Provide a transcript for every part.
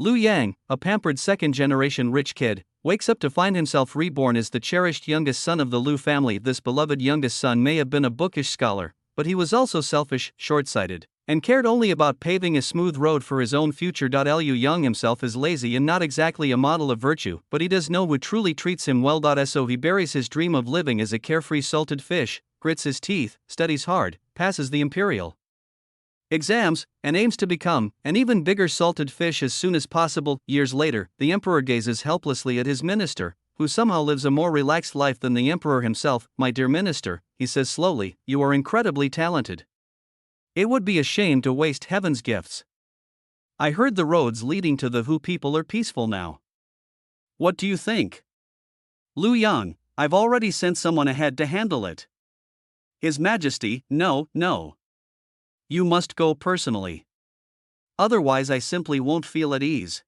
Lu Yang, a pampered second-generation rich kid, wakes up to find himself reborn as the cherished youngest son of the Lu family. This beloved youngest son may have been a bookish scholar, but he was also selfish, short-sighted, and cared only about paving a smooth road for his own future. Lu Yang himself is lazy and not exactly a model of virtue, but he does know who truly treats him well. So he buries his dream of living as a carefree salted fish, grits his teeth, studies hard, passes the Imperial exams, and aims to become an even bigger salted fish as soon as possible. Years later, the emperor gazes helplessly at his minister, who somehow lives a more relaxed life than the emperor himself. My dear minister, he says slowly, you are incredibly talented. It would be a shame to waste heaven's gifts. I heard the roads leading to the Hu people are peaceful now. What do you think? Lu Yang, I've already sent someone ahead to handle it. His Majesty, no. You must go personally. Otherwise I simply won't feel at ease.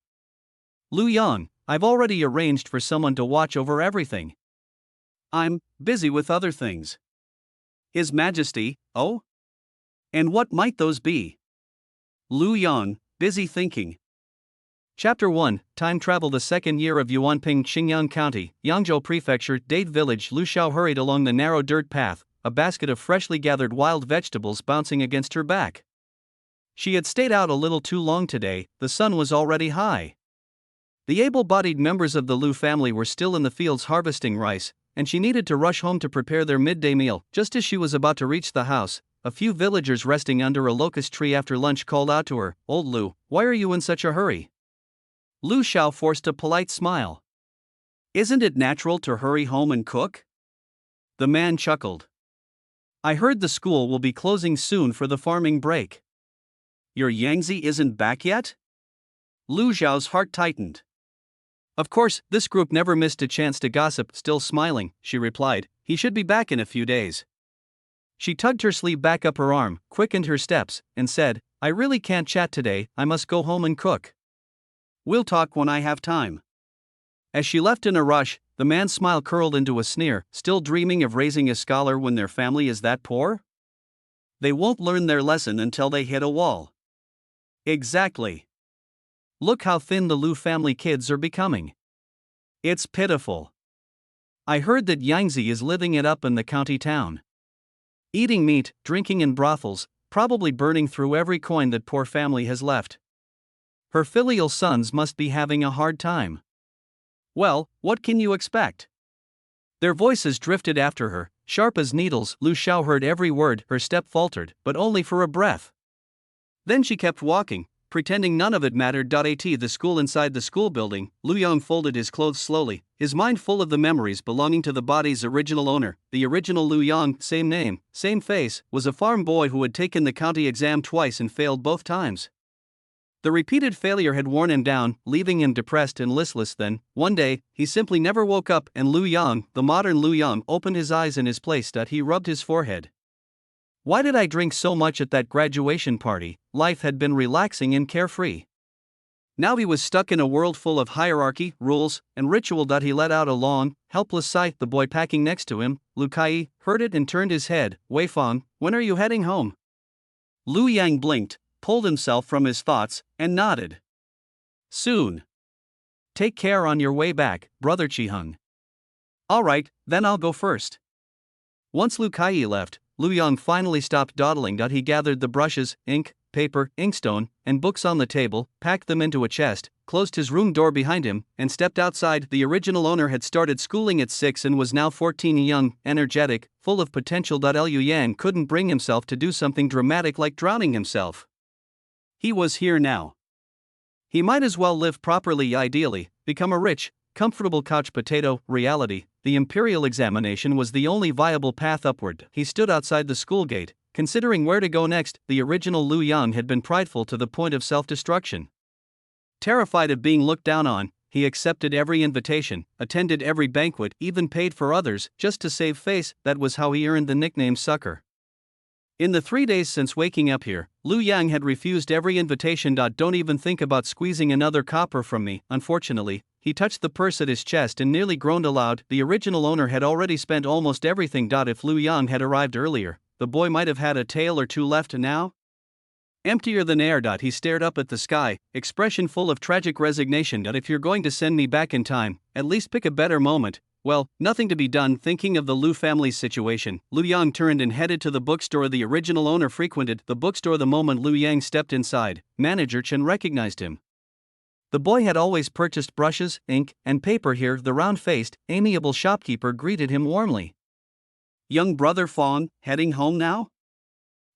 Lu Yang, I've already arranged for someone to watch over everything. I'm busy with other things. His Majesty, oh? And what might those be? Lu Yang, busy thinking. Chapter 1, Time Travel. The second year of Yuanping, Xinjiang County, Yangzhou Prefecture, Date Village. Lu Xiao hurried along the narrow dirt path, a basket of freshly gathered wild vegetables bouncing against her back. She had stayed out a little too long today. The sun was already high. The able-bodied members of the Lu family were still in the fields harvesting rice, and she needed to rush home to prepare their midday meal. Just as she was about to reach the house, a few villagers resting under a locust tree after lunch called out to her, "Old Lu, why are you in such a hurry?" Lu Xiao forced a polite smile. "Isn't it natural to hurry home and cook?" The man chuckled. "I heard the school will be closing soon for the farming break." "Your Yangzi isn't back yet?" Lu Xiao's heart tightened. Of course, this group never missed a chance to gossip. Still smiling, she replied, "He should be back in a few days." She tugged her sleeve back up her arm, quickened her steps, and said, "I really can't chat today, I must go home and cook. We'll talk when I have time." As she left in a rush, the man's smile curled into a sneer. Still dreaming of raising a scholar when their family is that poor? They won't learn their lesson until they hit a wall. Exactly. Look how thin the Lu family kids are becoming. It's pitiful. I heard that Yangzi is living it up in the county town. Eating meat, drinking in brothels, probably burning through every coin that poor family has left. Her filial sons must be having a hard time. Well, what can you expect? Their voices drifted after her, sharp as needles. Lu Xiao heard every word. Her step faltered, but only for a breath. Then she kept walking, pretending none of it mattered. At the school. Inside the school building, Lu Yang folded his clothes slowly, his mind full of the memories belonging to the body's original owner. The original Lu Yang, same name, same face, was a farm boy who had taken the county exam twice and failed both times. The repeated failure had worn him down, leaving him depressed and listless. Then, one day, he simply never woke up, and Lu Yang, the modern Lu Yang, opened his eyes in his place. He rubbed his forehead. Why did I drink so much at that graduation party? Life had been relaxing and carefree. Now he was stuck in a world full of hierarchy, rules, and ritual. He let out a long, helpless sigh. The boy packing next to him, Lu Kai, heard it and turned his head. "Wei Fang, when are you heading home?" Lu Yang blinked, pulled himself from his thoughts, and nodded. "Soon. Take care on your way back, brother Chihung." "All right, then I'll go first." Once Lu Kai left, Lu Yang finally stopped dawdling. He gathered the brushes, ink, paper, inkstone, and books on the table, packed them into a chest, closed his room door behind him, and stepped outside. The original owner had started schooling at 6 and was now 14, young, energetic, full of potential. Lu Yang couldn't bring himself to do something dramatic like drowning himself. He was here now. He might as well live properly, ideally, become a rich, comfortable couch potato. Reality, the Imperial examination was the only viable path upward. He stood outside the school gate, considering where to go next. The original Lu Yang had been prideful to the point of self-destruction. Terrified of being looked down on, he accepted every invitation, attended every banquet, even paid for others, just to save face. That was how he earned the nickname Sucker. In the 3 days since waking up here, Lu Yang had refused every invitation. "Don't even think about squeezing another copper from me." Unfortunately, he touched the purse at his chest and nearly groaned aloud. The original owner had already spent almost everything. If Lu Yang had arrived earlier, the boy might have had a tael or two left now. Emptier than air. He stared up at the sky, expression full of tragic resignation. If you're going to send me back in time, at least pick a better moment. Well, nothing to be done. Thinking of the Liu family's situation, Liu Yang turned and headed to the bookstore the original owner frequented. The bookstore. The moment Liu Yang stepped inside, Manager Chen recognized him. The boy had always purchased brushes, ink, and paper here. The round-faced, amiable shopkeeper greeted him warmly. Young brother Fong, heading home now?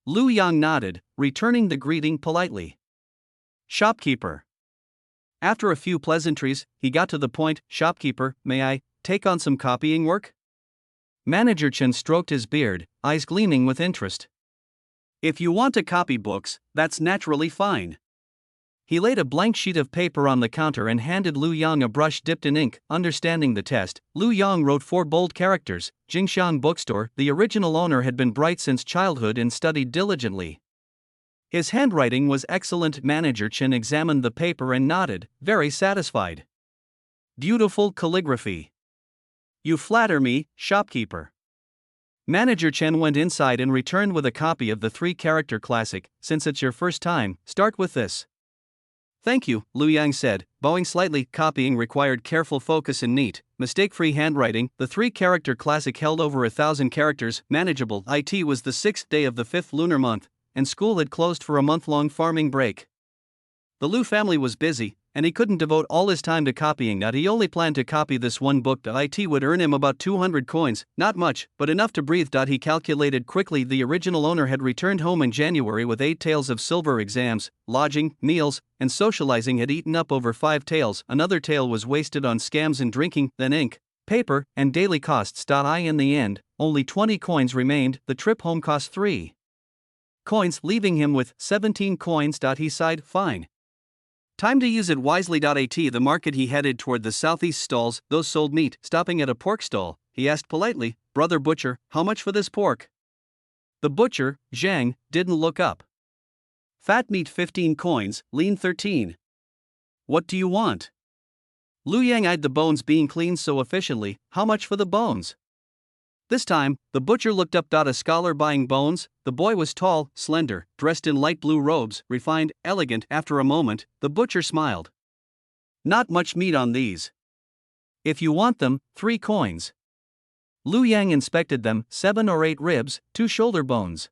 Liu Yang nodded, returning the greeting politely. Shopkeeper. After a few pleasantries, he got to the point. Shopkeeper, may I take on some copying work? Manager Chen stroked his beard, eyes gleaming with interest. If you want to copy books, that's naturally fine. He laid a blank sheet of paper on the counter and handed Liu Yang a brush dipped in ink. Understanding the test, Liu Yang wrote 4 bold characters. Jingxiang Bookstore. The original owner had been bright since childhood and studied diligently. His handwriting was excellent. Manager Chen examined the paper and nodded, very satisfied. Beautiful calligraphy. You flatter me, shopkeeper. Manager Chen went inside and returned with a copy of the 3-character classic. Since it's your first time, start with this. Thank you, Liu Yang said, bowing slightly. Copying required careful focus and neat, mistake-free handwriting. The 3-character classic held over 1,000 characters, manageable. It was the 6th day of the 5th lunar month, and school had closed for a month-long farming break. The Liu family was busy, and he couldn't devote all his time to copying. He only planned to copy this one book. It would earn him about 200 coins, not much, but enough to breathe. He calculated quickly. The original owner had returned home in January with 8 taels of silver. Exams, lodging, meals, and socializing had eaten up over 5 taels. Another tael was wasted on scams and drinking, then ink, paper, and daily costs. In the end, only 20 coins remained. The trip home cost 3 coins, leaving him with 17 coins. He sighed, fine. Time to use it wisely. At the market he headed toward the southeast stalls, those sold meat. Stopping at a pork stall, he asked politely, Brother Butcher, how much for this pork? The butcher, Zhang, didn't look up. Fat meat 15 coins, lean 13. What do you want? Liu Yang eyed the bones being cleaned so efficiently. How much for the bones? This time, the butcher looked up. A scholar buying bones? The boy was tall, slender, dressed in light blue robes, refined, elegant. After a moment, the butcher smiled. Not much meat on these. If you want them, 3 coins. Liu Yang inspected them, 7 or 8 ribs, 2 shoulder bones.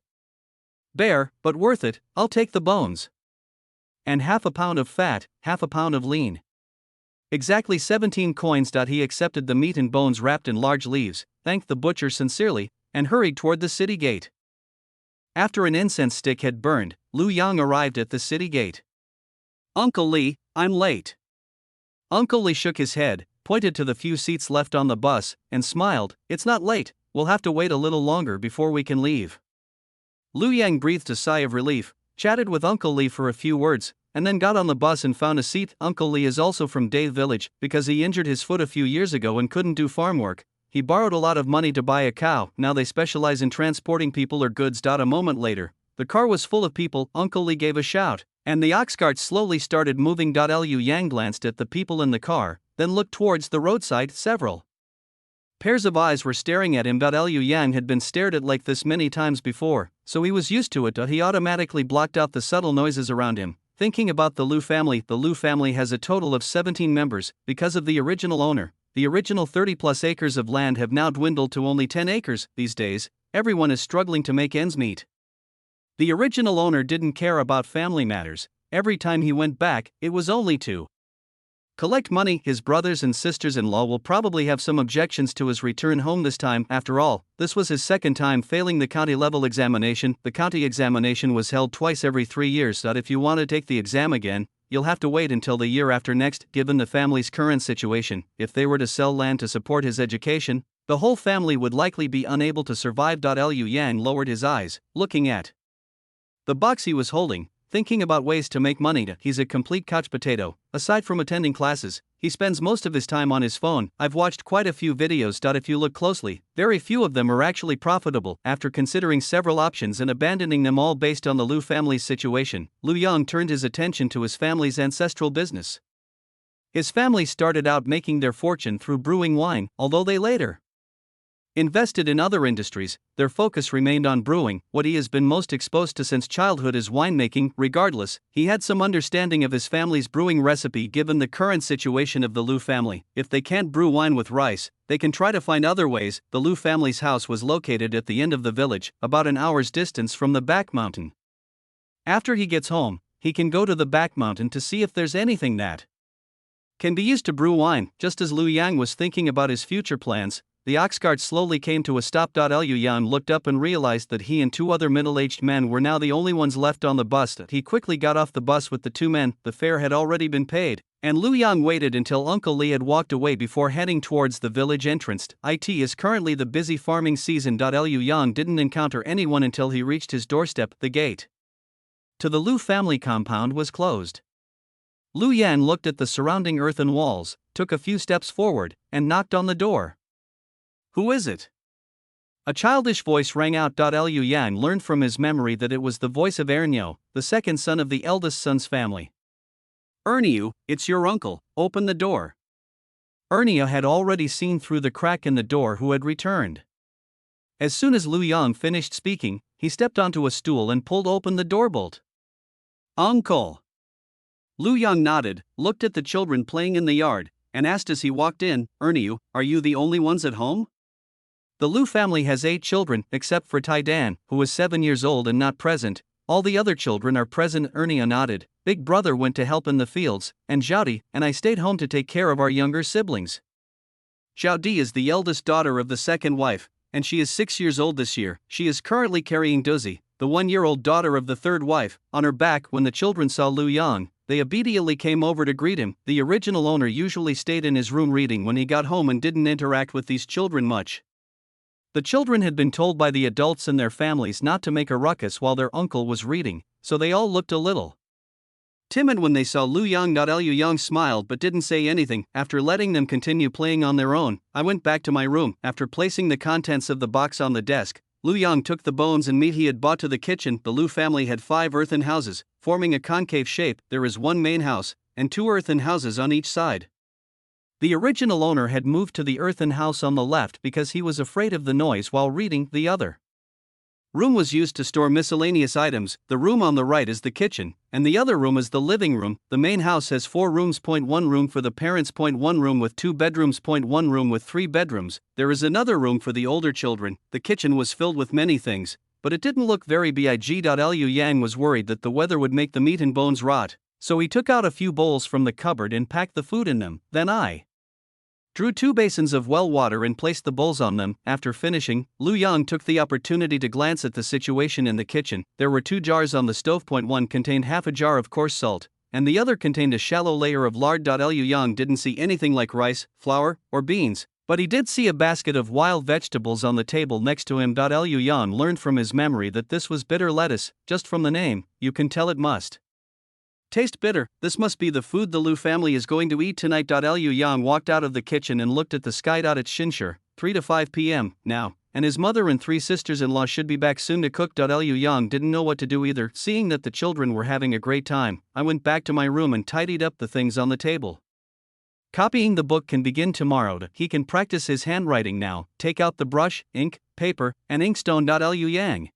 Bare, but worth it, I'll take the bones. And half a pound of fat, half a pound of lean. Exactly 17 coins. He accepted the meat and bones wrapped in large leaves, thanked the butcher sincerely, and hurried toward the city gate. After an incense stick had burned, Liu Yang arrived at the city gate. Uncle Li, I'm late. Uncle Li shook his head, pointed to the few seats left on the bus, and smiled. It's not late, we'll have to wait a little longer before we can leave. Liu Yang breathed a sigh of relief, chatted with Uncle Li for a few words, and then got on the bus and found a seat. Uncle Li is also from Day Village. Because he injured his foot a few years ago and couldn't do farm work, he borrowed a lot of money to buy a cow. Now they specialize in transporting people or goods. A moment later, the car was full of people. Uncle Li gave a shout, and the ox cart slowly started moving. Liu Yang glanced at the people in the car, then looked towards the roadside. Several pairs of eyes were staring at him. Liu Yang had been stared at like this many times before, so he was used to it. He automatically blocked out the subtle noises around him. Thinking about the Liu family has a total of 17 members. Because of the original owner, the original 30-plus acres of land have now dwindled to only 10 acres. These days, everyone is struggling to make ends meet. The original owner didn't care about family matters. Every time he went back, it was only to collect money. His brothers and sisters-in-law will probably have some objections to his return home this time. After all, this was his second time failing the county-level examination. The county examination was held twice every 3 years. If you want to take the exam again, you'll have to wait until the year after next. Given the family's current situation, if they were to sell land to support his education, the whole family would likely be unable to survive. Liu Yang lowered his eyes, looking at the box he was holding, thinking about ways to make money. He's a complete couch potato. Aside from attending classes, he spends most of his time on his phone. I've watched quite a few videos. If you look closely, very few of them are actually profitable. After considering several options and abandoning them all based on the Liu family's situation, Liu Yang turned his attention to his family's ancestral business. His family started out making their fortune through brewing wine, although they later Invested in other industries, their focus remained on brewing. What he has been most exposed to since childhood is winemaking. Regardless, he had some understanding of his family's brewing recipe given the current situation of the Liu family. If they can't brew wine with rice, they can try to find other ways. The Liu family's house was located at the end of the village, about an hour's distance from the back mountain. After he gets home, he can go to the back mountain to see if there's anything that can be used to brew wine. Just as Liu Yang was thinking about his future plans, the ox cart slowly came to a stop. Liu Yang looked up and realized that he and two other middle-aged men were now the only ones left on the bus. He quickly got off the bus with the two men. The fare had already been paid, and Liu Yang waited until Uncle Li had walked away before heading towards the village entrance. It is currently the busy farming season. Liu Yang didn't encounter anyone until he reached his doorstep. The gate to the Liu family compound was closed. Liu Yan looked at the surrounding earthen walls, took a few steps forward, and knocked on the door. "Who is it?" A childish voice rang out. Liu Yang learned from his memory that it was the voice of Ernio, the second son of the eldest son's family. "Ernio, it's your uncle, open the door." Ernio had already seen through the crack in the door who had returned. As soon as Liu Yang finished speaking, he stepped onto a stool and pulled open the door bolt. "Uncle." Liu Yang nodded, looked at the children playing in the yard, and asked as he walked in, "Ernio, are you the only ones at home?" The Liu family has 8 children, except for Tai Dan, who is 7 years old and not present. All the other children are present. Ernio nodded. Big brother went to help in the fields, and Zhao and I stayed home to take care of our younger siblings. Zhao is the eldest daughter of the second wife, and she is 6 years old this year. She is currently carrying Dozi, the 1-year-old daughter of the third wife, on her back. When the children saw Liu Yang, they immediately came over to greet him. The original owner usually stayed in his room reading when he got home and didn't interact with these children much. The children had been told by the adults and their families not to make a ruckus while their uncle was reading, so they all looked a little timid when they saw Liu Yang. Liu Yang smiled but didn't say anything. After letting them continue playing on their own, I went back to my room. After placing the contents of the box on the desk, Liu Yang took the bones and meat he had bought to the kitchen. The Liu family had 5 earthen houses, forming a concave shape. There is 1 main house, and 2 earthen houses on each side. The original owner had moved to the earthen house on the left because he was afraid of the noise while reading. The other room was used to store miscellaneous items. The room on the right is the kitchen, and the other room is the living room. The main house has 4 rooms. 1 room for the parents. 1 room with 2 bedrooms. 1 room with 3 bedrooms. There is another room for the older children. The kitchen was filled with many things, but it didn't look very big. Liu Yang was worried that the weather would make the meat and bones rot, so he took out a few bowls from the cupboard and packed the food in them. Then I drew 2 basins of well water and placed the bowls on them. After finishing, Liu Yang took the opportunity to glance at the situation in the kitchen. There were 2 jars on the stove. 1 contained half a jar of coarse salt, and the other contained a shallow layer of lard. Liu Yang didn't see anything like rice, flour, or beans, but he did see a basket of wild vegetables on the table next to him. Liu Yang learned from his memory that this was bitter lettuce. Just from the name, you can tell it must taste bitter. This must be the food the Liu family is going to eat tonight. Liu Yang walked out of the kitchen and looked at the sky. It's Shinshur, 3 to 5 p.m. now, and his mother and 3 sisters-in-law should be back soon to cook. Liu Yang didn't know what to do either. Seeing that the children were having a great time, I went back to my room and tidied up the things on the table. Copying the book can begin tomorrow. He can practice his handwriting now. Take out the brush, ink, paper, and inkstone. Liu Yang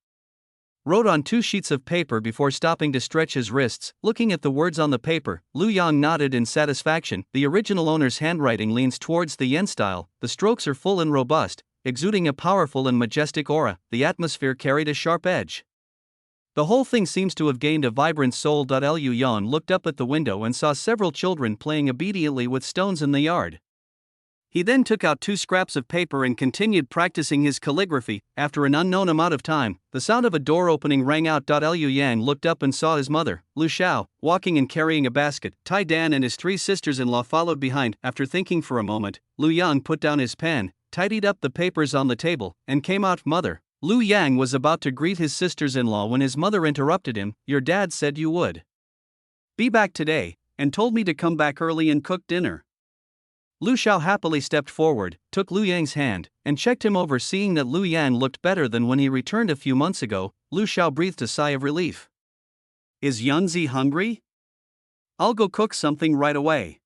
wrote on 2 sheets of paper before stopping to stretch his wrists. Looking at the words on the paper, Liu Yang nodded in satisfaction. The original owner's handwriting leans towards the yen style. The strokes are full and robust, exuding a powerful and majestic aura. The atmosphere carried a sharp edge. The whole thing seems to have gained a vibrant soul. Liu Yang looked up at the window and saw several children playing obediently with stones in the yard. He then took out 2 scraps of paper and continued practicing his calligraphy. After an unknown amount of time, the sound of a door opening rang out. Liu Yang looked up and saw his mother, Liu Xiao, walking and carrying a basket. Tai Dan and his 3 sisters-in-law followed behind. After thinking for a moment, Liu Yang put down his pen, tidied up the papers on the table, and came out. Mother. Liu Yang was about to greet his sisters-in-law when his mother interrupted him. Your dad said you would be back today, and told me to come back early and cook dinner. Liu Xiao happily stepped forward, took Liu Yang's hand, and checked him over. Seeing that Liu Yang looked better than when he returned a few months ago, Liu Xiao breathed a sigh of relief. Is Yunzi hungry? I'll go cook something right away.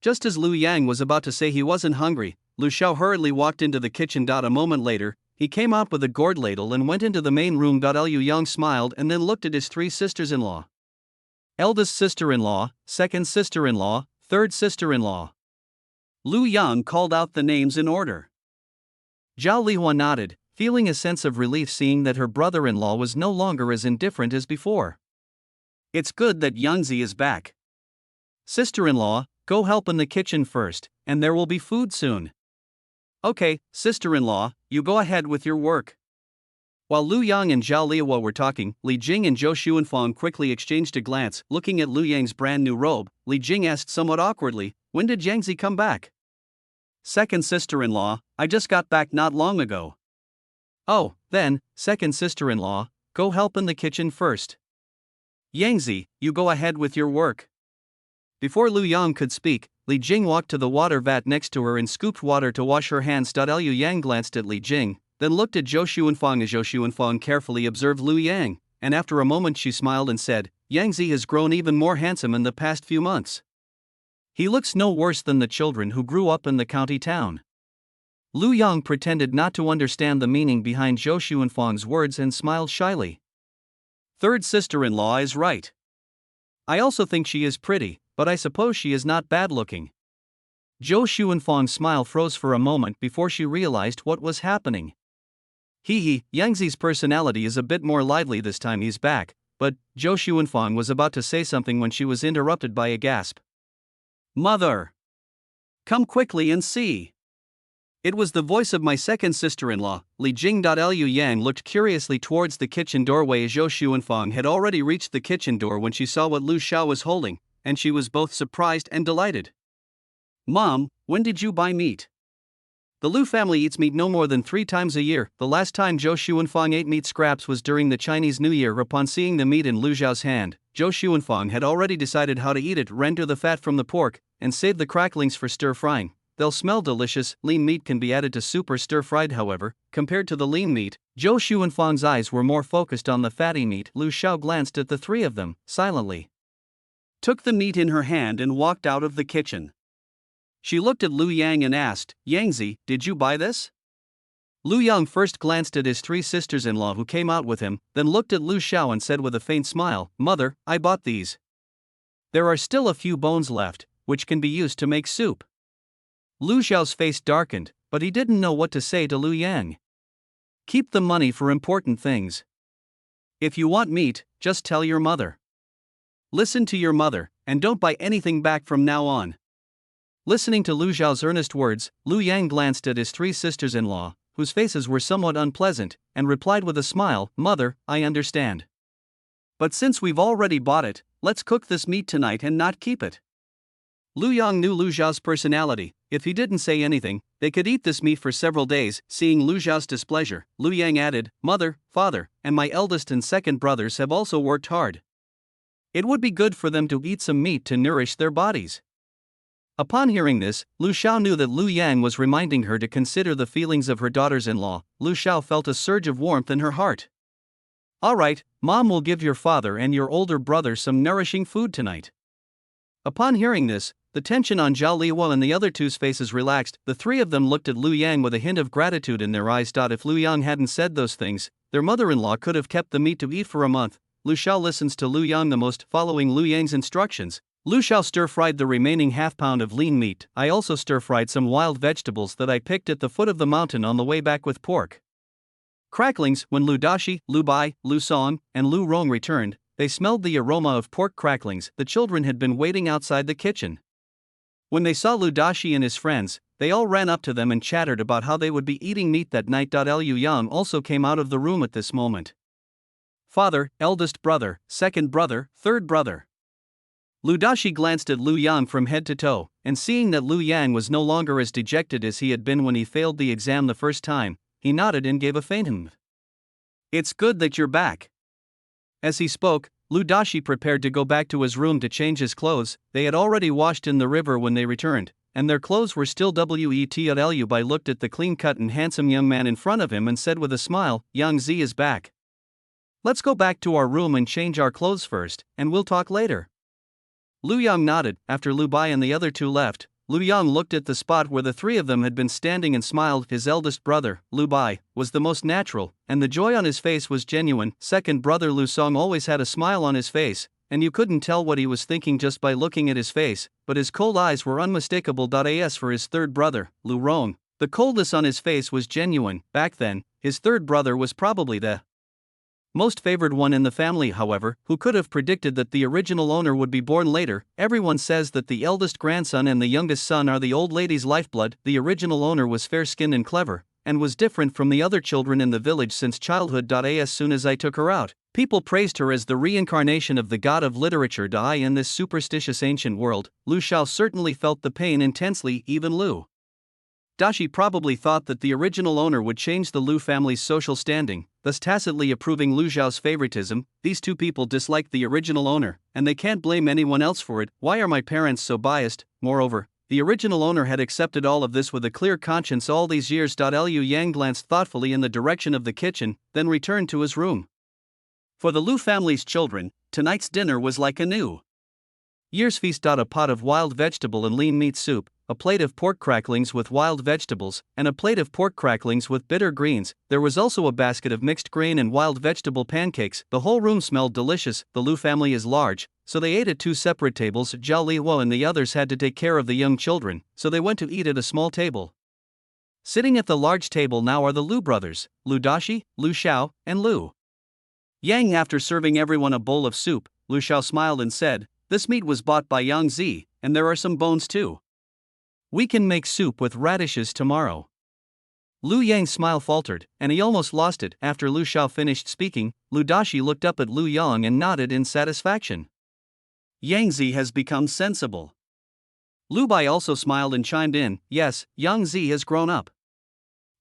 Just as Liu Yang was about to say he wasn't hungry, Lu Xiao hurriedly walked into the kitchen. A moment later, he came out with a gourd ladle and went into the main room. Liu Yang smiled and then looked at his three sisters-in-law. Eldest sister-in-law, second sister-in-law, third sister-in-law. Lu Yang called out the names in order. Zhao Lihua nodded, feeling a sense of relief seeing that her brother-in-law was no longer as indifferent as before. It's good that Yangzi is back. Sister-in-law, go help in the kitchen first, and there will be food soon. Okay, sister-in-law, you go ahead with your work. While Lu Yang and Zhao Lihua were talking, Li Jing and Zhou Xuanfang quickly exchanged a glance. Looking at Lu Yang's brand new robe, Li Jing asked somewhat awkwardly, when did Yangzi come back? Second sister-in-law, I just got back not long ago. Oh, then, second sister-in-law, go help in the kitchen first. Yangzi, you go ahead with your work. Before Lu Yang could speak, Li Jing walked to the water vat next to her and scooped water to wash her hands. Liu Yang glanced at Li Jing, then looked at Zhou Xuanfang as Zhou Xuanfang carefully observed Lu Yang, and after a moment she smiled and said, Yangzi has grown even more handsome in the past few months. He looks no worse than the children who grew up in the county town. Lu Yang pretended not to understand the meaning behind Zhou Xuanfang's words and smiled shyly. Third sister-in-law is right. I also think she is pretty, but I suppose she is not bad-looking. Zhou Xuanfang's smile froze for a moment before she realized what was happening. Yangzi's personality is a bit more lively this time he's back, but Zhou Xuanfang was about to say something when she was interrupted by a gasp. Mother! Come quickly and see! It was the voice of my second sister-in-law, Li Jing. Liu Yang looked curiously towards the kitchen doorway. Zhou Xuanfang had already reached the kitchen door when she saw what Lu Xiao was holding, and she was both surprised and delighted. Mom, when did you buy meat? The Lu family eats meat no more than 3 times a year. The last time Zhou Xuanfang ate meat scraps was during the Chinese New Year. Upon seeing the meat in Lu Xiao's hand, Zhou Xuanfang had already decided how to eat it. Render the fat from the pork, and save the cracklings for stir-frying. They'll smell delicious. Lean meat can be added to soup or stir-fried. However, compared to the lean meat, Zhou Xuanfang's eyes were more focused on the fatty meat. Lu Xiao glanced at the three of them, silently. Took the meat in her hand and walked out of the kitchen. She looked at Lu Yang and asked, Yangzi, did you buy this? Lu Yang first glanced at his 3 sisters-in-law who came out with him, then looked at Lu Xiao and said with a faint smile, Mother, I bought these. There are still a few bones left, which can be used to make soup. Lu Xiao's face darkened, but he didn't know what to say to Lu Yang. Keep the money for important things. If you want meat, just tell your mother. Listen to your mother, and don't buy anything back from now on. Listening to Lu Xiao's earnest words, Lu Yang glanced at his 3 sisters-in-law, whose faces were somewhat unpleasant, and replied with a smile, Mother, I understand. But since we've already bought it, let's cook this meat tonight and not keep it. Lu Yang knew Lu Xiao's personality. If he didn't say anything, they could eat this meat for several days. Seeing Lu Xiao's displeasure, Lu Yang added, Mother, Father, and my eldest and second brothers have also worked hard. It would be good for them to eat some meat to nourish their bodies. Upon hearing this, Lu Xiao knew that Lu Yang was reminding her to consider the feelings of her daughters-in-law. Lu Xiao felt a surge of warmth in her heart. All right, Mom will give your father and your older brother some nourishing food tonight. Upon hearing this, the tension on Zhao Lihua and the other 2's faces relaxed. The 3 of them looked at Lu Yang with a hint of gratitude in their eyes. If Lu Yang hadn't said those things, their mother-in-law could have kept the meat to eat for a month. Lu Xiao listens to Lu Yang the most. Following Lu Yang's instructions, Lu Xiao stir-fried the remaining half-pound of lean meat. I also stir-fried some wild vegetables that I picked at the foot of the mountain on the way back with pork. Cracklings. When Lu Dashi, Lu Bai, Lu Song, and Lu Rong returned, they smelled the aroma of pork cracklings. The children had been waiting outside the kitchen. When they saw Lu Dashi and his friends, they all ran up to them and chattered about how they would be eating meat that night. Liu Yang also came out of the room at this moment. Father, eldest brother, second brother, third brother. Lu Dashi glanced at Lu Yang from head to toe, and seeing that Lu Yang was no longer as dejected as he had been when he failed the exam the first time, he nodded and gave a faint hum. It's good that you're back. As he spoke, Lu Dashi prepared to go back to his room to change his clothes. They had already washed in the river when they returned, and their clothes were still wet. Liu Bai looked at the clean-cut and handsome young man in front of him and said with a smile, Yang Zi is back. Let's go back to our room and change our clothes first, and we'll talk later. Lu Yang nodded. After Lu Bai and the other 2 left, Lu Yang looked at the spot where the three of them had been standing and smiled. His eldest brother, Lu Bai, was the most natural, and the joy on his face was genuine. Second brother Lu Song always had a smile on his face, and you couldn't tell what he was thinking just by looking at his face, but his cold eyes were unmistakable. As for his third brother, Lu Rong, the coldness on his face was genuine. Back then, his third brother was probably the most favored one in the family. However, who could have predicted that the original owner would be born later? Everyone says that the eldest grandson and the youngest son are the old lady's lifeblood. The original owner was fair-skinned and clever, and was different from the other children in the village since childhood. As soon as I took her out, people praised her as the reincarnation of the god of literature. In this superstitious ancient world, Lu Xiao certainly felt the pain intensely. Even Lu Dashi probably thought that the original owner would change the Lu family's social standing, thus tacitly approving Lu Xiao's favoritism. These two people disliked the original owner, and they can't blame anyone else for it. Why are my parents so biased? Moreover, the original owner had accepted all of this with a clear conscience all these years. Liu Yang glanced thoughtfully in the direction of the kitchen, then returned to his room. For the Lu family's children, tonight's dinner was like a new year's feast. A pot of wild vegetable and lean meat soup, a plate of pork cracklings with wild vegetables, and a plate of pork cracklings with bitter greens. There was also a basket of mixed grain and wild vegetable pancakes. The whole room smelled delicious. The Lu family is large, so they ate at two separate tables. Zhao Lihuo and the others had to take care of the young children, so they went to eat at a small table. Sitting at the large table now are the Lu brothers, Lu Dashi, Lu Xiao, and Lu Yang. After serving everyone a bowl of soup, Lu Xiao smiled and said, "This meat was bought by Yang Zi, and there are some bones too. We can make soup with radishes tomorrow." Lu Yang's smile faltered, and he almost lost it. After Lu Xiao finished speaking, Lu Dashi looked up at Lu Yang and nodded in satisfaction. Yang Zi has become sensible. Lu Bai also smiled and chimed in, "Yes, Yang Zi has grown up."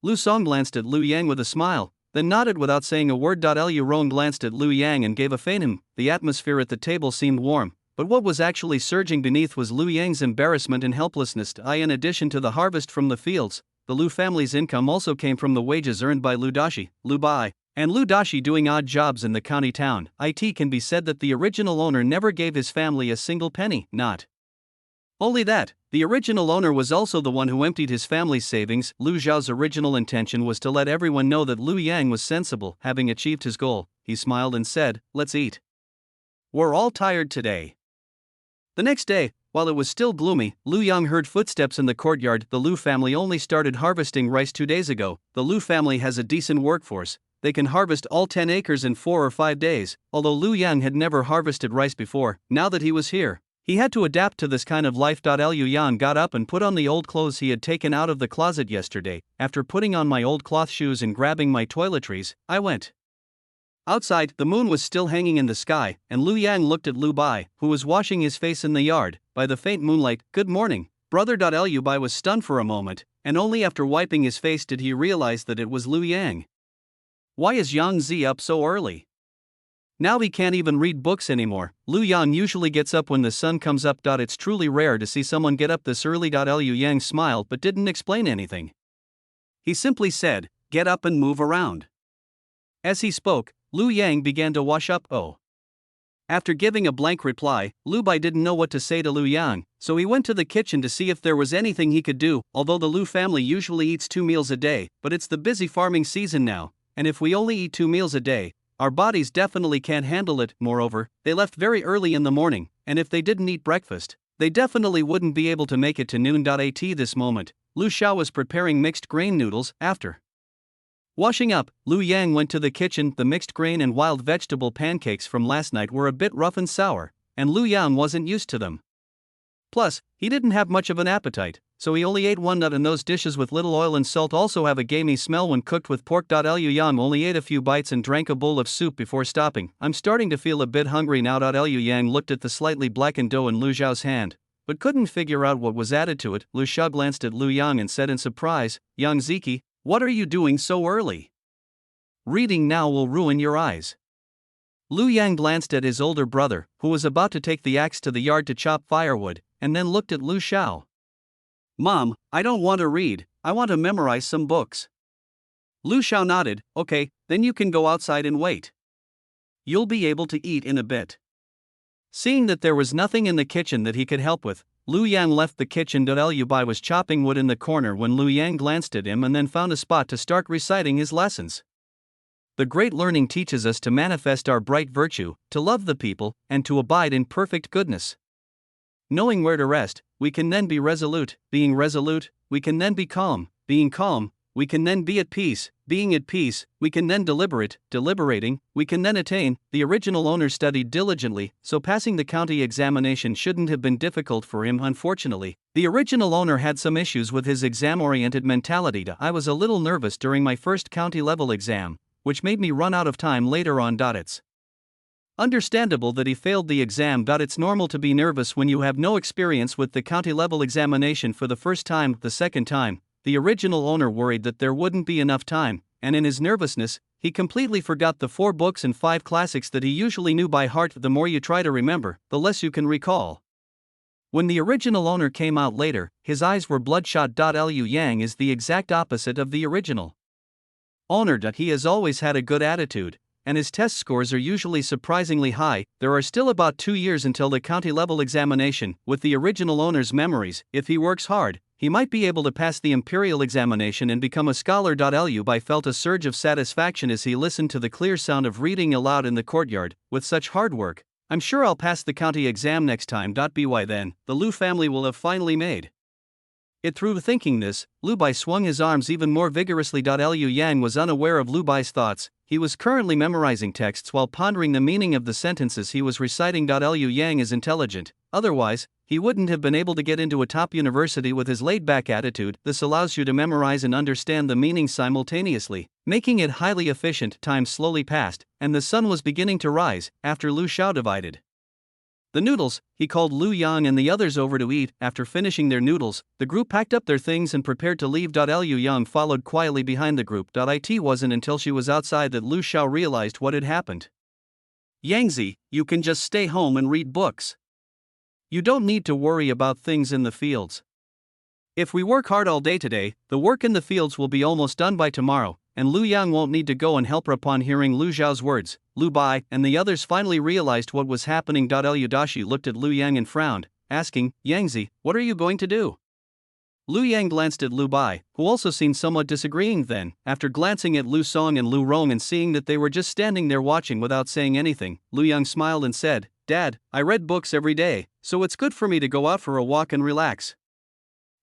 Lu Song glanced at Lu Yang with a smile, then nodded without saying a word. Lu Rong glanced at Lu Yang and gave a faint hum. The atmosphere at the table seemed warm, but what was actually surging beneath was Lu Yang's embarrassment and helplessness. In addition to the harvest from the fields, the Lu family's income also came from the wages earned by Lu Dashi, Lu Bai, and Lu Dashi doing odd jobs in the county town. It can be said that the original owner never gave his family a single penny. Not only that, the original owner was also the one who emptied his family's savings. Lu Xiao's original intention was to let everyone know that Lu Yang was sensible. Having achieved his goal, he smiled and said, "Let's eat. We're all tired today." The next day, while it was still gloomy, Lu Yang heard footsteps in the courtyard. The Lu family only started harvesting rice 2 days ago. The Lu family has a decent workforce. They can harvest all 10 acres in 4 or 5 days. Although Lu Yang had never harvested rice before, now that he was here, he had to adapt to this kind of life. Liu Yang got up and put on the old clothes he had taken out of the closet yesterday. After putting on my old cloth shoes and grabbing my toiletries, I went outside. The moon was still hanging in the sky, and Lu Yang looked at Lu Bai, who was washing his face in the yard, by the faint moonlight. "Good morning, brother." Lu Bai was stunned for a moment, and only after wiping his face did he realize that it was Lu Yang. Why is Yang Zi up so early? Now he can't even read books anymore. Lu Yang usually gets up when the sun comes up. It's truly rare to see someone get up this early. Liu Yang smiled but didn't explain anything. He simply said, "Get up and move around." As he spoke, Lu Yang began to wash up. After giving a blank reply, Lu Bai didn't know what to say to Lu Yang, so he went to the kitchen to see if there was anything he could do. Although the Lu family usually eats 2 meals a day, but it's the busy farming season now, and if we only eat 2 meals a day, our bodies definitely can't handle it. Moreover, they left very early in the morning, and if they didn't eat breakfast, they definitely wouldn't be able to make it to noon. At this moment, Lu Xiao was preparing mixed grain noodles. After washing up, Lu Yang went to the kitchen. The mixed grain and wild vegetable pancakes from last night were a bit rough and sour, and Lu Yang wasn't used to them. Plus, he didn't have much of an appetite, so he only ate one nut, and those dishes with little oil and salt also have a gamey smell when cooked with pork. Liu Yang only ate a few bites and drank a bowl of soup before stopping. "I'm starting to feel a bit hungry now." Liu Yang looked at the slightly blackened dough in Lu Xiao's hand, but couldn't figure out what was added to it. Lu Xiao glanced at Lu Yang and said in surprise, "Yang Ziki, what are you doing so early? Reading now will ruin your eyes." Lu Yang glanced at his older brother, who was about to take the axe to the yard to chop firewood, and then looked at Lu Xiao. "Mom, I don't want to read, I want to memorize some books." Lu Xiao nodded. "Okay, then you can go outside and wait. You'll be able to eat in a bit." Seeing that there was nothing in the kitchen that he could help with, Lu Yang left the kitchen. Lu Bai was chopping wood in the corner when Lu Yang glanced at him and then found a spot to start reciting his lessons. The great learning teaches us to manifest our bright virtue, to love the people, and to abide in perfect goodness. Knowing where to rest, we can then be resolute. Being resolute, we can then be calm. Being calm, we can then be at peace. Being at peace, we can then deliberate. Deliberating, we can then attain. The original owner studied diligently, so passing the county examination shouldn't have been difficult for him. Unfortunately, the original owner had some issues with his exam-oriented mentality. I was a little nervous during my first county-level exam, which made me run out of time later on. It's understandable that he failed the exam. It's normal to be nervous when you have no experience with the county-level examination for the first time. The second time, the original owner worried that there wouldn't be enough time, and in his nervousness, he completely forgot the 4 books and 5 classics that he usually knew by heart. The more you try to remember, the less you can recall. When the original owner came out later, his eyes were bloodshot. Lu Yang is the exact opposite of the original owner. He has always had a good attitude, and his test scores are usually surprisingly high. There are still about 2 years until the county-level examination. With the original owner's memories, if he works hard, he might be able to pass the Imperial examination and become a scholar. Lu Bai felt a surge of satisfaction as he listened to the clear sound of reading aloud in the courtyard. With such hard work, I'm sure I'll pass the county exam next time. By then, the Lu family will have finally made it through. Thinking this, Lu Bai swung his arms even more vigorously. Lu Yang was unaware of Lu Bai's thoughts. He was currently memorizing texts while pondering the meaning of the sentences he was reciting. Lu Yang is intelligent, otherwise, he wouldn't have been able to get into a top university with his laid-back attitude. This allows you to memorize and understand the meaning simultaneously, making it highly efficient. Time slowly passed, and the sun was beginning to rise. After Lu Xiao divided the noodles, he called Lu Yang and the others over to eat. After finishing their noodles, the group packed up their things and prepared to leave. Lu Yang followed quietly behind the group. It wasn't until she was outside that Lu Xiao realized what had happened. Yangzi, you can just stay home and read books. You don't need to worry about things in the fields. If we work hard all day today, the work in the fields will be almost done by tomorrow, and Lu Yang won't need to go and help her. Upon hearing Lu Xiao's words, Lu Bai and the others finally realized what was happening. Lu Dashi looked at Lu Yang and frowned, asking, Yangzi, what are you going to do? Lu Yang glanced at Lu Bai, who also seemed somewhat disagreeing. Then, after glancing at Lu Song and Lu Rong and seeing that they were just standing there watching without saying anything, Lu Yang smiled and said, Dad, I read books every day, so it's good for me to go out for a walk and relax.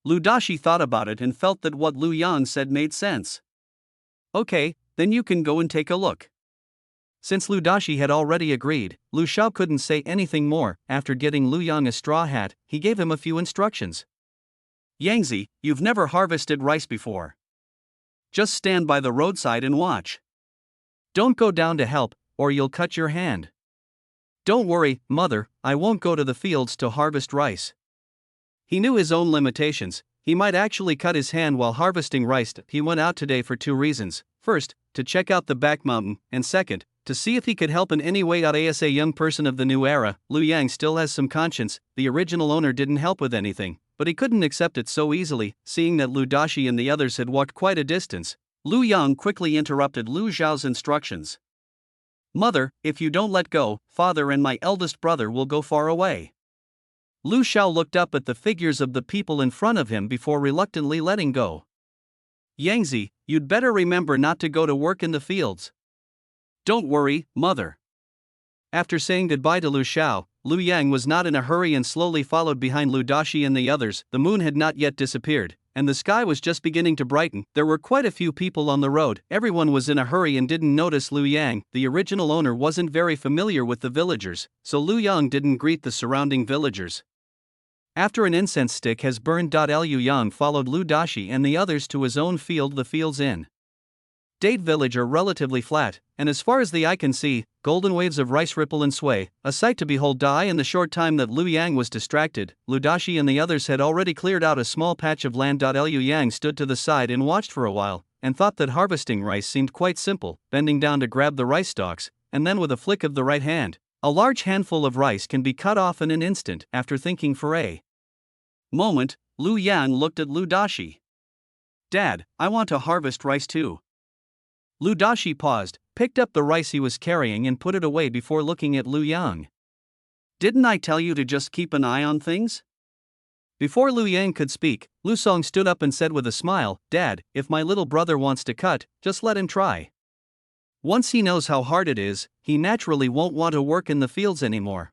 Lu Dashi thought about it and felt that what Lu Yang said made sense. Okay, then you can go and take a look. Since Lu Dashi had already agreed, Lu Xiao couldn't say anything more. After getting Lu Yang a straw hat, he gave him a few instructions. Yangzi, you've never harvested rice before. Just stand by the roadside and watch. Don't go down to help, or you'll cut your hand. Don't worry, mother, I won't go to the fields to harvest rice. He knew his own limitations. He might actually cut his hand while harvesting rice. He went out today for 2 reasons. First, to check out the back mountain, and second, to see if he could help in any way. As a young person of the new era, Lu Yang still has some conscience. The original owner didn't help with anything, but he couldn't accept it so easily. Seeing that Lu Dashi and the others had walked quite a distance, Lu Yang quickly interrupted Lu Xiao's instructions. Mother, if you don't let go, father and my eldest brother will go far away. Lu Xiao looked up at the figures of the people in front of him before reluctantly letting go. Yangzi, you'd better remember not to go to work in the fields. Don't worry, mother. After saying goodbye to Lu Xiao, Lu Yang was not in a hurry and slowly followed behind Lu Dashi and the others. The moon had not yet disappeared, and the sky was just beginning to brighten. There were quite a few people on the road. Everyone was in a hurry and didn't notice Lu Yang. The original owner wasn't very familiar with the villagers, so Lu Yang didn't greet the surrounding villagers. After an incense stick has burned, Lu Yang followed Lu Dashi and the others to his own field. The fields in Date Village are relatively flat, and as far as the eye can see, golden waves of rice ripple and sway, a sight to behold. In the short time that Lu Yang was distracted, Lu Dashi and the others had already cleared out a small patch of land. Lu Yang stood to the side and watched for a while, and thought that harvesting rice seemed quite simple, bending down to grab the rice stalks, and then with a flick of the right hand, a large handful of rice can be cut off in an instant. After thinking for a moment, Lu Yang looked at Lu Dashi. Dad, I want to harvest rice too. Lu Dashi paused, picked up the rice he was carrying and put it away before looking at Lu Yang. Didn't I tell you to just keep an eye on things? Before Lu Yang could speak, Lu Song stood up and said with a smile, "Dad, if my little brother wants to cut, just let him try. Once he knows how hard it is, he naturally won't want to work in the fields anymore."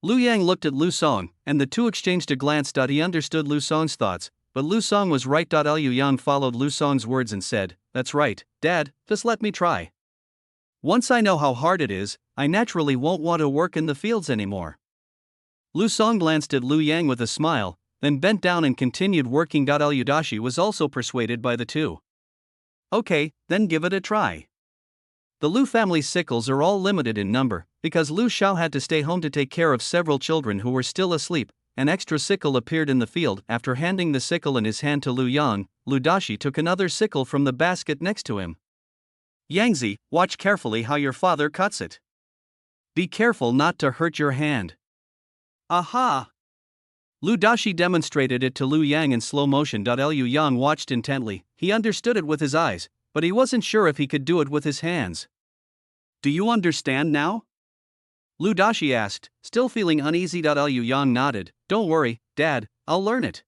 Lu Yang looked at Lu Song, and the two exchanged a glance. He understood Lu Song's thoughts, but Lu Song was right. Liu Yang followed Lu Song's words and said, "That's right, Dad, just let me try. Once I know how hard it is, I naturally won't want to work in the fields anymore." Lu Song glanced at Lu Yang with a smile, then bent down and continued working. Liu Dashi was also persuaded by the two. "Okay, then give it a try." The Lu family's sickles are all limited in number, because Lu Xiao had to stay home to take care of several children who were still asleep. An extra sickle appeared in the field. After handing the sickle in his hand to Lu Yang, Lu Dashi took another sickle from the basket next to him. "Yangzi, watch carefully how your father cuts it. Be careful not to hurt your hand." "Aha!" Lu Dashi demonstrated it to Lu Yang in slow motion. Liu Yang watched intently. He understood it with his eyes, but he wasn't sure if he could do it with his hands. "Do you understand now?" Lu Dashi asked, still feeling uneasy. Liu Yang nodded. "Don't worry, Dad, I'll learn it."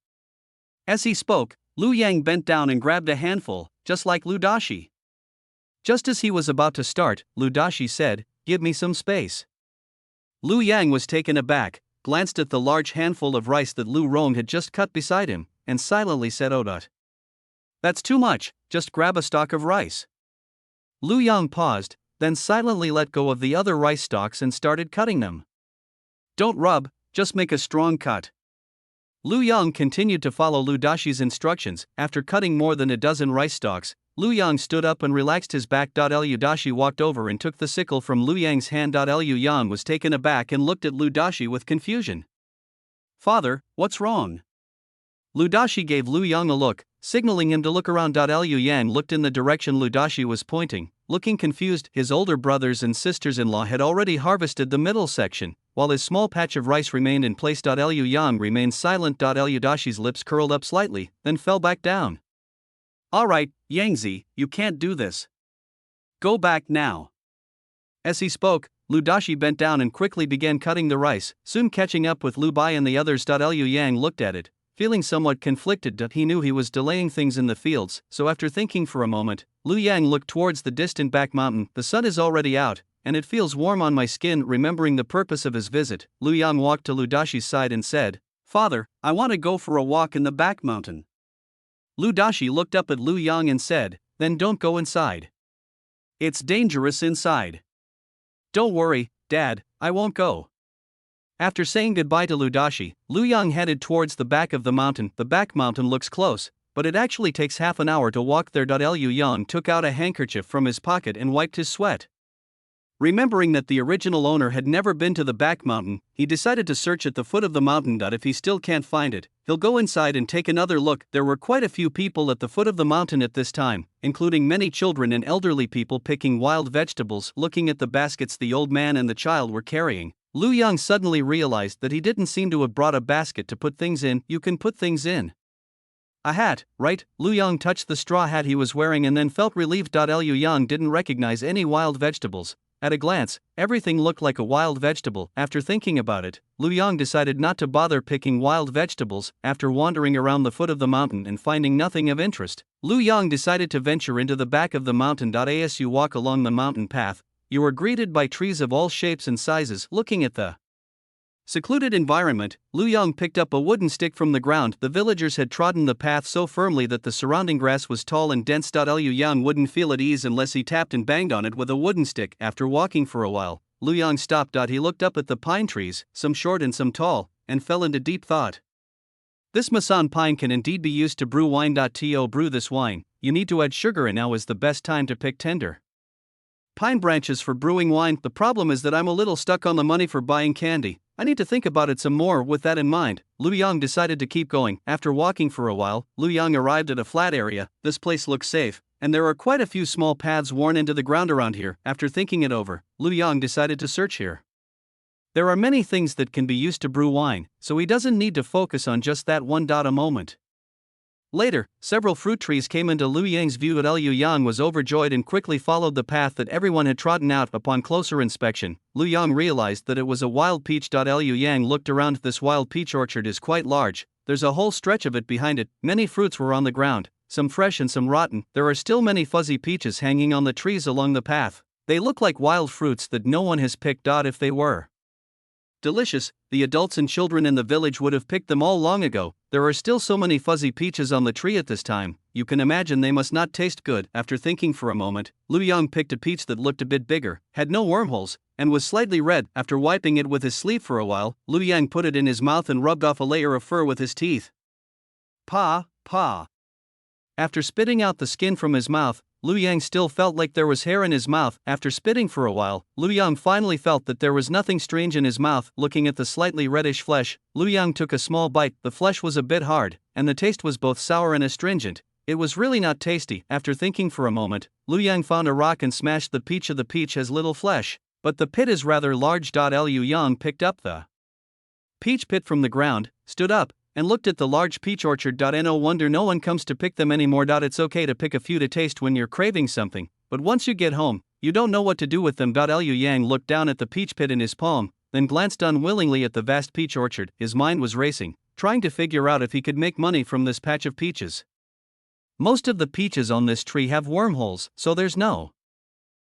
As he spoke, Lu Yang bent down and grabbed a handful, just like Lu Dashi. Just as he was about to start, Lu Dashi said, "Give me some space." Lu Yang was taken aback, glanced at the large handful of rice that Lu Rong had just cut beside him, and silently said, "Oh, that's too much, just grab a stalk of rice." Lu Yang paused, then silently let go of the other rice stalks and started cutting them. "Don't rub, just make a strong cut." Lu Yang continued to follow Lu Dashi's instructions. After cutting more than a dozen rice stalks, Lu Yang stood up and relaxed his back. Liu Dashi walked over and took the sickle from Lu Yang's hand. Liu Yang was taken aback and looked at Lu Dashi with confusion. "Father, what's wrong?" Lu Dashi gave Lu Yang a look, signaling him to look around. Liu Yang looked in the direction Lu Dashi was pointing, looking confused. His older brothers and sisters-in-law had already harvested the middle section, while his small patch of rice remained in place. Liu Yang remained silent. Liu Dashi's lips curled up slightly, then fell back down. "All right, Yangzi, you can't do this. Go back now." As he spoke, Lu Dashi bent down and quickly began cutting the rice, soon catching up with Lu Bai and the others. Liu Yang looked at it, feeling somewhat conflicted. He knew he was delaying things in the fields, so after thinking for a moment, Lu Yang looked towards the distant back mountain. "The sun is already out, and it feels warm on my skin." Remembering the purpose of his visit, Lu Yang walked to Lu Dashi's side and said, "Father, I want to go for a walk in the back mountain." Lu Dashi looked up at Lu Yang and said, "Then don't go inside. It's dangerous inside." "Don't worry, Dad, I won't go." After saying goodbye to Lu Dashi, Lu Yang headed towards the back of the mountain. The back mountain looks close, but it actually takes half an hour to walk there. Liu Yang took out a handkerchief from his pocket and wiped his sweat. Remembering that the original owner had never been to the back mountain, he decided to search at the foot of the mountain. If he still can't find it, he'll go inside and take another look. There were quite a few people at the foot of the mountain at this time, including many children and elderly people picking wild vegetables. Looking at the baskets the old man and the child were carrying, Lu Yang suddenly realized that he didn't seem to have brought a basket to put things in. "You can put things in a hat, right?" Lu Yang touched the straw hat he was wearing and then felt relieved. Liu Yang didn't recognize any wild vegetables. At a glance, everything looked like a wild vegetable. After thinking about it, Lu Yang decided not to bother picking wild vegetables. After wandering around the foot of the mountain and finding nothing of interest, Lu Yang decided to venture into the back of the mountain. As you walk along the mountain path, you are greeted by trees of all shapes and sizes. Looking at the secluded environment, Lu Yang picked up a wooden stick from the ground. The villagers had trodden the path so firmly that the surrounding grass was tall and dense. Liu Yang wouldn't feel at ease unless he tapped and banged on it with a wooden stick. After walking for a while, Lu Yang stopped. He looked up at the pine trees, some short and some tall, and fell into deep thought. This Masan pine can indeed be used to brew wine. To brew this wine, you need to add sugar, and now is the best time to pick tender pine branches for brewing wine. The problem is that I'm a little stuck on the money for buying candy. I need to think about it some more. With that in mind, Lu Yang decided to keep going. After walking for a while, Lu Yang arrived at a flat area. This place looks safe, and there are quite a few small paths worn into the ground around here. After thinking it over, Lu Yang decided to search here. There are many things that can be used to brew wine, so he doesn't need to focus on just that one. A moment later, several fruit trees came into Lu Yang's view. Liu Yang was overjoyed and quickly followed the path that everyone had trodden out. Upon closer inspection, Lu Yang realized that it was a wild peach. Liu Yang looked around. This wild peach orchard is quite large. there's a whole stretch of it behind it. Many fruits were on the ground, some fresh and some rotten. There are still many fuzzy peaches hanging on the trees along the path. They look like wild fruits that no one has picked. If they were delicious, the adults and children in the village would have picked them all long ago. There are still so many fuzzy peaches on the tree at this time, you can imagine they must not taste good. After thinking for a moment, Lu Yang picked a peach that looked a bit bigger, had no wormholes, and was slightly red. After wiping it with his sleeve for a while, Lu Yang put it in his mouth and rubbed off a layer of fur with his teeth. Pa. After spitting out the skin from his mouth, Lu Yang still felt like there was hair in his mouth. After spitting for a while, Lu Yang finally felt that there was nothing strange in his mouth. Looking at the slightly reddish flesh, Lu Yang took a small bite. The flesh was a bit hard, and the taste was both sour and astringent. It was really not tasty. After thinking for a moment, Lu Yang found a rock and smashed the peach. The peach has little flesh, but the pit is rather large. Lu Yang picked up the peach pit from the ground, stood up, and looked at the large peach orchard. No wonder no one comes to pick them anymore. It's okay to pick a few to taste when you're craving something, but once you get home, you don't know what to do with them. Lu Yang looked down at the peach pit in his palm, then glanced unwillingly at the vast peach orchard. His mind was racing, trying to figure out if he could make money from this patch of peaches. Most of the peaches on this tree have wormholes, so there's no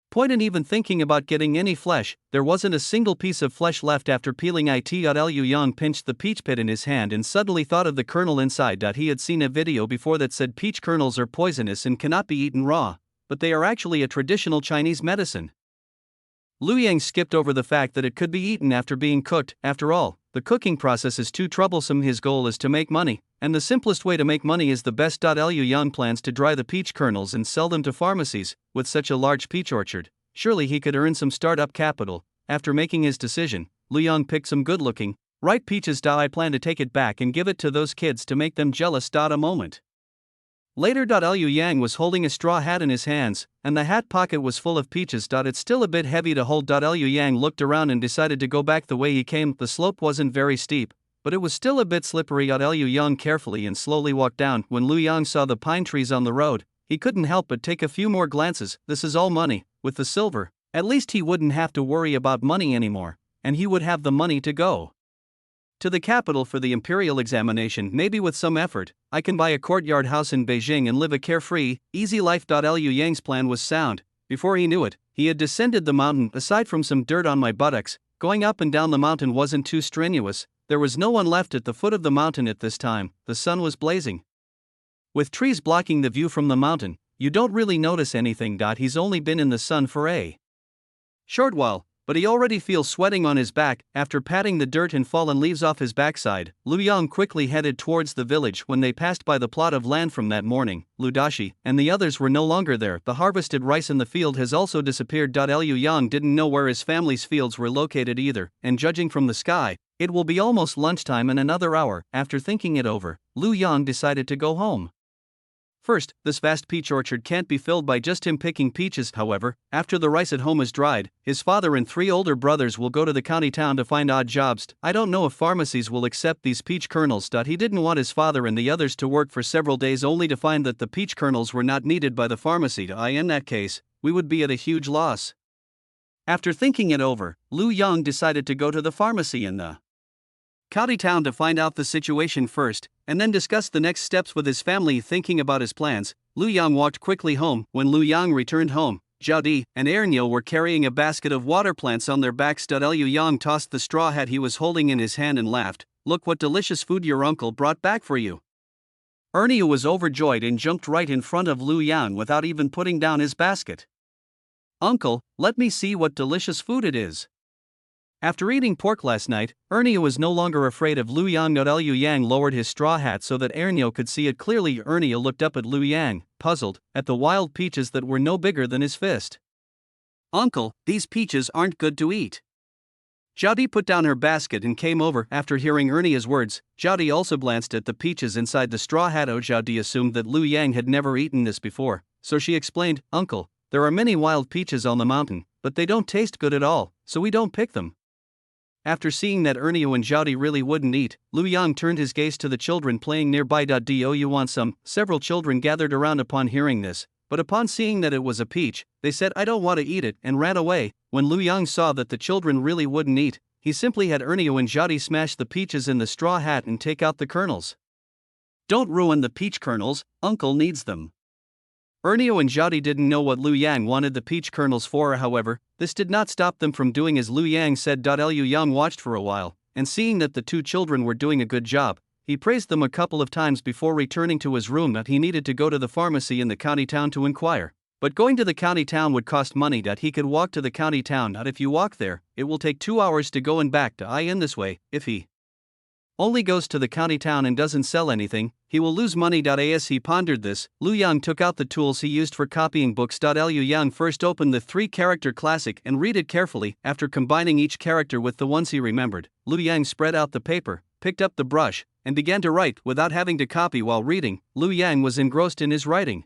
point in even thinking about getting any flesh. There wasn't a single piece of flesh left after peeling it. Lu Yang pinched the peach pit in his hand and suddenly thought of the kernel inside. He had seen a video before that said peach kernels are poisonous and cannot be eaten raw, but they are actually a traditional Chinese medicine. Lu Yang skipped over the fact that it could be eaten after being cooked. After all, the cooking process is too troublesome. His goal is to make money, and the simplest way to make money is the best. Lu Yang plans to dry the peach kernels and sell them to pharmacies. With such a large peach orchard, surely he could earn some startup capital. After making his decision, Lu Yang picked some good-looking, ripe peaches. I plan to take it back and give it to those kids to make them jealous. A moment later, Lu Yang was holding a straw hat in his hands, and the hat pocket was full of peaches. It's still a bit heavy to hold. Lu Yang looked around and decided to go back the way he came. The slope wasn't very steep, but it was still a bit slippery. Lu Yang carefully and slowly walked down. When Lu Yang saw the pine trees on the road, he couldn't help but take a few more glances. This is all money. With the silver, at least he wouldn't have to worry about money anymore, and he would have the money to go to the capital for the Imperial examination. Maybe with some effort, I can buy a courtyard house in Beijing and live a carefree, easy life. Lu Yang's plan was sound. Before he knew it, he had descended the mountain. Aside from some dirt on my buttocks, going up and down the mountain wasn't too strenuous. There was no one left at the foot of the mountain at this time. The sun was blazing. With trees blocking the view from the mountain, you don't really notice anything. He's only been in the sun for a short while, but he already feels sweating on his back. After patting the dirt and fallen leaves off his backside, Lu Yang quickly headed towards the village. When they passed by the plot of land from that morning, Lu Dashi and the others were no longer there. The harvested rice in the field has also disappeared. Lu Yang didn't know where his family's fields were located either, and judging from the sky, it will be almost lunchtime in another hour. After thinking it over, Lu Yang decided to go home. First, this vast peach orchard can't be filled by just him picking peaches. However, after the rice at home is dried, his father and 3 older brothers will go to the county town to find odd jobs. I don't know if pharmacies will accept these peach kernels. He didn't want his father and the others to work for several days only to find that the peach kernels were not needed by the pharmacy. In that case, we would be at a huge loss. After thinking it over, Lu Yang decided to go to the pharmacy in the county town to find out the situation first, and then discuss the next steps with his family. Thinking about his plans, Lu Yang walked quickly home. When Lu Yang returned home, Zhao Di and Ernio were carrying a basket of water plants on their backs. Lu Yang tossed the straw hat he was holding in his hand and laughed. "Look what delicious food your uncle brought back for you." Ernio was overjoyed and jumped right in front of Lu Yang without even putting down his basket. "Uncle, let me see what delicious food it is." After eating pork last night, Ernio was no longer afraid of Lu Yang. Lu Yang lowered his straw hat so that Ernio could see it clearly. Ernio looked up at Lu Yang, puzzled, at the wild peaches that were no bigger than his fist. "Uncle, these peaches aren't good to eat." Zhao put down her basket and came over. After hearing Ernio's words, Zhao also glanced at the peaches inside the straw hat. Zhao assumed that Lu Yang had never eaten this before, so she explained, "Uncle, there are many wild peaches on the mountain, but they don't taste good at all, so we don't pick them." After seeing that Ernio and Zhao really wouldn't eat, Lu Yang turned his gaze to the children playing nearby. "Do you want some?" Several children gathered around upon hearing this, but upon seeing that it was a peach, they said, "I don't want to eat it," and ran away. When Lu Yang saw that the children really wouldn't eat, he simply had Ernio and Zhao smash the peaches in the straw hat and take out the kernels. Don't ruin the peach kernels, Uncle needs them. Ernio and Zhao didn't know what Liu Yang wanted the peach kernels for, however, this did not stop them from doing as Liu Yang said. Liu Yang watched for a while, and seeing that the two children were doing a good job, he praised them a couple of times before returning to his room. That he needed to go to the pharmacy in the county town to inquire. But going to the county town would cost money. That he could walk to the county town. That if you walk there, it will take 2 hours to go and back. In this way, if he only goes to the county town and doesn't sell anything, he will lose money. As he pondered this, Liu Yang took out the tools he used for copying books. Liu Yang first opened the 3-character classic and read it carefully. After combining each character with the ones he remembered, Liu Yang spread out the paper, picked up the brush, and began to write without having to copy. While reading, Liu Yang was engrossed in his writing.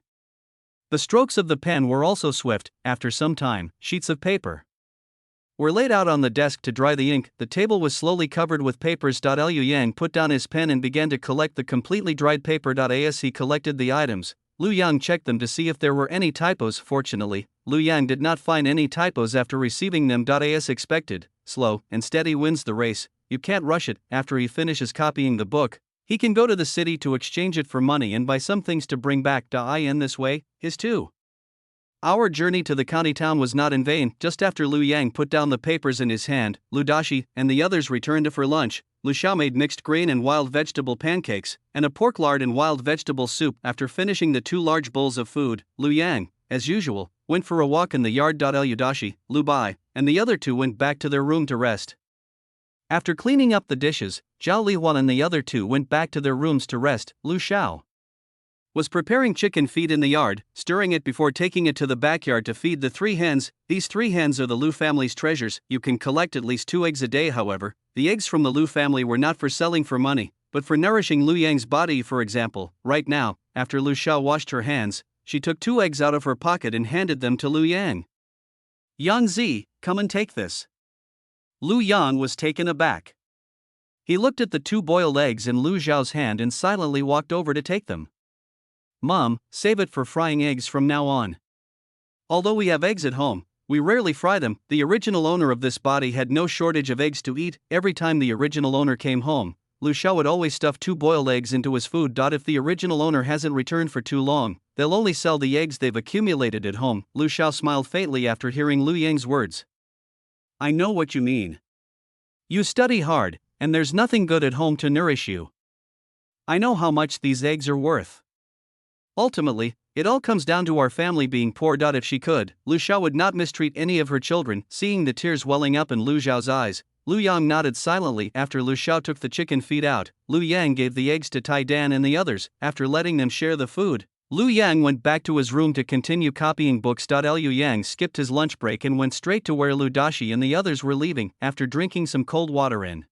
The strokes of the pen were also swift. After some time, sheets of paper were laid out on the desk to dry the ink. The table was slowly covered with papers. Liu Yang put down his pen and began to collect the completely dried paper. As he collected the items, Liu Yang checked them to see if there were any typos. Fortunately, Liu Yang did not find any typos after receiving them. As expected, slow and steady wins the race. You can't rush it. After he finishes copying the book, he can go to the city to exchange it for money and buy some things to bring back. In this way, his 2-hour journey to the county town was not in vain. Just after Liu Yang put down the papers in his hand, Liu Dashi and the others returned for lunch. Liu Xiao made mixed grain and wild vegetable pancakes, and a pork lard and wild vegetable soup. After finishing the 2 large bowls of food, Liu Yang, as usual, went for a walk in the yard. Liu Dashi, Liu Bai, and the other 2 went back to their room to rest. After cleaning up the dishes, Zhao Lihuan and the other 2 went back to their rooms to rest. Liu Xiao was preparing chicken feed in the yard, stirring it before taking it to the backyard to feed the 3 hens. These 3 hens are the Liu family's treasures. You can collect at least 2 eggs a day. However, the eggs from the Liu family were not for selling for money, but for nourishing Liu Yang's body. For example, right now, after Liu Xiao washed her hands, she took 2 eggs out of her pocket and handed them to Liu Yang. Yang Zi, come and take this. Liu Yang was taken aback. He looked at the 2 boiled eggs in Liu Xiao's hand and silently walked over to take them. Mom, save it for frying eggs from now on. Although we have eggs at home, we rarely fry them. The original owner of this body had no shortage of eggs to eat. Every time the original owner came home, Liu Xiao would always stuff 2 boiled eggs into his food. If the original owner hasn't returned for too long, they'll only sell the eggs they've accumulated at home. Liu Xiao smiled faintly after hearing Liu Yang's words. I know what you mean. You study hard, and there's nothing good at home to nourish you. I know how much these eggs are worth. Ultimately, it all comes down to our family being poor. If she could, Liu Xiao would not mistreat any of her children. Seeing the tears welling up in Liu Xiao's eyes, Liu Yang nodded silently. After Liu Xiao took the chicken feed out, Liu Yang gave the eggs to Tai Dan and the others. After letting them share the food, Liu Yang went back to his room to continue copying books. Liu Yang skipped his lunch break and went straight to where Liu Dashi and the others were leaving. After drinking some cold water in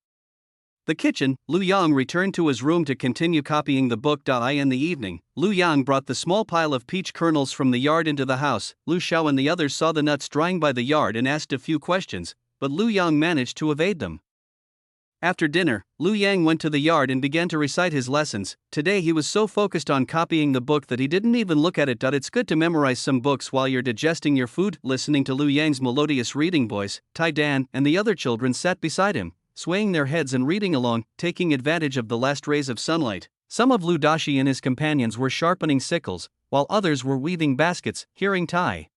the kitchen, Liu Yang returned to his room to continue copying the book. In the evening, Liu Yang brought the small pile of peach kernels from the yard into the house. Liu Xiao and the others saw the nuts drying by the yard and asked a few questions, but Liu Yang managed to evade them. After dinner, Liu Yang went to the yard and began to recite his lessons. Today he was so focused on copying the book that he didn't even look at it. It's good to memorize some books while you're digesting your food. Listening to Liu Yang's melodious reading voice, Tai Dan and the other children sat beside him, swaying their heads and reading along, taking advantage of the last rays of sunlight. Some of Liu Dashi and his companions were sharpening sickles, while others were weaving baskets. Hearing Tai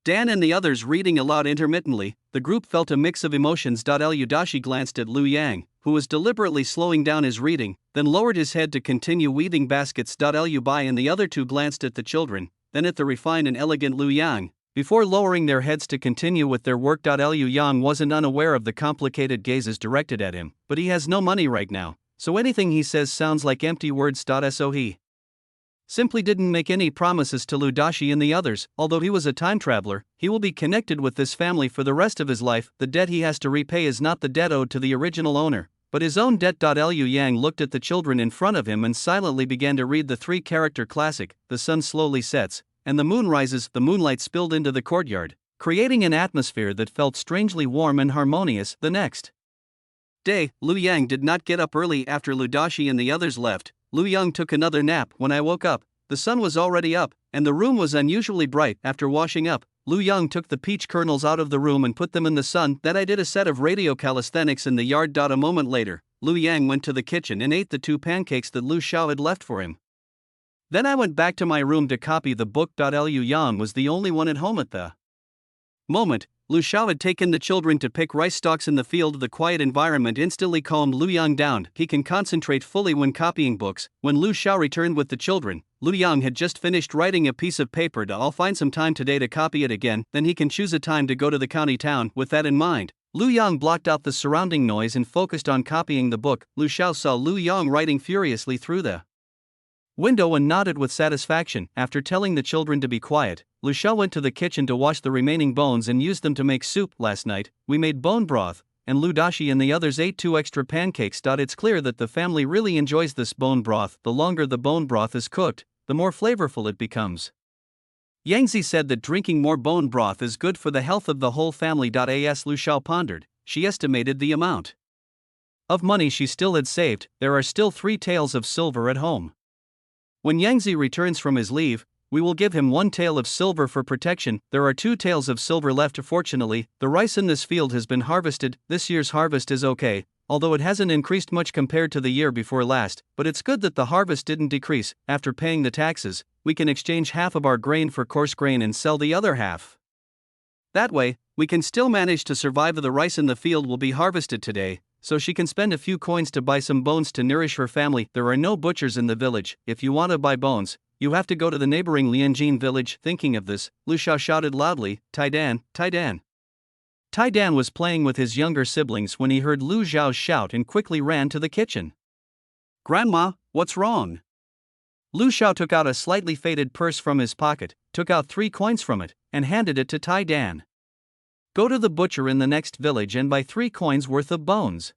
Dan and the others reading aloud intermittently, the group felt a mix of emotions. Liu Dashi glanced at Liu Yang, who was deliberately slowing down his reading, then lowered his head to continue weaving baskets. Liu Bai and the other 2 glanced at the children, then at the refined and elegant Liu Yang, before lowering their heads to continue with their work. Liu Yang wasn't unaware of the complicated gazes directed at him, but he has no money right now, so anything he says sounds like empty words. So he simply didn't make any promises to Liu Dashi and the others. Although he was a time traveler, he will be connected with this family for the rest of his life. The debt he has to repay is not the debt owed to the original owner, but his own debt. Liu Yang looked at the children in front of him and silently began to read the 3-character classic. The sun slowly sets, and the moon rises. The moonlight spilled into the courtyard, creating an atmosphere that felt strangely warm and harmonious. The next day, Liu Yang did not get up early. After Liu Dashi and the others left, Liu Yang took another nap. When I woke up, the sun was already up, and the room was unusually bright. After washing up, Lu Yang took the peach kernels out of the room and put them in the sun. Then I did a set of radio calisthenics in the yard. A moment later, Lu Yang went to the kitchen and ate the 2 pancakes that Lu Xiao had left for him. Then I went back to my room to copy the book. Lu Yang was the only one at home at the moment. Lu Xiao had taken the children to pick rice stalks in the field. The quiet environment instantly calmed Lu Yang down. He can concentrate fully when copying books. When Lu Xiao returned with the children, Lu Yang had just finished writing a piece of paper. I'll find some time today to copy it again, then he can choose a time to go to the county town. With that in mind, Lu Yang blocked out the surrounding noise and focused on copying the book. Lu Xiao saw Lu Yang writing furiously through the window and nodded with satisfaction. After telling the children to be quiet, Lu Xiao went to the kitchen to wash the remaining bones and used them to make soup. Last night, we made bone broth, and Lu Dashi and the others ate 2 extra pancakes. It's clear that the family really enjoys this bone broth. The longer the bone broth is cooked, the more flavorful it becomes. Yangzi said that drinking more bone broth is good for the health of the whole family. As Lu Xiao pondered, she estimated the amount of money she still had saved. There are still 3 taels of silver at home. When Yangzi returns from his leave, we will give him 1 tael of silver for protection. There are 2 taels of silver left. Fortunately, the rice in this field has been harvested. This year's harvest is okay, although it hasn't increased much compared to the year before last, but it's good that the harvest didn't decrease. After paying the taxes, we can exchange half of our grain for coarse grain and sell the other half. That way, we can still manage to survive. The rice in the field will be harvested today, so she can spend a few coins to buy some bones to nourish her family. There are no butchers in the village. If you want to buy bones, you have to go to the neighboring Lianjin village. Thinking of this, Lu Xiao shouted loudly, "Taidan, Taidan." Taidan was playing with his younger siblings when he heard Lu Xiao's shout and quickly ran to the kitchen. "Grandma, what's wrong?" Lu Xiao took out a slightly faded purse from his pocket, took out 3 coins from it, and handed it to Taidan. "Go to the butcher in the next village and buy 3 coins worth of bones."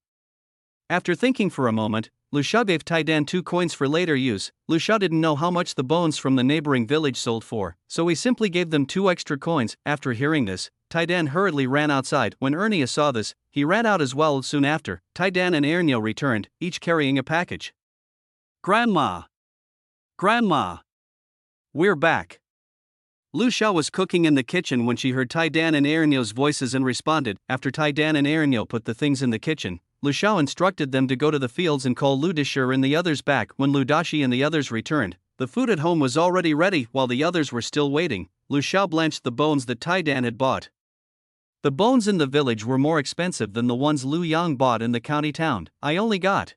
After thinking for a moment, Lu Xiao gave Taidan 2 coins for later use. Lu Xiao didn't know how much the bones from the neighboring village sold for, so he simply gave them 2 extra coins. After hearing this, Taidan hurriedly ran outside. When Ernia saw this, he ran out as well. Soon after, Taidan and Ernia returned, each carrying a package. "Grandma! Grandma! We're back!" Lu Xiao was cooking in the kitchen when she heard Taidan and Ernio's voices and responded. After Taidan and Ernio put the things in the kitchen, Lu Xiao instructed them to go to the fields and call Lu Dashir and the others back. When Lu Dashi and the others returned, the food at home was already ready. While the others were still waiting, Lu Xiao blanched the bones that Taidan had bought. The bones in the village were more expensive than the ones Lu Yang bought in the county town. "I only got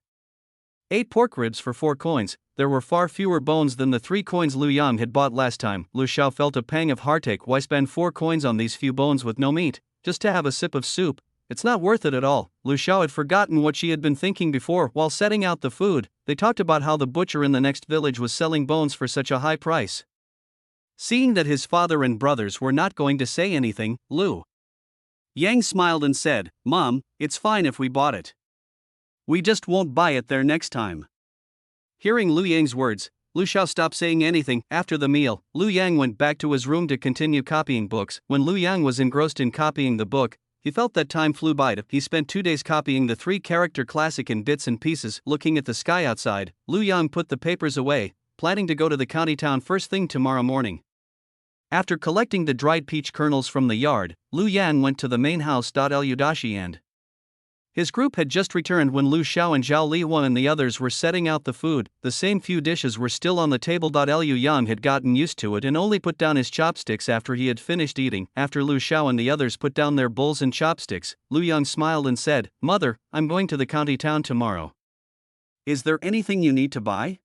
8 pork ribs for 4 coins. There were far fewer bones than the 3 coins Lu Yang had bought last time." Lu Xiao felt a pang of heartache. Why spend 4 coins on these few bones with no meat, just to have a sip of soup? It's not worth it at all. Lu Xiao had forgotten what she had been thinking before. While setting out the food, they talked about how the butcher in the next village was selling bones for such a high price. Seeing that his father and brothers were not going to say anything, Lu Yang smiled and said, "Mom, it's fine if we bought it. We just won't buy it there next time." Hearing Lu Yang's words, Lu Xiao stopped saying anything. After the meal, Lu Yang went back to his room to continue copying books. When Lu Yang was engrossed in copying the book, he felt that time flew by. He spent 2 days copying the 3-character classic in bits and pieces. Looking at the sky outside, Lu Yang put the papers away, planning to go to the county town first thing tomorrow morning. After collecting the dried peach kernels from the yard, Lu Yang went to the main house. Lu Dashi and his group had just returned when Lu Xiao and Zhao Liwa and the others were setting out the food. The same few dishes were still on the table. Lu Yang had gotten used to it and only put down his chopsticks after he had finished eating. After Lu Xiao and the others put down their bowls and chopsticks, Lu Yang smiled and said, "Mother, I'm going to the county town tomorrow. Is there anything you need to buy?"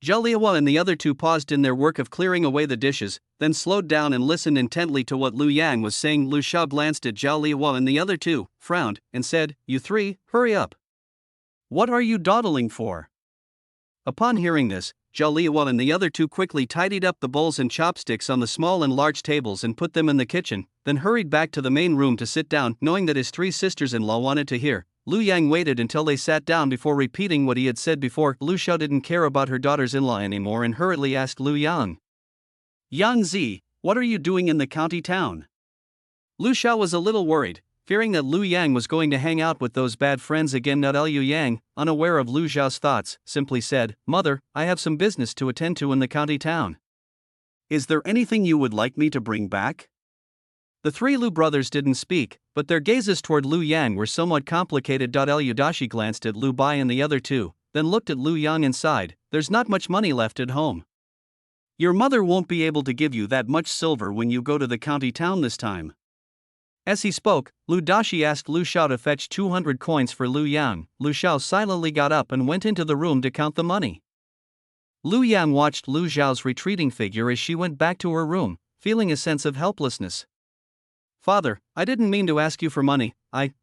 Zhao Liwa and the other 2 paused in their work of clearing away the dishes, then slowed down and listened intently to what Lu Yang was saying. Lu Xiao glanced at Zhao Liwa and the other 2, frowned, and said, "You 3, hurry up. What are you dawdling for?" Upon hearing this, Zhao Liwa and the other 2 quickly tidied up the bowls and chopsticks on the small and large tables and put them in the kitchen, then hurried back to the main room to sit down. Knowing that his 3 sisters-in-law wanted to hear, Lu Yang waited until they sat down before repeating what he had said before. Lu Xiao didn't care about her daughters-in-law anymore and hurriedly asked Lu Yang, "Yang Zi, what are you doing in the county town?" Lu Xiao was a little worried, fearing that Lu Yang was going to hang out with those bad friends again. Lu Yang, unaware of Lu Xiao's thoughts, simply said, "Mother, I have some business to attend to in the county town. Is there anything you would like me to bring back?" The three Lu brothers didn't speak, but their gazes toward Lu Yang were somewhat complicated. Lu Dashi glanced at Lu Bai and the other two, then looked at Lu Yang and sighed, "There's not much money left at home. Your mother won't be able to give you that much silver when you go to the county town this time." As he spoke, Lu Dashi asked Lu Xiao to fetch 200 coins for Lu Yang. Lu Xiao silently got up and went into the room to count the money. Lu Yang watched Lu Xiao's retreating figure as she went back to her room, feeling a sense of helplessness. "Father, I didn't mean to ask you for money."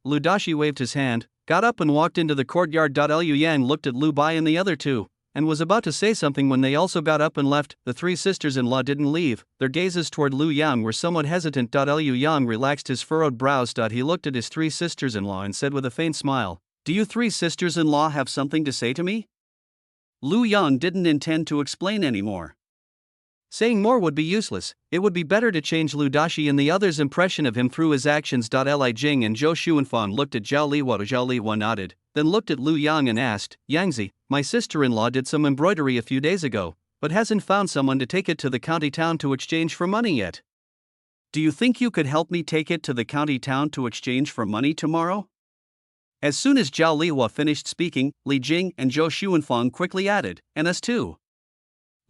Lu Dashi waved his hand, got up and walked into the courtyard. Lu Yang looked at Lu Bai and the other two, and was about to say something when they also got up and left. The three sisters-in-law didn't leave, their gazes toward Lu Yang were somewhat hesitant. Lu Yang relaxed his furrowed brows. He looked at his three sisters-in-law and said with a faint smile, "Do you three sisters-in-law have something to say to me?" Lu Yang didn't intend to explain anymore. Saying more would be useless, it would be better to change Lu Dashi and the others' impression of him through his actions. Li Jing and Zhou Xuanfang looked at Zhao Liwa. Zhao Liwa nodded, then looked at Lu Yang and asked, "Yangzi, my sister-in-law did some embroidery a few days ago, but hasn't found someone to take it to the county town to exchange for money yet. Do you think you could help me take it to the county town to exchange for money tomorrow?" As soon as Zhao Liwa finished speaking, Li Jing and Zhou Xuanfang quickly added, "And us too."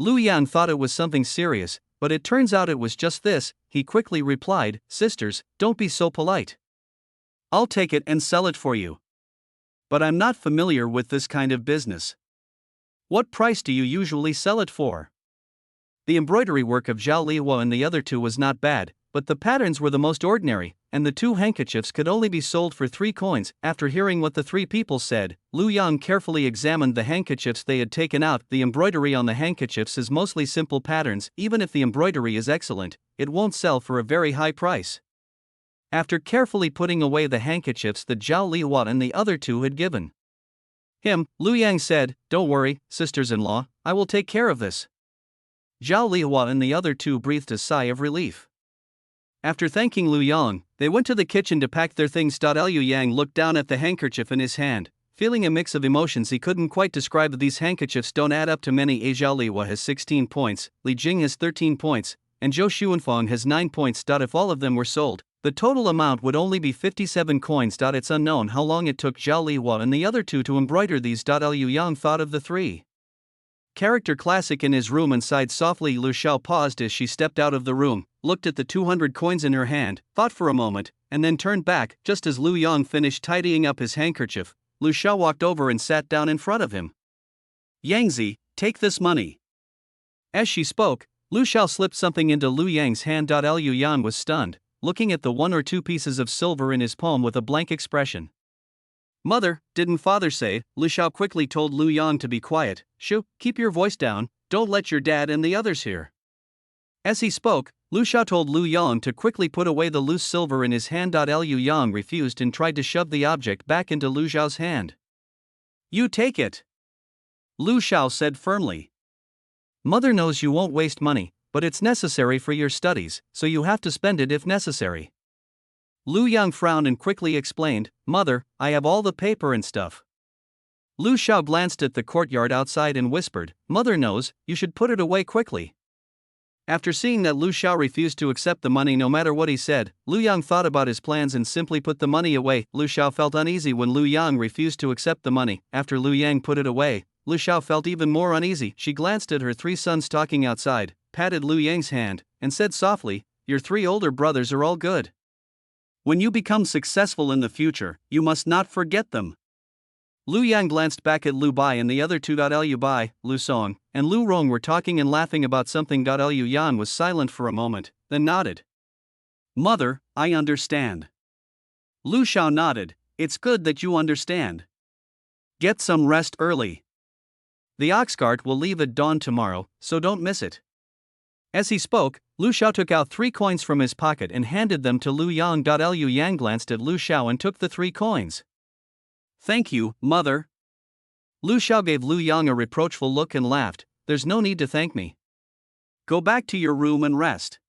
Lu Yang thought it was something serious, but it turns out it was just this. He quickly replied, "Sisters, don't be so polite. I'll take it and sell it for you. But I'm not familiar with this kind of business. What price do you usually sell it for?" The embroidery work of Zhao Liwa and the other two was not bad, but the patterns were the most ordinary, and the two handkerchiefs could only be sold for 3 coins. After hearing what the three people said, Lu Yang carefully examined the handkerchiefs they had taken out. The embroidery on the handkerchiefs is mostly simple patterns. Even if the embroidery is excellent, it won't sell for a very high price. After carefully putting away the handkerchiefs that Zhao Liwa and the other two had given him, Lu Yang said, "Don't worry, sisters-in-law, I will take care of this." Zhao Liwa and the other two breathed a sigh of relief. After thanking Lu Yang, they went to the kitchen to pack their things. Lu Yang looked down at the handkerchief in his hand, feeling a mix of emotions he couldn't quite describe. These handkerchiefs don't add up to many. Zhao Liwa has 16 points, Li Jing has 13 points, and Zhou Xuanfang has 9 points. If all of them were sold, the total amount would only be 57 coins. It's unknown how long it took Zhao Liwa and the other two to embroider these. Lu Yang thought of the three character classic in his room and sighed softly. Lu Xiao paused as she stepped out of the room, looked at the 200 coins in her hand, thought for a moment, and then turned back. Just as Lu Yang finished tidying up his handkerchief, Lu Xiao walked over and sat down in front of him. "Yangzi, take this money." As she spoke, Lu Xiao slipped something into Lu Yang's hand. Lu Yang was stunned, looking at the 1 or 2 pieces of silver in his palm with a blank expression. "Mother, didn't father say?" Lu Xiao quickly told Lu Yang to be quiet. "Shoo, keep your voice down, don't let your dad and the others hear." As he spoke, Lu Xiao told Lu Yang to quickly put away the loose silver in his hand. Lu Yang refused and tried to shove the object back into Lu Xiao's hand. "You take it," Lu Xiao said firmly. "Mother knows you won't waste money, but it's necessary for your studies, so you have to spend it if necessary." Lu Yang frowned and quickly explained, "Mother, I have all the paper and stuff." Lu Xiao glanced at the courtyard outside and whispered, "Mother knows, you should put it away quickly." After seeing that Lu Xiao refused to accept the money no matter what he said, Lu Yang thought about his plans and simply put the money away. Lu Xiao felt uneasy when Lu Yang refused to accept the money. After Lu Yang put it away, Lu Xiao felt even more uneasy. She glanced at her 3 sons talking outside, patted Lu Yang's hand, and said softly, "Your 3 older brothers are all good. When you become successful in the future, you must not forget them." Lu Yang glanced back at Lu Bai and the other two. Lu Bai, Lu Song, and Lu Rong were talking and laughing about something. Lu Yan was silent for a moment, then nodded. "Mother, I understand." Lu Xiao nodded, "It's good that you understand. Get some rest early. The ox cart will leave at dawn tomorrow, so don't miss it." As he spoke, Lu Xiao took out 3 coins from his pocket and handed them to Lu Yang. Lu Yang glanced at Lu Xiao and took the 3 coins. "Thank you, mother." Lu Xiao gave Lu Yang a reproachful look and laughed, "There's no need to thank me. Go back to your room and rest."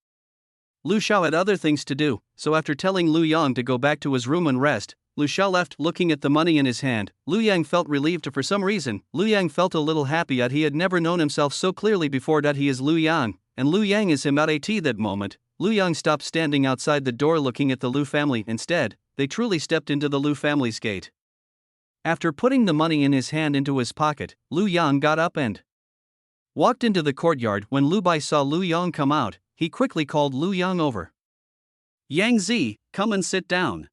Lu Xiao had other things to do, so after telling Lu Yang to go back to his room and rest, Lu Xiao left. Looking at the money in his hand, Lu Yang felt relieved. For some reason, Lu Yang felt a little happy that he had never known himself so clearly before. He is Lu Yang, and Lu Yang is him. At that moment, Lu Yang stopped standing outside the door looking at the Lu family. Instead, they truly stepped into the Lu family's gate. After putting the money in his hand into his pocket, Lu Yang got up and walked into the courtyard. When Lu Bai saw Lu Yang come out, he quickly called Lu Yang over. "Yang Zi, come and sit down."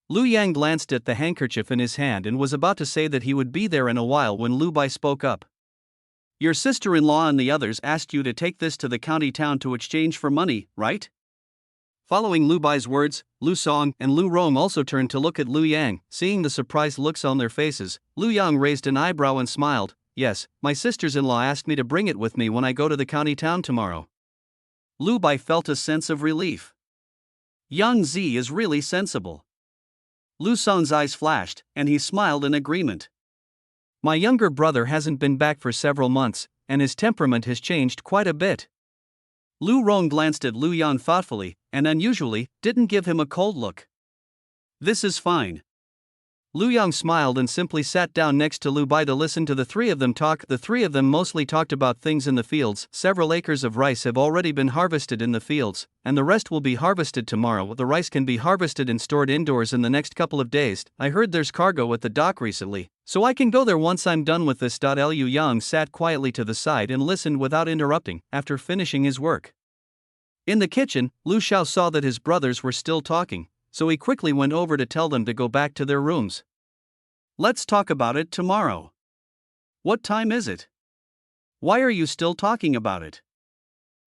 Lu Yang glanced at the handkerchief in his hand and was about to say that he would be there in a while when Lu Bai spoke up. "Your sister-in-law and the others asked you to take this to the county town to exchange for money, right?" Following Lu Bai's words, Lu Song and Lu Rong also turned to look at Lu Yang. Seeing the surprised looks on their faces, Lu Yang raised an eyebrow and smiled. "Yes, my sisters-in-law asked me to bring it with me when I go to the county town tomorrow." Lu Bai felt a sense of relief. Yang Zi is really sensible. Lu Song's eyes flashed, and he smiled in agreement. "My younger brother hasn't been back for several months, and his temperament has changed quite a bit." Lu Rong glanced at Lu Yang thoughtfully, and unusually, didn't give him a cold look. "This is fine." Lu Yang smiled and simply sat down next to Lu Bai to listen to the three of them talk. The three of them mostly talked about things in the fields. Several acres of rice have already been harvested in the fields, and the rest will be harvested tomorrow. The rice can be harvested and stored indoors in the next couple of days. "I heard there's cargo at the dock recently, so I can go there once I'm done with this." Lu Yang sat quietly to the side and listened without interrupting. After finishing his work in the kitchen, Lu Xiao saw that his brothers were still talking, so he quickly went over to tell them to go back to their rooms. "Let's talk about it tomorrow." "What time is it? Why are you still talking about it?"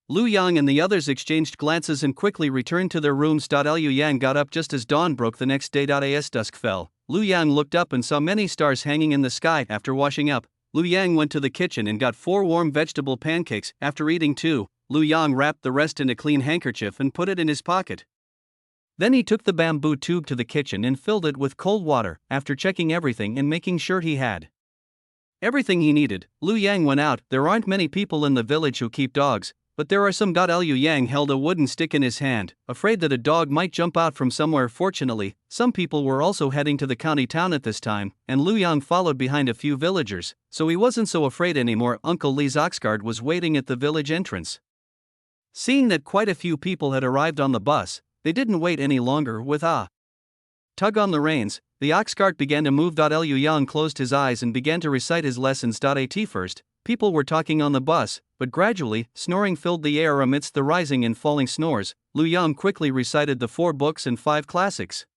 Lu Yang and the others exchanged glances and quickly returned to their rooms. Lu Yang got up just as dawn broke the next day. As dusk fell, Lu Yang looked up and saw many stars hanging in the sky. After washing up, Lu Yang went to the kitchen and got 4 warm vegetable pancakes. After eating 2, Lu Yang wrapped the rest in a clean handkerchief and put it in his pocket. Then he took the bamboo tube to the kitchen and filled it with cold water. After checking everything and making sure he had everything he needed, Lu Yang went out. There aren't many people in the village who keep dogs, but there are some. Lu Yang held a wooden stick in his hand, afraid that a dog might jump out from somewhere. Fortunately, some people were also heading to the county town at this time, and Lu Yang followed behind a few villagers, so he wasn't so afraid anymore. Uncle Li's oxcart was waiting at the village entrance. Seeing that quite a few people had arrived on the bus, they didn't wait any longer. With a tug on the reins, the oxcart began to move. Lu Yang closed his eyes and began to recite his lessons. At first, people were talking on the bus, but gradually, snoring filled the air amidst the rising and falling snores. Lu Yang quickly recited the 4 books and 5 classics.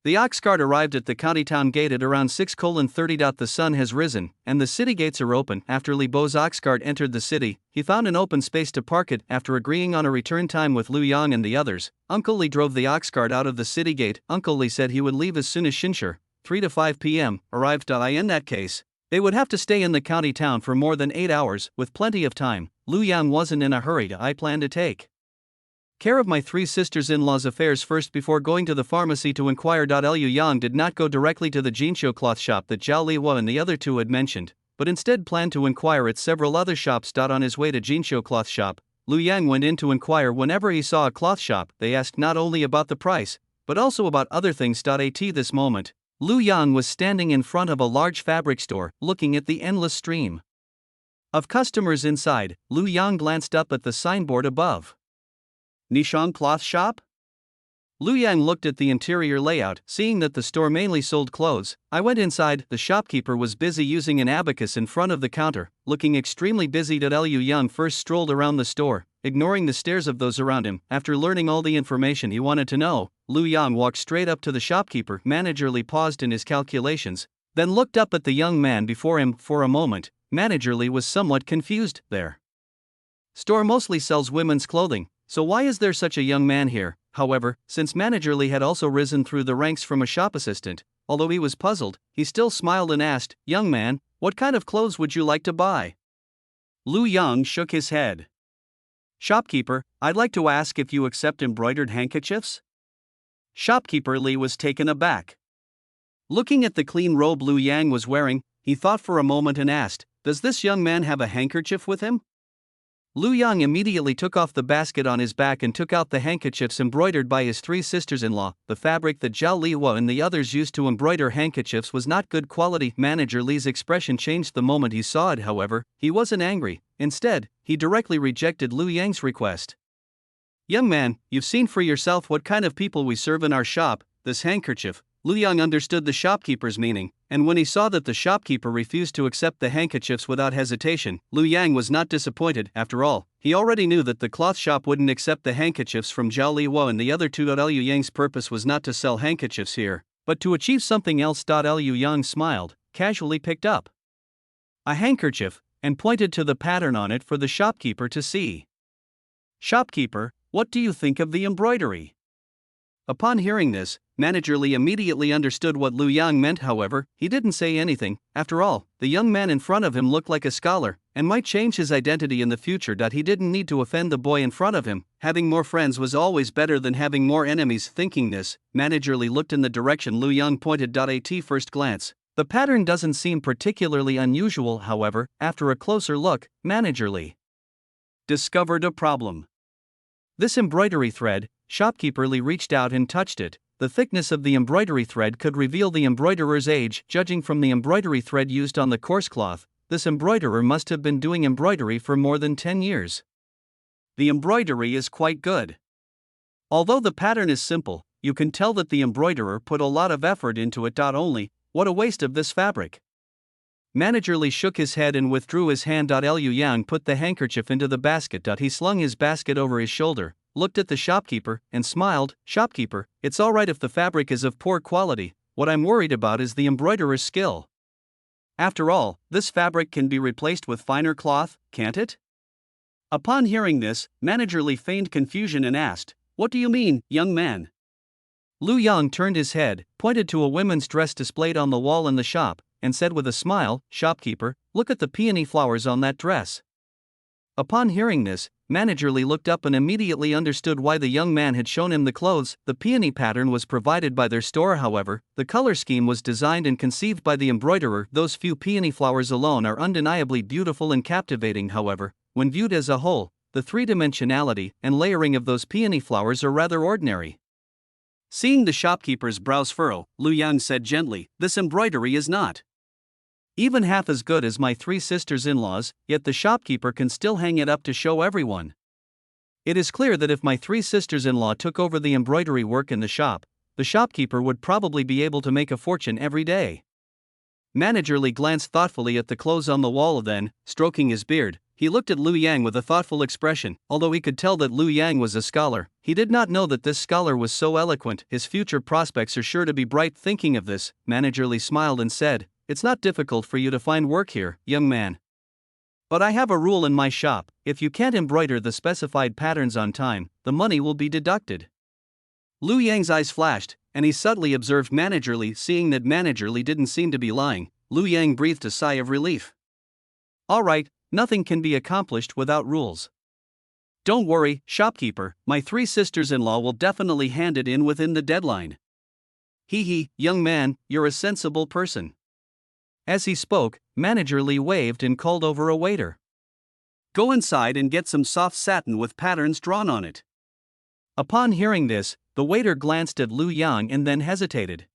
The oxcart arrived at the county town gate at around 6:30. The sun has risen, and the city gates are open. After Li Bo's oxcart entered the city, he found an open space to park it. After agreeing on a return time with Lu Yang and the others, Uncle Li drove the oxcart out of the city gate. Uncle Li said he would leave as soon as Shinshur, 3 to 5 p.m., arrived. In that case, they would have to stay in the county town for more than 8 hours, with plenty of time. Lu Yang wasn't in a hurry. "I plan to take care of my 3 sisters-in-law's affairs first before going to the pharmacy to inquire." Lu Yang did not go directly to the Jinsho cloth shop that Zhao Liwa and the other 2 had mentioned, but instead planned to inquire at several other shops. On his way to Jinsho cloth shop, Lu Yang went in to inquire. Whenever he saw a cloth shop, they asked not only about the price, but also about other things. At this moment, Lu Yang was standing in front of a large fabric store, looking at the endless stream of customers inside. Lu Yang glanced up at the signboard above. "Nishang Cloth Shop?" Lu Yang looked at the interior layout, seeing that the store mainly sold clothes. "I went inside. The shopkeeper was busy using an abacus in front of the counter, looking extremely busy." Lu Yang first strolled around the store, ignoring the stares of those around him. After learning all the information he wanted to know, Lu Yang walked straight up to the shopkeeper. Manager Li paused in his calculations, then looked up at the young man before him. For a moment, Manager Li was somewhat confused. Their store mostly sells women's clothing, so why is there such a young man here? However, since Manager Li had also risen through the ranks from a shop assistant, although he was puzzled, he still smiled and asked, "Young man, what kind of clothes would you like to buy?" Lu Yang shook his head. "Shopkeeper, I'd like to ask if you accept embroidered handkerchiefs?" Shopkeeper Li was taken aback. Looking at the clean robe Lu Yang was wearing, he thought for a moment and asked, "Does this young man have a handkerchief with him?" Lu Yang immediately took off the basket on his back and took out the handkerchiefs embroidered by his 3 sisters-in-law. The fabric that Zhao Liwa and the others used to embroider handkerchiefs was not good quality. Manager Li's expression changed the moment he saw it. However, he wasn't angry. Instead, he directly rejected Lu Yang's request. Young man, you've seen for yourself what kind of people we serve in our shop. This handkerchief. Lu Yang understood the shopkeeper's meaning, and when he saw that the shopkeeper refused to accept the handkerchiefs without hesitation, Lu Yang was not disappointed. After all, he already knew that the cloth shop wouldn't accept the handkerchiefs from Zhao Liwo and the other two. Lu Yang's purpose was not to sell handkerchiefs here, but to achieve something else. Lu Yang smiled, casually picked up a handkerchief, and pointed to the pattern on it for the shopkeeper to see. Shopkeeper, what do you think of the embroidery? Upon hearing this, Manager Li immediately understood what Lu Yang meant. However, he didn't say anything. After all, the young man in front of him looked like a scholar, and might change his identity in the future. He didn't need to offend the boy in front of him. Having more friends was always better than having more enemies. Thinking this, Manager Li looked in the direction Lu Yang pointed. At first glance, the pattern doesn't seem particularly unusual. However, after a closer look, Manager Li discovered a problem. This embroidery thread. Shopkeeper Li reached out and touched it. The thickness of the embroidery thread could reveal the embroiderer's age. Judging from the embroidery thread used on the coarse cloth, this embroiderer must have been doing embroidery for more than 10 years. The embroidery is quite good. Although the pattern is simple, you can tell that the embroiderer put a lot of effort into it. Only, what a waste of this fabric. Manager Li shook his head and withdrew his hand. Lu Yang put the handkerchief into the basket. He slung his basket over his shoulder, looked at the shopkeeper, and smiled. Shopkeeper, it's alright if the fabric is of poor quality. What I'm worried about is the embroiderer's skill. After all, this fabric can be replaced with finer cloth, can't it? Upon hearing this, Manager Li feigned confusion and asked, "What do you mean, young man?" Lu Yang turned his head, pointed to a women's dress displayed on the wall in the shop, and said with a smile, "Shopkeeper, look at the peony flowers on that dress." Upon hearing this, Manager Li looked up and immediately understood why the young man had shown him the clothes. The peony pattern was provided by their store. However, the color scheme was designed and conceived by the embroiderer. Those few peony flowers alone are undeniably beautiful and captivating. However, when viewed as a whole, the three-dimensionality and layering of those peony flowers are rather ordinary. Seeing the shopkeeper's brows furrow, Lu Yang said gently, "This embroidery is not even half as good as my three sisters-in-laws, yet the shopkeeper can still hang it up to show everyone. It is clear that if my three sisters-in-law took over the embroidery work in the shop, the shopkeeper would probably be able to make a fortune every day." Manager Li glanced thoughtfully at the clothes on the wall. Then, stroking his beard, he looked at Lu Yang with a thoughtful expression. Although he could tell that Lu Yang was a scholar, he did not know that this scholar was so eloquent. His future prospects are sure to be bright. Thinking of this, Manager Li smiled and said, "It's not difficult for you to find work here, young man. But I have a rule in my shop: if you can't embroider the specified patterns on time, the money will be deducted." Lu Yang's eyes flashed, and he subtly observed Manager Li. Seeing that Manager Li didn't seem to be lying, Lu Yang breathed a sigh of relief. "Alright, nothing can be accomplished without rules. Don't worry, shopkeeper, my three sisters-in-law will definitely hand it in within the deadline." "Hee, young man, you're a sensible person." As he spoke, Manager Li waved and called over a waiter. "Go inside and get some soft satin with patterns drawn on it." Upon hearing this, the waiter glanced at Lu Yang and then hesitated.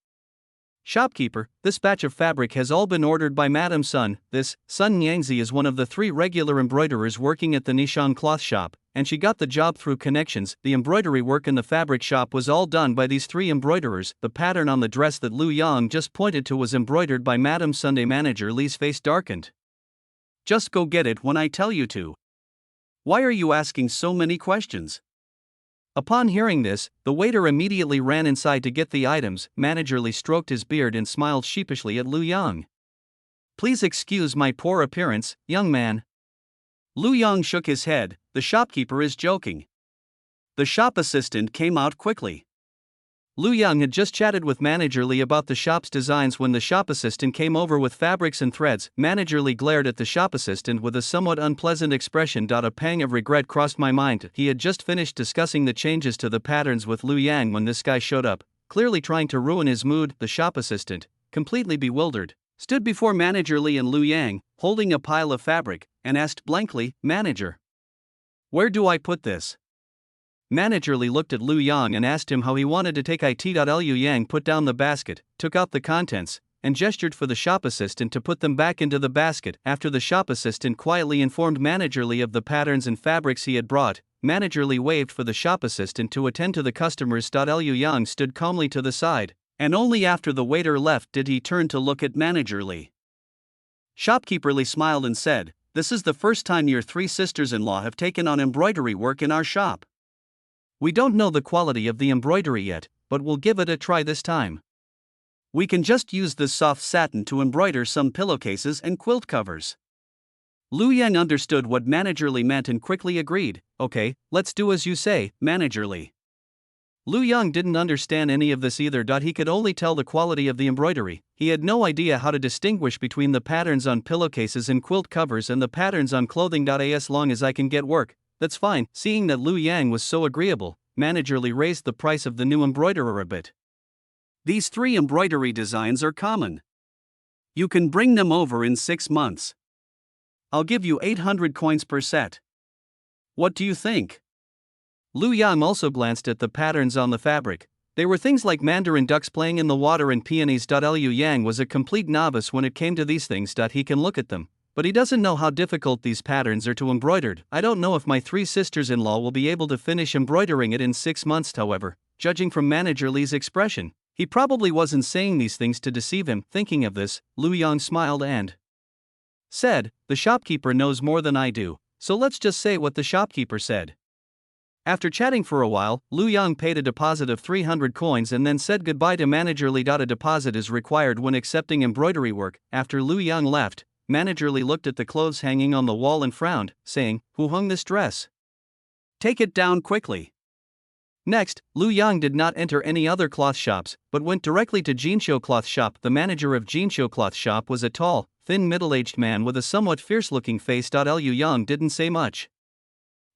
"Shopkeeper, this batch of fabric has all been ordered by Madame Sun." This, Sun Nyangzi is one of the three regular embroiderers working at the Nishan cloth shop, and she got the job through connections. The embroidery work in the fabric shop was all done by these three embroiderers. The pattern on the dress that Lu Yang just pointed to was embroidered by Madame Sun. Manager Li's face darkened. "Just go get it when I tell you to. Why are you asking so many questions?" Upon hearing this, the waiter immediately ran inside to get the items. Manager Li stroked his beard and smiled sheepishly at Lu Yang. "Please excuse my poor appearance, young man." Lu Yang shook his head. "The shopkeeper is joking." The shop assistant came out quickly. Lu Yang had just chatted with Manager Li about the shop's designs when the shop assistant came over with fabrics and threads. Manager Li glared at the shop assistant with a somewhat unpleasant expression. A pang of regret crossed my mind. He had just finished discussing the changes to the patterns with Lu Yang when this guy showed up, clearly trying to ruin his mood. The shop assistant, completely bewildered, stood before Manager Li and Lu Yang, holding a pile of fabric, and asked blankly, "Manager, where do I put this?" Manager Li looked at Lu Yang and asked him how he wanted to take it. Lu Yang put down the basket, took out the contents, and gestured for the shop assistant to put them back into the basket. After the shop assistant quietly informed Manager Li of the patterns and fabrics he had brought, Manager Li waved for the shop assistant to attend to the customers. Liu Yang stood calmly to the side, and only after the waiter left did he turn to look at Manager Li. Shopkeeper Li smiled and said, "This is the first time your three sisters-in-law have taken on embroidery work in our shop. We don't know the quality of the embroidery yet, but we'll give it a try this time. We can just use this soft satin to embroider some pillowcases and quilt covers." Liu Yang understood what Manager Li meant and quickly agreed. "Okay, let's do as you say, Manager Li." Liu Yang didn't understand any of this either. He could only tell the quality of the embroidery. He had no idea how to distinguish between the patterns on pillowcases and quilt covers and the patterns on clothing. As long as I can get work, that's fine. Seeing that Liu Yang was so agreeable, Manager Li raised the price of the new embroiderer a bit. "These 3 embroidery designs are common. You can bring them over in 6 months. I'll give you 800 coins per set. What do you think?" Liu Yang also glanced at the patterns on the fabric. They were things like mandarin ducks playing in the water and peonies. Liu Yang was a complete novice when it came to these things. He can look at them, but he doesn't know how difficult these patterns are to embroider. "I don't know if my 3 sisters-in-law will be able to finish embroidering it in 6 months." However, judging from Manager Li's expression, he probably wasn't saying these things to deceive him. Thinking of this, Liu Yang smiled and said, "The shopkeeper knows more than I do, so let's just say what the shopkeeper said." After chatting for a while, Liu Yang paid a deposit of 300 coins and then said goodbye to Manager Li. A deposit is required when accepting embroidery work. After Liu Yang left, Manager Li looked at the clothes hanging on the wall and frowned, saying, "Who hung this dress? Take it down quickly." Next, Liu Yang did not enter any other cloth shops, but went directly to Jinsho Cloth Shop. The manager of Jinsho Cloth Shop was a tall, thin middle-aged man with a somewhat fierce-looking face. Liu Yang didn't say much.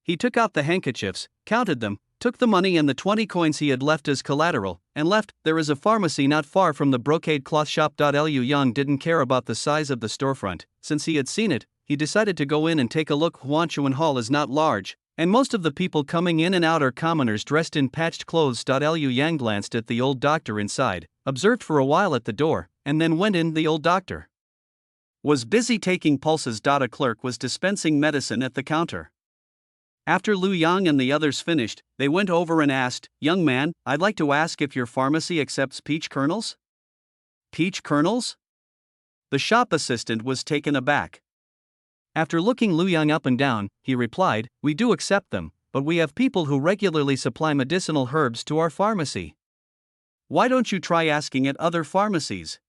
He took out the handkerchiefs, counted them, took the money and the 20 coins he had left as collateral, and left. There is a pharmacy not far from the brocade cloth shop. Liu Yang didn't care about the size of the storefront. Since he had seen it, he decided to go in and take a look. Huanchuan Hall is not large, and most of the people coming in and out are commoners dressed in patched clothes. Liu Yang glanced at the old doctor inside, observed for a while at the door, and then went in. The old doctor was busy taking pulses. A clerk was dispensing medicine at the counter. After Liu Yang and the others finished, they went over and asked, "Young man, I'd like to ask if your pharmacy accepts peach kernels?" "Peach kernels?" The shop assistant was taken aback. After looking Liu Yang up and down, he replied, "We do accept them, but we have people who regularly supply medicinal herbs to our pharmacy. Why don't you try asking at other pharmacies?"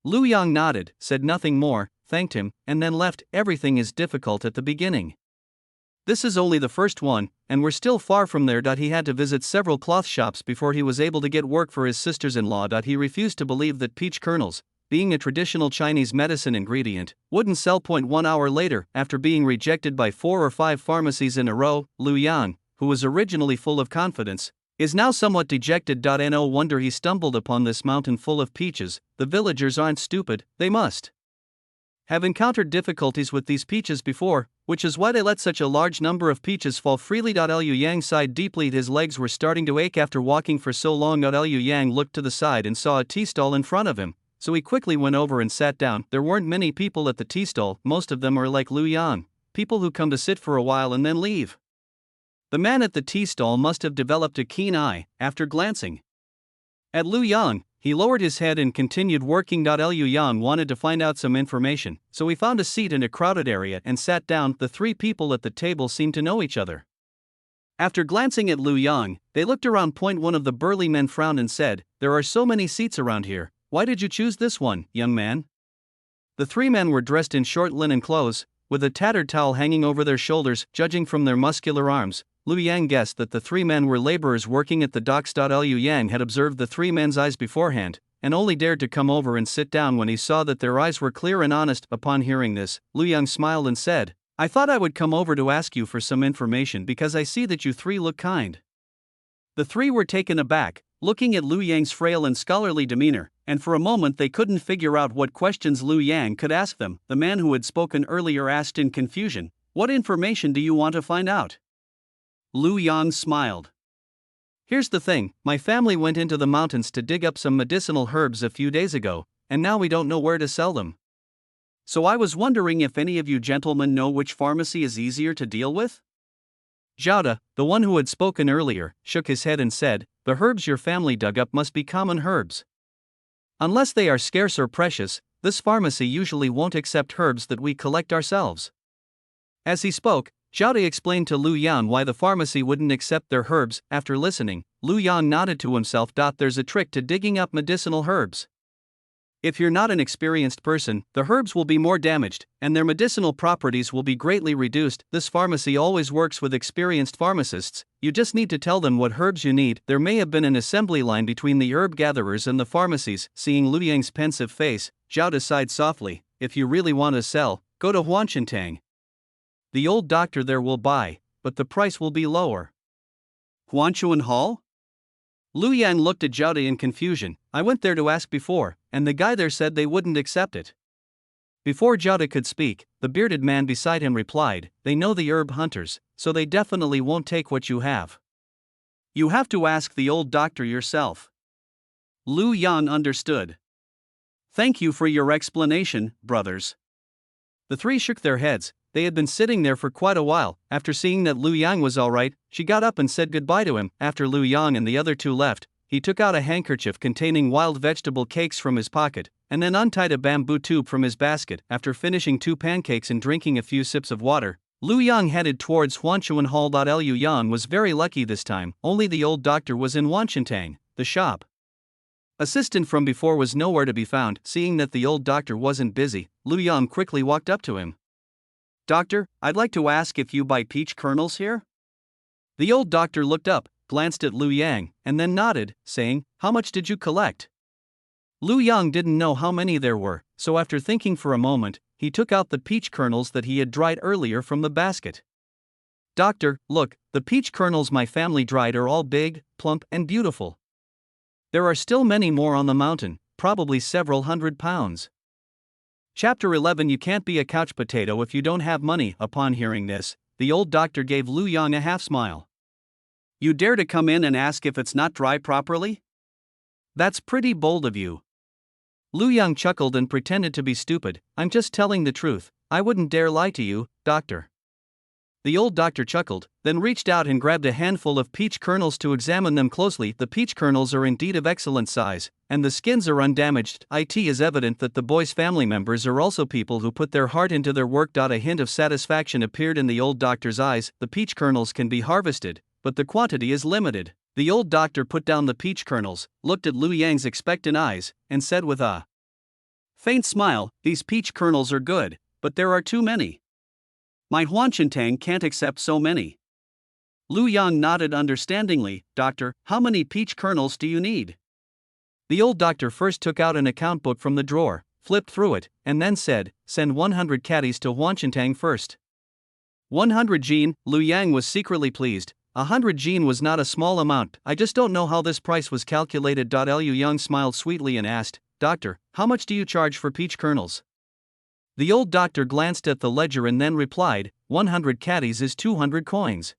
Liu Yang nodded, said nothing more, thanked him, and then left. Everything is difficult at the beginning. This is only the first one, and we're still far from there. He had to visit several cloth shops before he was able to get work for his sisters-in-law. He refused to believe that peach kernels, being a traditional Chinese medicine ingredient, wouldn't sell. 1 hour later, after being rejected by 4 or 5 pharmacies in a row, Liu Yang, who was originally full of confidence, is now somewhat dejected. No wonder he stumbled upon this mountain full of peaches. The villagers aren't stupid, they must have encountered difficulties with these peaches before, which is why they let such a large number of peaches fall freely. Liu Yang sighed deeply. His legs were starting to ache after walking for so long. Liu Yang looked to the side and saw a tea stall in front of him, so he quickly went over and sat down. There weren't many people at the tea stall. Most of them are like Liu Yang, people who come to sit for a while and then leave. The man at the tea stall must have developed a keen eye. After glancing at Liu Yang, he lowered his head and continued working. Liu Yang wanted to find out some information, so he found a seat in a crowded area and sat down. The 3 people at the table seemed to know each other. After glancing at Liu Yang, they looked around. One of the burly men frowned and said, "There are so many seats around here. Why did you choose this one, young man?" The 3 men were dressed in short linen clothes, with a tattered towel hanging over their shoulders. Judging from their muscular arms, Liu Yang guessed that the 3 men were laborers working at the docks. Liu Yang had observed the 3 men's eyes beforehand, and only dared to come over and sit down when he saw that their eyes were clear and honest. Upon hearing this, Liu Yang smiled and said, "I thought I would come over to ask you for some information because I see that you 3 look kind." The 3 were taken aback, looking at Liu Yang's frail and scholarly demeanor, and for a moment they couldn't figure out what questions Liu Yang could ask them. The man who had spoken earlier asked in confusion, "What information do you want to find out?" Liu Yang smiled. "Here's the thing, my family went into the mountains to dig up some medicinal herbs a few days ago, and now we don't know where to sell them. So I was wondering if any of you gentlemen know which pharmacy is easier to deal with?" Zhao, the one who had spoken earlier, shook his head and said, "The herbs your family dug up must be common herbs. Unless they are scarce or precious, this pharmacy usually won't accept herbs that we collect ourselves." As he spoke, Zhao explained to Lu Yan why the pharmacy wouldn't accept their herbs. After listening, Lu Yan nodded to himself. There's a trick to digging up medicinal herbs. If you're not an experienced person, the herbs will be more damaged, and their medicinal properties will be greatly reduced. This pharmacy always works with experienced pharmacists. You just need to tell them what herbs you need. There may have been an assembly line between the herb gatherers and the pharmacies. Seeing Lu Yang's pensive face, Zhao sighed softly. If you really want to sell, go to Huanchentang. The old doctor there will buy, but the price will be lower. Huanchuan Hall? Lu Yang looked at Zhao in confusion. I went there to ask before, and the guy there said they wouldn't accept it. Before Zhao could speak, the bearded man beside him replied, they know the herb hunters, so they definitely won't take what you have. You have to ask the old doctor yourself. Lu Yan understood. Thank you for your explanation, brothers. The three shook their heads. They had been sitting there for quite a while. After seeing that Lu Yang was alright, she got up and said goodbye to him. After Lu Yang and the other two left, he took out a handkerchief containing wild vegetable cakes from his pocket, and then untied a bamboo tube from his basket. After finishing 2 pancakes and drinking a few sips of water, Lu Yang headed towards Huanchuan Hall. Lu Yang was very lucky this time. Only the old doctor was in Huanchentang, the shop. Assistant from before was nowhere to be found. Seeing that the old doctor wasn't busy, Lu Yang quickly walked up to him. Doctor, I'd like to ask if you buy peach kernels here? The old doctor looked up, glanced at Lu Yang, and then nodded, saying, how much did you collect? Lu Yang didn't know how many there were, so after thinking for a moment, he took out the peach kernels that he had dried earlier from the basket. Doctor, look, the peach kernels my family dried are all big, plump, and beautiful. There are still many more on the mountain, probably several 100 pounds. Chapter 11. You can't be a couch potato if you don't have money. Upon hearing this, the old doctor gave Lu Yang a half smile. You dare to come in and ask if it's not dry properly? That's pretty bold of you. Lu Yang chuckled and pretended to be stupid. I'm just telling the truth. I wouldn't dare lie to you, doctor. The old doctor chuckled, then reached out and grabbed a handful of peach kernels to examine them closely. The peach kernels are indeed of excellent size, and the skins are undamaged. It is evident that the boy's family members are also people who put their heart into their work. A hint of satisfaction appeared in the old doctor's eyes. The peach kernels can be harvested, but the quantity is limited. The old doctor put down the peach kernels, looked at Lu Yang's expectant eyes, and said with a faint smile, these peach kernels are good, but there are too many. My Huanchentang can't accept so many. Lu Yang nodded understandingly. Doctor, how many peach kernels do you need? The old doctor first took out an account book from the drawer, flipped through it, and then said, send 100 caddies to Huanchentang first. 100 jin. Lu Yang was secretly pleased. 100 jin was not a small amount. I just don't know how this price was calculated. Lu Yang smiled sweetly and asked, Doctor, how much do you charge for peach kernels? The old doctor glanced at the ledger and then replied, 100 caddies is 200 coins.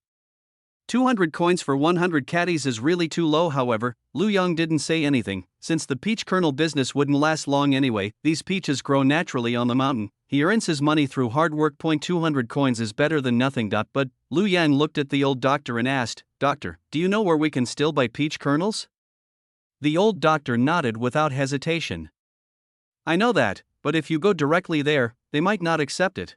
200 coins for 100 caddies is really too low. However, Lu Yang didn't say anything, since the peach kernel business wouldn't last long anyway. These peaches grow naturally on the mountain. He earns his money through hard work. 200 coins is better than nothing. But Lu Yang looked at the old doctor and asked, Doctor, do you know where we can still buy peach kernels? The old doctor nodded without hesitation. I know that, but if you go directly there, they might not accept it.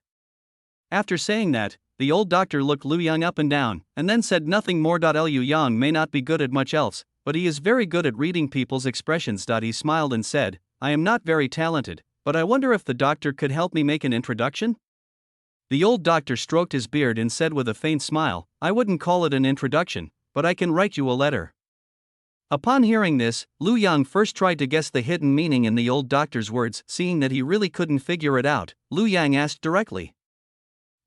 After saying that, the old doctor looked Lu Yang up and down, and then said nothing more. Lu Yang may not be good at much else, but he is very good at reading people's expressions. He smiled and said, I am not very talented, but I wonder if the doctor could help me make an introduction? The old doctor stroked his beard and said with a faint smile, I wouldn't call it an introduction, but I can write you a letter. Upon hearing this, Lu Yang first tried to guess the hidden meaning in the old doctor's words. Seeing that he really couldn't figure it out, Lu Yang asked directly,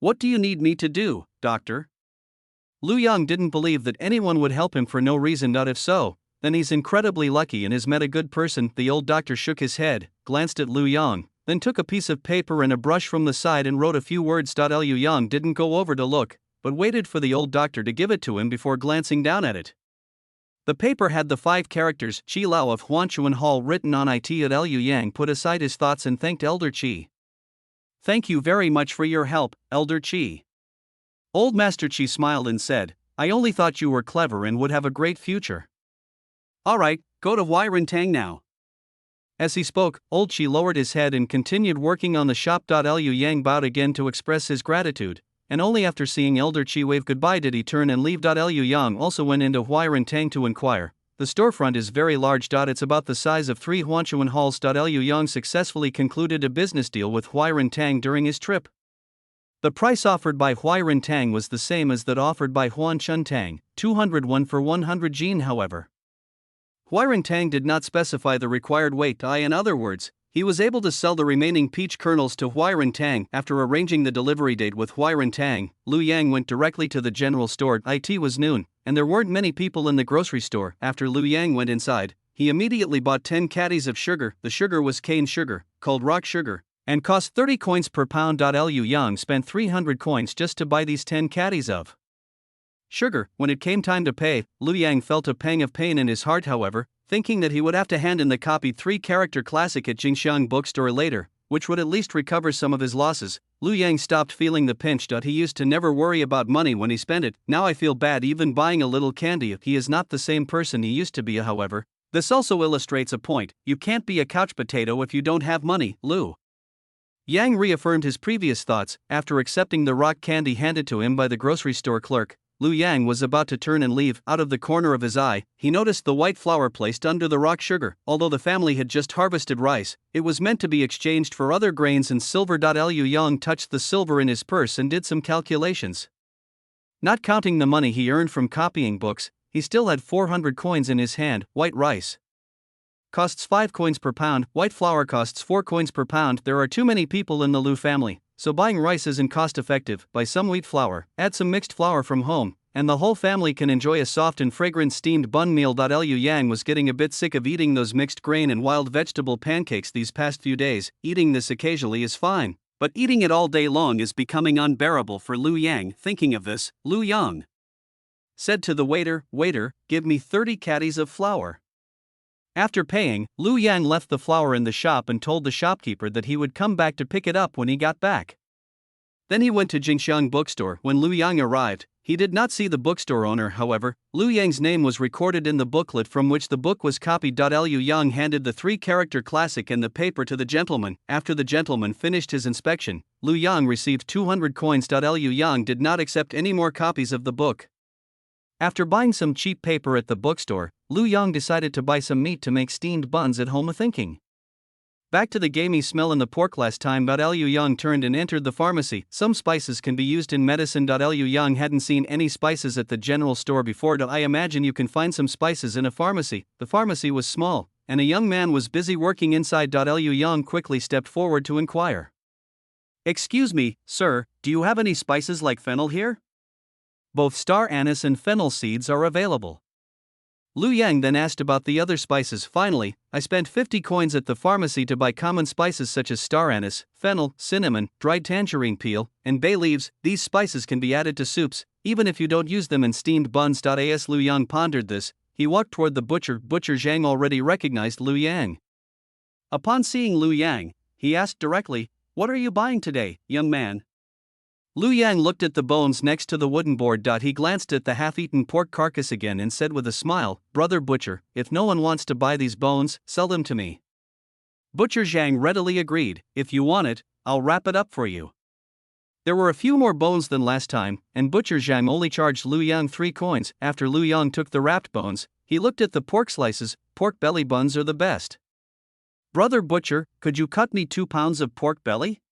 What do you need me to do, doctor? Lu Yang didn't believe that anyone would help him for no reason. If so, then he's incredibly lucky and has met a good person. The old doctor shook his head, glanced at Lu Yang, then took a piece of paper and a brush from the side and wrote a few words. Lu Yang didn't go over to look, but waited for the old doctor to give it to him before glancing down at it. The paper had the 5 characters Chi Lao of Huanchuan Hall written on it. Lu Yang put aside his thoughts and thanked Elder Chi. Thank you very much for your help, Elder Chi. Old Master Chi smiled and said, I only thought you were clever and would have a great future. Alright, go to Huirintang now. As he spoke, Old Chi lowered his head and continued working on the shop. Liu Yang bowed again to express his gratitude, and only after seeing Elder Chi wave goodbye did he turn and leave. Liu Yang also went into Huirintang to inquire. The storefront is very large. It's about the size of 3 Huanchuan halls. Liu Yang successfully concluded a business deal with Huirintang during his trip. The price offered by Huirintang was the same as that offered by Huanchuntang, 201 for 100 jin. However, Huirintang did not specify the required weight. In other words, he was able to sell the remaining peach kernels to Huirintang. After arranging the delivery date with Huirintang, Liu Yang went directly to the general store. It was noon, and there weren't many people in the grocery store. After Liu Yang went inside, he immediately bought 10 caddies of sugar. The sugar was cane sugar, called rock sugar, and cost 30 coins per pound. Liu Yang spent 300 coins just to buy these 10 caddies of sugar. When it came time to pay, Liu Yang felt a pang of pain in his heart. However, thinking that he would have to hand in the copied 3-character classic at Jingxiang bookstore later, which would at least recover some of his losses, Liu Yang stopped feeling the pinch. He used to never worry about money when he spent it. Now I feel bad even buying a little candy. He is not the same person he used to be. However, this also illustrates a point: you can't be a couch potato if you don't have money. Liu Yang reaffirmed his previous thoughts. After accepting the rock candy handed to him by the grocery store clerk, Liu Yang was about to turn and leave. Out of the corner of his eye, he noticed the white flour placed under the rock sugar. Although the family had just harvested rice, it was meant to be exchanged for other grains and silver. Liu Yang touched the silver in his purse and did some calculations. Not counting the money he earned from copying books, he still had 400 coins in his hand. White rice costs 5 coins per pound, white flour costs 4 coins per pound. There are too many people in the Liu family, so buying rice isn't cost effective. Buy some wheat flour, add some mixed flour from home, and the whole family can enjoy a soft and fragrant steamed bun meal. Liu Yang was getting a bit sick of eating those mixed grain and wild vegetable pancakes these past few days. Eating this occasionally is fine, but eating it all day long is becoming unbearable for Liu Yang. Thinking of this, Liu Yang said to the waiter, "Waiter, give me 30 caddies of flour." After paying, Liu Yang left the flour in the shop and told the shopkeeper that he would come back to pick it up when he got back. Then he went to Jingxiang bookstore. When Liu Yang arrived, he did not see the bookstore owner. However, Liu Yang's name was recorded in the booklet from which the book was copied. Liu Yang handed the 3-character classic and the paper to the gentleman. After the gentleman finished his inspection, Liu Yang received 200 coins. Liu Yang did not accept any more copies of the book. After buying some cheap paper at the bookstore, Liu Yang decided to buy some meat to make steamed buns at home. Thinking back to the gamey smell in the pork last time, Liu Yang turned and entered the pharmacy. Some spices can be used in medicine. Liu Yang hadn't seen any spices at the general store before. I imagine you can find some spices in a pharmacy. The pharmacy was small, and a young man was busy working inside. Liu Yang quickly stepped forward to inquire. Excuse me, sir, do you have any spices like fennel here? Both star anise and fennel seeds are available. Liu Yang then asked about the other spices. Finally, I spent 50 coins at the pharmacy to buy common spices such as star anise, fennel, cinnamon, dried tangerine peel, and bay leaves. These spices can be added to soups, even if you don't use them in steamed buns. As Liu Yang pondered this, he walked toward the butcher. Butcher Zhang already recognized Liu Yang. Upon seeing Liu Yang, he asked directly, "What are you buying today, young man?" Liu Yang looked at the bones next to the wooden board. He glanced at the half-eaten pork carcass again and said with a smile, "Brother Butcher, if no one wants to buy these bones, sell them to me." Butcher Zhang readily agreed. "If you want it, I'll wrap it up for you." There were a few more bones than last time, and Butcher Zhang only charged Liu Yang 3 coins. After Liu Yang took the wrapped bones, he looked at the pork slices. Pork belly buns are the best. "Brother Butcher, could you cut me 2 pounds of pork belly?"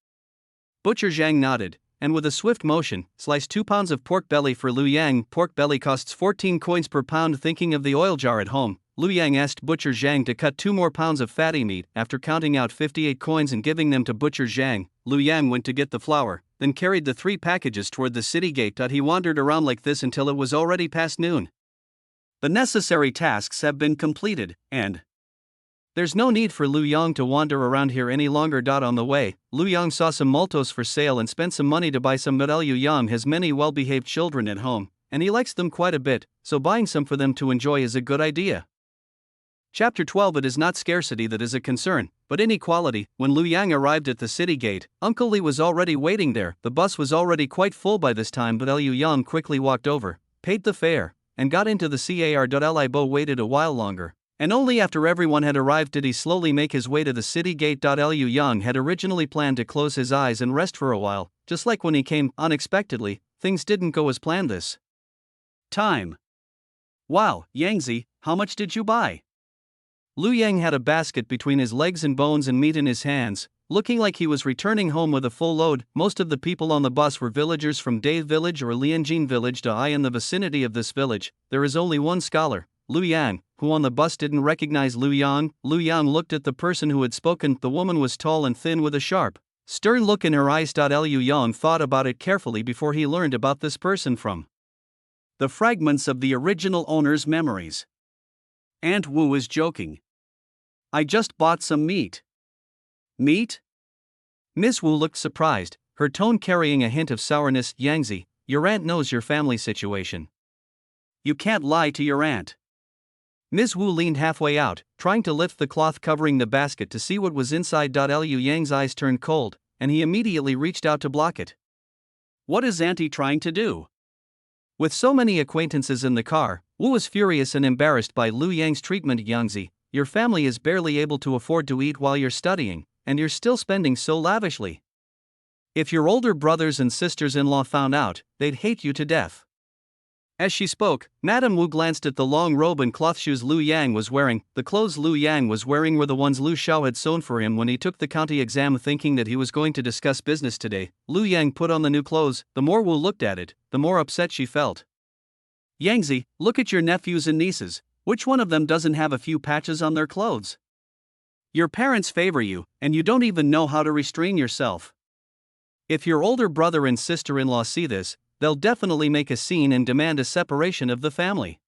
Butcher Zhang nodded, and with a swift motion, sliced 2 pounds of pork belly for Liu Yang. Pork belly costs 14 coins per pound. Thinking of the oil jar at home, Liu Yang asked Butcher Zhang to cut 2 more pounds of fatty meat. After counting out 58 coins and giving them to Butcher Zhang, Liu Yang went to get the flour, then carried the 3 packages toward the city gate. He wandered around like this until it was already past noon. The necessary tasks have been completed, and there's no need for Liu Yang to wander around here any longer. On the way, Liu Yang saw some maltos for sale and spent some money to buy some. But Liu Yang has many well-behaved children at home, and he likes them quite a bit, so buying some for them to enjoy is a good idea. Chapter 12. It is not scarcity that is a concern, But inequality, when Lu Yang arrived at the city gate, Uncle Li was already waiting there. The bus was already quite full by this time, but Liu Yang quickly walked over, paid the fare, and got into the car. Li Bo waited a while longer, and only after everyone had arrived did he slowly make his way to the city gate. Liu Yang had originally planned to close his eyes and rest for a while, just like when he came. Unexpectedly, things didn't go as planned this time. Wow, Yangzi, how much did you buy? Lu Yang had a basket between his legs and bones and meat in his hands, looking like he was returning home with a full load. Most of the people on the bus were villagers from Dave village or Lianjin village. In the vicinity of this village, there is only one scholar, Lu Yang, who on the bus didn't recognize Lu Yang. Lu Yang looked at the person who had spoken. The woman was tall and thin with a sharp, stern look in her eyes. Liu Yang thought about it carefully before he learned about this person from the fragments of the original owner's memories. Aunt Wu is joking. I just bought some meat. Meat? Miss Wu looked surprised, her tone carrying a hint of sourness. Yangzi, your aunt knows your family situation. You can't lie to your aunt. Ms. Wu leaned halfway out, trying to lift the cloth covering the basket to see what was inside. Liu Yang's eyes turned cold, and he immediately reached out to block it. What is Auntie trying to do? With so many acquaintances in the car, Wu was furious and embarrassed by Lu Yang's treatment. Yangzi, your family is barely able to afford to eat while you're studying, and you're still spending so lavishly. If your older brothers and sisters-in-law found out, they'd hate you to death. As she spoke, Madame Wu glanced at the long robe and cloth shoes Lu Yang was wearing. The clothes Lu Yang was wearing were the ones Lu Xiao had sewn for him when he took the county exam. Thinking that he was going to discuss business today, Lu Yang put on the new clothes. The more Wu looked at it, the more upset she felt. Yangzi, look at your nephews and nieces. Which one of them doesn't have a few patches on their clothes? Your parents favor you, and you don't even know how to restrain yourself. If your older brother and sister-in-law see this, they'll definitely make a scene and demand a separation of the family.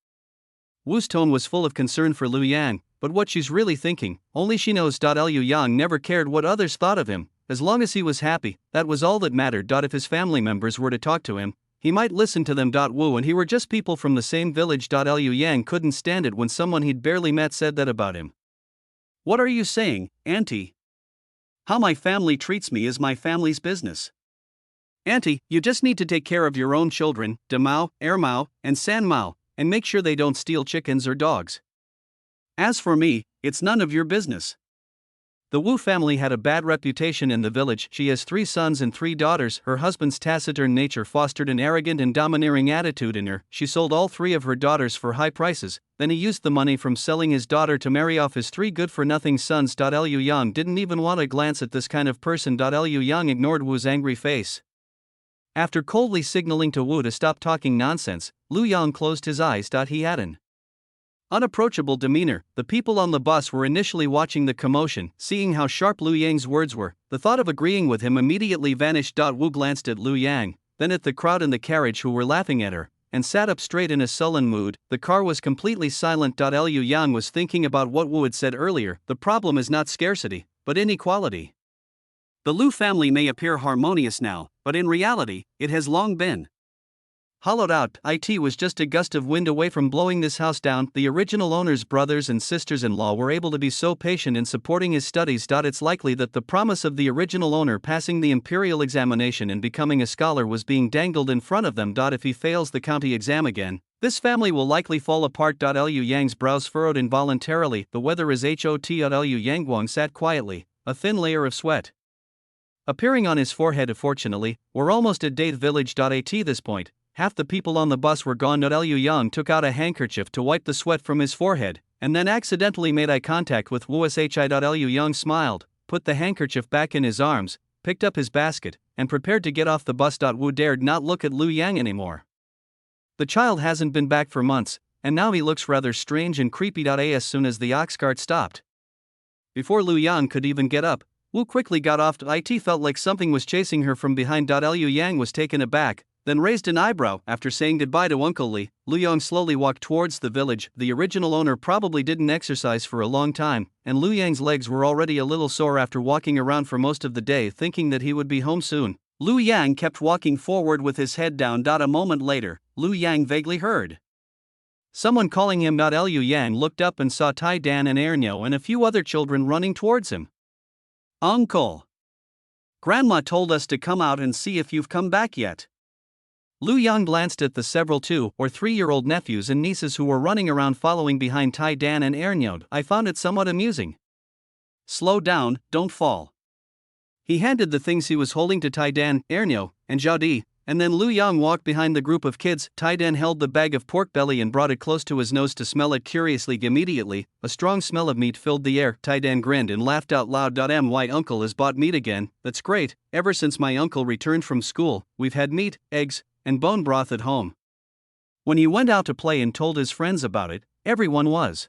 Wu's tone was full of concern for Lu Yang, but what she's really thinking, only she knows. Liu Yang never cared what others thought of him, as long as he was happy, that was all that mattered. If his family members were to talk to him, he might listen to them. Wu and he were just people from the same village. Liu Yang couldn't stand it when someone he'd barely met said that about him. What are you saying, Auntie? How my family treats me is my family's business. Auntie, you just need to take care of your own children, De Mao, Er Mao, and San Mao, and make sure they don't steal chickens or dogs. As for me, it's none of your business. The Wu family had a bad reputation in the village. She has 3 sons and 3 daughters. Her husband's taciturn nature fostered an arrogant and domineering attitude in her. She sold all 3 of her daughters for high prices, then he used the money from selling his daughter to marry off his 3 good-for-nothing sons. Liu Yang didn't even want to glance at this kind of person. Liu Yang ignored Wu's angry face. After coldly signaling to Wu to stop talking nonsense, Lu Yang closed his eyes. He had an unapproachable demeanor. The people on the bus were initially watching the commotion, seeing how sharp Lu Yang's words were. The thought of agreeing with him immediately vanished. Wu glanced at Lu Yang, then at the crowd in the carriage who were laughing at her, and sat up straight in a sullen mood. The car was completely silent. Liu Yang was thinking about what Wu had said earlier. The problem is not scarcity, but inequality. The Lu family may appear harmonious now, but in reality, it has long been hollowed out. It was just a gust of wind away from blowing this house down. The original owner's brothers and sisters-in-law were able to be so patient in supporting his studies. It's likely that the promise of the original owner passing the Imperial examination and becoming a scholar was being dangled in front of them. If he fails the county exam again, this family will likely fall apart. Liu Yang's brows furrowed involuntarily. The weather is hot. Liu Yang sat quietly, a thin layer of sweat appearing on his forehead. Fortunately, we're almost at Date Village. At this point, half the people on the bus were gone. Liu Yang took out a handkerchief to wipe the sweat from his forehead, and then accidentally made eye contact with Wu Shi. Liu Yang smiled, put the handkerchief back in his arms, picked up his basket, and prepared to get off the bus. Wu dared not look at Lu Yang anymore. The child hasn't been back for months, and now he looks rather strange and creepy. As soon as the ox cart stopped, before Lu Yang could even get up, Wu quickly got off. It felt like something was chasing her from behind. Liu Yang was taken aback, then raised an eyebrow. After saying goodbye to Uncle Li, Lu Yang slowly walked towards the village. The original owner probably didn't exercise for a long time, and Lu Yang's legs were already a little sore after walking around for most of the day. Thinking that he would be home soon, Lu Yang kept walking forward with his head down. A moment later, Lu Yang vaguely heard someone calling him. Liu Yang looked up and saw Tai Dan and Ernyo and a few other children running towards him. Uncle! Grandma told us to come out and see if you've come back yet. Lu Yang glanced at the several 2 or 3-year-old nephews and nieces who were running around following behind Tai Dan and Ernyod. I found it somewhat amusing. Slow down, don't fall. He handed the things he was holding to Tai Dan, Ernyo, and Jadi, and then Lu Yang walked behind the group of kids. Tai Dan held the bag of pork belly and brought it close to his nose to smell it curiously. Immediately, a strong smell of meat filled the air. Tai Dan grinned and laughed out loud. My uncle has bought meat again. That's great. Ever since my uncle returned from school, we've had meat, eggs, and bone broth at home. When he went out to play and told his friends about it, everyone was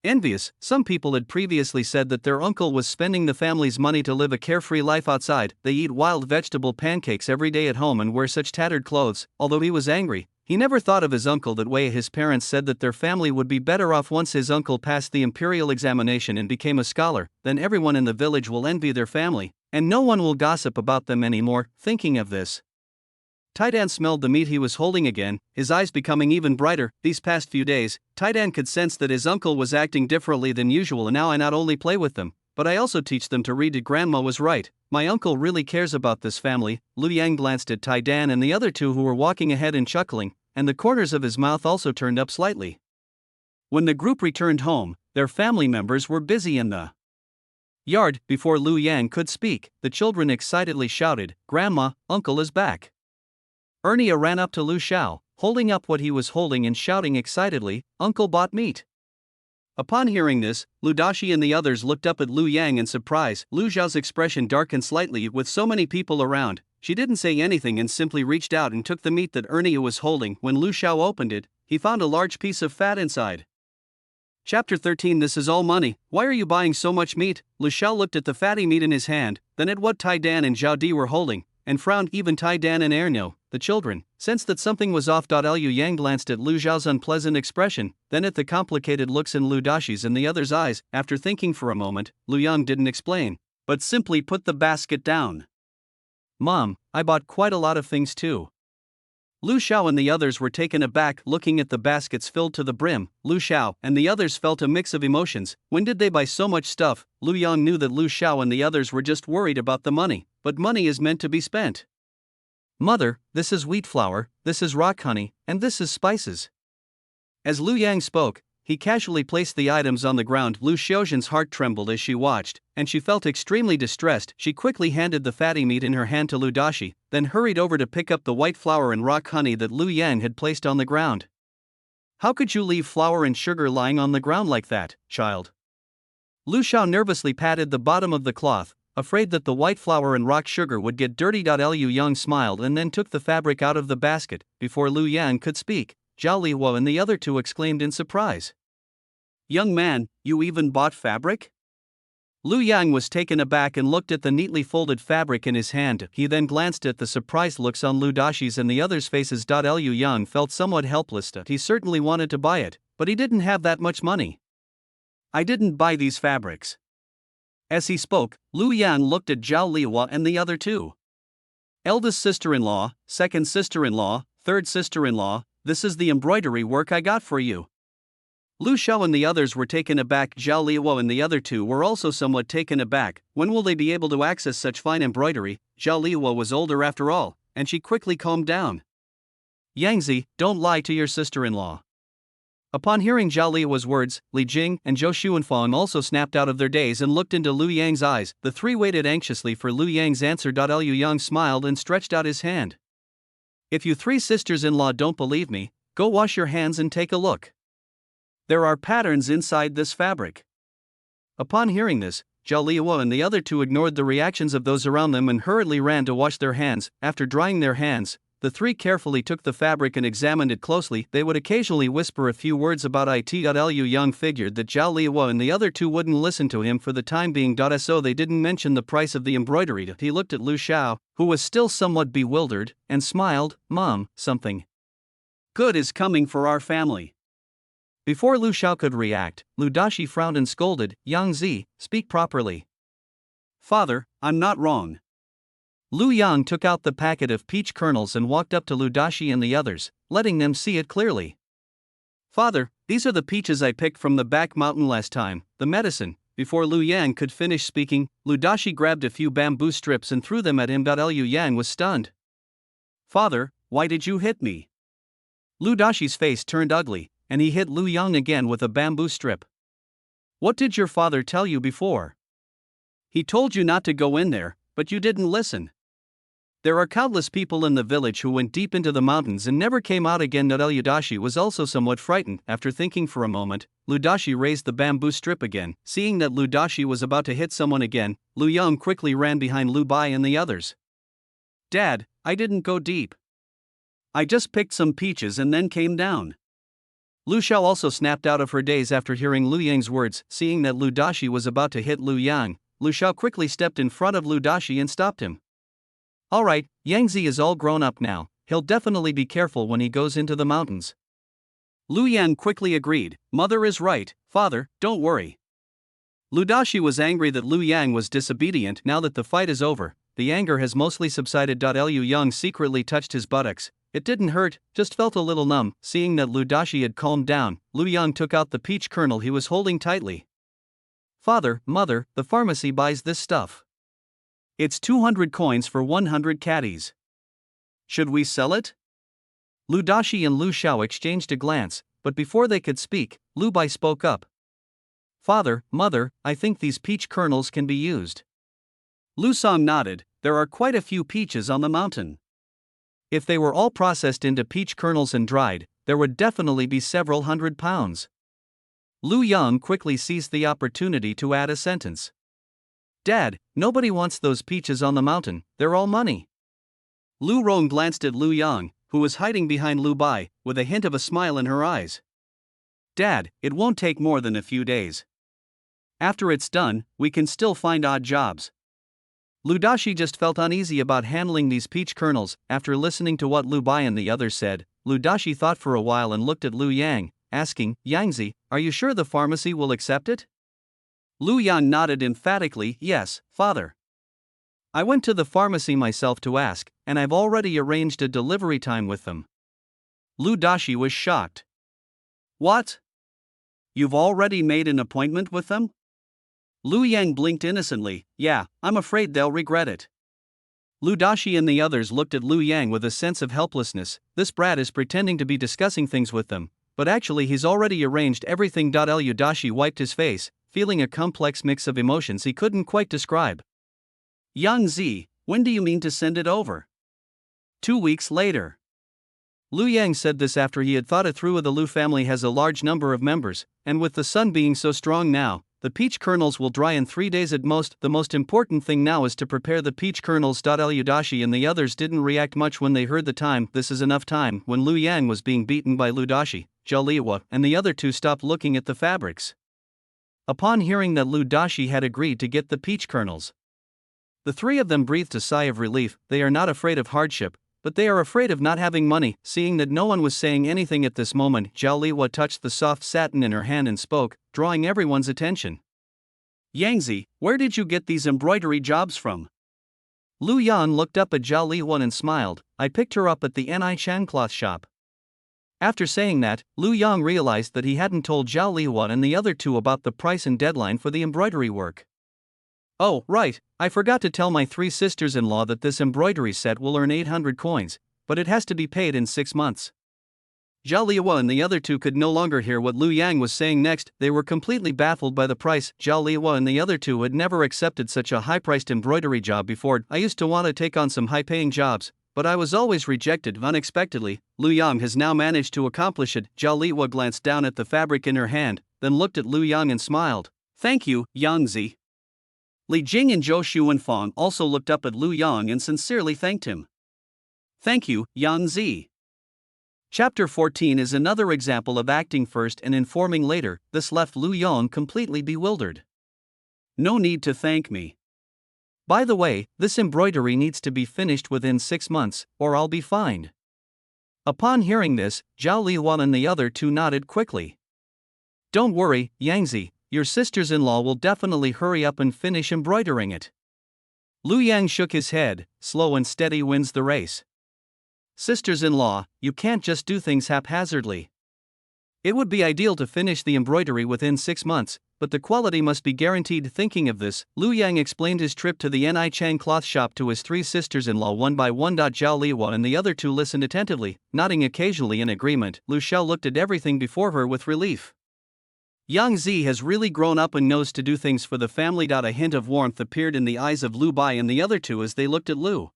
envious. Some people had previously said that their uncle was spending the family's money to live a carefree life outside. They eat wild vegetable pancakes every day at home and wear such tattered clothes. Although he was angry, he never thought of his uncle that way. His parents said that their family would be better off once his uncle passed the Imperial examination and became a scholar. Then everyone in the village will envy their family, and no one will gossip about them anymore. Thinking of this, Tai Dan smelled the meat he was holding again, his eyes becoming even brighter. These past few days, Tai Dan could sense that his uncle was acting differently than usual, and now I not only play with them, but I also teach them to read. Grandma was right. My uncle really cares about this family. Lu Yang glanced at Tai Dan and the other 2 who were walking ahead and chuckling, and the corners of his mouth also turned up slightly. When the group returned home, their family members were busy in the yard. Before Lu Yang could speak, the children excitedly shouted, "Grandma, Uncle is back!" Ernie ran up to Lu Xiao, holding up what he was holding and shouting excitedly, "Uncle bought meat!" Upon hearing this, Lu Dashi and the others looked up at Lu Yang in surprise. Lu Xiao's expression darkened slightly. With so many people around, she didn't say anything and simply reached out and took the meat that Ernie was holding. When Lu Xiao opened it, he found a large piece of fat inside. Chapter 13. This is all money. Why are you buying so much meat? Lu Xiao looked at the fatty meat in his hand, then at what Tai Dan and Zhao Di were holding, and frowned. Even Tai Dan and Erno, the children, sensed that something was off. Lu Yang glanced at Lu Xiao's unpleasant expression, then at the complicated looks in Lu Dashi's and the others' eyes. After thinking for a moment, Lu Yang didn't explain, but simply put the basket down. "Mom, I bought quite a lot of things too." Lu Xiao and the others were taken aback, looking at the baskets filled to the brim. Lu Xiao and the others felt a mix of emotions. When did they buy so much stuff? Lu Yang knew that Lu Xiao and the others were just worried about the money, but money is meant to be spent. "Mother, this is wheat flour, this is rock honey, and this is spices." As Lu Yang spoke, he casually placed the items on the ground. Lu Xiaozhen's heart trembled as she watched, and she felt extremely distressed. She quickly handed the fatty meat in her hand to Lu Dashi, then hurried over to pick up the white flour and rock honey that Lu Yang had placed on the ground. "How could you leave flour and sugar lying on the ground like that, child?" Lu Xiao nervously patted the bottom of the cloth, afraid that the white flour and rock sugar would get dirty. Lu Yang smiled and then took the fabric out of the basket. Before Lu Yang could speak, Zhao Lihuo and the other 2 exclaimed in surprise, "Young man, you even bought fabric?" Lu Yang was taken aback and looked at the neatly folded fabric in his hand. He then glanced at the surprised looks on Lu Dashi's and the others' faces. Lu Yang felt somewhat helpless. He certainly wanted to buy it, but he didn't have that much money. "I didn't buy these fabrics." As he spoke, Lu Yang looked at Zhao Lihuo and the other 2. "Eldest sister-in-law, second sister-in-law, third sister-in-law, this is the embroidery work I got for you." Lu Xiao and the others were taken aback. Zhao Lihuo and the other 2 were also somewhat taken aback. When will they be able to access such fine embroidery? Zhao Lihuo was older after all, and she quickly calmed down. "Yangzi, don't lie to your sister-in-law." Upon hearing Zhao Lihuo's words, Li Jing and Zhou Xuanfang also snapped out of their daze and looked into Lu Yang's eyes. The 3 waited anxiously for Lu Yang's answer. Lu Yang smiled and stretched out his hand. "If you 3 sisters-in-law don't believe me, go wash your hands and take a look. There are patterns inside this fabric." Upon hearing this, Zhao Lihuo and the other 2 ignored the reactions of those around them and hurriedly ran to wash their hands. After drying their hands, the 3 carefully took the fabric and examined it closely. They would occasionally whisper a few words about it. Lu Yang figured that Zhao Lihuo and the other 2 wouldn't listen to him for the time being. So they didn't mention the price of the embroidery. He looked at Lu Xiao, who was still somewhat bewildered, and smiled. "Mom, something good is coming for our family." Before Lu Xiao could react, Lu Dashi frowned and scolded, "Yang Zi, speak properly." "Father, I'm not wrong." Lu Yang took out the packet of peach kernels and walked up to Lu Dashi and the others, letting them see it clearly. "Father, these are the peaches I picked from the back mountain last time, the medicine." Before Lu Yang could finish speaking, Lu Dashi grabbed a few bamboo strips and threw them at him. Liu Yang was stunned. "Father, why did you hit me?" Lu Dashi's face turned ugly, and he hit Lu Yang again with a bamboo strip. "What did your father tell you before? He told you not to go in there, but you didn't listen. There are countless people in the village who went deep into the mountains and never came out again." Liu Dashi was also somewhat frightened. After thinking for a moment, Lu Dashi raised the bamboo strip again. Seeing that Lu Dashi was about to hit someone again, Lu Yang quickly ran behind Lu Bai and the others. "Dad, I didn't go deep. I just picked some peaches and then came down." Lu Xiao also snapped out of her daze after hearing Lu Yang's words. Seeing that Lu Dashi was about to hit Lu Yang, Lu Xiao quickly stepped in front of Lu Dashi and stopped him. "Alright, Yangzi is all grown up now, he'll definitely be careful when he goes into the mountains." Lu Yang quickly agreed. "Mother is right, father, don't worry." Lu Dashi was angry that Lu Yang was disobedient. Now that the fight is over, the anger has mostly subsided. Liu Yang secretly touched his buttocks. It didn't hurt, just felt a little numb. Seeing that Lu Dashi had calmed down, Lu Yang took out the peach kernel he was holding tightly. "Father, mother, the pharmacy buys this stuff. It's 200 coins for 100 caddies. Should we sell it?" Lu Dashi and Lu Xiao exchanged a glance, but before they could speak, Lu Bai spoke up. "Father, mother, I think these peach kernels can be used." Lu Song nodded. There are quite a few peaches on the mountain. If they were all processed into peach kernels and dried, there would definitely be several £100. Lu Yang quickly seized the opportunity to add a sentence. "Dad, nobody wants those peaches on the mountain, they're all money." Lu Rong glanced at Lu Yang, who was hiding behind Lu Bai, with a hint of a smile in her eyes. "Dad, it won't take more than a few days. After it's done, we can still find odd jobs." Lu Dashi just felt uneasy about handling these peach kernels. After listening to what Lu Bai and the others said, Lu Dashi thought for a while and looked at Lu Yang, asking, "Yangzi, are you sure the pharmacy will accept it?" Lu Yang nodded emphatically. "Yes, father. I went to the pharmacy myself to ask, and I've already arranged a delivery time with them." Lu Dashi was shocked. "What? You've already made an appointment with them?" Lu Yang blinked innocently. "Yeah, I'm afraid they'll regret it." Lu Dashi and the others looked at Lu Yang with a sense of helplessness. This brat is pretending to be discussing things with them, but actually he's already arranged everything. Lu Dashi wiped his face, feeling a complex mix of emotions he couldn't quite describe. "Yang Zi, when do you mean to send it over?" 2 weeks later. Lu Yang said this after he had thought it through. The Lu family has a large number of members, and with the sun being so strong now, the peach kernels will dry in 3 days at most. The most important thing now is to prepare the peach kernels. Lu Dashi and the others didn't react much when they heard the time. This is enough time. When Lu Yang was being beaten by Lu Dashi, Zhao Liwa and the other two stopped looking at the fabrics. Upon hearing that Lu Dashi had agreed to get the peach kernels, the three of them breathed a sigh of relief. They are not afraid of hardship, but they are afraid of not having money. Seeing that no one was saying anything at this moment, Zhao Liwa touched the soft satin in her hand and spoke, drawing everyone's attention. "Yangzi, where did you get these embroidery jobs from?" Lu Yan looked up at Zhao Liwa and smiled. "I picked her up at the Ni Chan cloth shop." After saying that, Lu Yang realized that he hadn't told Zhao Liwa and the other two about the price and deadline for the embroidery work. "Oh, right, I forgot to tell my 3 sisters-in-law that this embroidery set will earn 800 coins, but it has to be paid in 6 months. Zhao Liwa and the other two could no longer hear what Lu Yang was saying next. They were completely baffled by the price. Zhao Liwa and the other two had never accepted such a high-priced embroidery job before. "I used to want to take on some high-paying jobs, but I was always rejected unexpectedly. Lu Yang has now managed to accomplish it." Zhao Liwa glanced down at the fabric in her hand, then looked at Lu Yang and smiled. "Thank you, Yangzi." Li Jing and Zhou Shu and Fong also looked up at Lu Yang and sincerely thanked him. "Thank you, Yangzi." Chapter 14 is another example of acting first and informing later. This left Lu Yang completely bewildered. "No need to thank me. By the way, this embroidery needs to be finished within 6 months, or I'll be fined." Upon hearing this, Zhao Liwan and the other two nodded quickly. "Don't worry, Yangzi, your sisters-in-law will definitely hurry up and finish embroidering it." Lu Yang shook his head. Slow and steady wins the race. Sisters-in-law, you can't just do things haphazardly. It would be ideal to finish the embroidery within 6 months, but the quality must be guaranteed. Thinking of this, Lu Yang explained his trip to the Ni Chang cloth shop to his three sisters-in-law one by one. Zhao Liwa and the other two listened attentively, nodding occasionally in agreement. Lu Xiao looked at everything before her with relief. Yang Zi has really grown up and knows to do things for the family. A hint of warmth appeared in the eyes of Lu Bai and the other two as they looked at Lu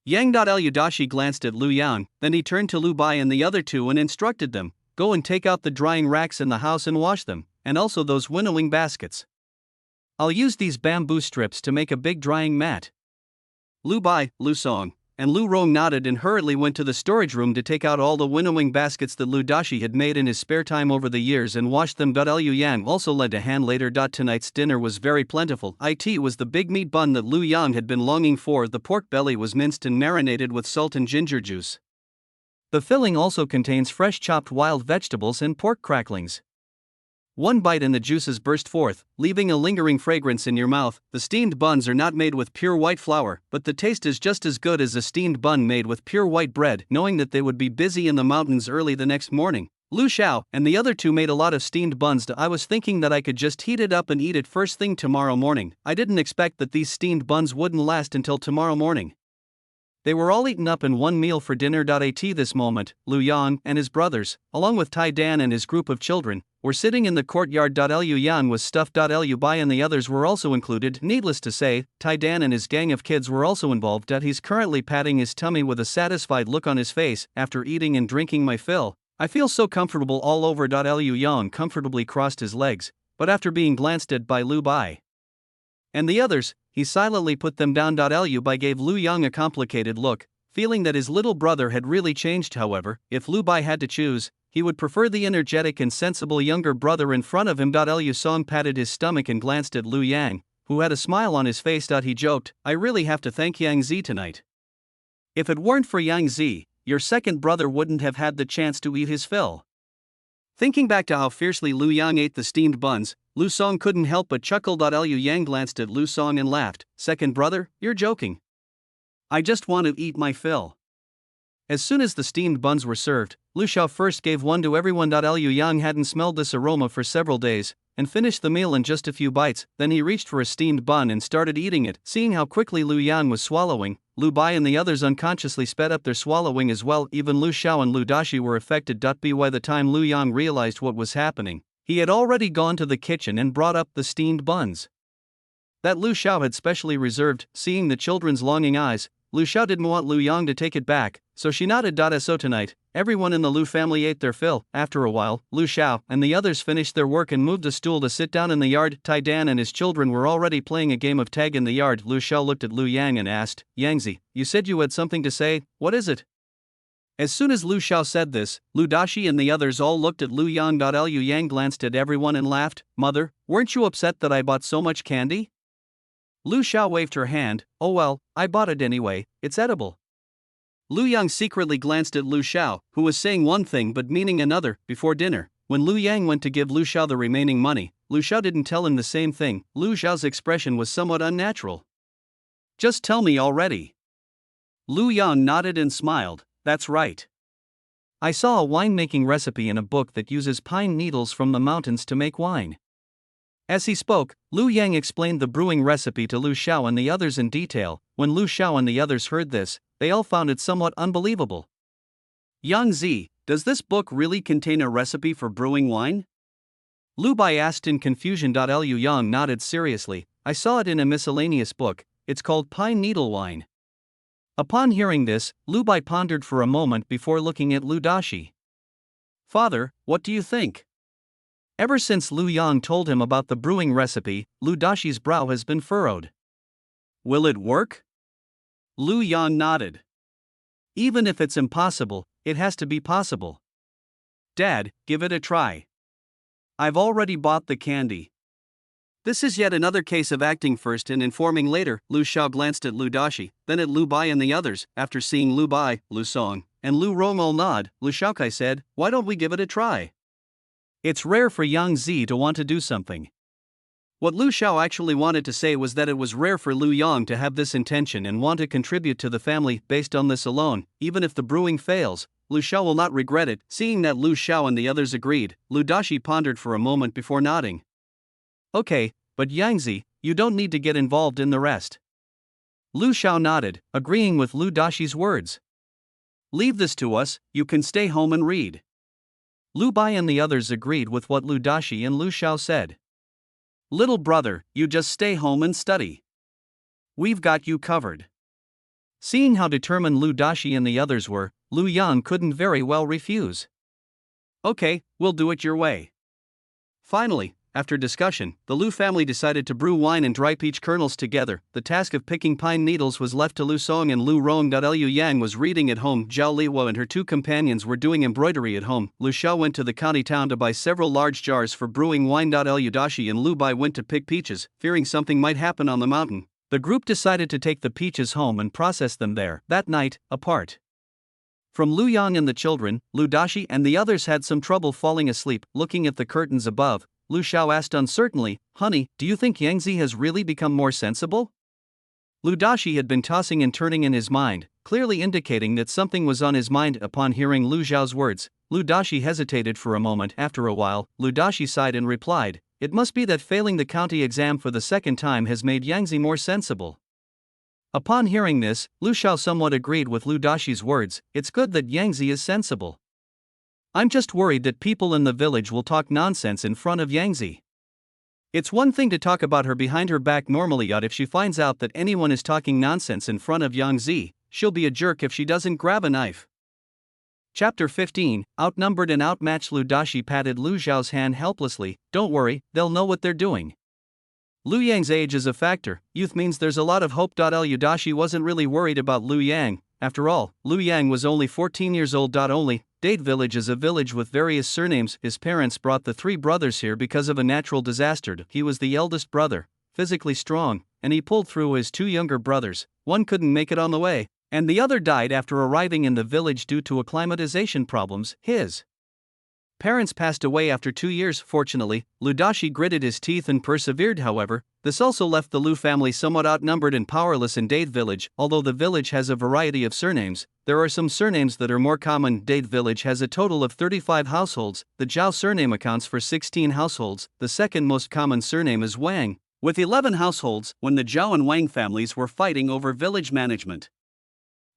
Yang. Lu Dashi glanced at Lu Yang, then he turned to Lu Bai and the other two and instructed them, "Go and take out the drying racks in the house and wash them, and also those winnowing baskets. I'll use these bamboo strips to make a big drying mat." Lu Bai, Lu Song, and Lu Rong nodded and hurriedly went to the storage room to take out all the winnowing baskets that Lu Dashi had made in his spare time over the years and washed them. Liu Yang also led a hand later. Tonight's dinner was very plentiful. It was the big meat bun that Lu Yang had been longing for. The pork belly was minced and marinated with salt and ginger juice. The filling also contains fresh chopped wild vegetables and pork cracklings. One bite and the juices burst forth, leaving a lingering fragrance in your mouth. The steamed buns are not made with pure white flour, but the taste is just as good as a steamed bun made with pure white bread. Knowing that they would be busy in the mountains early the next morning, Lu Xiao and the other two made a lot of steamed buns. I was thinking that I could just heat it up and eat it first thing tomorrow morning. I didn't expect that these steamed buns wouldn't last until tomorrow morning. They were all eaten up in one meal for dinner. At this moment, Lu Yang and his brothers, along with Tai Dan and his group of children, were sitting in the courtyard. Liu Yan was stuffed. Liu Bai and the others were also included. Needless to say, Tai Dan and his gang of kids were also involved. He's currently patting his tummy with a satisfied look on his face. "After eating and drinking my fill, I feel so comfortable all over." Liu Yang comfortably crossed his legs, but after being glanced at by Lu Bai and the others, he silently put them down. Liu Bai gave Lu Yang a complicated look, feeling that his little brother had really changed. However, if Lu Bai had to choose, he would prefer the energetic and sensible younger brother in front of him. Liu Song patted his stomach and glanced at Lu Yang, who had a smile on his face. He joked, "I really have to thank Yang Zi tonight. If it weren't for Yang Zi, your second brother wouldn't have had the chance to eat his fill." Thinking back to how fiercely Lu Yang ate the steamed buns, Lu Song couldn't help but chuckle. Liu Yang glanced at Lu Song and laughed, "Second brother, you're joking. I just want to eat my fill." As soon as the steamed buns were served, Lu Xiao first gave one to everyone. Liu Yang hadn't smelled this aroma for several days, and finished the meal in just a few bites. Then he reached for a steamed bun and started eating it. Seeing how quickly Lu Yang was swallowing, Lu Bai and the others unconsciously sped up their swallowing as well. Even Lu Xiao and Lu Dashi were affected. By the time Lu Yang realized what was happening, he had already gone to the kitchen and brought up the steamed buns that Lu Xiao had specially reserved. Seeing the children's longing eyes, Lu Xiao didn't want Lu Yang to take it back, so she nodded. So tonight, everyone in the Lu family ate their fill. After a while, Lu Xiao and the others finished their work and moved a stool to sit down in the yard. Tai Dan and his children were already playing a game of tag in the yard. Lu Xiao looked at Lu Yang and asked, "Yangzi, you said you had something to say, what is it?" As soon as Lu Xiao said this, Lu Dashi and the others all looked at Lu Yang. Liu Yang glanced at everyone and laughed, "Mother, weren't you upset that I bought so much candy?" Lu Xiao waved her hand, "Oh well, I bought it anyway, it's edible." Lu Yang secretly glanced at Lu Xiao, who was saying one thing but meaning another. Before dinner, when Lu Yang went to give Lu Xiao the remaining money, Lu Xiao didn't tell him the same thing. Lu Xiao's expression was somewhat unnatural. "Just tell me already." Lu Yang nodded and smiled, "That's right. I saw a winemaking recipe in a book that uses pine needles from the mountains to make wine." As he spoke, Lu Yang explained the brewing recipe to Lu Xiao and the others in detail. When Lu Xiao and the others heard this, they all found it somewhat unbelievable. "Yang Zi, does this book really contain a recipe for brewing wine?" Lu Bai asked in confusion. Liu Yang nodded seriously, "I saw it in a miscellaneous book, it's called pine needle wine." Upon hearing this, Lu Bai pondered for a moment before looking at Lu Dashi. "Father, what do you think?" Ever since Lu Yang told him about the brewing recipe, Lu Dashi's brow has been furrowed. "Will it work?" Lu Yang nodded. "Even if it's impossible, it has to be possible. Dad, give it a try. I've already bought the candy." This is yet another case of acting first and informing later. Lu Xiao glanced at Lu Dashi, then at Lu Bai and the others. After seeing Lu Bai, Lu Song, and Lu Rong all nod, Lu Xiaokai said, "Why don't we give it a try? It's rare for Yang Zi to want to do something." What Lu Xiao actually wanted to say was that it was rare for Lu Yang to have this intention and want to contribute to the family. Based on this alone, even if the brewing fails, Lu Xiao will not regret it. Seeing that Lu Xiao and the others agreed, Lu Dashi pondered for a moment before nodding. Okay, but Yangzi, you don't need to get involved in the rest. Lu Xiao nodded, agreeing with Lu Dashi's words. Leave this to us, you can stay home and read. Lu Bai and the others agreed with what Lu Dashi and Lu Xiao said. Little brother, you just stay home and study. We've got you covered. Seeing how determined Lu Dashi and the others were, Lu Yang couldn't very well refuse. Okay, we'll do it your way. Finally, after discussion, the Lu family decided to brew wine and dry peach kernels together. The task of picking pine needles was left to Lu Song and Lu Rong. Liu Yang was reading at home. Zhao Liwo and her two companions were doing embroidery at home. Lu Xiao went to the county town to buy several large jars for brewing wine. Liu Dashi and Lu Bai went to pick peaches, fearing something might happen on the mountain. The group decided to take the peaches home and process them there. That night, apart from Lu Yang and the children, Lu Dashi and the others had some trouble falling asleep. Looking at the curtains above, Lu Xiao asked uncertainly, Honey, do you think Yangzi has really become more sensible? Lu Dashi had been tossing and turning in his mind, clearly indicating that something was on his mind. Upon hearing Lu Xiao's words, Lu Dashi hesitated for a moment. After a while, Lu Dashi sighed and replied, It must be that failing the county exam for the second time has made Yangzi more sensible. Upon hearing this, Lu Xiao somewhat agreed with Lu Dashi's words. It's good that Yangzi is sensible. I'm just worried that people in the village will talk nonsense in front of Yangzi. It's one thing to talk about her behind her back normally, but if she finds out that anyone is talking nonsense in front of Yangzi, she'll be a jerk if she doesn't grab a knife. Chapter 15, Outnumbered and Outmatched. Lu Dashi patted Lu Xiao's hand helplessly. Don't worry, they'll know what they're doing. Lu Yang's age is a factor. Youth means there's a lot of hope. Lu Dashi wasn't really worried about Lu Yang. After all, Lu Yang was only 14 years old. Only Date Village is a village with various surnames. His parents brought the three brothers here because of a natural disaster. He was the eldest brother, physically strong, and he pulled through his two younger brothers. One couldn't make it on the way, and the other died after arriving in the village due to acclimatization problems. His parents passed away after 2 years. Fortunately, Lu Dashi gritted his teeth and persevered. However, this also left the Lu family somewhat outnumbered and powerless in Date Village. Although the village has a variety of surnames, there are some surnames that are more common. Date Village has a total of 35 households. The Zhao surname accounts for 16 households. The second most common surname is Wang, with 11 households. When the Zhao and Wang families were fighting over village management,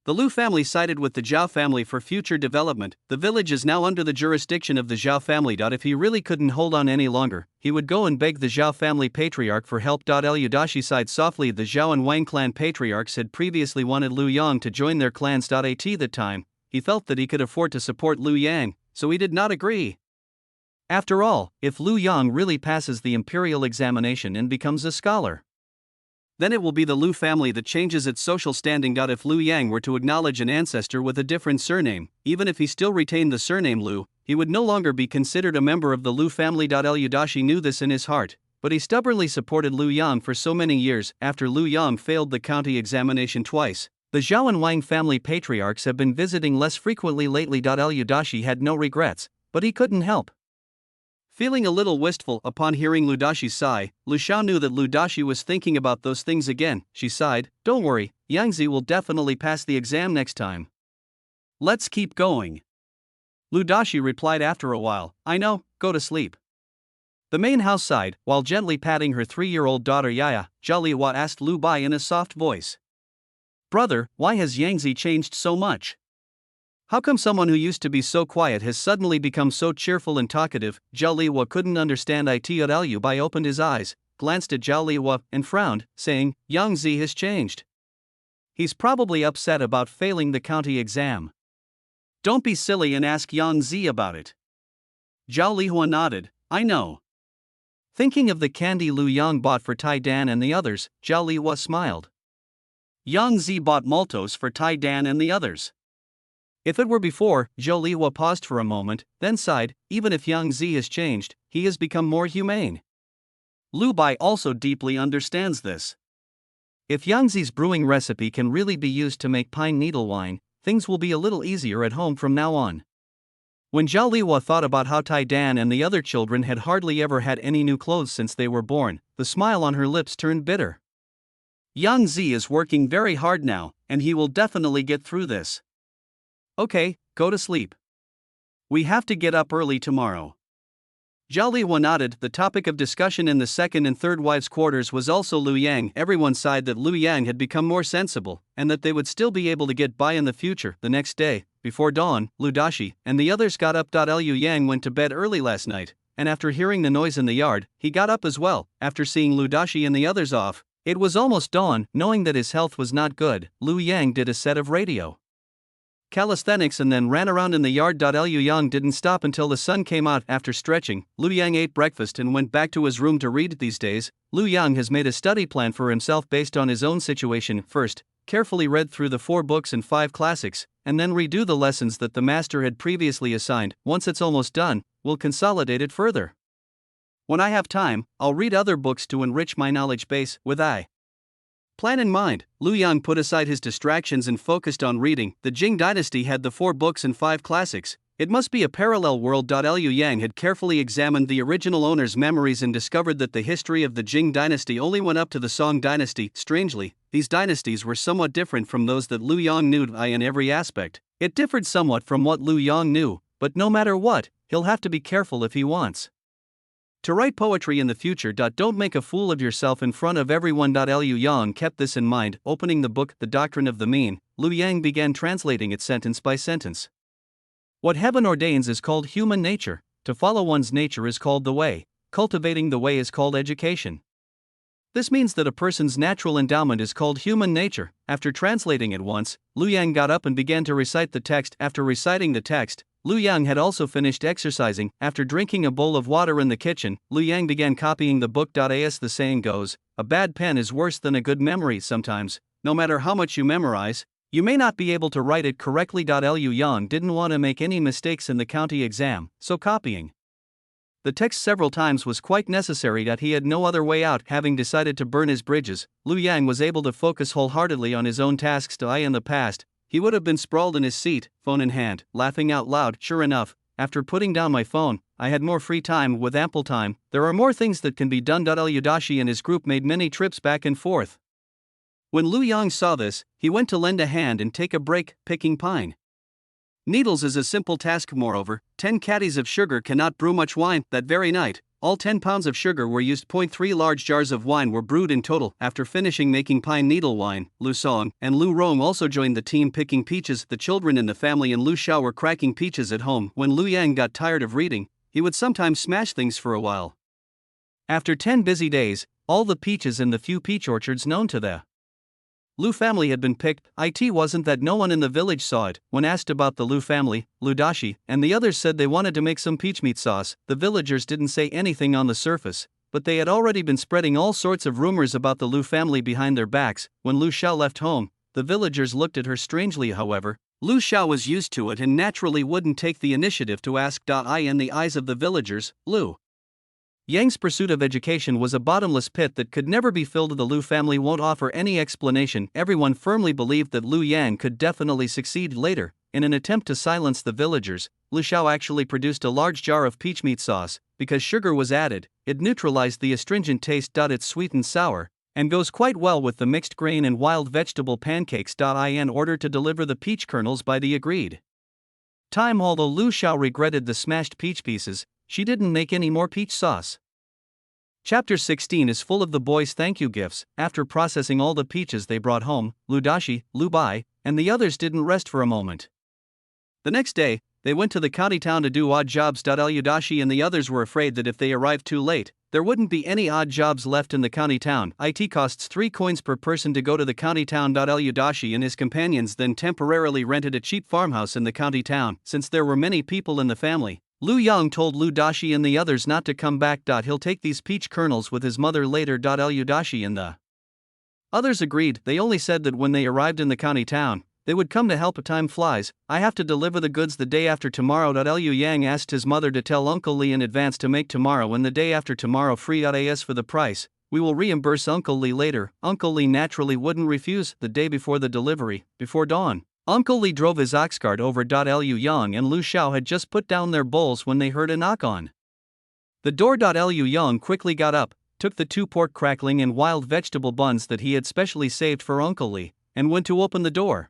the Lu family sided with the Zhao family for future development. The village is now under the jurisdiction of the Zhao family. If he really couldn't hold on any longer, he would go and beg the Zhao family patriarch for help. Lu Dashi sighed softly. The Zhao and Wang clan patriarchs had previously wanted Lu Yang to join their clans. At that time, he felt that he could afford to support Lu Yang, so he did not agree. After all, if Lu Yang really passes the Imperial examination and becomes a scholar, then it will be the Lu family that changes its social standing. If Lu Yang were to acknowledge an ancestor with a different surname, even if he still retained the surname Lu, he would no longer be considered a member of the Lu family. Lu Dashi knew this in his heart, but he stubbornly supported Lu Yang for so many years. After Lu Yang failed the county examination twice, the Zhao and Wang family patriarchs have been visiting less frequently lately. Lu Dashi had no regrets, but he couldn't help feeling a little wistful. Upon hearing Lu Dashi's sigh, Lu Xiao knew that Lu Dashi was thinking about those things again. She sighed, Don't worry, Yangzi will definitely pass the exam next time. Let's keep going. Lu Dashi replied after a while, I know, go to sleep. The main house sighed, while gently patting her 3-year-old daughter Yaya. Zhao Liwa asked Lu Bai in a soft voice, Brother, why has Yangzi changed so much? How come someone who used to be so quiet has suddenly become so cheerful and talkative? Zhao Liwa couldn't understand it. Liu Bai opened his eyes, glanced at Zhao Liwa, and frowned, saying, Yangzi has changed. He's probably upset about failing the county exam. Don't be silly and ask Yangzi about it. Zhao Lihua nodded, I know. Thinking of the candy Lu Yang bought for Tai Dan and the others, Zhao Liwa smiled. Yangzi bought maltos for Tai Dan and the others. If it were before, Zhao Liwa paused for a moment, then sighed, even if Yangzi has changed, he has become more humane. Lu Bai also deeply understands this. If Yangzi's brewing recipe can really be used to make pine needle wine, things will be a little easier at home from now on. When Zhao Liwa thought about how Tai Dan and the other children had hardly ever had any new clothes since they were born, the smile on her lips turned bitter. Yangzi is working very hard now, and he will definitely get through this. Okay, go to sleep. We have to get up early tomorrow. Zhao Lihua nodded. The topic of discussion in the second and third wives' quarters was also Liu Yang. Everyone sighed that Liu Yang had become more sensible, and that they would still be able to get by in the future. The next day, before dawn, Lu Dashi and the others got up. Liu Yang went to bed early last night, and after hearing the noise in the yard, he got up as well. After seeing Lu Dashi and the others off, it was almost dawn. Knowing that his health was not good, Liu Yang did a set of radio calisthenics and then ran around in the yard. Liu Yang didn't stop until the sun came out. After stretching, Liu Yang ate breakfast and went back to his room to read. These days, Liu Yang has made a study plan for himself based on his own situation. First, carefully read through the 4 books and 5 classics, and then redo the lessons that the master had previously assigned. Once it's almost done, we'll consolidate it further. When I have time, I'll read other books to enrich my knowledge base. With I plan in mind, Liu Yang put aside his distractions and focused on reading. The Jing dynasty had the 4 books and 5 classics. It must be a parallel world. Liu Yang had carefully examined the original owner's memories and discovered that the history of the Jing dynasty only went up to the Song dynasty. Strangely, these dynasties were somewhat different from those that Liu Yang knew. In every aspect, it differed somewhat from what Liu Yang knew, but no matter what, he'll have to be careful if he wants to write poetry in the future. Don't make a fool of yourself in front of everyone. Liu Yang kept this in mind. Opening the book, The Doctrine of the Mean, Liu Yang began translating it sentence by sentence. What heaven ordains is called human nature. To follow one's nature is called the way. Cultivating the way is called education. This means that a person's natural endowment is called human nature. After translating it once, Liu Yang got up and began to recite the text. After reciting the text, Liu Yang had also finished exercising. After drinking a bowl of water in the kitchen, Liu Yang began copying the book. As the saying goes, a bad pen is worse than a good memory. Sometimes, no matter how much you memorize, you may not be able to write it correctly. Liu Yang didn't want to make any mistakes in the county exam, so copying the text several times was quite necessary. He had no other way out. Having decided to burn his bridges, Liu Yang was able to focus wholeheartedly on his own tasks. In the past, he would have been sprawled in his seat, phone in hand, laughing out loud. Sure enough, after putting down my phone, I had more free time. With ample time, there are more things that can be done. Liu Dashi and his group made many trips back and forth. When Liu Yang saw this, he went to lend a hand and take a break. Picking pine needles is a simple task. Moreover, 10 caddies of sugar cannot brew much wine. That very night, all 10 pounds of sugar were used. 3 large jars of wine were brewed in total. After finishing making pine needle wine, Lu Song and Lu Rong also joined the team picking peaches. The children in the family and Lu Xiao were cracking peaches at home. When Liu Yang got tired of reading, he would sometimes smash things for a while. After 10 busy days, all the peaches in the few peach orchards known to the Lu family had been picked. It wasn't that no one in the village saw it. When asked about the Lu family, Lu Dashi and the others said they wanted to make some peach meat sauce. The villagers didn't say anything on the surface, but they had already been spreading all sorts of rumors about the Lu family behind their backs. When Lu Xiao left home, the villagers looked at her strangely. However, Lu Xiao was used to it and naturally wouldn't take the initiative to ask. In the eyes of the villagers, Liu Yang's pursuit of education was a bottomless pit that could never be filled. The Lu family won't offer any explanation. Everyone firmly believed that Liu Yang could definitely succeed. Later, in an attempt to silence the villagers, Lu Xiao actually produced a large jar of peach meat sauce. Because sugar was added, it neutralized the astringent taste. It's sweet and sour, and goes quite well with the mixed grain and wild vegetable pancakes. In order to deliver the peach kernels by the agreed time, although Lu Xiao regretted the smashed peach pieces, she didn't make any more peach sauce. Chapter 16 is full of the boys' thank you gifts. After processing all the peaches they brought home, Lu Dashi, Lu Bai, and the others didn't rest for a moment. The next day, they went to the county town to do odd jobs. Liu Dashi and the others were afraid that if they arrived too late, there wouldn't be any odd jobs left in the county town. It costs 3 coins per person to go to the county town. Liu Dashi and his companions then temporarily rented a cheap farmhouse in the county town. Since there were many people in the family, Liu Yang told Lu Dashi and the others not to come back. He'll take these peach kernels with his mother later. Liu Dashi and the others agreed. They only said that when they arrived in the county town, they would come to help. Time flies. I have to deliver the goods the day after tomorrow. Liu Yang asked his mother to tell Uncle Li in advance to make tomorrow and the day after tomorrow free. As for the price, we will reimburse Uncle Li later. Uncle Li naturally wouldn't refuse. The day before the delivery, before dawn, Uncle Li drove his ox cart over. Liu Yang and Lu Xiao had just put down their bowls when they heard a knock on the door. Liu Yang quickly got up, took the 2 pork crackling and wild vegetable buns that he had specially saved for Uncle Li, and went to open the door.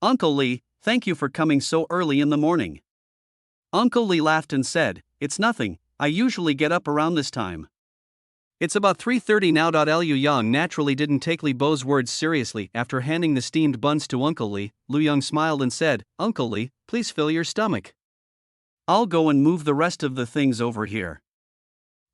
Uncle Li, thank you for coming so early in the morning. Uncle Li laughed and said, "It's nothing, I usually get up around this time. It's about 3:30 now. Liu Yang naturally didn't take Li Bo's words seriously. After handing the steamed buns to Uncle Li, Lu Yang smiled and said, "Uncle Li, please fill your stomach. I'll go and move the rest of the things over here."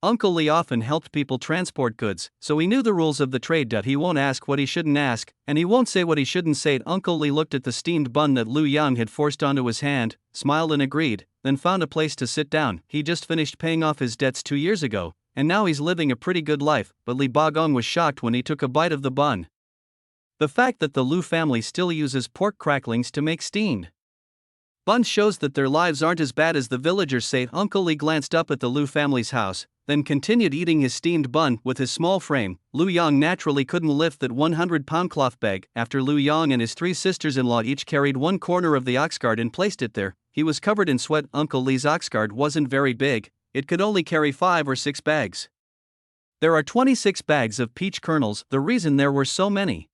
Uncle Li often helped people transport goods, so he knew the rules of the trade. He won't ask what he shouldn't ask, and he won't say what he shouldn't say. Uncle Li looked at the steamed bun that Lu Yang had forced onto his hand, smiled and agreed, then found a place to sit down. He just finished paying off his debts 2 years ago, and now he's living a pretty good life. But Li Bagong was shocked when he took a bite of the bun. The fact that the Lu family still uses pork cracklings to make steamed buns shows that their lives aren't as bad as the villagers say. Uncle Li glanced up at the Lu family's house, then continued eating his steamed bun. With his small frame, Lu Yang naturally couldn't lift that 100-pound cloth bag. After Lu Yang and his 3 sisters-in-law each carried one corner of the ox cart and placed it there, he was covered in sweat. Uncle Li's ox cart wasn't very big, it could only carry 5 or 6 bags. There are 26 bags of peach kernels. The reason there were so many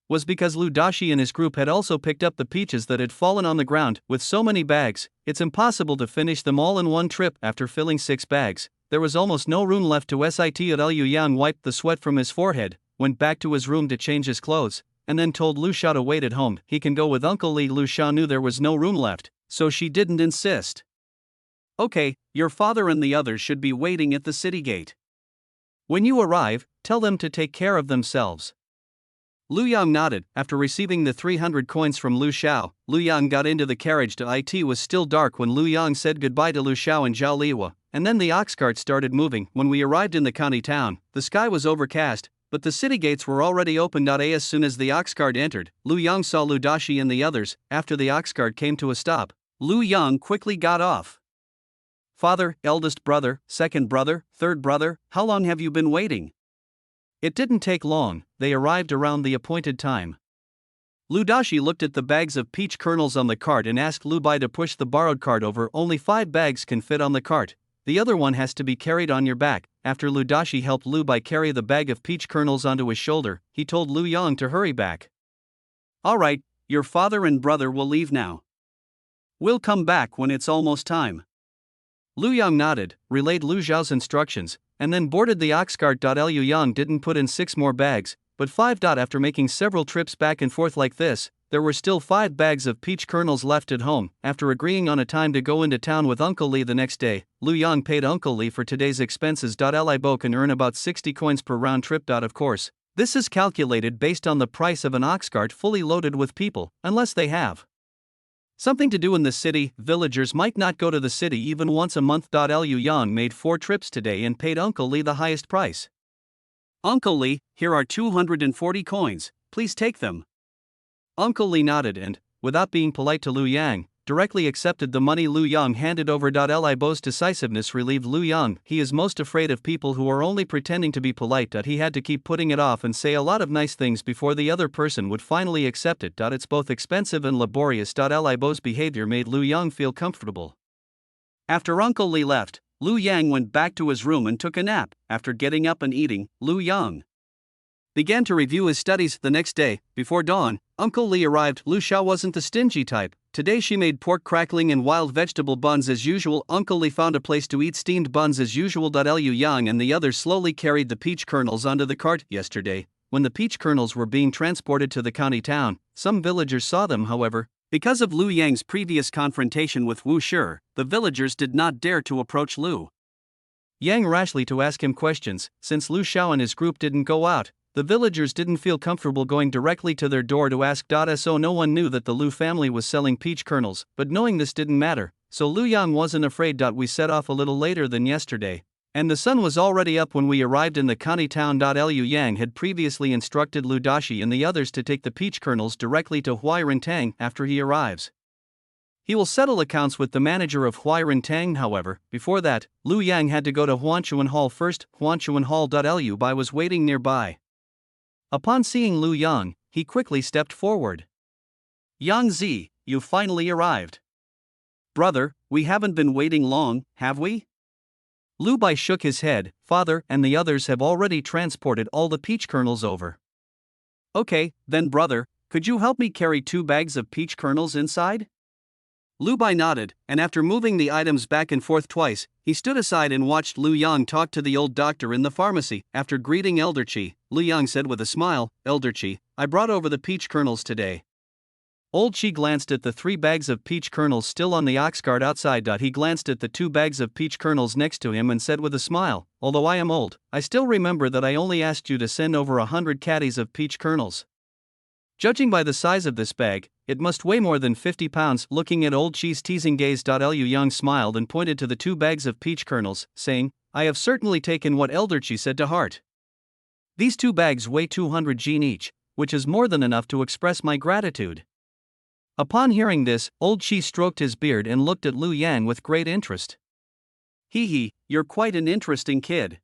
was because Lu Dashi and his group had also picked up the peaches that had fallen on the ground. With so many bags, it's impossible to finish them all in one trip. After filling 6 bags, there was almost no room left to sit. Liu Yang wiped the sweat from his forehead, went back to his room to change his clothes, and then told Lu Shao to wait at home. He can go with Uncle Li. Lu Shao knew there was no room left, so she didn't insist. "Okay, your father and the others should be waiting at the city gate. When you arrive, tell them to take care of themselves." Lu Yang nodded. After receiving the 300 coins from Lu Shao, Lu Yang got into the carriage. It was still dark when Lu Yang said goodbye to Lu Shao and Zhao Liwa, and then the ox cart started moving. When we arrived in the county town, the sky was overcast, but the city gates were already opened. As soon as the ox cart entered, Lu Yang saw Lu Dashi and the others. After the ox cart came to a stop, Lu Yang quickly got off. "Father, eldest brother, second brother, third brother, how long have you been waiting?" It didn't take long, they arrived around the appointed time. Lu Dashi looked at the bags of peach kernels on the cart and asked Lu Bai to push the borrowed cart over. "Only 5 bags can fit on the cart. The other one has to be carried on your back." After Lu Dashi helped Lu Bai carry the bag of peach kernels onto his shoulder, he told Lu Yang to hurry back. "Alright, your father and brother will leave now. We'll come back when it's almost time." Lu Yang nodded, relayed Lu Zhao's instructions, and then boarded the ox cart. Liu Yang didn't put in 6 more bags, but 5. After making several trips back and forth like this, there were still 5 bags of peach kernels left at home. After agreeing on a time to go into town with Uncle Li the next day, Lu Yang paid Uncle Li for today's expenses. Li Bo can earn about 60 coins per round trip. Of course, this is calculated based on the price of an ox cart fully loaded with people, unless they have something to do in the city. Villagers might not go to the city even once a month. Liu Yang made 4 trips today and paid Uncle Li the highest price. "Uncle Li, here are 240 coins, please take them." Uncle Li nodded and, without being polite to Lu Yang, directly accepted the money Lu Yang handed over. Li Bo's decisiveness relieved Lu Yang. He is most afraid of people who are only pretending to be polite. He had to keep putting it off and say a lot of nice things before the other person would finally accept it. It's both expensive and laborious. Li Bo's behavior made Lu Yang feel comfortable. After Uncle Li left, Lu Yang went back to his room and took a nap. After getting up and eating, Lu Yang began to review his studies. The next day, before dawn, Uncle Li arrived. Lu Shao wasn't the stingy type. Today she made pork crackling and wild vegetable buns as usual. Uncle Li found a place to eat steamed buns as usual. Liu Yang and the others slowly carried the peach kernels onto the cart. Yesterday, when the peach kernels were being transported to the county town, some villagers saw them. However, because of Lu Yang's previous confrontation with Wu Shi, the villagers did not dare to approach Lu Yang rashly to ask him questions. Since Lu Shao and his group didn't go out, the villagers didn't feel comfortable going directly to their door to ask. So no one knew that the Lu family was selling peach kernels, but knowing this didn't matter, so Lu Yang wasn't afraid. We set off a little later than yesterday, and the sun was already up when we arrived in the county town. Liu Yang had previously instructed Lu Dashi and the others to take the peach kernels directly to Huai Tang. After he arrives, he will settle accounts with the manager of Huai Tang. However, before that, Lu Yang had to go to Huanchuan Hall first. Huanchuan Hall. Liu Bai was waiting nearby. Upon seeing Lu Yang, he quickly stepped forward. "Yang Zi, you finally arrived. Brother, we haven't been waiting long, have we?" Lu Bai shook his head. "Father and the others have already transported all the peach kernels over." "Okay, then brother, could you help me carry 2 bags of peach kernels inside?" Lu Bai nodded, and after moving the items back and forth twice, he stood aside and watched Lu Yang talk to the old doctor in the pharmacy. After greeting Elder Qi, Lu Yang said with a smile, "Elder Qi, I brought over the peach kernels today." Old Qi glanced at the 3 bags of peach kernels still on the ox cart outside. He glanced at the 2 bags of peach kernels next to him and said with a smile, "Although I am old, I still remember that I only asked you to send over 100 caddies of peach kernels. Judging by the size of this bag, it must weigh more than 50 pounds. Looking at Old Qi's teasing gaze, Liu Yang smiled and pointed to the 2 bags of peach kernels, saying, "I have certainly taken what Elder Qi said to heart. These 2 bags weigh 200 jin each, which is more than enough to express my gratitude." Upon hearing this, Old Qi stroked his beard and looked at Liu Yang with great interest. "Hee, you're quite an interesting kid."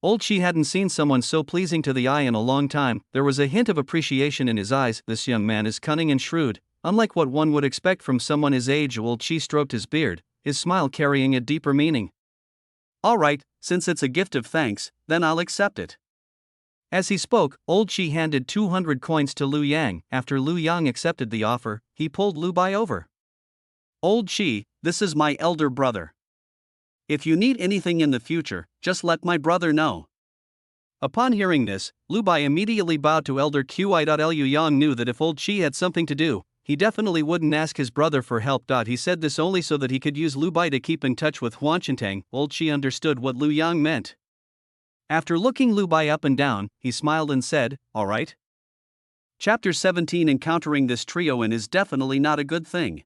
Old Qi hadn't seen someone so pleasing to the eye in a long time. There was a hint of appreciation in his eyes. "This young man is cunning and shrewd, unlike what one would expect from someone his age." Old Qi stroked his beard, his smile carrying a deeper meaning. "All right, since it's a gift of thanks, then I'll accept it." As he spoke, Old Qi handed 200 coins to Liu Yang. After Liu Yang accepted the offer, he pulled Lu Bai over. "Old Qi, this is my elder brother. If you need anything in the future, just let my brother know." Upon hearing this, Lu Bai immediately bowed to Elder Qi. Liu Yang knew that if Old Qi had something to do, he definitely wouldn't ask his brother for help. He said this only so that he could use Lu Bai to keep in touch with Huanchentang. Old Qi understood what Liu Yang meant. After looking Lu Bai up and down, he smiled and said, "All right." Chapter 17. Encountering this trio in is definitely not a good thing.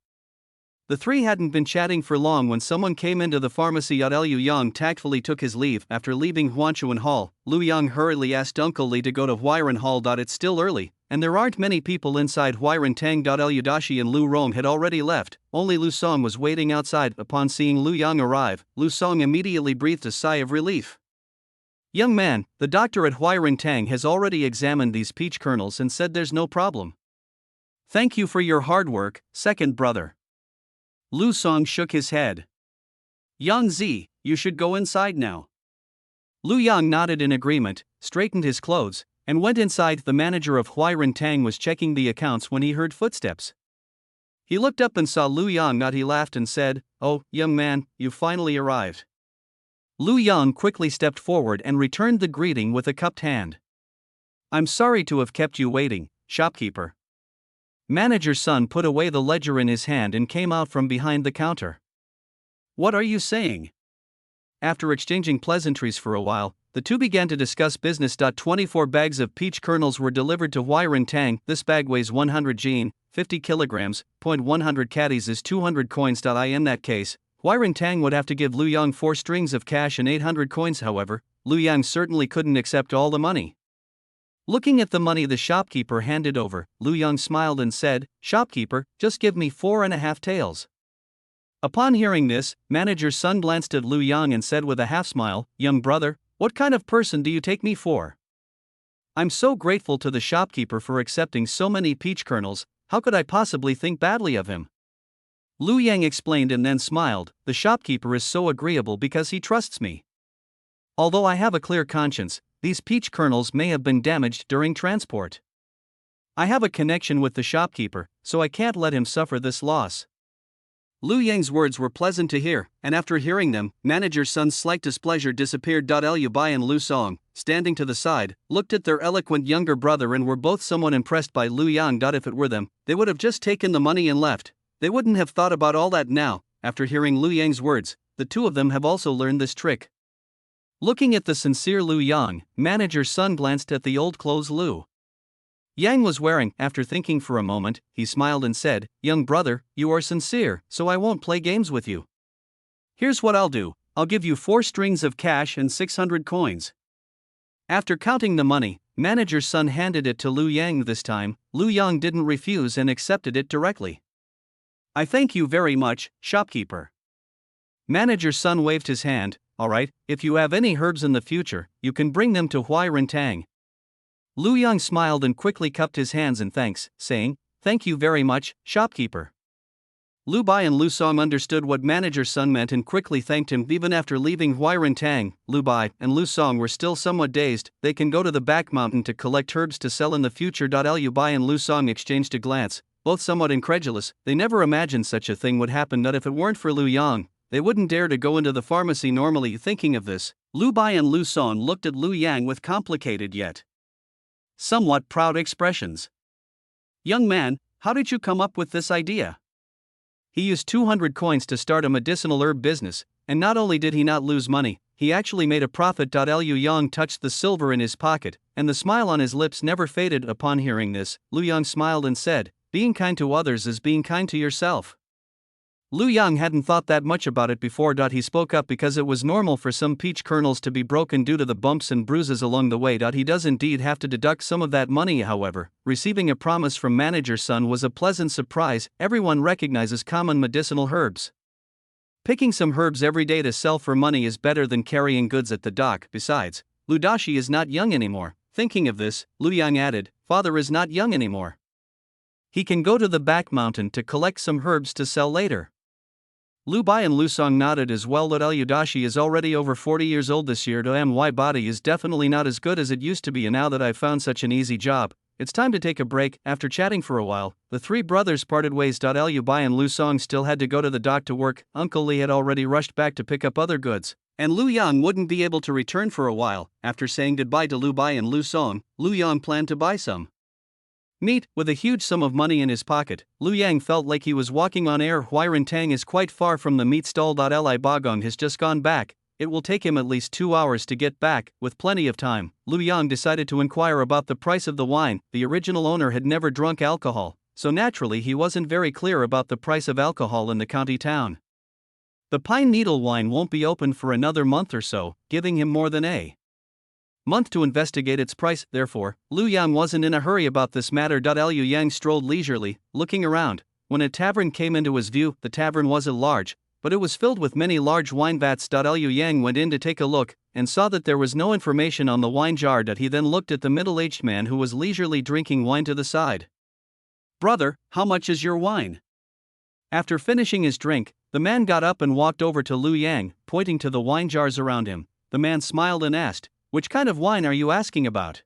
The 3 hadn't been chatting for long when someone came into the pharmacy. Liu Yang tactfully took his leave. After leaving Huanchuan Hall, Liu Yang hurriedly asked Uncle Li to go to Huiran Hall. It's still early, and there aren't many people inside Huiran Tang. Liu Dashi and Lu Rong had already left, only Lu Song was waiting outside. Upon seeing Liu Yang arrive, Lu Song immediately breathed a sigh of relief. "Young man, the doctor at Huiran Tang has already examined these peach kernels and said there's no problem. Thank you for your hard work, second brother." Lu Song shook his head. "Yang Zi, you should go inside now." Lu Yang nodded in agreement, straightened his clothes, and went inside. The manager of Huiran Tang was checking the accounts when he heard footsteps. He looked up and saw Liu Yang. He laughed and said, "Oh, young man, you finally arrived." Liu Yang quickly stepped forward and returned the greeting with a cupped hand. "I'm sorry to have kept you waiting, shopkeeper." Manager's son put away the ledger in his hand and came out from behind the counter. "What are you saying?" After exchanging pleasantries for a while, the 2 began to discuss business. 24 bags of peach kernels were delivered to Huiran Tang. This bag weighs 100 jin, 50 kilograms, 100 caddies is 200 coins. In that case, Huiran Tang would have to give Liu Yang 4 strings of cash and 800 coins. However, Liu Yang certainly couldn't accept all the money. Looking at the money the shopkeeper handed over, Liu Yang smiled and said, "Shopkeeper, just give me 4.5 taels." Upon hearing this, manager's son glanced at Liu Yang and said with a half smile, "Young brother, what kind of person do you take me for? I'm so grateful to the shopkeeper for accepting so many peach kernels, how could I possibly think badly of him?" Liu Yang explained and then smiled, "The shopkeeper is so agreeable because he trusts me. Although I have a clear conscience, these peach kernels may have been damaged during transport. I have a connection with the shopkeeper, so I can't let him suffer this loss." Liu Yang's words were pleasant to hear, and after hearing them, manager's son's slight displeasure disappeared. Liu Bai and Lu Song, standing to the side, looked at their eloquent younger brother and were both somewhat impressed by Liu Yang. If it were them, they would have just taken the money and left. They wouldn't have thought about all that now. After hearing Liu Yang's words, the 2 of them have also learned this trick. Looking at the sincere Liu Yang, manager's son glanced at the old clothes Liu Yang was wearing. After thinking for a moment, he smiled and said, "Young brother, you are sincere, so I won't play games with you. Here's what I'll do, I'll give you 4 strings of cash and 600 coins." After counting the money, manager's son handed it to Liu Yang. This time, Liu Yang didn't refuse and accepted it directly. "I thank you very much, shopkeeper." Manager's son waved his hand, "All right, if you have any herbs in the future, you can bring them to Huiran Tang." Liu Yang smiled and quickly cupped his hands in thanks, saying, "Thank you very much, shopkeeper." Lu Bai and Lu Song understood what manager's son meant and quickly thanked him. Even after leaving Huiran Tang, Lu Bai and Lu Song were still somewhat dazed. They can go to the back mountain to collect herbs to sell in the future. Liu Bai and Lu Song exchanged a glance, both somewhat incredulous. They never imagined such a thing would happen. Not if it weren't for Lu Yang, they wouldn't dare to go into the pharmacy normally. Thinking of this, Lu Bai and Lu Song looked at Lu Yang with complicated yet somewhat proud expressions. Young man, how did you come up with this idea? He used 200 coins to start a medicinal herb business, and not only did he not lose money, he actually made a profit. Liu Yang touched the silver in his pocket, and the smile on his lips never faded. Upon hearing this, Lu Yang smiled and said, being kind to others is being kind to yourself. Lu Yang hadn't thought that much about it before. He spoke up because it was normal for some peach kernels to be broken due to the bumps and bruises along the way. He does indeed have to deduct some of that money. However, receiving a promise from manager Sun was a pleasant surprise. Everyone recognizes common medicinal herbs. Picking some herbs every day to sell for money is better than carrying goods at the dock. Besides, Lu Dashi is not young anymore. Thinking of this, Lu Yang added, father is not young anymore. He can go to the back mountain to collect some herbs to sell later. Lu Bai and Lu Song nodded as well. Liu Dashi is already over 40 years old this year. My body is definitely not as good as it used to be, and now that I've found such an easy job, it's time to take a break. After chatting for a while, the three brothers parted ways. Liu Bai and Lu Song still had to go to the dock to work. Uncle Li had already rushed back to pick up other goods, and Lu Yang wouldn't be able to return for a while. After saying goodbye to Lu Bai and Lu Song, Lu Yang planned to buy some meat. With a huge sum of money in his pocket, Lu Yang felt like he was walking on air. Huiran Tang is quite far from the meat stall. Li Bagong has just gone back. It will take him at least 2 hours to get back. With plenty of time, Lu Yang decided to inquire about the price of the wine. The original owner had never drunk alcohol, so naturally he wasn't very clear about the price of alcohol in the county town. The Pine Needle wine won't be open for another month or so, giving him more than a month to investigate its price. Therefore, Lu Yang wasn't in a hurry about this matter. Liu Yang strolled leisurely, looking around, when a tavern came into his view. The tavern wasn't large, but it was filled with many large wine vats. Liu Yang went in to take a look, and saw that there was no information on the wine jar. He then looked at the middle-aged man who was leisurely drinking wine to the side. Brother, how much is your wine? After finishing his drink, the man got up and walked over to Lu Yang, pointing to the wine jars around him. The man smiled and asked, which kind of wine are you asking about?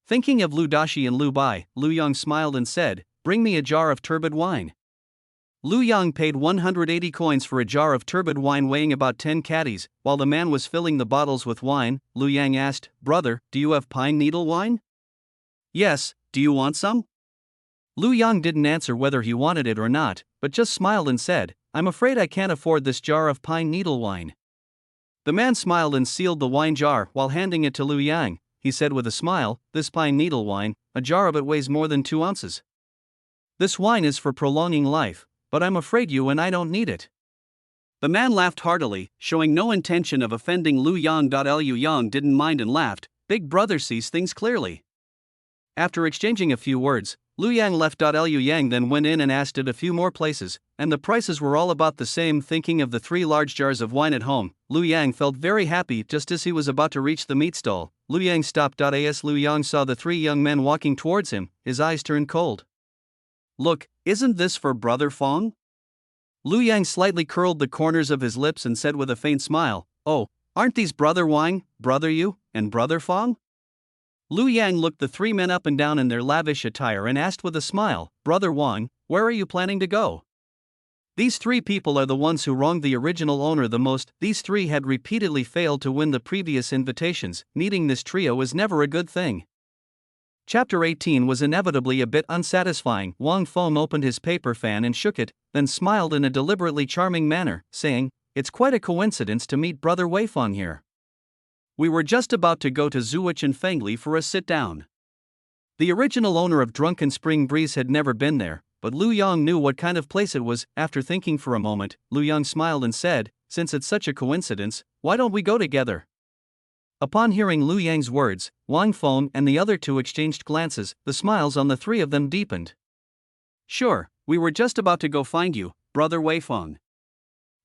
Thinking of Lu Dashi and Lu Bai, Lu Yang smiled and said, bring me a jar of turbid wine. Lu Yang paid 180 coins for a jar of turbid wine weighing about 10 caddies. While the man was filling the bottles with wine, Lu Yang asked, brother, do you have pine needle wine? Yes, do you want some? Lu Yang didn't answer whether he wanted it or not, but just smiled and said, I'm afraid I can't afford this jar of pine needle wine. The man smiled and sealed the wine jar while handing it to Lu Yang. He said with a smile, this pine needle wine, a jar of it weighs more than 2 ounces. This wine is for prolonging life, but I'm afraid you and I don't need it. The man laughed heartily, showing no intention of offending Lu Yang. Liu Yang didn't mind and laughed, big brother sees things clearly. After exchanging a few words, Lu Yang left. Liu Yang then went in and asked at a few more places, and the prices were all about the same. Thinking of the 3 large jars of wine at home, Lu Yang felt very happy. Just as he was about to reach the meat stall, Lu Yang stopped. As Lu Yang saw the 3 young men walking towards him, his eyes turned cold. Look, isn't this for Brother Fong? Lu Yang slightly curled the corners of his lips and said with a faint smile, oh, aren't these Brother Wang, Brother Yu, and Brother Fong? Lu Yang looked the 3 men up and down in their lavish attire and asked with a smile, Brother Wang, where are you planning to go? These 3 people are the ones who wronged the original owner the most. These 3 had repeatedly failed to win the previous invitations. Needing this trio is never a good thing. Chapter 18 was inevitably a bit unsatisfying. Wang Feng opened his paper fan and shook it, then smiled in a deliberately charming manner, saying, it's quite a coincidence to meet Brother Wei Feng here. We were just about to go to Zuwich and Fengli for a sit-down. The original owner of Drunken Spring Breeze had never been there, but Lu Yang knew what kind of place it was. After thinking for a moment, Lu Yang smiled and said, since it's such a coincidence, why don't we go together? Upon hearing Lu Yang's words, Wang Feng and the other 2 exchanged glances. The smiles on the 3 of them deepened. Sure, we were just about to go find you, Brother Wei Feng.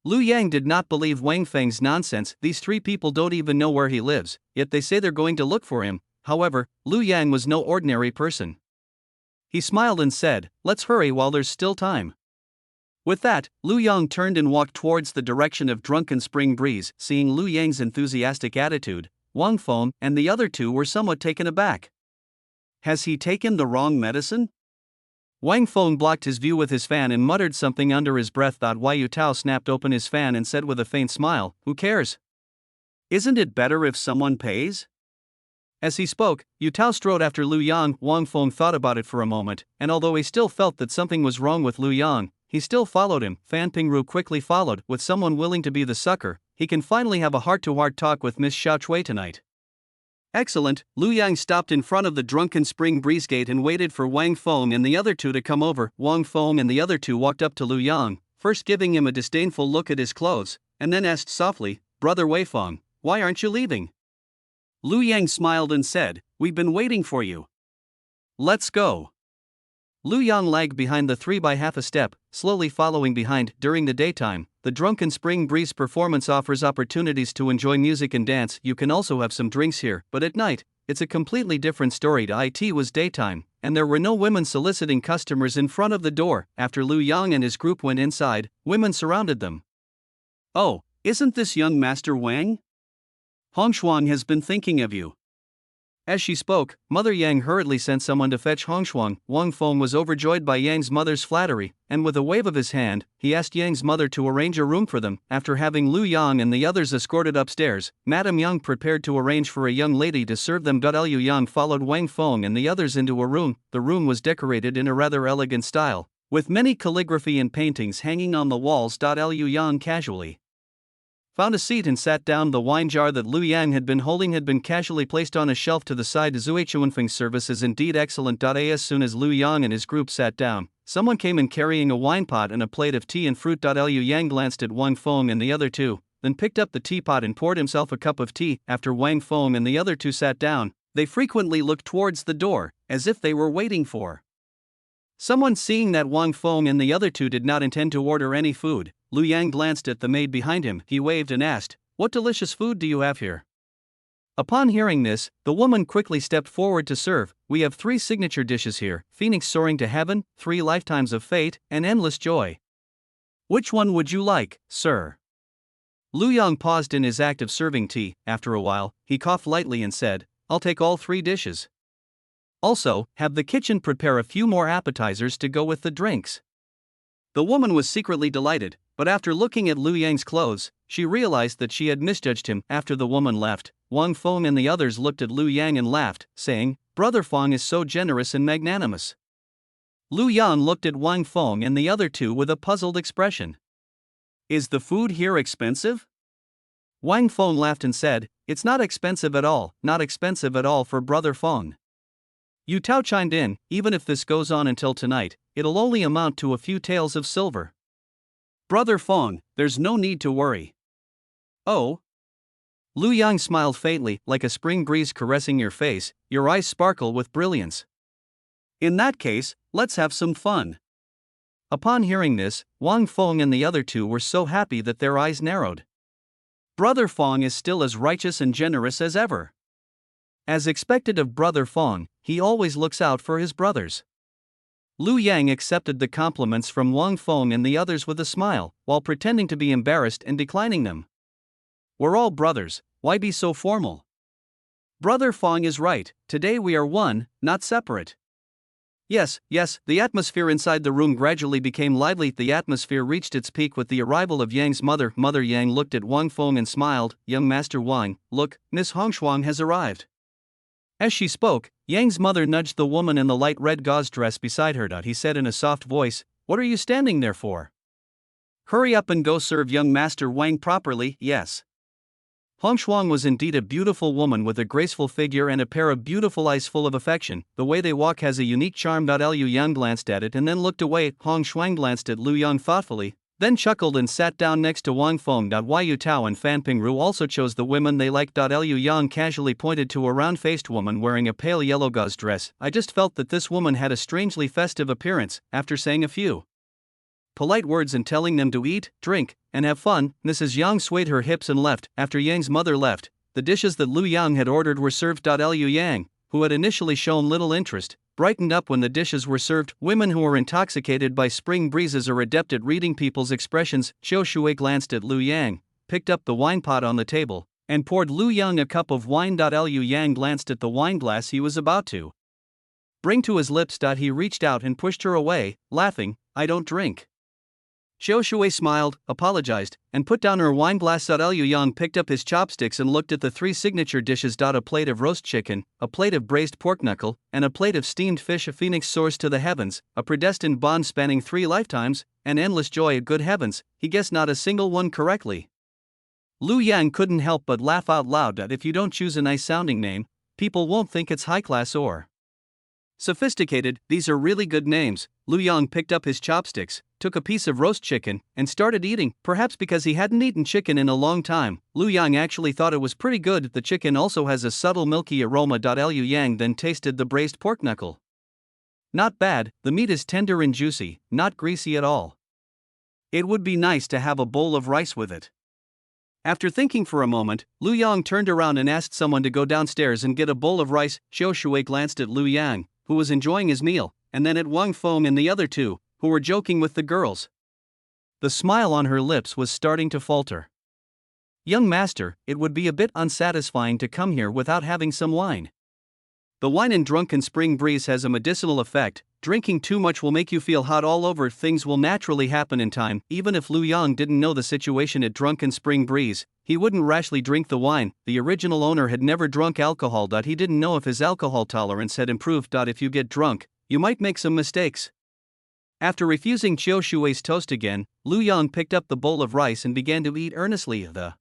Lu Yang did not believe Wang Feng's nonsense. These 3 people don't even know where he lives, yet they say they're going to look for him. However, Lu Yang was no ordinary person. He smiled and said, let's hurry while there's still time. With that, Lu Yang turned and walked towards the direction of Drunken Spring Breeze. Seeing Lu Yang's enthusiastic attitude, Wang Feng and the other 2 were somewhat taken aback. Has he taken the wrong medicine? Wang Feng blocked his view with his fan and muttered something under his breath. Yu Tao snapped open his fan and said with a faint smile, "Who cares? Isn't it better if someone pays?" As he spoke, Yu Tao strode after Lu Yang. Wang Feng thought about it for a moment, and although he still felt that something was wrong with Lu Yang, he still followed him. Fan Pingru quickly followed. With someone willing to be the sucker, he can finally have a heart-to-heart talk with Miss Xiaochui tonight. Excellent. Lu Yang stopped in front of the Drunken Spring Breeze Gate and waited for Wang Feng and the other two to come over. Wang Feng and the other two walked up to Lu Yang, first giving him a disdainful look at his clothes, and then asked softly, "Brother Wei Feng, why aren't you leaving?" Lu Yang smiled and said, "We've been waiting for you. Let's go." Lu Yang lagged behind the three by half a step, slowly following behind. During the daytime, the Drunken Spring Breeze performance offers opportunities to enjoy music and dance. You can also have some drinks here, but at night, it's a completely different story. It was daytime, and there were no women soliciting customers in front of the door. After Lu Yang and his group went inside, women surrounded them. "Oh, isn't this young Master Wang? Hongshuang has been thinking of you." As she spoke, Mother Yang hurriedly sent someone to fetch Hongshuang. Wang Feng was overjoyed by Yang's mother's flattery, and with a wave of his hand, he asked Yang's mother to arrange a room for them. After having Lu Yang and the others escorted upstairs, Madame Yang prepared to arrange for a young lady to serve them. Liu Yang followed Wang Feng and the others into a room. The room was decorated in a rather elegant style, with many calligraphy and paintings hanging on the walls. Liu Yang casually found a seat and sat down. The wine jar that Lu Yang had been holding had been casually placed on a shelf to the side. Zuichuanfeng's service is indeed excellent. As soon as Lu Yang and his group sat down, someone came in carrying a wine pot and a plate of tea and fruit. Liu Yang glanced at Wang Feng and the other two, then picked up the teapot and poured himself a cup of tea. After Wang Feng and the other two sat down, they frequently looked towards the door, as if they were waiting for someone. Seeing that Wang Feng and the other two did not intend to order any food, Lu Yang glanced at the maid behind him. He waved and asked, "What delicious food do you have here?" Upon hearing this, the woman quickly stepped forward to serve. "We have 3 signature dishes here: Phoenix Soaring to Heaven, 3 Lifetimes of Fate, and Endless Joy. Which one would you like, sir?" Lu Yang paused in his act of serving tea. After a while, he coughed lightly and said, "I'll take all 3 dishes. Also, have the kitchen prepare a few more appetizers to go with the drinks." The woman was secretly delighted, but after looking at Lu Yang's clothes, she realized that she had misjudged him. After the woman left, Wang Feng and the others looked at Lu Yang and laughed, saying, "Brother Feng is so generous and magnanimous." Lu Yang looked at Wang Feng and the other two with a puzzled expression. "Is the food here expensive?" Wang Feng laughed and said, "It's not expensive at all, not expensive at all for Brother Feng." Yu Tao chimed in, "Even if this goes on until tonight, it'll only amount to a few taels of silver. Brother Feng, there's no need to worry." "Oh?" Lu Yang smiled faintly, "Like a spring breeze caressing your face, your eyes sparkle with brilliance. In that case, let's have some fun." Upon hearing this, Wang Feng and the other two were so happy that their eyes narrowed. Brother Feng is still as righteous and generous as ever. As expected of Brother Feng, he always looks out for his brothers. Lu Yang accepted the compliments from Wang Feng and the others with a smile, while pretending to be embarrassed and declining them. "We're all brothers, why be so formal? Brother Feng is right, today we are one, not separate." Yes, the atmosphere inside the room gradually became lively. The atmosphere reached its peak with the arrival of Yang's mother. Mother Yang looked at Wang Feng and smiled, "Young Master Wang, look, Miss Hongshuang has arrived." As she spoke, Yang's mother nudged the woman in the light red gauze dress beside her. He said in a soft voice, "What are you standing there for? Hurry up and go serve young Master Wang properly." Yes. Hongshuang was indeed a beautiful woman with a graceful figure and a pair of beautiful eyes full of affection. The way they walk has a unique charm. Liu Yang glanced at it and then looked away. Hongshuang glanced at Lu Yang thoughtfully, then chuckled and sat down next to Wang Feng. Yu Tao and Fan Pingru also chose the women they liked. Liu Yang casually pointed to a round-faced woman wearing a pale yellow gauze dress. "I just felt that this woman had a strangely festive appearance." After saying a few polite words and telling them to eat, drink, and have fun, Mrs. Yang swayed her hips and left. After Yang's mother left, the dishes that Lu Yang had ordered were served. Liu Yang, who had initially shown little interest, brightened up when the dishes were served. Women who are intoxicated by spring breezes are adept at reading people's expressions. Qiu Shui glanced at Lu Yang, picked up the wine pot on the table, and poured Lu Yang a cup of wine. Liu Yang glanced at the wine glass he was about to bring to his lips. He reached out and pushed her away, laughing, "I don't drink." Xiao Shui smiled, apologized, and put down her wine glass. Liu Yang picked up his chopsticks and looked at the three signature dishes. A plate of roast chicken, a plate of braised pork knuckle, and a plate of steamed fish. A phoenix soars to the heavens, a predestined bond spanning 3 lifetimes, and endless joy. Good heavens, he guessed not a single one correctly. Liu Yang couldn't help but laugh out loud. If you don't choose a nice sounding name, people won't think it's high class or sophisticated. These are really good names. Liu Yang picked up his chopsticks, took a piece of roast chicken, and started eating. Perhaps because he hadn't eaten chicken in a long time, Liu Yang actually thought it was pretty good. The chicken also has a subtle milky aroma. Liu Yang then tasted the braised pork knuckle. Not bad, the meat is tender and juicy, not greasy at all. It would be nice to have a bowl of rice with it. After thinking for a moment, Liu Yang turned around and asked someone to go downstairs and get a bowl of rice. Xiao Shui glanced at Liu Yang, who was enjoying his meal, and then at Wang Feng and the other two, who were joking with the girls. The smile on her lips was starting to falter. "Young master, it would be a bit unsatisfying to come here without having some wine. The wine in Drunken Spring Breeze has a medicinal effect. Drinking too much will make you feel hot all over. Things will naturally happen in time." Even if Liu Yang didn't know the situation at Drunken Spring Breeze, he wouldn't rashly drink the wine. The original owner had never drunk alcohol. He didn't know if his alcohol tolerance had improved. If you get drunk, you might make some mistakes. After refusing Xiao Shui's toast again, Liu Yang picked up the bowl of rice and began to eat earnestly. The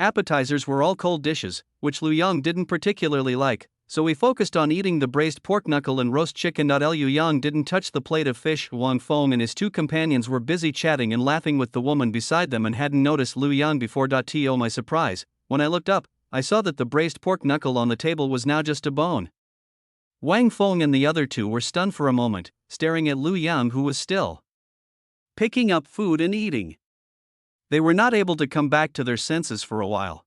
appetizers were all cold dishes, which Liu Yang didn't particularly like, so he focused on eating the braised pork knuckle and roast chicken. Liu Yang didn't touch the plate of fish. Wang Feng and his two companions were busy chatting and laughing with the woman beside them and hadn't noticed Liu Yang before. To my surprise, when I looked up, I saw that the braised pork knuckle on the table was now just a bone. Wang Feng and the other two were stunned for a moment, staring at Liu Yang, who was still picking up food and eating. They were not able to come back to their senses for a while.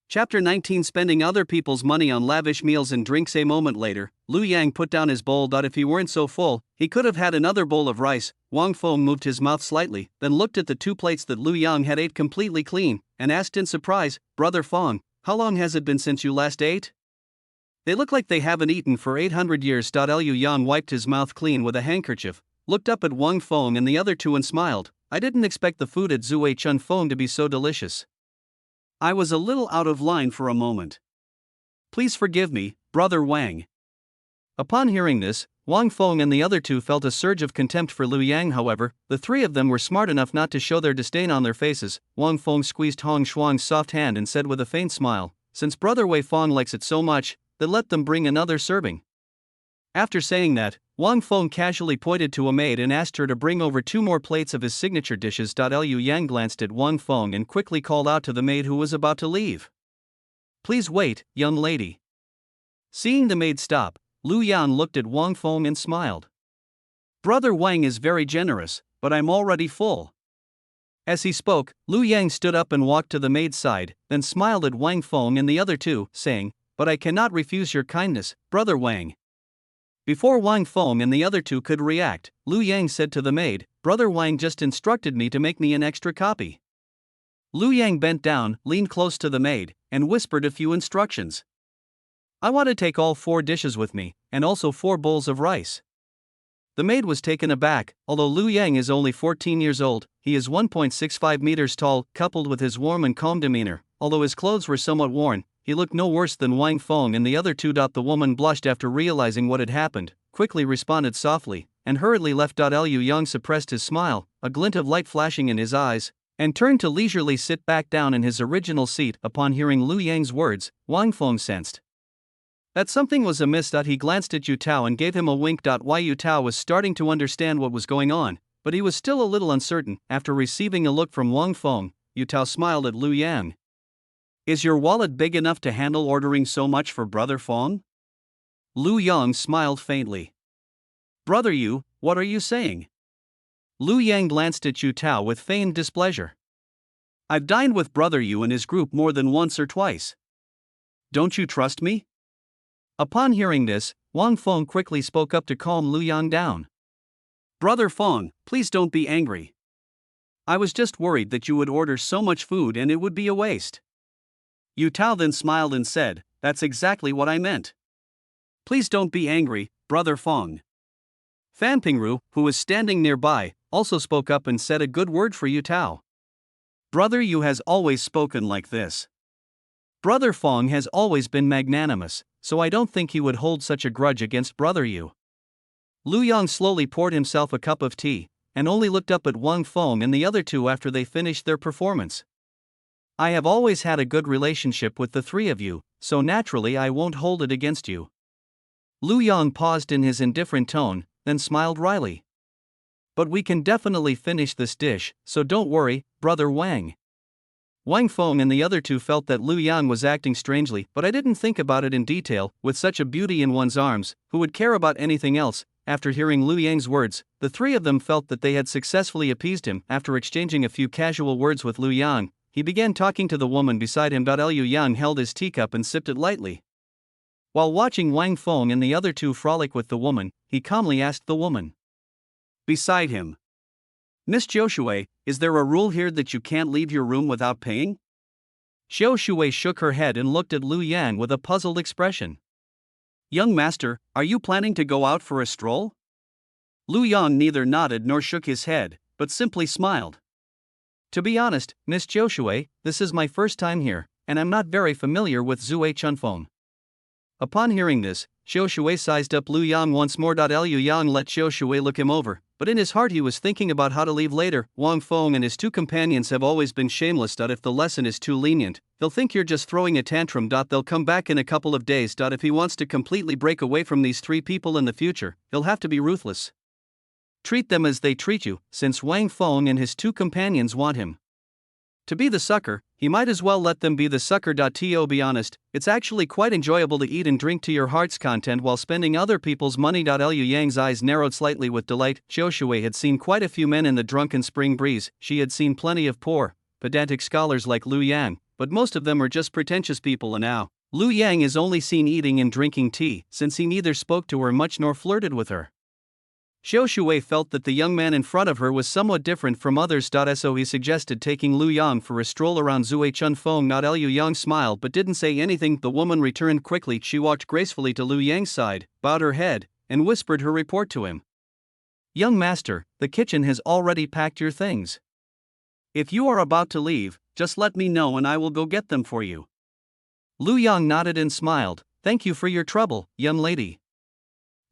Chapter 19: Spending other people's money on lavish meals and drinks. A moment later, Liu Yang put down his bowl. If he weren't so full, he could have had another bowl of rice. Wang Feng moved his mouth slightly, then looked at the 2 plates that Liu Yang had ate completely clean, and asked in surprise, "Brother Feng, how long has it been since you last ate? They look like they haven't eaten for 800 years." Liu Yang wiped his mouth clean with a handkerchief, looked up at Wang Feng and the other two and smiled. "I didn't expect the food at Zui Chun Feng to be so delicious. I was a little out of line for a moment. Please forgive me, Brother Wang." Upon hearing this, Wang Feng and the other two felt a surge of contempt for Liu Yang. However, the 3 of them were smart enough not to show their disdain on their faces. Wang Feng squeezed Hong Shuang's soft hand and said with a faint smile, "Since Brother Wei Feng likes it so much, then let them bring another serving." After saying that, Wang Feng casually pointed to a maid and asked her to bring over 2 more plates of his signature dishes. Liu Yang glanced at Wang Feng and quickly called out to the maid who was about to leave, "Please wait, young lady." Seeing the maid stop, Liu Yang looked at Wang Feng and smiled. "Brother Wang is very generous, but I'm already full." As he spoke, Liu Yang stood up and walked to the maid's side, then smiled at Wang Feng and the other two, saying, "But I cannot refuse your kindness, Brother Wang." Before Wang Feng and the other two could react, Liu Yang said to the maid, "Brother Wang just instructed me to make me an extra copy." Liu Yang bent down, leaned close to the maid, and whispered a few instructions. "I want to take all 4 dishes with me, and also 4 bowls of rice." The maid was taken aback. Although Liu Yang is only 14 years old, he is 1.65 meters tall. Coupled with his warm and calm demeanor, although his clothes were somewhat worn, he looked no worse than Wang Feng and the other two. The woman blushed after realizing what had happened, quickly responded softly, and hurriedly left. Liu Yang suppressed his smile, a glint of light flashing in his eyes, and turned to leisurely sit back down in his original seat. Upon hearing Liu Yang's words, Wang Feng sensed that something was amiss. He glanced at Yu Tao and gave him a wink. Yu Tao was starting to understand what was going on, but he was still a little uncertain. After receiving a look from Wang Feng, Yu Tao smiled at Liu Yang. "Is your wallet big enough to handle ordering so much for Brother Feng?" Liu Yang smiled faintly. "Brother Yu, what are you saying?" Liu Yang glanced at Yu Tao with feigned displeasure. "I've dined with Brother Yu and his group more than once or twice. Don't you trust me?" Upon hearing this, Wang Feng quickly spoke up to calm Liu Yang down. "Brother Feng, please don't be angry. I was just worried that you would order so much food and it would be a waste." Yu Tao then smiled and said, "That's exactly what I meant. Please don't be angry, Brother Fong. Fan Pingru, who was standing nearby, also spoke up and said a good word for you Tao. Brother Yu has always spoken like this. Brother Fong has always been magnanimous, so I don't think he would hold such a grudge against Brother Yu. Lu Yang slowly poured himself a cup of tea, and only looked up at Wang Feng and the other two after they finished their performance. I have always had a good relationship with the three of you, so naturally I won't hold it against you. Lu Yang paused in his indifferent tone, then smiled wryly. But we can definitely finish this dish, so don't worry, Brother Wang. Wang Feng and the other two felt that Lu Yang was acting strangely, but I didn't think about it in detail. With such a beauty in one's arms, who would care about anything else? After hearing Lu Yang's words, the three of them felt that they had successfully appeased him. After exchanging a few casual words with Lu Yang, he began talking to the woman beside him. Liu Yang held his teacup and sipped it lightly. While watching Wang Feng and the other two frolic with the woman, he calmly asked the woman beside him, Miss Zhou Shui, is there a rule here that you can't leave your room without paying? Zhou Shui shook her head and looked at Lu Yang with a puzzled expression. Young master, are you planning to go out for a stroll? Lu Yang neither nodded nor shook his head, but simply smiled. To be honest, Miss Zhou Shui, this is my first time here, and I'm not very familiar with Zui Chunfeng. Upon hearing this, Zhou Shui sized up Lu Yang once more. Liu Yang let Zhou Shui look him over, but in his heart he was thinking about how to leave later. Wang Feng and his two companions have always been shameless. If the lesson is too lenient, they'll think you're just throwing a tantrum. They'll come back in a couple of days. If he wants to completely break away from these three people in the future, he'll have to be ruthless. Treat them as they treat you, since Wang Feng and his two companions want him to be the sucker, he might as well let them be the sucker. To be honest, it's actually quite enjoyable to eat and drink to your heart's content while spending other people's money. Liu Yang's eyes narrowed slightly with delight. Zhou Shui had seen quite a few men in the drunken spring breeze. She had seen plenty of poor, pedantic scholars like Lu Yang, but most of them are just pretentious people. And now, Lu Yang is only seen eating and drinking tea, since he neither spoke to her much nor flirted with her. Zhou Shui felt that the young man in front of her was somewhat different from others. So he suggested taking Lu Yang for a stroll around Zui Chunfeng. Liu Yang smiled but didn't say anything. The woman returned quickly. She walked gracefully to Lu Yang's side, bowed her head, and whispered her report to him. Young master, the kitchen has already packed your things. If you are about to leave, just let me know and I will go get them for you. Lu Yang nodded and smiled. Thank you for your trouble, young lady.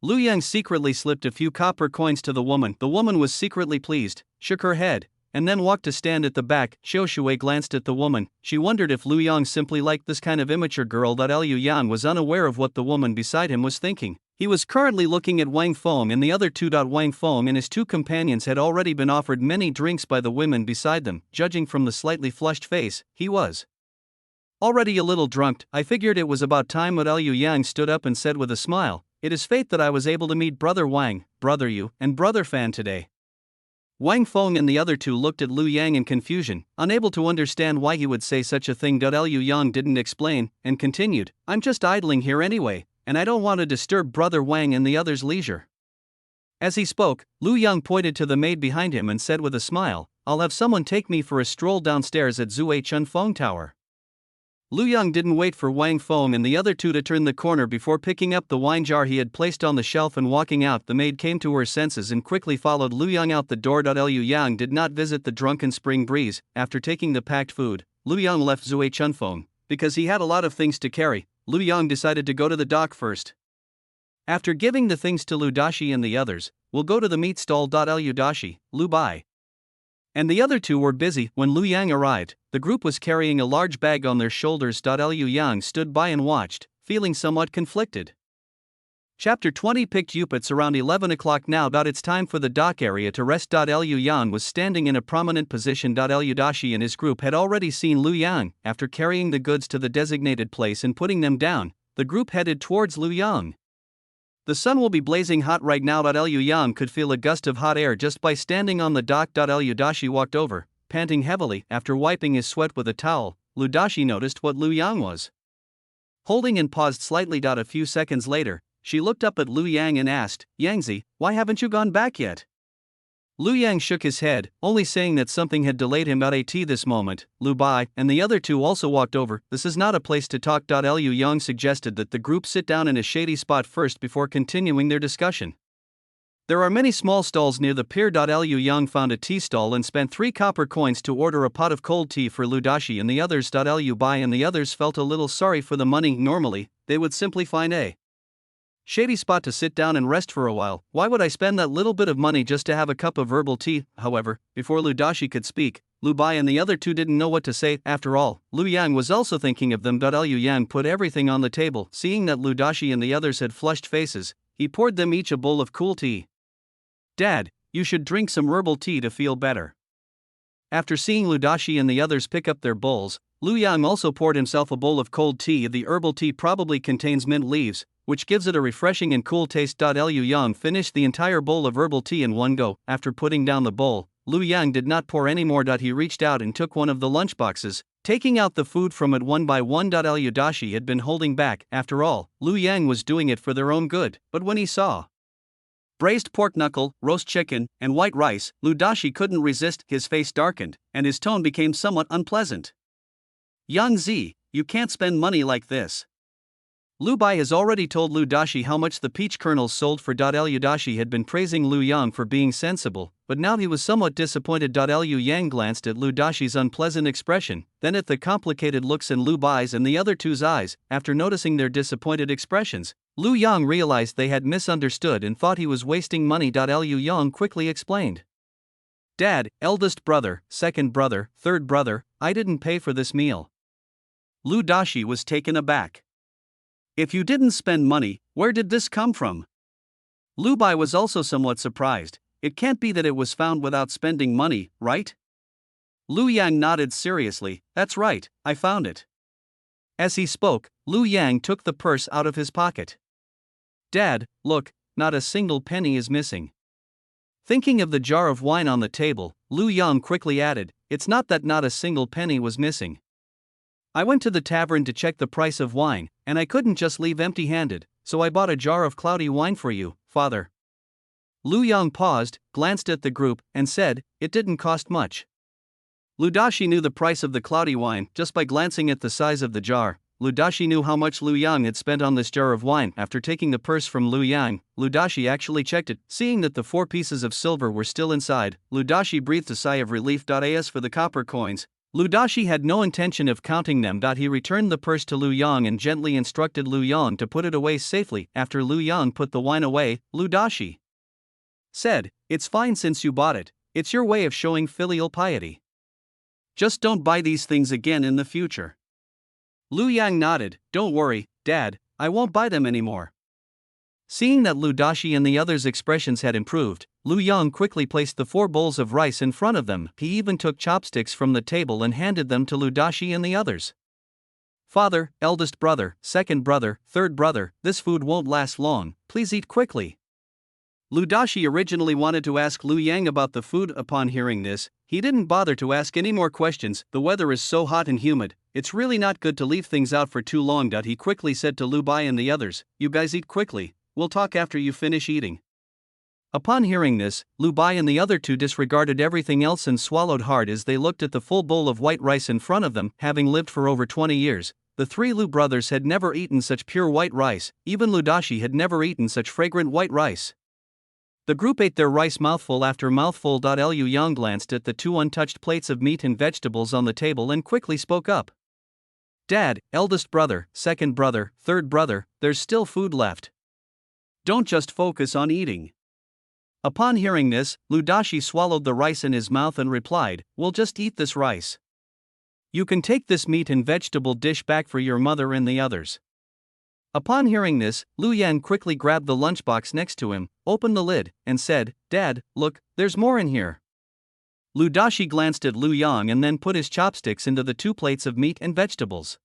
Lu Yang secretly slipped a few copper coins to the woman. The woman was secretly pleased, shook her head, and then walked to stand at the back. Zhou Shui glanced at the woman. She wondered if Lu Yang simply liked this kind of immature girl. Liu Yang was unaware of what the woman beside him was thinking. He was currently looking at Wang Feng and the other two. Wang Feng and his two companions had already been offered many drinks by the women beside them. Judging from the slightly flushed face, he was already a little drunk. I figured it was about time. Liu Yang stood up and said with a smile, it is fate that I was able to meet Brother Wang, Brother Yu, and Brother Fan today. Wang Feng and the other two looked at Lu Yang in confusion, unable to understand why he would say such a thing. Liu Yang didn't explain, and continued, I'm just idling here anyway, and I don't want to disturb Brother Wang and the others' leisure. As he spoke, Lu Yang pointed to the maid behind him and said with a smile, I'll have someone take me for a stroll downstairs at Zui Chunfeng Tower. Lu Yang didn't wait for Wang Feng and the other two to turn the corner before picking up the wine jar he had placed on the shelf and walking out. The maid came to her senses and quickly followed Lu Yang out the door. Liu Yang did not visit the drunken spring breeze. After taking the packed food, Lu Yang left Zui Chunfeng. Because he had a lot of things to carry, Lu Yang decided to go to the dock first. After giving the things to Lu Dashi and the others, we'll go to the meat stall. Lu Dashi, Lu Bai, and the other two were busy. When Lu Yang arrived, the group was carrying a large bag on their shoulders. Liu Yang stood by and watched, feeling somewhat conflicted. Chapter 20 picked up. It's around 11 o'clock now. It's time for the dock area to rest. Liu Yang was standing in a prominent position. Lu Dashi and his group had already seen Lu Yang. After carrying the goods to the designated place and putting them down, the group headed towards Lu Yang. The sun will be blazing hot right now. Liu Yang could feel a gust of hot air just by standing on the dock. Lu Dashi walked over, panting heavily. After wiping his sweat with a towel, Lu Dashi noticed what Lu Yang was holding and paused slightly. A few seconds later, she looked up at Lu Yang and asked, Yangzi, why haven't you gone back yet? Lu Yang shook his head, only saying that something had delayed him at this moment. Lu Bai and the other two also walked over. This is not a place to talk. Liu Yang suggested that the group sit down in a shady spot first before continuing their discussion. There are many small stalls near the pier. Liu Yang found a tea stall and spent 3 copper coins to order a pot of cold tea for Lu Dashi and the others. Liu Bai and the others felt a little sorry for the money. Normally, they would simply find a shady spot to sit down and rest for a while. Why would I spend that little bit of money just to have a cup of herbal tea? However, before Lu Dashi could speak, Lu Bai and the other two didn't know what to say. After all, Lu Yang was also thinking of them. Liu Yang put everything on the table. Seeing that Lu Dashi and the others had flushed faces, he poured them each a bowl of cool tea. Dad, you should drink some herbal tea to feel better. After seeing Lu Dashi and the others pick up their bowls, Lu Yang also poured himself a bowl of cold tea. The herbal tea probably contains mint leaves, which gives it a refreshing and cool taste. Liu Yang finished the entire bowl of herbal tea in one go. After putting down the bowl, Lu Yang did not pour any more. He reached out and took one of the lunchboxes, taking out the food from it one by one. Lu Dashi had been holding back. After all, Lu Yang was doing it for their own good, but when he saw braised pork knuckle, roast chicken, and white rice, Lu Dashi couldn't resist. His face darkened, and his tone became somewhat unpleasant. Yang Zi, you can't spend money like this. Lu Bai has already told Lu Dashi how much the peach kernels sold for. Lu Dashi had been praising Lu Yang for being sensible, but now he was somewhat disappointed. Liu Yang glanced at Lu Dashi's unpleasant expression, then at the complicated looks in Lu Bai's and the other two's eyes. After noticing their disappointed expressions, Lu Yang realized they had misunderstood and thought he was wasting money. Liu Yang quickly explained. Dad, eldest brother, second brother, third brother, I didn't pay for this meal. Lu Dashi was taken aback. If you didn't spend money, where did this come from? Lu Bai was also somewhat surprised. It can't be that it was found without spending money, right? Lu Yang nodded seriously. That's right, I found it. As he spoke, Lu Yang took the purse out of his pocket. Dad, look, not a single penny is missing. Thinking of the jar of wine on the table, Lu Yang quickly added, it's not that not a single penny was missing. I went to the tavern to check the price of wine, and I couldn't just leave empty-handed, so I bought a jar of cloudy wine for you, father. Lu Yang paused, glanced at the group, and said, it didn't cost much. Lu Dashi knew the price of the cloudy wine just by glancing at the size of the jar. Lu Dashi knew how much Lu Yang had spent on this jar of wine. After taking the purse from Lu Yang, Lu Dashi actually checked it. Seeing that the 4 pieces of silver were still inside, Lu Dashi breathed a sigh of relief. As for the copper coins, Lu Dashi had no intention of counting them. He returned the purse to Lu Yang and gently instructed Lu Yang to put it away safely. After Lu Yang put the wine away, Lu Dashi said, it's fine since you bought it, it's your way of showing filial piety. Just don't buy these things again in the future. Lu Yang nodded, don't worry, Dad, I won't buy them anymore. Seeing that Lu Dashi and the others' expressions had improved, Lu Yang quickly placed the 4 bowls of rice in front of them. He even took chopsticks from the table and handed them to Lu Dashi and the others. Father, eldest brother, second brother, third brother, this food won't last long, please eat quickly. Lu Dashi originally wanted to ask Lu Yang about the food. Upon hearing this, he didn't bother to ask any more questions. The weather is so hot and humid, it's really not good to leave things out for too long. He quickly said to Lu Bai and the others, you guys eat quickly, we'll talk after you finish eating. Upon hearing this, Lu Bai and the other two disregarded everything else and swallowed hard as they looked at the full bowl of white rice in front of them. Having lived for over 20 years, the 3 Lu brothers had never eaten such pure white rice. Even Lu Dashi had never eaten such fragrant white rice. The group ate their rice mouthful after mouthful. Liu Yang glanced at the 2 untouched plates of meat and vegetables on the table and quickly spoke up. Dad, eldest brother, second brother, third brother, there's still food left. Don't just focus on eating. Upon hearing this, Lu Dashi swallowed the rice in his mouth and replied, we'll just eat this rice. You can take this meat and vegetable dish back for your mother and the others. Upon hearing this, Lu Yang quickly grabbed the lunchbox next to him, opened the lid, and said, Dad, look, there's more in here. Lu Dashi glanced at Lu Yang and then put his chopsticks into the 2 plates of meat and vegetables.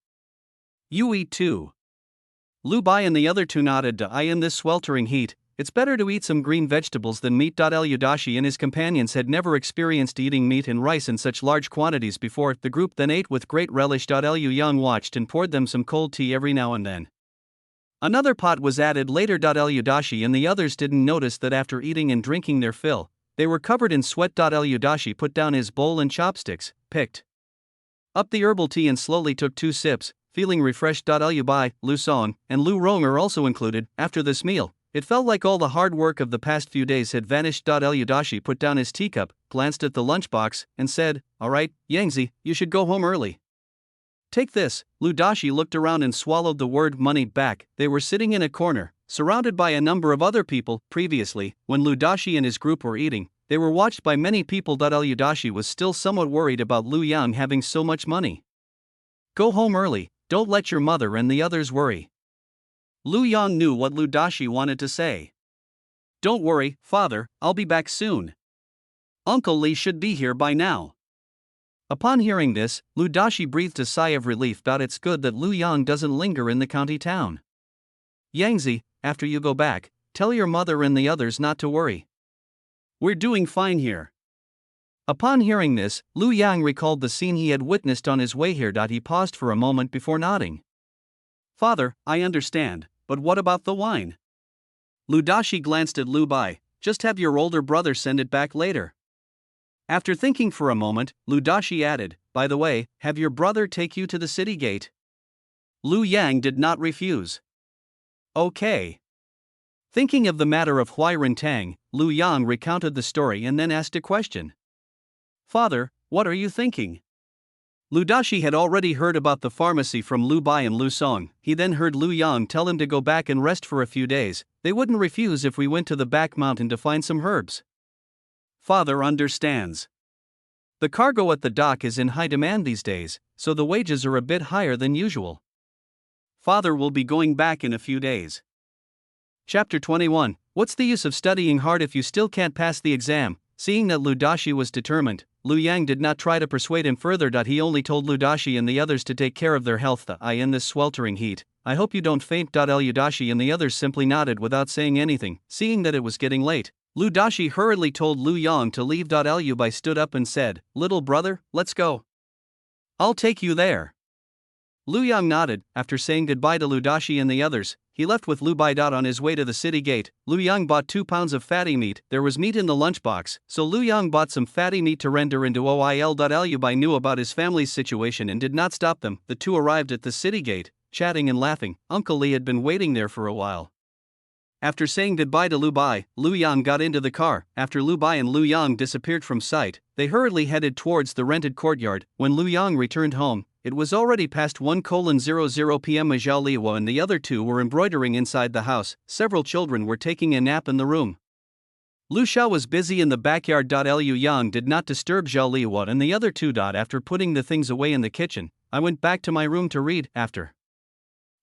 You eat too. Lu Bai and the other two nodded. In this sweltering heat, it's better to eat some green vegetables than meat. Liu Dashi and his companions had never experienced eating meat and rice in such large quantities before. The group then ate with great relish. Liu Yang watched and poured them some cold tea every now and then. Another pot was added later. Liu Dashi and the others didn't notice that after eating and drinking their fill, They were covered in sweat. Lu Dashi put down his bowl and chopsticks, picked up the herbal tea and slowly took 2 sips, feeling refreshed. Lu Bai, Lu Song, and Lu Rong are also included. After this meal, it felt like all the hard work of the past few days had vanished. Lu Dashi put down his teacup, glanced at the lunchbox, and said, "Alright, Yangzi, you should go home early. Take this." Lu Dashi looked around and swallowed the word money back. They were sitting in a corner, surrounded by a number of other people. Previously, when Lu Dashi and his group were eating, they were watched by many people. Lu Dashi was still somewhat worried about Lu Yang having so much money. Go home early, don't let your mother and the others worry. Lu Yang knew what Lu Dashi wanted to say. Don't worry, father, I'll be back soon. Uncle Li should be here by now. Upon hearing this, Lu Dashi breathed a sigh of relief. It's good that Lu Yang doesn't linger in the county town. Yangzi, after you go back, tell your mother and the others not to worry. We're doing fine here. Upon hearing this, Lu Yang recalled the scene he had witnessed on his way here. He paused for a moment before nodding. Father, I understand, but what about the wine? Lu Dashi glanced at Lu Bai. Just have your older brother send it back later. After thinking for a moment, Lu Dashi added, by the way, have your brother take you to the city gate. Lu Yang did not refuse. Okay. Thinking of the matter of Huai Rintang, Lu Yang recounted the story and then asked a question. Father, what are you thinking? Lu Dashi had already heard about the pharmacy from Lu Bai and Lu Song. He then heard Lu Yang tell him to go back and rest for a few days. They wouldn't refuse if we went to the back mountain to find some herbs. Father understands. The cargo at the dock is in high demand these days, so the wages are a bit higher than usual. Father will be going back in a few days. Chapter 21. What's the use of studying hard if you still can't pass the exam? Seeing that Lu Dashi was determined, Lu Yang did not try to persuade him further. He only told Lu Dashi and the others to take care of their health in this sweltering heat. I hope you don't faint. Lu Dashi and the others simply nodded without saying anything. Seeing that it was getting late, Lu Dashi hurriedly told Lu Yang to leave. Lu Bai stood up and said, little brother, let's go. I'll take you there. Lu Yang nodded. After saying goodbye to Lu Dashi and the others, he left with Lu Bai. On his way to the city gate, Lu Yang bought 2 pounds of fatty meat. There was meat in the lunchbox, so Lu Yang bought some fatty meat to render into oil. Lu Bai knew about his family's situation and did not stop them. The two arrived at the city gate, chatting and laughing. Uncle Li had been waiting there for a while. After saying goodbye to Lu Bai, Lu Yang got into the car. After Lu Bai and Lu Yang disappeared from sight, they hurriedly headed towards the rented courtyard. When Lu Yang returned home, it was already past 1:00 p.m. Zhao Liwa and the other two were embroidering inside the house. Several children were taking a nap in the room. Lu Xiao was busy in the backyard. Lu Yang did not disturb Zhao Liwa and the other two. After putting the things away in the kitchen, I went back to my room to read. After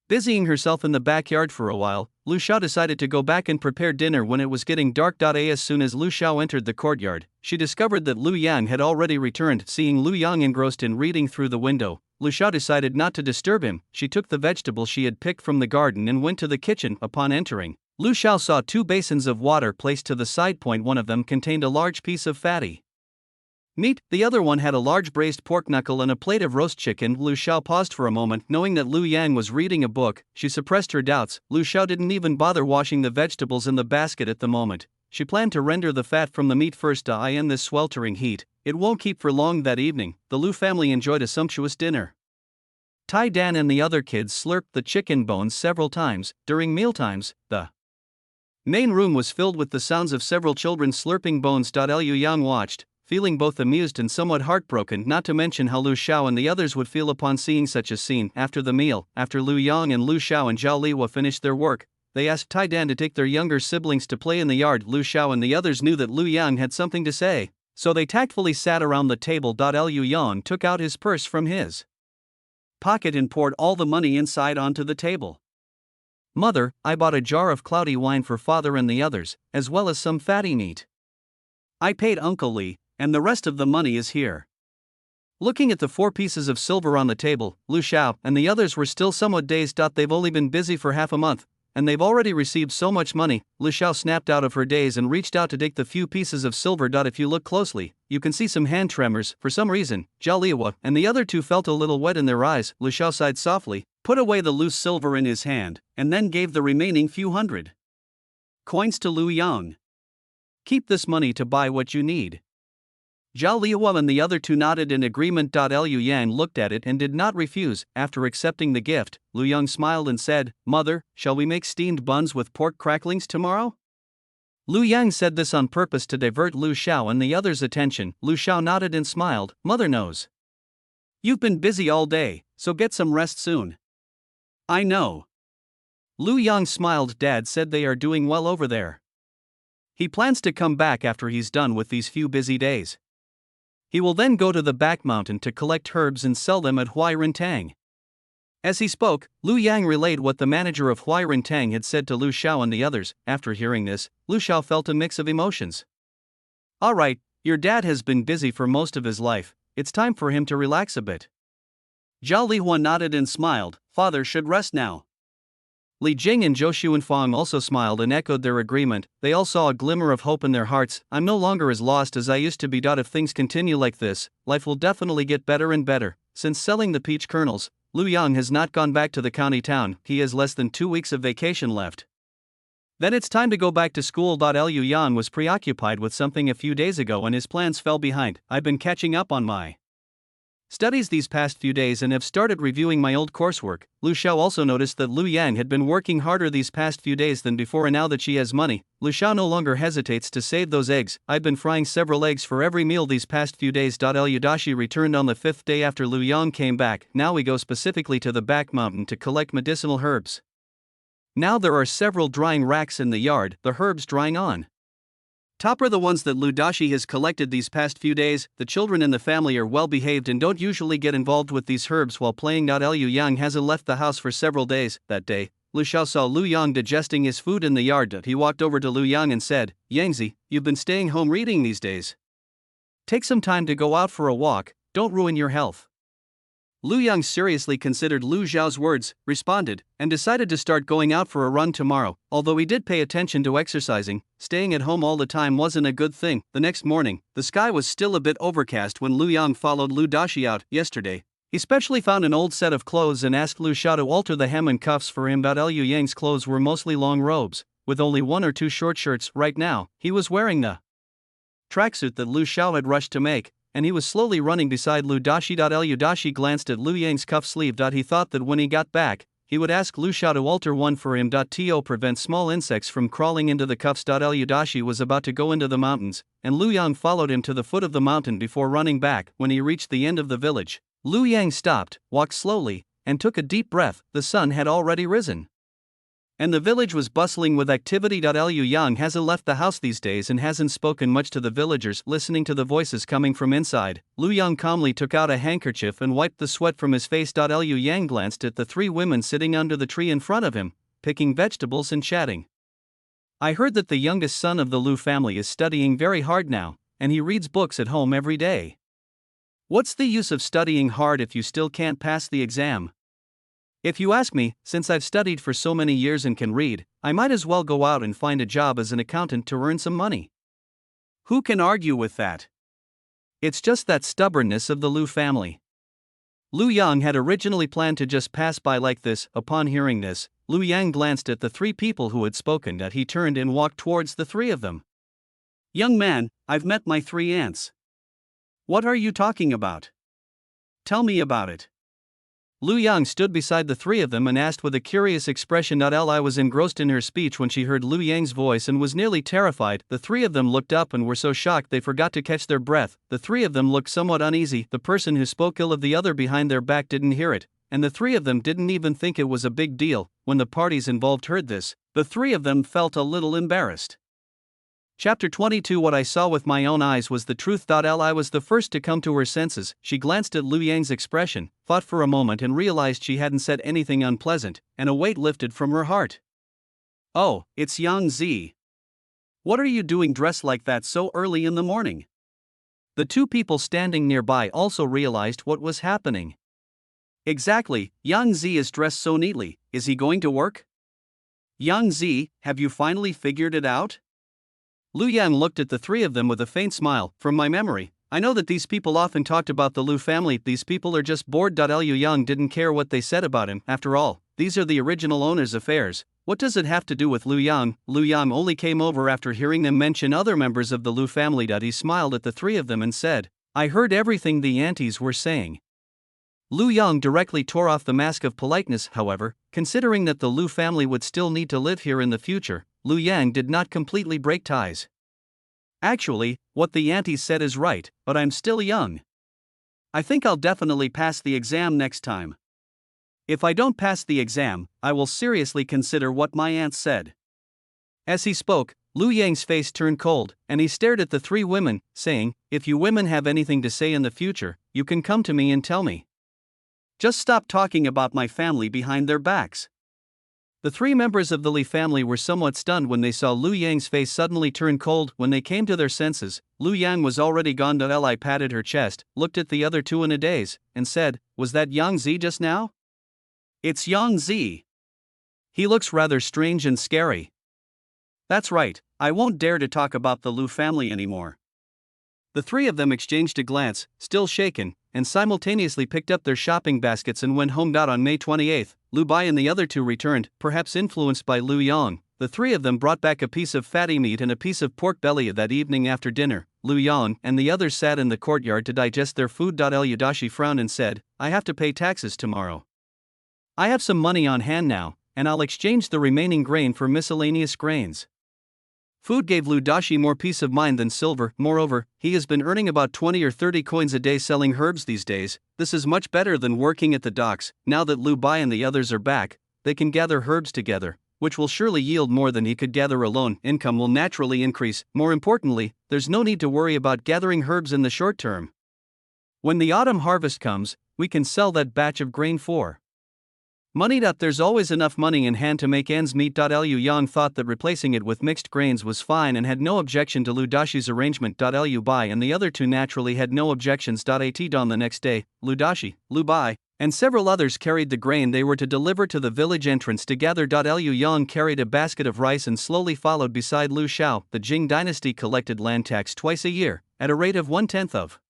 busying herself in the backyard for a while, Lu Xiao decided to go back and prepare dinner when it was getting dark. As soon as Lu Xiao entered the courtyard, she discovered that Lu Yang had already returned. Seeing Lu Yang engrossed in reading through the window, Lu Xiao decided not to disturb him. She took the vegetables she had picked from the garden and went to the kitchen. Upon entering, Lu Xiao saw 2 basins of water placed to the side. One of them contained a large piece of fatty meat, the other one had a large braised pork knuckle and a plate of roast chicken. Lu Xiao paused for a moment, knowing that Lu Yang was reading a book. She suppressed her doubts. Lu Xiao didn't even bother washing the vegetables in the basket at the moment. She planned to render the fat from the meat first. In this sweltering heat, it won't keep for long. That evening, the Lu family enjoyed a sumptuous dinner. Tai Dan and the other kids slurped the chicken bones several times. During mealtimes, the main room was filled with the sounds of several children slurping bones. Lu Yang watched, feeling both amused and somewhat heartbroken, not to mention how Lu Xiao and the others would feel upon seeing such a scene. After the meal, after Lu Yang and Lu Xiao and Zhao Liwa finished their work, they asked Tai Dan to take their younger siblings to play in the yard. Lu Xiao and the others knew that Lu Yang had something to say, so they tactfully sat around the table. Lu Yang took out his purse from his pocket and poured all the money inside onto the table. Mother, I bought a jar of cloudy wine for father and the others, as well as some fatty meat. I paid Uncle Li, and the rest of the money is here. Looking at the 4 pieces of silver on the table, Lu Xiao and the others were still somewhat dazed. They've only been busy for half a month, and they've already received so much money. Lu Xiao snapped out of her daze and reached out to take the few pieces of silver. If you look closely, you can see some hand tremors. For some reason, Zhao Liwa and the other two felt a little wet in their eyes. Lu Xiao sighed softly, put away the loose silver in his hand, and then gave the remaining few hundred coins to Lu Yang. Keep this money to buy what you need. Zhao Liuhua and the other two nodded in agreement. Liu Yang looked at it and did not refuse. After accepting the gift, Lu Yang smiled and said, "Mother, shall we make steamed buns with pork cracklings tomorrow?" Lu Yang said this on purpose to divert Lu Xiao and the others' attention. Lu Xiao nodded and smiled. "Mother knows. You've been busy all day, so get some rest soon." "I know." Lu Yang smiled. "Dad said they are doing well over there. He plans to come back after he's done with these few busy days. He will then go to the back mountain to collect herbs and sell them at Huai Rintang." As he spoke, Lu Yang relayed what the manager of Huai Rintang had said to Lu Xiao and the others. After hearing this, Lu Xiao felt a mix of emotions. "Alright, your dad has been busy for most of his life, it's time for him to relax a bit." Zhao Lihua nodded and smiled. "Father should rest now." Li Jing and Zhou Xuanfang also smiled and echoed their agreement. They all saw a glimmer of hope in their hearts. "I'm no longer as lost as I used to be. If things continue like this, life will definitely get better and better." Since selling the peach kernels, Lu Yang has not gone back to the county town. He has less than 2 weeks of vacation left. Then it's time to go back to school. Liu Yang was preoccupied with something a few days ago and his plans fell behind. "I've been catching up on my studies these past few days and have started reviewing my old coursework." Lu Xiao also noticed that Lu Yang had been working harder these past few days than before, and now that she has money, Lu Xiao no longer hesitates to save those eggs. "I've been frying several eggs for every meal these past few days." Lu Dashi returned on the 5th day after Lu Yang came back. "Now we go specifically to the back mountain to collect medicinal herbs. Now there are several drying racks in the yard, the herbs drying on top are the ones that Lu Dashi has collected these past few days. The children in the family are well behaved and don't usually get involved with these herbs while playing. Liu Yang hasn't left the house for several days. That day, Lu Xiao saw Lu Yang digesting his food in the yard. He walked over to Lu Yang and said, "Yangzi, you've been staying home reading these days. Take some time to go out for a walk, don't ruin your health." Lu Yang seriously considered Lu Xiao's words, responded, and decided to start going out for a run tomorrow. Although he did pay attention to exercising, staying at home all the time wasn't a good thing. The next morning, the sky was still a bit overcast when Lu Yang followed Lu Dashi out. Yesterday, he specially found an old set of clothes and asked Lu Xiao to alter the hem and cuffs for him. Liu Yang's clothes were mostly long robes, with only 1 or 2 short shirts. Right now, he was wearing the tracksuit that Lu Xiao had rushed to make, and he was slowly running beside Lu Dashi. Lu Dashi glanced at Lu Yang's cuff sleeve. He thought that when he got back, he would ask Lu Xiao to alter one for him. To prevent small insects from crawling into the cuffs. Lu Dashi was about to go into the mountains, and Lu Yang followed him to the foot of the mountain before running back. When he reached the end of the village, Lu Yang stopped, walked slowly, and took a deep breath. The sun had already risen, and the village was bustling with activity. Liu Yang hasn't left the house these days and hasn't spoken much to the villagers. Listening to the voices coming from inside, Lu Yang calmly took out a handkerchief and wiped the sweat from his face. Liu Yang glanced at the 3 women sitting under the tree in front of him, picking vegetables and chatting. "I heard that the youngest son of the Lu family is studying very hard now, and he reads books at home every day. What's the use of studying hard if you still can't pass the exam? If you ask me, since I've studied for so many years and can read, I might as well go out and find a job as an accountant to earn some money." Who can argue with that? It's just that stubbornness of the Lu family. Lu Yang had originally planned to just pass by like this. Upon hearing this, Lu Yang glanced at the 3 people who had spoken. He turned and walked towards the 3 of them. "Young man, I've met my 3 aunts." "What are you talking about? Tell me about it." Lu Yang stood beside the 3 of them and asked with a curious expression. Li was engrossed in her speech when she heard Lu Yang's voice and was nearly terrified. The 3 of them looked up and were so shocked they forgot to catch their breath. The 3 of them looked somewhat uneasy. The person who spoke ill of the other behind their back didn't hear it, and the 3 of them didn't even think it was a big deal. When the parties involved heard this, the 3 of them felt a little embarrassed. Chapter 22. What I saw with my own eyes was the truth. Li was the first to come to her senses. She glanced at Lu Yang's expression, thought for a moment and realized she hadn't said anything unpleasant, and a weight lifted from her heart. "Oh, it's Yang Zi. What are you doing dressed like that so early in the morning?" The 2 people standing nearby also realized what was happening. "Exactly, Yang Zi is dressed so neatly. Is he going to work?" "Yang Zi, have you finally figured it out?" Lu Yang looked at the 3 of them with a faint smile. "From my memory, I know that these people often talked about the Lu family. These people are just bored." Liu Yang didn't care what they said about him. After all, these are the original owner's affairs. What does it have to do with Lu Yang? Lu Yang only came over after hearing them mention other members of the Lu family. He smiled at the three of them and said, I heard everything the aunties were saying. Lu Yang directly tore off the mask of politeness, however, considering that the Lu family would still need to live here in the future. Lu Yang did not completely break ties. Actually, what the aunties said is right, but I'm still young. I think I'll definitely pass the exam next time. If I don't pass the exam, I will seriously consider what my aunt said. As he spoke, Lu Yang's face turned cold, and he stared at the three women, saying, If you women have anything to say in the future, you can come to me and tell me. Just stop talking about my family behind their backs. The three members of the Li family were somewhat stunned when they saw Lu Yang's face suddenly turn cold. When they came to their senses, Lu Yang was already gone. Li patted her chest, looked at the other two in a daze, and said, Was that Yang Zi just now? It's Yang Zi. He looks rather strange and scary. That's right, I won't dare to talk about the Lu family anymore. The three of them exchanged a glance, still shaken, and simultaneously picked up their shopping baskets and went home. On May 28, Lu Bai and the other two returned, perhaps influenced by Lu Yang. The three of them brought back a piece of fatty meat and a piece of pork belly. That evening after dinner, Lu Yang and the others sat in the courtyard to digest their food. Ludashi frowned and said, I have to pay taxes tomorrow. I have some money on hand now, and I'll exchange the remaining grain for miscellaneous grains. Food gave Ludashi more peace of mind than silver. Moreover, he has been earning about 20 or 30 coins a day selling herbs these days. This is much better than working at the docks. Now that Lu Bai and the others are back, they can gather herbs together, which will surely yield more than he could gather alone. Income will naturally increase. More importantly, there's no need to worry about gathering herbs in the short term. When the autumn harvest comes, we can sell that batch of grain for money. There's always enough money in hand to make ends meet. Lu Yang thought that replacing it with mixed grains was fine and had no objection to Ludashi's arrangement. Lu Bai and the other two naturally had no objections. On the next day, Ludashi, Lu Bai, and several others carried the grain they were to deliver to the village entrance together. Lu Yang carried a basket of rice and slowly followed beside Lu Xiao. The Jing dynasty collected land tax twice a year, at a rate of 1/10 of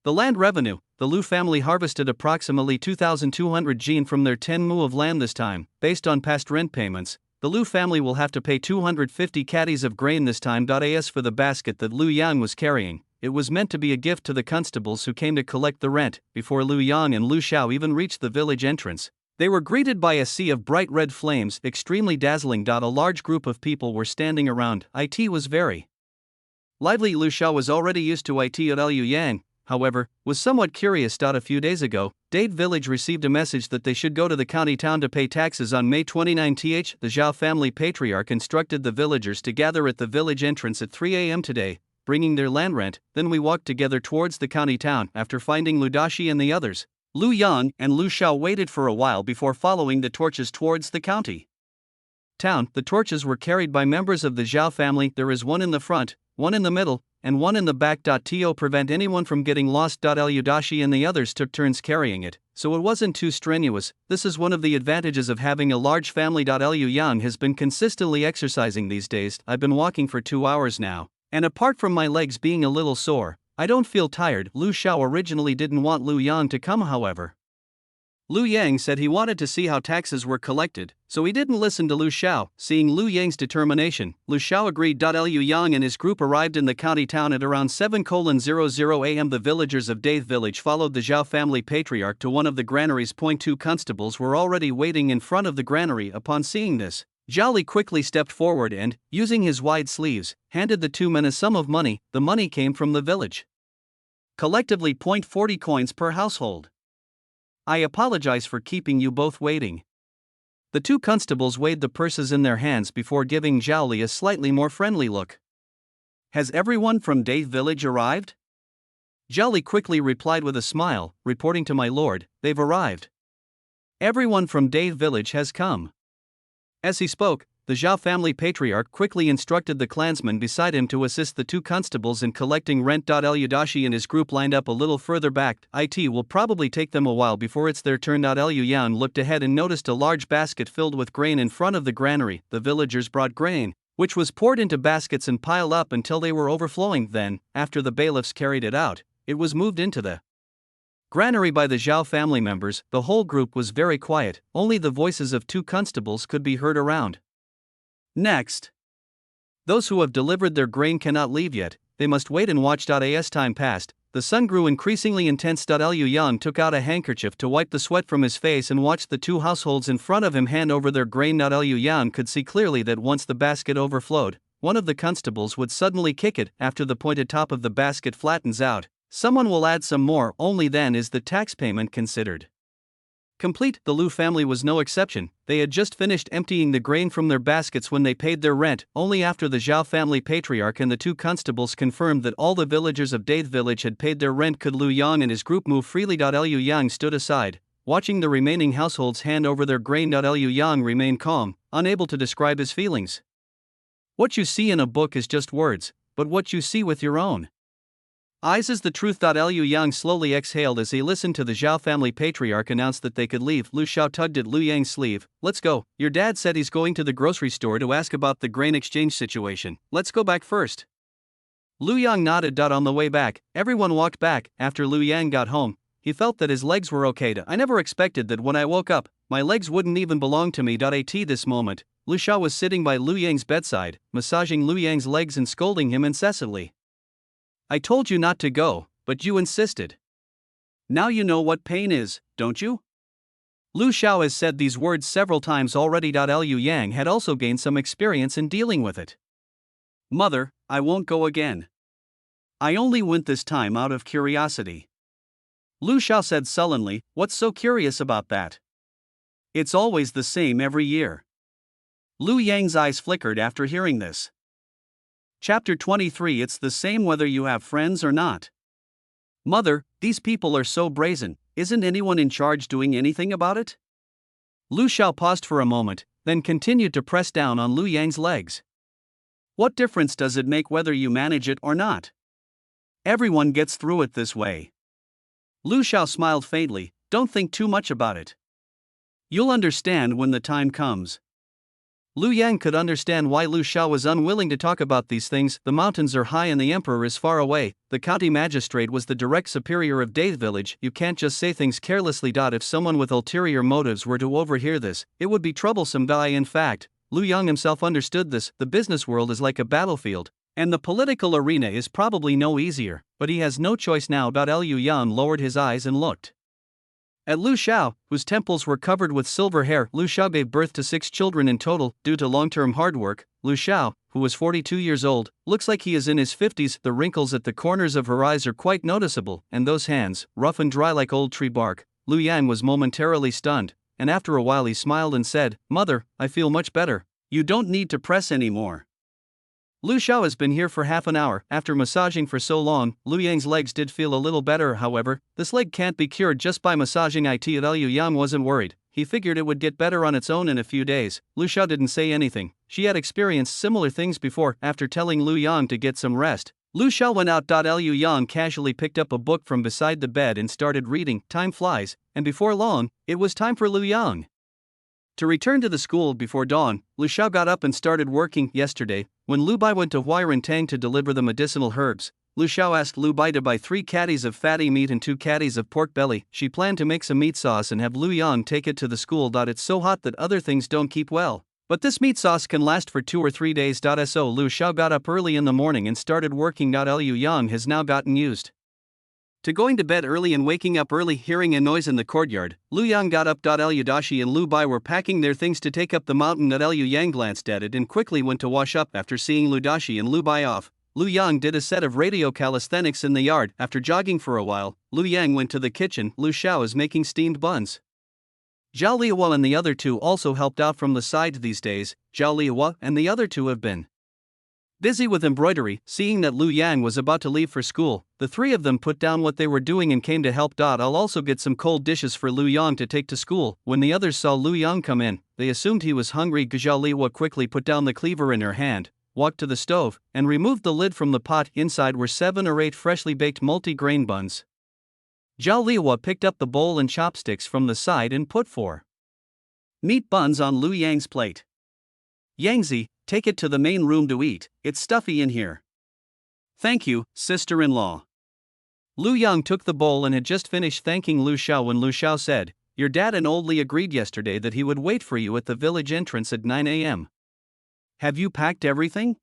the land revenue. The Lu family harvested approximately 2,200 jin from their 10 mu of land this time. Based on past rent payments, the Lu family will have to pay 250 caddies of grain this time. As for the basket that Lu Yang was carrying, it was meant to be a gift to the constables who came to collect the rent. Before Lu Yang and Lu Xiao even reached the village entrance, they were greeted by a sea of bright red flames, extremely dazzling. A large group of people were standing around. It was very lively. Lu Xiao was already used to it. Lu Yang, however, was somewhat curious. A few days ago, Dade Village received a message that they should go to the county town to pay taxes on May 29. The Zhao family patriarch instructed the villagers to gather at the village entrance at 3 a.m. today, bringing their land rent. Then we walked together towards the county town. After finding Ludashi and the others, Lu Yang and Lu Xiao waited for a while before following the torches towards the county town. The torches were carried by members of the Zhao family. There is one in the front, one in the middle, and one in the back. To prevent anyone from getting lost. Ludashi and the others took turns carrying it, so it wasn't too strenuous. This is one of the advantages of having a large family. Lu Yang has been consistently exercising these days. I've been walking for 2 hours now, and apart from my legs being a little sore, I don't feel tired. Lu Xiao originally didn't want Lu Yang to come, however. Lu Yang said he wanted to see how taxes were collected, so he didn't listen to Lu Xiao. Seeing Lu Yang's determination, Lu Xiao agreed. Lu Yang and his group arrived in the county town at around 7:00 a.m. The villagers of Dave village followed the Zhao family patriarch to one of the granaries. 2 constables were already waiting in front of the granary. Upon seeing this, Zhao Li quickly stepped forward and, using his wide sleeves, handed the two men a sum of money. The money came from the village. Collectively 40 coins per household. I apologize for keeping you both waiting. The 2 constables weighed the purses in their hands before giving Zhao Li a slightly more friendly look. Has everyone from Dave village arrived? Zhao Li quickly replied with a smile, reporting to my lord, they've arrived. Everyone from Dave village has come. As he spoke, the Zhao family patriarch quickly instructed the clansmen beside him to assist the 2 constables in collecting rent. Ludashi and his group lined up a little further back. It will probably take them a while before it's their turn. Lu Yang looked ahead and noticed a large basket filled with grain in front of the granary. The villagers brought grain, which was poured into baskets and piled up until they were overflowing. Then, after the bailiffs carried it out, it was moved into the Granary by the Zhao family members, the whole group was very quiet, only the voices of two constables could be heard around. Next. Those who have delivered their grain cannot leave yet, they must wait and watch. As time passed, the sun grew increasingly intense. Liu Yang took out a handkerchief to wipe the sweat from his face and watched the two households in front of him hand over their grain. Liu Yang could see clearly that once the basket overflowed, one of the constables would suddenly kick it. After the pointed top of the basket flattens out, someone will add some more, only then is the tax payment considered complete. The Liu family was no exception. They had just finished emptying the grain from their baskets when they paid their rent. Only after the Zhao family patriarch and the two constables confirmed that all the villagers of Date village had paid their rent could Liu Yang and his group move freely. Liu Yang stood aside, watching the remaining households hand over their grain. Liu Yang remained calm, unable to describe his feelings. What you see in a book is just words, but what you see with your own eyes is the truth. Liu Yang slowly exhaled as he listened to the Zhao family patriarch announce that they could leave. Lu Xiao tugged at Liu Yang's sleeve. Let's go. Your dad said he's going to the grocery store to ask about the grain exchange situation. Let's go back first. Liu Yang nodded. On the way back, everyone walked back. After Liu Yang got home, he felt that his legs were okay. I never expected that when I woke up, my legs wouldn't even belong to me. At this moment, Lu Xiao was sitting by Liu Yang's bedside, massaging Liu Yang's legs and scolding him incessantly. I told you not to go, but you insisted. Now you know what pain is, don't you? Lu Xiao has said these words several times already. Liu Yang had also gained some experience in dealing with it. Mother, I won't go again. I only went this time out of curiosity. Lu Xiao said sullenly. What's so curious about that? It's always the same every year. Liu Yang's eyes flickered after hearing this. Chapter 23. It's the same whether you have friends or not. Mother, these people are so brazen, isn't anyone in charge doing anything about it? Lu Xiao paused for a moment, then continued to press down on Liu Yang's legs. What difference does it make whether you manage it or not? Everyone gets through it this way. Lu Xiao smiled faintly. Don't think too much about it. You'll understand when the time comes. Liu Yang could understand why Lu Xiao was unwilling to talk about these things. The mountains are high and the emperor is far away. The county magistrate was the direct superior of Date village. You can't just say things carelessly. If someone with ulterior motives were to overhear this, it would be troublesome. In fact, Liu Yang himself understood this. The business world is like a battlefield, and the political arena is probably no easier, but he has no choice now. Liu Yang lowered his eyes and looked at Lu Xiao, whose temples were covered with silver hair. Lu Xiao gave birth to 6 children in total, due to long-term hard work. Lu Xiao, who was 42 years old, looks like he is in his 50s. The wrinkles at the corners of her eyes are quite noticeable, and those hands, rough and dry like old tree bark. Liu Yang was momentarily stunned, and after a while he smiled and said, Mother, I feel much better. You don't need to press anymore. Lu Xiao has been here for half an hour. After massaging for so long, Liu Yang's legs did feel a little better. However, this leg can't be cured just by massaging it. Liu Yang wasn't worried. He figured it would get better on its own in a few days. Lu Xiao didn't say anything. She had experienced similar things before. After telling Liu Yang to get some rest, Lu Xiao went out. Liu Yang casually picked up a book from beside the bed and started reading. Time flies, and before long, it was time for Liu Yang to return to the school before dawn. Lu Xiao got up and started working. Yesterday, when Lu Bai went to Huairantang to deliver the medicinal herbs, Lu Xiao asked Lu Bai to buy 3 caddies of fatty meat and 2 caddies of pork belly. She planned to make some meat sauce and have Liu Yang take it to the school. It's so hot that other things don't keep well, but this meat sauce can last for 2 or 3 days. So Lu Xiao got up early in the morning and started working. Liu Yang has now gotten used to going to bed early and waking up early. Hearing a noise in the courtyard, Liu Yang got up. Liu Dashi and Lu Bai were packing their things to take up the mountain. Liu Yang glanced at it and quickly went to wash up. After seeing Lu Dashi and Lu Bai off, Liu Yang did a set of radio calisthenics in the yard. After jogging for a while, Liu Yang went to the kitchen. Lu Xiao is making steamed buns. Zhao Liuwa and the other 2 also helped out from the side these days. Zhao Liuwa and the other 2 have been busy with embroidery. Seeing that Liu Yang was about to leave for school, the 3 of them put down what they were doing and came to help. I'll also get some cold dishes for Liu Yang to take to school. When the others saw Liu Yang come in, they assumed he was hungry. Zhao Liuwa quickly put down the cleaver in her hand, walked to the stove, and removed the lid from the pot. Inside were 7 or 8 freshly baked multi-grain buns. Zhao Liuwa picked up the bowl and chopsticks from the side and put 4 meat buns on Liu Yang's plate. Yangzi, take it to the main room to eat, it's stuffy in here. Thank you, sister-in-law. Lu Yang took the bowl and had just finished thanking Lu Xiao when Lu Xiao said, "Your dad and Old Li agreed yesterday that he would wait for you at the village entrance at 9 a.m. Have you packed everything?"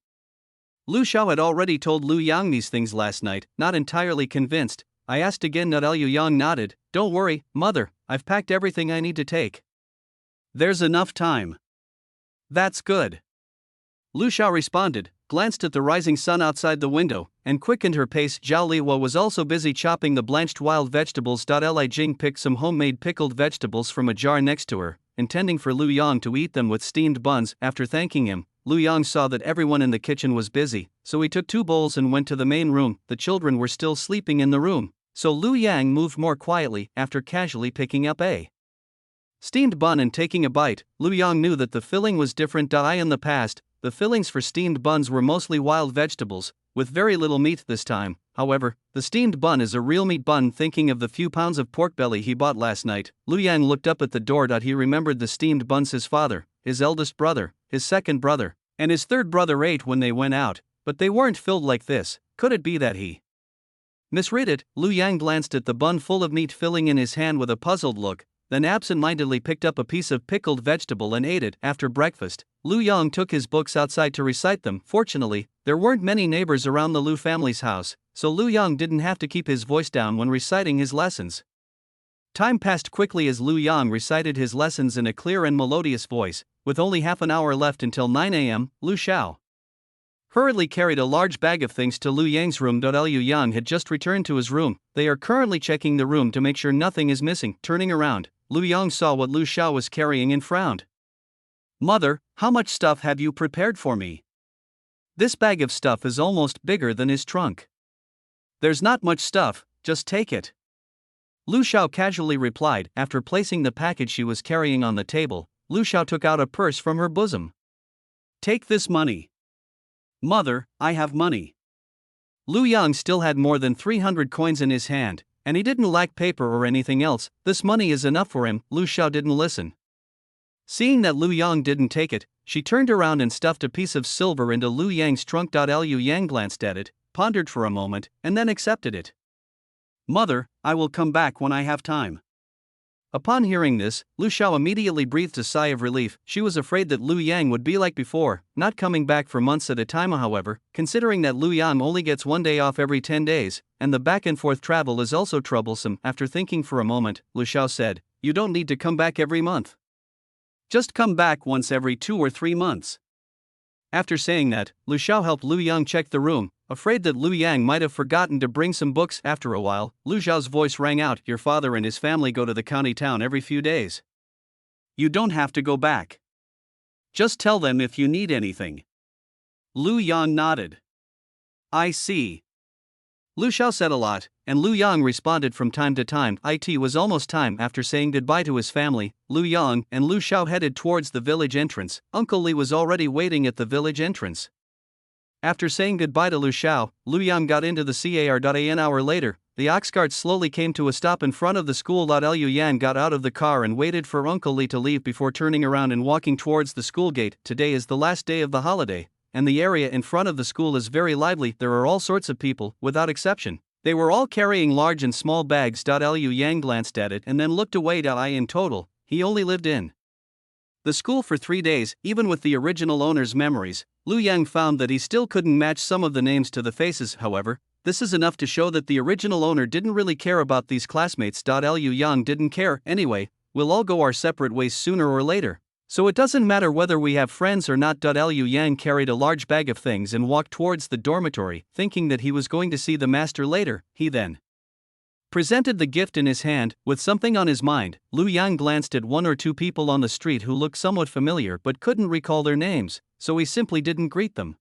Lu Xiao had already told Lu Yang these things last night, not entirely convinced. I asked again. Liu Yang nodded. "Don't worry, mother, I've packed everything I need to take. There's enough time." "That's good." Lu Xiao responded, glanced at the rising sun outside the window, and quickened her pace. Zhao Liwa was also busy chopping the blanched wild vegetables. Li Jing picked some homemade pickled vegetables from a jar next to her, intending for Lu Yang to eat them with steamed buns. After thanking him, Lu Yang saw that everyone in the kitchen was busy, so he took 2 bowls and went to the main room. The children were still sleeping in the room, so Lu Yang moved more quietly after casually picking up a steamed bun and taking a bite. Lu Yang knew that the filling was different. In the past, the fillings for steamed buns were mostly wild vegetables, with very little meat this time. However, the steamed bun is a real meat bun. Thinking of the few pounds of pork belly he bought last night, Lu Yang looked up at the door. He remembered the steamed buns his father, his eldest brother, his second brother, and his third brother ate when they went out, but they weren't filled like this. Could it be that he misread it? Lu Yang glanced at the bun full of meat filling in his hand with a puzzled look, then absent-mindedly picked up a piece of pickled vegetable and ate it. After breakfast, Lu Yang took his books outside to recite them. Fortunately, there weren't many neighbors around the Lu family's house, so Lu Yang didn't have to keep his voice down when reciting his lessons. Time passed quickly as Lu Yang recited his lessons in a clear and melodious voice. With only half an hour left until 9 a.m., Lu Xiao hurriedly carried a large bag of things to Lu Yang's room. Liu Yang had just returned to his room. They are currently checking the room to make sure nothing is missing. Turning around, Lu Yang saw what Lu Xiao was carrying and frowned. "Mother, how much stuff have you prepared for me? This bag of stuff is almost bigger than his trunk." "There's not much stuff, just take it," Lu Xiao casually replied. After placing the package she was carrying on the table, Lu Xiao took out a purse from her bosom. "Take this money." "Mother, I have money." Lu Yang still had more than 300 coins in his hand, and he didn't lack paper or anything else. "This money is enough for him." Lu Xiao didn't listen. Seeing that Lu Yang didn't take it, she turned around and stuffed a piece of silver into Lu Yang's trunk. Liu Yang glanced at it, pondered for a moment, and then accepted it. "Mother, I will come back when I have time." Upon hearing this, Lu Xiao immediately breathed a sigh of relief. She was afraid that Lu Yang would be like before, not coming back for months at a time. However, considering that Lu Yang only gets 1 day off every 10 days, and the back and forth travel is also troublesome, after thinking for a moment, Lu Xiao said, "You don't need to come back every month. Just come back once every 2 or 3 months." After saying that, Lu Xiao helped Lu Yang check the room, afraid that Lu Yang might have forgotten to bring some books. After a while, Lu Xiao's voice rang out, "Your father and his family go to the county town every few days. You don't have to go back. Just tell them if you need anything." Lu Yang nodded. "I see." Lu Xiao said a lot, and Lu Yang responded from time to time. It was almost time. After saying goodbye to his family, Lu Yang and Lu Xiao headed towards the village entrance. Uncle Li was already waiting at the village entrance. After saying goodbye to Lu Xiao, Lu Yang got into the car. An hour later, the ox cart slowly came to a stop in front of the school. Liu Yang got out of the car and waited for Uncle Li to leave before turning around and walking towards the school gate. Today is the last day of the holiday, and the area in front of the school is very lively. There are all sorts of people, without exception. They were all carrying large and small bags. Liu Yang glanced at it and then looked away. In total, he only lived in the school for 3 days. Even with the original owner's memories, Lu Yang found that he still couldn't match some of the names to the faces. However, this is enough to show that the original owner didn't really care about these classmates. Liu Yang didn't care. "Anyway, we'll all go our separate ways sooner or later, so it doesn't matter whether we have friends or not." Liu Yang carried a large bag of things and walked towards the dormitory, thinking that he was going to see the master later. He then presented the gift in his hand. With something on his mind, Lu Yang glanced at 1 or 2 people on the street who looked somewhat familiar but couldn't recall their names, so he simply didn't greet them.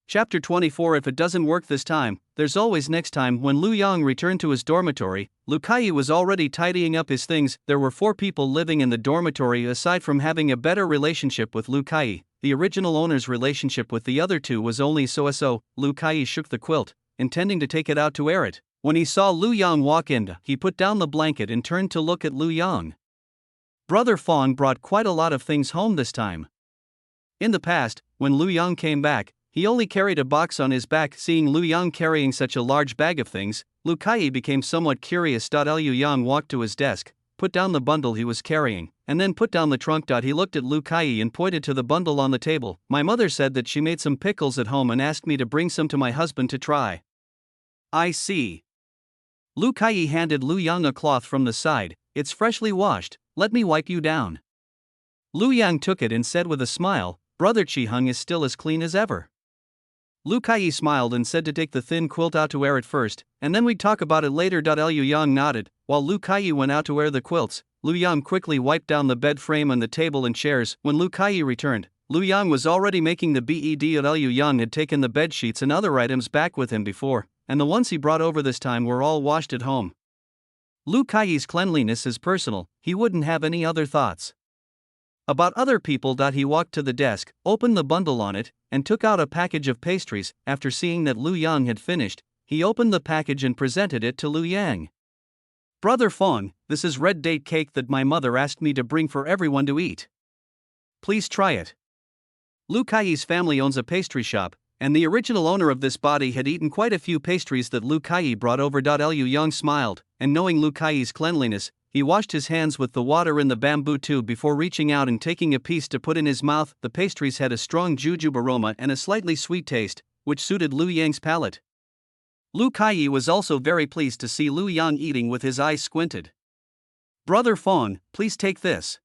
Chapter 24. If it doesn't work this time, there's always next time. When Lu Yang returned to his dormitory, Lu Kai was already tidying up his things. There were 4 people living in the dormitory. Aside from having a better relationship with Lu Kai, the original owner's relationship with the other 2 was only so-so. Lu Kai shook the quilt, intending to take it out to air it. When he saw Lu Yang walk in, he put down the blanket and turned to look at Lu Yang. Brother Fong brought quite a lot of things home this time. In the past, when Lu Yang came back, he only carried a box on his back. Seeing Lu Yang carrying such a large bag of things, Lu Kai became somewhat curious. Liu Yang walked to his desk, put down the bundle he was carrying, and then put down the trunk. He looked at Lu Kai and pointed to the bundle on the table. My mother said that she made some pickles at home and asked me to bring some to my husband to try. I see. Lu Kai handed Lu Yang a cloth from the side. It's freshly washed, let me wipe you down. Lu Yang took it and said with a smile, Brother Chi Hung is still as clean as ever. Lu Kai smiled and said to take the thin quilt out to air it first, and then we'd talk about it later. Liu Yang nodded. While Lu Kai went out to air the quilts, Lu Yang quickly wiped down the bed frame and the table and chairs. When Lu Kai returned, Lu Yang was already making the bed. Liu Yang had taken the bed sheets and other items back with him before, and the ones he brought over this time were all washed at home. Lu Kai's cleanliness is personal, he wouldn't have any other thoughts about other people. He walked to the desk, opened the bundle on it, and took out a package of pastries. After seeing that Lu Yang had finished, he opened the package and presented it to Lu Yang. Brother Fong, this is red date cake that my mother asked me to bring for everyone to eat. Please try it. Lu Kai's family owns a pastry shop, and the original owner of this body had eaten quite a few pastries that Lu Kai brought over. Liu Yang smiled, and knowing Lu Kai's cleanliness, he washed his hands with the water in the bamboo tube before reaching out and taking a piece to put in his mouth. The pastries had a strong jujube aroma and a slightly sweet taste, which suited Lu Yang's palate. Lu Kai was also very pleased to see Lu Yang eating with his eyes squinted. Brother Fong, please take this.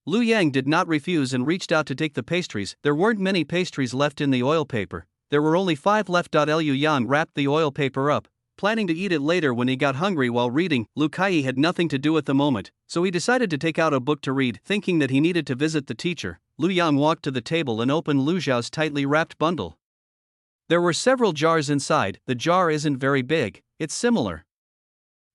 Lu Yang did not refuse and reached out to take the pastries. There weren't many pastries left in the oil paper, there were only 5 left. Liu Yang wrapped the oil paper up, planning to eat it later when he got hungry while reading. Lu Kai had nothing to do at the moment, so he decided to take out a book to read. Thinking that he needed to visit the teacher, Lu Yang walked to the table and opened Lu Zhao's tightly wrapped bundle. There were several jars inside. The jar isn't very big, it's similar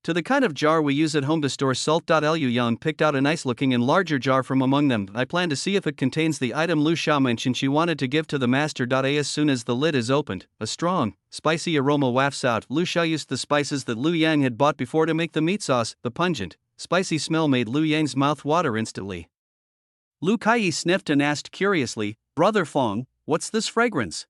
to the kind of jar we use at home to store salt. Liu Yang picked out a nice looking and larger jar from among them. I plan to see if it contains the item Lu Xiao mentioned she wanted to give to the master. As soon as the lid is opened, a strong, spicy aroma wafts out. Lu Xiao used the spices that Lu Yang had bought before to make the meat sauce. The pungent, spicy smell made Lu Yang's mouth water instantly. Lu Kai sniffed and asked curiously, Brother Fong, what's this fragrance?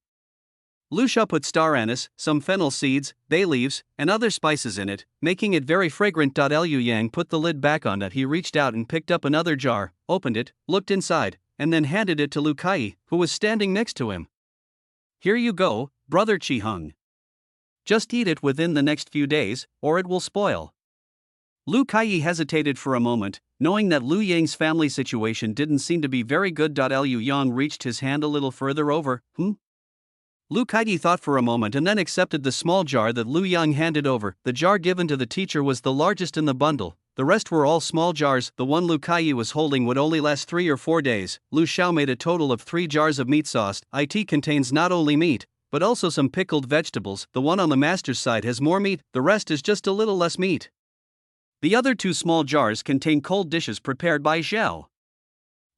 Lu Xiao put star anise, some fennel seeds, bay leaves, and other spices in it, making it very fragrant. Liu Yang put the lid back on it. He reached out and picked up another jar, opened it, looked inside, and then handed it to Lu Kai, who was standing next to him. Here you go, Brother Chi Hung. Just eat it within the next few days, or it will spoil. Lu Kai hesitated for a moment, knowing that Lu Yang's family situation didn't seem to be very good. Liu Yang reached his hand a little further over. Lu Kai thought for a moment and then accepted the small jar that Lu Yang handed over. The jar given to the teacher was the largest in the bundle, the rest were all small jars. The one Lu Kai was holding would only last 3 or 4 days. Lu Xiao made a total of 3 jars of meat sauce. It contains not only meat, but also some pickled vegetables. The one on the master's side has more meat, the rest is just a little less meat. The other 2 small jars contain cold dishes prepared by Zhao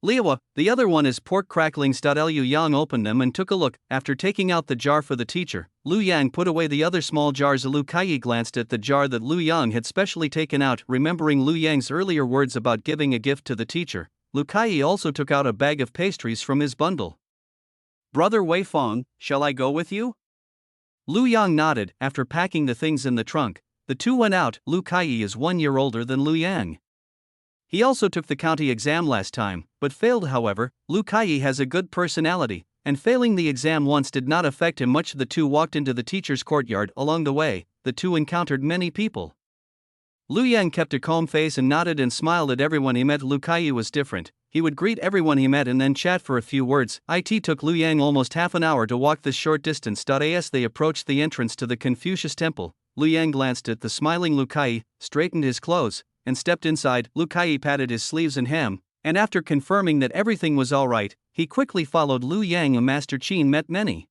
Liwa. The other one is pork cracklings. Liu Yang opened them and took a look. After taking out the jar for the teacher, Lu Yang put away the other small jars. Lu Kai glanced at the jar that Lu Yang had specially taken out. Remembering Lu Yang's earlier words about giving a gift to the teacher, Lu Kai also took out a bag of pastries from his bundle. Brother Wei Fong, shall I go with you? Lu Yang nodded. After packing the things in the trunk, the two went out. Lu Kai is 1 year older than Lu Yang. He also took the county exam last time, but failed. However, Lu Kai has a good personality, and failing the exam once did not affect him much. The two walked into the teacher's courtyard. Along the way, the two encountered many people. Lu Yang kept a calm face and nodded and smiled at everyone he met. Lu Kai was different. He would greet everyone he met and then chat for a few words. It took Lu Yang almost half an hour to walk this short distance. As they approached the entrance to the Confucius Temple, Lu Yang glanced at the smiling Lu Kai, straightened his clothes, and stepped inside. Lu Kai patted his sleeves and hem, and after confirming that everything was all right, he quickly followed Lu Yang. Master Qin met many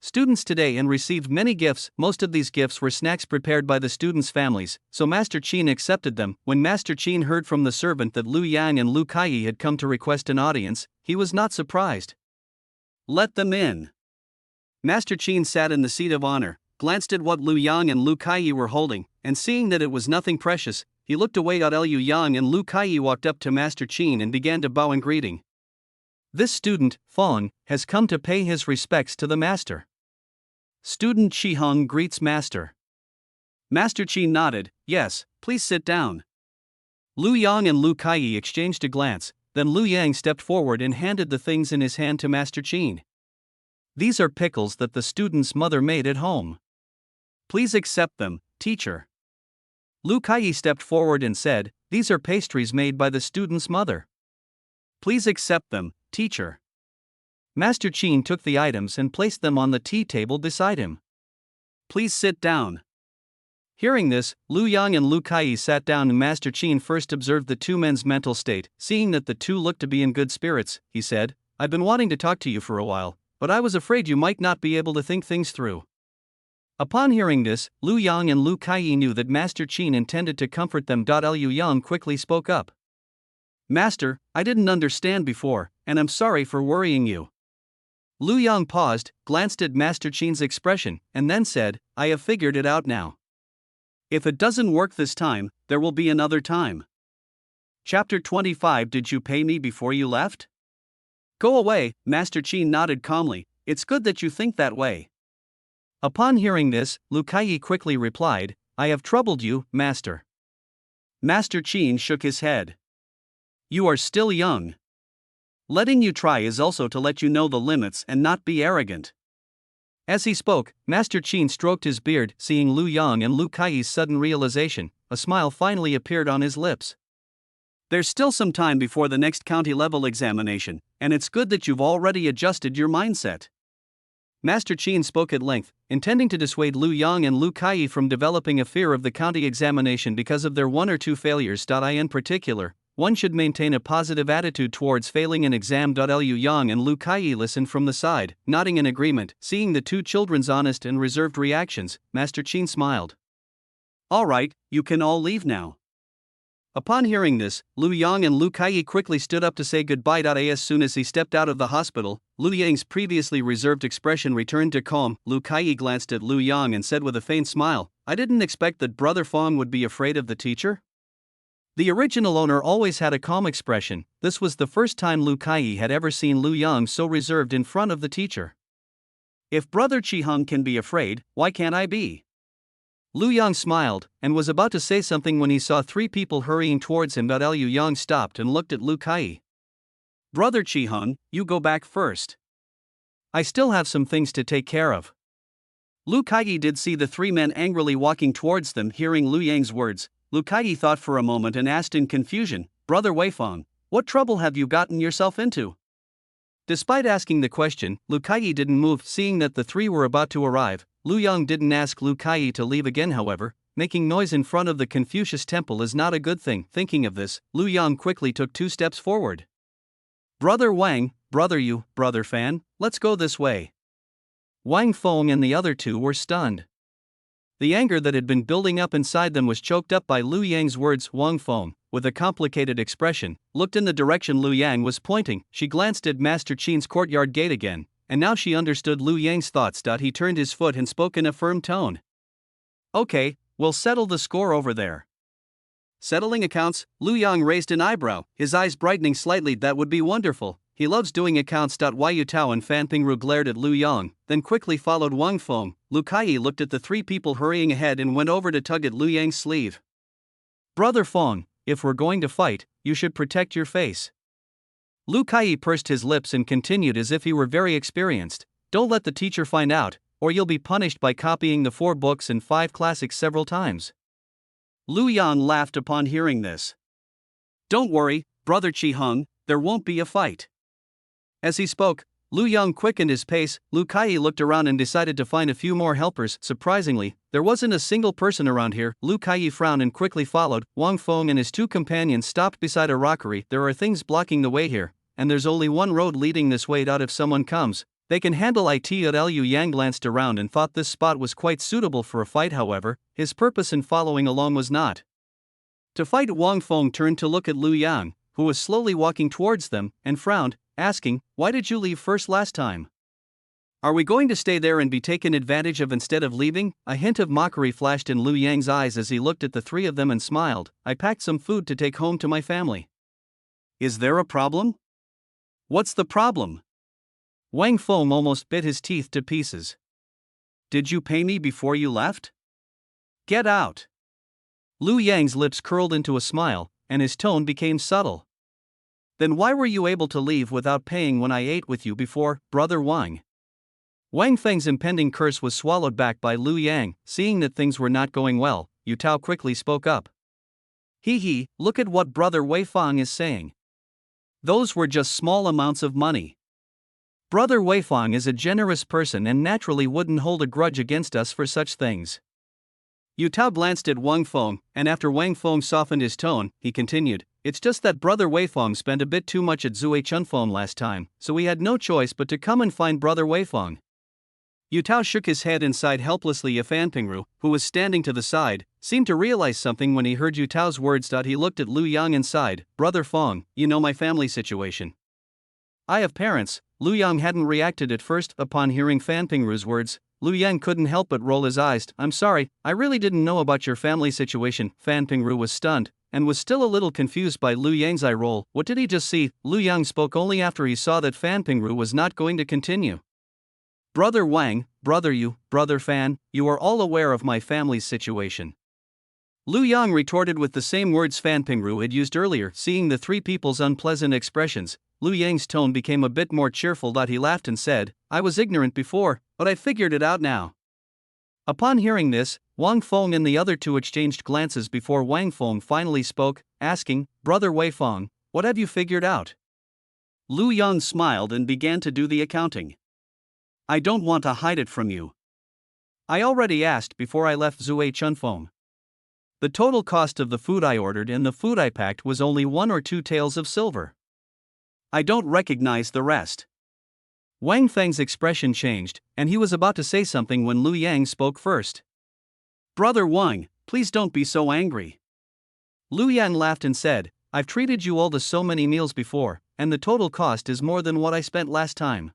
students today and received many gifts. Most of these gifts were snacks prepared by the students' families, so Master Qin accepted them. When Master Qin heard from the servant that Lu Yang and Lu Kai had come to request an audience, he was not surprised. Let them in. Master Qin sat in the seat of honor, glanced at what Lu Yang and Lu Kai were holding, and seeing that it was nothing precious, he looked away. Liu Yang and Lu Kai walked up to Master Qin and began to bow in greeting. This student, Fong, has come to pay his respects to the master. Student Chi Hung greets master. Master Qin nodded. Yes, please sit down. Lu Yang and Lu Kaiyi exchanged a glance, then Lu Yang stepped forward and handed the things in his hand to Master Qin. These are pickles that the student's mother made at home. Please accept them, teacher. Lu Kaiyi stepped forward and said, These are pastries made by the student's mother. Please accept them, teacher. Master Qin took the items and placed them on the tea table beside him. Please sit down. Hearing this, Lu Yang and Lu Kaiyi sat down and Master Qin first observed the two men's mental state. Seeing that the two looked to be in good spirits, he said, I've been wanting to talk to you for a while, but I was afraid you might not be able to think things through. Upon hearing this, Lu Yang and Lu Kaiyi knew that Master Qin intended to comfort them. Lu Yang quickly spoke up. Master, I didn't understand before, and I'm sorry for worrying you. Lu Yang paused, glanced at Master Qin's expression, and then said, I have figured it out now. If it doesn't work this time, there will be another time. Chapter 25. Did you pay me before you left? Go away, Master Qin nodded calmly. It's good that you think that way. Upon hearing this, Lu Kaiyi quickly replied, I have troubled you, Master. Master Qin shook his head. You are still young. Letting you try is also to let you know the limits and not be arrogant. As he spoke, Master Qin stroked his beard. Seeing Lu Yang and Lu Kaiyi's sudden realization, a smile finally appeared on his lips. There's still some time before the next county-level examination, and it's good that you've already adjusted your mindset. Master Qin spoke at length, intending to dissuade Lu Yang and Lu Kaiyi from developing a fear of the county examination because of their one or two failures. In particular, one should maintain a positive attitude towards failing an exam. Lu Yang and Lu Kaiyi listened from the side, nodding in agreement. Seeing the two children's honest and reserved reactions, Master Qin smiled. All right, you can all leave now. Upon hearing this, Lu Yang and Lu Kaiyi quickly stood up to say goodbye. As soon as he stepped out of the hospital, Lu Yang's previously reserved expression returned to calm. Lu Kaiyi glanced at Lu Yang and said with a faint smile, I didn't expect that Brother Fong would be afraid of the teacher. The original owner always had a calm expression. This was the first time Lu Kaiyi had ever seen Lu Yang so reserved in front of the teacher. If Brother Qiheng can be afraid, why can't I be? Lu Yang smiled, and was about to say something when he saw three people hurrying towards him. Lu Yang stopped and looked at Lu Kaiyi. Brother Qiheng, you go back first. I still have some things to take care of. Lu Kaiyi did see the three men angrily walking towards them. Hearing Lu Yang's words, Lu Kaiyi thought for a moment and asked in confusion, Brother Weifeng, what trouble have you gotten yourself into? Despite asking the question, Lu Kaiyi didn't move. Seeing that the three were about to arrive, Lu Yang didn't ask Lu Kaiyi to leave again. However, making noise in front of the Confucius temple is not a good thing. Thinking of this, Lu Yang quickly took 2 steps forward. Brother Wang, Brother Yu, Brother Fan, let's go this way. Wang Feng and the other two were stunned. The anger that had been building up inside them was choked up by Lu Yang's words. Wang Feng, with a complicated expression, looked in the direction Lu Yang was pointing. She glanced at Master Qin's courtyard gate again, and now she understood Lu Yang's thoughts. He turned his foot and spoke in a firm tone. Okay, we'll settle the score over there. Settling accounts? Lu Yang raised an eyebrow, his eyes brightening slightly. That would be wonderful. He loves doing accounts. Yu Tao and Fan Pingru glared at Lu Yang, then quickly followed Wang Feng. Lu Kaiyi looked at the three people hurrying ahead and went over to tug at Lu Yang's sleeve. Brother Feng, if we're going to fight, you should protect your face. Lu Kaiyi pursed his lips and continued as if he were very experienced. Don't let the teacher find out, or you'll be punished by copying the 4 books and 5 classics several times. Lu Yang laughed upon hearing this. Don't worry, Brother Qiheng, there won't be a fight. As he spoke, Lu Yang quickened his pace. Lu Kaiyi looked around and decided to find a few more helpers. Surprisingly, there wasn't a single person around here. Lu Kaiyi frowned and quickly followed. Wang Feng and his 2 companions stopped beside a rockery. There are things blocking the way here, and there's only one road leading this way. If someone comes, they can handle it. Liu Yang glanced around and thought this spot was quite suitable for a fight. However, his purpose in following along was not to fight. Wang Feng turned to look at Lu Yang, who was slowly walking towards them, and frowned, asking, why did you leave first last time? Are we going to stay there and be taken advantage of instead of leaving? A hint of mockery flashed in Lu Yang's eyes as he looked at the 3 of them and smiled. I packed some food to take home to my family. Is there a problem? What's the problem? Wang Feng almost bit his teeth to pieces. Did you pay me before you left? Get out! Lu Yang's lips curled into a smile, and his tone became subtle. Then why were you able to leave without paying when I ate with you before, Brother Wang? Wang Feng's impending curse was swallowed back by Lu Yang. Seeing that things were not going well, Yu Tao quickly spoke up. He, look at what Brother Wei Fang is saying. Those were just small amounts of money. Brother Wei Fang is a generous person and naturally wouldn't hold a grudge against us for such things. Yu Tao glanced at Wang Feng, and after Wang Feng softened his tone, he continued, it's just that Brother Wei Feng spent a bit too much at Zui Chunfeng last time, so we had no choice but to come and find Brother Wei Feng. Yu Tao shook his head and sighed helplessly. Fan Pingru, who was standing to the side, seemed to realize something when he heard Yu Tao's words. He looked at Lu Yang and sighed, Brother Feng, you know my family situation. I have parents. Lu Yang hadn't reacted at first. Upon hearing Fan Pingru's words, Lu Yang couldn't help but roll his eyes. I'm sorry, I really didn't know about your family situation. Fan Pingru was stunned, and was still a little confused by Lu Yang's eye roll. What did he just see? Lu Yang spoke only after he saw that Fan Pingru was not going to continue. Brother Wang, Brother Fan, you are all aware of my family's situation. Lu Yang retorted with the same words Fan Pingru had used earlier. Seeing the three people's unpleasant expressions, Lu Yang's tone became a bit more cheerful. He laughed and said, I was ignorant before, but I figured it out now. Upon hearing this, Wang Feng and the other two exchanged glances before Wang Feng finally spoke, asking, Brother Wei Feng, what have you figured out? Lu Yang smiled and began to do the accounting. I don't want to hide it from you. I already asked before I left Zui Chunfeng. The total cost of the food I ordered and the food I packed was only 1 or 2 taels of silver. I don't recognize the rest. Wang Feng's expression changed, and he was about to say something when Lu Yang spoke first. Brother Wang, please don't be so angry. Lu Yang laughed and said, I've treated you all to so many meals before, and the total cost is more than what I spent last time.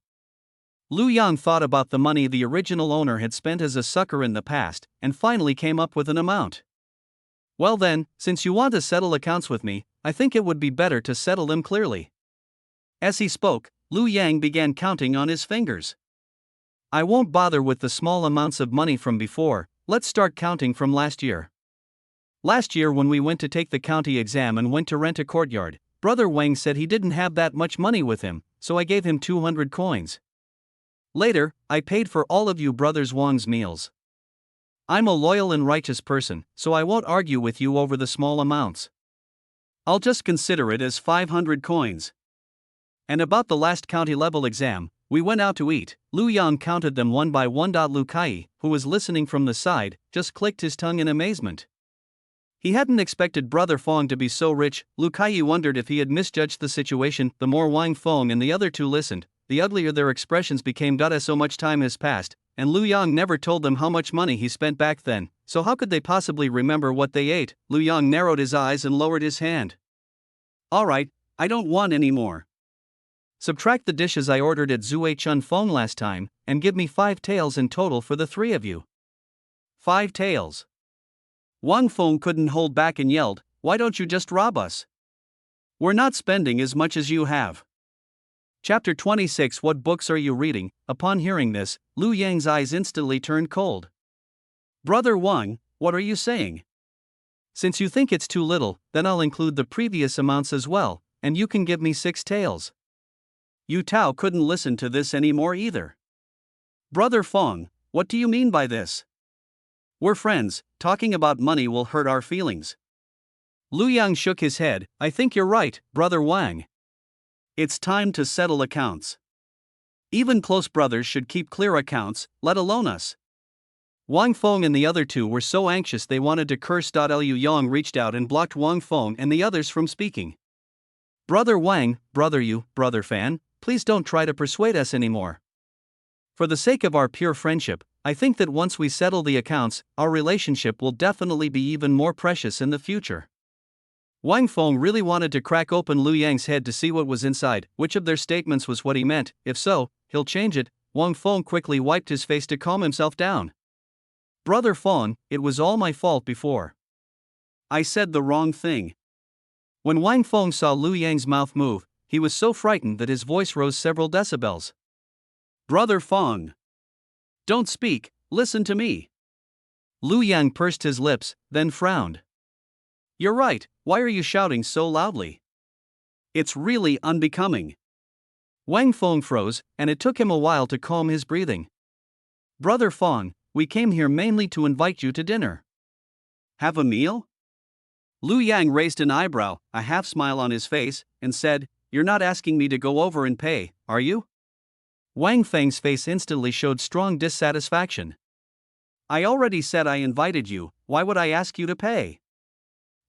Lu Yang thought about the money the original owner had spent as a sucker in the past, and finally came up with an amount. Well then, since you want to settle accounts with me, I think it would be better to settle them clearly. As he spoke, Lu Yang began counting on his fingers. I won't bother with the small amounts of money from before, let's start counting from last year. Last year when we went to take the county exam and went to rent a courtyard, Brother Wang said he didn't have that much money with him, so I gave him 200 coins. Later, I paid for all of you brothers Wang's meals. I'm a loyal and righteous person, so I won't argue with you over the small amounts. I'll just consider it as 500 coins. And about the last county level exam, we went out to eat. Lu Yang counted them one by one. Lu Kai, who was listening from the side, just clicked his tongue in amazement. He hadn't expected Brother Feng to be so rich. Lu Kai wondered if he had misjudged the situation. The more Wang Feng and the other two listened, the uglier their expressions became. As so much time has passed, and Lu Yang never told them how much money he spent back then, so how could they possibly remember what they ate? Lu Yang narrowed his eyes and lowered his hand. Alright, I don't want any more. Subtract the dishes I ordered at Zui Chunfeng last time, and give me 5 taels in total for the 3 of you. 5 taels. Wang Feng couldn't hold back and yelled, why don't you just rob us? We're not spending as much as you have. Chapter 26. What books are you reading? Upon hearing this, Lu Yang's eyes instantly turned cold. Brother Wang, what are you saying? Since you think it's too little, then I'll include the previous amounts as well, and you can give me 6 taels. Yu Tao couldn't listen to this anymore either. Brother Feng, what do you mean by this? We're friends, talking about money will hurt our feelings. Lu Yang shook his head, I think you're right, Brother Wang. It's time to settle accounts. Even close brothers should keep clear accounts, let alone us. Wang Feng and the other two were so anxious they wanted to curse. Liu Yang reached out and blocked Wang Feng and the others from speaking. Brother Wang, Brother Fan, please don't try to persuade us anymore. For the sake of our pure friendship, I think that once we settle the accounts, our relationship will definitely be even more precious in the future. Wang Feng really wanted to crack open Lu Yang's head to see what was inside, which of their statements was what he meant. If so, he'll change it. Wang Feng quickly wiped his face to calm himself down. Brother Feng, it was all my fault before. I said the wrong thing. When Wang Feng saw Lu Yang's mouth move, he was so frightened that his voice rose several decibels. Brother Feng. Don't speak, listen to me. Lu Yang pursed his lips, then frowned. You're right, why are you shouting so loudly? It's really unbecoming. Wang Feng froze, and it took him a while to calm his breathing. Brother Fong, we came here mainly to invite you to dinner. Have a meal? Lu Yang raised an eyebrow, a half smile on his face, and said, You're not asking me to go over and pay, are you? Wang Feng's face instantly showed strong dissatisfaction. I already said I invited you, why would I ask you to pay?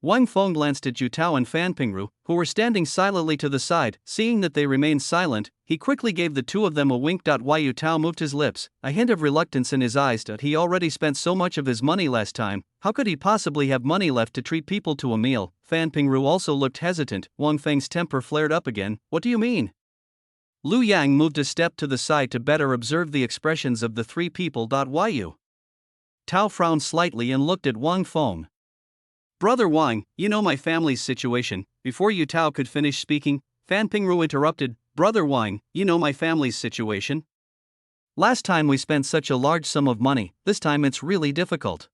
Wang Feng glanced at Yu Tao and Fan Pingru, who were standing silently to the side. Seeing that they remained silent, he quickly gave the two of them a wink. Yu Tao moved his lips, a hint of reluctance in his eyes. He already spent so much of his money last time, how could he possibly have money left to treat people to a meal? Fan Pingru also looked hesitant. Wang Feng's temper flared up again. What do you mean? Lu Yang moved a step to the side to better observe the expressions of the three people. Yu Tao frowned slightly and looked at Wang Feng. Brother Wang, you know my family's situation. Before Yu Tao could finish speaking, Fan Pingru interrupted. Brother Wang, you know my family's situation. Last time we spent such a large sum of money, this time it's really difficult.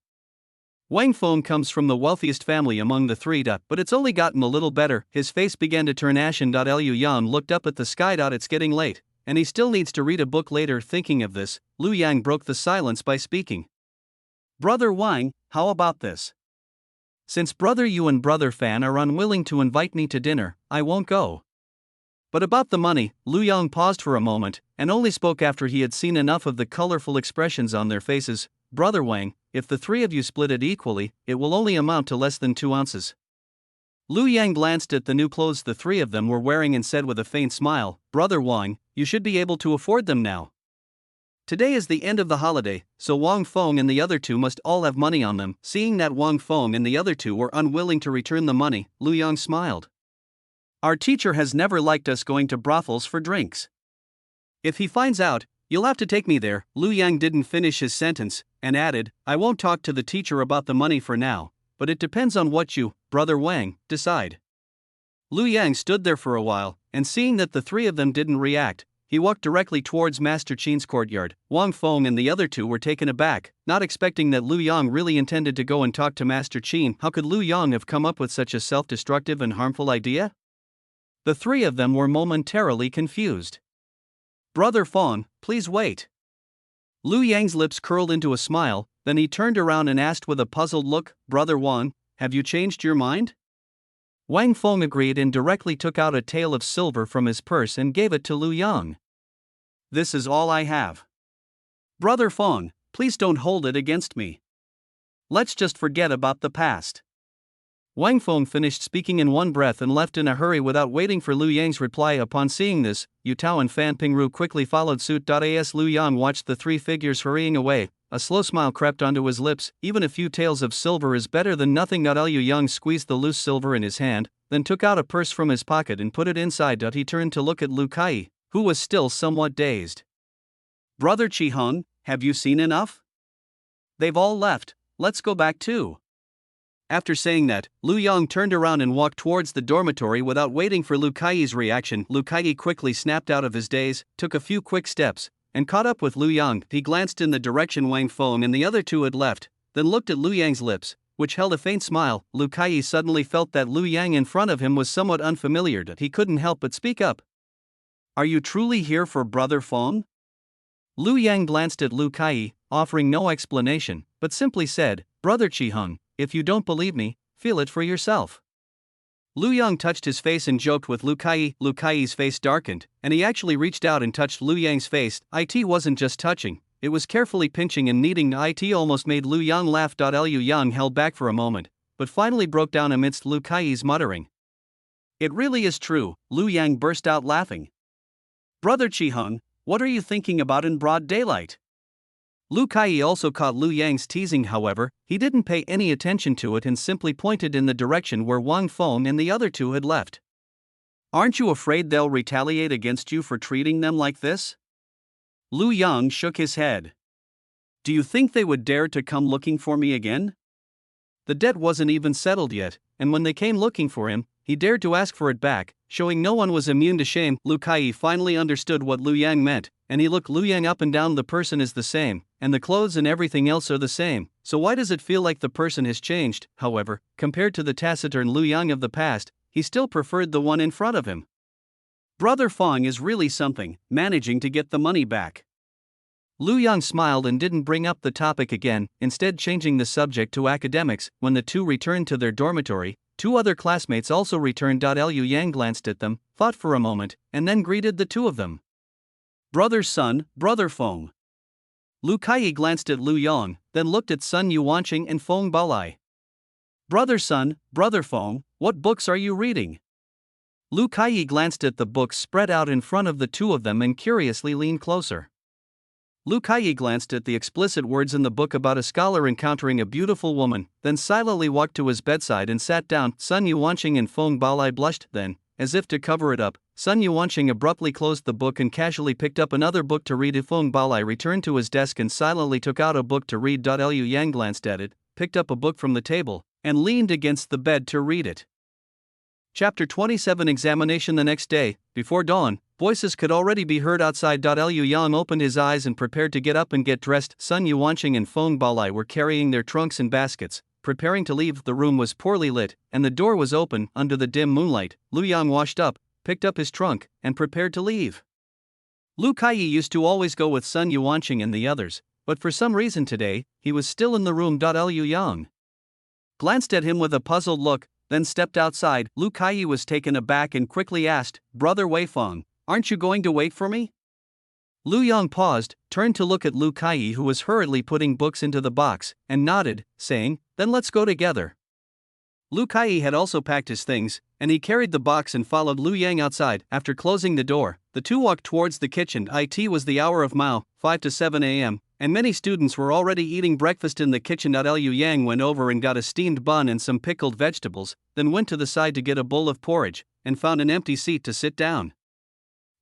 Wang Feng comes from the wealthiest family among the three. But it's only gotten a little better. His face began to turn ashen. Liu Yang looked up at the sky. It's getting late, and he still needs to read a book later. Thinking of this, Lu Yang broke the silence by speaking. Brother Wang, how about this? Since Brother Yu and Brother Fan are unwilling to invite me to dinner, I won't go. But about the money, Lu Yang paused for a moment, and only spoke after he had seen enough of the colorful expressions on their faces. Brother Wang, if the three of you split it equally, it will only amount to less than 2 ounces. Lu Yang glanced at the new clothes the three of them were wearing and said with a faint smile, Brother Wang, you should be able to afford them now. Today is the end of the holiday, so Wang Feng and the other two must all have money on them. Seeing that Wang Feng and the other two were unwilling to return the money, Lu Yang smiled. Our teacher has never liked us going to brothels for drinks. If he finds out, you'll have to take me there. Lu Yang didn't finish his sentence, and added, I won't talk to the teacher about the money for now, but it depends on what you, Brother Wang, decide. Lu Yang stood there for a while, and seeing that the three of them didn't react, he walked directly towards Master Qin's courtyard. Wang Feng and the other two were taken aback, not expecting that Lu Yang really intended to go and talk to Master Qin. How could Lu Yang have come up with such a self-destructive and harmful idea? The three of them were momentarily confused. Brother Feng, please wait. Lu Yang's lips curled into a smile, then he turned around and asked with a puzzled look, Brother Wang, have you changed your mind? Wang Feng agreed and directly took out a tael of silver from his purse and gave it to Lu Yang. This is all I have. Brother Feng, please don't hold it against me. Let's just forget about the past. Wang Feng finished speaking in one breath and left in a hurry without waiting for Lu Yang's reply. Upon seeing this, Yu Tao and Fan Pingru quickly followed suit. As Lu Yang watched the three figures hurrying away, a slow smile crept onto his lips. Even a few taels of silver is better than nothing. Liu Yang squeezed the loose silver in his hand, then took out a purse from his pocket and put it inside. He turned to look at Lu Kai, who was still somewhat dazed. Brother Qiheng, have you seen enough? They've all left, let's go back too. After saying that, Lu Yang turned around and walked towards the dormitory without waiting for Lu Kai's reaction. Lu Kai quickly snapped out of his daze, took a few quick steps, and caught up with Lu Yang. He glanced in the direction Wang Feng and the other two had left, then looked at Lu Yang's lips, which held a faint smile. Lu Kai suddenly felt that Lu Yang in front of him was somewhat unfamiliar. He couldn't help but speak up. Are you truly here for Brother Feng? Lu Yang glanced at Lu Kai, offering no explanation, but simply said, Brother Qiheng, if you don't believe me, feel it for yourself. Lu Yang touched his face and joked with Lu Kai. Lu Kai's face darkened, and he actually reached out and touched Lu Yang's face. It wasn't just touching, it was carefully pinching and kneading. It almost made Lu Yang laugh. Liu Yang held back for a moment, but finally broke down amidst Lu Kai's muttering. It really is true, Lu Yang burst out laughing. Brother Qiheng, what are you thinking about in broad daylight? Lu Kai also caught Lu Yang's teasing. However, he didn't pay any attention to it and simply pointed in the direction where Wang Feng and the other two had left. Aren't you afraid they'll retaliate against you for treating them like this? Lu Yang shook his head. Do you think they would dare to come looking for me again? The debt wasn't even settled yet, and when they came looking for him, he dared to ask for it back, showing no one was immune to shame. Lu Kai finally understood what Lu Yang meant, and he looked Lu Yang up and down. The person is the same, and the clothes and everything else are the same, so why does it feel like the person has changed? However, compared to the taciturn Lu Yang of the past, he still preferred the one in front of him. Brother Fong is really something, managing to get the money back. Lu Yang smiled and didn't bring up the topic again, instead changing the subject to academics. When the two returned to their dormitory, two other classmates also returned. Liu Yang glanced at them, thought for a moment, and then greeted the two of them. Brother Sun, Brother Fong. Lu Kaiyi glanced at Lu Yang, then looked at Sun Yuanqing and Feng Baolai. Brother Sun, Brother Fong, what books are you reading? Lu Kaiyi glanced at the books spread out in front of the two of them and curiously leaned closer. Lu Kaiyi glanced at the explicit words in the book about a scholar encountering a beautiful woman, then silently walked to his bedside and sat down. Sun Yuanqing and Feng Baolai blushed. Then, as if to cover it up, Sun Yuanqing abruptly closed the book and casually picked up another book to read. Feng Baolai returned to his desk and silently took out a book to read. Liu Yang glanced at it, picked up a book from the table, and leaned against the bed to read it. Chapter 27 Examination. The next day, before dawn, voices could already be heard outside. Liu Yang opened his eyes and prepared to get up and get dressed. Sun Yuanqing and Feng Baolai were carrying their trunks and baskets, preparing to leave. The room was poorly lit, and the door was open. Under the dim moonlight, Lu Yang washed up, picked up his trunk, and prepared to leave. Lu Kaiyi used to always go with Sun Yuanqing and the others, but for some reason today, he was still in the room. Liu Yang glanced at him with a puzzled look, then stepped outside. Lu Kaiyi was taken aback and quickly asked, Brother Wei Feng, aren't you going to wait for me? Lu Yang paused, turned to look at Lu Kaiyi, who was hurriedly putting books into the box, and nodded, saying, Then let's go together. Lu Kaiyi had also packed his things, and he carried the box and followed Lu Yang outside. After closing the door, the two walked towards the kitchen. It was the hour of Mao, 5 to 7 a.m., and many students were already eating breakfast in the kitchen. Liu Yang went over and got a steamed bun and some pickled vegetables, then went to the side to get a bowl of porridge, and found an empty seat to sit down.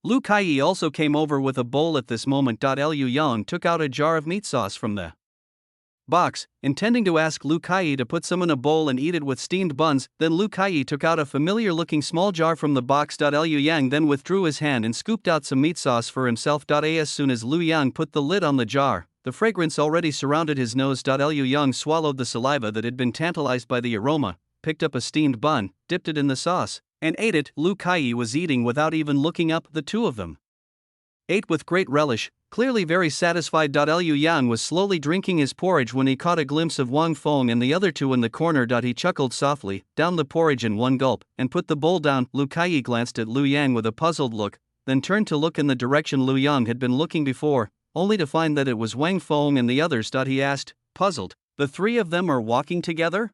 Lu Kaiyi also came over with a bowl at this moment. Liu Yang took out a jar of meat sauce from the box, intending to ask Lu Kaiyi to put some in a bowl and eat it with steamed buns. Then Lu Kaiyi took out a familiar-looking small jar from the box. Liu Yang then withdrew his hand and scooped out some meat sauce for himself. As soon as Lu Yang put the lid on the jar, the fragrance already surrounded his nose. Liu Yang swallowed the saliva that had been tantalized by the aroma, picked up a steamed bun, dipped it in the sauce, and ate it. Lu Kaiyi was eating without even looking up. The two of them ate with great relish, clearly very satisfied. Liu Yang was slowly drinking his porridge when he caught a glimpse of Wang Feng and the other two in the corner. He chuckled softly, downed the porridge in one gulp, and put the bowl down. Lu Kaiyi glanced at Lu Yang with a puzzled look, then turned to look in the direction Lu Yang had been looking before, only to find that it was Wang Feng and the others. He asked, puzzled, The three of them are walking together?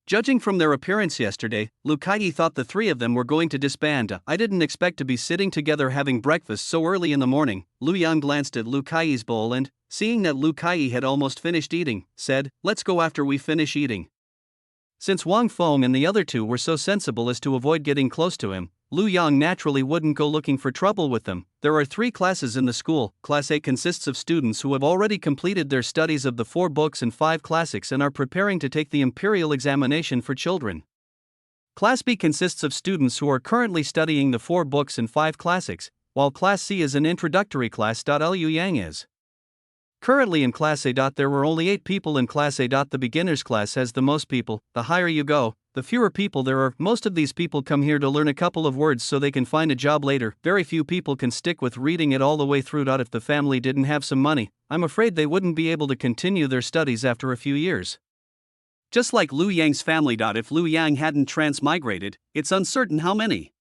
Judging from their appearance yesterday, Lu Kaiyi thought the three of them were going to disband. I didn't expect to be sitting together having breakfast so early in the morning. Lu Yang glanced at Lu Kaiyi's bowl and, seeing that Lu Kaiyi had almost finished eating, said, Let's go after we finish eating. Since Wang Feng and the other two were so sensible as to avoid getting close to him, Lu Yang naturally wouldn't go looking for trouble with them. There are 3 classes in the school. Class A consists of students who have already completed their studies of the 4 books and 5 classics and are preparing to take the Imperial examination for children. Class B consists of students who are currently studying the 4 books and 5 classics, while Class C is an introductory class. Liu Yang is currently in Class A. There were only 8 people in Class A. The beginners class has the most people. The higher you go, the fewer people there are. Most of these people come here to learn a couple of words so they can find a job later. Very few people can stick with reading it all the way through. If the family didn't have some money, I'm afraid they wouldn't be able to continue their studies after a few years. Just like Lu Yang's family. If Lu Yang hadn't transmigrated, it's uncertain how many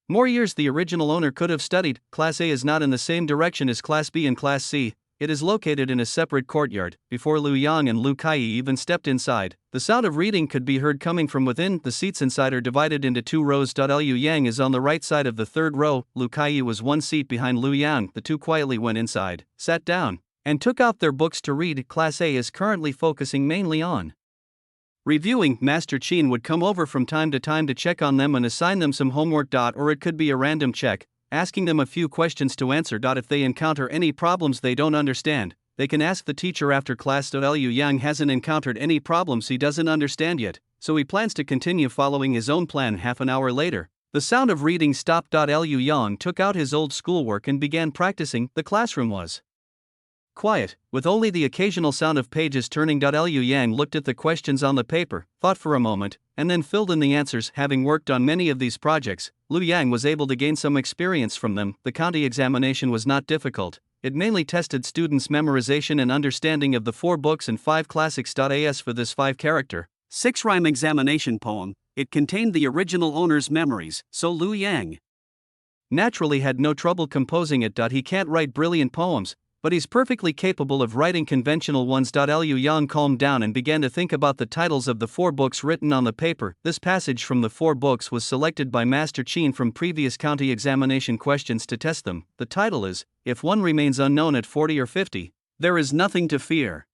more years the original owner could have studied. Class A is not in the same direction as Class B and Class C. It is located in a separate courtyard. Before Lu Yang and Lu Kaiyi even stepped inside, the sound of reading could be heard coming from within. The seats inside are divided into 2 rows. Liu Yang is on the right side of the 3rd row. Lu Kaiyi was 1 seat behind Lu Yang. The two quietly went inside, sat down, and took out their books to read. Class A is currently focusing mainly on reviewing. Master Qin would come over from time to time to check on them and assign them some homework. Or it could be a random check, asking them a few questions to answer. If they encounter any problems they don't understand, they can ask the teacher after class. Liu Yang hasn't encountered any problems he doesn't understand yet, so he plans to continue following his own plan. Half an hour later, the sound of reading stopped. Liu Yang took out his old schoolwork and began practicing. The classroom was Quiet, with only the occasional sound of pages turning. Liu Yang looked at the questions on the paper, thought for a moment, and then filled in the answers. Having worked on many of these projects, Liu Yang was able to gain some experience from them. The county examination was not difficult. It mainly tested students' memorization and understanding of the 4 books and 5 classics. As for this 5-character, 6-rhyme examination poem, it contained the original owner's memories, so Liu Yang naturally had no trouble composing it. He can't write brilliant poems, but he's perfectly capable of writing conventional ones. Liu Yang calmed down and began to think about the titles of the 4 books written on the paper. This passage from the 4 books was selected by Master Qin from previous county examination questions to test them. The title is, "If one remains unknown at 40 or 50, there is nothing to fear."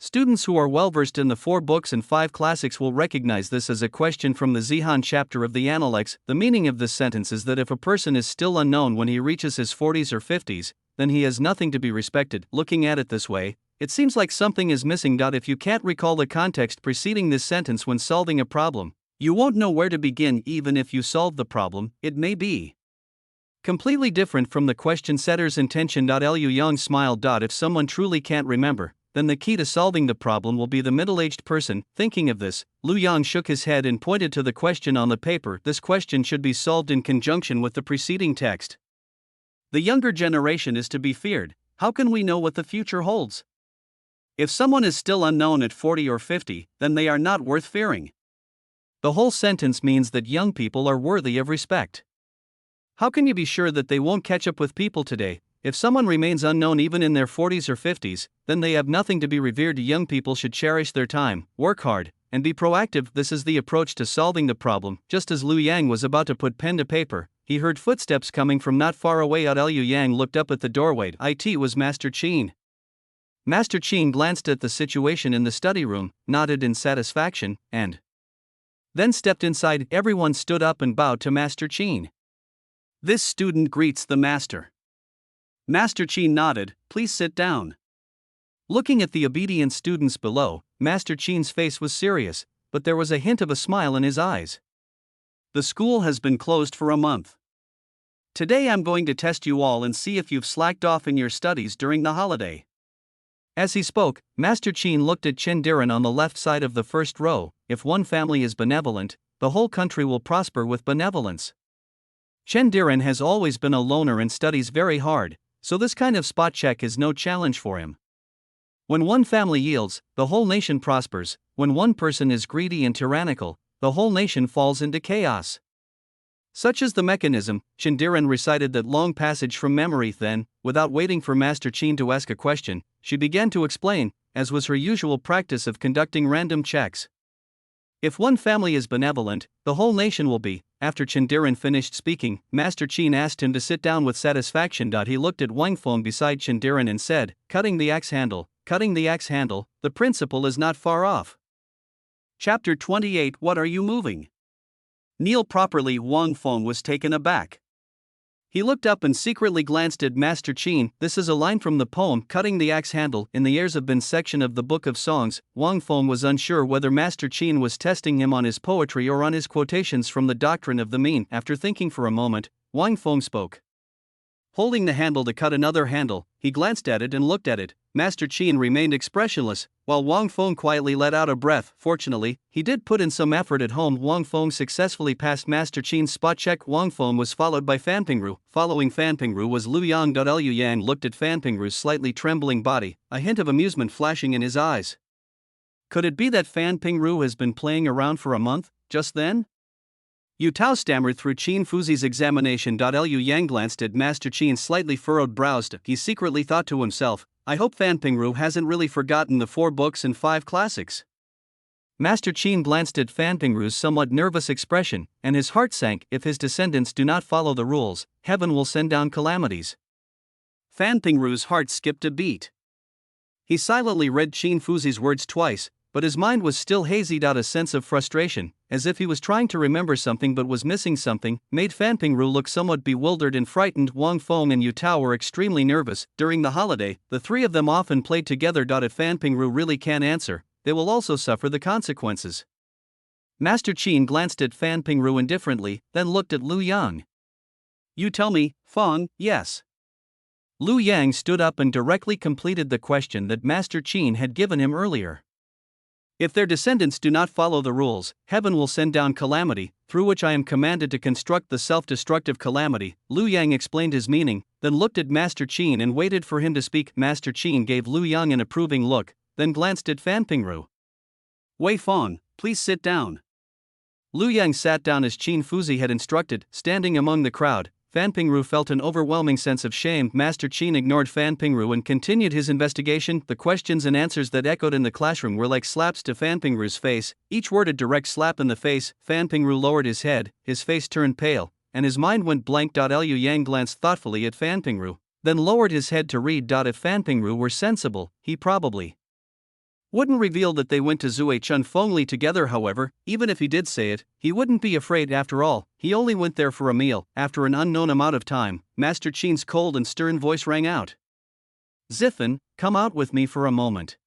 Students who are well versed in the 4 books and 5 classics will recognize this as a question from the Zihan chapter of the Analects. The meaning of this sentence is that if a person is still unknown when he reaches his 40s or 50s, then he has nothing to be respected. Looking at it this way, it seems like something is missing. If you can't recall the context preceding this sentence when solving a problem, you won't know where to begin. Even if you solve the problem, it may be completely different from the question setter's intention. Liu Yang smiled. If someone truly can't remember, then the key to solving the problem will be the middle-aged person. Thinking of this, Liu Yang shook his head and pointed to the question on the paper. This question should be solved in conjunction with the preceding text. The younger generation is to be feared. How can we know what the future holds? If someone is still unknown at 40 or 50, then they are not worth fearing. The whole sentence means that young people are worthy of respect. How can you be sure that they won't catch up with people today? If someone remains unknown even in their 40s or 50s, then they have nothing to be revered. Young people should cherish their time, work hard, and be proactive. This is the approach to solving the problem. Just as Liu Yang was about to put pen to paper, he heard footsteps coming from not far away. Liu Yang looked up at the doorway. It was Master Qin. Master Qin glanced at the situation in the study room, nodded in satisfaction, and then stepped inside. Everyone stood up and bowed to Master Qin. This student greets the master. Master Qin nodded. Please sit down. Looking at the obedient students below, Master Qin's face was serious, but there was a hint of a smile in his eyes. The school has been closed for a month. Today I'm going to test you all and see if you've slacked off in your studies during the holiday. As he spoke, Master Qin looked at Chendiran on the left side of the first row. If one family is benevolent, the whole country will prosper with benevolence. Chendiran has always been a loner and studies very hard, so this kind of spot check is no challenge for him. When one family yields, the whole nation prospers. When one person is greedy and tyrannical, the whole nation falls into chaos. Such is the mechanism. Chendiran recited that long passage from memory. Then, without waiting for Master Qin to ask a question, she began to explain, as was her usual practice of conducting random checks. If one family is benevolent, the whole nation will be. After Chendiran finished speaking, Master Qin asked him to sit down with satisfaction. He looked at Wang Feng beside Chendiran and said, cutting the axe handle, the principle is not far off. Chapter 28. What are you moving? Kneel properly. Wang Feng was taken aback. He looked up and secretly glanced at Master Qin. This is a line from the poem Cutting the Axe Handle in the Heirs of Bin section of the Book of Songs. Wang Feng was unsure whether Master Qin was testing him on his poetry or on his quotations from the doctrine of the mean. After thinking for a moment, Wang Feng spoke. Holding the handle to cut another handle, he glanced at it and looked at it. Master Qin remained expressionless, while Wang Feng quietly let out a breath. Fortunately, he did put in some effort at home. Wang Feng successfully passed Master Qin's spot check. Wang Feng was followed by Fan Pingru. Following Fan Pingru was Liu Yang. Liu Yang looked at Fan Pingru's slightly trembling body, a hint of amusement flashing in his eyes. Could it be that Fan Pingru has been playing around for a month, just then? Yu Tao stammered through Qin Fuzi's examination. Liu Yang glanced at Master Qin's slightly furrowed brows. He secretly thought to himself, I hope Fan Pingru hasn't really forgotten the 4 books and 5 classics. Master Qin glanced at Fan Pingru's somewhat nervous expression, and his heart sank. If his descendants do not follow the rules, heaven will send down calamities. Fan Pingru's heart skipped a beat. He silently read Qin Fuzi's words twice, but his mind was still hazy. A sense of frustration, as if he was trying to remember something but was missing something, made Fan Pingru look somewhat bewildered and frightened. Wang Feng and Yu Tao were extremely nervous. During the holiday, the 3 of them often played together. If Fan Pingru really can't answer, they will also suffer the consequences. Master Qin glanced at Fan Pingru indifferently, then looked at Liu Yang. You tell me, Feng, yes. Lu Yang stood up and directly completed the question that Master Qin had given him earlier. If their descendants do not follow the rules, heaven will send down calamity, through which I am commanded to construct the self-destructive calamity. Lu Yang explained his meaning, then looked at Master Qin and waited for him to speak. Master Qin gave Lu Yang an approving look, then glanced at Fan Pingru. Wei Fong, please sit down. Lu Yang sat down as Qin Fuzi had instructed, standing among the crowd. Fan Pingru felt an overwhelming sense of shame. Master Qin ignored Fan Pingru and continued his investigation. The questions and answers that echoed in the classroom were like slaps to Fan Pingru's face, each word a direct slap in the face. Fan Pingru lowered his head, his face turned pale, and his mind went blank. Liu Yang glanced thoughtfully at Fan Pingru, then lowered his head to read. If Fan Pingru were sensible, he probably wouldn't reveal that they went to Zui Chun Fengli together. However, even if he did say it, he wouldn't be afraid. After all, he only went there for a meal. After an unknown amount of time, Master Qin's cold and stern voice rang out. Ziffin, come out with me for a moment.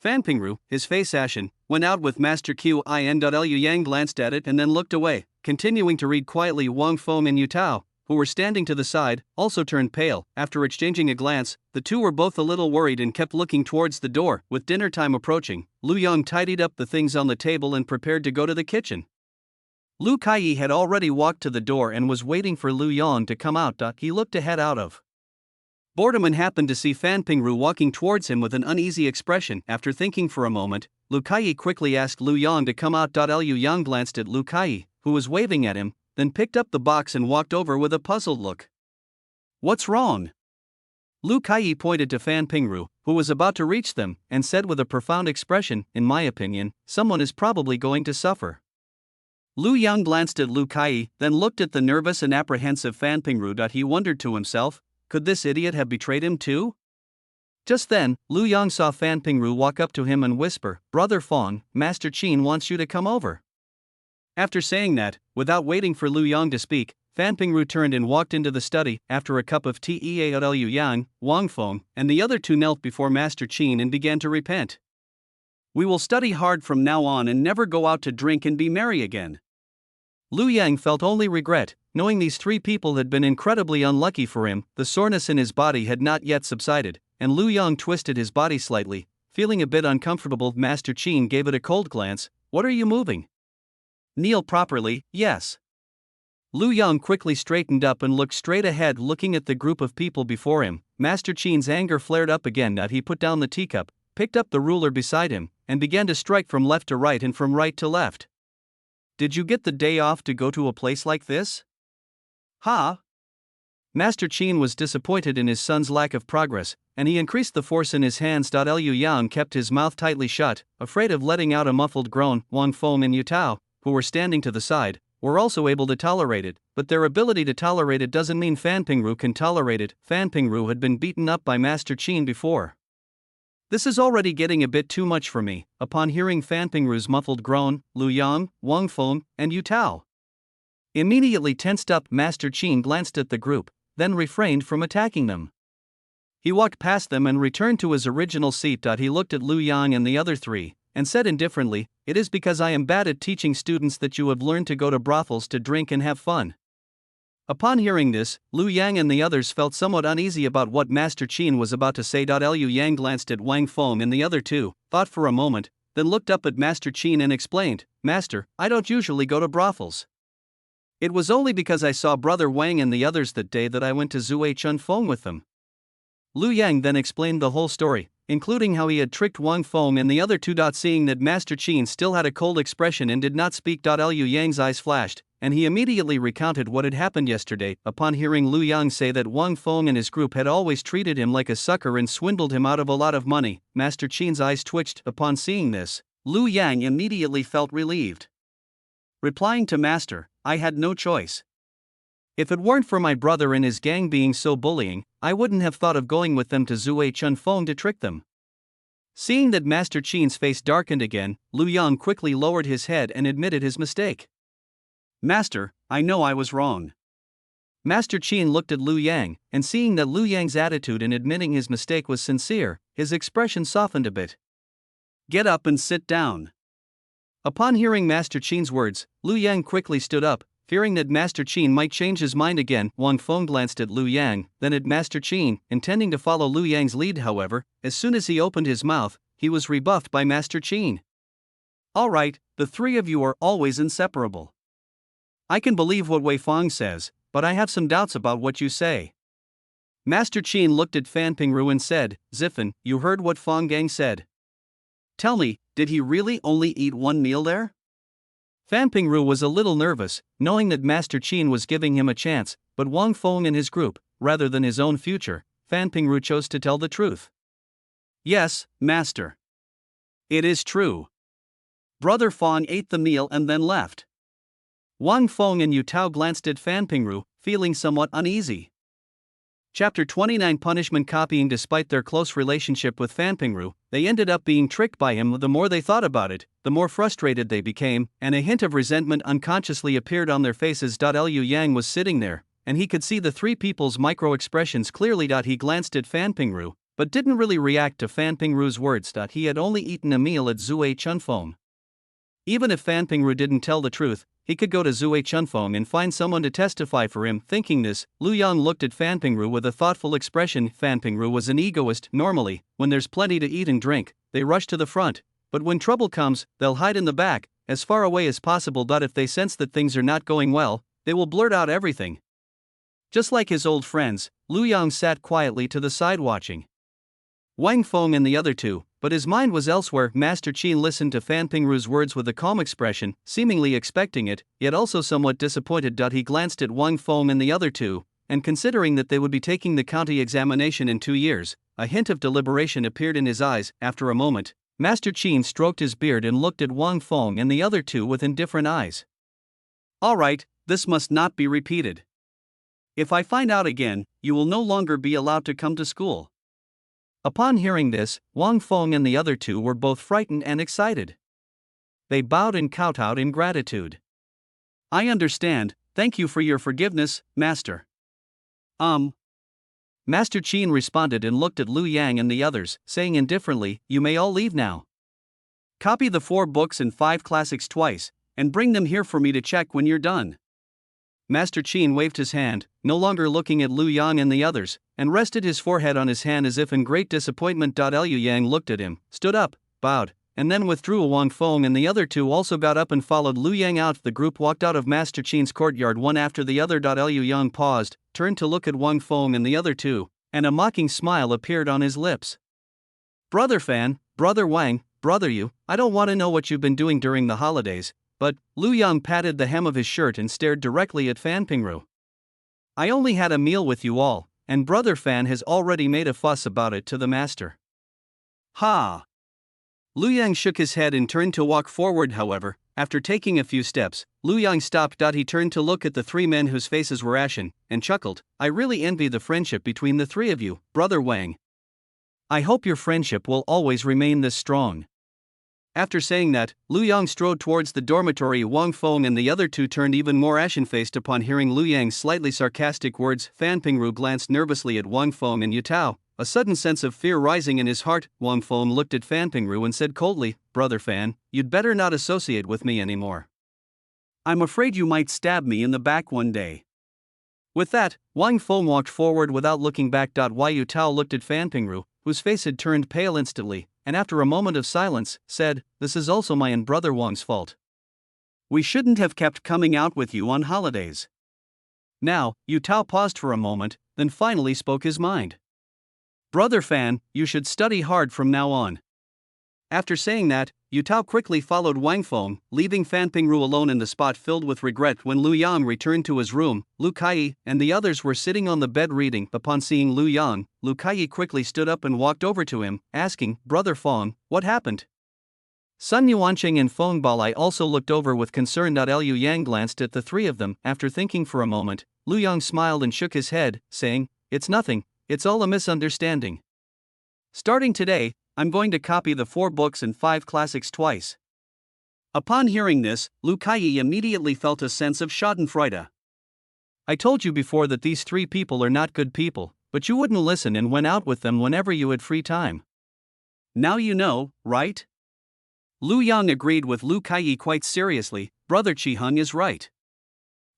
Fan Pingru, his face ashen, went out with Master Qin. Liu Yang glanced at it and then looked away, continuing to read quietly. Wang Feng and Yu Tao, who were standing to the side, also turned pale. After exchanging a glance, the two were both a little worried and kept looking towards the door. With dinner time approaching, Lu Yang tidied up the things on the table and prepared to go to the kitchen. Lu Kaiyi had already walked to the door and was waiting for Lu Yang to come out. He looked to head out of boredom and happened to see Fan Pingru walking towards him with an uneasy expression. After thinking for a moment, Lu Kaiyi quickly asked Lu Yang to come out. Liu Yang glanced at Lu Kaiyi, who was waving at him, then picked up the box and walked over with a puzzled look. What's wrong? Lu Kaiyi pointed to Fan Pingru, who was about to reach them, and said with a profound expression, in my opinion, someone is probably going to suffer. Lu Yang glanced at Lu Kaiyi, then looked at the nervous and apprehensive Fan Pingru. He wondered to himself, could this idiot have betrayed him too? Just then, Lu Yang saw Fan Pingru walk up to him and whisper, Brother Fong, Master Qin wants you to come over. After saying that, without waiting for Lu Yang to speak, Fan Pingru turned and walked into the study. After a cup of tea, Liu Yang, Wang Feng, and the other two knelt before Master Qin and began to repent. We will study hard from now on and never go out to drink and be merry again. Lu Yang felt only regret, knowing these three people had been incredibly unlucky for him. The soreness in his body had not yet subsided, and Lu Yang twisted his body slightly, feeling a bit uncomfortable. Master Qin gave it a cold glance. What are you moving? Kneel properly, yes. Lu Yang quickly straightened up and looked straight ahead, looking at the group of people before him. Master Qin's anger flared up again. He put down the teacup, picked up the ruler beside him, and began to strike from left to right and from right to left. Did you get the day off to go to a place like this? Ha! Master Qin was disappointed in his son's lack of progress, and he increased the force in his hands. Liu Yang kept his mouth tightly shut, afraid of letting out a muffled groan. Wang Feng and Yu Tao, who were standing to the side, were also able to tolerate it, but their ability to tolerate it doesn't mean Fan Pingru can tolerate it. Fan Pingru had been beaten up by Master Qin before. This is already getting a bit too much for me. Upon hearing Fan Pingru's muffled groan, Lu Yang, Wang Feng, and Yu Tao immediately tensed up. Master Qin glanced at the group, then refrained from attacking them. He walked past them and returned to his original seat. He looked at Lu Yang and the other three, and said indifferently, it is because I am bad at teaching students that you have learned to go to brothels to drink and have fun. Upon hearing this, Lu Yang and the others felt somewhat uneasy about what Master Qin was about to say. Liu Yang glanced at Wang Feng and the other two, thought for a moment, then looked up at Master Qin and explained, Master, I don't usually go to brothels. It was only because I saw Brother Wang and the others that day that I went to Zui Chun Feng with them. Lu Yang then explained the whole story, including how he had tricked Wang Feng and the other two. Seeing that Master Qin still had a cold expression and did not speak, Liu Yang's eyes flashed, and he immediately recounted what had happened yesterday. Upon hearing Lu Yang say that Wang Feng and his group had always treated him like a sucker and swindled him out of a lot of money, Master Qin's eyes twitched. Upon seeing this, Lu Yang immediately felt relieved. Replying to Master, I had no choice. If it weren't for my brother and his gang being so bullying, I wouldn't have thought of going with them to Zui Chun Feng to trick them. Seeing that Master Qin's face darkened again, Lu Yang quickly lowered his head and admitted his mistake. Master, I know I was wrong. Master Qin looked at Lu Yang, and seeing that Lu Yang's attitude in admitting his mistake was sincere, his expression softened a bit. Get up and sit down. Upon hearing Master Qin's words, Lu Yang quickly stood up, Fearing that Master Qin might change his mind again, Wang Feng glanced at Liu Yang, then at Master Qin, intending to follow Liu Yang's lead. However, as soon as he opened his mouth, he was rebuffed by Master Qin. "All right, the three of you are always inseparable. I can believe what Wei Feng says, but I have some doubts about what you say." Master Qin looked at Fan Pingru and said, "Ziffan, you heard what Feng Gang said. Tell me, did he really only eat one meal there?" Fan Pingru was a little nervous, knowing that Master Qin was giving him a chance, but Wang Feng and his group, rather than his own future, Fan Pingru chose to tell the truth. "Yes, Master. It is true. Brother Feng ate the meal and then left." Wang Feng and Yu Tao glanced at Fan Pingru, feeling somewhat uneasy. Chapter 29 Punishment Copying. Despite their close relationship with Fan Pingru, they ended up being tricked by him. The more they thought about it, the more frustrated they became, and a hint of resentment unconsciously appeared on their faces. Liu Yang was sitting there, and he could see the three people's micro-expressions clearly. He glanced at Fan Pingru, but didn't really react to Fan Pingru's words. He had only eaten a meal at Zui Chunfeng. Even if Fan Pingru didn't tell the truth, he could go to Zui Chunfeng and find someone to testify for him. Thinking this, Liu Yang looked at Fan Pingru with a thoughtful expression. Fan Pingru was an egoist. Normally, when there's plenty to eat and drink, they rush to the front, but when trouble comes, they'll hide in the back, as far away as possible. If they sense that things are not going well, they will blurt out everything. Just like his old friends, Liu Yang sat quietly to the side watching Wang Feng and the other two, but his mind was elsewhere. Master Qin listened to Fan Pingru's words with a calm expression, seemingly expecting it, yet also somewhat disappointed. He glanced at Wang Feng and the other two, and considering that they would be taking the county examination in 2 years, a hint of deliberation appeared in his eyes. After a moment, Master Qin stroked his beard and looked at Wang Feng and the other two with indifferent eyes. "All right, this must not be repeated. If I find out again, you will no longer be allowed to come to school." Upon hearing this, Wang Feng and the other two were both frightened and excited. They bowed and kowtowed in gratitude. "I understand, thank you for your forgiveness, Master." Master Qin responded and looked at Liu Yang and the others, saying indifferently, "You may all leave now. Copy the 4 books and 5 classics twice, and bring them here for me to check when you're done." Master Qin waved his hand, no longer looking at Liu Yang and the others, and rested his forehead on his hand as if in great disappointment. Liu Yang looked at him, stood up, bowed, and then withdrew. Wang Feng and the other two also got up and followed Liu Yang out. The group walked out of Master Qin's courtyard one after the other. Liu Yang paused, turned to look at Wang Feng and the other two, and a mocking smile appeared on his lips. "Brother Fan, Brother Wang, Brother Yu, I don't want to know what you've been doing during the holidays." But Liu Yang patted the hem of his shirt and stared directly at Fan Pingru. "I only had a meal with you all, and Brother Fan has already made a fuss about it to the master." "Ha!" Liu Yang shook his head and turned to walk forward. However, after taking a few steps, Liu Yang stopped. He turned to look at the 3 men whose faces were ashen, and chuckled, "I really envy the friendship between the 3 of you, Brother Wang. I hope your friendship will always remain this strong." After saying that, Liu Yang strode towards the dormitory. Wang Feng and the other two turned even more ashen-faced upon hearing Liu Yang's slightly sarcastic words. Fan Pingru glanced nervously at Wang Feng and Yu Tao, a sudden sense of fear rising in his heart. Wang Feng looked at Fan Pingru and said coldly, "Brother Fan, you'd better not associate with me anymore. I'm afraid you might stab me in the back one day." With that, Wang Feng walked forward without looking back. Yu Tao looked at Fan Pingru, whose face had turned pale instantly, and after a moment of silence, said, "This is also my and Brother Wang's fault. We shouldn't have kept coming out with you on holidays." Now, Yu Tao paused for a moment, then finally spoke his mind. "Brother Fan, you should study hard from now on." After saying that, Yu Tao quickly followed Wang Feng, leaving Fan Pingru alone in the spot filled with regret. When Liu Yang returned to his room, Lu Kai and the others were sitting on the bed reading. Upon seeing Liu Yang, Lu Kai quickly stood up and walked over to him, asking, "Brother Feng, what happened?" Sun Yuanqing and Feng Balai also looked over with concern. Liu Yang glanced at the 3 of them. After thinking for a moment, Liu Yang smiled and shook his head, saying, "It's nothing, it's all a misunderstanding. Starting today, I'm going to copy the 4 books and 5 classics twice." Upon hearing this, Lu Kai immediately felt a sense of schadenfreude. "I told you before that these 3 people are not good people, but you wouldn't listen and went out with them whenever you had free time. Now you know, right?" Liu Yang agreed with Lu Kai quite seriously. "Brother Qiheng is right.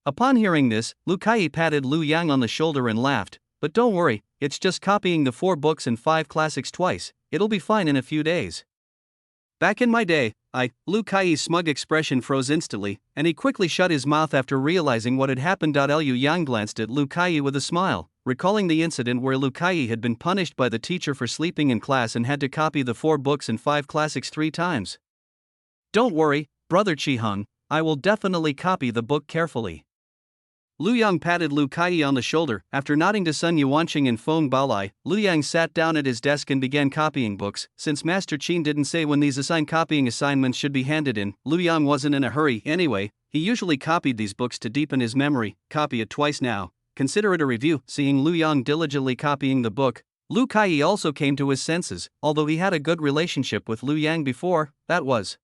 Upon hearing this, Lu Kai patted Lu Yang on the shoulder and laughed. But don't worry, it's just copying the 4 books and 5 classics twice, it'll be fine in a few days. Back in my day, Lu Kai's smug expression froze instantly, and he quickly shut his mouth after realizing what had happened. Liu Yang glanced at Lu Kai with a smile, recalling the incident where Lu Kai had been punished by the teacher for sleeping in class and had to copy the 4 books and 5 classics 3 times. Don't worry, Brother Chi-hung, I will definitely copy the book carefully. Lu Yang patted Lu Kai on the shoulder. After nodding to Sun Yuanqing and Feng Baolai, Lu Yang sat down at his desk and began copying books. Since Master Qin didn't say when these assigned copying assignments should be handed in, Lu Yang wasn't in a hurry anyway. He usually copied these books to deepen his memory. Copy it twice now. Consider it a review. Seeing Lu Yang diligently copying the book, Lu Kai also came to his senses. Although he had a good relationship with Lu Yang before, that was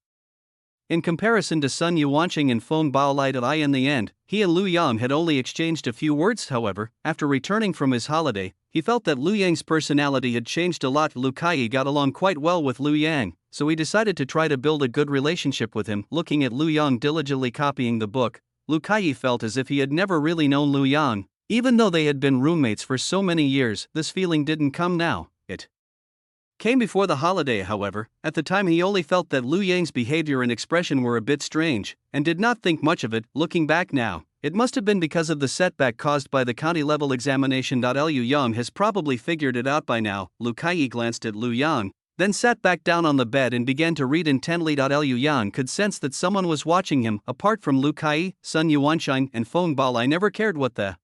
in comparison to Sun Yuanqing and Feng Baolai. In the end, he and Lu Yang had only exchanged a few words. However, after returning from his holiday, he felt that Lu Yang's personality had changed a lot. Lu Kai got along quite well with Lu Yang, so he decided to try to build a good relationship with him. Looking at Lu Yang diligently copying the book, Lu Kai felt as if he had never really known Lu Yang. Even though they had been roommates for so many years, this feeling didn't come now. It came before the holiday. However, at the time he only felt that Lu Yang's behavior and expression were a bit strange, and did not think much of it. Looking back now, it must have been because of the setback caused by the county-level examination. Liu Yang has probably figured it out by now. Lu Kai glanced at Lu Yang, then sat back down on the bed and began to read intently. Liu Yang could sense that someone was watching him. Apart from Lu Kai, Sun Yuanqing and Feng Baolai never cared what the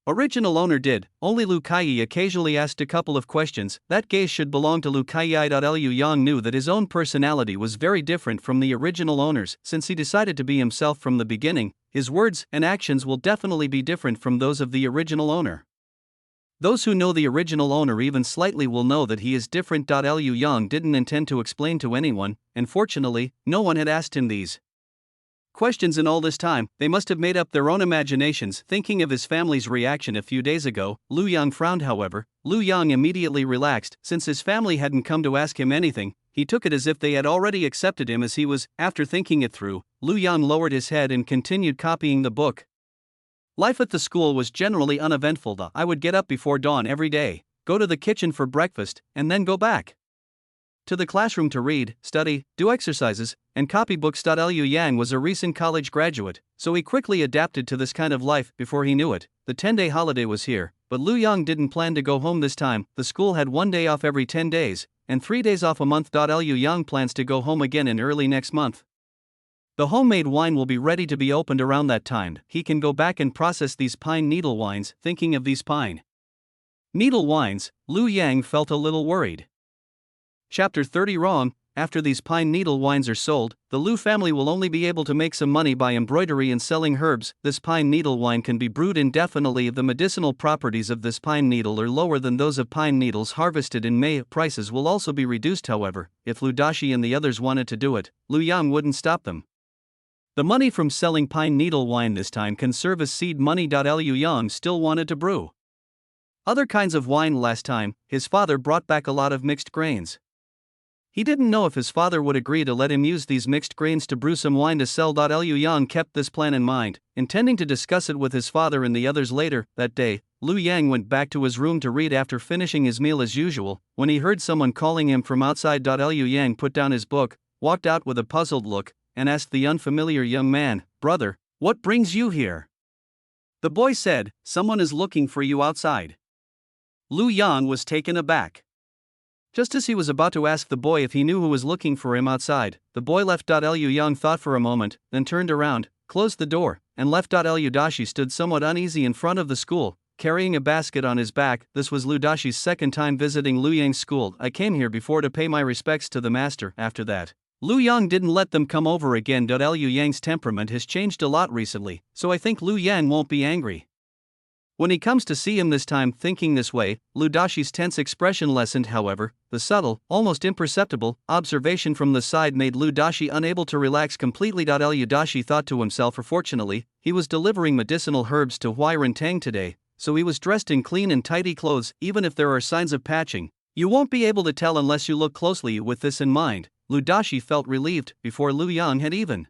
original owner did. Only Lu Kai occasionally asked a couple of questions. That gaze should belong to Lu Kai. Liu Yang knew that his own personality was very different from the original owner's. Since he decided to be himself from the beginning, his words and actions will definitely be different from those of the original owner. Those who know the original owner even slightly will know that he is different. Liu Yang didn't intend to explain to anyone, and fortunately, no one had asked him these questions in all this time. They must have made up their own imaginations. Thinking of his family's reaction a few days ago, Lu Yang frowned. However, Lu Yang immediately relaxed. Since his family hadn't come to ask him anything, he took it as if they had already accepted him as he was. After thinking it through, Lu Yang lowered his head and continued copying the book. Life at the school was generally uneventful. I would get up before dawn every day, go to the kitchen for breakfast, and then go back to the classroom to read, study, do exercises, and copy books. Liu Yang was a recent college graduate, so he quickly adapted to this kind of life. Before he knew it, the 10-day holiday was here, but Lu Yang didn't plan to go home this time. The school had 1 day off every 10 days, and 3 days off a month. Liu Yang plans to go home again in early next month. The homemade wine will be ready to be opened around that time. He can go back and process these pine needle wines. Thinking of these pine needle wines, Lu Yang felt a little worried. Chapter 30. Wrong. After these pine needle wines are sold, the Lu family will only be able to make some money by embroidery and selling herbs. This pine needle wine can be brewed indefinitely. The medicinal properties of this pine needle are lower than those of pine needles harvested in May. Prices will also be reduced. However, if Lu Dashi and the others wanted to do it, Lu Yang wouldn't stop them. The money from selling pine needle wine this time can serve as seed money. Liu Yang still wanted to brew other kinds of wine. Last time, his father brought back a lot of mixed grains. He didn't know if his father would agree to let him use these mixed grains to brew some wine to sell. Liu Yang kept this plan in mind, intending to discuss it with his father and the others later. That day, Lu Yang went back to his room to read after finishing his meal as usual, when he heard someone calling him from outside. Liu Yang put down his book, walked out with a puzzled look, and asked the unfamiliar young man, "Brother, what brings you here?" The boy said, "Someone is looking for you outside." Lu Yang was taken aback. Just as he was about to ask the boy if he knew who was looking for him outside, the boy left. Liu Yang thought for a moment, then turned around, closed the door, and left. Liu Dashi stood somewhat uneasy in front of the school, carrying a basket on his back. This was Lu Dashi's second time visiting Lu Yang's school. "I came here before to pay my respects to the master." After that, Lu Yang didn't let them come over again. Liu Yang's temperament has changed a lot recently, so I think Lu Yang won't be angry when he comes to see him this time. Thinking this way, Lu Dashi's tense expression lessened. However, the subtle, almost imperceptible, observation from the side made Lu Dashi unable to relax completely. Liu Dashi thought to himself, fortunately, he was delivering medicinal herbs to Huiran Tang today, so he was dressed in clean and tidy clothes. Even if there are signs of patching, you won't be able to tell unless you look closely. With this in mind, Lu Dashi felt relieved. Before Lu Yang had even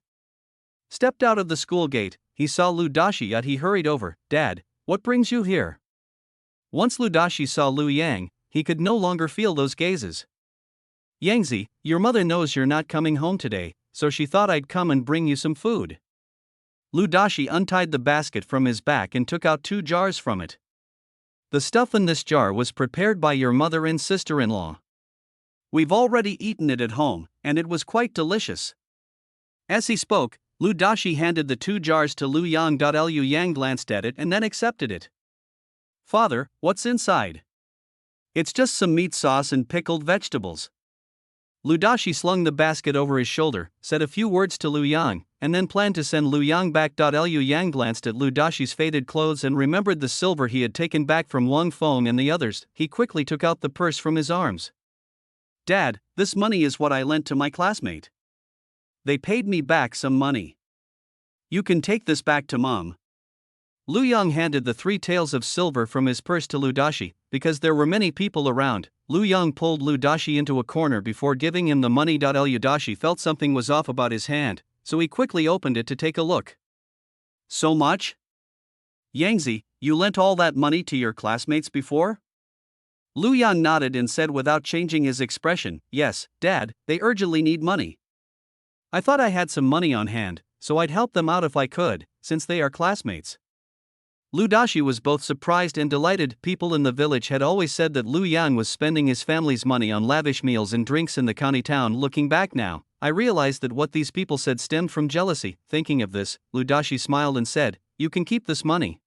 stepped out of the school gate, he saw Lu Dashi yet he hurried over. Dad, what brings you here? Once Lu Dashi saw Lu Yang, he could no longer feel those gazes. Yangzi, your mother knows you're not coming home today, so she thought I'd come and bring you some food. Lu Dashi untied the basket from his back and took out 2 jars from it. The stuff in this jar was prepared by your mother and sister-in-law. We've already eaten it at home, and it was quite delicious. As he spoke, Lu Dashi handed the 2 jars to Lu Yang. Liu Yang glanced at it and then accepted it. Father, what's inside? It's just some meat sauce and pickled vegetables. Lu Dashi slung the basket over his shoulder, said a few words to Lu Yang, and then planned to send Lu Yang back. Liu Yang glanced at Lu Dashi's faded clothes and remembered the silver he had taken back from Wang Feng and the others. He quickly took out the purse from his arms. Dad, this money is what I lent to my classmate. They paid me back some money. You can take this back to Mom. Lu Yang handed the 3 taels of silver from his purse to Lu Dashi. Because there were many people around, Lu Yang pulled Lu Dashi into a corner before giving him the money. Lu Dashi felt something was off about his hand, so he quickly opened it to take a look. So much? Yangzi, you lent all that money to your classmates before? Lu Yang nodded and said without changing his expression, Yes, Dad, they urgently need money. I thought I had some money on hand, so I'd help them out if I could, since they are classmates. Lu Dashi was both surprised and delighted. People in the village had always said that Lu Yang was spending his family's money on lavish meals and drinks in the county town. Looking back now, I realized that what these people said stemmed from jealousy. Thinking of this, Lu Dashi smiled and said, You can keep this money.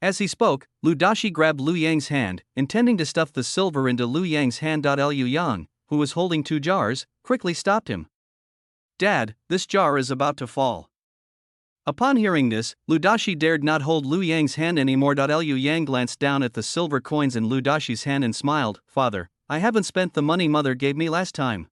As he spoke, Lu Dashi grabbed Lu Yang's hand, intending to stuff the silver into Lu Yang's hand. Liu Yang, who was holding 2 jars, quickly stopped him. Dad, this jar is about to fall. Upon hearing this, Lu Dashi dared not hold Lu Yang's hand anymore. Liu Yang glanced down at the silver coins in Lu Dashi's hand and smiled. Father, I haven't spent the money Mother gave me last time.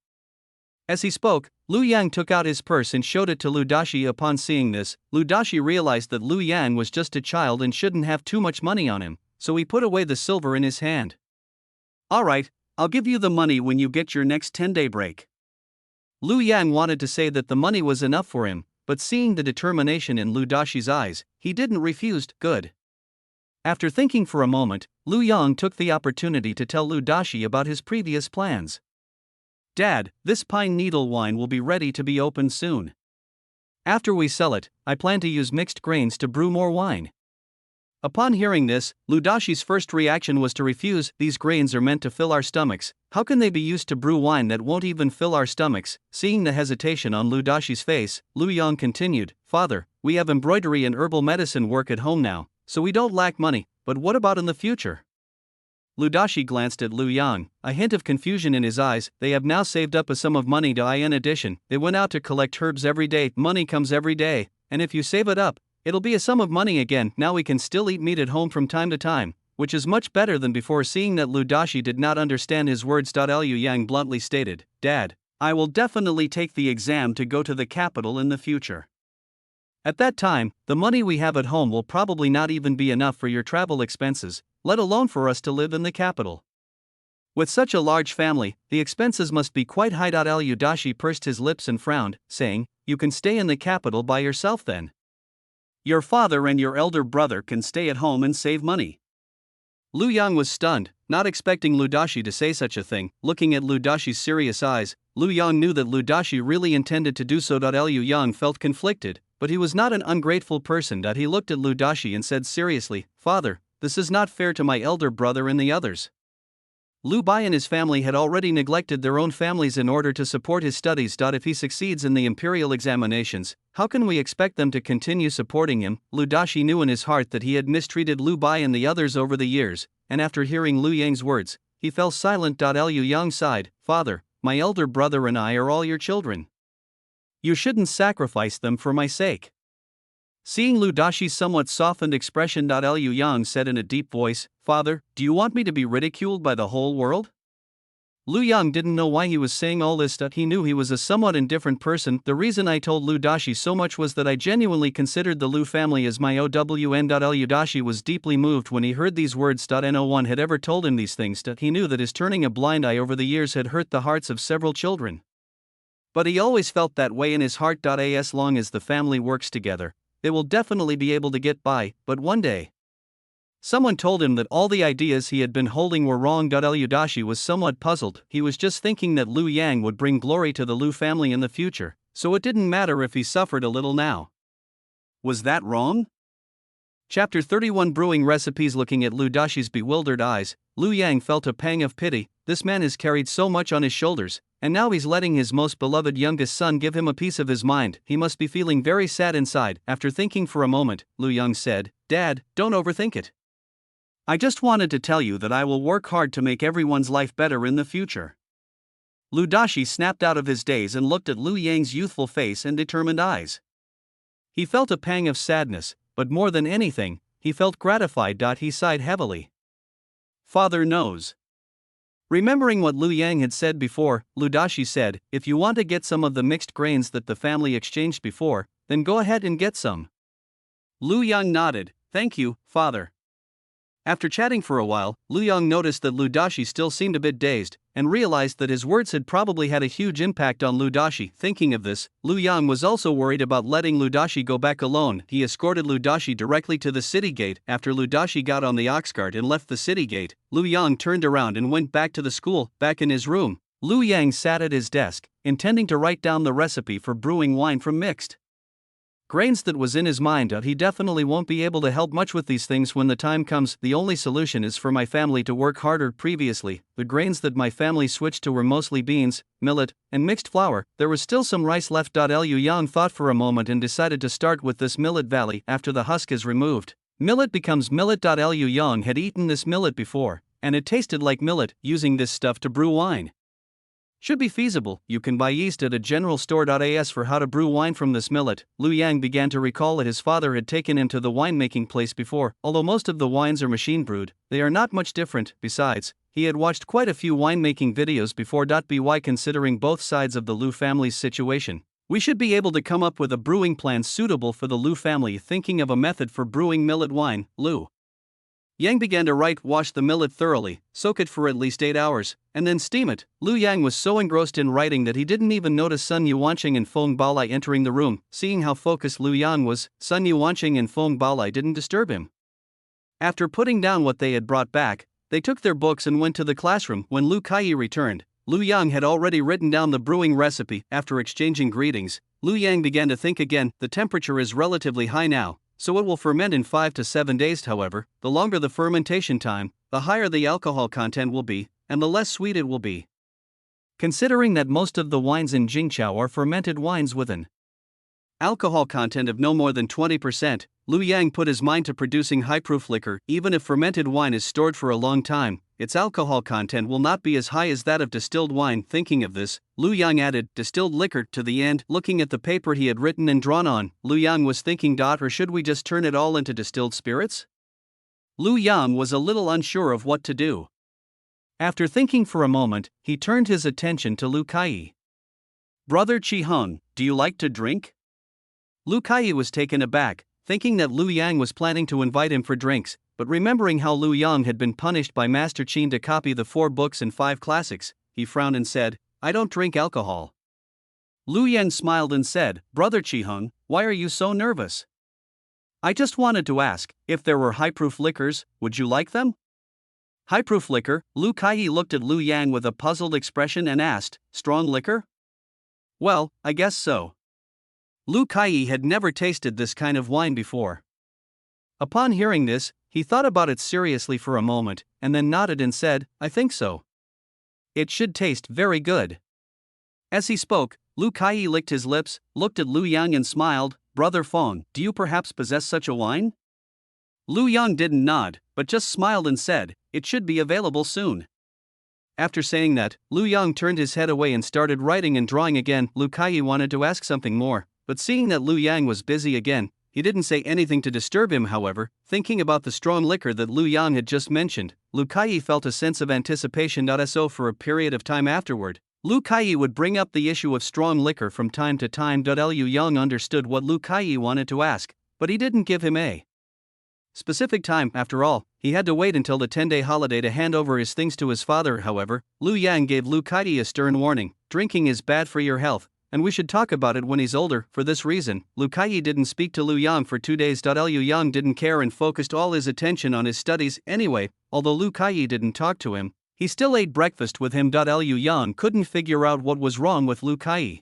As he spoke, Lu Yang took out his purse and showed it to Lu Dashi. Upon seeing this, Lu Dashi realized that Lu Yang was just a child and shouldn't have too much money on him, so he put away the silver in his hand. Alright, I'll give you the money when you get your next 10-day break. Lu Yang wanted to say that the money was enough for him, but seeing the determination in Lu Dashi's eyes, he didn't refuse. Good. After thinking for a moment, Lu Yang took the opportunity to tell Lu Dashi about his previous plans. Dad, this pine needle wine will be ready to be opened soon. After we sell it, I plan to use mixed grains to brew more wine. Upon hearing this, Lu Dashi's first reaction was to refuse. These grains are meant to fill our stomachs. How can they be used to brew wine that won't even fill our stomachs? Seeing the hesitation on Lu Dashi's face, Lu Yang continued, Father, we have embroidery and herbal medicine work at home now, so we don't lack money, but what about in the future? Lu Dashi glanced at Lu Yang, a hint of confusion in his eyes. They have now saved up a sum of money. In addition, they went out to collect herbs every day. Money comes every day, and if you save it up, it'll be a sum of money again. Now we can still eat meat at home from time to time, which is much better than before. Seeing that Lu Dashi did not understand his words, Liu Yang bluntly stated, Dad, I will definitely take the exam to go to the capital in the future. At that time, the money we have at home will probably not even be enough for your travel expenses, let alone for us to live in the capital. With such a large family, the expenses must be quite high. Liu Dashi pursed his lips and frowned, saying, You can stay in the capital by yourself then. Your father and your elder brother can stay at home and save money. Lu Yang was stunned, not expecting Lu Dashi to say such a thing. Looking at Lu Dashi's serious eyes, Lu Yang knew that Lu Dashi really intended to do so. Liu Yang felt conflicted, but he was not an ungrateful person. He looked at Lu Dashi and said seriously, Father, this is not fair to my elder brother and the others. Lu Bai and his family had already neglected their own families in order to support his studies. If he succeeds in the Imperial examinations, how can we expect them to continue supporting him? Lu Dashi knew in his heart that he had mistreated Lu Bai and the others over the years, and after hearing Lu Yang's words, he fell silent. Liu Yang sighed, Father, my elder brother and I are all your children. You shouldn't sacrifice them for my sake. Seeing Lu Dashi's somewhat softened expression, Liu Yang said in a deep voice, Father, do you want me to be ridiculed by the whole world? Lu Yang didn't know why he was saying all this. He knew he was a somewhat indifferent person. The reason I told Lu Dashi so much was that I genuinely considered the Lu family as my OWN. Liu Dashi was deeply moved when he heard these words. No one had ever told him these things. He knew that his turning a blind eye over the years had hurt the hearts of several children. But he always felt that way in his heart. As long as the family works together, they will definitely be able to get by, but one day. Someone told him that all the ideas he had been holding were wrong. Ludashi was somewhat puzzled. He was just thinking that Liu Yang would bring glory to the Liu family in the future, so it didn't matter if he suffered a little now. Was that wrong? Chapter 31 Brewing Recipes. Looking at Ludashi's bewildered eyes, Liu Yang felt a pang of pity. This man has carried so much on his shoulders, and now he's letting his most beloved youngest son give him a piece of his mind. He must be feeling very sad inside. After thinking for a moment, Liu Yang said, "Dad, don't overthink it. I just wanted to tell you that I will work hard to make everyone's life better in the future." Ludashi snapped out of his daze and looked at Liu Yang's youthful face and determined eyes. He felt a pang of sadness, but more than anything, he felt gratified. He sighed heavily. Father knows. Remembering what Liu Yang had said before, Ludashi said, "If you want to get some of the mixed grains that the family exchanged before, then go ahead and get some." Liu Yang nodded. "Thank you, father." After chatting for a while, Liu Yang noticed that Ludashi still seemed a bit dazed, and realized that his words had probably had a huge impact on Ludashi. Thinking of this, Liu Yang was also worried about letting Ludashi go back alone. He escorted Ludashi directly to the city gate. After Ludashi got on the ox cart and left the city gate, Liu Yang turned around and went back to the school. Back in his room, Liu Yang sat at his desk, intending to write down the recipe for brewing wine from mixed grains that was in his mind. He definitely won't be able to help much with these things when the time comes. The only solution is for my family to work harder. Previously, the grains that my family switched to were mostly beans, millet, and mixed flour. There was still some rice left. Liu Yang thought for a moment and decided to start with this millet valley. After the husk is removed, millet becomes millet. Liu Yang had eaten this millet before, and it tasted like millet. Using this stuff to brew wine should be feasible. You can buy yeast at a general store. As for how to brew wine from this millet, Liu Yang began to recall that his father had taken him to the winemaking place before. Although most of the wines are machine brewed, they are not much different. Besides, he had watched quite a few winemaking videos before. By considering both sides of the Liu family's situation, we should be able to come up with a brewing plan suitable for the Liu family. Thinking of a method for brewing millet wine, Liu Yang began to wash the millet thoroughly, soak it for at least 8 hours, and then steam it. Liu Yang was so engrossed in writing that he didn't even notice Sun Yuanqing and Feng Baolai entering the room. Seeing how focused Liu Yang was, Sun Yuanqing and Feng Baolai didn't disturb him. After putting down what they had brought back, they took their books and went to the classroom. When Liu Kai returned, Liu Yang had already written down the brewing recipe. After exchanging greetings, Liu Yang began to think again. The temperature is relatively high now, so it will ferment in 5 to 7 days. However, the longer the fermentation time, the higher the alcohol content will be, and the less sweet it will be. Considering that most of the wines in Jingqiao are fermented wines with an alcohol content of no more than 20%, Liu Yang put his mind to producing high-proof liquor. Even if fermented wine is stored for a long time, its alcohol content will not be as high as that of distilled wine. Thinking of this, Liu Yang added distilled liquor to the end. Looking at the paper he had written and drawn on, Liu Yang was thinking, or should we just turn it all into distilled spirits? Liu Yang was a little unsure of what to do. After thinking for a moment, he turned his attention to Liu Kai. "Brother Qiheng, do you like to drink?" Liu Kai was taken aback, thinking that Liu Yang was planning to invite him for drinks, but remembering how Liu Yang had been punished by Master Qin to copy the 4 books and 5 classics, he frowned and said, "I don't drink alcohol." Liu Yang smiled and said, "Brother Qiheng, why are you so nervous? I just wanted to ask, if there were high-proof liquors, would you like them?" High-proof liquor? Liu Kai looked at Liu Yang with a puzzled expression and asked, "Strong liquor?" "Well, I guess so." Liu Kai had never tasted this kind of wine before. Upon hearing this, he thought about it seriously for a moment, and then nodded and said, "I think so. It should taste very good." As he spoke, Liu Kai licked his lips, looked at Liu Yang and smiled. "Brother Feng, do you perhaps possess such a wine?" Liu Yang didn't nod, but just smiled and said, "It should be available soon." After saying that, Liu Yang turned his head away and started writing and drawing again. Liu Kai wanted to ask something more, but seeing that Liu Yang was busy again, he didn't say anything to disturb him. However, thinking about the strong liquor that Liu Yang had just mentioned, Liu Kai felt a sense of anticipation. So for a period of time afterward, Liu Kai would bring up the issue of strong liquor from time to time. Liu Yang understood what Liu Kai wanted to ask, but he didn't give him a specific time. After all, he had to wait until the 10-day holiday to hand over his things to his father. However, Liu Yang gave Liu Kai a stern warning: "Drinking is bad for your health. and we should talk about it when he's older. For this reason, Lu Kaiyi didn't speak to Liu Yang for 2 days. Liu Yang didn't care and focused all his attention on his studies anyway. Although Lu Kaiyi didn't talk to him, he still ate breakfast with him. Liu Yang couldn't figure out what was wrong with Lu Kaiyi.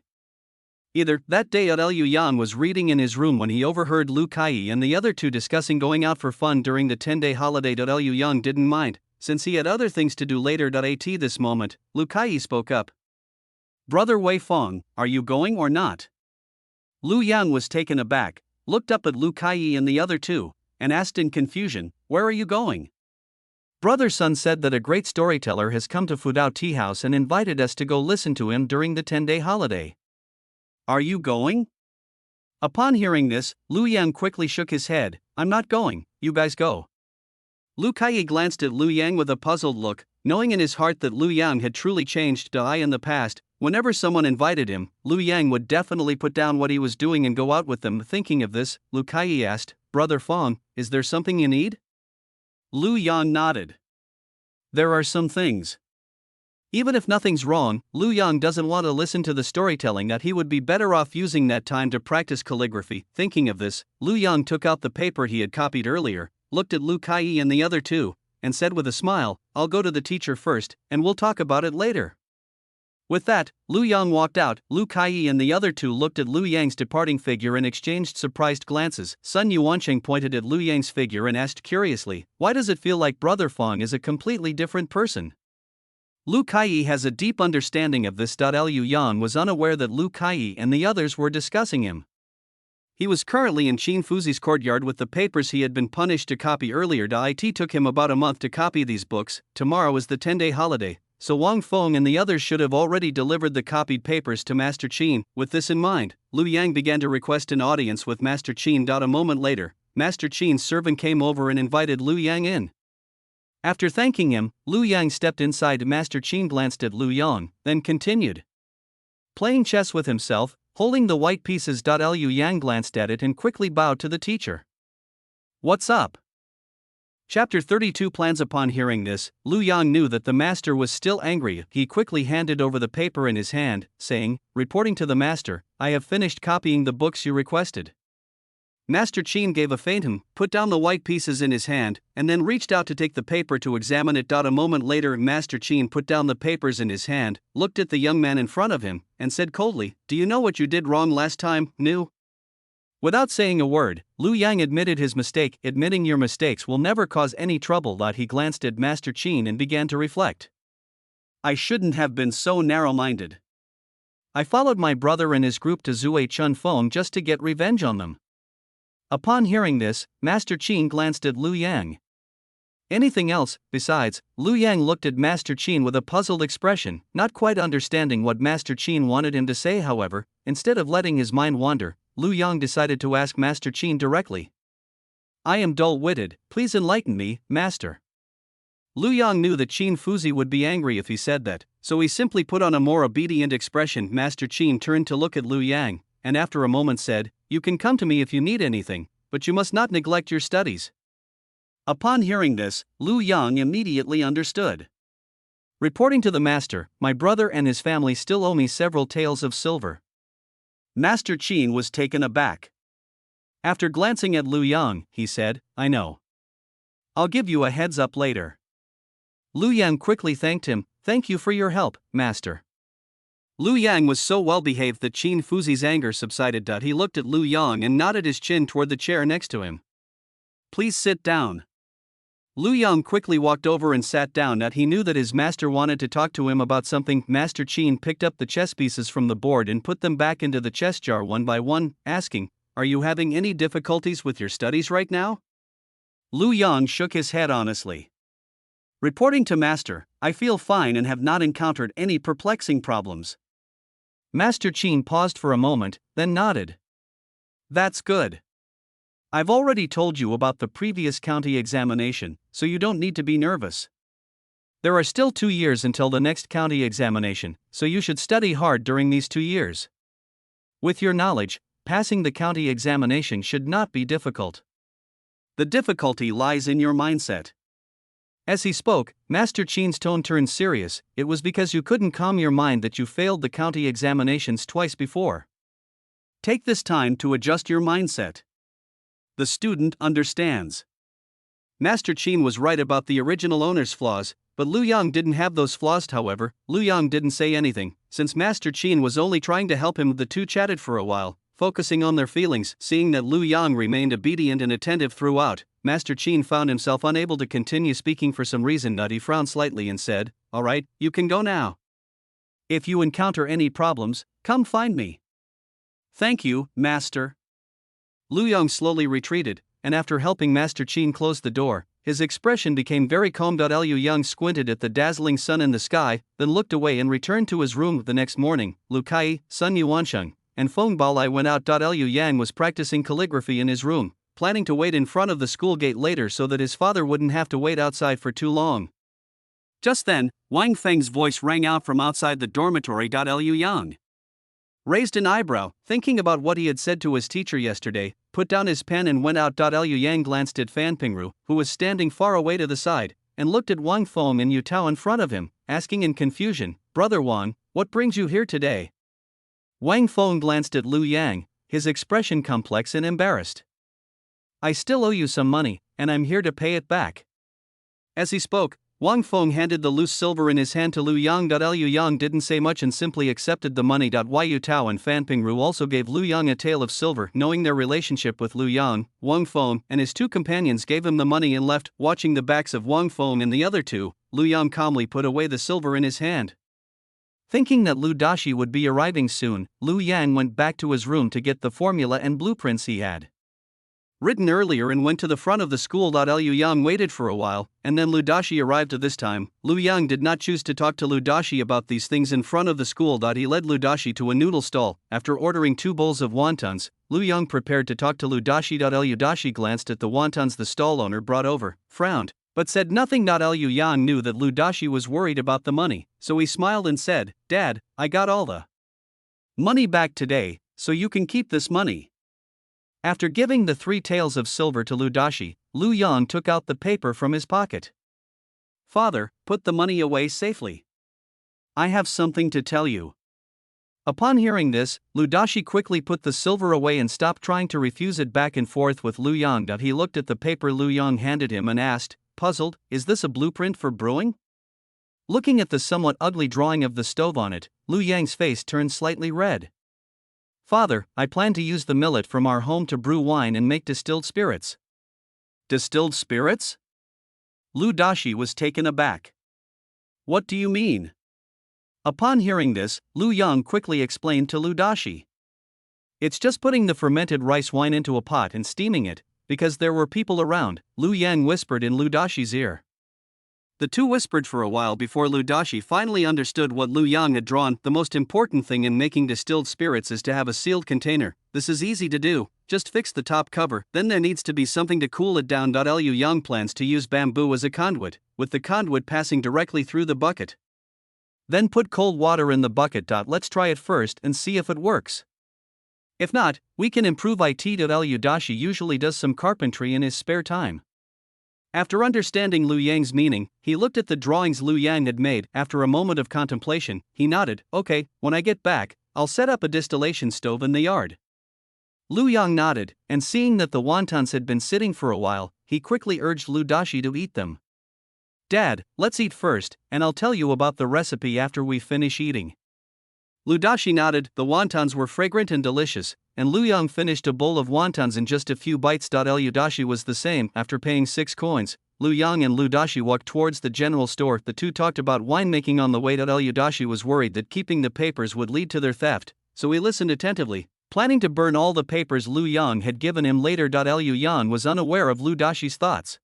Either that day Liu Yang was reading in his room when he overheard Lu Kaiyi and the other two discussing going out for fun during the 10-day holiday. Liu Yang didn't mind, since he had other things to do later. At this moment, Lu Kaiyi spoke up. "Brother Wei Fong, are you going or not?" Lu Yang was taken aback, looked up at Lu Kaiyi and the other two, and asked in confusion, "Where are you going?" "Brother Sun said that a great storyteller has come to Fudao Tea House and invited us to go listen to him during the 10-day holiday." "Are you going?" Upon hearing this, Lu Yang quickly shook his head. "I'm not going, you guys go." Lu Kaiyi glanced at Lu Yang with a puzzled look, knowing in his heart that Lu Yang had truly changed. In the past, whenever someone invited him, Lu Yang would definitely put down what he was doing and go out with them. Thinking of this, Lu Kaiyi asked, "Brother Fong, is there something you need?" Lu Yang nodded. "There are some things. Even if nothing's wrong, Lu Yang doesn't want to listen to the storytelling. That he would be better off using that time to practice calligraphy." Thinking of this, Lu Yang took out the paper he had copied earlier, looked at Lu Kaiyi and the other two, and said with a smile, "I'll go to the teacher first, and we'll talk about it later." With that, Lu Yang walked out. Lu Kaiyi and the other two looked at Lu Yang's departing figure and exchanged surprised glances. Sun Yuancheng pointed at Lu Yang's figure and asked curiously, "Why does it feel like Brother Fong is a completely different person?" Lu Kaiyi has a deep understanding of this. Liu Yang was unaware that Lu Kaiyi and the others were discussing him. He was currently in Qin Fuzi's courtyard with the papers he had been punished to copy earlier. It took him about a month to copy these books. Tomorrow is the 10-day holiday, so Wang Feng and the others should have already delivered the copied papers to Master Qin. With this in mind, Lu Yang began to request an audience with Master Qin. A moment later, Master Qin's servant came over and invited Lu Yang in. After thanking him, Lu Yang stepped inside. Master Qin glanced at Lu Yang, then continued playing chess with himself, holding the white pieces. Liu Yang glanced at it and quickly bowed to the teacher. "What's up?" Chapter 32 Plans. Upon hearing this, Lu Yang knew that the master was still angry. He quickly handed over the paper in his hand, saying, reporting to the master, "I have finished copying the books you requested." Master Qin gave a faint put down the white pieces in his hand, and then reached out to take the paper to examine it. A moment later, Master Qin put down the papers in his hand, looked at the young man in front of him, and said coldly, "Do you know what you did wrong last time, Nu?" Without saying a word, Lu Yang admitted his mistake. Admitting your mistakes will never cause any trouble. He glanced at Master Qin and began to reflect. "I shouldn't have been so narrow-minded. I followed my brother and his group to Zui Chun Feng just to get revenge on them." Upon hearing this, Master Qin glanced at Lu Yang. Anything else? Besides, Lu Yang looked at Master Qin with a puzzled expression, not quite understanding what Master Qin wanted him to say. However, instead of letting his mind wander, Lu Yang decided to ask Master Qin directly. "I am dull-witted, please enlighten me, Master." Lu Yang knew that Qin Fuzi would be angry if he said that, so he simply put on a more obedient expression. Master Qin turned to look at Lu Yang, and after a moment said, "You can come to me if you need anything, but you must not neglect your studies." Upon hearing this, Lu Yang immediately understood. Reporting to the master, "My brother and his family still owe me several taels of silver." Master Qin was taken aback. After glancing at Lu Yang, he said, "I know. I'll give you a heads up later." Lu Yang quickly thanked him. "Thank you for your help, Master." Lu Yang was so well behaved that Qin Fuzi's anger subsided. He looked at Lu Yang and nodded his chin toward the chair next to him. "Please sit down." Lu Yang quickly walked over and sat down. He knew that his master wanted to talk to him about something. Master Qin picked up the chess pieces from the board and put them back into the chess jar one by one, asking, "Are you having any difficulties with your studies right now?" Lu Yang shook his head honestly. Reporting to Master, "I feel fine and have not encountered any perplexing problems." Master Qin paused for a moment, then nodded. "That's good. I've already told you about the previous county examination, so you don't need to be nervous. There are still 2 years until the next county examination, so you should study hard during these 2 years. With your knowledge, passing the county examination should not be difficult. The difficulty lies in your mindset. As he spoke, Master Chin's tone turned serious. It was because you couldn't calm your mind that you failed the county examinations twice before. Take this time to adjust your mindset. The student understands. Master Chin was right about the original owner's flaws, but Lu Yang didn't have those flaws. However, Lu Yang didn't say anything, since Master Chin was only trying to help him. The two chatted for a while, focusing on their feelings. Seeing that Lu Yang remained obedient and attentive throughout, Master Chin found himself unable to continue speaking for some reason. He frowned slightly and said, "All right, you can go now. If you encounter any problems, come find me." "Thank you, Master." Lu Yang slowly retreated, and after helping Master Chin close the door, his expression became very calm. Liu Yang squinted at the dazzling sun in the sky, then looked away and returned to his room. The next morning, Lu Kai, Sun Yuansheng, and Feng Baolai went out. Liu Yang was practicing calligraphy in his room, planning to wait in front of the school gate later so that his father wouldn't have to wait outside for too long. Just then, Wang Feng's voice rang out from outside the dormitory. Liu Yang raised an eyebrow, thinking about what he had said to his teacher yesterday, put down his pen and went out. Liu Yang glanced at Fan Pingru, who was standing far away to the side, and looked at Wang Feng and Yu Tao in front of him, asking in confusion, "Brother Wang, what brings you here today?" Wang Feng glanced at Lu Yang, his expression complex and embarrassed. "I still owe you some money, and I'm here to pay it back." As he spoke, Wang Feng handed the loose silver in his hand to Lu Yang. Liu Yang didn't say much and simply accepted the money. Yu Tao and Fan Pingru also gave Lu Yang a tael of silver. Knowing their relationship with Lu Yang, Wang Feng and his two companions gave him the money and left. Watching the backs of Wang Feng and the other two, Lu Yang calmly put away the silver in his hand. Thinking that Lu Dashi would be arriving soon, Lu Yang went back to his room to get the formula and blueprints he had written earlier and went to the front of the school. Liu Yang waited for a while, and then Lu Dashi arrived. This time, Lu Yang did not choose to talk to Lu Dashi about these things in front of the school. He led Lu Dashi to a noodle stall. After ordering 2 bowls of wontons, Lu Yang prepared to talk to Lu Dashi. Lu Dashi glanced at the wontons the stall owner brought over, frowned, but said nothing. Liu Yang knew that Lu Dashi was worried about the money, so he smiled and said, "Dad, I got all the money back today, so you can keep this money." After giving the 3 taels of silver to Lu Dashi, Lu Yang took out the paper from his pocket. "Father, put the money away safely. I have something to tell you." Upon hearing this, Lu Dashi quickly put the silver away and stopped trying to refuse it back and forth with Lu Yang. He looked at the paper Lu Yang handed him and asked, puzzled, "Is this a blueprint for brewing?" Looking at the somewhat ugly drawing of the stove on it, Lu Yang's face turned slightly red. "Father, I plan to use the millet from our home to brew wine and make distilled spirits." "Distilled spirits?" Lu Dashi was taken aback. "What do you mean?" Upon hearing this, Lu Yang quickly explained to Lu Dashi. "It's just putting the fermented rice wine into a pot and steaming it, because there were people around," Lu Yang whispered in Lu Dashi's ear. The two whispered for a while before Lu Dashi finally understood what Lu Yang had drawn. The most important thing in making distilled spirits is to have a sealed container. This is easy to do, just fix the top cover, then there needs to be something to cool it down. Liu Yang plans to use bamboo as a conduit, with the conduit passing directly through the bucket. Then put cold water in the bucket. Let's try it first and see if it works. If not, we can improve it. Liu Dashi usually does some carpentry in his spare time. After understanding Lu Yang's meaning, he looked at the drawings Lu Yang had made. After a moment of contemplation, he nodded, "Okay, when I get back, I'll set up a distillation stove in the yard." Lu Yang nodded, and seeing that the wontons had been sitting for a while, he quickly urged Lu Dashi to eat them. "Dad, let's eat first, and I'll tell you about the recipe after we finish eating." Lu Dashi nodded. The wontons were fragrant and delicious, and Lu Yang finished a bowl of wontons in just a few bites. Liu Dashi was the same. After paying 6 coins, Lu Yang and Lu Dashi walked towards the general store. The two talked about winemaking on the way. Liu Dashi was worried that keeping the papers would lead to their theft, so he listened attentively, planning to burn all the papers Lu Yang had given him later. Liu Yang was unaware of Lu Dashi's thoughts.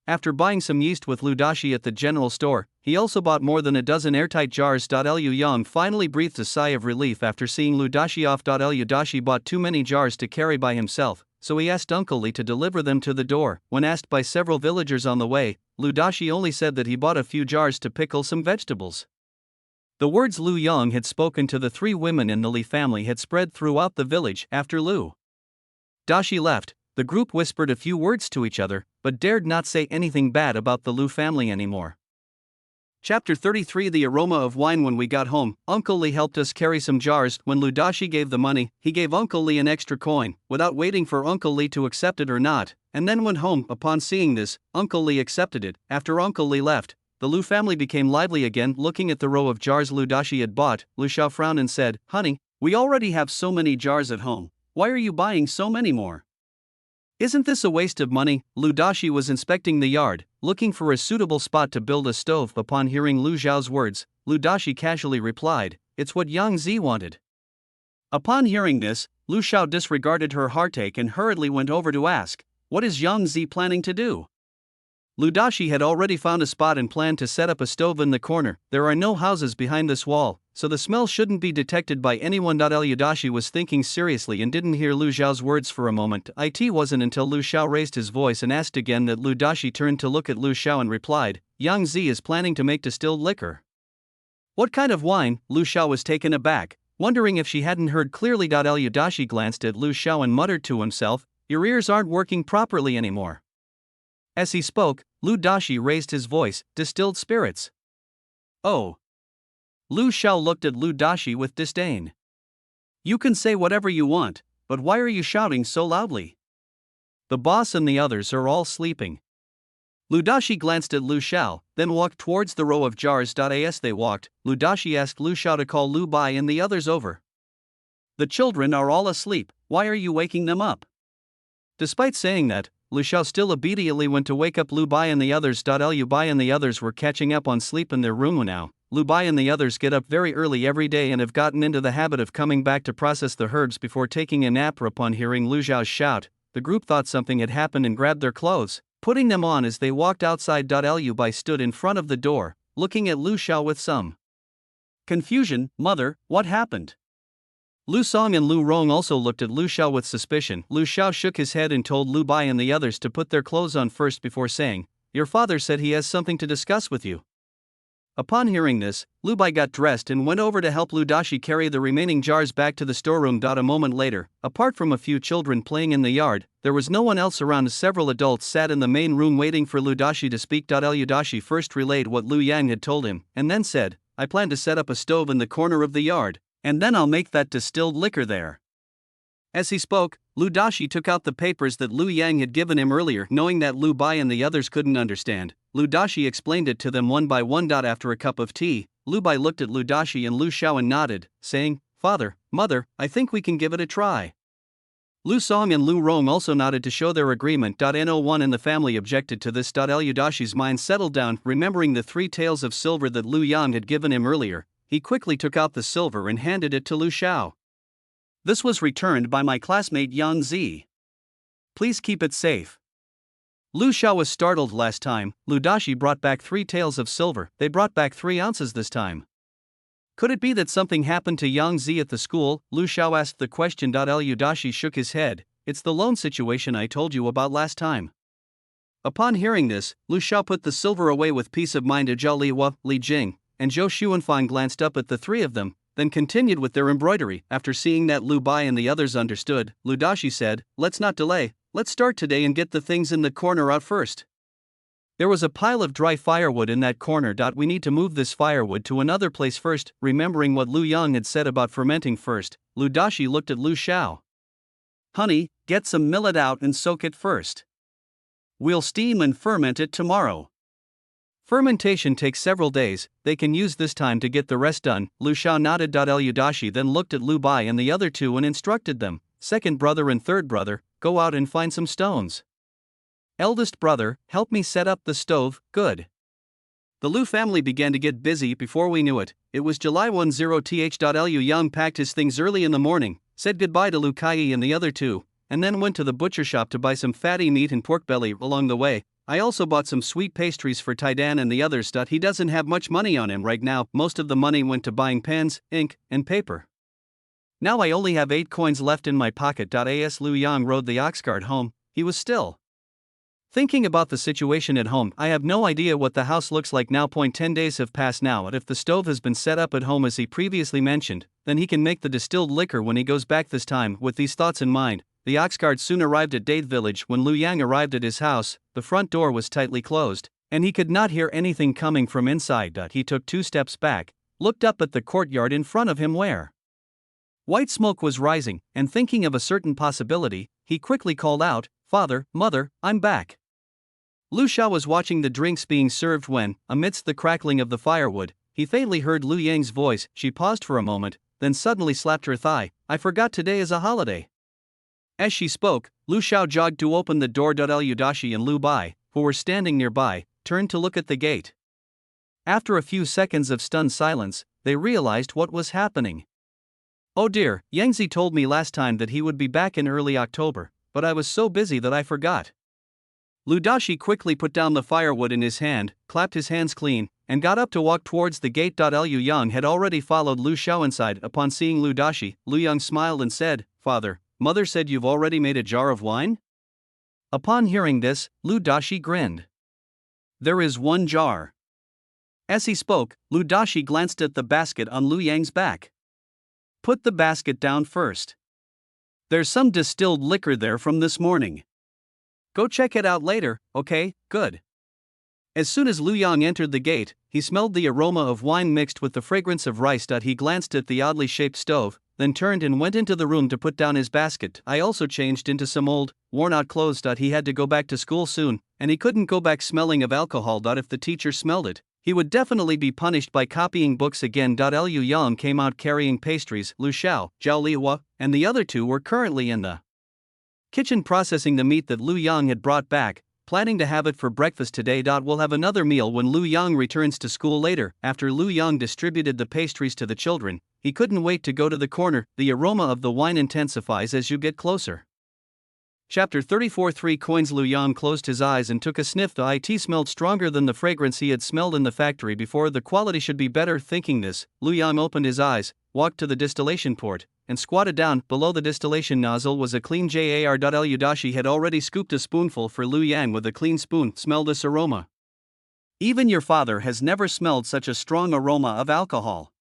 After buying some yeast with Lu Dashi at the general store, he also bought more than a dozen airtight jars. Liu Yang finally breathed a sigh of relief after seeing Lu Dashi off. Liu Dashi bought too many jars to carry by himself, so he asked Uncle Li to deliver them to the door. When asked by several villagers on the way, Lu Dashi only said that he bought a few jars to pickle some vegetables. The words Lu Yang had spoken to the 3 women in the Li family had spread throughout the village. After Lu Dashi left, The group whispered a few words to each other, but dared not say anything bad about the Lu family anymore. Chapter 33 The aroma of wine. When we got home, Uncle Lee helped us carry some jars. When Ludashi gave the money, he gave Uncle Lee an extra coin, without waiting for Uncle Lee to accept it or not, and then went home. Upon seeing this, Uncle Lee accepted it. After Uncle Lee left, the Lu family became lively again. Looking at the row of jars Ludashi had bought, Lu Xiao frowned and said, "Honey, we already have so many jars at home. Why are you buying so many more? Isn't this a waste of money?" Ludashi was inspecting the yard, looking for a suitable spot to build a stove. Upon hearing Lu Xiao's words, Ludashi casually replied, "It's what Yang Zi wanted." Upon hearing this, Lu Xiao disregarded her heartache and hurriedly went over to ask, "What is Yang Zi planning to do?" Ludashi had already found a spot and planned to set up a stove in the corner. There are no houses behind this wall, so the smell shouldn't be detected by anyone. Ludashi was thinking seriously and didn't hear Lu Xiao's words for a moment. It wasn't until Lu Xiao raised his voice and asked again that Ludashi turned to look at Lu Xiao and replied, "Yang Zi is planning to make distilled liquor." "What kind of wine?" Lu Xiao was taken aback, wondering if she hadn't heard clearly. Ludashi glanced at Lu Xiao and muttered to himself, "Your ears aren't working properly anymore." As he spoke, Ludashi raised his voice, "Distilled spirits." "Oh." Lu Xiao looked at Ludashi with disdain. "You can say whatever you want, but why are you shouting so loudly? The boss and the others are all sleeping." Ludashi glanced at Lu Xiao, then walked towards the row of jars. As they walked, Ludashi asked Lu Xiao to call Lu Bai and the others over. "The children are all asleep, why are you waking them up?" Despite saying that, Lu Xiao still obediently went to wake up Lu Bai and the others. Lu Bai and the others were catching up on sleep in their room now. Lu Bai and the others get up very early every day and have gotten into the habit of coming back to process the herbs before taking a nap. Upon hearing Lu Xiao's shout, the group thought something had happened and grabbed their clothes, putting them on as they walked outside. Lu Bai stood in front of the door, looking at Lu Xiao with some confusion. "Mother, what happened?" Lu Song and Lu Rong also looked at Lu Xiao with suspicion. Lu Xiao shook his head and told Lu Bai and the others to put their clothes on first before saying, "Your father said he has something to discuss with you." Upon hearing this, Lu Bai got dressed and went over to help Ludashi carry the remaining jars back to the storeroom. A moment later, apart from a few children playing in the yard, there was no one else around. Several adults sat in the main room waiting for Ludashi to speak. Ludashi first relayed what Lu Yang had told him, and then said, "I plan to set up a stove in the corner of the yard, and then I'll make that distilled liquor there." As he spoke, Ludashi took out the papers that Lu Yang had given him earlier. Knowing that Lu Bai and the others couldn't understand, Ludashi explained it to them one by one. After a cup of tea, Lu Bai looked at Ludashi and Lu Xiao and nodded, saying, "Father, Mother, I think we can give it a try." Lu Song and Lu Rong also nodded to show their agreement. No one in the family objected to this. Ludashi's mind settled down, remembering the 3 taels of silver that Lu Yang had given him earlier. He quickly took out the silver and handed it to Lu Xiao. "This was returned by my classmate Yang Zi. Please keep it safe." Lu Xiao was startled. Last time, Ludashi brought back 3 taels of silver. They brought back 3 ounces this time. Could it be that something happened to Yang Zi at the school? Lu Xiao asked the question. Ludashi shook his head. "It's the loan situation I told you about last time." Upon hearing this, Lu Xiao put the silver away with peace of mind. Zhao Liwa, Li Jing, and Zhou Xuanfang glanced up at the 3 of them, then continued with their embroidery. After seeing that Lu Bai and the others understood, Ludashi said, "Let's not delay, let's start today and get the things in the corner out first." There was a pile of dry firewood in that corner. We need to move this firewood to another place first. Remembering what Lu Yang had said about fermenting first, Ludashi looked at Lu Xiao. "Honey, get some millet out and soak it first. We'll steam and ferment it tomorrow." Fermentation takes several days, they can use this time to get the rest done. Lu Xiao nodded. Ludashi then looked at Lu Bai and the other 2 and instructed them, "Second brother and third brother, go out and find some stones. Eldest brother, help me set up the stove." "Good." The Lu family began to get busy. Before we knew it, it was July 10th. Lu Yang packed his things early in the morning, said goodbye to Lu Kai and the other 2, and then went to the butcher shop to buy some fatty meat and pork belly. Along the way, I also bought some sweet pastries for Taidan and the others. He doesn't have much money on him right now. Most of the money went to buying pens, ink, and paper. Now I only have 8 coins left in my pocket. As Lu Yang rode the ox cart home, he was still thinking about the situation at home. I have no idea what the house looks like now. 10 days have passed now, and if the stove has been set up at home as he previously mentioned, then he can make the distilled liquor when he goes back this time. With these thoughts in mind, The oxcart soon arrived at Date Village. When Lu Yang arrived at his house, the front door was tightly closed, and he could not hear anything coming from inside. He took 2 steps back, looked up at the courtyard in front of him where white smoke was rising, and thinking of a certain possibility, he quickly called out, "Father, Mother, I'm back." Lu Xiao was watching the drinks being served when, amidst the crackling of the firewood, he faintly heard Lu Yang's voice. She paused for a moment, then suddenly slapped her thigh. "I forgot today is a holiday." As she spoke, Lu Xiao jogged to open the door. Lu Dashi and Lu Bai, who were standing nearby, turned to look at the gate. After a few seconds of stunned silence, they realized what was happening. "Oh dear, Yangzi told me last time that he would be back in early October, but I was so busy that I forgot." Lu Dashi quickly put down the firewood in his hand, clapped his hands clean, and got up to walk towards the gate. Liu Yang had already followed Lu Xiao inside. Upon seeing Lu Dashi, Lu Yang smiled and said, "Father, Mother said you've already made a jar of wine?" Upon hearing this, Lu Dashi grinned. "There is 1 jar." As he spoke, Lu Dashi glanced at the basket on Lu Yang's back. "Put the basket down first. There's some distilled liquor there from this morning. Go check it out later, okay? Good." As soon as Lu Yang entered the gate, he smelled the aroma of wine mixed with the fragrance of rice. He glanced at the oddly shaped stove, then turned and went into the room to put down his basket. I also changed into some old, worn-out clothes. He had to go back to school soon, and he couldn't go back smelling of alcohol. If the teacher smelled it, he would definitely be punished by copying books again. Liu Yang came out carrying pastries. Lu Xiao, Zhao Lihua, and the other 2 were currently in the kitchen processing the meat that Lu Yang had brought back, planning to have it for breakfast today. We'll have another meal when Lu Yang returns to school later. After Lu Yang distributed the pastries to the children, he couldn't wait to go to the corner. The aroma of the wine intensifies as you get closer. Chapter 34. 3 coins. Lu Yang closed his eyes and took a sniff. The it smelled stronger than the fragrance he had smelled in the factory before. The quality should be better. Thinking this, Lu Yang opened his eyes, walked to the distillation port, and squatted down. Below the distillation nozzle was a clean jar. Lu Dashi had already scooped a spoonful for Lu Yang with a clean spoon. "Smell this aroma. Even your father has never smelled such a strong aroma of alcohol."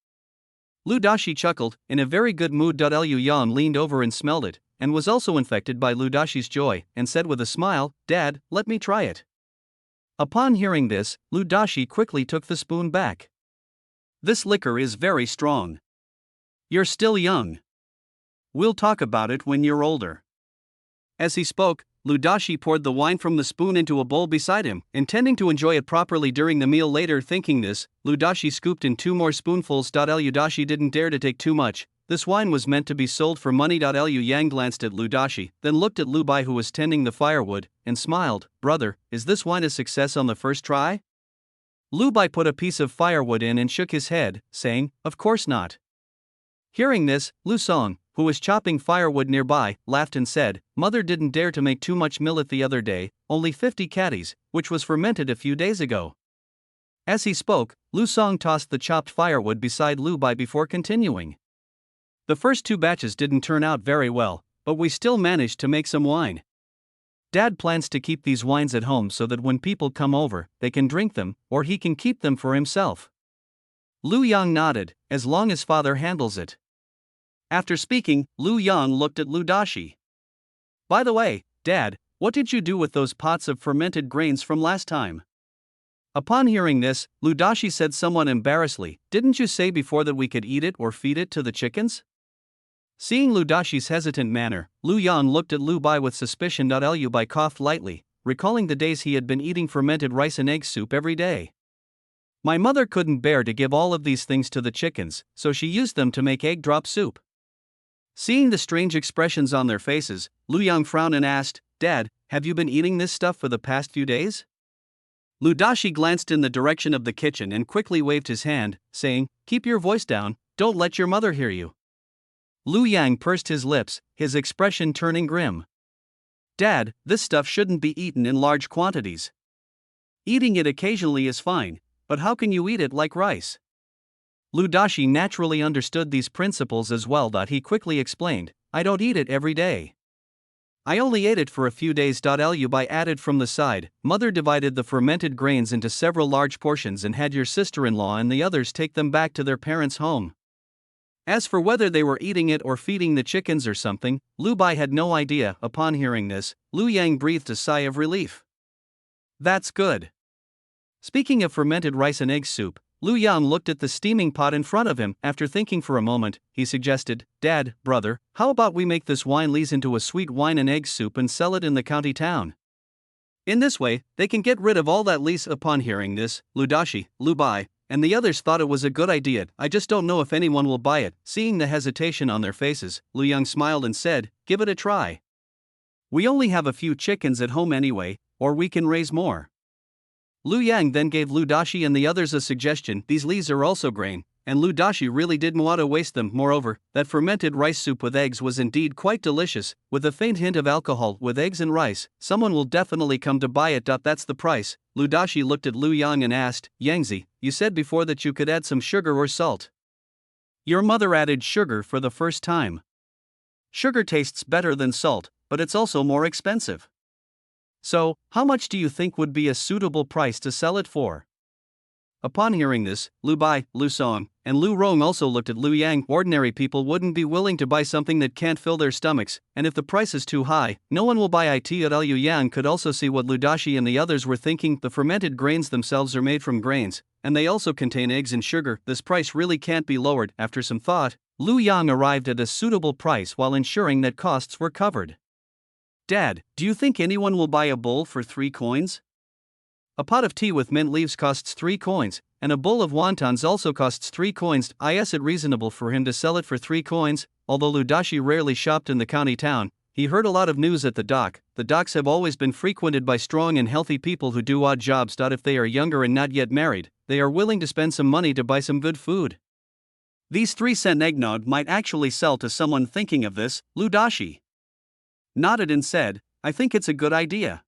Lu Dashi chuckled, in a very good mood. Lu Yang leaned over and smelled it, and was also infected by Lu Dashi's joy, and said with a smile, "Dad, let me try it." Upon hearing this, Lu Dashi quickly took the spoon back. "This liquor is very strong. You're still young. We'll talk about it when you're older." As he spoke, Lu Dashi poured the wine from the spoon into a bowl beside him, intending to enjoy it properly during the meal later. Thinking this, Lu Dashi scooped in 2 more spoonfuls. Lu Dashi didn't dare to take too much. This wine was meant to be sold for money. Liu Yang glanced at Lu Dashi, then looked at Lu Bai, who was tending the firewood, and smiled. "Brother, is this wine a success on the first try?" Lu Bai put a piece of firewood in and shook his head, saying, "Of course not." Hearing this, Lu Song, who was chopping firewood nearby, laughed and said, "Mother didn't dare to make too much millet the other day, only 50 caddies, which was fermented a few days ago." As he spoke, Lu Song tossed the chopped firewood beside Lu Bai before continuing. "The first 2 batches didn't turn out very well, but we still managed to make some wine. Dad plans to keep these wines at home so that when people come over, they can drink them, or he can keep them for himself." Lu Yang nodded, "As long as father handles it." After speaking, Lu Yang looked at Lu Dashi. "By the way, Dad, what did you do with those pots of fermented grains from last time?" Upon hearing this, Lu Dashi said somewhat embarrassedly, "Didn't you say before that we could eat it or feed it to the chickens?" Seeing Lu Dashi's hesitant manner, Lu Yang looked at Lu Bai with suspicion. Lu Bai coughed lightly, recalling the days he had been eating fermented rice and egg soup every day. "My mother couldn't bear to give all of these things to the chickens, so she used them to make egg drop soup." Seeing the strange expressions on their faces, Lu Yang frowned and asked, "Dad, have you been eating this stuff for the past few days?" Lu Dashi glanced in the direction of the kitchen and quickly waved his hand, saying, "Keep your voice down, don't let your mother hear you." Lu Yang pursed his lips, his expression turning grim. "Dad, this stuff shouldn't be eaten in large quantities. Eating it occasionally is fine, but how can you eat it like rice?" Lu Dashi naturally understood these principles as well. He quickly explained, "I don't eat it every day. I only ate it for a few days." Lu Bai added from the side, "Mother divided the fermented grains into several large portions and had your sister-in-law and the others take them back to their parents' home." As for whether they were eating it or feeding the chickens or something, Lu Bai had no idea. Upon hearing this, Lu Yang breathed a sigh of relief. That's good. Speaking of fermented rice and egg soup, Lu Yang looked at the steaming pot in front of him. After thinking for a moment, he suggested, Dad, brother, how about we make this wine lees into a sweet wine and egg soup and sell it in the county town? In this way, they can get rid of all that lees. Upon hearing this, Lu Bai, and the others thought it was a good idea. I just don't know if anyone will buy it. Seeing the hesitation on their faces, Lu Yang smiled and said, give it a try. We only have a few chickens at home anyway, or we can raise more. Lu Yang then gave Lu Dashi and the others a suggestion. These lees are also grain, and Lu Dashi really didn't want to waste them. Moreover, that fermented rice soup with eggs was indeed quite delicious, with a faint hint of alcohol. With eggs and rice, someone will definitely come to buy it. That's the price. Lu Dashi looked at Lu Yang and asked, Yangzi, you said before that you could add some sugar or salt. Your mother added sugar for the first time. Sugar tastes better than salt, but it's also more expensive. So, how much do you think would be a suitable price to sell it for? Upon hearing this, Lu Bai, Lu Song, and Lu Rong also looked at Lu Yang. Ordinary people wouldn't be willing to buy something that can't fill their stomachs, and if the price is too high, no one will buy it. Lu Yang could also see what Lu Dashi and the others were thinking. The fermented grains themselves are made from grains, and they also contain eggs and sugar. This price really can't be lowered. After some thought, Lu Yang arrived at a suitable price while ensuring that costs were covered. Dad, do you think anyone will buy a bowl for 3 coins? A pot of tea with mint leaves costs 3 coins, and a bowl of wontons also costs 3 coins. Is it reasonable for him to sell it for 3 coins? Although Lu Dashi rarely shopped in the county town, he heard a lot of news at the dock. The docks have always been frequented by strong and healthy people who do odd jobs. If they are younger and not yet married, they are willing to spend some money to buy some good food. These 3-cent eggnog might actually sell to someone thinking of this. Lu Dashi nodded and said, I think it's a good idea.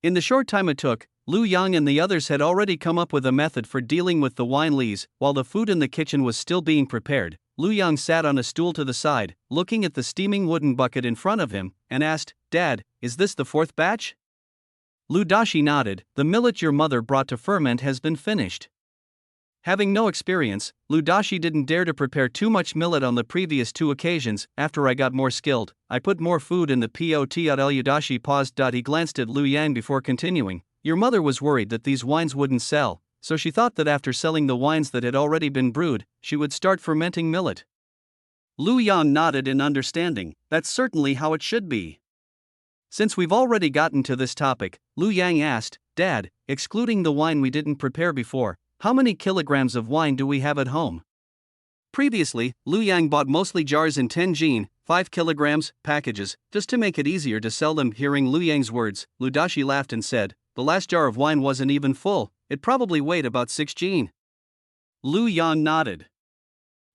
In the short time it took, Lu Yang and the others had already come up with a method for dealing with the wine lees. While the food in the kitchen was still being prepared, Lu Yang sat on a stool to the side, looking at the steaming wooden bucket in front of him, and asked, Dad, is this the 4th batch? Lu Dashi nodded. The millet your mother brought to ferment has been finished. Having no experience, Lu Dashi didn't dare to prepare too much millet on the previous 2 occasions. After I got more skilled, I put more food in the pot. Lu Dashi paused. He glanced at Lu Yang before continuing. Your mother was worried that these wines wouldn't sell, so she thought that after selling the wines that had already been brewed, she would start fermenting millet. Lu Yang nodded in understanding. That's certainly how it should be. Since we've already gotten to this topic, Lu Yang asked, Dad, excluding the wine we didn't prepare before, how many kilograms of wine do we have at home? Previously, Lu Yang bought mostly jars in 10 jin, 5 kilograms, packages, just to make it easier to sell them. Hearing Lu Yang's words, Lu Dashi laughed and said, the last jar of wine wasn't even full, it probably weighed about 6 jin. Lu Yang nodded.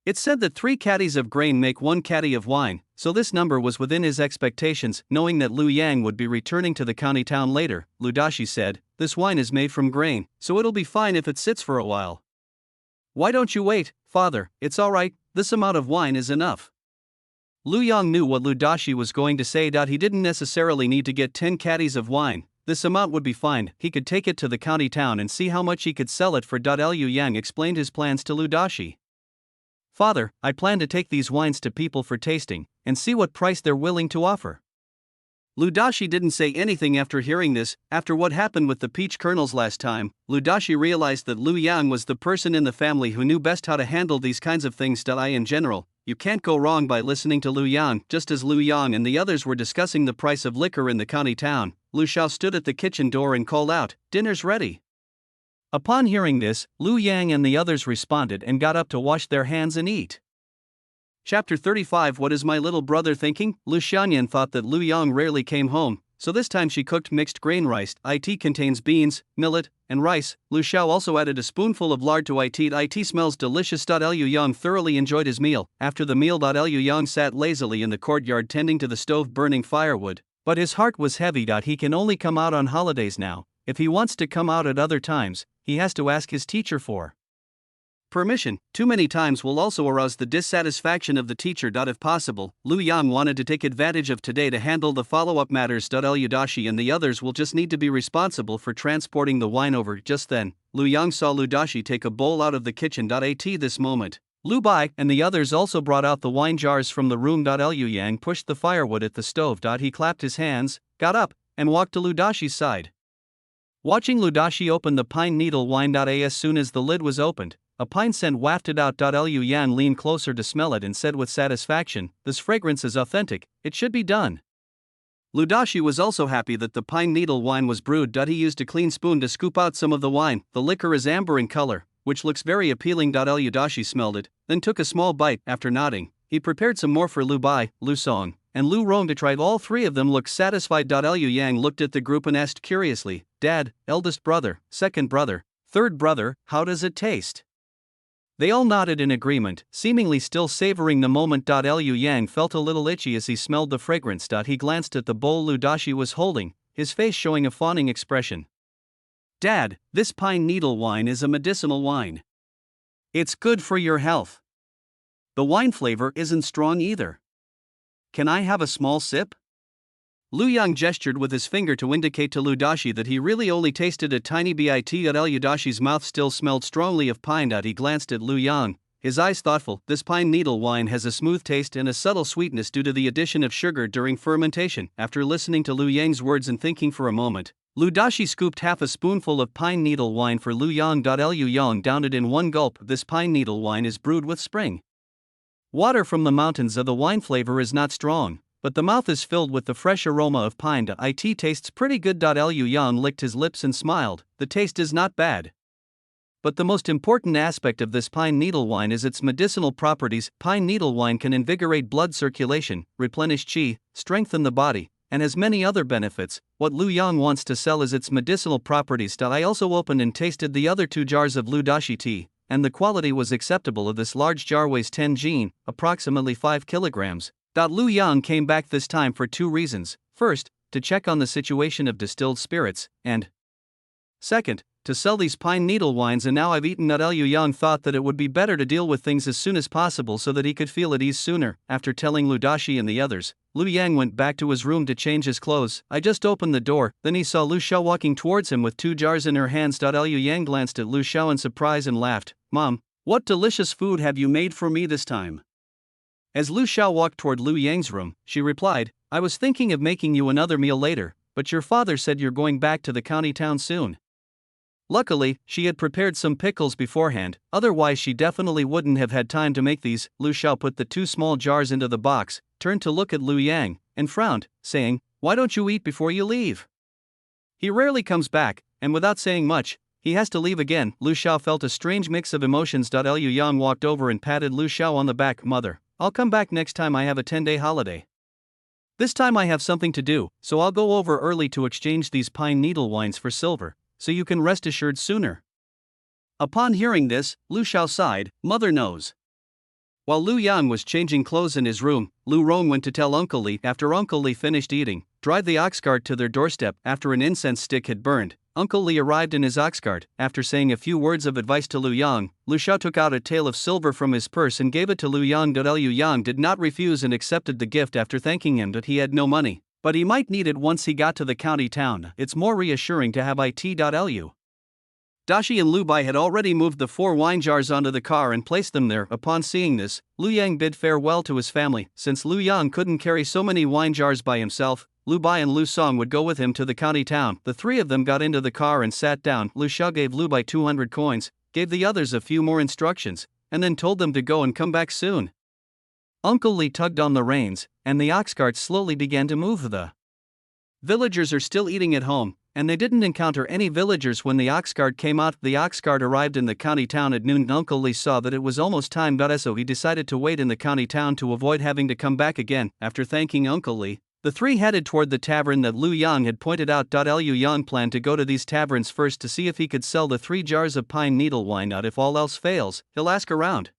It's said that 3 caddies of grain make 1 caddy of wine, so this number was within his expectations. Knowing that Lu Yang would be returning to the county town later, Lu Dashi said, this wine is made from grain, so it'll be fine if it sits for a while. Why don't you wait, father? It's alright, this amount of wine is enough. Lu Yang knew what Lu Dashi was going to say. He didn't necessarily need to get 10 caddies of wine. This amount would be fine. He could take it to the county town and see how much he could sell it for. Lu Yang explained his plans to Lu Dashi. Father, I plan to take these wines to people for tasting, and see what price they're willing to offer. Lu Dashi didn't say anything after hearing this. After what happened with the peach kernels last time, Lu Dashi realized that Lu Yang was the person in the family who knew best how to handle these kinds of things. In general, you can't go wrong by listening to Lu Yang. Just as Lu Yang and the others were discussing the price of liquor in the county town, Lu Xiao stood at the kitchen door and called out, dinner's ready. Upon hearing this, Lu Yang and the others responded and got up to wash their hands and eat. Chapter 35. What is my little brother thinking? Lu Xiaoyan thought that Lu Yang rarely came home, so this time she cooked mixed grain rice. It contains beans, millet, and rice. Lu Xiao also added a spoonful of lard to it. It smells delicious. Lu Yang thoroughly enjoyed his meal. After the meal, Lu Yang sat lazily in the courtyard tending to the stove burning firewood, but his heart was heavy. He can only come out on holidays now. If he wants to come out at other times, he has to ask his teacher for permission. Too many times will also arouse the dissatisfaction of the teacher. If possible, Lu Yang wanted to take advantage of today to handle the follow-up matters. Lu Dashi and the others will just need to be responsible for transporting the wine over. Just then, Lu Yang saw Lu Dashi take a bowl out of the kitchen. At this moment, Lu Bai and the others also brought out the wine jars from the room. Liu Yang pushed the firewood at the stove. He clapped his hands, got up, and walked to Lu Daxi's side. Watching Lu Daxi open the pine needle wine. As soon as the lid was opened, a pine scent wafted out. Liu Yang leaned closer to smell it and said with satisfaction, "This fragrance is authentic, it should be done." Lu Daxi was also happy that the pine needle wine was brewed. He used a clean spoon to scoop out some of the wine. The liquor is amber in color, which looks very appealing. Liu Daxi smelled it, then took a small bite. After nodding, he prepared some more for Lu Bai, Lu Song, and Lu Rong to try. All three of them looked satisfied. Liu Yang looked at the group and asked curiously, "Dad, eldest brother, second brother, third brother, how does it taste?" They all nodded in agreement, seemingly still savoring the moment. Liu Yang felt a little itchy as he smelled the fragrance. He glanced at the bowl Lu Daxi was holding, his face showing a fawning expression. "Dad, this pine needle wine is a medicinal wine. It's good for your health. The wine flavor isn't strong either. Can I have a small sip?" Lu Yang gestured with his finger to indicate to Lu Daxi that he really only tasted a tiny bit. Liu Daxi's mouth still smelled strongly of pine. He glanced at Lu Yang, his eyes thoughtful. "This pine needle wine has a smooth taste and a subtle sweetness due to the addition of sugar during fermentation." After listening to Lu Yang's words and thinking for a moment, Lu Daxi scooped half a spoonful of pine needle wine for Lu Yang. Liu Yang downed it in one gulp. "This pine needle wine is brewed with spring water from the mountains. The wine flavor is not strong, but the mouth is filled with the fresh aroma of pine. It tastes pretty good." Liu Yang licked his lips and smiled. "The taste is not bad. But the most important aspect of this pine needle wine is its medicinal properties. Pine needle wine can invigorate blood circulation, replenish qi, strengthen the body, and has many other benefits. What Lu Yang wants to sell is its medicinal properties." I also opened and tasted the other 2 jars of Lu Daxi tea, and the quality was acceptable. This large jar weighs 10 jin, approximately 5 kilograms. Lu Yang came back this time for 2 reasons. First, to check on the situation of distilled spirits, and second, to sell these pine needle wines. And now I've eaten. Liu Yang thought that it would be better to deal with things as soon as possible so that he could feel at ease sooner. After telling Lu Daxi and the others, Lu Yang went back to his room to change his clothes. I just opened the door, then he saw Lu Xiao walking towards him with 2 jars in her hands. Liu Yang glanced at Lu Xiao in surprise and laughed. "Mom, what delicious food have you made for me this time?" As Lu Xiao walked toward Lu Yang's room, she replied, "I was thinking of making you another meal later, but your father said you're going back to the county town soon." Luckily, she had prepared some pickles beforehand, otherwise she definitely wouldn't have had time to make these. Lu Xiao put the 2 small jars into the box, turned to look at Lu Yang, and frowned, saying, "Why don't you eat before you leave? He rarely comes back, and without saying much, he has to leave again." Lu Xiao felt a strange mix of emotions. Liu Yang walked over and patted Lu Xiao on the back. "Mother, I'll come back next time I have a 10-day holiday. This time I have something to do, so I'll go over early to exchange these pine needle wines for silver, so you can rest assured sooner." Upon hearing this, Lu Xiao sighed. "Mother knows." While Lu Yang was changing clothes in his room, Lu Rong went to tell Uncle Li. After Uncle Li finished eating, drive the ox cart to their doorstep. After an incense stick had burned, Uncle Li arrived in his ox cart. After saying a few words of advice to Lu Yang, Lu Xiao took out a tael of silver from his purse and gave it to Lu Yang. Liu Yang did not refuse and accepted the gift after thanking him that he had no money, but he might need it once he got to the county town. It's more reassuring to have Lu Daxi and Lu Bai had already moved the 4 wine jars onto the car and placed them there. Upon seeing this, Lu Yang bid farewell to his family. Since Lu Yang couldn't carry so many wine jars by himself, Lu Bai and Lu Song would go with him to the county town. The 3 of them got into the car and sat down. Lu Xiao gave Lu Bai 200 coins, gave the others a few more instructions, and then told them to go and come back soon. Uncle Li tugged on the reins, and the ox cart slowly began to move. The villagers are still eating at home, and they didn't encounter any villagers when the ox cart came out. The ox cart arrived in the county town at noon. Uncle Li saw that it was almost time, so he decided to wait in the county town to avoid having to come back again. After thanking Uncle Li, the 3 headed toward the tavern that Lu Yang had pointed out. Liu Yang planned to go to these taverns first to see if he could sell the 3 jars of pine needle wine. If all else fails, he'll ask around.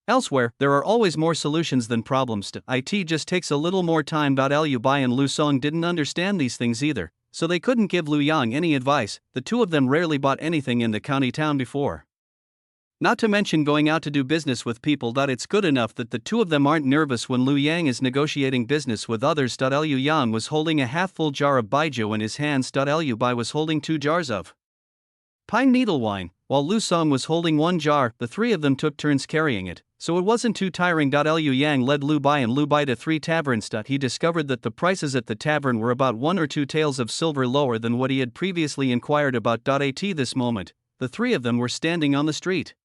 Elsewhere, there are always more solutions than problems. It just takes a little more time. Lu Bai and Lu Song didn't understand these things either, so they couldn't give Lu Yang any advice. The 2 of them rarely bought anything in the county town before. Not to mention going out to do business with people. It's good enough that the 2 of them aren't nervous when Lu Yang is negotiating business with others. Liu Yang was holding a half-full jar of baijiu in his hands. Liu Bai was holding 2 jars of pine needle wine, While Lu Song was holding one jar, the three of them took turns carrying it, so it wasn't too tiring. Liu Yang led Lu Bai and Lu Bai to 3 taverns. He discovered that the prices at the tavern were about 1 or 2 taels of silver lower than what he had previously inquired about. At this moment, the three of them were standing on the street.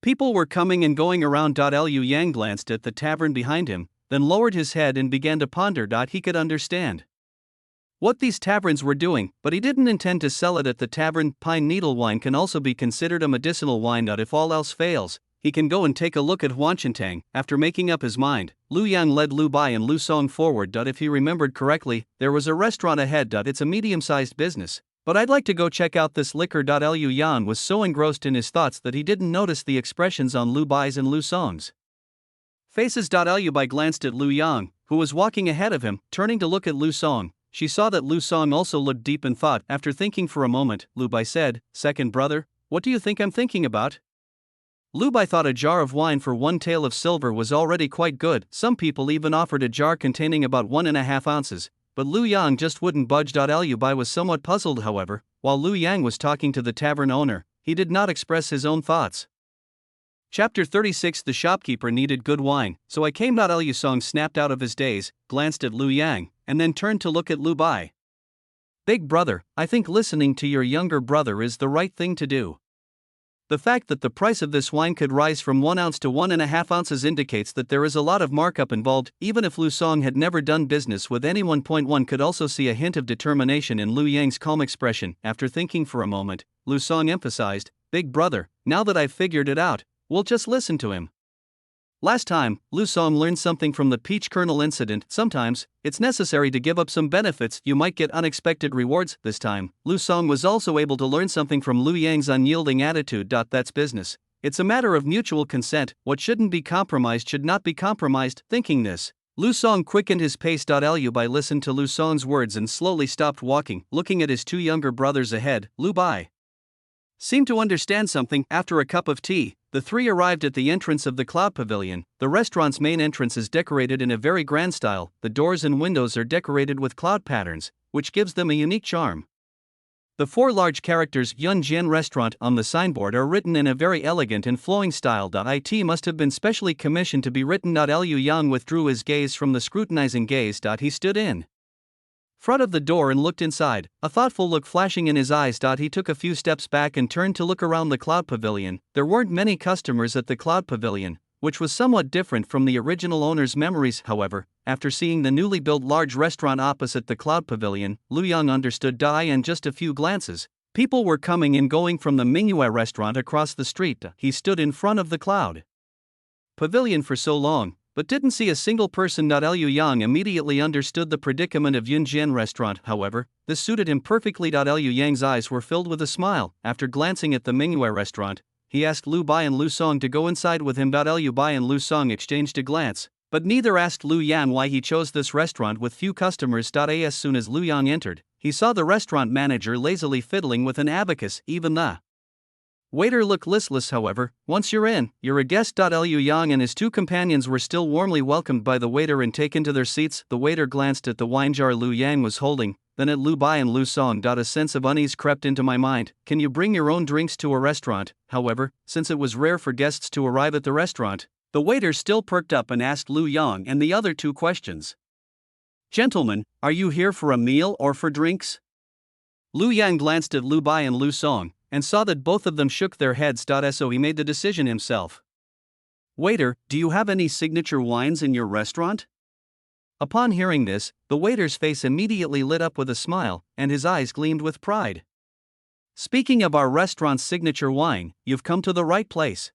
People were coming and going around. Liu Yang glanced at the tavern behind him, then lowered his head and began to ponder. He could understand what these taverns were doing, but he didn't intend to sell it at the tavern. Pine needle wine can also be considered a medicinal wine. If all else fails, he can go and take a look at Huanchentang. After making up his mind, Lu Yang led Lu Bai and Lu Song forward. If he remembered correctly, there was a restaurant ahead. It's a medium-sized business, but I'd like to go check out this liquor. Liu Yang was so engrossed in his thoughts that he didn't notice the expressions on Lu Bai's and Lu Song's faces. Liu Bai glanced at Lu Yang, who was walking ahead of him. Turning to look at Lu Song, she saw that Lu Song also looked deep in thought. After thinking for a moment, Lu Bai said, "Second brother, what do you think I'm thinking about?" Lu Bai thought a jar of wine for 1 tael of silver was already quite good. Some people even offered a jar containing about 1.5 ounces, but Lu Yang just wouldn't budge. Liu Bai was somewhat puzzled, however. While Lu Yang was talking to the tavern owner, he did not express his own thoughts. Chapter 36. The shopkeeper needed good wine, so I came. Liu Song snapped out of his daze, glanced at Lu Yang, and then turned to look at Lu Bai. "Big brother, I think listening to your younger brother is the right thing to do. The fact that the price of this wine could rise from 1 ounce to 1.5 ounces indicates that there is a lot of markup involved." Even if Lu Song had never done business with anyone, one could also see a hint of determination in Lu Yang's calm expression. After thinking for a moment, Lu Song emphasized, "Big brother, now that I've figured it out, we'll just listen to him." Last time, Lu Song learned something from the peach kernel incident. Sometimes, it's necessary to give up some benefits. You might get unexpected rewards. This time, Lu Song was also able to learn something from Lu Yang's unyielding attitude. That's business. It's a matter of mutual consent. What shouldn't be compromised should not be compromised. Thinking this, Lu Song quickened his pace. Liu Bai listened to Lu Song's words and slowly stopped walking, looking at his 2 younger brothers ahead. Lu Bai seemed to understand something. After a cup of tea, the three arrived at the entrance of the Cloud Pavilion. The restaurant's main entrance is decorated in a very grand style. The doors and windows are decorated with cloud patterns, which gives them a unique charm. The 4 large characters "Yun Jian Restaurant" on the signboard are written in a very elegant and flowing style. It must have been specially commissioned to be written. Liu Yang withdrew his gaze from the scrutinizing gaze. He stood in front of the door and looked inside, a thoughtful look flashing in his eyes. He took a few steps back and turned to look around the Cloud Pavilion. There weren't many customers at the Cloud Pavilion, which was somewhat different from the original owner's memories. However, after seeing the newly built large restaurant opposite the Cloud Pavilion, Lu Yang understood. In just a few glances, people were coming and going from the Mingyue restaurant across the street. He stood in front of the Cloud Pavilion for so long, but didn't see a single person. Liu Yang immediately understood the predicament of Yun Jian Restaurant. However, this suited him perfectly. Liu Yang's eyes were filled with a smile. After glancing at the Mingyue restaurant, he asked Lu Bai and Lu Song to go inside with him. Liu Bai and Lu Song exchanged a glance, but neither asked Lu Yang why he chose this restaurant with few customers. As soon as Lu Yang entered, he saw the restaurant manager lazily fiddling with an abacus. Even the waiter looked listless. However, once you're in, you're a guest. Liu Yang and his 2 companions were still warmly welcomed by the waiter and taken to their seats. The waiter glanced at the wine jar Lu Yang was holding, then at Lu Bai and Lu Song. A sense of unease crept into my mind. Can you bring your own drinks to a restaurant? However, since it was rare for guests to arrive at the restaurant, the waiter still perked up and asked Lu Yang and the other 2 questions. "Gentlemen, are you here for a meal or for drinks?" Lu Yang glanced at Lu Bai and Lu Song, and saw that both of them shook their heads. So he made the decision himself. "Waiter, do you have any signature wines in your restaurant?" Upon hearing this, the waiter's face immediately lit up with a smile, and his eyes gleamed with pride. "Speaking of our restaurant's signature wine, you've come to the right place."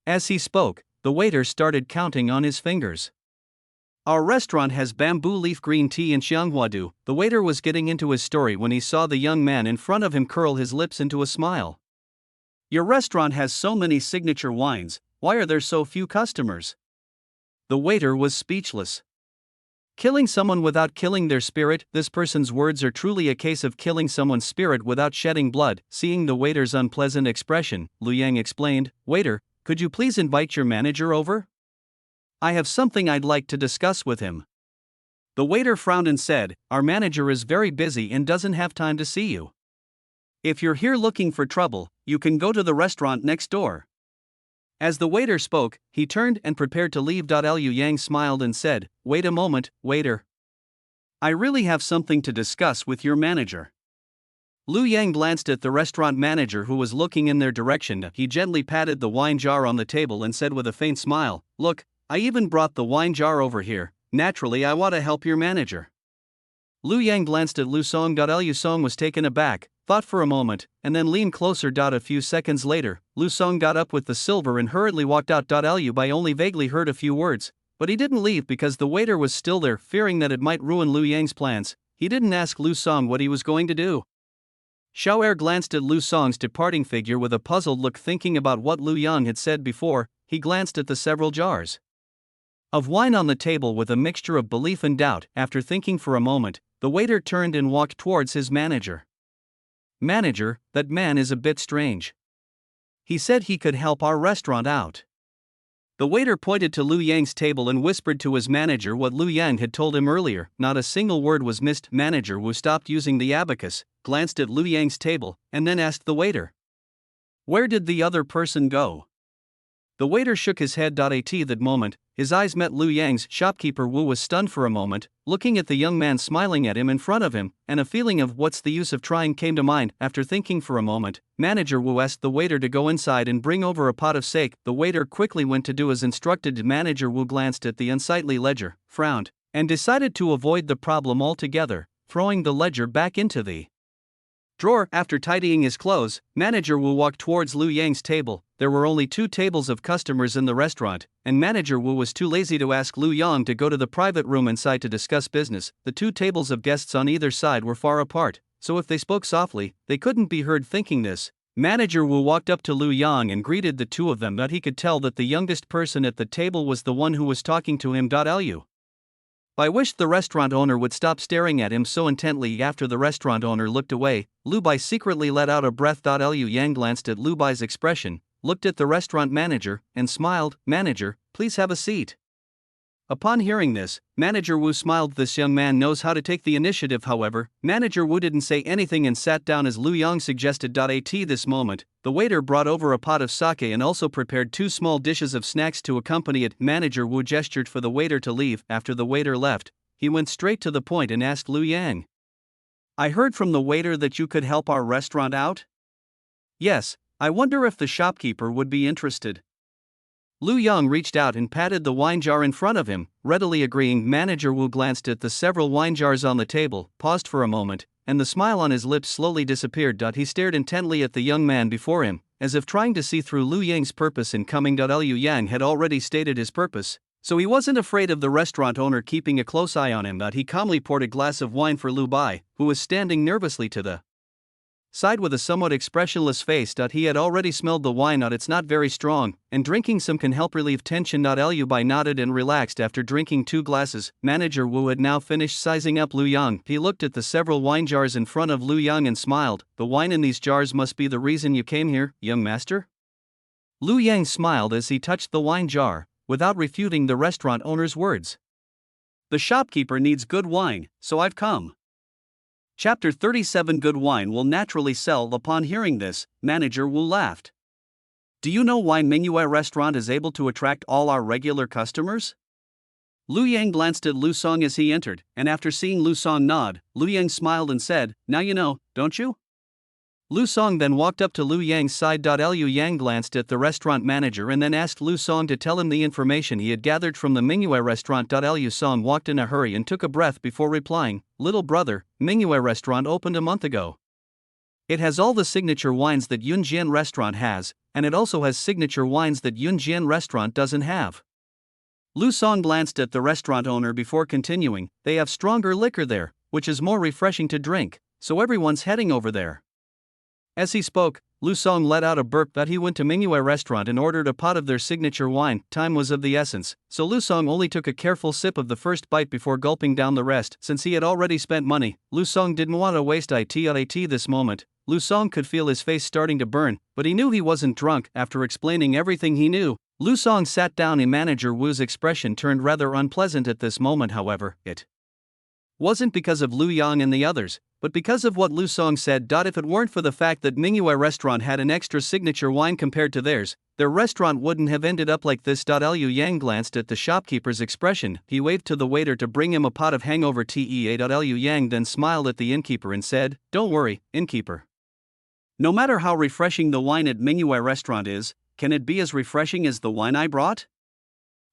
As he spoke, the waiter started counting on his fingers. "Our restaurant has bamboo leaf green tea and xianghuadu." The waiter was getting into his story when he saw the young man in front of him curl his lips into a smile. "Your restaurant has so many signature wines, why are there so few customers?" The waiter was speechless. Killing someone without killing their spirit. This person's words are truly a case of killing someone's spirit without shedding blood. Seeing the waiter's unpleasant expression, Lu Yang explained, "Waiter, could you please invite your manager over? I have something I'd like to discuss with him." The waiter frowned and said, "Our manager is very busy and doesn't have time to see you." If you're here looking for trouble, you can go to the restaurant next door. As the waiter spoke, he turned and prepared to leave. Liu Yang smiled and said, "Wait a moment, waiter. I really have something to discuss with your manager." Liu Yang glanced at the restaurant manager who was looking in their direction. He gently patted the wine jar on the table and said with a faint smile, "Look, I even brought the wine jar over here. Naturally, I want to help your manager." Liu Yang glanced at Lu Song. Liu Song was taken aback, thought for a moment, and then leaned closer. A few seconds later, Lu Song got up with the silver and hurriedly walked out. Liu Bai only vaguely heard a few words, but he didn't leave because the waiter was still there, fearing that it might ruin Liu Yang's plans. He didn't ask Lu Song what he was going to do. Xiao glanced at Lu Song's departing figure with a puzzled look, thinking about what Liu Yang had said before. He glanced at the several jars of wine on the table with a mixture of belief and doubt. After thinking for a moment, the waiter turned and walked towards his manager. "Manager, that man is a bit strange. He said he could help our restaurant out." The waiter pointed to Liu Yang's table and whispered to his manager what Liu Yang had told him earlier. Not a single word was missed. Manager Wu stopped using the abacus, glanced at Liu Yang's table, and then asked the waiter, "Where did the other person go?" The waiter shook his head. At that moment, his eyes met Liu Yang's. Shopkeeper Wu was stunned for a moment, looking at the young man smiling at him in front of him, and a feeling of "what's the use of trying" came to mind. After thinking for a moment, Manager Wu asked the waiter to go inside and bring over a pot of sake. The waiter quickly went to do as instructed. Manager Wu glanced at the unsightly ledger, frowned, and decided to avoid the problem altogether, throwing the ledger back into the drawer. After tidying his clothes, Manager Wu walked towards Liu Yang's table. There were only 2 tables of customers in the restaurant, and Manager Wu was too lazy to ask Liu Yang to go to the private room inside to discuss business. The 2 tables of guests on either side were far apart, so if they spoke softly, they couldn't be heard. Thinking this, Manager Wu walked up to Liu Yang and greeted the 2 of them. But he could tell that the youngest person at the table was the one who was talking to him. Liu Bai wished the restaurant owner would stop staring at him so intently. After the restaurant owner looked away, Liu Bai secretly let out a breath. Liu Yang glanced at Liu Bai's expression, looked at the restaurant manager, and smiled. "Manager, please have a seat." Upon hearing this, Manager Wu smiled. This young man knows how to take the initiative. However, Manager Wu didn't say anything and sat down as Liu Yang suggested. At this moment, the waiter brought over a pot of sake and also prepared 2 small dishes of snacks to accompany it. Manager Wu gestured for the waiter to leave. After the waiter left, he went straight to the point and asked Liu Yang, "I heard from the waiter that you could help our restaurant out?" "Yes, I wonder if the shopkeeper would be interested." Liu Yang reached out and patted the wine jar in front of him, readily agreeing. Manager Wu glanced at the several wine jars on the table, paused for a moment, and the smile on his lips slowly disappeared. He stared intently at the young man before him, as if trying to see through Liu Yang's purpose in coming. Liu Yang had already stated his purpose, so he wasn't afraid of the restaurant owner keeping a close eye on him. He calmly poured a glass of wine for Liu Bai, who was standing nervously to the side with a somewhat expressionless face. He had already smelled the wine. It's not very strong, and drinking some can help relieve tension. Liu Bai nodded and relaxed after drinking 2 glasses. Manager Wu had now finished sizing up Liu Yang. He looked at the several wine jars in front of Liu Yang and smiled. "The wine in these jars must be the reason you came here, young master?" Liu Yang smiled as he touched the wine jar, without refuting the restaurant owner's words. "The shopkeeper needs good wine, so I've come." Chapter 37. Good wine will naturally sell. Upon hearing this, Manager Wu laughed. "Do you know why Mingyue restaurant is able to attract all our regular customers?" Liu Yang glanced at Lu Song as he entered, and after seeing Lu Song nod, Liu Yang smiled and said, "Now you know, don't you?" Lu Song then walked up to Liu Yang's side. Liu Yang glanced at the restaurant manager and then asked Lu Song to tell him the information he had gathered from the Mingyue restaurant. Liu Song walked in a hurry and took a breath before replying, "Little brother, Mingyue restaurant opened a month ago. It has all the signature wines that Yunjian restaurant has, and it also has signature wines that Yunjian restaurant doesn't have." Lu Song glanced at the restaurant owner before continuing, "They have stronger liquor there, which is more refreshing to drink, so everyone's heading over there." As he spoke, Lu Song let out a burp. He went to Mingyue restaurant and ordered a pot of their signature wine. Time was of the essence, so Lu Song only took a careful sip of the first bite before gulping down the rest. Since he had already spent money, Lu Song didn't want to waste it. At this moment, Lu Song could feel his face starting to burn, but he knew he wasn't drunk. After explaining everything he knew, Lu Song sat down and Manager Wu's expression turned rather unpleasant at this moment. However, it wasn't because of Liu Yang and the others, but because of what Lu Song said. If it weren't for the fact that Mingyue restaurant had an extra signature wine compared to theirs, their restaurant wouldn't have ended up like this. Liu Yang glanced at the shopkeeper's expression. He waved to the waiter to bring him a pot of hangover tea. Liu Yang then smiled at the innkeeper and said, "Don't worry, innkeeper. No matter how refreshing the wine at Mingyue restaurant is, can it be as refreshing as the wine I brought?"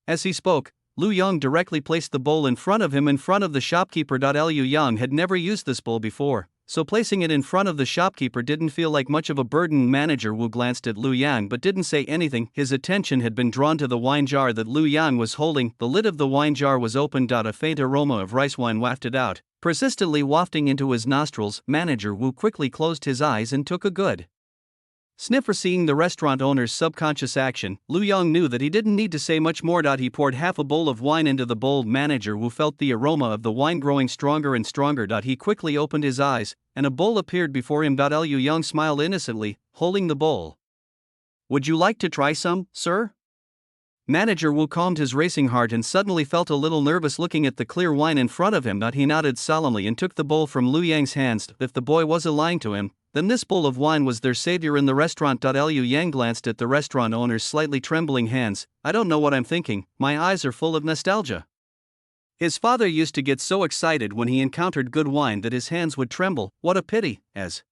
As he spoke, Lu Yang directly placed the bowl in front of him in front of the shopkeeper. Liu Yang had never used this bowl before, so placing it in front of the shopkeeper didn't feel like much of a burden. Manager Wu glanced at Lu Yang but didn't say anything. His attention had been drawn to the wine jar that Lu Yang was holding. The lid of the wine jar was opened. A faint aroma of rice wine wafted out, persistently wafting into his nostrils. Manager Wu quickly closed his eyes and took a good sniff. Seeing the restaurant owner's subconscious action, Lu Yang knew that he didn't need to say much more. He poured half a bowl of wine into the bowl. Manager Wu felt the aroma of the wine growing stronger and stronger. He quickly opened his eyes, and a bowl appeared before him. Liu Yang smiled innocently, holding the bowl. "Would you like to try some, sir?" Manager Wu calmed his racing heart and suddenly felt a little nervous looking at the clear wine in front of him. He nodded solemnly and took the bowl from Lu Yang's hands. If the boy was lying to him, then this bowl of wine was their savior in the restaurant. Liu Yang glanced at the restaurant owner's slightly trembling hands. "I don't know what I'm thinking, my eyes are full of nostalgia." His father used to get so excited when he encountered good wine that his hands would tremble. What a pity. As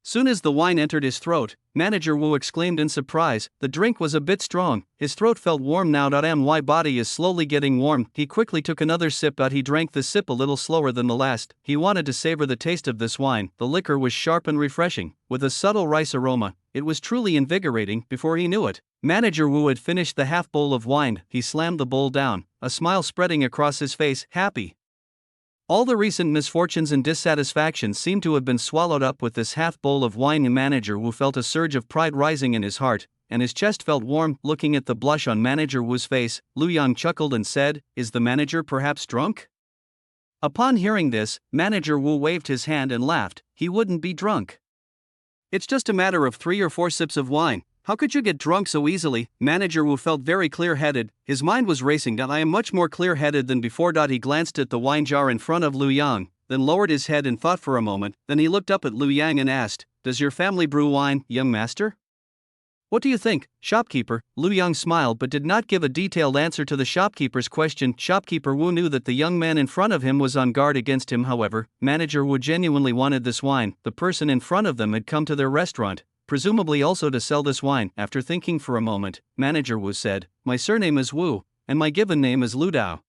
soon as the wine entered his throat, Manager Wu exclaimed in surprise. The drink was a bit strong. His throat felt warm now. My body is slowly getting warm. He quickly took another sip. He drank the sip a little slower than the last. He wanted to savor the taste of this wine. The liquor was sharp and refreshing, with a subtle rice aroma. It was truly invigorating. Before he knew it, Manager Wu had finished the half bowl of wine. He slammed the bowl down, a smile spreading across his face. Happy. All the recent misfortunes and dissatisfactions seemed to have been swallowed up with this half bowl of wine. Manager Wu felt a surge of pride rising in his heart, and his chest felt warm. Looking at the blush on Manager Wu's face, Lu Yang chuckled and said, "Is the manager perhaps drunk?" Upon hearing this, Manager Wu waved his hand and laughed. He wouldn't be drunk. "It's just a matter of 3 or 4 sips of wine. How could you get drunk so easily?" Manager Wu felt very clear-headed. His mind was racing. "I am much more clear-headed than before." He glanced at the wine jar in front of Lu Yang, then lowered his head and thought for a moment. Then he looked up at Lu Yang and asked, "Does your family brew wine, young master?" "What do you think, shopkeeper?" Lu Yang smiled but did not give a detailed answer to the shopkeeper's question. Shopkeeper Wu knew that the young man in front of him was on guard against him. However, Manager Wu genuinely wanted this wine. The person in front of them had come to their restaurant, presumably also to sell this wine. After thinking for a moment, Manager Wu said, "My surname is Wu, and my given name is Lu Dao.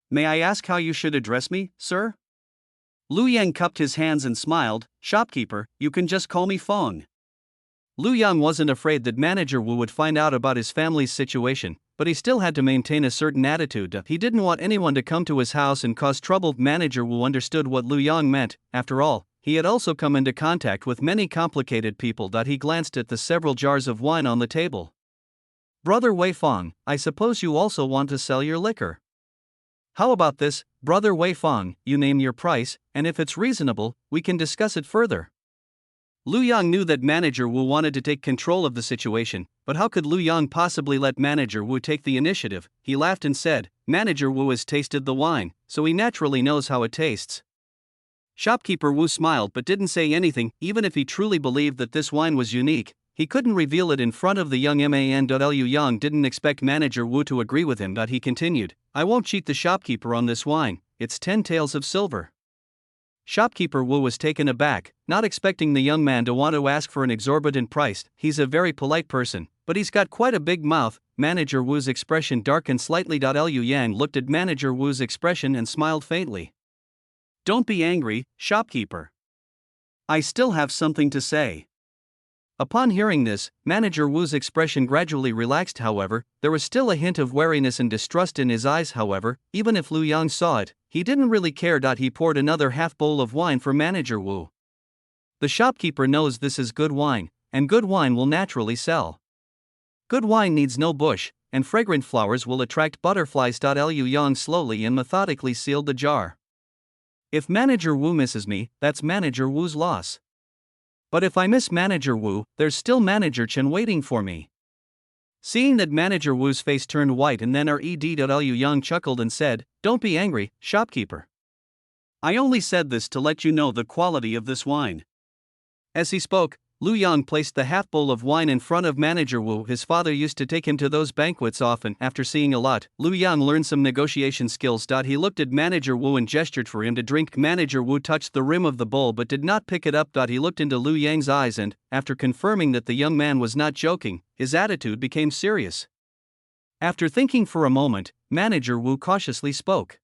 May I ask how you should address me, sir?" Lu Yang cupped his hands and smiled. "Shopkeeper, you can just call me Fong." Lu Yang wasn't afraid that Manager Wu would find out about his family's situation, but he still had to maintain a certain attitude. He didn't want anyone to come to his house and cause trouble. Manager Wu understood what Lu Yang meant. After all, he had also come into contact with many complicated people. He glanced at the several jars of wine on the table. "Brother Wei Fong, I suppose you also want to sell your liquor. How about this, Brother Wei Fong? You name your price, and if it's reasonable, we can discuss it further." Lu Yang knew that Manager Wu wanted to take control of the situation, but how could Lu Yang possibly let Manager Wu take the initiative? He laughed and said, "Manager Wu has tasted the wine, so he naturally knows how it tastes." Shopkeeper Wu smiled but didn't say anything. Even if he truly believed that this wine was unique, he couldn't reveal it in front of the young man. Liu Yang didn't expect Manager Wu to agree with him. He continued, "I won't cheat the shopkeeper on this wine. It's 10 taels of silver." Shopkeeper Wu was taken aback, not expecting the young man to want to ask for an exorbitant price. He's a very polite person, but he's got quite a big mouth. Manager Wu's expression darkened slightly. Liu Yang looked at Manager Wu's expression and smiled faintly. "Don't be angry, shopkeeper. I still have something to say." Upon hearing this, Manager Wu's expression gradually relaxed. However, there was still a hint of wariness and distrust in his eyes. However, even if Lu Yang saw it, he didn't really care. He poured another half bowl of wine for Manager Wu. The shopkeeper knows this is good wine, and good wine will naturally sell. Good wine needs no bush, and fragrant flowers will attract butterflies. Liu Yang slowly and methodically sealed the jar. "If Manager Wu misses me, that's Manager Wu's loss. But if I miss Manager Wu, there's still Manager Chen waiting for me." Seeing that Manager Wu's face turned white and then Liu Yang chuckled and said, "Don't be angry, shopkeeper. I only said this to let you know the quality of this wine. As he spoke, Lu Yang placed the half bowl of wine in front of Manager Wu. His father used to take him to those banquets often. After seeing a lot, Lu Yang learned some negotiation skills. He looked at Manager Wu and gestured for him to drink. Manager Wu touched the rim of the bowl but did not pick it up. He looked into Lu Yang's eyes and, after confirming that the young man was not joking, his attitude became serious. After thinking for a moment, Manager Wu cautiously spoke.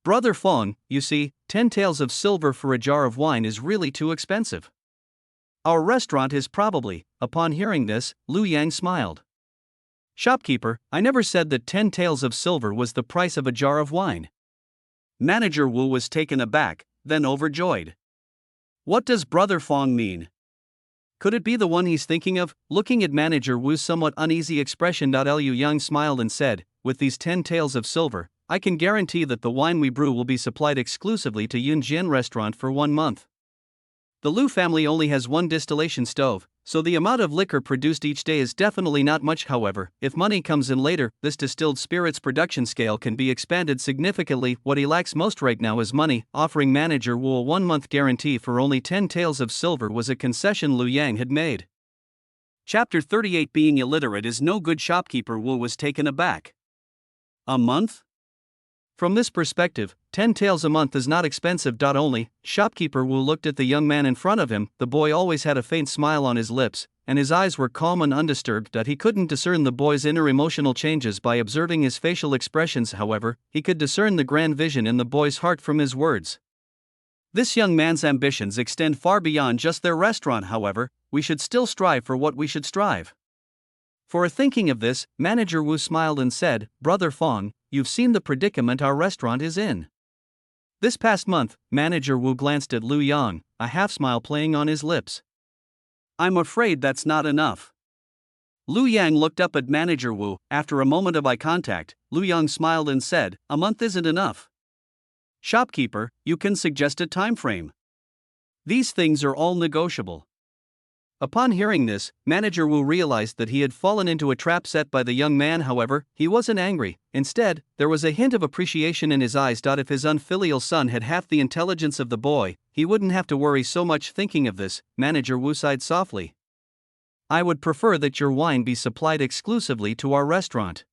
Brother Fong, you see, 10 taels of silver for a jar of wine is really too expensive. Our restaurant is probably. Upon hearing this, Lu Yang smiled. Shopkeeper, I never said that 10 taels of silver was the price of a jar of wine. Manager Wu was taken aback, then overjoyed. What does Brother Fong mean? Could it be the one he's thinking of? Looking at Manager Wu's somewhat uneasy expression, Lu Yang smiled and said, with these 10 taels of silver, I can guarantee that the wine we brew will be supplied exclusively to Yunjian restaurant for 1 month. The Lu family only has one distillation stove, so the amount of liquor produced each day is definitely not much. However, if money comes in later, this distilled spirits production scale can be expanded significantly. What he lacks most right now is money. Offering Manager Wu a 1-month guarantee for only 10 taels of silver was a concession Lu Yang had made. Chapter 38. Being illiterate is no good. Shopkeeper Wu was taken aback. A month? From this perspective, 10 taels a month is not expensive. Only, Shopkeeper Wu looked at the young man in front of him. The boy always had a faint smile on his lips, and his eyes were calm and undisturbed. He couldn't discern the boy's inner emotional changes by observing his facial expressions. However, he could discern the grand vision in the boy's heart from his words. This young man's ambitions extend far beyond just their restaurant. However, we should still strive for what we should strive for. Thinking of this, Manager Wu smiled and said, Brother Fong, you've seen the predicament our restaurant is in. This past month, Manager Wu glanced at Lu Yang, a half-smile playing on his lips. I'm afraid that's not enough. Lu Yang looked up at Manager Wu. After a moment of eye contact, Lu Yang smiled and said, a month isn't enough. Shopkeeper, you can suggest a time frame. These things are all negotiable. Upon hearing this, Manager Wu realized that he had fallen into a trap set by the young man. However, he wasn't angry. Instead, there was a hint of appreciation in his eyes. If his unfilial son had half the intelligence of the boy, he wouldn't have to worry so much. Thinking of this, Manager Wu sighed softly. I would prefer that your wine be supplied exclusively to our restaurant.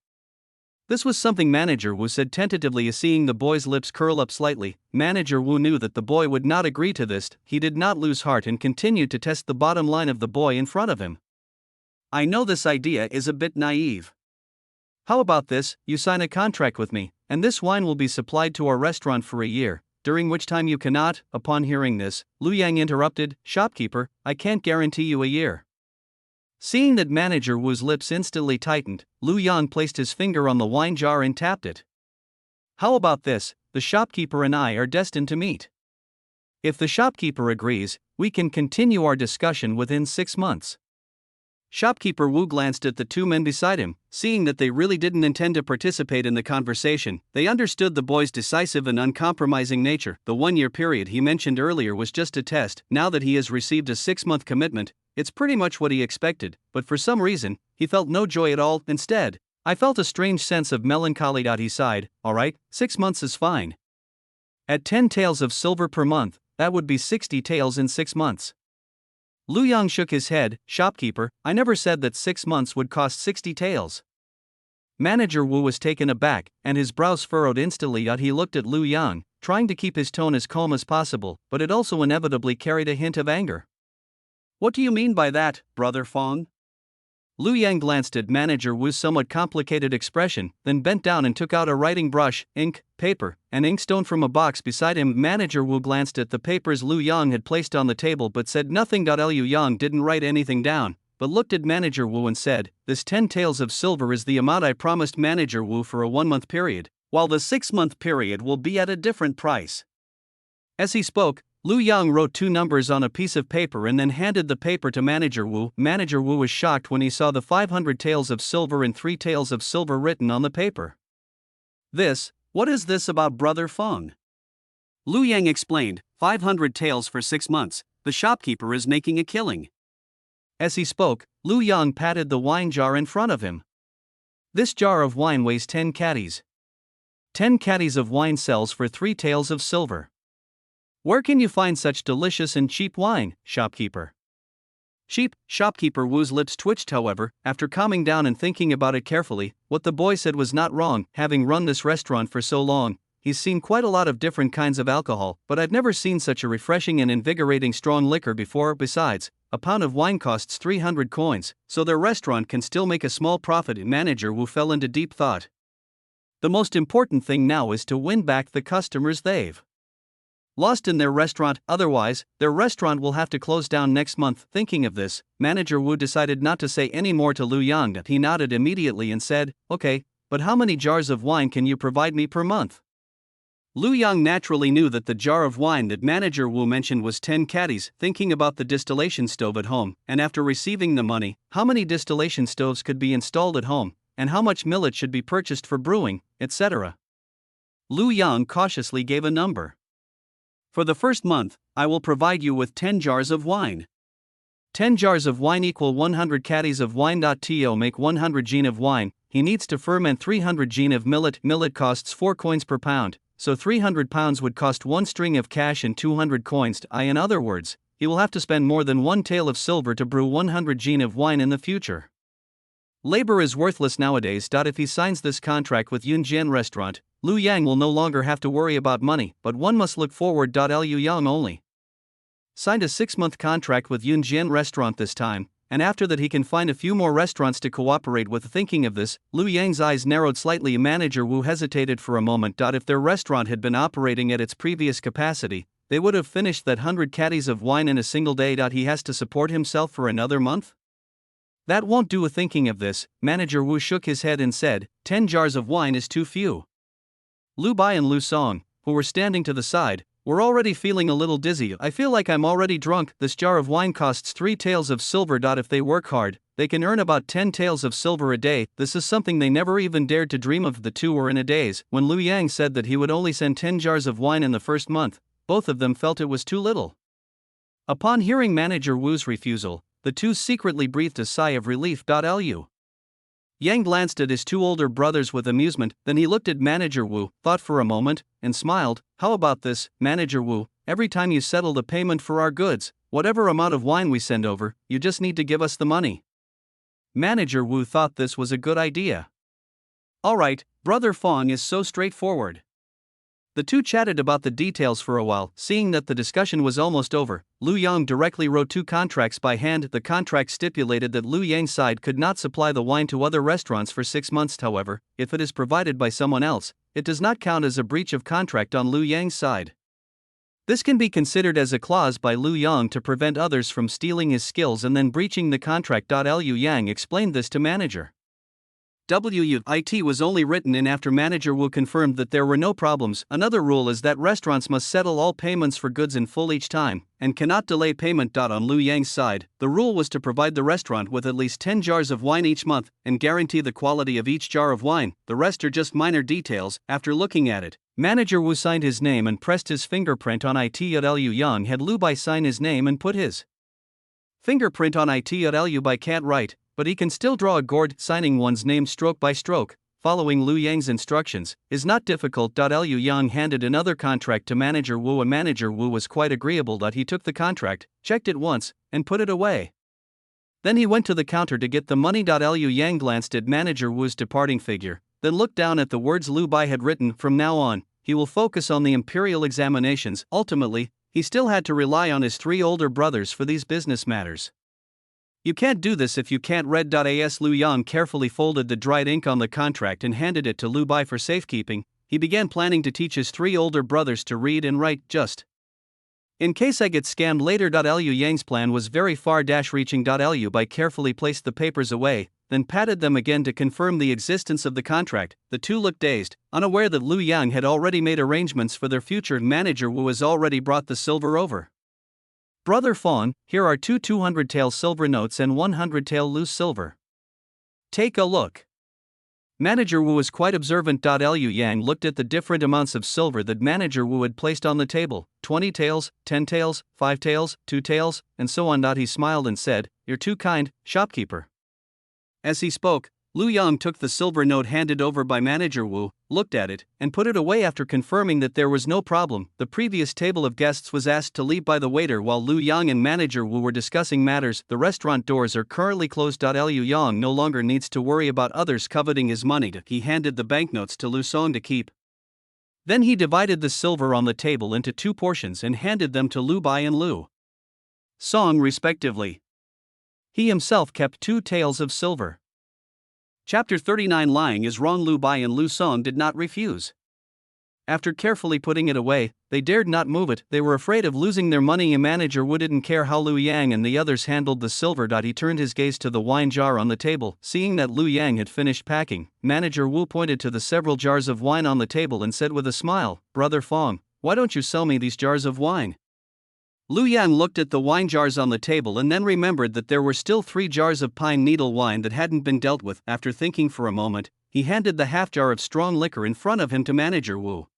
This was something Manager Wu said tentatively. Seeing the boy's lips curl up slightly, Manager Wu knew that the boy would not agree to this. He did not lose heart and continued to test the bottom line of the boy in front of him. I know this idea is a bit naive. How about this, you sign a contract with me, and this wine will be supplied to our restaurant for a year, during which time you cannot. Upon hearing this, Lu Yang interrupted, Shopkeeper, I can't guarantee you a year. Seeing that Manager Wu's lips instantly tightened, Lu Yang placed his finger on the wine jar and tapped it. How about this, the shopkeeper and I are destined to meet. If the shopkeeper agrees, we can continue our discussion within 6 months. Shopkeeper Wu glanced at the two men beside him. Seeing that they really didn't intend to participate in the conversation, they understood the boy's decisive and uncompromising nature. The 1-year period he mentioned earlier was just a test. Now that he has received a 6-month commitment, it's pretty much what he expected, but for some reason, he felt no joy at all. Instead, I felt a strange sense of melancholy. He sighed, alright, 6 months is fine. At 10 taels of silver per month, that would be 60 taels in 6 months. Lu Yang shook his head, Shopkeeper, I never said that 6 months would cost 60 taels. Manager Wu was taken aback, and his brows furrowed instantly. He looked at Lu Yang, trying to keep his tone as calm as possible, but it also inevitably carried a hint of anger. What do you mean by that, Brother Fong? Lu Yang glanced at Manager Wu's somewhat complicated expression, then bent down and took out a writing brush, ink, paper, and inkstone from a box beside him. Manager Wu glanced at the papers Lu Yang had placed on the table but said nothing. Lu Yang didn't write anything down, but looked at Manager Wu and said, this 10 taels of silver is the amount I promised Manager Wu for a 1-month period, while the 6-month period will be at a different price. As he spoke, Lu Yang wrote 2 numbers on a piece of paper and then handed the paper to Manager Wu. Manager Wu was shocked when he saw the 500 taels of silver and 3 taels of silver written on the paper. What is this about Brother Fong? Lu Yang explained, 500 taels for 6 months, the shopkeeper is making a killing. As he spoke, Lu Yang patted the wine jar in front of him. This jar of wine weighs 10 catties. 10 catties of wine sells for 3 taels of silver. Where can you find such delicious and cheap wine, shopkeeper? Shopkeeper Wu's lips twitched, however, after calming down and thinking about it carefully. What the boy said was not wrong. Having run this restaurant for so long, he's seen quite a lot of different kinds of alcohol, but I've never seen such a refreshing and invigorating strong liquor before. Besides, a pound of wine costs 300 coins, so their restaurant can still make a small profit. Manager Wu fell into deep thought. The most important thing now is to win back the customers they've lost in their restaurant, otherwise, their restaurant will have to close down next month. Thinking of this, Manager Wu decided not to say any more to Lu Yang. He nodded immediately and said, "Okay, but how many jars of wine can you provide me per month?" Lu Yang naturally knew that the jar of wine that Manager Wu mentioned was 10 caddies. Thinking about the distillation stove at home, and after receiving the money, how many distillation stoves could be installed at home, and how much millet should be purchased for brewing, etc. Lu Yang cautiously gave a number. "For the first month, I will provide you with 10 jars of wine. 10 jars of wine equal 100 caddies of wine. To make 100 gin of wine, he needs to ferment 300 gin of millet. Millet costs 4 coins per pound, so 300 pounds would cost 1 string of cash and 200 coins. In other words, he will have to spend more than 1 tael of silver to brew 100 gin of wine in the future. Labor is worthless nowadays. If he signs this contract with Yunjian Restaurant, Lu Yang will no longer have to worry about money, but one must look forward. Lu Yang only signed a 6-month contract with Yunjian Restaurant this time, and after that he can find a few more restaurants to cooperate with. Thinking of this, Lu Yang's eyes narrowed slightly. Manager Wu hesitated for a moment. If their restaurant had been operating at its previous capacity, they would have finished that 100 caddies of wine in a single day. He has to support himself for another month? That won't do. Thinking of this, Manager Wu shook his head and said, 10 jars of wine is too few. Lu Bai and Lu Song, who were standing to the side, were already feeling a little dizzy. "I feel like I'm already drunk. This jar of wine costs 3 taels of silver. If they work hard, they can earn about 10 taels of silver a day. This is something they never even dared to dream of." The two were in a daze. When Lu Yang said that he would only send 10 jars of wine in the first month, both of them felt it was too little. Upon hearing Manager Wu's refusal, the two secretly breathed a sigh of relief. Lu Yang glanced at his 2 older brothers with amusement, then he looked at Manager Wu, thought for a moment, and smiled. "How about this, Manager Wu? Every time you settle the payment for our goods, whatever amount of wine we send over, you just need to give us the money." Manager Wu thought this was a good idea. "Alright, Brother Fong is so straightforward." The two chatted about the details for a while. Seeing that the discussion was almost over, Lu Yang directly wrote 2 contracts by hand. The contract stipulated that Lu Yang's side could not supply the wine to other restaurants for 6 months. However, if it is provided by someone else, it does not count as a breach of contract on Lu Yang's side. This can be considered as a clause by Lu Yang to prevent others from stealing his skills and then breaching the contract. Lu Yang explained this to Manager It was only written in after Manager Wu confirmed that there were no problems. Another rule is that restaurants must settle all payments for goods in full each time, and cannot delay payment. On Lu Yang's side, the rule was to provide the restaurant with at least 10 jars of wine each month, and guarantee the quality of each jar of wine. The rest are just minor details. After looking at it, Manager Wu signed his name and pressed his fingerprint on it. Lu Yang had Lu Bai sign his name and put his fingerprint on it. Lu Bai can't write, but he can still draw a gourd. Signing one's name stroke by stroke, following Lu Yang's instructions, is not difficult. Lu Yang handed another contract to Manager Wu, and Manager Wu was quite agreeable. He took the contract, checked it once, and put it away. Then he went to the counter to get the money. Lu Yang glanced at Manager Wu's departing figure, then looked down at the words Lu Bai had written. From now on, he will focus on the Imperial examinations. Ultimately, he still had to rely on his 3 older brothers for these business matters. You can't do this if you can't read. As Lu Yang carefully folded the dried ink on the contract and handed it to Lu Bai for safekeeping, he began planning to teach his 3 older brothers to read and write, just in case I get scammed later. Lu Yang's plan was very far-reaching. Lu Bai carefully placed the papers away, then patted them again to confirm the existence of the contract. The two looked dazed, unaware that Lu Yang had already made arrangements for their future. Manager Wu has already brought the silver over. "Brother Fong, here are 2 200 tael silver notes and 100 tael loose silver. Take a look." Manager Wu was quite observant. Lu Yang looked at the different amounts of silver that Manager Wu had placed on the table: 20 taels, 10 taels, 5 taels, 2 taels, and so on. He smiled and said, "You're too kind, shopkeeper." As he spoke, Lu Yang took the silver note handed over by Manager Wu, looked at it, and put it away after confirming that there was no problem. The previous table of guests was asked to leave by the waiter while Lu Yang and manager Wu were discussing matters. The restaurant doors are currently closed. Liu Yang no longer needs to worry about others coveting his money. He handed the banknotes to Lu Song to keep. Then he divided the silver on the table into 2 portions and handed them to Lu Bai and Lu Song respectively. He himself kept 2 taels of silver. Chapter 39. Lying is wrong. Lu Bai and Lu Song did not refuse. After carefully putting it away, they dared not move it. They were afraid of losing their money. A manager Wu didn't care how Lu Yang and the others handled the silver. He turned his gaze to the wine jar on the table. Seeing that Lu Yang had finished packing, manager Wu pointed to the several jars of wine on the table and said with a smile, "Brother Fong, why don't you sell me these jars of wine?" Lu Yang looked at the wine jars on the table and then remembered that there were still 3 jars of pine needle wine that hadn't been dealt with. After thinking for a moment, he handed the half jar of strong liquor in front of him to manager Wu.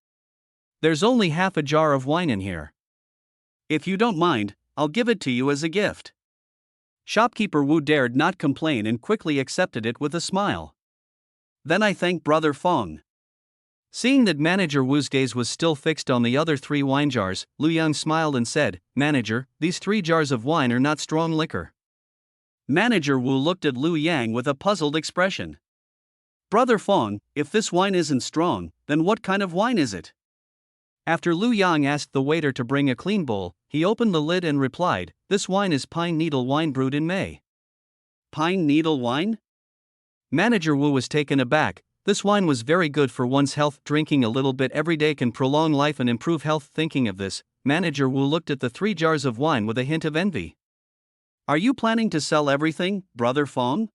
"There's only half a jar of wine in here. If you don't mind, I'll give it to you as a gift." Shopkeeper Wu dared not complain and quickly accepted it with a smile. "Then I thank Brother Fong." Seeing that manager Wu's gaze was still fixed on the other 3 wine jars, Lu Yang smiled and said, "Manager, these 3 jars of wine are not strong liquor." Manager Wu looked at Lu Yang with a puzzled expression. "Brother Fong, if this wine isn't strong, then what kind of wine is it?" After Lu Yang asked the waiter to bring a clean bowl, he opened the lid and replied, "This wine is pine needle wine brewed in May." "Pine needle wine?" Manager Wu was taken aback. This wine was very good for one's health. Drinking a little bit every day can prolong life and improve health. Thinking of this, manager Wu looked at the 3 jars of wine with a hint of envy. "Are you planning to sell everything, Brother Fong?"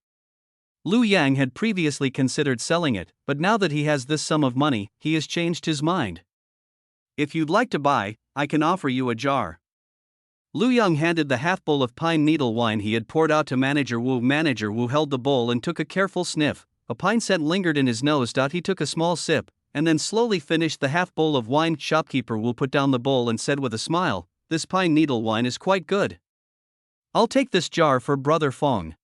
Lu Yang had previously considered selling it, but now that he has this sum of money, he has changed his mind. "If you'd like to buy, I can offer you a jar." Lu Yang handed the half bowl of pine needle wine he had poured out to manager Wu. Manager Wu held the bowl and took a careful sniff. A pine scent lingered in his nose. He took a small sip, and then slowly finished the half bowl of wine. Shopkeeper Wu put down the bowl and said with a smile, "This pine needle wine is quite good. I'll take this jar for Brother Fong."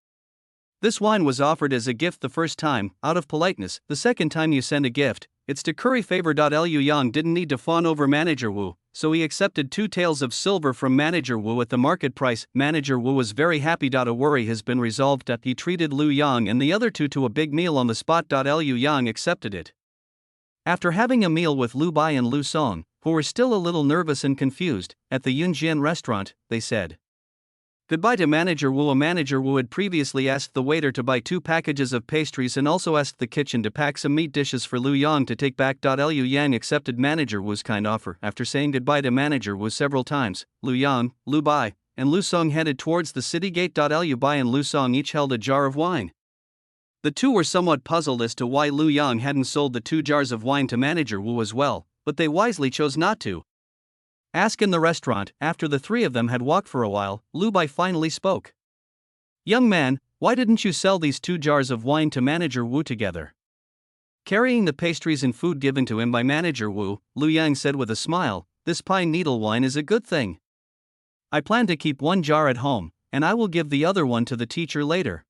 This wine was offered as a gift the first time, out of politeness. The second time you send a gift, it's to curry favor. Liu Yang didn't need to fawn over manager Wu, so he accepted 2 taels of silver from manager Wu at the market price. Manager Wu was very happy. A worry has been resolved. He treated Lu Yang and the other 2 to a big meal on the spot. Liu Yang accepted it. After having a meal with Lu Bai and Lu Song, who were still a little nervous and confused, at the Yunjian restaurant, they said goodbye to manager Wu. Manager Wu had previously asked the waiter to buy 2 packages of pastries and also asked the kitchen to pack some meat dishes for Lu Yang to take back. Liu Yang accepted manager Wu's kind offer. After saying goodbye to manager Wu several times, Lu Yang, Lu Bai, and Lu Song headed towards the city gate. Liu Bai and Lu Song each held a jar of wine. The 2 were somewhat puzzled as to why Lu Yang hadn't sold the 2 jars of wine to manager Wu as well, but they wisely chose not to. Ask in the restaurant. After the 3 of them had walked for a while, Lu Bai finally spoke. "Young man, why didn't you sell these 2 jars of wine to manager Wu together?" Carrying the pastries and food given to him by manager Wu, Lu Yang said with a smile, "This pine needle wine is a good thing. I plan to keep 1 jar at home, and I will give the other one to the teacher later."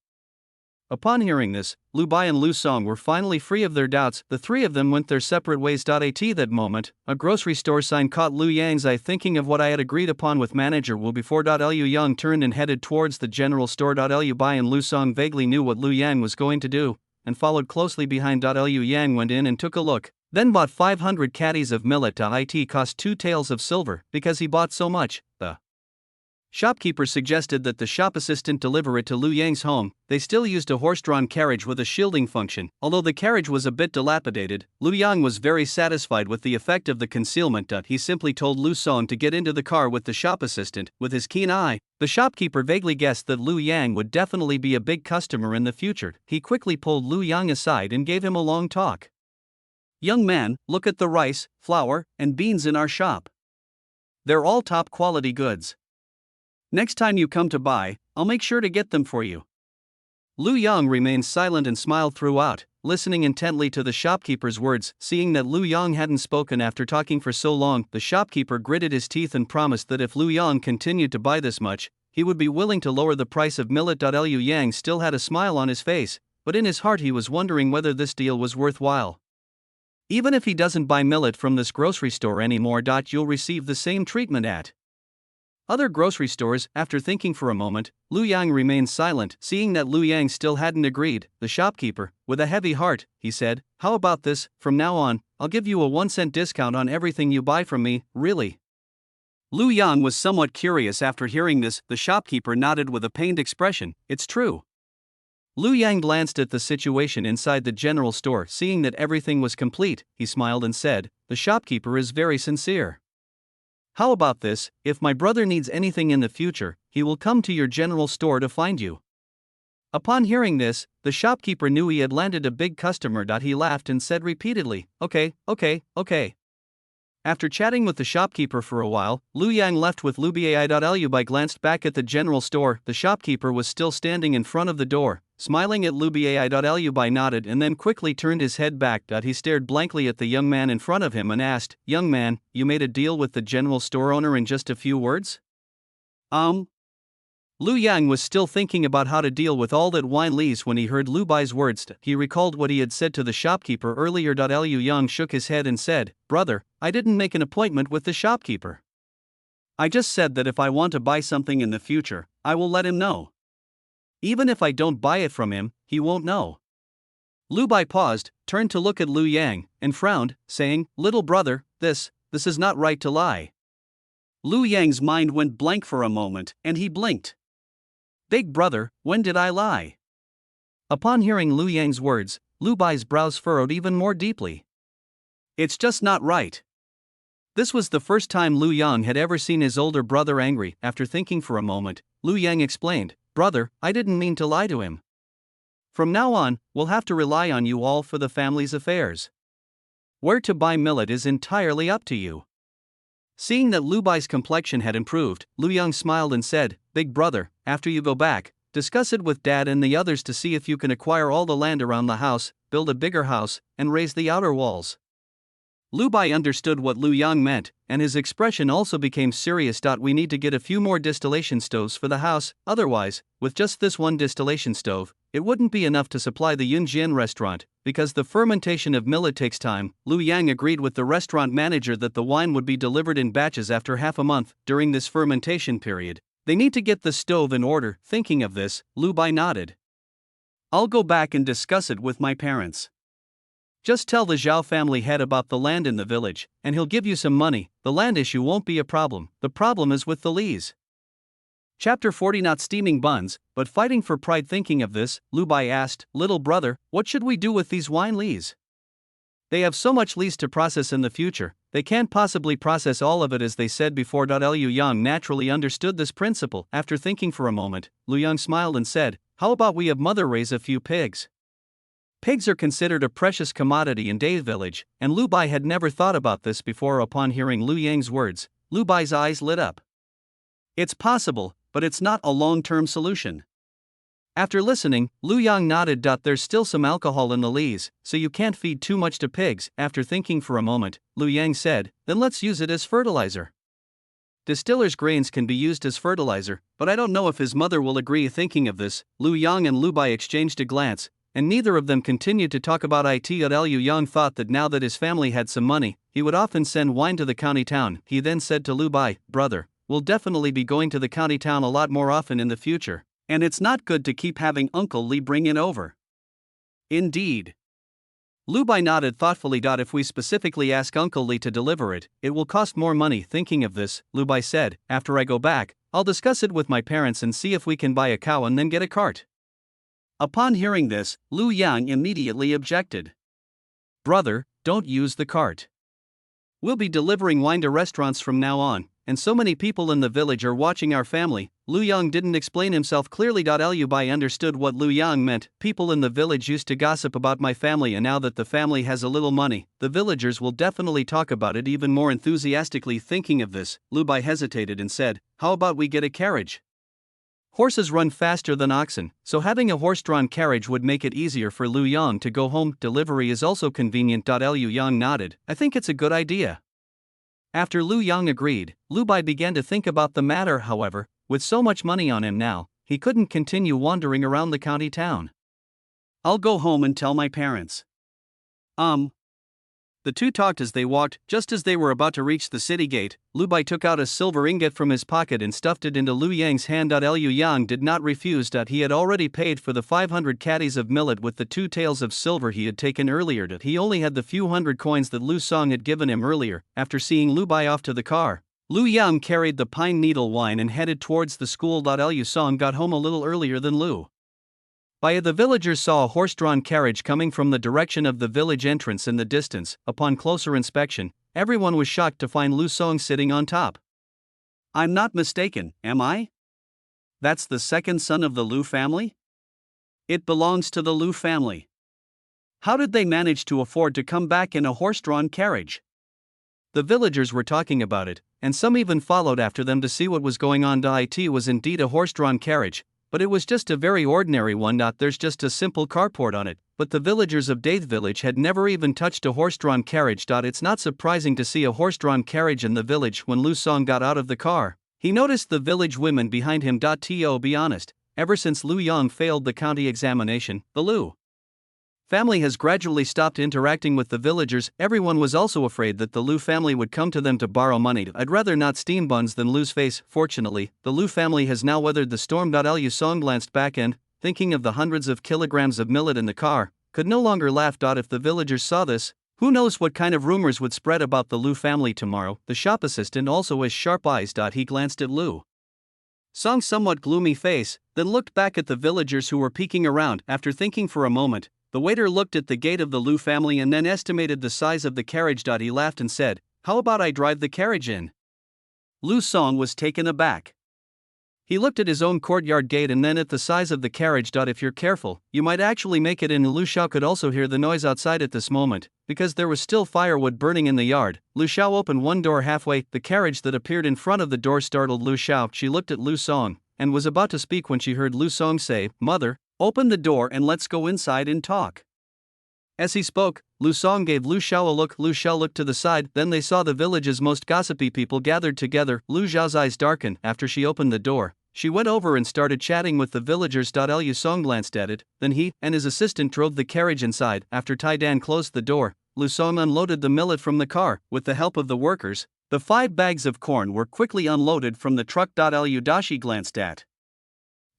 Upon hearing this, Lu Bai and Lu Song were finally free of their doubts. The 3 of them went their separate ways. At that moment, a grocery store sign caught Lu Yang's eye. Thinking of what I had agreed upon with manager Wu before. Liu Yang turned and headed towards the general store. Liu Bai and Lu Song vaguely knew what Lu Yang was going to do, and followed closely behind. Liu Yang went in and took a look, then bought 500 caddies of millet. It cost 2 taels of silver. Because he bought so much, the shopkeeper suggested that the shop assistant deliver it to Lu Yang's home. They still used a horse-drawn carriage with a shielding function. Although the carriage was a bit dilapidated, Lu Yang was very satisfied with the effect of the concealment. He simply told Lu Song to get into the car with the shop assistant. With his keen eye, the shopkeeper vaguely guessed that Lu Yang would definitely be a big customer in the future. He quickly pulled Lu Yang aside and gave him a long talk. "Young man, look at the rice, flour, and beans in our shop. They're all top quality goods. Next time you come to buy, I'll make sure to get them for you." Lu Yang remained silent and smiled throughout, listening intently to the shopkeeper's words. Seeing that Lu Yang hadn't spoken after talking for so long, the shopkeeper gritted his teeth and promised that if Lu Yang continued to buy this much, he would be willing to lower the price of millet. Liu Yang still had a smile on his face, but in his heart he was wondering whether this deal was worthwhile. Even if he doesn't buy millet from this grocery store anymore, you'll receive the same treatment at other grocery stores. After thinking for a moment, Lu Yang remained silent. Seeing that Lu Yang still hadn't agreed, the shopkeeper, with a heavy heart, he said, "How about this? From now on, I'll give you a 1-cent discount on everything you buy from me." "Really?" Lu Yang was somewhat curious after hearing this. The shopkeeper nodded with a pained expression. "It's true." Lu Yang glanced at the situation inside the general store. Seeing that everything was complete, he smiled and said, "The shopkeeper is very sincere. How about this? If my brother needs anything in the future, he will come to your general store to find you." Upon hearing this, the shopkeeper knew he had landed a big customer. He laughed and said repeatedly, "Okay, okay, okay." After chatting with the shopkeeper for a while, Lu Yang left with Lu Bai glanced back at the general store. The shopkeeper was still standing in front of the door, smiling at Lu Bai, nodded and then quickly turned his head back. He stared blankly at the young man in front of him and asked, "Young man, you made a deal with the general store owner in just a few words?" Lu Yang was still thinking about how to deal with all that wine lees when he heard Lu Bai's words. He recalled what he had said to the shopkeeper earlier. Lu Yang shook his head and said, "Brother, I didn't make an appointment with the shopkeeper. I just said that if I want to buy something in the future, I will let him know. Even if I don't buy it from him, he won't know." Lu Bai paused, turned to look at Lu Yang, and frowned, saying, "Little brother, this is not right to lie." Lu Yang's mind went blank for a moment, and he blinked. "Big brother, when did I lie?" Upon hearing Lu Yang's words, Lu Bai's brows furrowed even more deeply. "It's just not right." This was the first time Lu Yang had ever seen his older brother angry. After thinking for a moment, Lu Yang explained, "Brother, I didn't mean to lie to him. From now on, we'll have to rely on you all for the family's affairs. Where to buy millet is entirely up to you." Seeing that Lu Bai's complexion had improved, Lu Yang smiled and said, "Big brother, after you go back, discuss it with Dad and the others to see if you can acquire all the land around the house, build a bigger house, and raise the outer walls." Lu Bai understood what Lu Yang meant, and his expression also became serious. "We need to get a few more distillation stoves for the house, otherwise, with just this one distillation stove, it wouldn't be enough to supply the Yunjian restaurant, because the fermentation of millet takes time." Lu Yang agreed with the restaurant manager that the wine would be delivered in batches after half a month. During this fermentation period, they need to get the stove in order. Thinking of this, Lu Bai nodded. "I'll go back and discuss it with my parents. Just tell the Zhao family head about the land in the village, and he'll give you some money. The land issue won't be a problem. The problem is with the lees." Chapter 40. Not steaming buns, but fighting for pride. Thinking of this, Lu Bai asked, "Little brother, what should we do with these wine lees? They have so much lees to process in the future, they can't possibly process all of it as they said before." Lu Yang naturally understood this principle. After thinking for a moment, Lu Yang smiled and said, "How about we have mother raise a few pigs? Pigs are considered a precious commodity in Dave village," and Lu Bai had never thought about this before. Upon hearing Lu Yang's words, Lu Bai's eyes lit up. "It's possible, but it's not a long-term solution." After listening, Lu Yang nodded. "There's still some alcohol in the lees, so you can't feed too much to pigs." After thinking for a moment, Lu Yang said, "Then let's use it as fertilizer. Distiller's grains can be used as fertilizer, but I don't know if his mother will agree." Thinking of this, Lu Yang and Lu Bai exchanged a glance, and neither of them continued to talk about it. Lu Yang thought that now that his family had some money, he would often send wine to the county town. He then said to Lu Bai, "Brother, we'll definitely be going to the county town a lot more often in the future, and it's not good to keep having Uncle Li bring it over." "Indeed." Lu Bai nodded thoughtfully. "If we specifically ask Uncle Li to deliver it, it will cost more money." Thinking of this, Lu Bai said, "After I go back, I'll discuss it with my parents and see if we can buy a cow and then get a cart." Upon hearing this, Lu Yang immediately objected. "Brother, don't use the cart. We'll be delivering wine to restaurants from now on, and so many people in the village are watching our family." Lu Yang didn't explain himself clearly. Lu Bai understood what Lu Yang meant. "People in the village used to gossip about my family, and now that the family has a little money, the villagers will definitely talk about it even more enthusiastically." Thinking of this, Lu Bai hesitated and said, "How about we get a carriage? Horses run faster than oxen, so having a horse-drawn carriage would make it easier for Lu Yang to go home. Delivery is also convenient." Lu Yang nodded. "I think it's a good idea." After Lu Yang agreed, Lu Bai began to think about the matter. However, with so much money on him now, he couldn't continue wandering around the county town. "I'll go home and tell my parents." The The two talked as they walked. Just as they were about to reach the city gate, Lu Bai took out a silver ingot from his pocket and stuffed it into Lu Yang's hand. Liu Yang did not refuse. He had already paid for the 500 caddies of millet with the 2 taels of silver he had taken earlier. He only had the few hundred coins that Lu Song had given him earlier. After seeing Lu Bai off to the car, Lu Yang carried the pine needle wine and headed towards the school. Liu Song got home a little earlier than Lu Bai. The villagers saw a horse-drawn carriage coming from the direction of the village entrance in the distance. Upon closer inspection, everyone was shocked to find Lu Song sitting on top. I'm not mistaken, am I? That's the second son of the Lu family? It belongs to the Lu family. How did they manage to afford to come back in a horse-drawn carriage? The villagers were talking about it, and some even followed after them to see what was going on. It was indeed a horse-drawn carriage, but it was just a very ordinary one. There's just a simple carport on it, but the villagers of Daith village had never even touched a horse-drawn carriage. It's not surprising to see a horse-drawn carriage in the village. When Lu Song got out of the car, he noticed the village women behind him. To be honest, ever since Lu Yang failed the county examination, the Lu family has gradually stopped interacting with the villagers. Everyone was also afraid that the Lu family would come to them to borrow money. I'd rather not steam buns than lose face. Fortunately, the Lu family has now weathered the storm. Liu Song glanced back and, thinking of the hundreds of kilograms of millet in the car, could no longer laugh. If the villagers saw this, who knows what kind of rumors would spread about the Lu family tomorrow. The shop assistant also has sharp eyes. He glanced at Lu Song's somewhat gloomy face, then looked back at the villagers who were peeking around. After thinking for a moment, the waiter looked at the gate of the Lu family and then estimated the size of the carriage. He laughed and said, "How about I drive the carriage in?" Lu Song was taken aback. He looked at his own courtyard gate and then at the size of the carriage. If you're careful, you might actually make it in. Lu Xiao could also hear the noise outside at this moment, because there was still firewood burning in the yard. Lu Xiao opened one door halfway. The carriage that appeared in front of the door startled Lu Xiao. She looked at Lu Song and was about to speak when she heard Lu Song say, "Mother, open the door and let's go inside and talk." As he spoke, Lu Song gave Lu Xiao a look. Lu Xiao looked to the side, then they saw the village's most gossipy people gathered together. Lu Xiao's eyes darkened. After she opened the door, she went over and started chatting with the villagers. Liu Song glanced at it, then he and his assistant drove the carriage inside. After Tai Dan closed the door, Lu Song unloaded the millet from the car. With the help of the workers, the 5 bags of corn were quickly unloaded from the truck. Liu Dashi glanced at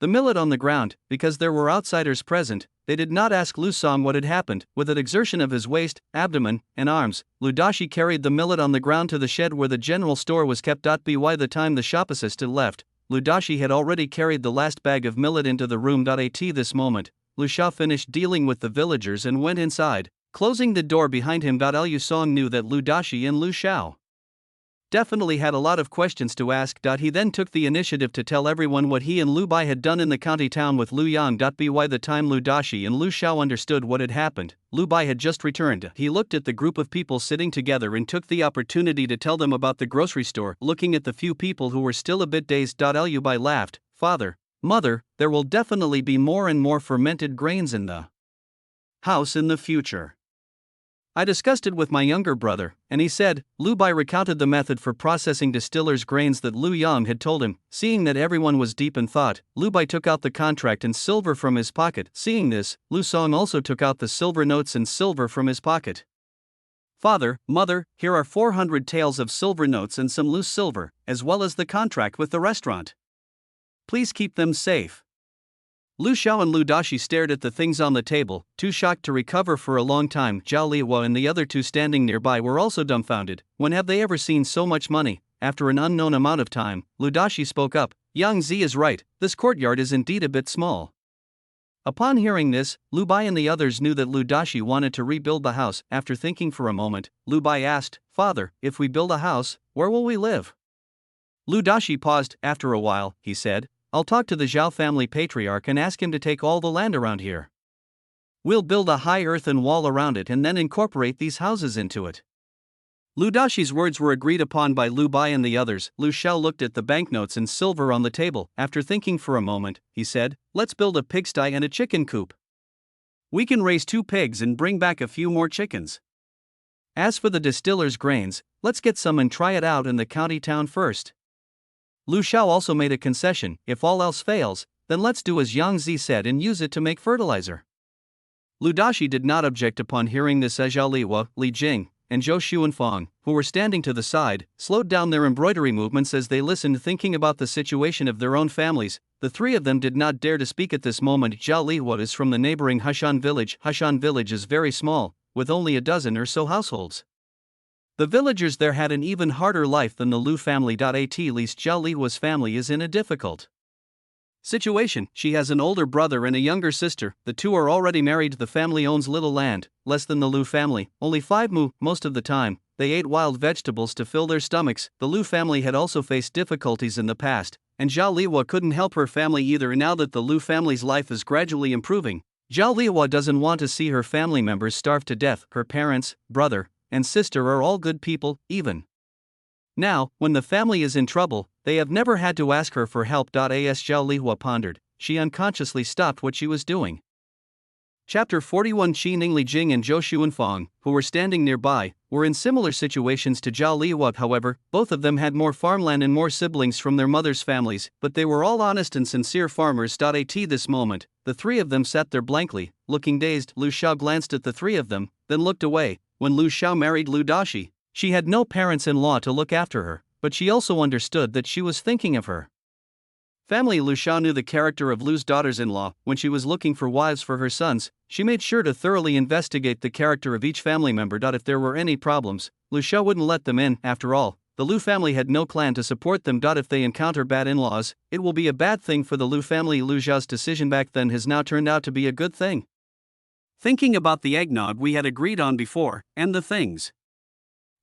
the millet on the ground. Because there were outsiders present, they did not ask Lu Song what had happened. With an exertion of his waist, abdomen, and arms, Lu Dashi carried the millet on the ground to the shed where the general store was kept. By the time the shop assistant left, Lu Dashi had already carried the last bag of millet into the room. At this moment, Lu Xiao finished dealing with the villagers and went inside, closing the door behind him. Liu Song knew that Lu Dashi and Lu Xiao definitely had a lot of questions to ask. He then took the initiative to tell everyone what he and Lu Bai had done in the county town with Lu Yang. By the time Lu Dashi and Lu Xiao understood what had happened, Lu Bai had just returned. He looked at the group of people sitting together and took the opportunity to tell them about the grocery store. Looking at the few people who were still a bit dazed, Lu Bai laughed. "Father, Mother, there will definitely be more and more fermented grains in the house in the future. I discussed it with my younger brother, and he said." Lu Bai recounted the method for processing distillers' grains that Lu Yang had told him. Seeing that everyone was deep in thought, Lu Bai took out the contract and silver from his pocket. Seeing this, Lu Song also took out the silver notes and silver from his pocket. "Father, Mother, here are 400 taels of silver notes and some loose silver, as well as the contract with the restaurant. Please keep them safe." Lu Xiao and Lu Dashi stared at the things on the table, too shocked to recover for a long time. Zhao Liwa and the other two standing nearby were also dumbfounded. When have they ever seen so much money? After an unknown amount of time, Lu Dashi spoke up. "Yang Zi is right, this courtyard is indeed a bit small." Upon hearing this, Lu Bai and the others knew that Lu Dashi wanted to rebuild the house. After thinking for a moment, Lu Bai asked, "Father, if we build a house, where will we live?" Lu Dashi paused. After a while, he said, "I'll talk to the Zhao family patriarch and ask him to take all the land around here. We'll build a high earthen wall around it and then incorporate these houses into it." Lu Dashi's words were agreed upon by Lu Bai and the others. Lu Xiao looked at the banknotes and silver on the table. After thinking for a moment, he said, "Let's build a pigsty and a chicken coop. We can raise 2 pigs and bring back a few more chickens. As for the distiller's grains, let's get some and try it out in the county town first." Lu Xiao also made a concession. "If all else fails, then let's do as Yang Zi said and use it to make fertilizer." Lu Dashi did not object upon hearing this. Zhao Liwa, Li Jing, and Zhou Xuanfang, who were standing to the side, slowed down their embroidery movements as they listened, thinking about the situation of their own families. The three of them did not dare to speak at this moment. Zhao Lihua is from the neighboring Hushan village. Hushan village is very small, with only a dozen or so households. The villagers there had an even harder life than the Lu family. At least Zhao Lihua's family is in a difficult situation. She has an older brother and a younger sister. The two are already married. The family owns little land, less than the Lu family, only 5 mu. Most of the time, they ate wild vegetables to fill their stomachs. The Lu family had also faced difficulties in the past, and Zhao Lihua couldn't help her family either. Now that the Lu family's life is gradually improving, Zhao Lihua doesn't want to see her family members starve to death. Her parents, brother, and sister are all good people, even now, when the family is in trouble, they have never had to ask her for help. As Zhao Lihua pondered, she unconsciously stopped what she was doing. Chapter 41. Qi Ningli Jing and Zhou Xuanfang, who were standing nearby, were in similar situations to Zhao Lihua. However, both of them had more farmland and more siblings from their mother's families, but they were all honest and sincere farmers. At this moment, the three of them sat there blankly, looking dazed. Lu Xiao glanced at the three of them, then looked away. When Lu Xiao married Lu Dashi, she had no parents-in-law to look after her, but she also understood that she was thinking of her family. Lu Xiao knew the character of Lu's daughters-in-law. When she was looking for wives for her sons, she made sure to thoroughly investigate the character of each family member. If there were any problems, Lu Xiao wouldn't let them in. After all, the Lu family had no clan to support them. If they encounter bad in-laws, it will be a bad thing for the Lu family. Lu Xiao's decision back then has now turned out to be a good thing. Thinking about the eggnog we had agreed on before, and the things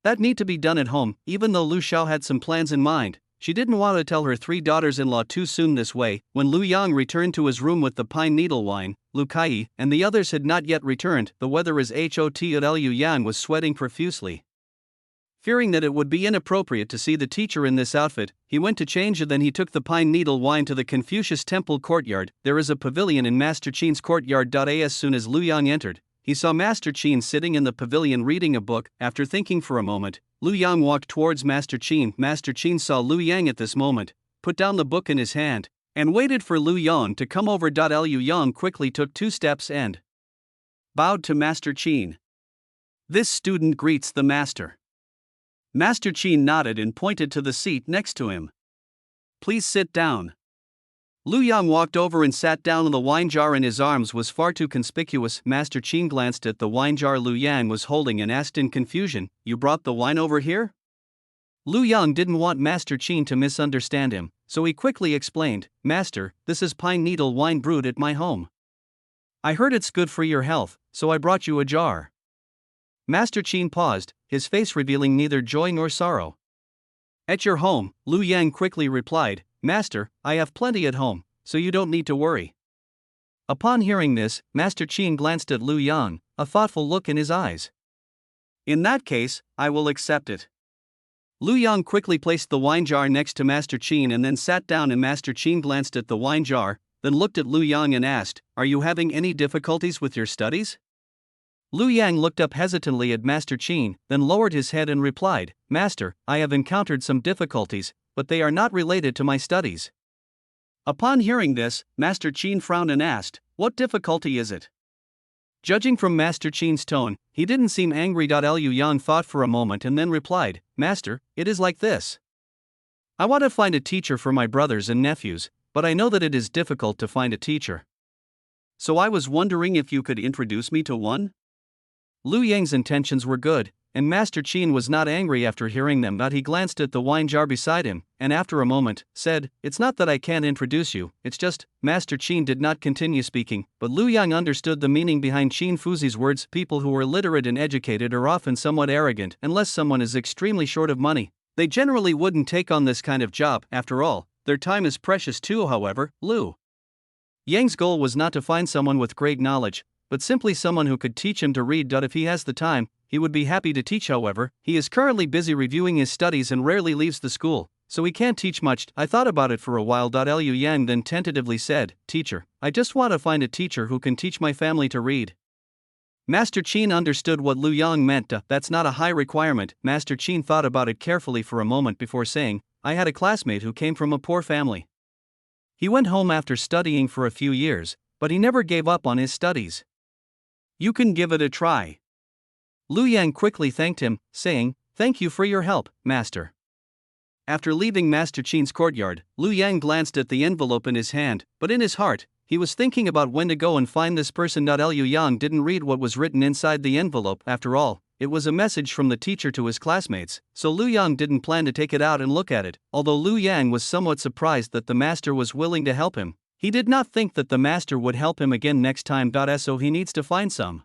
that need to be done at home, even though Lu Xiao had some plans in mind, she didn't want to tell her 3 daughters-in-law too soon. This way, when Lu Yang returned to his room with the pine needle wine, Lu Kai and the others had not yet returned. The weather is hot. Liu Yang was sweating profusely. Fearing that it would be inappropriate to see the teacher in this outfit, he went to change and then he took the pine needle wine to the Confucius Temple courtyard. There is a pavilion in Master Qin's courtyard. As soon as Lu Yang entered, he saw Master Qin sitting in the pavilion reading a book. After thinking for a moment, Lu Yang walked towards Master Qin. Master Qin saw Lu Yang at this moment, put down the book in his hand, and waited for Lu Yang to come over. Liu Yang quickly took 2 steps and bowed to Master Qin. This student greets the master. Master Qin nodded and pointed to the seat next to him. Please sit down. Lu Yang walked over and sat down. The wine jar in his arms was far too conspicuous. Master Qin glanced at the wine jar Lu Yang was holding and asked in confusion, "You brought the wine over here?" Lu Yang didn't want Master Qin to misunderstand him, so he quickly explained, "Master, this is pine needle wine brewed at my home. I heard it's good for your health, so I brought you a jar." Master Qin paused, his face revealing neither joy nor sorrow. "At your home," Lu Yang quickly replied, "Master, I have plenty at home, so you don't need to worry." Upon hearing this, Master Qin glanced at Lu Yang, a thoughtful look in his eyes. "In that case, I will accept it." Lu Yang quickly placed the wine jar next to Master Qin and then sat down, and Master Qin glanced at the wine jar, then looked at Lu Yang and asked, "Are you having any difficulties with your studies?" Lu Yang looked up hesitantly at Master Qin, then lowered his head and replied, "Master, I have encountered some difficulties, but they are not related to my studies." Upon hearing this, Master Qin frowned and asked, "What difficulty is it?" Judging from Master Qin's tone, he didn't seem angry. Liu Yang thought for a moment and then replied, "Master, it is like this. I want to find a teacher for my brothers and nephews, but I know that it is difficult to find a teacher. So I was wondering if you could introduce me to one?" Lu Yang's intentions were good, and Master Qin was not angry after hearing them. He glanced at the wine jar beside him, and after a moment, said, "It's not that I can't introduce you, it's just..." Master Qin did not continue speaking, but Lu Yang understood the meaning behind Qin Fuzi's words. People who are literate and educated are often somewhat arrogant. Unless someone is extremely short of money, they generally wouldn't take on this kind of job. After all, their time is precious too. However, Lu Yang's goal was not to find someone with great knowledge, but simply someone who could teach him to read. If he has the time, he would be happy to teach. However, he is currently busy reviewing his studies and rarely leaves the school, so he can't teach much. I thought about it for a while. Liu Yang then tentatively said, "Teacher, I just want to find a teacher who can teach my family to read." Master Qin understood what Lu Yang meant. That's not a high requirement. Master Qin thought about it carefully for a moment before saying, "I had a classmate who came from a poor family. He went home after studying for a few years, but he never gave up on his studies. You can give it a try." Lu Yang quickly thanked him, saying, "Thank you for your help, master." After leaving Master Qin's courtyard, Lu Yang glanced at the envelope in his hand, but in his heart, he was thinking about when to go and find this person. Liu Yang didn't read what was written inside the envelope. After all, it was a message from the teacher to his classmates, so Lu Yang didn't plan to take it out and look at it. Although Lu Yang was somewhat surprised that the master was willing to help him, he did not think that the master would help him again next time. So he needs to find some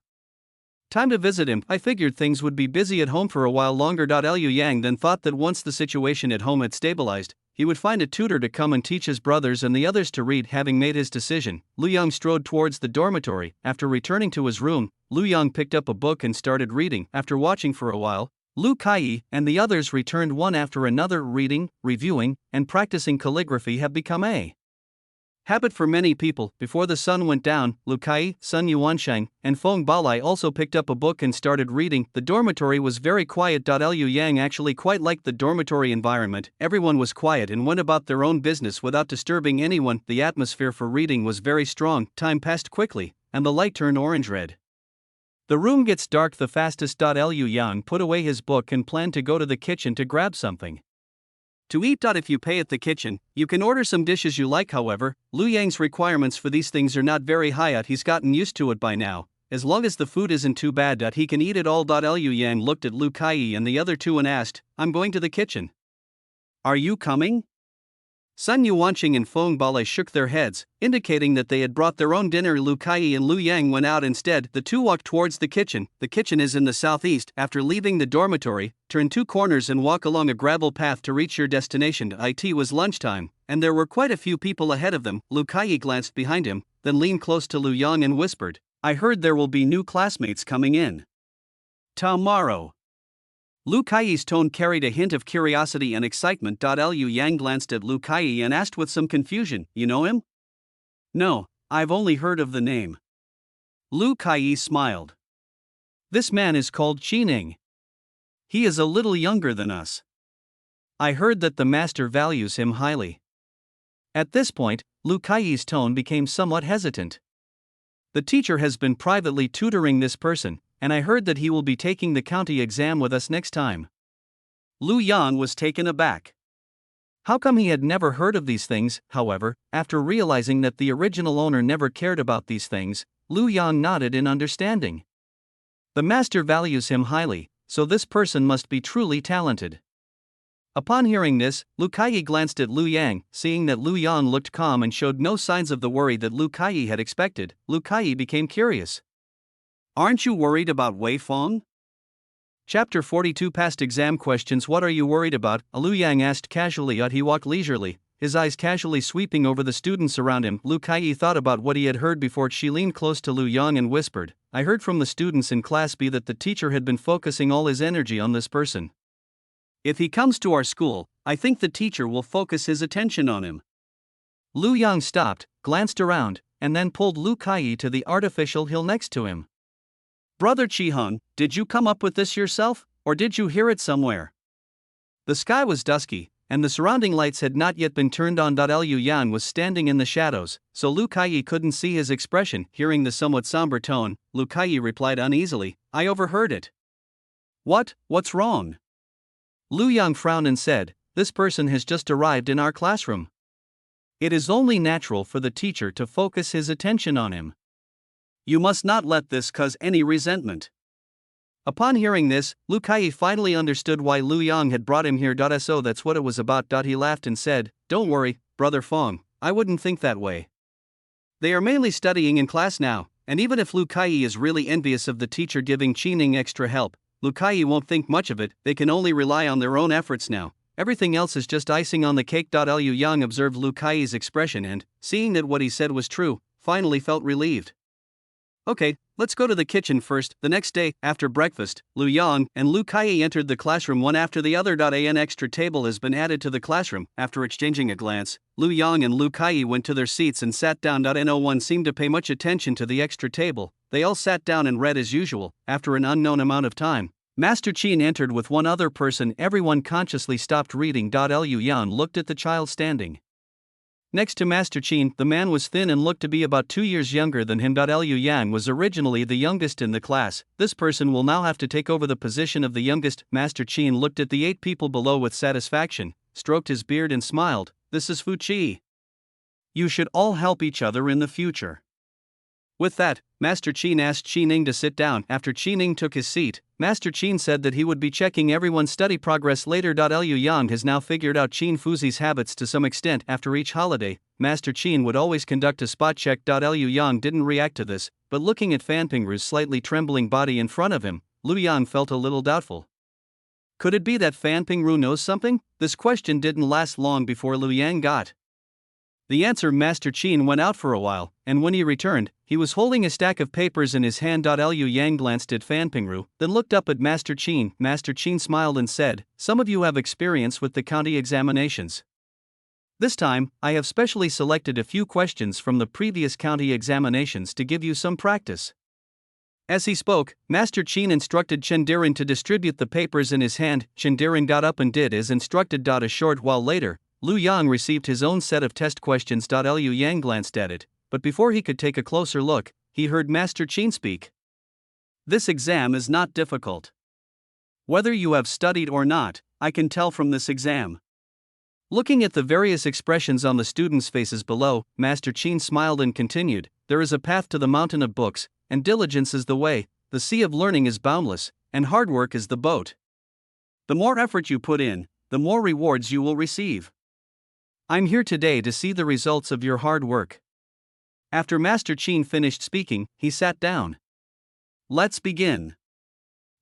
time to visit him. I figured things would be busy at home for a while longer. Liu Yang then thought that once the situation at home had stabilized, he would find a tutor to come and teach his brothers and the others to read. Having made his decision, Lu Yang strode towards the dormitory. After returning to his room, Lu Yang picked up a book and started reading. After watching for a while, Lu Kai and the others returned one after another. Reading, reviewing, and practicing calligraphy have become a habit for many people. Before the sun went down, Lu Kai, Sun Yuansheng, and Feng Balai also picked up a book and started reading. The dormitory was very quiet. Liu Yang actually quite liked the dormitory environment. Everyone was quiet and went about their own business without disturbing anyone. The atmosphere for reading was very strong. Time passed quickly, and the light turned orange-red. The room gets dark the fastest. Liu Yang put away his book and planned to go to the kitchen to grab something to eat. If you pay at the kitchen, you can order some dishes you like. However, Lu Yang's requirements for these things are not very high. He's gotten used to it by now. As long as the food isn't too bad, he can eat it all. Liu Yang looked at Lu Kai and the other two and asked, "I'm going to the kitchen. Are you coming?" Sun Yuanqing and Feng Balai shook their heads, indicating that they had brought their own dinner. Lu Kai and Lu Yang went out instead. The two walked towards the kitchen. The kitchen is in the southeast. After leaving the dormitory, turn two corners and walk along a gravel path to reach your destination. It was lunchtime, and there were quite a few people ahead of them. Lu Kai glanced behind him, then leaned close to Lu Yang and whispered, "I heard there will be new classmates coming in tomorrow." Lu Kai's tone carried a hint of curiosity and excitement. Liu Yang glanced at Lu Kai and asked with some confusion, "You know him?" "No, I've only heard of the name." Lu Kai smiled. "This man is called Qining. He is a little younger than us. I heard that the master values him highly." At this point, Lu Kai's tone became somewhat hesitant. "The teacher has been privately tutoring this person, and I heard that he will be taking the county exam with us next time." Lu Yang was taken aback. How come he had never heard of these things? However, after realizing that the original owner never cared about these things, Lu Yang nodded in understanding. The master values him highly, so this person must be truly talented. Upon hearing this, Lu Kai glanced at Lu Yang. Seeing that Lu Yang looked calm and showed no signs of the worry that Lu Kai had expected, Lu Kai became curious. "Aren't you worried about Wei Feng?" Chapter 42 Past Exam Questions. What are you worried about? Lu Yang asked casually. He walked leisurely, his eyes casually sweeping over the students around him. Lu Kai thought about what he had heard before. She leaned close to Lu Yang and whispered, "I heard from the students in Class B that the teacher had been focusing all his energy on this person. If he comes to our school, I think the teacher will focus his attention on him." Lu Yang stopped, glanced around, and then pulled Lu Kai to the artificial hill next to him. "Brother Qiheng, did you come up with this yourself, or did you hear it somewhere?" The sky was dusky, and the surrounding lights had not yet been turned on. Liu Yang was standing in the shadows, so Lu Kai couldn't see his expression. Hearing the somewhat somber tone, Lu Kai replied uneasily, "I overheard it." What's wrong?" Lu Yang frowned and said, "This person has just arrived in our classroom. It is only natural for the teacher to focus his attention on him. You must not let this cause any resentment." Upon hearing this, Lu Kai finally understood why Lu Yang had brought him here. So that's what it was about. He laughed and said, "Don't worry, Brother Feng, I wouldn't think that way. They are mainly studying in class now, and even if Lu Kai is really envious of the teacher giving Qining extra help, Lu Kai won't think much of it. They can only rely on their own efforts now. Everything else is just icing on the cake." Liu Yang observed Lu Kai's expression and, seeing that what he said was true, finally felt relieved. "Okay, let's go to the kitchen first." The next day, after breakfast, Lu Yang and Lu Kai entered the classroom one after the other. An extra table has been added to the classroom. After exchanging a glance, Lu Yang and Lu Kai went to their seats and sat down. No one seemed to pay much attention to the extra table. They all sat down and read as usual. After an unknown amount of time, Master Qin entered with one other person. Everyone consciously stopped reading. Liu Yang looked at the child standing Next to Master Qin, the man was thin and looked to be about 2 years younger than him. Liu Yang was originally the youngest in the class. This person will now have to take over the position of the youngest. Master Qin looked at the 8 people below with satisfaction, stroked his beard and smiled. This is Fu Qi. You should all help each other in the future. With that, Master Qin asked Qi Ning to sit down. After Qi Ning took his seat, Master Qin said that he would be checking everyone's study progress later. Liu Yang has now figured out Qin Fuzi's habits to some extent. After each holiday, Master Qin would always conduct a spot check. Liu Yang didn't react to this, but looking at Fan Pingru's slightly trembling body in front of him, Liu Yang felt a little doubtful. Could it be that Fan Pingru knows something? This question didn't last long before Liu Yang got the answer. Master Qin went out for a while, and when he returned, he was holding a stack of papers in his hand. Liu Yang glanced at Fan Pingru, then looked up at Master Qin. Master Qin smiled and said, "Some of you have experience with the county examinations. This time, I have specially selected a few questions from the previous county examinations to give you some practice." As he spoke, Master Qin instructed Chendiran to distribute the papers in his hand. Chendiran got up and did as instructed. A short while later, Liu Yang received his own set of test questions. Liu Yang glanced at it, but before he could take a closer look, he heard Master Qin speak. "This exam is not difficult. Whether you have studied or not, I can tell from this exam." Looking at the various expressions on the students' faces below, Master Qin smiled and continued, "There is a path to the mountain of books, and diligence is the way. The sea of learning is boundless, and hard work is the boat. The more effort you put in, the more rewards you will receive. I'm here today to see the results of your hard work." After Master Qin finished speaking, he sat down. "Let's begin."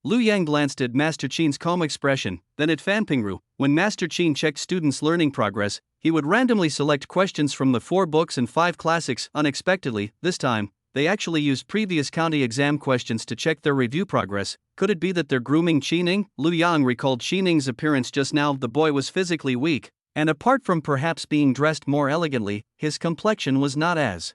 Liu Yang glanced at Master Qin's calm expression, then at Fan Pingru. When Master Qin checked students' learning progress, he would randomly select questions from the 4 books and 5 classics. Unexpectedly, this time, they actually used previous county exam questions to check their review progress. Could it be that they're grooming Qi Ning? Liu Yang recalled Qi Ning's appearance just now. The boy was physically weak, and apart from perhaps being dressed more elegantly, his complexion was not as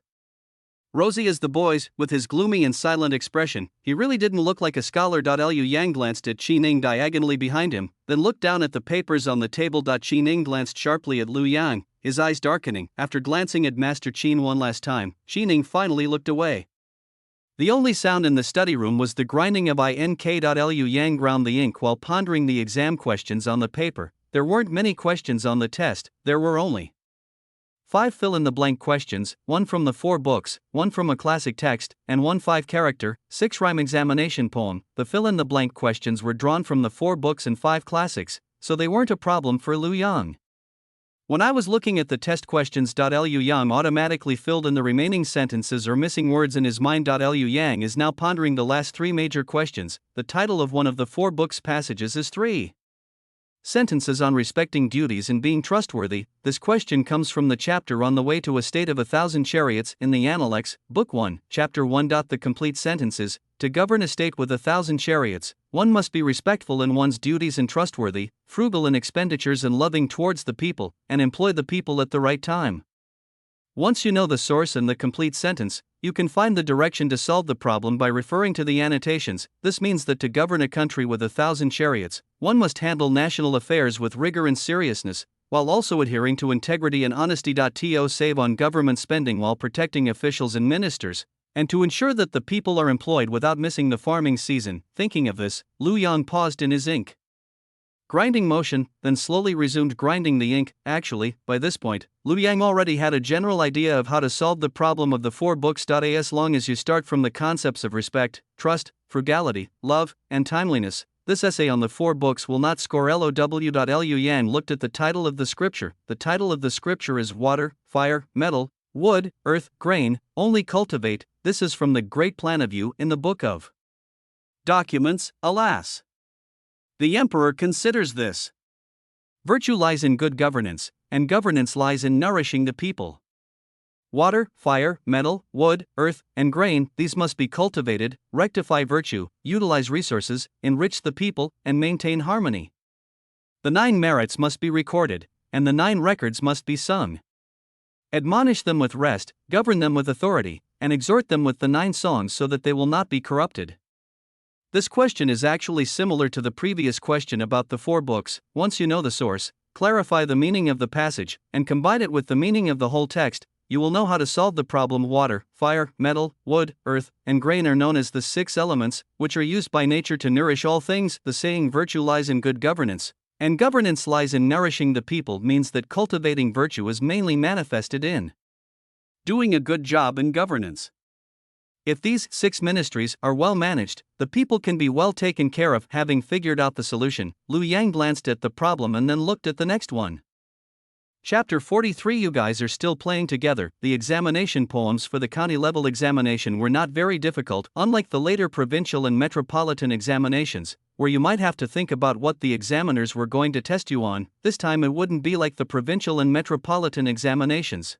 rosy as the boy's. With his gloomy and silent expression, he really didn't look like a scholar. Liu Yang glanced at Qi Ning diagonally behind him, then looked down at the papers on the table. Qi Ning glanced sharply at Liu Yang, his eyes darkening. After glancing at Master Qin one last time, Qi Ning finally looked away. The only sound in the study room was the grinding of ink. Liu Yang ground the ink while pondering the exam questions on the paper. There weren't many questions on the test, there were only 5 fill-in-the-blank questions, 1 from the 4 books, 1 from a classic text, and 1 5-character, 6-rhyme examination poem. The fill-in-the-blank questions were drawn from the 4 books and 5 classics, so they weren't a problem for Liu Yang. When I was looking at the test questions, Liu Yang automatically filled in the remaining sentences or missing words in his mind. Liu Yang is now pondering the last 3 major questions. The title of one of the 4 books' passages is 3 sentences on respecting duties and being trustworthy. This question comes from the chapter On the Way to a State of 1,000 Chariots in the Analects, Book 1, Chapter 1. The complete sentence is, to govern a state with 1,000 chariots, one must be respectful in one's duties and trustworthy, frugal in expenditures and loving towards the people, and employ the people at the right time. Once you know the source and the complete sentence, you can find the direction to solve the problem by referring to the annotations. This means that to govern a country with 1,000 chariots, one must handle national affairs with rigor and seriousness, while also adhering to integrity and honesty. To save on government spending while protecting officials and ministers, and to ensure that the people are employed without missing the farming season. Thinking of this, Liu Yang paused in his ink grinding motion, then slowly resumed grinding the ink. Actually, by this point, Liu Yang already had a general idea of how to solve the problem of the 4 books. As long as you start from the concepts of respect, trust, frugality, love, and timeliness, this essay on the 4 books will not score low. Liu Yang looked at the title of the scripture. The title of the scripture is Water, Fire, Metal, Wood, Earth, Grain, Only Cultivate. This is from the Great Plan of You in the Book of Documents. Alas, the emperor considers this. Virtue lies in good governance, and governance lies in nourishing the people. Water, fire, metal, wood, earth, and grain, these must be cultivated, rectify virtue, utilize resources, enrich the people, and maintain harmony. The 9 merits must be recorded, and the 9 records must be sung. Admonish them with rest, govern them with authority, and exhort them with the 9 songs so that they will not be corrupted. This question is actually similar to the previous question about the 4 books. Once you know the source, clarify the meaning of the passage, and combine it with the meaning of the whole text, you will know how to solve the problem. Water, fire, metal, wood, earth, and grain are known as the 6 elements, which are used by nature to nourish all things. The saying virtue lies in good governance, and governance lies in nourishing the people means that cultivating virtue is mainly manifested in doing a good job in governance. If these 6 ministries are well managed, the people can be well taken care of. Having figured out the solution, Liu Yang glanced at the problem and then looked at the next one. Chapter 43. You guys are still playing together. The examination poems for the county level examination were not very difficult, unlike the later provincial and metropolitan examinations, where you might have to think about what the examiners were going to test you on. This time it wouldn't be like the provincial and metropolitan examinations.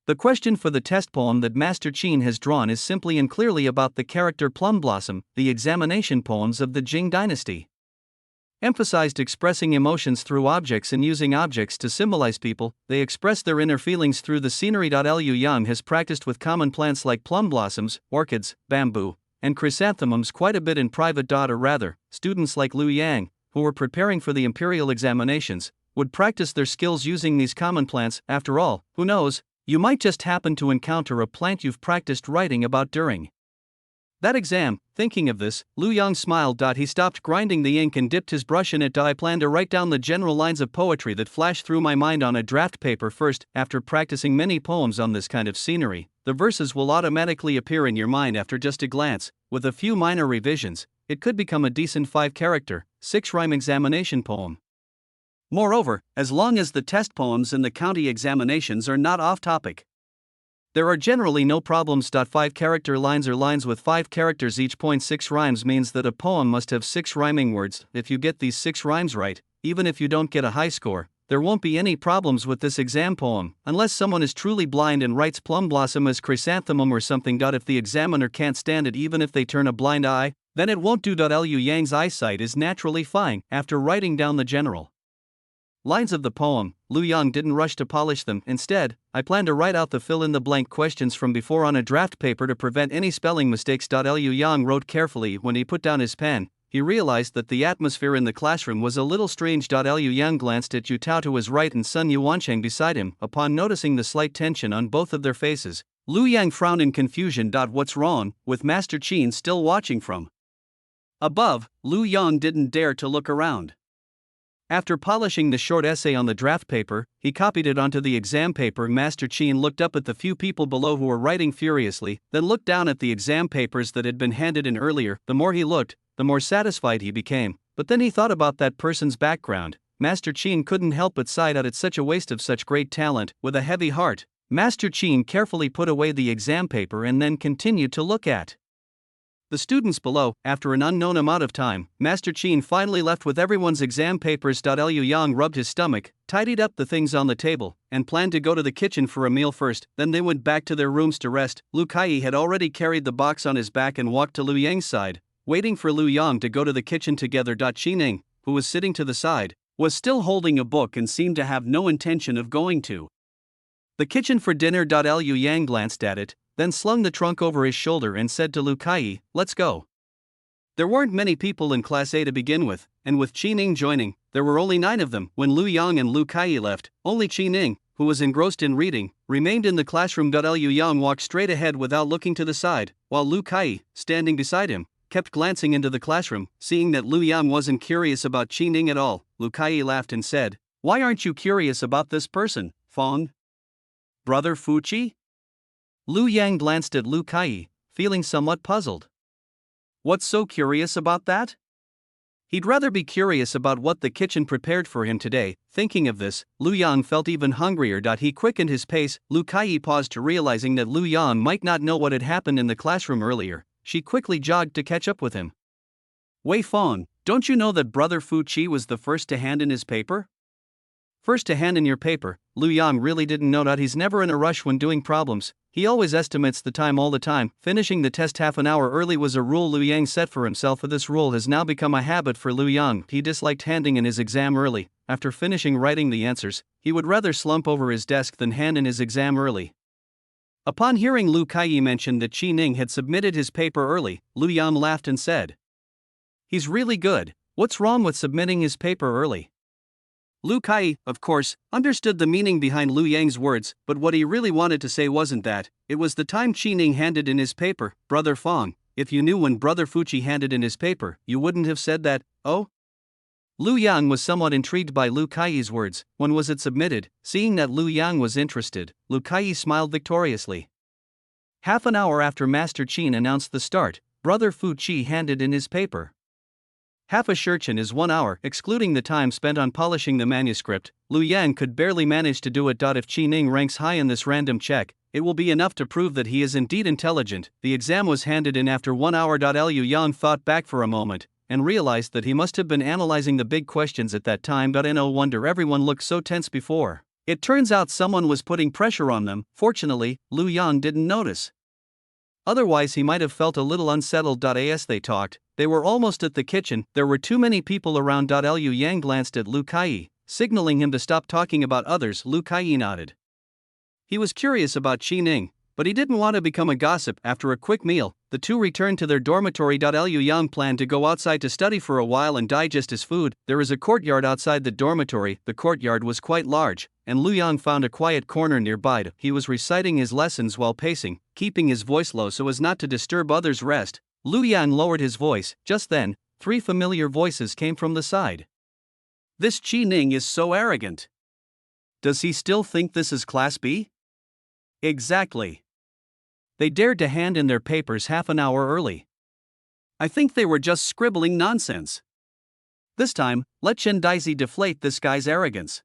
The question for the test poem that Master Qin has drawn is simply and clearly about the character Plum Blossom. The examination poems of the Jing dynasty emphasized expressing emotions through objects and using objects to symbolize people. They express their inner feelings through the scenery. Liu Yang has practiced with common plants like plum blossoms, orchids, bamboo, and chrysanthemums quite a bit in private. Or rather, students like Liu Yang, who were preparing for the Imperial examinations, would practice their skills using these common plants. After all, who knows? You might just happen to encounter a plant you've practiced writing about during that exam. Thinking of this, Liu Yang smiled. He stopped grinding the ink and dipped his brush in it. I plan to write down the general lines of poetry that flash through my mind on a draft paper first. After practicing many poems on this kind of scenery, the verses will automatically appear in your mind after just a glance. With a few minor revisions, it could become a decent 5-character, 6-rhyme examination poem. Moreover, as long as the test poems in the county examinations are not off topic, there are generally no problems. 5-character lines are lines with 5 characters each. 6 rhymes means that a poem must have 6 rhyming words. If you get these 6 rhymes right, even if you don't get a high score, there won't be any problems with this exam poem, unless someone is truly blind and writes plum blossom as chrysanthemum or something. If the examiner can't stand it even if they turn a blind eye, then it won't do. Liu Yang's eyesight is naturally fine. After writing down the general lines of the poem, Liu Yang didn't rush to polish them. Instead, I plan to write out the fill-in-the-blank questions from before on a draft paper to prevent any spelling mistakes. Liu Yang wrote carefully. When he put down his pen, he realized that the atmosphere in the classroom was a little strange. Liu Yang glanced at Yu Tao to his right and Sun Yuancheng beside him. Upon noticing the slight tension on both of their faces, Liu Yang frowned in confusion. What's wrong? With Master Qin still watching from above, Liu Yang didn't dare to look around. After polishing the short essay on the draft paper, he copied it onto the exam paper. Master Qin looked up at the few people below who were writing furiously, then looked down at the exam papers that had been handed in earlier. The more he looked, the more satisfied he became. But then he thought about that person's background. Master Qin couldn't help but sigh out. It's such a waste of such great talent. With a heavy heart, Master Qin carefully put away the exam paper and then continued to look at the students below. After an unknown amount of time, Master Qin finally left with everyone's exam papers. Liu Yang rubbed his stomach, tidied up the things on the table, and planned to go to the kitchen for a meal first. Then they went back to their rooms to rest. Lu Kai had already carried the box on his back and walked to Liu Yang's side, waiting for Liu Yang to go to the kitchen together. Qining, who was sitting to the side, was still holding a book and seemed to have no intention of going to the kitchen for dinner. Liu Yang glanced at it, then slung the trunk over his shoulder and said to Lu Kai, "Let's go." There weren't many people in Class A to begin with, and with Qining joining, there were only 9 of them. When Liu Yang and Lu Kai left, only Qining, who was engrossed in reading, remained in the classroom. Liu Yang walked straight ahead without looking to the side, while Lu Kai, standing beside him, kept glancing into the classroom. Seeing that Liu Yang wasn't curious about Qining at all, Lu Kai laughed and said, "Why aren't you curious about this person, Fong? Brother Fuqi?" Liu Yang glanced at Lu Kai, feeling somewhat puzzled. What's so curious about that? He'd rather be curious about what the kitchen prepared for him today. Thinking of this, Liu Yang felt even hungrier. He quickened his pace. Lu Kai paused, realizing that Liu Yang might not know what had happened in the classroom earlier. She quickly jogged to catch up with him. "Wei Fong, don't you know that Brother Fuqi was the first to hand in his paper?" First to hand in your paper, Liu Yang really didn't know. He's never in a rush when doing problems. He always estimates the time all the time. Finishing the test half an hour early was a rule Liu Yang set for himself. This rule has now become a habit for Liu Yang. He disliked handing in his exam early. After finishing writing the answers, he would rather slump over his desk than hand in his exam early. Upon hearing Lu Kai mention that Qining had submitted his paper early, Liu Yang laughed and said, "He's really good. What's wrong with submitting his paper early?" Lu Kai, of course, understood the meaning behind Lu Yang's words, but what he really wanted to say wasn't that. It was the time Qi Ning handed in his paper. Brother Fong, if you knew when Brother Fuchi handed in his paper, you wouldn't have said that, oh? Lu Yang was somewhat intrigued by Lu Kai's words. When was it submitted? Seeing that Lu Yang was interested, Lu Kai smiled victoriously. Half an hour after Master Qin announced the start, Brother Fu Chi handed in his paper. Half a shurchen is 1 hour, excluding the time spent on polishing the manuscript. Lu Yang could barely manage to do it. If Qi Ning ranks high in this random check, it will be enough to prove that he is indeed intelligent. The exam was handed in after 1 hour. Liu Yang thought back for a moment and realized that he must have been analyzing the big questions at that time. No wonder everyone looked so tense before. It turns out someone was putting pressure on them. Fortunately, Lu Yang didn't notice. Otherwise he might have felt a little unsettled. As they talked, they were almost at the kitchen. There were too many people around. Liu Yang glanced at Lu Kai, signaling him to stop talking about others. Lu Kai nodded. He was curious about Qi Ning, but he didn't want to become a gossip. After a quick meal, the two returned to their dormitory. Liu Yang planned to go outside to study for a while and digest his food. There is a courtyard outside the dormitory. The courtyard was quite large, and Lu Yang found a quiet corner nearby. He was reciting his lessons while pacing, keeping his voice low so as not to disturb others' rest. Lu Yang lowered his voice. Just then, 3 familiar voices came from the side. This Qi Ning is so arrogant. Does he still think this is Class B? Exactly. They dared to hand in their papers half an hour early. I think they were just scribbling nonsense. This time, let Chen Daisy deflate this guy's arrogance.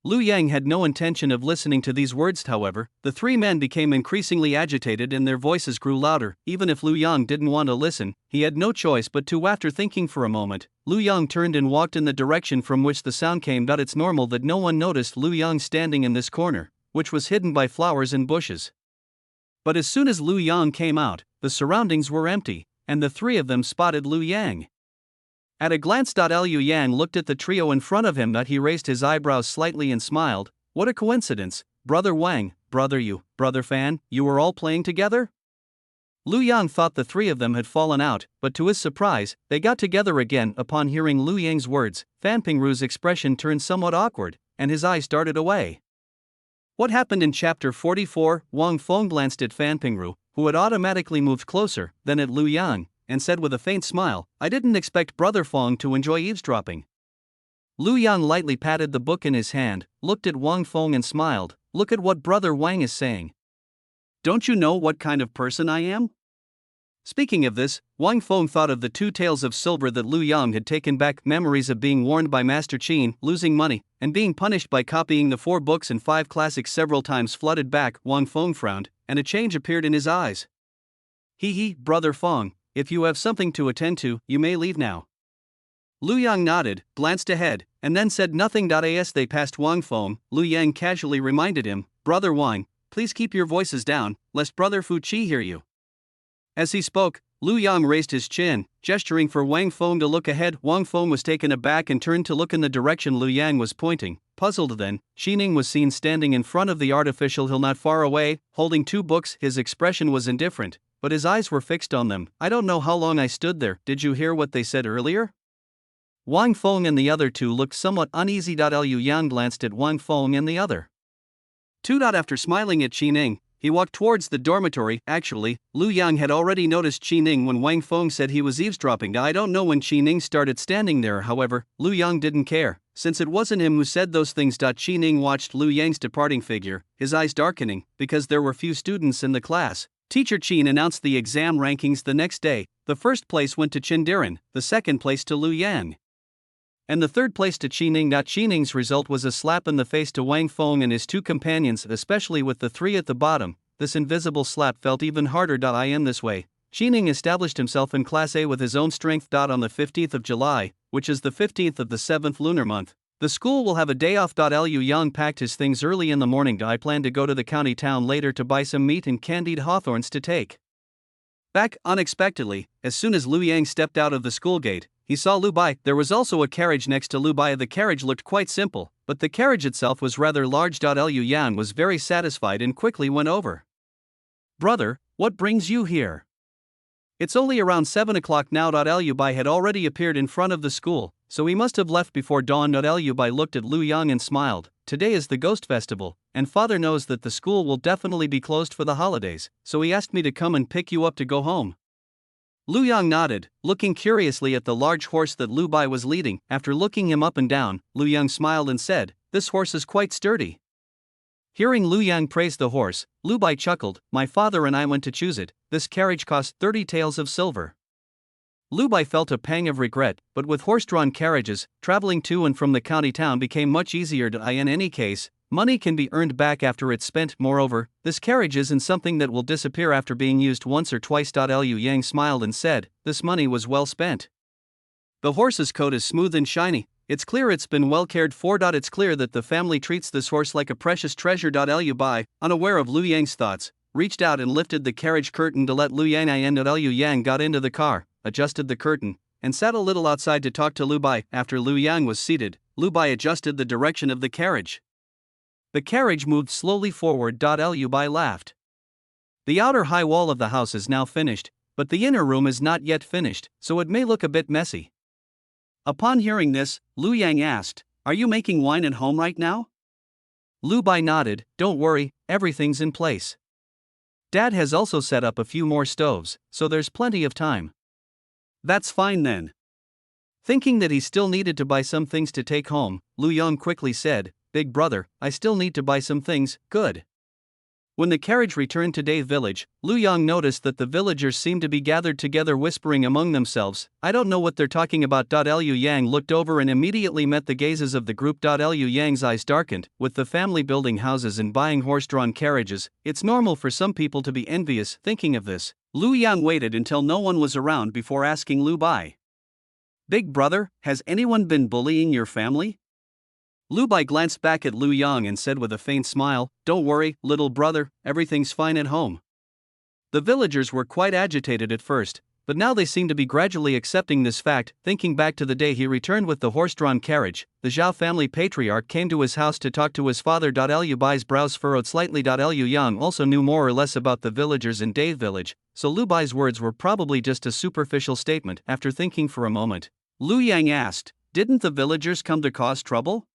Lu Yang had no intention of listening to these words. However, the 3 men became increasingly agitated and their voices grew louder. Even if Lu Yang didn't want to listen, he had no choice but to. After thinking for a moment, Lu Yang turned and walked in the direction from which the sound came. It's normal that no one noticed Lu Yang standing in this corner, which was hidden by flowers and bushes. But as soon as Lu Yang came out, the surroundings were empty, and the 3 of them spotted Lu Yang. At a glance, Liu Yang looked at the trio in front of him. He raised his eyebrows slightly and smiled. What a coincidence, Brother Wang, Brother Fan, you were all playing together? Lu Yang thought the 3 of them had fallen out, but to his surprise, they got together again. Upon hearing Lu Yang's words, Fan Pingru's expression turned somewhat awkward, and his eyes darted away. What happened in Chapter 44? Wang Feng glanced at Fan Pingru, who had automatically moved closer, then at Lu Yang, and said with a faint smile, I didn't expect Brother Feng to enjoy eavesdropping. Lu Yang lightly patted the book in his hand, looked at Wang Feng and smiled. Look at what Brother Wang is saying. Don't you know what kind of person I am? Speaking of this, Wang Feng thought of the 2 taels of silver that Lu Yang had taken back, memories of being warned by Master Qin, losing money, and being punished by copying the 4 books and 5 classics several times flooded back. Wang Feng frowned, and a change appeared in his eyes. Brother Feng, if you have something to attend to, you may leave now. Lu Yang nodded, glanced ahead, and then said nothing. As they passed Wang Feng, Lu Yang casually reminded him, Brother Wang, please keep your voices down, lest Brother Fu Chi hear you. As he spoke, Lu Yang raised his chin, gesturing for Wang Feng to look ahead. Wang Feng was taken aback and turned to look in the direction Lu Yang was pointing. Puzzled then, Qi Ning was seen standing in front of the artificial hill not far away, holding 2 books. His expression was indifferent, but his eyes were fixed on them. I don't know how long I stood there. Did you hear what they said earlier? Wang Feng and the other 2 looked somewhat uneasy. Liu Yang glanced at Wang Feng and the other 2. After smiling at Qi Ning, he walked towards the dormitory. Actually, Lu Yang had already noticed Qi Ning when Wang Feng said he was eavesdropping. I don't know when Qi Ning started standing there. However, Lu Yang didn't care, since it wasn't him who said those things. Qi Ning watched Lu Yang's departing figure, his eyes darkening, because there were few students in the class. Teacher Qin announced the exam rankings the next day. The first place went to Chindiran, the second place to Lu Yang, and the third place to Qi Ning. Qi Ning's result was a slap in the face to Wang Feng and his 2 companions, especially with the 3 at the bottom. This invisible slap felt even harder. I am this way. Qi Ning established himself in Class A with his own strength. On the 15th of July, which is the 15th of the 7th lunar month, the school will have a day off. Liu Yang packed his things early in the morning. I plan to go to the county town later to buy some meat and candied hawthorns to take back. Unexpectedly, as soon as Lu Yang stepped out of the school gate, he saw Lu Bai. There was also a carriage next to Lu Bai. The carriage looked quite simple, but the carriage itself was rather large. Liu Yang was very satisfied and quickly went over. Brother, what brings you here? It's only around 7 o'clock now. Liu Bai had already appeared in front of the school, so he must have left before dawn. Liu Bai looked at Lu Yang and smiled. Today is the Ghost Festival, and father knows that the school will definitely be closed for the holidays, so he asked me to come and pick you up to go home. Lu Yang nodded, looking curiously at the large horse that Lu Bai was leading. After looking him up and down, Lu Yang smiled and said, "This horse is quite sturdy." Hearing Lu Yang praise the horse, Lu Bai chuckled, "My father and I went to choose it. This carriage cost 30 taels of silver." Lu Bai felt a pang of regret, but with horse-drawn carriages, traveling to and from the county town became much easier. In any case, money can be earned back after it's spent. Moreover, this carriage isn't something that will disappear after being used once or twice. Liu Yang smiled and said, "This money was well spent. The horse's coat is smooth and shiny. It's clear it's been well cared for. It's clear that the family treats this horse like a precious treasure." Liu Bai, unaware of Lu Yang's thoughts, reached out and lifted the carriage curtain to let Lu Yang in. Liu Yang got into the car, adjusted the curtain, and sat a little outside to talk to Lu Bai. After Lu Yang was seated, Lu Bai adjusted the direction of the carriage. The carriage moved slowly forward. Liu Bai laughed. The outer high wall of the house is now finished, but the inner room is not yet finished, so it may look a bit messy. Upon hearing this, Lu Yang asked, "Are you making wine at home right now?" Lu Bai nodded, "Don't worry, everything's in place. Dad has also set up a few more stoves, so there's plenty of time." "That's fine then." Thinking that he still needed to buy some things to take home, Lu Yang quickly said, "Big brother, I still need to buy some things." "Good." When the carriage returned to Dave village, Lu Yang noticed that the villagers seemed to be gathered together whispering among themselves. "I don't know what they're talking about." Liu Yang looked over and immediately met the gazes of the group. Liu Yang's eyes darkened. With the family building houses and buying horse-drawn carriages, it's normal for some people to be envious. Thinking of this, Lu Yang waited until no one was around before asking Lu Bai, "Big brother, has anyone been bullying your family?" Lu Bai glanced back at Lu Yang and said with a faint smile, "Don't worry, little brother, everything's fine at home." The villagers were quite agitated at first, but now they seemed to be gradually accepting this fact. Thinking back to the day he returned with the horse-drawn carriage, the Zhao family patriarch came to his house to talk to his father. Liu Bai's brows furrowed slightly. Liu Yang also knew more or less about the villagers in Dave village, so Lu Bai's words were probably just a superficial statement. After thinking for a moment, Lu Yang asked, "Didn't the villagers come to cause trouble?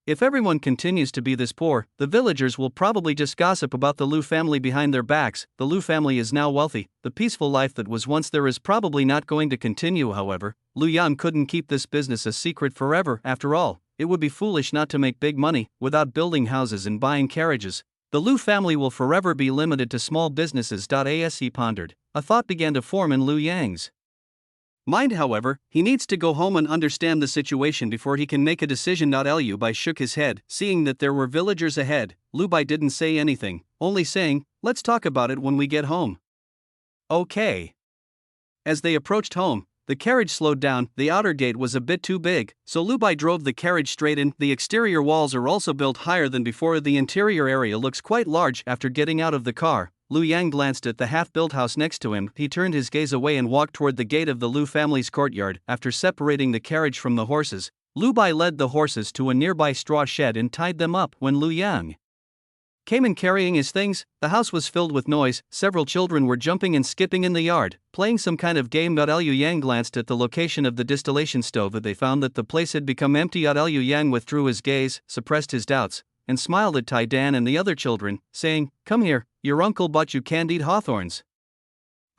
If everyone continues to be this poor, the villagers will probably just gossip about the Lu family behind their backs. The Lu family is now wealthy. The peaceful life that was once there is probably not going to continue." However, Lu Yang couldn't keep this business a secret forever. After all, it would be foolish not to make big money without building houses and buying carriages. The Lu family will forever be limited to small businesses. As he pondered, a thought began to form in Lu Yang's mind. However, he needs to go home and understand the situation before he can make a decision. Liu Bai shook his head, seeing that there were villagers ahead. Lu Bai didn't say anything, only saying, "Let's talk about it when we get home." "Okay." As they approached home, the carriage slowed down. The outer gate was a bit too big, so Lu Bai drove the carriage straight in. The exterior walls are also built higher than before. The interior area looks quite large. After getting out of the car, Lu Yang glanced at the half-built house next to him. He turned his gaze away and walked toward the gate of the Lu family's courtyard. After separating the carriage from the horses, Lu Bai led the horses to a nearby straw shed and tied them up. When Lu Yang came in carrying his things, the house was filled with noise. Several children were jumping and skipping in the yard, playing some kind of game. Liu Yang glanced at the location of the distillation stove. They found that the place had become empty. Liu Yang withdrew his gaze, suppressed his doubts, and smiled at Tai Dan and the other children, saying, "Come here, your uncle bought you candied hawthorns."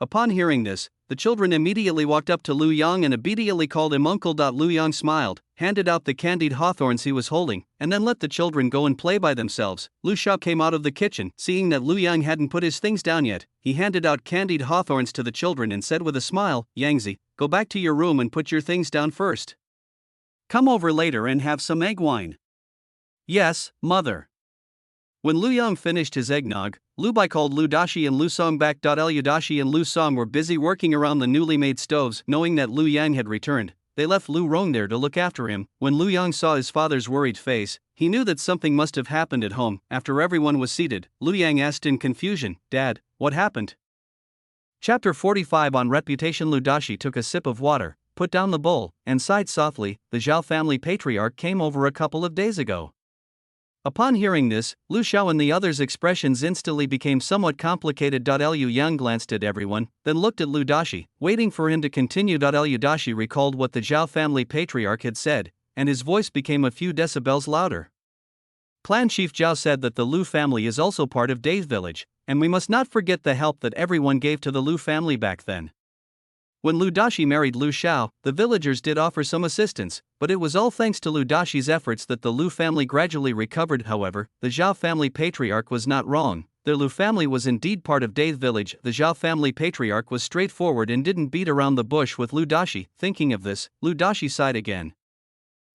Upon hearing this, the children immediately walked up to Lu Yang and obediently called him uncle. Lu Yang smiled, handed out the candied hawthorns he was holding, and then let the children go and play by themselves. Lu Shao came out of the kitchen. Seeing that Lu Yang hadn't put his things down yet, he handed out candied hawthorns to the children and said with a smile, "Yangzi, go back to your room and put your things down first. Come over later and have some egg wine." "Yes, mother." When Lu Yang finished his eggnog, Lu Bai called Lu Dashi and Lu Song back. Lu Dashi and Lu Song were busy working around the newly made stoves. Knowing that Lu Yang had returned, they left Lu Rong there to look after him. When Lu Yang saw his father's worried face, he knew that something must have happened at home. After everyone was seated, Lu Yang asked in confusion, "Dad, what happened?" Chapter 45 On Reputation. Lu Dashi took a sip of water, put down the bowl, and sighed softly. "The Zhao family patriarch came over a couple of days ago." Upon hearing this, Lu Xiao and the others' expressions instantly became somewhat complicated. Liu Yang glanced at everyone, then looked at Lu Dashi, waiting for him to continue. Liu Dashi recalled what the Zhao family patriarch had said, and his voice became a few decibels louder. Clan Chief Zhao said that the Lu family is also part of Dave's village, and we must not forget the help that everyone gave to the Lu family back then. When Lu Dashi married Lu Xiao, the villagers did offer some assistance, but it was all thanks to Lu Dashi's efforts that the Lu family gradually recovered. However, the Zhao family patriarch was not wrong. The Lu family was indeed part of Dave's village. The Zhao family patriarch was straightforward and didn't beat around the bush with Lu Dashi. Thinking of this, Lu Dashi sighed again.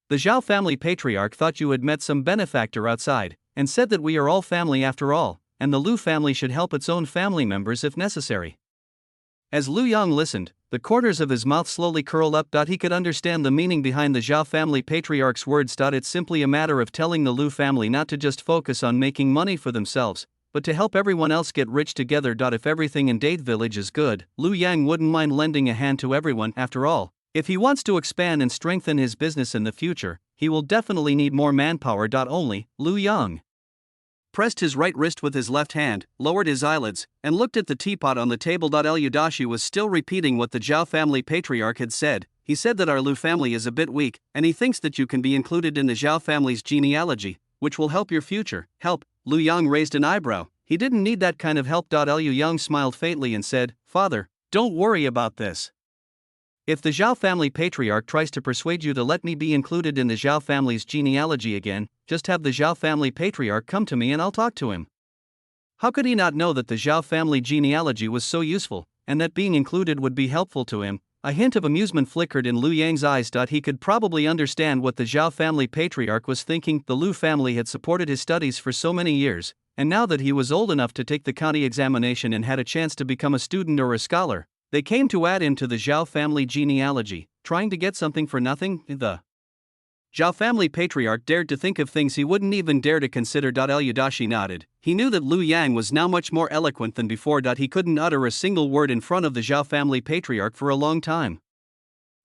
The Zhao family patriarch thought you had met some benefactor outside, and said that we are all family after all, and the Lu family should help its own family members if necessary. As Lu Yang listened, the corners of his mouth slowly curled up. He could understand the meaning behind the Zhao family patriarch's words. It's simply a matter of telling the Lu family not to just focus on making money for themselves, but to help everyone else get rich together. If everything in Date Village is good, Lu Yang wouldn't mind lending a hand to everyone. After all, if he wants to expand and strengthen his business in the future, he will definitely need more manpower. Only, Lu Yang pressed his right wrist with his left hand, lowered his eyelids, and looked at the teapot on the table. Liu Dashi was still repeating what the Zhao family patriarch had said. He said that our Lu family is a bit weak, and he thinks that you can be included in the Zhao family's genealogy, which will help your future. Help? Lu Yang raised an eyebrow. He didn't need that kind of help. Liu Yang smiled faintly and said, Father, don't worry about this. If the Zhao family patriarch tries to persuade you to let me be included in the Zhao family's genealogy again, just have the Zhao family patriarch come to me and I'll talk to him. How could he not know that the Zhao family genealogy was so useful, and that being included would be helpful to him? A hint of amusement flickered in Lu Yang's eyes. He could probably understand what the Zhao family patriarch was thinking. The Lu family had supported his studies for so many years, and now that he was old enough to take the county examination and had a chance to become a student or a scholar, they came to add him to the Zhao family genealogy, trying to get something for nothing. The Zhao family patriarch dared to think of things he wouldn't even dare to consider. Liu Dashi nodded. He knew that Lu Yang was now much more eloquent than before. He couldn't utter a single word in front of the Zhao family patriarch for a long time.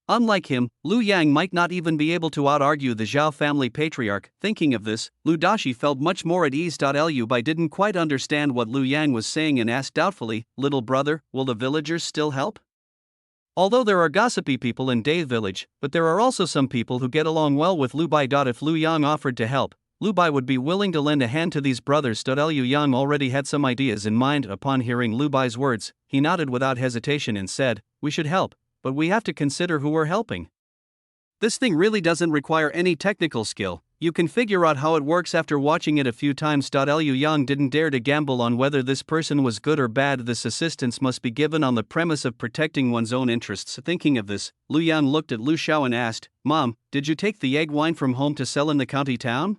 Unlike him, Lu Yang might not even be able to out-argue the Zhao family patriarch. Thinking of this, Lu Dashi felt much more at ease. Liu Bai didn't quite understand what Lu Yang was saying and asked doubtfully, Little brother, will the villagers still help? Although there are gossipy people in Dave village, but there are also some people who get along well with Lu Bai. If Lu Yang offered to help, Lu Bai would be willing to lend a hand to these brothers. Liu Yang already had some ideas in mind. Upon hearing Lu Bai's words, he nodded without hesitation and said, We should help, but we have to consider who we're helping. This thing really doesn't require any technical skill. You can figure out how it works after watching it a few times. Liu Yang didn't dare to gamble on whether this person was good or bad. This assistance must be given on the premise of protecting one's own interests. Thinking of this, Lu Yang looked at Lu Xiao and asked, Mom, did you take the egg wine from home to sell in the county town?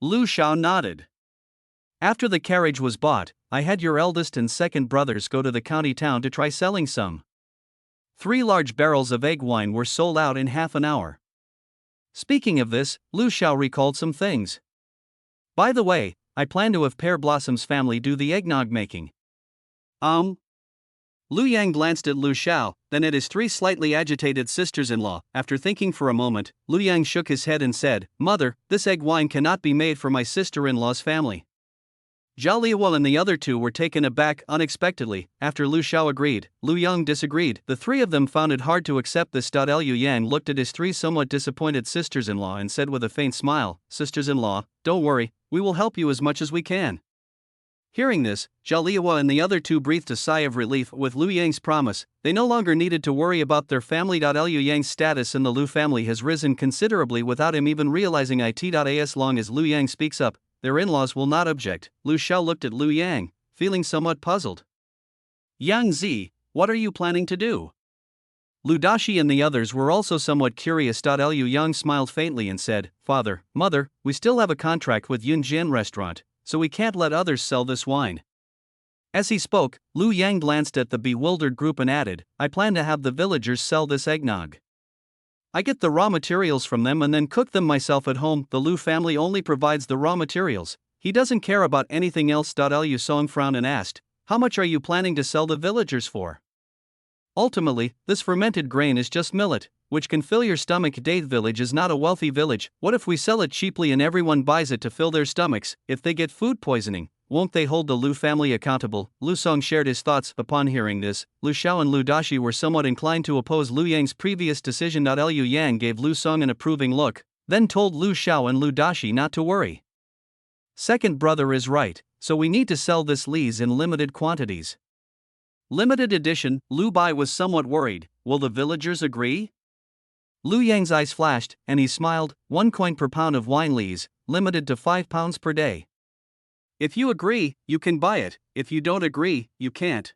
Lu Xiao nodded. After the carriage was bought, I had your eldest and second brothers go to the county town to try selling some. 3 large barrels of egg wine were sold out in half an hour. Speaking of this, Lu Xiao recalled some things. By the way, I plan to have Pear Blossom's family do the eggnog making. Lu Yang glanced at Lu Xiao, then at his 3 slightly agitated sisters-in-law. After thinking for a moment, Lu Yang shook his head and said, Mother, this egg wine cannot be made for my sister-in-law's family. Zhao Liuo and the other 2 were taken aback unexpectedly. After Lu Xiao agreed, Lu Yang disagreed. The 3 of them found it hard to accept this. Liu Yang looked at his 3 somewhat disappointed sisters-in-law and said with a faint smile, Sisters-in-law, don't worry, we will help you as much as we can. Hearing this, Zhao Liuo and the other 2 breathed a sigh of relief. With Lu Yang's promise, they no longer needed to worry about their family. Liu Yang's status in the Lu family has risen considerably without him even realizing it. As long as Lu Yang speaks up, their in-laws will not object. Lu Xiao looked at Lu Yang, feeling somewhat puzzled. Yang Zi, what are you planning to do? Lu Dashi and the others were also somewhat curious. Liu Yang smiled faintly and said, Father, Mother, we still have a contract with Yunjian restaurant, so we can't let others sell this wine. As he spoke, Lu Yang glanced at the bewildered group and added, I plan to have the villagers sell this eggnog. I get the raw materials from them and then cook them myself at home. The Lu family only provides the raw materials. He doesn't care about anything else. Liu Song frowned and asked, How much are you planning to sell the villagers for? Ultimately, this fermented grain is just millet. which can fill your stomach. Date Village is not a wealthy village. What if we sell it cheaply and everyone buys it to fill their stomachs? If they get food poisoning, won't they hold the Lu family accountable? Lu Song shared his thoughts. Upon hearing this, Lu Xiao and Lu Dashi were somewhat inclined to oppose Lu Yang's previous decision. Liu Yang gave Lu Song an approving look, then told Lu Xiao and Lu Dashi not to worry. Second brother is right, so we need to sell this lees in limited quantities. Limited edition. Lu Bai was somewhat worried. Will the villagers agree? Lu Yang's eyes flashed, and he smiled. 1 coin per pound of wine lees, limited to 5 pounds per day. If you agree, you can buy it. If you don't agree, you can't.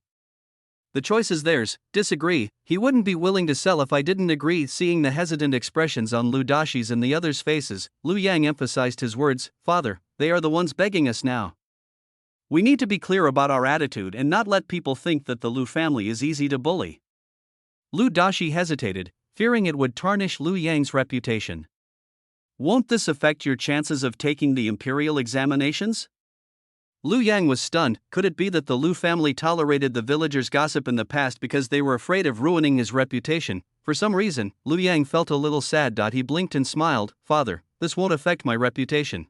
The choice is theirs. Disagree. He wouldn't be willing to sell if I didn't agree. Seeing the hesitant expressions on Lu Dashi's and the others' faces, Lu Yang emphasized his words. Father, they are the ones begging us now. We need to be clear about our attitude and not let people think that the Lu family is easy to bully. Lu Dashi hesitated, fearing it would tarnish Lu Yang's reputation. Won't this affect your chances of taking the Imperial examinations? Lu Yang was stunned. Could it be that the Lu family tolerated the villagers' gossip in the past because they were afraid of ruining his reputation? For some reason, Lu Yang felt a little sad. He blinked and smiled. Father, this won't affect my reputation.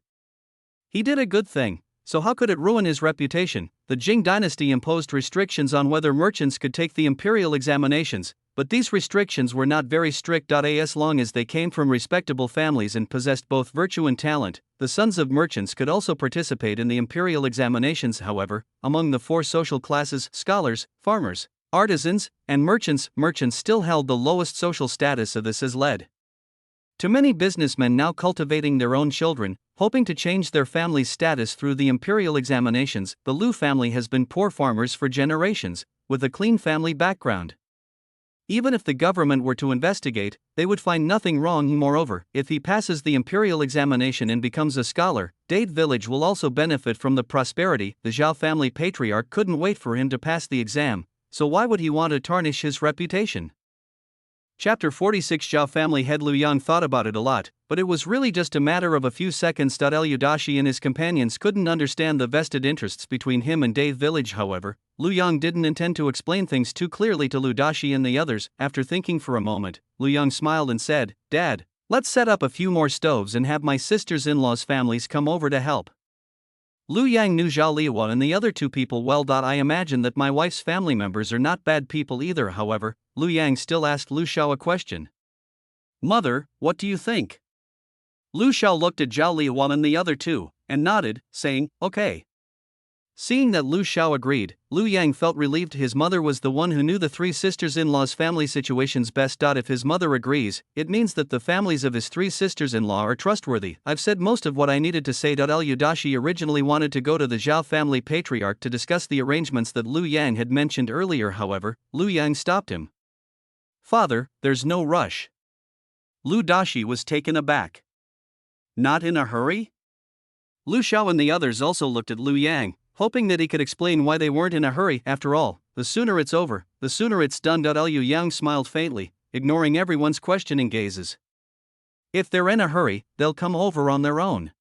He did a good thing. So how could it ruin his reputation? The Jing dynasty imposed restrictions on whether merchants could take the imperial examinations, but these restrictions were not very strict. As long as they came from respectable families and possessed both virtue and talent, the sons of merchants could also participate in the imperial examinations. However, among the 4 social classes, scholars, farmers, artisans, and merchants still held the lowest social status. Of this has led to many businessmen now cultivating their own children, hoping to change their family's status through the imperial examinations. The Lu family has been poor farmers for generations, with a clean family background. Even if the government were to investigate, they would find nothing wrong. Moreover, if he passes the imperial examination and becomes a scholar, Dade Village will also benefit from the prosperity. The Zhao family patriarch couldn't wait for him to pass the exam, so why would he want to tarnish his reputation? Chapter 46. Zhao family head Lu Yang thought about it a lot, but it was really just a matter of a few seconds. Liu Dashi and his companions couldn't understand the vested interests between him and Dave Village. However, Lu Yang didn't intend to explain things too clearly to Lu Dashi and the others. After thinking for a moment, Lu Yang smiled and said, Dad, let's set up a few more stoves and have my sister's-in-law's families come over to help. Lu Yang knew Zhao Liwa and the other 2 people well. I imagine that my wife's family members are not bad people either. However, Lu Yang still asked Lu Xiao a question. Mother, what do you think? Lu Xiao looked at Zhao Liwa and the other 2, and nodded, saying, okay. Seeing that Lu Xiao agreed, Lu Yang felt relieved. His mother was the one who knew the 3 sisters-in-law's family situations best. If his mother agrees, it means that the families of his 3 sisters-in-law are trustworthy. I've said most of what I needed to say. Liu Dashi originally wanted to go to the Zhao family patriarch to discuss the arrangements that Lu Yang had mentioned earlier. However, Lu Yang stopped him. Father, there's no rush. Lu Dashi was taken aback. Not in a hurry? Lu Xiao and the others also looked at Lu Yang, hoping that he could explain why they weren't in a hurry. After all, the sooner it's over, the sooner it's done. Liu Yang smiled faintly, ignoring everyone's questioning gazes. If they're in a hurry, they'll come over on their own.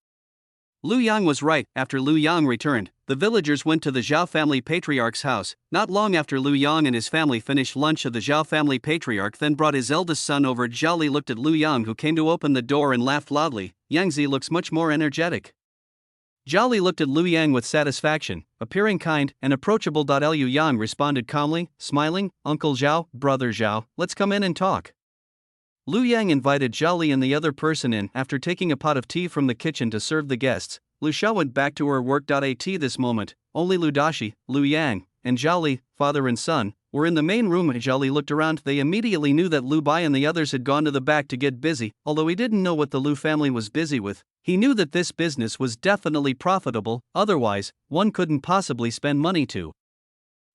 Lu Yang was right. After Lu Yang returned, the villagers went to the Zhao family patriarch's house. Not long after Lu Yang and his family finished lunch, the Zhao family patriarch then brought his eldest son over. Zhao Li looked at Lu Yang, who came to open the door, and laughed loudly. Yangzi looks much more energetic. Zhao Li looked at Lu Yang with satisfaction, appearing kind and approachable. Liu Yang responded calmly, smiling, Uncle Zhao, Brother Zhao, let's come in and talk. Lu Yang invited Zhao Li and the other person in. After taking a pot of tea from the kitchen to serve the guests, Lu Xiao went back to her work. At this moment, only Lu Dashi, Lu Yang, and Zhao Li, father and son, were in the main room. Zhao Li looked around. They immediately knew that Lu Bai and the others had gone to the back to get busy. Although he didn't know what the Lu family was busy with, he knew that this business was definitely profitable, otherwise, one couldn't possibly spend money to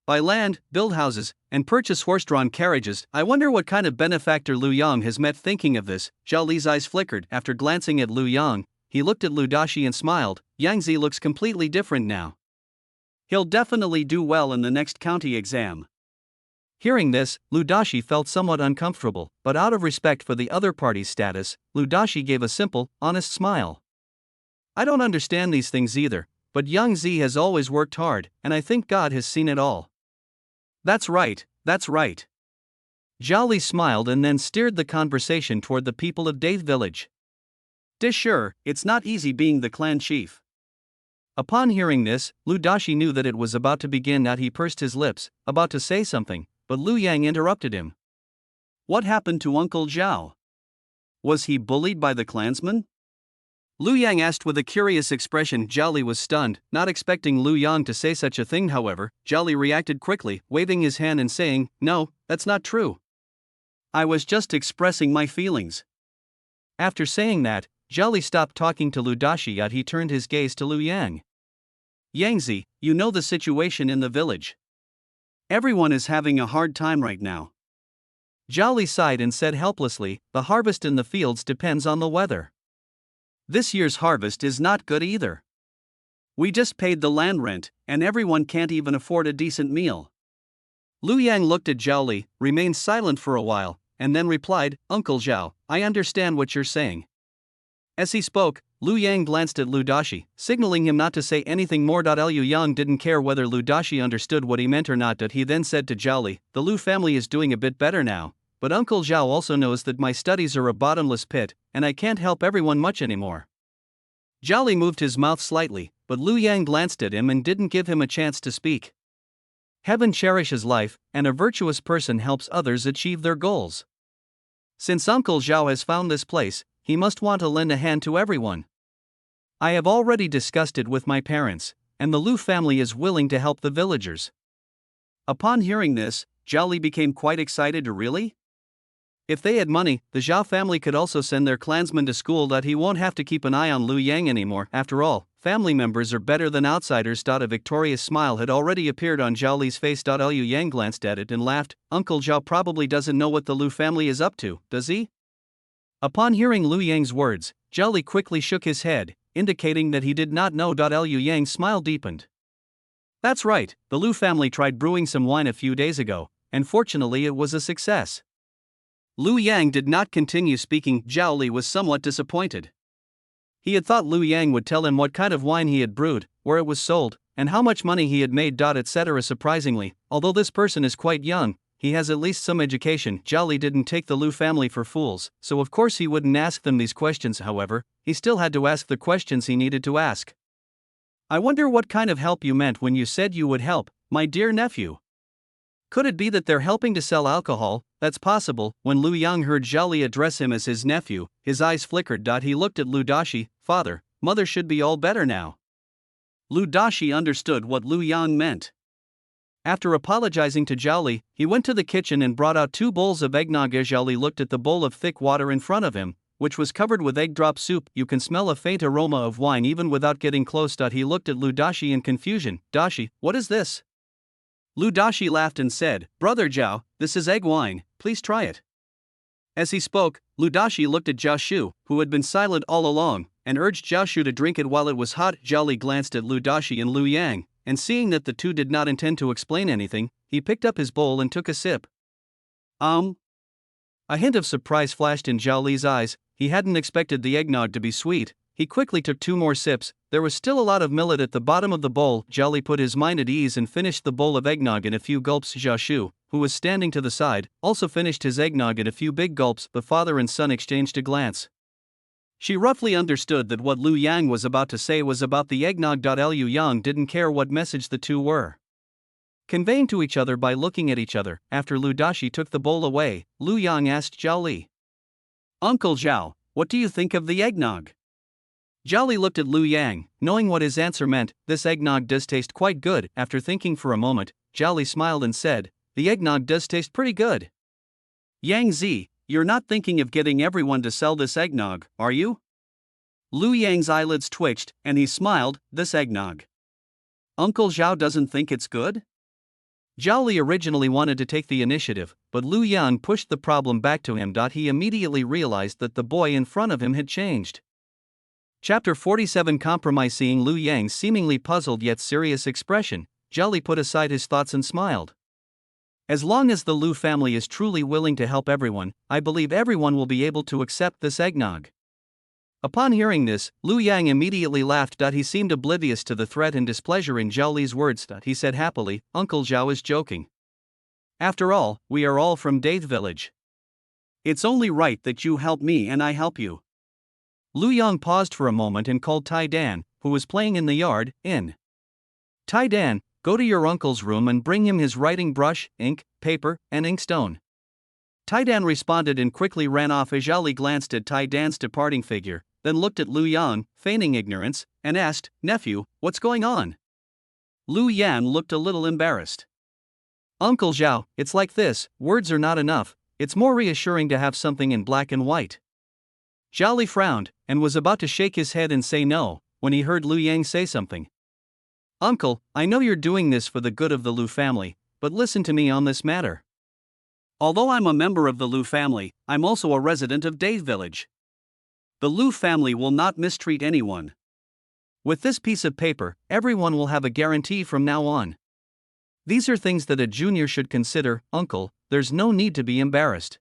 buy land, build houses, and purchase horse-drawn carriages. I wonder what kind of benefactor Lu Yang has met. Thinking of this, Zhao Li's eyes flickered. After glancing at Lu Yang, he looked at Lu Dashi and smiled. Yangzi looks completely different now. He'll definitely do well in the next county exam. Hearing this, Lu Dashi felt somewhat uncomfortable, but out of respect for the other party's status, Lu Dashi gave a simple, honest smile. I don't understand these things either, but Yangzi has always worked hard, and I think God has seen it all. That's right, that's right. Zhao Li smiled and then steered the conversation toward the people of Dave village. Sure, it's not easy being the clan chief. Upon hearing this, Lu Dashi knew that it was about to begin. He pursed his lips, about to say something, but Lu Yang interrupted him. What happened to Uncle Zhao? Was he bullied by the clansmen? Lu Yang asked with a curious expression. Zhao Li was stunned, not expecting Lu Yang to say such a thing. However, Zhao Li reacted quickly, waving his hand and saying, "No, that's not true. I was just expressing my feelings." After saying that, Zhao Li stopped talking to Lu Dashi and he turned his gaze to Lu Yang. Yangzi, you know the situation in the village. Everyone is having a hard time right now. Zhao Li sighed and said helplessly, "The harvest in the fields depends on the weather. This year's harvest is not good either. We just paid the land rent, and everyone can't even afford a decent meal." Lu Yang looked at Zhao Li, remained silent for a while, and then replied, "Uncle Zhao, I understand what you're saying." As he spoke, Lu Yang glanced at Lu Dashi, signaling him not to say anything more. Liu Yang didn't care whether Lu Dashi understood what he meant or not. He then said to Zhao Li, "The Lu family is doing a bit better now, but Uncle Zhao also knows that my studies are a bottomless pit, and I can't help everyone much anymore." Zhao Li moved his mouth slightly, but Lu Yang glanced at him and didn't give him a chance to speak. Heaven cherishes life, and a virtuous person helps others achieve their goals. Since Uncle Zhao has found this place, he must want to lend a hand to everyone. I have already discussed it with my parents, and the Lu family is willing to help the villagers. Upon hearing this, Zhao Li became quite excited. Really? If they had money, the Zhao family could also send their clansmen to school. He won't have to keep an eye on Lu Yang anymore. After all, family members are better than outsiders. A victorious smile had already appeared on Zhao Li's face. Liu Yang glanced at it and laughed. Uncle Zhao probably doesn't know what the Lu family is up to, does he? Upon hearing Lu Yang's words, Zhao Li quickly shook his head, indicating that he did not know. Liu Yang's smile deepened. That's right, the Lu family tried brewing some wine a few days ago, and fortunately it was a success. Lu Yang did not continue speaking. Zhao Li was somewhat disappointed. He had thought Lu Yang would tell him what kind of wine he had brewed, where it was sold, and how much money he had made. Etc. Surprisingly, although this person is quite young, he has at least some education. Zhao Li didn't take the Lu family for fools, so of course he wouldn't ask them these questions. However, he still had to ask the questions he needed to ask. I wonder what kind of help you meant when you said you would help, my dear nephew. Could it be that they're helping to sell alcohol? That's possible. When Lu Yang heard Zhao Li address him as his nephew, his eyes flickered. He looked at Lu Dashi. Father, mother should be all better now. Lu Dashi understood what Lu Yang meant. After apologizing to Zhao Li, he went to the kitchen and brought out 2 bowls of eggnog. Zhao Li looked at the bowl of thick water in front of him, which was covered with egg drop soup. You can smell a faint aroma of wine even without getting close. He looked at Lu Dashi in confusion. Dashi, what is this? Lu Dashi laughed and said, "Brother Zhao, this is egg wine, please try it." As he spoke, Lu Dashi looked at Zhao Shu, who had been silent all along, and urged Zhao Shu to drink it while it was hot. Zhao Li glanced at Lu Dashi and Lu Yang, and seeing that the two did not intend to explain anything, he picked up his bowl and took a sip. A hint of surprise flashed in Zhao Li's eyes. He hadn't expected the eggnog to be sweet. He quickly took 2 more sips. There was still a lot of millet at the bottom of the bowl. Zhao Li put his mind at ease and finished the bowl of eggnog in a few gulps. Zhao Shu, who was standing to the side, also finished his eggnog in a few big gulps. The father and son exchanged a glance. She roughly understood that what Lu Yang was about to say was about the eggnog. Liu Yang didn't care what message the two were conveying to each other by looking at each other. After Lu Dashi took the bowl away, Lu Yang asked Zhao Li, "Uncle Zhao, what do you think of the eggnog?" Zhao Li looked at Lu Yang, knowing what his answer meant. This eggnog does taste quite good. After thinking for a moment, Zhao Li smiled and said, "The eggnog does taste pretty good." "Yang Zi, you're not thinking of getting everyone to sell this eggnog, are you?" Lu Yang's eyelids twitched, and he smiled. "This eggnog. Uncle Zhao doesn't think it's good?" Zhao Li originally wanted to take the initiative, but Lu Yang pushed the problem back to him. He immediately realized that the boy in front of him had changed. Chapter 47 Compromise. Seeing Lu Yang's seemingly puzzled yet serious expression, Zhao Li put aside his thoughts and smiled. As long as the Lu family is truly willing to help everyone, I believe everyone will be able to accept this eggnog. Upon hearing this, Lu Yang immediately laughed. He seemed oblivious to the threat and displeasure in Zhao Li's words. He said happily, "Uncle Zhao is joking. After all, we are all from Date Village. It's only right that you help me and I help you. Lu Yang paused for a moment and called Tai Dan, who was playing in the yard, in. Tai Dan, go to your uncle's room and bring him his writing brush, ink, paper, and inkstone. Tai Dan responded and quickly ran off as Zhao Li glanced at Tai Dan's departing figure, then looked at Lu Yang, feigning ignorance, and asked, "Nephew, what's going on?" Lu Yan looked a little embarrassed. "Uncle Zhao, it's like this, words are not enough, it's more reassuring to have something in black and white." Zhao Li frowned, and was about to shake his head and say no, when he heard Lu Yang say something. "Uncle, I know you're doing this for the good of the Lu family, but listen to me on this matter. Although I'm a member of the Lu family, I'm also a resident of Date Village. The Lu family will not mistreat anyone. With this piece of paper, everyone will have a guarantee from now on. These are things that a junior should consider, uncle, there's no need to be embarrassed."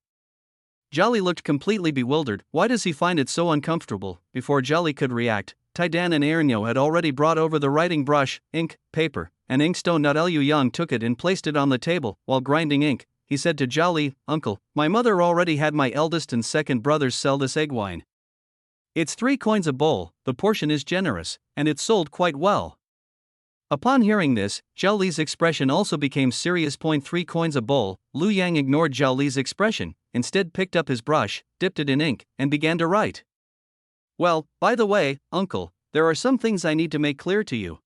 Zhao Li looked completely bewildered. Why does he find it so uncomfortable? Before Zhao Li could react, Tai Dan and Ernyo had already brought over the writing brush, ink, paper, and inkstone. Liu Yang took it and placed it on the table. While grinding ink, he said to Zhao Li, "Uncle, my mother already had my eldest and second brothers sell this egg wine. It's 3 coins a bowl, the portion is generous, and it's sold quite well." Upon hearing this, Zhao Li's expression also became serious. 3 coins a bowl. Lu Yang ignored Zhao Li's expression, instead picked up his brush, dipped it in ink, and began to write. "Well, by the way, uncle, there are some things I need to make clear to you."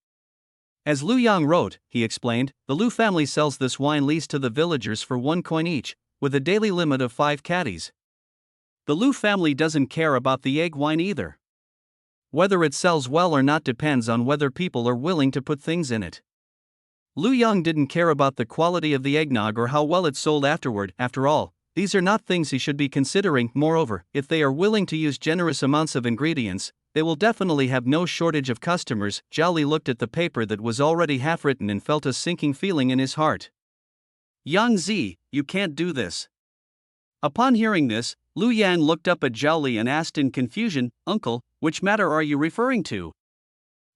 As Lu Yang wrote, he explained, the Lu family sells this wine leased to the villagers for 1 coin each, with a daily limit of 5 caddies. The Lu family doesn't care about the egg wine either. Whether it sells well or not depends on whether people are willing to put things in it. Lu Yang didn't care about the quality of the eggnog or how well it sold afterward. After all, these are not things he should be considering. Moreover, if they are willing to use generous amounts of ingredients, they will definitely have no shortage of customers. Zhao Li looked at the paper that was already half written and felt a sinking feeling in his heart. "Yang Zi, you can't do this." Upon hearing this, Lu Yan looked up at Zhao Li and asked in confusion, "Uncle, which matter are you referring to?"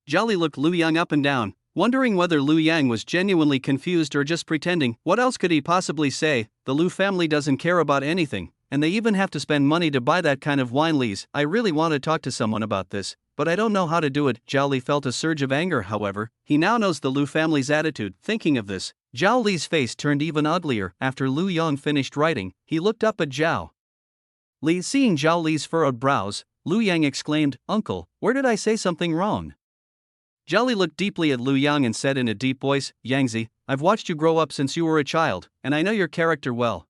Zhao Li looked Lu Yang up and down, wondering whether Lu Yang was genuinely confused or just pretending. What else could he possibly say? The Lu family doesn't care about anything, and they even have to spend money to buy that kind of wine. Lees, I really want to talk to someone about this, but I don't know how to do it. Zhao Li felt a surge of anger. However, he now knows the Lu family's attitude. Thinking of this, Zhao Li's face turned even uglier. After Lu Yang finished writing, he looked up at Zhao Li. Seeing Zhao Li's furrowed brows, Lu Yang exclaimed, "Uncle, where did I say something wrong?" Zhao Li looked deeply at Lu Yang and said in a deep voice, "Yangzi, I've watched you grow up since you were a child, and I know your character well.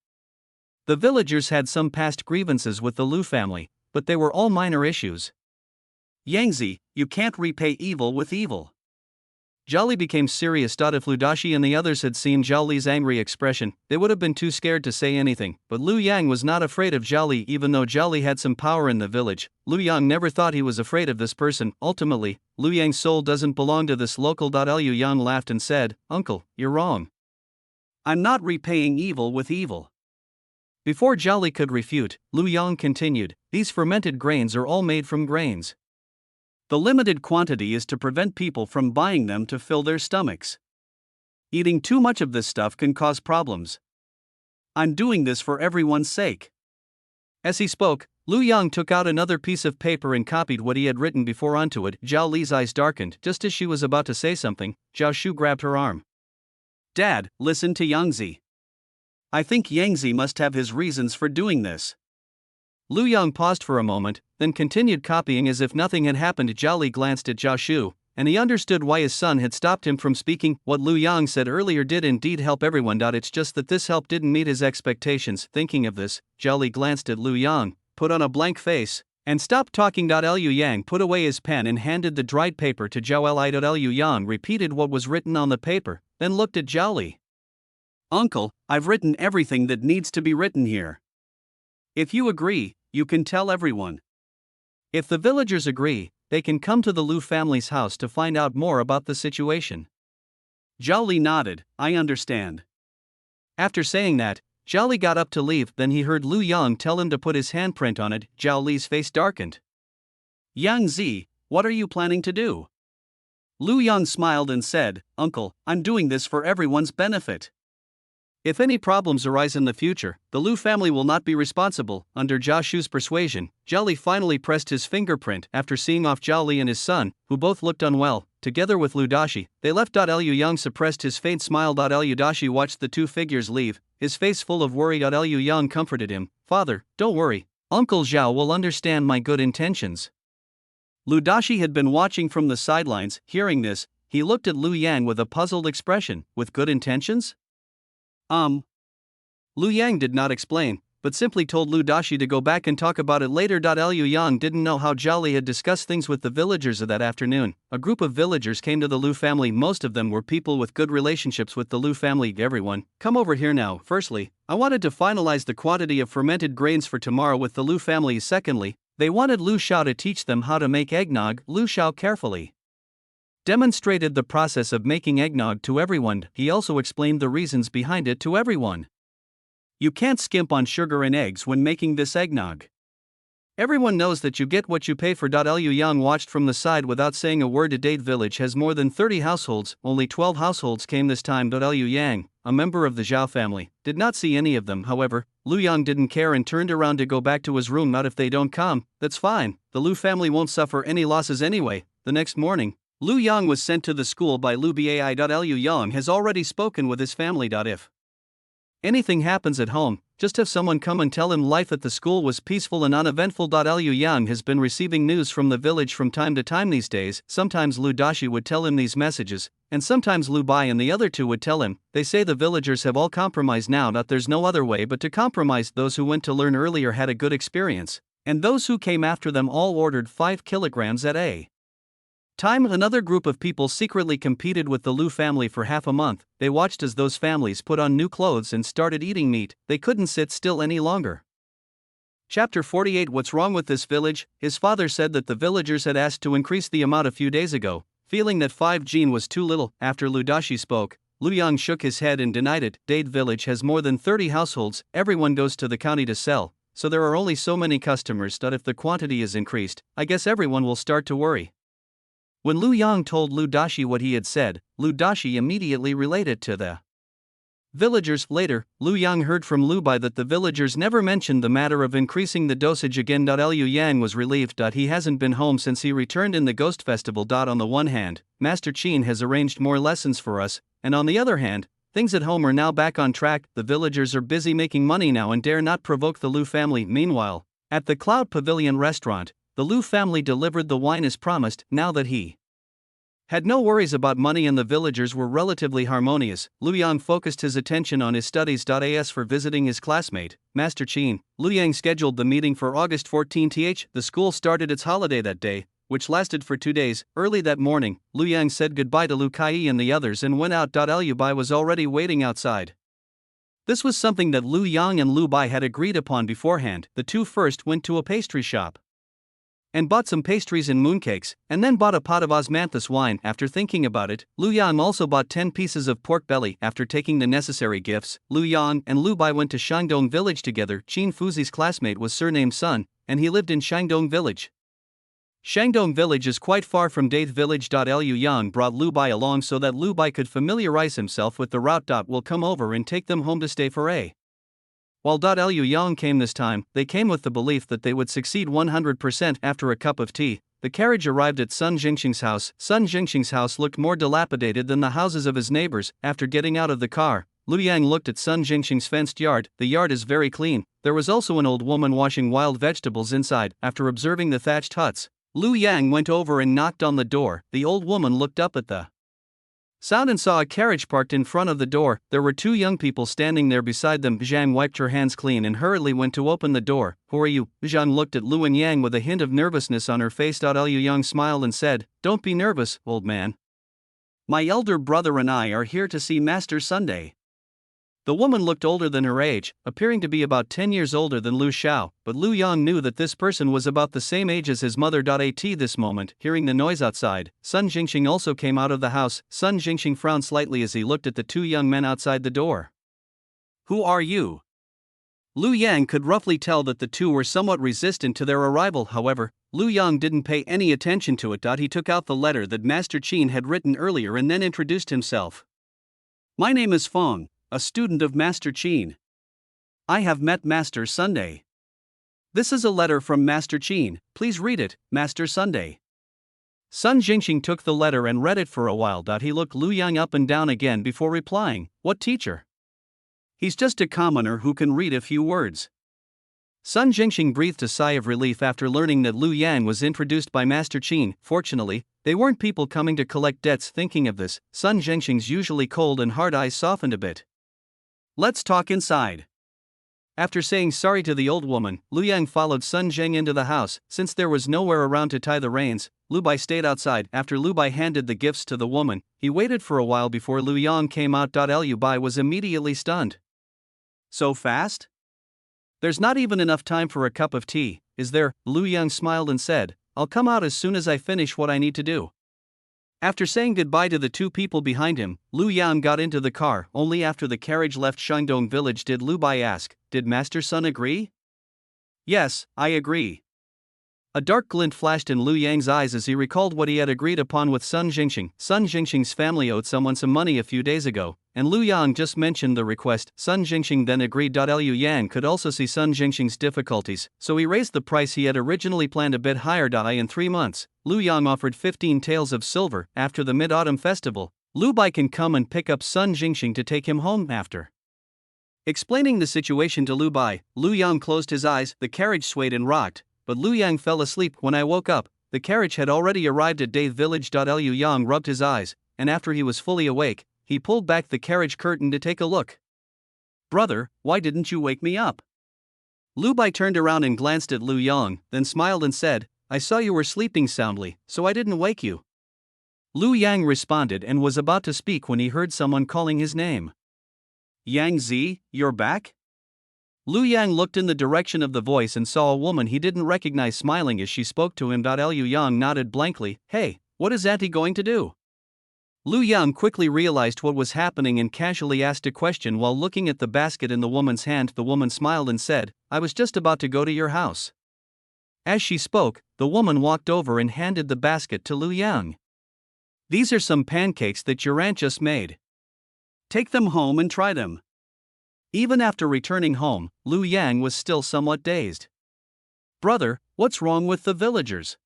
The villagers had some past grievances with the Lu family, but they were all minor issues. Yangzi, you can't repay evil with evil." Zhao Li became serious. If Ludashi and the others had seen Zhao Li's angry expression, they would have been too scared to say anything, but Lu Yang was not afraid of Zhao Li. Even though Zhao Li had some power in the village, Lu Yang never thought he was afraid of this person. Ultimately, Lu Yang's soul doesn't belong to this local. Liu Yang laughed and said, "Uncle, you're wrong. I'm not repaying evil with evil." Before Zhao Li could refute, Lu Yang continued, "These fermented grains are all made from grains. The limited quantity is to prevent people from buying them to fill their stomachs. Eating too much of this stuff can cause problems. I'm doing this for everyone's sake." As he spoke, Lu Yang took out another piece of paper and copied what he had written before onto it. Zhao Li's eyes darkened. Just as she was about to say something, Zhao Shu grabbed her arm. "Dad, listen to Yangzi. I think Yangzi must have his reasons for doing this." Lu Yang paused for a moment, then continued copying as if nothing had happened. Zhao Li glanced at Zhao Shu, and he understood why his son had stopped him from speaking. What Lu Yang said earlier did indeed help everyone. It's just that this help didn't meet his expectations. Thinking of this, Zhao Li glanced at Lu Yang, put on a blank face, and stopped talking. Liu Yang put away his pen and handed the dried paper to Zhao Li. Liu Yang repeated what was written on the paper, then looked at Zhao Li. "Uncle, I've written everything that needs to be written here. If you agree, you can tell everyone. If the villagers agree, they can come to the Lu family's house to find out more about the situation." Zhao Li nodded, "I understand." After saying that, Zhao Li got up to leave. Then he heard Lu Yang tell him to put his handprint on it. Zhao Li's face darkened. "Yang Zi, what are you planning to do?" Lu Yang smiled and said, "Uncle, I'm doing this for everyone's benefit. If any problems arise in the future, the Lu family will not be responsible. Under Zhao Shu's persuasion, Zhao Li finally pressed his fingerprint after seeing off Zhao Li and his son, who both looked unwell. Together with Lu Dashi, they left. Liu Yang suppressed his faint smile. Liu Dashi watched the two figures leave, his face full of worry. Liu Yang comforted him. Father, don't worry. Uncle Zhao will understand my good intentions. Lu Dashi had been watching from the sidelines. Hearing this, he looked at Lu Yang with a puzzled expression. With good intentions? Lu Yang did not explain, but simply told Lu Dashi to go back and talk about it later. Liu Yang didn't know how Zhao Li had discussed things with the villagers of that afternoon. A group of villagers came to the Lu family. Most of them were people with good relationships with the Lu family. Everyone, come over here now. Firstly, I wanted to finalize the quantity of fermented grains for tomorrow with the Lu family. Secondly, they wanted Lu Xiao to teach them how to make eggnog. Lu Xiao carefully demonstrated the process of making eggnog to everyone. He also explained the reasons behind it to everyone. You can't skimp on sugar and eggs when making this eggnog. Everyone knows that you get what you pay for. Liu Yang watched from the side without saying a word. The Date village has more than 30 households, only 12 households came this time. Liu Yang, a member of the Zhao family, did not see any of them. However, Lu Yang didn't care and turned around to go back to his room. Not if they don't come, that's fine, the Lu family won't suffer any losses anyway. The next morning, Lu Yang was sent to the school by Lu Bai. Liu Yang has already spoken with his family. If anything happens at home, just have someone come and tell him life at the school was peaceful and uneventful. Liu Yang has been receiving news from the village from time to time these days. Sometimes Lu Dashi would tell him these messages, and sometimes Lu Bai and the other two would tell him. They say the villagers have all compromised now. There's no other way but to compromise. Those who went to learn earlier had a good experience, and those who came after them all ordered 5 kilograms at a time. Another group of people secretly competed with the Lu family for half a month. They watched as those families put on new clothes and started eating meat. They couldn't sit still any longer. Chapter 48. What's wrong with this village? His father said that the villagers had asked to increase the amount a few days ago, feeling that 5 jin was too little. After Lu Dashi spoke, Lu Yang shook his head and denied it. Date village has more than 30 households, everyone goes to the county to sell, so there are only so many customers. If the quantity is increased, I guess everyone will start to worry. When Lu Yang told Lu Dashi what he had said, Lu Dashi immediately related to the villagers. Later, Lu Yang heard from Lu Bai that the villagers never mentioned the matter of increasing the dosage again. Liu Yang was relieved. He hasn't been home since he returned in the Ghost Festival. On the one hand, Master Qin has arranged more lessons for us, and on the other hand, things at home are now back on track. The villagers are busy making money now and dare not provoke the Lu family. Meanwhile, at the Cloud Pavilion restaurant, the Lu family delivered the wine as promised. Now that he had no worries about money and the villagers were relatively harmonious, Lu Yang focused his attention on his studies. As for visiting his classmate, Master Qin, Lu Yang scheduled the meeting for August 14th. The school started its holiday that day, which lasted for 2 days. Early that morning, Lu Yang said goodbye to Lu Kai and the others and went out. Lu Bai was already waiting outside. This was something that Lu Yang and Lu Bai had agreed upon beforehand. The two first went to a pastry shop and bought some pastries and mooncakes, and then bought a pot of osmanthus wine. After thinking about it, Lu Yang also bought 10 pieces of pork belly. After taking the necessary gifts, Lu Yang and Lu Bai went to Shangdong village together. Qin Fuzi's classmate was surnamed Sun, and he lived in Shangdong village. Shangdong village is quite far from Date village. Liu Yang brought Lu Bai along so that Lu Bai could familiarize himself with the route. Will come over and take them home to stay for a while. Liu Yang came this time, they came with the belief that they would succeed 100%. After a cup of tea, the carriage arrived at Sun Jingxing's house. Sun Jingxing's house looked more dilapidated than the houses of his neighbors. After getting out of the car, Lu Yang looked at Sun Jingxing's fenced yard. The yard is very clean. There was also an old woman washing wild vegetables inside. After observing the thatched huts, Lu Yang went over and knocked on the door. The old woman looked up at the sound and saw a carriage parked in front of the door. There were 2 young people standing there beside them. Zhang wiped her hands clean and hurriedly went to open the door. Who are you? Zhang looked at Lu Yang with a hint of nervousness on her face. Liu Yang smiled and said, don't be nervous, old man. My elder brother and I are here to see Master Sunday. The woman looked older than her age, appearing to be about 10 years older than Lu Xiao, but Lu Yang knew that this person was about the same age as his mother. At this moment, hearing the noise outside, Sun Jingxing also came out of the house. Sun Jingxing frowned slightly as he looked at the 2 young men outside the door. Who are you? Lu Yang could roughly tell that the 2 were somewhat resistant to their arrival. However, Lu Yang didn't pay any attention to it. He took out the letter that Master Qin had written earlier and then introduced himself. My name is Feng. a student of Master Qin. I have met Master Sunday. This is a letter from Master Qin, please read it, Master Sunday. Sun Jingxing took the letter and read it for a while. He looked Lu Yang up and down again before replying, "What teacher? He's just a commoner who can read a few words." Sun Jingxing breathed a sigh of relief after learning that Lu Yang was introduced by Master Qin. Fortunately, they weren't people coming to collect debts. Thinking of this, Sun Jingxing's usually cold and hard eyes softened a bit. "Let's talk inside." After saying sorry to the old woman, Lu Yang followed Sun Zheng into the house. Since there was nowhere around to tie the reins, Lu Bai stayed outside. After Lu Bai handed the gifts to the woman, he waited for a while before Lu Yang came out. Lu Bai was immediately stunned. "So fast? There's not even enough time for a cup of tea, is there?" Lu Yang smiled and said, "I'll come out as soon as I finish what I need to do." After saying goodbye to the two people behind him, Lu Yang got into the car. Only after the carriage left Shandong village did Lu Bai ask, "Did Master Sun agree?" "Yes, I agree." A dark glint flashed in Lu Yang's eyes as he recalled what he had agreed upon with Sun Jingxing. Sun Jingxing's family owed someone some money a few days ago, and Lu Yang just mentioned the request. Sun Jingxing then agreed. Liu Yang could also see Sun Jingxing's difficulties, so he raised the price he had originally planned a bit higher. In 3 months, Lu Yang offered 15 taels of silver. After the Mid-Autumn Festival, Lu Bai can come and pick up Sun Jingxing to take him home after. Explaining the situation to Lu Bai, Lu Yang closed his eyes. The carriage swayed and rocked, but Lu Yang fell asleep. When I woke up, the carriage had already arrived at Dave village. Liu Yang rubbed his eyes, and after he was fully awake, he pulled back the carriage curtain to take a look. "Brother, why didn't you wake me up?" Lu Bai turned around and glanced at Lu Yang, then smiled and said, "I saw you were sleeping soundly, so I didn't wake you." Lu Yang responded and was about to speak when he heard someone calling his name. "Yang Zi, you're back?" Lu Yang looked in the direction of the voice and saw a woman he didn't recognize smiling as she spoke to him. Liu Yang nodded blankly. "Hey, what is Auntie going to do?" Lu Yang quickly realized what was happening and casually asked a question while looking at the basket in the woman's hand. The woman smiled and said, "I was just about to go to your house." As she spoke, the woman walked over and handed the basket to Lu Yang. "These are some pancakes that your aunt just made. Take them home and try them." Even after returning home, Lu Yang was still somewhat dazed. "Brother, what's wrong with the villagers?"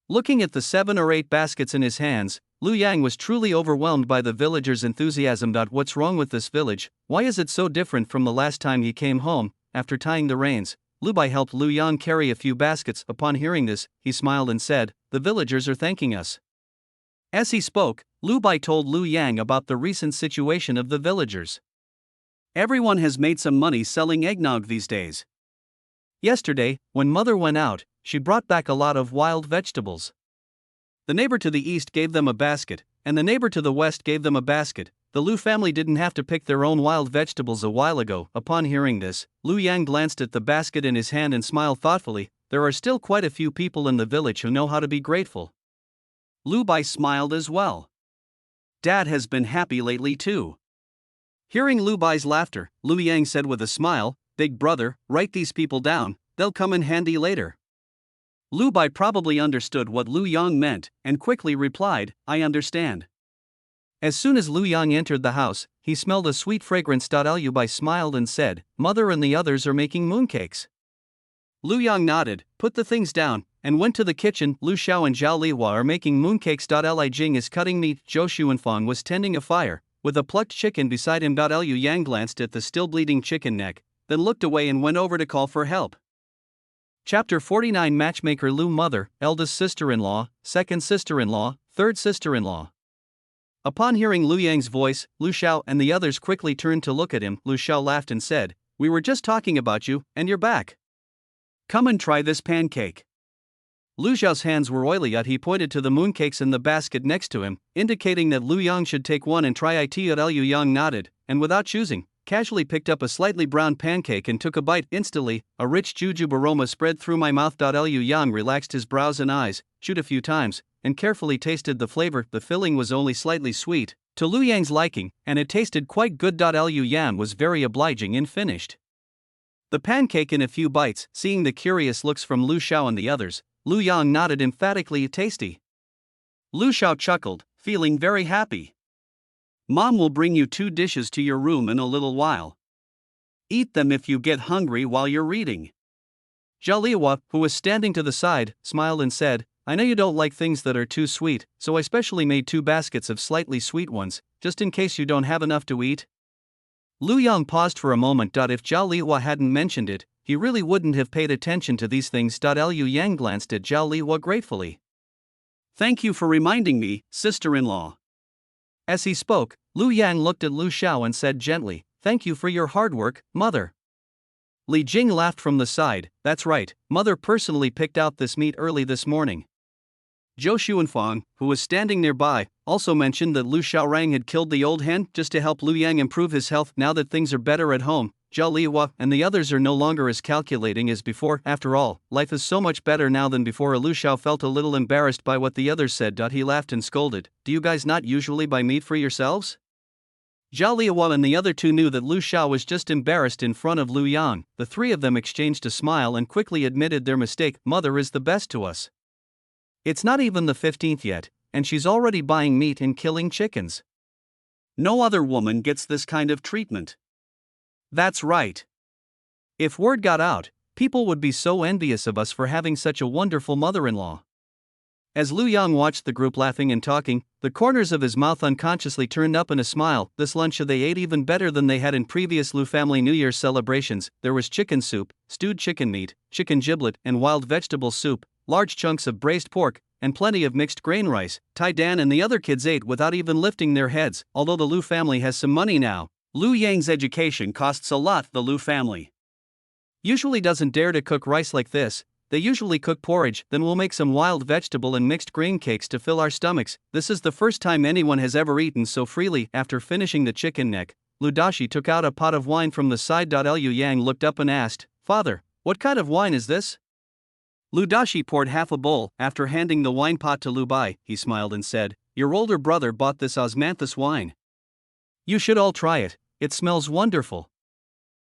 Looking at the 7 or 8 baskets in his hands, Lu Yang was truly overwhelmed by the villagers' enthusiasm. "What's wrong with this village? Why is it so different from the last time he came home?" After tying the reins, Lu Bai helped Lu Yang carry a few baskets. Upon hearing this, he smiled and said, "The villagers are thanking us." As he spoke, Lu Bai told Lu Yang about the recent situation of the villagers. "Everyone has made some money selling eggnog these days. Yesterday, when mother went out, she brought back a lot of wild vegetables. The neighbor to the east gave them a basket, and the neighbor to the west gave them a basket. The Lu family didn't have to pick their own wild vegetables a while ago." Upon hearing this, Lu Yang glanced at the basket in his hand and smiled thoughtfully. There are still quite a few people in the village who know how to be grateful. Lu Bai smiled as well. "Dad has been happy lately too." Hearing Lu Bai's laughter, Lu Yang said with a smile, "Big brother, write these people down, they'll come in handy later." Lu Bai probably understood what Lu Yang meant, and quickly replied, "I understand." As soon as Lu Yang entered the house, he smelled a sweet fragrance. Lu Bai smiled and said, "Mother and the others are making mooncakes." Lu Yang nodded, put the things down, and went to the kitchen. Lu Xiao and Zhao Liwa are making mooncakes. Li Jing is cutting meat. Zhou Xuanfang was tending a fire, with a plucked chicken beside him. Liu Yang glanced at the still bleeding chicken neck, then looked away and went over to call for help. Chapter 49 Matchmaker. Lu mother, eldest sister-in-law, second sister-in-law, third sister-in-law. Upon hearing Lu Yang's voice, Lu Xiao and the others quickly turned to look at him. Lu Xiao laughed and said, "We were just talking about you, and you're back. Come and try this pancake." Lu Xiao's hands were oily yet he pointed to the mooncakes in the basket next to him, indicating that Lu Yang should take one and try it. Liu Yang nodded, and without choosing, casually picked up a slightly browned pancake and took a bite. Instantly, a rich jujube aroma spread through my mouth. Liu Yang relaxed his brows and eyes, chewed a few times, and carefully tasted the flavor. The filling was only slightly sweet, to Lu Yang's liking, and it tasted quite good. Liu Yang was very obliging and finished the pancake in a few bites. Seeing the curious looks from Lu Xiao and the others, Lu Yang nodded emphatically, "Tasty." Lu Xiao chuckled, feeling very happy. Mom will bring you 2 dishes to your room in a little while. Eat them if you get hungry while you're reading. Jaliwa, who was standing to the side, smiled and said, I know you don't like things that are too sweet, so I specially made 2 baskets of slightly sweet ones, just in case you don't have enough to eat. Lu Yang paused for a moment. If Jaliwa hadn't mentioned it, he really wouldn't have paid attention to these things. Liu Yang glanced at Jaliwa gratefully. Thank you for reminding me, sister-in-law. As he spoke, Lu Yang looked at Lu Xiao and said gently, Thank you for your hard work, mother. Li Jing laughed from the side, That's right, mother personally picked out this meat early this morning. Zhou Xuanfang, who was standing nearby, also mentioned that Lu Xiaorang had killed the old hen just to help Lu Yang improve his health. Now that things are better at home, Zhao Liwa and the others are no longer as calculating as before. After all, life is so much better now than before. Lu Xiao felt a little embarrassed by what the others said. He laughed and scolded, Do you guys not usually buy meat for yourselves? Zhao Liwa and the other two knew that Lu Xiao was just embarrassed in front of Lu Yang. The three of them exchanged a smile and quickly admitted their mistake. Mother is the best to us. It's not even the 15th yet, and she's already buying meat and killing chickens. No other woman gets this kind of treatment. That's right. If word got out, people would be so envious of us for having such a wonderful mother-in-law. As Lu Yang watched the group laughing and talking, the corners of his mouth unconsciously turned up in a smile. This lunch they ate even better than they had in previous Lu family New Year celebrations. There was chicken soup, stewed chicken meat, chicken giblet and wild vegetable soup, large chunks of braised pork, and plenty of mixed grain rice. Tai Dan and the other kids ate without even lifting their heads. Although the Lu family has some money now, Lu Yang's education costs a lot. The Lu family usually doesn't dare to cook rice like this. They usually cook porridge, then we'll make some wild vegetable and mixed grain cakes to fill our stomachs. This is the first time anyone has ever eaten so freely. After finishing the chicken neck, Lu Dashi took out a pot of wine from the side. Liu Yang looked up and asked, Father, what kind of wine is this? Lu Dashi poured half a bowl. After handing the wine pot to Lu Bai, he smiled and said, Your older brother bought this osmanthus wine. You should all try it, it smells wonderful.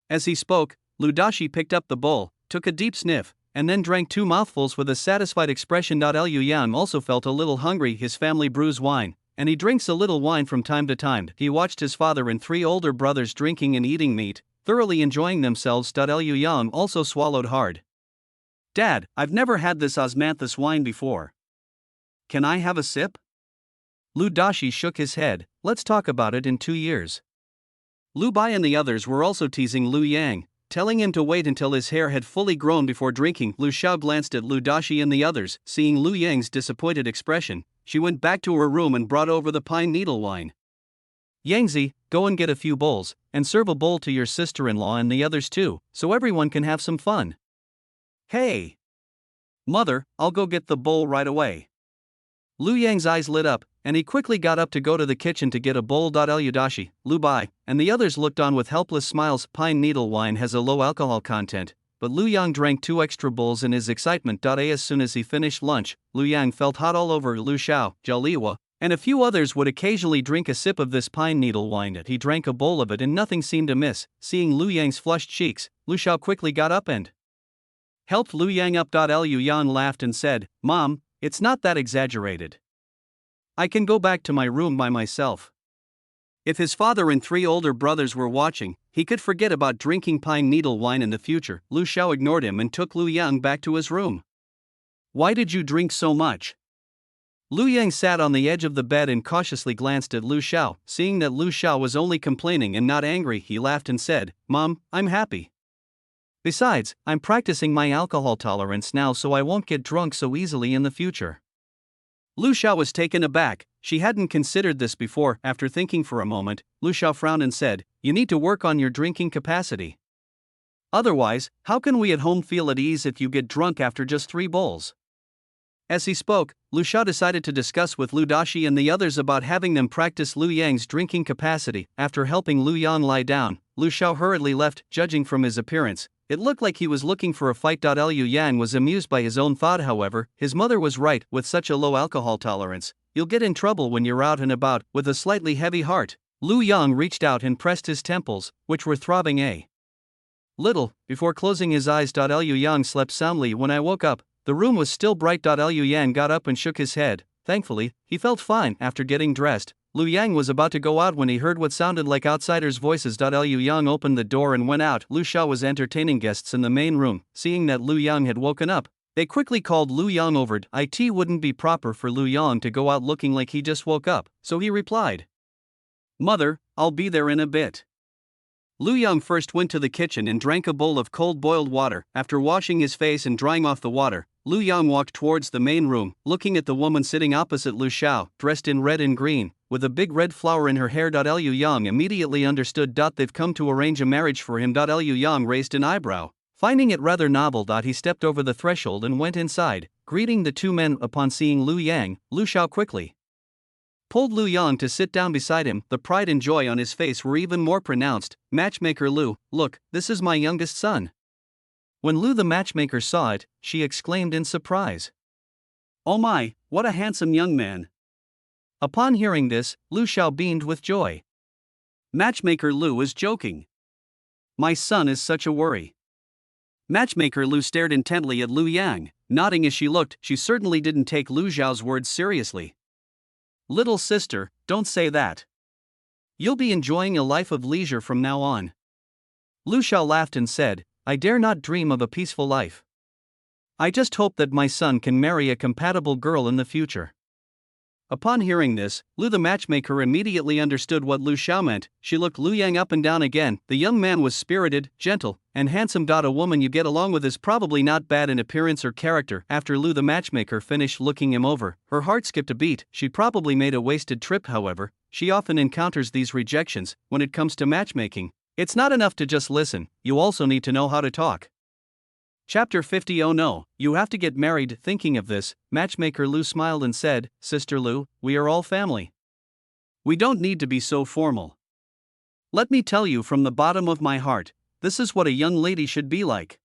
As he spoke, Lu Dashi picked up the bowl, took a deep sniff, and then drank 2 mouthfuls with a satisfied expression. Liu Yang also felt a little hungry. His family brews wine, and he drinks a little wine from time to time. He watched his father and 3 older brothers drinking and eating meat, thoroughly enjoying themselves. Liu Yang also swallowed hard. Dad, I've never had this osmanthus wine before. Can I have a sip? Lu Dashi shook his head, Let's talk about it in 2 years. Lu Bai and the others were also teasing Lu Yang, telling him to wait until his hair had fully grown before drinking. Lu Xiao glanced at Lu Dashi and the others. Seeing Lu Yang's disappointed expression, she went back to her room and brought over the pine needle wine. Yangzi, go and get a few bowls, and serve a bowl to your sister-in-law and the others too, so everyone can have some fun. Hey! Mother, I'll go get the bowl right away. Lu Yang's eyes lit up, and he quickly got up to go to the kitchen to get a bowl. Liu Dashi, Lu Bai, and the others looked on with helpless smiles. Pine needle wine has a low alcohol content, but Lu Yang drank 2 extra bowls in his excitement. As soon as he finished lunch, Lu Yang felt hot all over. Lu Xiao, Zhao Liwa, and a few others would occasionally drink a sip of this pine needle wine. He drank a bowl of it and nothing seemed amiss. Seeing Lu Yang's flushed cheeks, Lu Xiao quickly got up and helped Lu Yang up. Liu Yang laughed and said, Mom, it's not that exaggerated. I can go back to my room by myself. If his father and 3 older brothers were watching, he could forget about drinking pine needle wine in the future. Lu Xiao ignored him and took Lu Yang back to his room. Why did you drink so much? Lu Yang sat on the edge of the bed and cautiously glanced at Lu Xiao. Seeing that Lu Xiao was only complaining and not angry, he laughed and said, Mom, I'm happy. Besides, I'm practicing my alcohol tolerance now so I won't get drunk so easily in the future. Lu Xiao was taken aback. She hadn't considered this before. After thinking for a moment, Lu Xiao frowned and said, You need to work on your drinking capacity. Otherwise, how can we at home feel at ease if you get drunk after just 3 bowls? As he spoke, Lu Xiao decided to discuss with Lu Dashi and the others about having them practice Lu Yang's drinking capacity. After helping Lu Yang lie down, Lu Xiao hurriedly left. Judging from his appearance, it looked like he was looking for a fight. Liu Yang was amused by his own thought. However, his mother was right. With such a low alcohol tolerance, you'll get in trouble when you're out and about. With a slightly heavy heart, Lu Yang reached out and pressed his temples, which were throbbing a little, before closing his eyes. Liu Yang slept soundly. When I woke up, the room was still bright. Liu Yang got up and shook his head. Thankfully, he felt fine. After getting dressed, Lu Yang was about to go out when he heard what sounded like outsiders' voices. Liu Yang opened the door and went out. Lu Xiao was entertaining guests in the main room. Seeing that Lu Yang had woken up, they quickly called Lu Yang over. It wouldn't be proper for Lu Yang to go out looking like he just woke up, so he replied, "Mother, I'll be there in a bit." Lu Yang first went to the kitchen and drank a bowl of cold boiled water. After washing his face and drying off the water, Lu Yang walked towards the main room, looking at the woman sitting opposite Lu Xiao, dressed in red and green, with a big red flower in her hair. Liu Yang immediately understood. They've come to arrange a marriage for him. Liu Yang raised an eyebrow. Finding it rather novel, he stepped over the threshold and went inside, greeting the two men. Upon seeing Lu Yang, Lu Xiao quickly pulled Lu Yang to sit down beside him. The pride and joy on his face were even more pronounced. "Matchmaker Lu, look, this is my youngest son." When Lu the matchmaker saw it, she exclaimed in surprise, "Oh my, what a handsome young man." Upon hearing this, Lu Xiao beamed with joy. "Matchmaker Lu is joking. My son is such a worry." Matchmaker Lu stared intently at Lu Yang, nodding as she looked. She certainly didn't take Lu Xiao's words seriously. "Little sister, don't say that. You'll be enjoying a life of leisure from now on." Lu Xiao laughed and said, "I dare not dream of a peaceful life. I just hope that my son can marry a compatible girl in the future." Upon hearing this, Lu the matchmaker immediately understood what Lu Xiao meant. She looked Lu Yang up and down again. The young man was spirited, gentle, and handsome. A woman you get along with is probably not bad in appearance or character. After Lu the matchmaker finished looking him over, her heart skipped a beat. She probably made a wasted trip. However, she often encounters these rejections. When it comes to matchmaking, it's not enough to just listen, you also need to know how to talk. Chapter 50. Oh no, you have to get married. Thinking of this, matchmaker Lu smiled and said, "Sister Lu, we are all family. We don't need to be so formal. Let me tell you from the bottom of my heart, this is what a young lady should be like."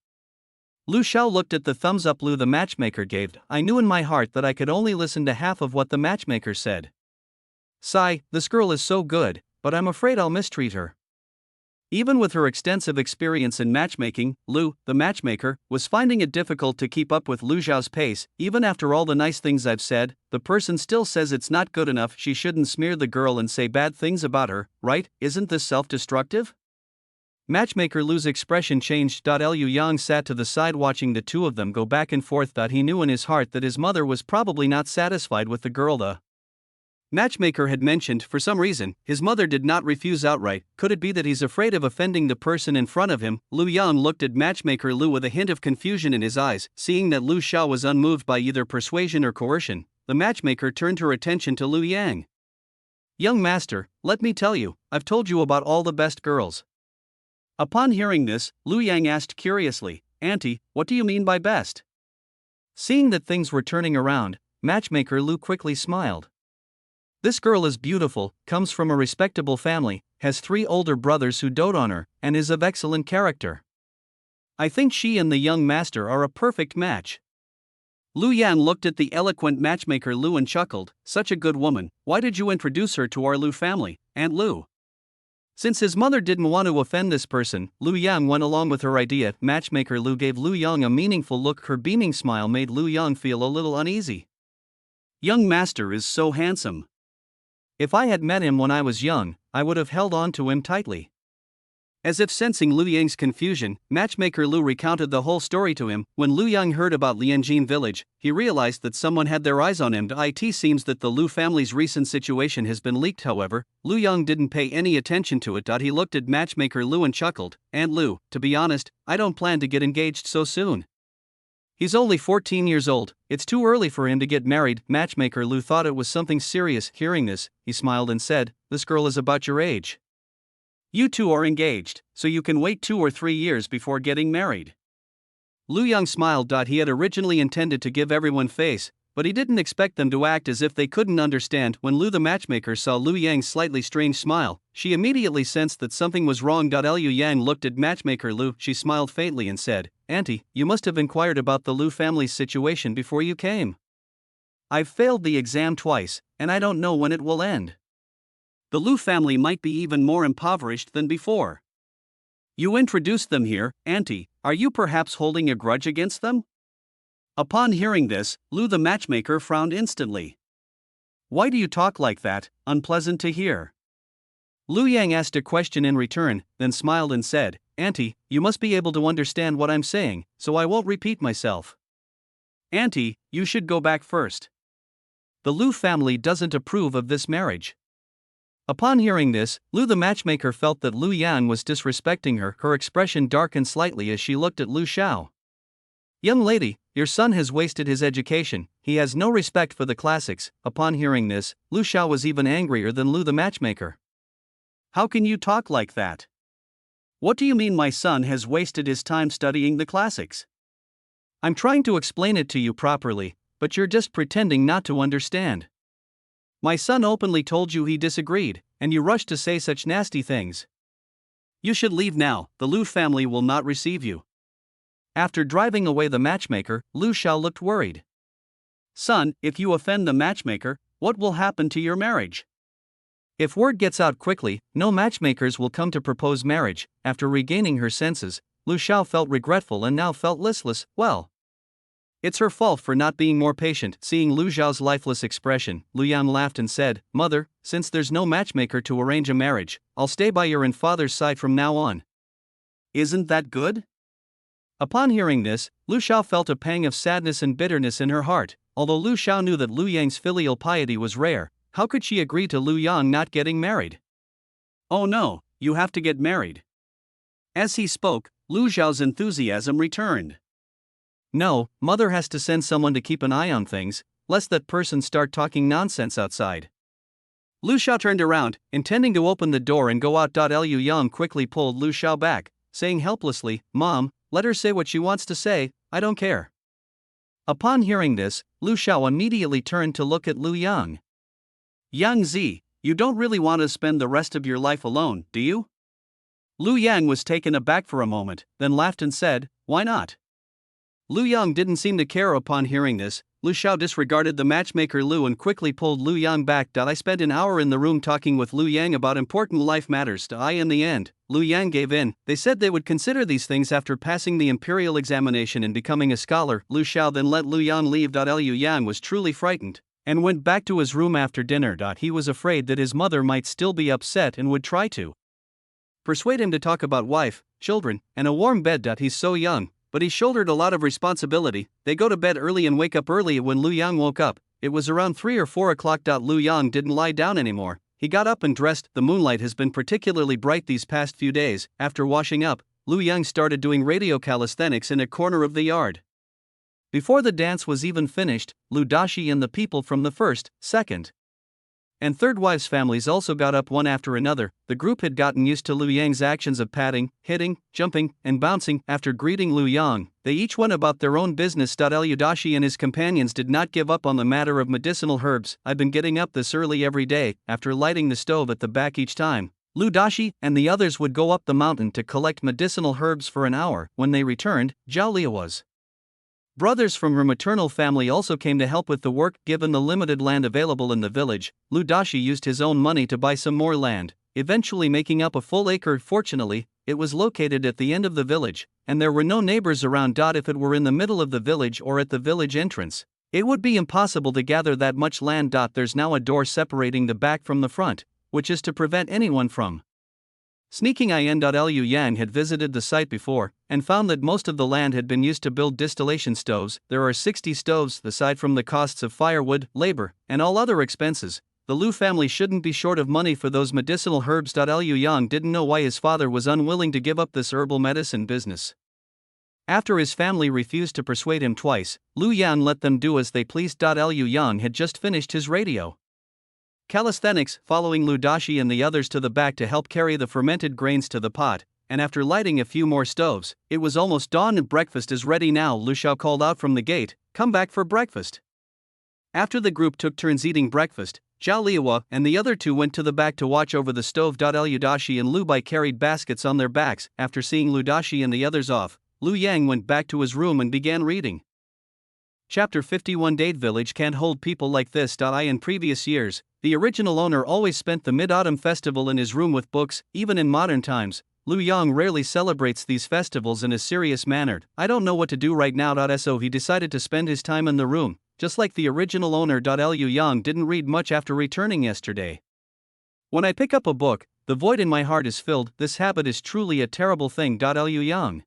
Lu Xiao looked at the thumbs up Lu the matchmaker gave. "I knew in my heart that I could only listen to half of what the matchmaker said. Sigh, this girl is so good, but I'm afraid I'll mistreat her." Even with her extensive experience in matchmaking, Lu, the matchmaker, was finding it difficult to keep up with Lu Xiao's pace. "Even after all the nice things I've said, the person still says it's not good enough. She shouldn't smear the girl and say bad things about her, right? Isn't this self-destructive?" Matchmaker Lu's expression changed. Liu Yang sat to the side watching the two of them go back and forth. He knew in his heart that his mother was probably not satisfied with the girl the matchmaker had mentioned. For some reason, his mother did not refuse outright. Could it be that he's afraid of offending the person in front of him? Lu Yang looked at matchmaker Lu with a hint of confusion in his eyes. Seeing that Lu Xiao was unmoved by either persuasion or coercion, the matchmaker turned her attention to Lu Yang. "Young master, let me tell you, I've told you about all the best girls." Upon hearing this, Lu Yang asked curiously, "Auntie, what do you mean by best?" Seeing that things were turning around, matchmaker Lu quickly smiled. "This girl is beautiful, comes from a respectable family, has 3 older brothers who dote on her, and is of excellent character. I think she and the young master are a perfect match." Lu Yan looked at the eloquent matchmaker Lu and chuckled, "Such a good woman, why did you introduce her to our Lu family, Aunt Lu?" Since his mother didn't want to offend this person, Lu Yang went along with her idea. Matchmaker Lu gave Lu Yang a meaningful look. Her beaming smile made Lu Yang feel a little uneasy. "Young master is so handsome. If I had met him when I was young, I would have held on to him tightly." As if sensing Lu Yang's confusion, matchmaker Lu recounted the whole story to him. When Lu Yang heard about Lianjin village, he realized that someone had their eyes on him. It seems that the Lu family's recent situation has been leaked. However, Lu Yang didn't pay any attention to it. He looked at matchmaker Lu and chuckled, "Aunt Lu, to be honest, I don't plan to get engaged so soon. He's only 14 years old, it's too early for him to get married." Matchmaker Lu thought it was something serious. Hearing this, he smiled and said, "This girl is about your age. You two are engaged, so you can wait 2 or 3 years before getting married." Lu Yang smiled. He had originally intended to give everyone face, but he didn't expect them to act as if they couldn't understand. When Lu the matchmaker saw Lu Yang's slightly strange smile, she immediately sensed that something was wrong. Liu Yang looked at matchmaker Lu. She smiled faintly and said, "Auntie, you must have inquired about the Lu family's situation before you came. I've failed the exam twice, and I don't know when it will end. The Lu family might be even more impoverished than before. You introduced them here, Auntie, are you perhaps holding a grudge against them?" Upon hearing this, Lu the matchmaker frowned instantly. Why do you talk like that? Unpleasant to hear. Lu Yang asked a question in return, then smiled and said, Auntie, you must be able to understand what I'm saying, so I won't repeat myself. Auntie, you should go back first. The Lu family doesn't approve of this marriage. Upon hearing this, Lu the matchmaker felt that Lu Yang was disrespecting her. Her expression darkened slightly as she looked at Lu Xiao. Young lady, your son has wasted his education, he has no respect for the classics. Upon hearing this, Lu Xiao was even angrier than Lu the matchmaker. How can you talk like that? What do you mean my son has wasted his time studying the classics? I'm trying to explain it to you properly, but you're just pretending not to understand. My son openly told you he disagreed, and you rushed to say such nasty things. You should leave now, the Lu family will not receive you. After driving away the matchmaker, Lu Xiao looked worried. Son, if you offend the matchmaker, what will happen to your marriage? If word gets out quickly, no matchmakers will come to propose marriage. After regaining her senses, Lu Xiao felt regretful and now felt listless. Well, it's her fault for not being more patient. Seeing Lu Xiao's lifeless expression, Lu Yan laughed and said, Mother, since there's no matchmaker to arrange a marriage, I'll stay by your and father's side from now on. Isn't that good? Upon hearing this, Lu Xiao felt a pang of sadness and bitterness in her heart. Although Lu Xiao knew that Lu Yang's filial piety was rare, how could she agree to Lu Yang not getting married? Oh no, you have to get married. As he spoke, Lu Xiao's enthusiasm returned. No, mother has to send someone to keep an eye on things, lest that person start talking nonsense outside. Lu Xiao turned around, intending to open the door and go out. Liu Yang quickly pulled Lu Xiao back, saying helplessly, Mom, let her say what she wants to say, I don't care. Upon hearing this, Lu Xiao immediately turned to look at Lu Yang. Yang Zi, you don't really want to spend the rest of your life alone, do you? Lu Yang was taken aback for a moment, then laughed and said, Why not? Lu Yang didn't seem to care. Upon hearing this, Lu Xiao disregarded the matchmaker Lu and quickly pulled Lu Yang back. I spent an hour in the room talking with Lu Yang about important life matters. In the end, Lu Yang gave in. They said they would consider these things after passing the Imperial examination and becoming a scholar. Lu Xiao then let Lu Yang leave. Liu Yang was truly frightened and went back to his room after dinner. He was afraid that his mother might still be upset and would try to persuade him to talk about wife, children, and a warm bed. He's so young, but he shouldered a lot of responsibility. They go to bed early and wake up early. When Lu Yang woke up, it was around 3 or 4 o'clock. Lu Yang didn't lie down anymore. He got up and dressed. The moonlight has been particularly bright these past few days. After washing up, Lu Yang started doing radio calisthenics in a corner of the yard. Before the dance was even finished, Lu Dashi and the people from the first, second, and third wives' families also got up one after another. The group had gotten used to Lu Yang's actions of patting, hitting, jumping, and bouncing. After greeting Lu Yang, they each went about their own business. Liu Dashi and his companions did not give up on the matter of medicinal herbs. I've been getting up this early every day. After lighting the stove at the back each time, Lu Dashi and the others would go up the mountain to collect medicinal herbs for an hour. When they returned, Zhao Liawa's brothers from her maternal family also came to help with the work. Given the limited land available in the village, Lu Dashi used his own money to buy some more land, eventually making up a full acre. Fortunately, it was located at the end of the village, and there were no neighbors around. If it were in the middle of the village or at the village entrance, it would be impossible to gather that much land. There's now a door separating the back from the front, which is to prevent anyone from sneaking in. Liu Yang had visited the site before, and found that most of the land had been used to build distillation stoves. There are 60 stoves. Aside from the costs of firewood, labor, and all other expenses, the Lu family shouldn't be short of money for those medicinal herbs. Liu Yang didn't know why his father was unwilling to give up this herbal medicine business. After his family refused to persuade him twice, Lu Yan let them do as they pleased. Liu Yang had just finished his radio calisthenics, following Lu Dashi and the others to the back to help carry the fermented grains to the pot, and after lighting a few more stoves, it was almost dawn and breakfast is ready now. Lu Xiao called out from the gate, Come back for breakfast. After the group took turns eating breakfast, Zhao Liawa and the other two went to the back to watch over the stove. Liu Dashi and Lu Bai carried baskets on their backs. After seeing Lu Dashi and the others off, Lu Yang went back to his room and began reading. Chapter 51 Date Village can't hold people like this. In previous years, the original owner always spent the Mid-Autumn Festival in his room with books. Even in modern times, Lu Yang rarely celebrates these festivals in a serious manner. I don't know what to do right now. So he decided to spend his time in the room, just like the original owner. Liu Yang didn't read much after returning yesterday. When I pick up a book, the void in my heart is filled. This habit is truly a terrible thing. Liu Yang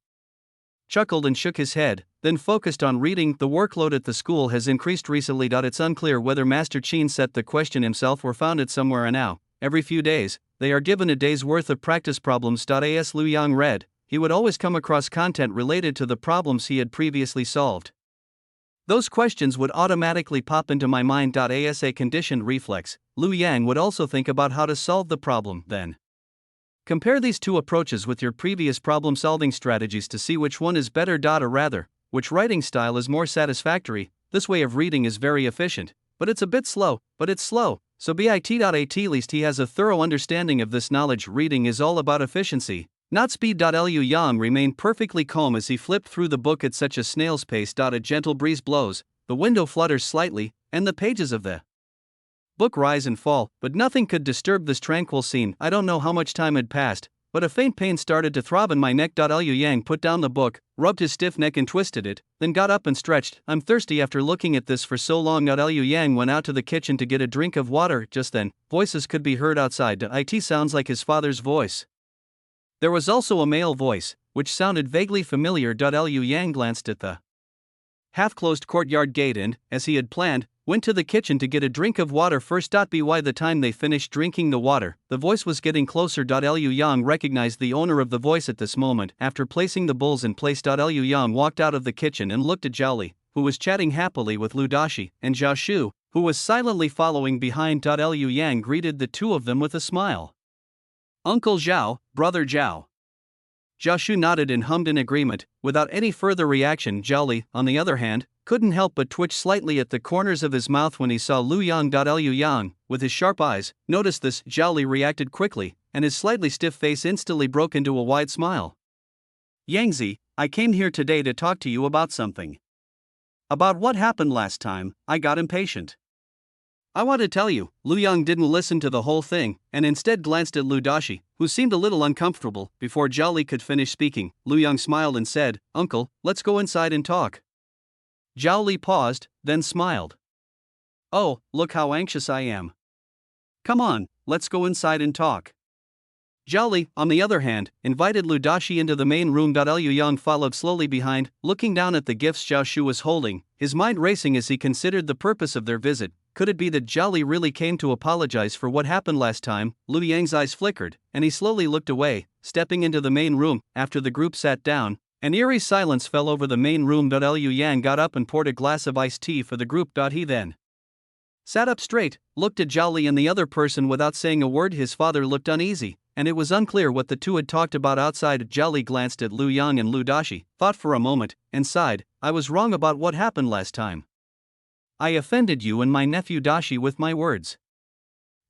chuckled and shook his head, then focused on reading. The workload at the school has increased recently. It's unclear whether Master Qin set the question himself or found it somewhere, and now, every few days, they are given a day's worth of practice problems. As Liu Yang read, he would always come across content related to the problems he had previously solved. Those questions would automatically pop into my mind. As a conditioned reflex, Liu Yang would also think about how to solve the problem. Then compare these two approaches with your previous problem-solving strategies to see which one is better. Or rather, which writing style is more satisfactory. This way of reading is very efficient, but it's a bit slow, so at least he has a thorough understanding of this knowledge. Reading is all about efficiency, not speed. Liu Yang remained perfectly calm as he flipped through the book at such a snail's pace. A gentle breeze blows, the window flutters slightly, and the pages of the book rise and fall, but nothing could disturb this tranquil scene. I don't know how much time had passed, but a faint pain started to throb in my neck. Liu Yang put down the book, rubbed his stiff neck and twisted it, then got up and stretched. I'm thirsty after looking at this for so long. Liu Yang went out to the kitchen to get a drink of water. Just then, voices could be heard outside. It sounds like his father's voice. There was also a male voice, which sounded vaguely familiar. Liu Yang glanced at the half-closed courtyard gate and, as he had planned, went to the kitchen to get a drink of water first. By the time they finished drinking the water, the voice was getting closer. Liu Yang recognized the owner of the voice at this moment. After placing the bowls in place, Liu Yang walked out of the kitchen and looked at Zhao Li, who was chatting happily with Lu Dashi, and Zhao Shu, who was silently following behind. Liu Yang greeted the two of them with a smile. Uncle Zhao, brother Zhao. Zhao Shu nodded and hummed in agreement, without any further reaction. Zhao Li, on the other hand, couldn't help but twitch slightly at the corners of his mouth when he saw Liu Yang. Liu Yang, with his sharp eyes, noticed this. Zhao Li reacted quickly, and his slightly stiff face instantly broke into a wide smile. Yangzi, I came here today to talk to you about something. About what happened last time. I got impatient. I want to tell you. Liu Yang didn't listen to the whole thing, and instead glanced at Lu Dashi, who seemed a little uncomfortable. Before Zhao Li could finish speaking, Liu Yang smiled and said, Uncle, let's go inside and talk. Zhao Li paused, then smiled. Oh, look how anxious I am. Come on, let's go inside and talk. Zhao Li, on the other hand, invited Lu Dashi into the main room. Liu Yang followed slowly behind, looking down at the gifts Zhao Shu was holding, his mind racing as he considered the purpose of their visit. Could it be that Zhao Li really came to apologize for what happened last time? Liu Yang's eyes flickered, and he slowly looked away, stepping into the main room. After the group sat down, an eerie silence fell over the main room. Liu Yang got up and poured a glass of iced tea for the group. He then sat up straight, looked at Zhao Li and the other person without saying a word. His father looked uneasy, and it was unclear what the two had talked about outside. Zhao Li glanced at Liu Yang and Lu Dashi, thought for a moment, and sighed. I was wrong about what happened last time. I offended you and my nephew Dashi with my words.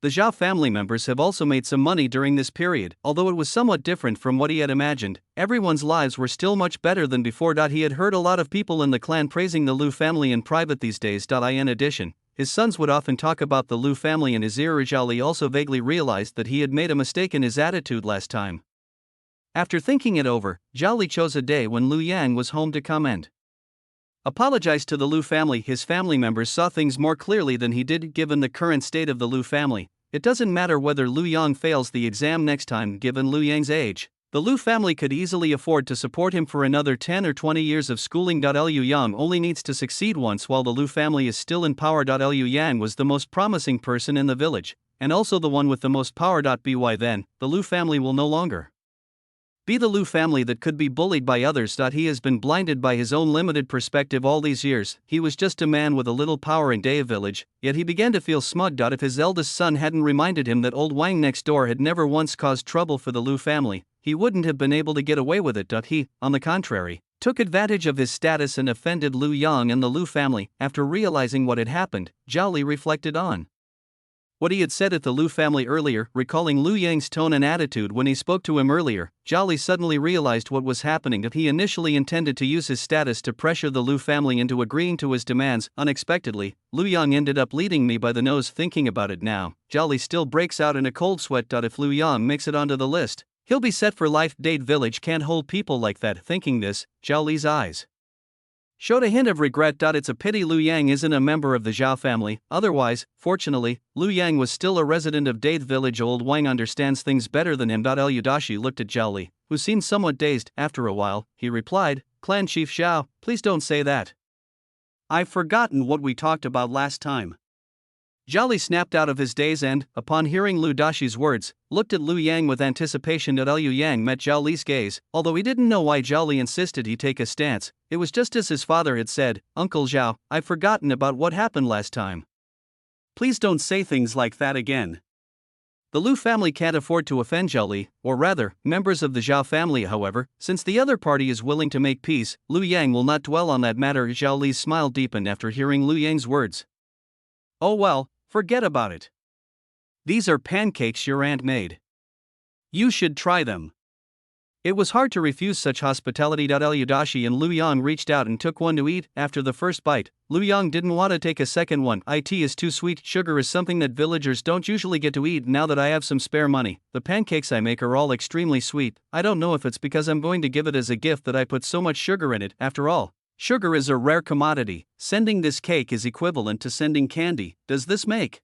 The Zhao family members have also made some money during this period. Although it was somewhat different from what he had imagined, everyone's lives were still much better than before. He had heard a lot of people in the clan praising the Liu family in private these days. In addition, his sons would often talk about the Liu family in his ear. Zhao Li also vaguely realized that he had made a mistake in his attitude last time. After thinking it over, Zhao Li chose a day when Liu Yang was home to come and apologized to the Liu family. His family members saw things more clearly than he did. Given the current state of the Liu family, it doesn't matter whether Liu Yang fails the exam next time. Given Liu Yang's age, the Liu family could easily afford to support him for another 10 or 20 years of schooling. Liu Yang only needs to succeed once while the Liu family is still in power. Liu Yang was the most promising person in the village, and also the one with the most power. By then, the Liu family will no longer be the Liu family that could be bullied by others. He has been blinded by his own limited perspective all these years. He was just a man with a little power in Daya village, yet he began to feel smug. If his eldest son hadn't reminded him that old Wang next door had never once caused trouble for the Liu family, he wouldn't have been able to get away with it. He, on the contrary, took advantage of his status and offended Liu Yang and the Liu family. After realizing what had happened, Zhao Li reflected on what he had said at the Liu family earlier. Recalling Liu Yang's tone and attitude when he spoke to him earlier, Zhao Li suddenly realized what was happening. That he initially intended to use his status to pressure the Liu family into agreeing to his demands. Unexpectedly, Liu Yang ended up leading me by the nose. Thinking about it now, Zhao Li still breaks out in a cold sweat. If Liu Yang makes it onto the list, he'll be set for life. Dade village can't hold people like that. Thinking this, Zhao Li's eyes showed a hint of regret. It's a pity Lu Yang isn't a member of the Zhao family, otherwise, fortunately, Lu Yang was still a resident of Date Village. Old Wang understands things better than him. Lu Dashi looked at Zhao Li, who seemed somewhat dazed. After a while, he replied, Clan Chief Zhao, please don't say that. I've forgotten what we talked about last time. Zhao Li snapped out of his daze and, upon hearing Lu Dashi's words, looked at Lu Yang with anticipation. Liu Yang met Zhao Li's gaze, although he didn't know why Zhao Li insisted he take a stance. It was just as his father had said, Uncle Zhao, I've forgotten about what happened last time. Please don't say things like that again. The Lu family can't afford to offend Zhao Li, or rather, members of the Zhao family. However, since the other party is willing to make peace, Lu Yang will not dwell on that matter. Zhao Li's smile deepened after hearing Lu Yang's words. Oh well, forget about it. These are pancakes your aunt made. You should try them. It was hard to refuse such hospitality. Liu Dashi and Lu Yang reached out and took one to eat. After the first bite, Lu Yang didn't want to take a second one. It is too sweet. Sugar is something that villagers don't usually get to eat. Now that I have some spare money, the pancakes I make are all extremely sweet. I don't know if it's because I'm going to give it as a gift that I put so much sugar in it. After all, sugar is a rare commodity. Sending this cake is equivalent to sending candy. Does this make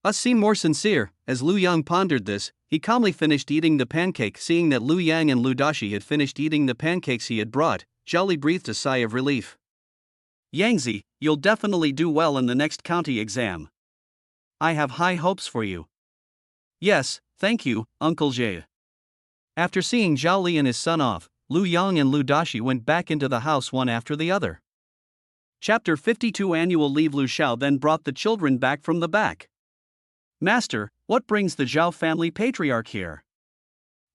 us seem more sincere? As Lu Yang pondered this, he calmly finished eating the pancake. Seeing that Lu Yang and Lu Dashi had finished eating the pancakes he had brought, Zhao Li breathed a sigh of relief. Yangzi, you'll definitely do well in the next county exam. I have high hopes for you. Yes, thank you, Uncle Zhe. After seeing Zhao Li and his son off, Lu Yang and Lu Dashi went back into the house one after the other. Chapter 52 Annual Leave. Lu Xiao then brought the children back from the back. Master, what brings the Zhao family patriarch here?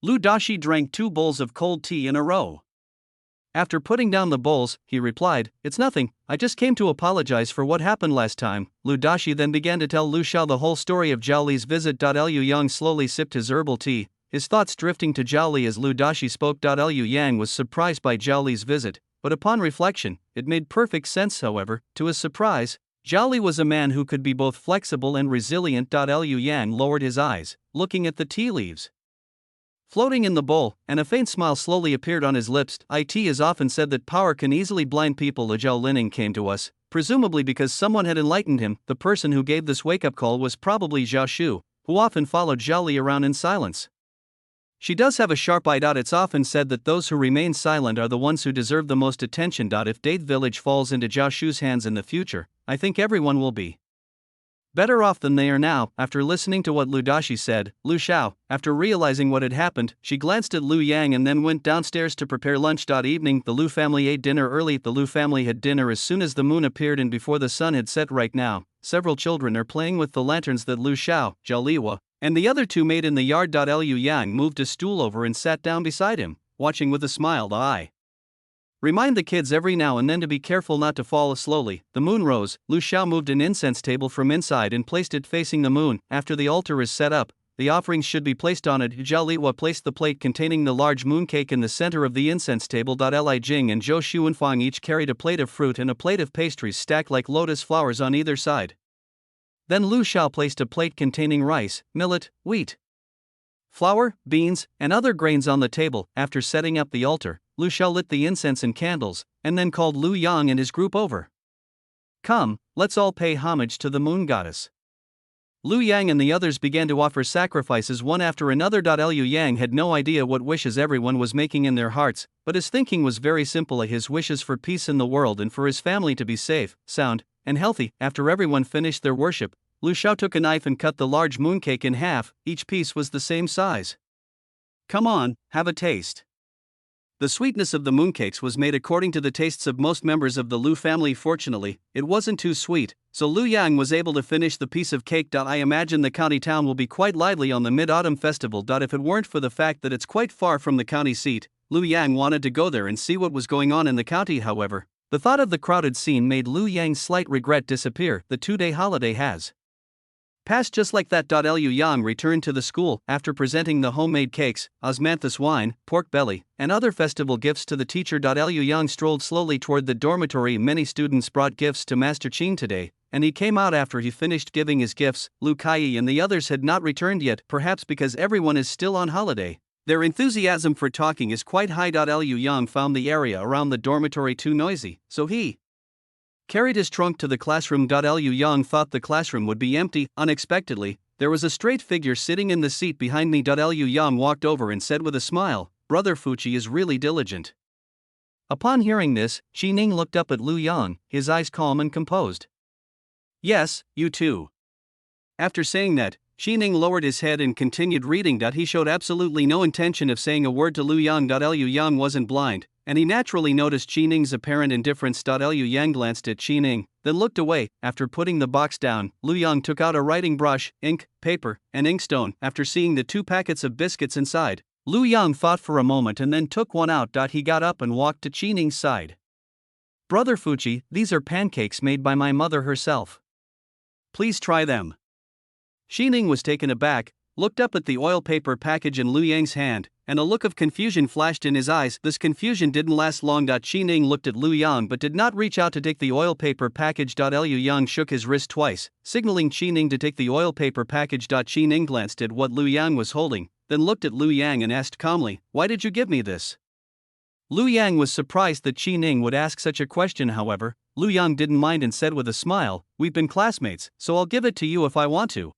Lu Dashi drank 2 bowls of cold tea in a row. After putting down the bowls, he replied, It's nothing, I just came to apologize for what happened last time. Lu Dashi then began to tell Lu Xiao the whole story of Zhao Li's visit. Liu Yang slowly sipped his herbal tea, his thoughts drifting to Zhao Li as Lu Dashi spoke. Liu Yang was surprised by Zhao Li's visit, but upon reflection, it made perfect sense. However, to his surprise, Zhao Li was a man who could be both flexible and resilient. Liu Yang lowered his eyes, looking at the tea leaves floating in the bowl, and a faint smile slowly appeared on his lips. It is often said that power can easily blind people. Zhao Lining came to us, presumably because someone had enlightened him. The person who gave this wake-up call was probably Zhao Shu, who often followed Zhao Li around in silence. She does have a sharp eye. It's often said that those who remain silent are the ones who deserve the most attention. If Date Village falls into Zhao Shu's hands in the future, I think everyone will be better off than they are now. After listening to what Lu Dashi said, Lu Xiao, after realizing what had happened, she glanced at Lu Yang and then went downstairs to prepare lunch. Evening, the Lu family ate dinner early. The Lu family had dinner as soon as the moon appeared and before the sun had set. Right now, several children are playing with the lanterns that Lu Xiao, Zhao Liwa, and the other 2 made in the yard. Liu Yang moved a stool over and sat down beside him, watching with a smiled eye. Remind the kids every now and then to be careful not to fall. Slowly, the moon rose. Lu Xiao moved an incense table from inside and placed it facing the moon. After the altar is set up, the offerings should be placed on it. Zhao Liwa placed the plate containing the large mooncake in the center of the incense table. Li Jing and Zhou Xuanfang each carried a plate of fruit and a plate of pastries stacked like lotus flowers on either side. Then Lu Xiao placed a plate containing rice, millet, wheat, flour, beans, and other grains on the table. After setting up the altar, Lu Xiao lit the incense and candles, and then called Lu Yang and his group over. Come, let's all pay homage to the moon goddess. Lu Yang and the others began to offer sacrifices one after another. Liu Yang had no idea what wishes everyone was making in their hearts, but his thinking was very simple. His wishes for peace in the world and for his family to be safe, sound, and healthy. After everyone finished their worship, Lu Xiao took a knife and cut the large mooncake in half. Each piece was the same size. Come on, have a taste. The sweetness of the mooncakes was made according to the tastes of most members of the Lu family. Fortunately, it wasn't too sweet, so Lu Yang was able to finish the piece of cake. I imagine the county town will be quite lively on the Mid-Autumn Festival. If it weren't for the fact that it's quite far from the county seat, Lu Yang wanted to go there and see what was going on in the county. However, the thought of the crowded scene made Lu Yang's slight regret disappear. The 2-day holiday has passed just like that. Liu Yang returned to the school after presenting the homemade cakes, osmanthus wine, pork belly, and other festival gifts to the teacher. Liu Yang strolled slowly toward the dormitory. Many students brought gifts to Master Qin today, and he came out after he finished giving his gifts. Lu Kai and the others had not returned yet, perhaps because everyone is still on holiday. Their enthusiasm for talking is quite high. Liu Yang found the area around the dormitory too noisy, so he carried his trunk to the classroom. Liu Yang thought the classroom would be empty. Unexpectedly, there was a straight figure sitting in the seat behind me. Liu Yang walked over and said with a smile, "Brother Fuchi is really diligent." Upon hearing this, Qi Ning looked up at Liu Yang, his eyes calm and composed. "Yes, you too." After saying that, Qi Ning lowered his head and continued reading. He showed absolutely no intention of saying a word to Liu Yang. Liu Yang wasn't blind, and he naturally noticed Qi Ning's apparent indifference. Liu Yang glanced at Qi Ning, then looked away. After putting the box down, Liu Yang took out a writing brush, ink, paper, and inkstone. After seeing the 2 packets of biscuits inside, Liu Yang thought for a moment and then took one out. He got up and walked to Qi Ning's side. "Brother Fuchi, these are pancakes made by my mother herself. Please try them." Qi Ning was taken aback, looked up at the oil paper package in Liu Yang's hand, and a look of confusion flashed in his eyes. This confusion didn't last long. Qi Ning looked at Liu Yang but did not reach out to take the oil paper package. Liu Yang shook his wrist twice, signaling Qi Ning to take the oil paper package. Qi Ning glanced at what Liu Yang was holding, then looked at Liu Yang and asked calmly, "Why did you give me this?" Liu Yang was surprised that Qi Ning would ask such a question. However, Liu Yang didn't mind and said with a smile, "We've been classmates, so I'll give it to you if I want to."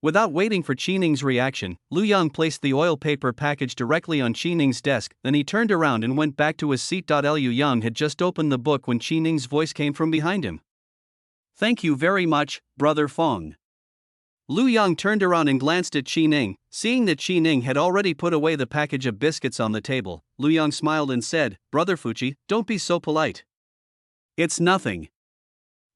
Without waiting for Qi Ning's reaction, Liu Yang placed the oil paper package directly on Qi Ning's desk, then he turned around and went back to his seat. Liu Yang had just opened the book when Qi Ning's voice came from behind him. "Thank you very much, Brother Fong." Liu Yang turned around and glanced at Qi Ning. Seeing that Qi Ning had already put away the package of biscuits on the table, Liu Yang smiled and said, "Brother Fuchi, don't be so polite. It's nothing."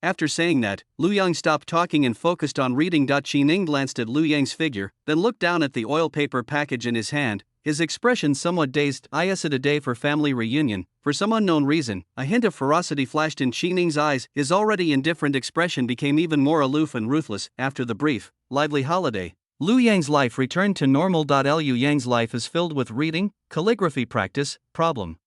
After saying that, Liu Yang stopped talking and focused on reading. Qi Ning glanced at Liu Yang's figure, then looked down at the oil paper package in his hand, his expression somewhat dazed. "Is it a day for family reunion?" For some unknown reason, a hint of ferocity flashed in Qi Ning's eyes. His already indifferent expression became even more aloof and ruthless. After the brief, lively holiday, Liu Yang's life returned to normal. Liu Yang's life is filled with reading, calligraphy practice, problem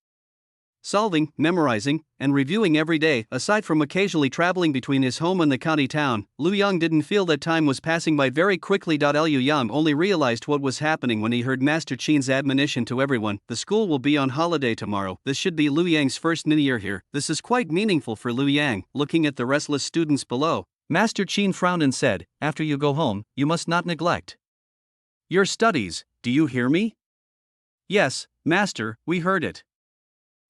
solving, memorizing, and reviewing every day. Aside from occasionally traveling between his home and the county town, Liu Yang didn't feel that time was passing by very quickly. Liu Yang only realized what was happening when he heard Master Qin's admonition to everyone, "The school will be on holiday tomorrow." This should be Liu Yang's first New Year here. This is quite meaningful for Liu Yang. Looking at the restless students below, Master Qin frowned and said, "After you go home, you must not neglect your studies, do you hear me?" "Yes, Master, we heard it."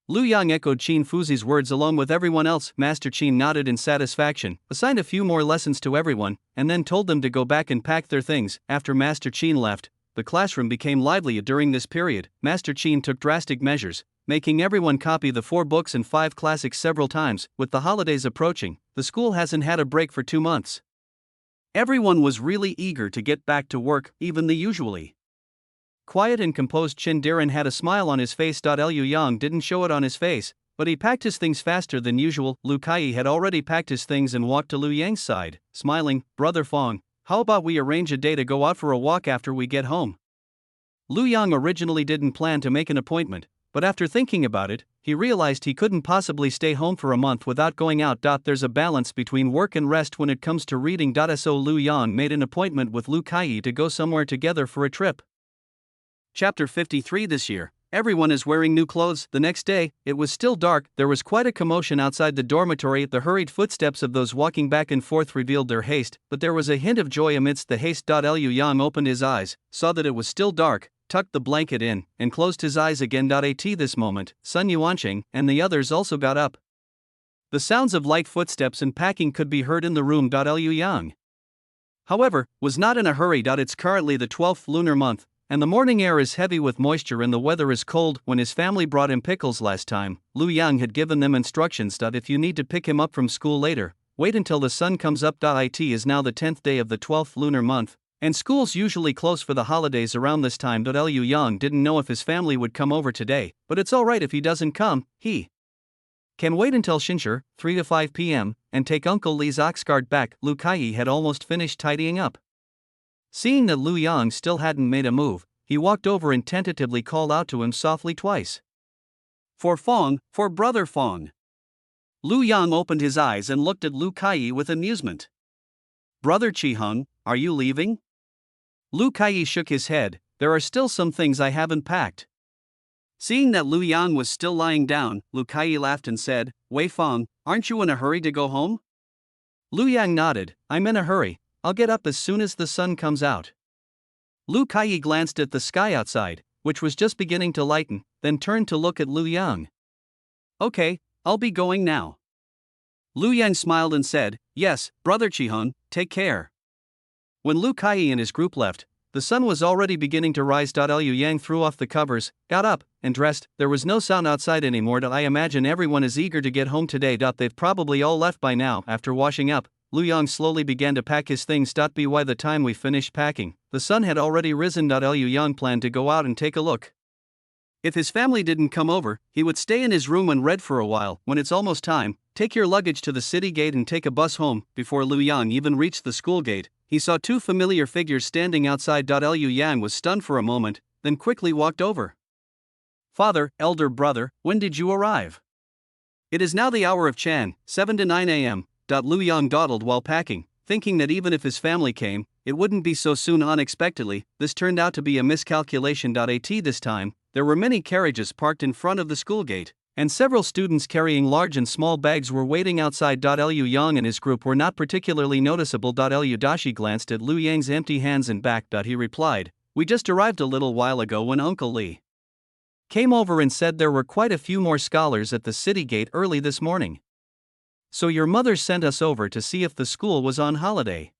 Liu Yang echoed Qin Fuzi's words along with everyone else. Master Qin nodded in satisfaction, assigned a few more lessons to everyone, and then told them to go back and pack their things. After Master Qin left, the classroom became lively. During this period, Master Qin took drastic measures, making everyone copy the 4 books and 5 classics several times. With the holidays approaching, the school hasn't had a break for 2 months. Everyone was really eager to get back to work, even the usually quiet and composed Qin Diren had a smile on his face. Liu Yang didn't show it on his face, but he packed his things faster than usual. Lu Kai had already packed his things and walked to Liu Yang's side, smiling, "Brother Fong, how about we arrange a day to go out for a walk after we get home?" Liu Yang originally didn't plan to make an appointment, but after thinking about it, he realized he couldn't possibly stay home for a month without going out. There's a balance between work and rest when it comes to reading. So Liu Yang made an appointment with Lu Kai to go somewhere together for a trip. Chapter 53. This year, everyone is wearing new clothes. The next day, it was still dark. There was quite a commotion outside the dormitory. The hurried footsteps of those walking back and forth revealed their haste, but there was a hint of joy amidst the haste. Liu Yang opened his eyes, saw that it was still dark, tucked the blanket in, and closed his eyes again. At this moment, Sun Yuanqing and the others also got up. The sounds of light footsteps and packing could be heard in the room. Liu Yang, however, was not in a hurry. It's currently the 12th lunar month, and the morning air is heavy with moisture and the weather is cold. When his family brought him pickles last time, Liu Yang had given them instructions that if you need to pick him up from school later, wait until the sun comes up. It is now the 10th day of the 12th lunar month, and schools usually close for the holidays around this time. Liu Yang didn't know if his family would come over today, but it's alright if he doesn't come. He can wait until Shinshur, 3 to 5 p.m., and take Uncle Li's ox cart back. Lu Kai had almost finished tidying up. Seeing that Liu Yang still hadn't made a move, he walked over and tentatively called out to him softly twice. "For Fong, for Brother Fong." Liu Yang opened his eyes and looked at Lu Kai with amusement. "Brother Qiheng, are you leaving?" Lu Kai shook his head, there are still some things I haven't packed. Seeing that Lu Yang was still lying down, Lu Kai laughed and said, Wei Feng, aren't you in a hurry to go home? Lu Yang nodded, I'm in a hurry, I'll get up as soon as the sun comes out. Lu Kai glanced at the sky outside, which was just beginning to lighten, then turned to look at Lu Yang. Okay, I'll be going now. Lu Yang smiled and said, Yes, brother Chihun, take care. When Lu Kai and his group left, the sun was already beginning to rise. Liu Yang threw off the covers, got up, and dressed. There was no sound outside anymore. I imagine everyone is eager to get home today. They've probably all left by now. After washing up, Lu Yang slowly by pack his things. By the time we finished packing, the sun had already risen. Liu Yang planned to go out and take a look. If his family didn't come over, he would stay in his room and read for a while. When it's almost time, take your luggage to the city gate and take a bus home. Before Lu Yang even reached the school gate, he saw two familiar figures standing outside. Liu Yang was stunned for a moment, then quickly walked over. Father, elder brother, when did you arrive? It is now the hour of Chan, 7 to 9 a.m. Lu Yang dawdled while packing, thinking that even if his family came, it wouldn't be so soon. Unexpectedly, this turned out to be a miscalculation. At this time, there were many carriages parked in front of the school gate, and several students carrying large and small bags were waiting outside. Liu Yang and his group were not particularly noticeable. Liu Dashi glanced at Lu Yang's empty hands and back. He replied, We just arrived a little while ago when Uncle Li came over and said there were quite a few more scholars at the city gate early this morning. So your mother sent us over to see if the school was on holiday.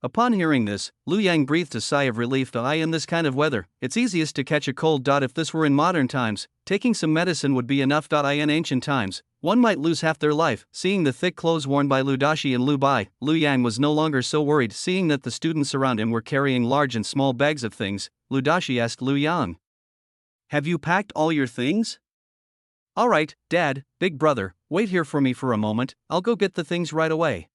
Upon hearing this, Lu Yang breathed a sigh of relief. In this kind of weather, it's easiest to catch a cold. If this were in modern times, taking some medicine would be enough. In ancient times, one might lose half their life. Seeing the thick clothes worn by Lu Dashi and Lu Bai, Lu Yang was no longer so worried. Seeing that the students around him were carrying large and small bags of things, Lu Dashi asked Lu Yang, Have you packed all your things? Alright, Dad, big brother, wait here for me for a moment, I'll go get the things right away.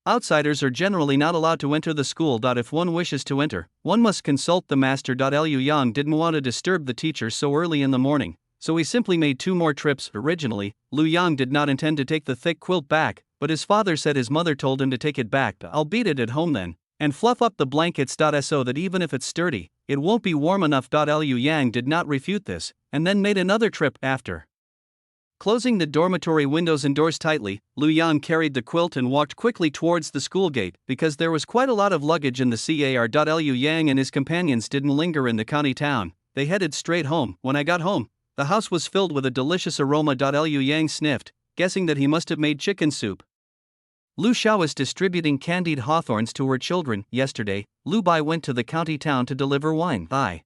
Outsiders are generally not allowed to enter the school. If one wishes to enter, one must consult the master. Liu Yang didn't want to disturb the teacher so early in the morning, so he simply made 2 more trips. Originally, Lu Yang did not intend to take the thick quilt back, but his father said his mother told him to take it back. I'll beat it at home then, and fluff up the blankets. So that even if it's sturdy, it won't be warm enough. Liu Yang did not refute this, and then made another trip after. Closing the dormitory windows and doors tightly, Lu Yang carried the quilt and walked quickly towards the school gate. Because there was quite a lot of luggage in the car, Liu Yang and his companions didn't linger in the county town, they headed straight home. When I got home, the house was filled with a delicious aroma. Liu Yang sniffed, guessing that he must have made chicken soup. Lu Xiao was distributing candied hawthorns to her children. Yesterday, Lu Bai went to the county town to deliver wine. I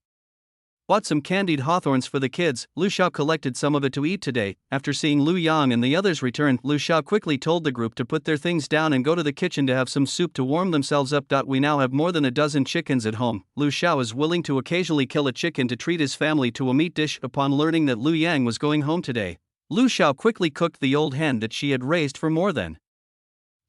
bought some candied hawthorns for the kids. Lu Xiao collected some of it to eat today. After seeing Lu Yang and the others return, Lu Xiao quickly told the group to put their things down and go to the kitchen to have some soup to warm themselves up. We now have more than a dozen chickens at home. Lu Xiao is willing to occasionally kill a chicken to treat his family to a meat dish. Upon learning that Lu Yang was going home today, Lu Xiao quickly cooked the old hen that she had raised for more than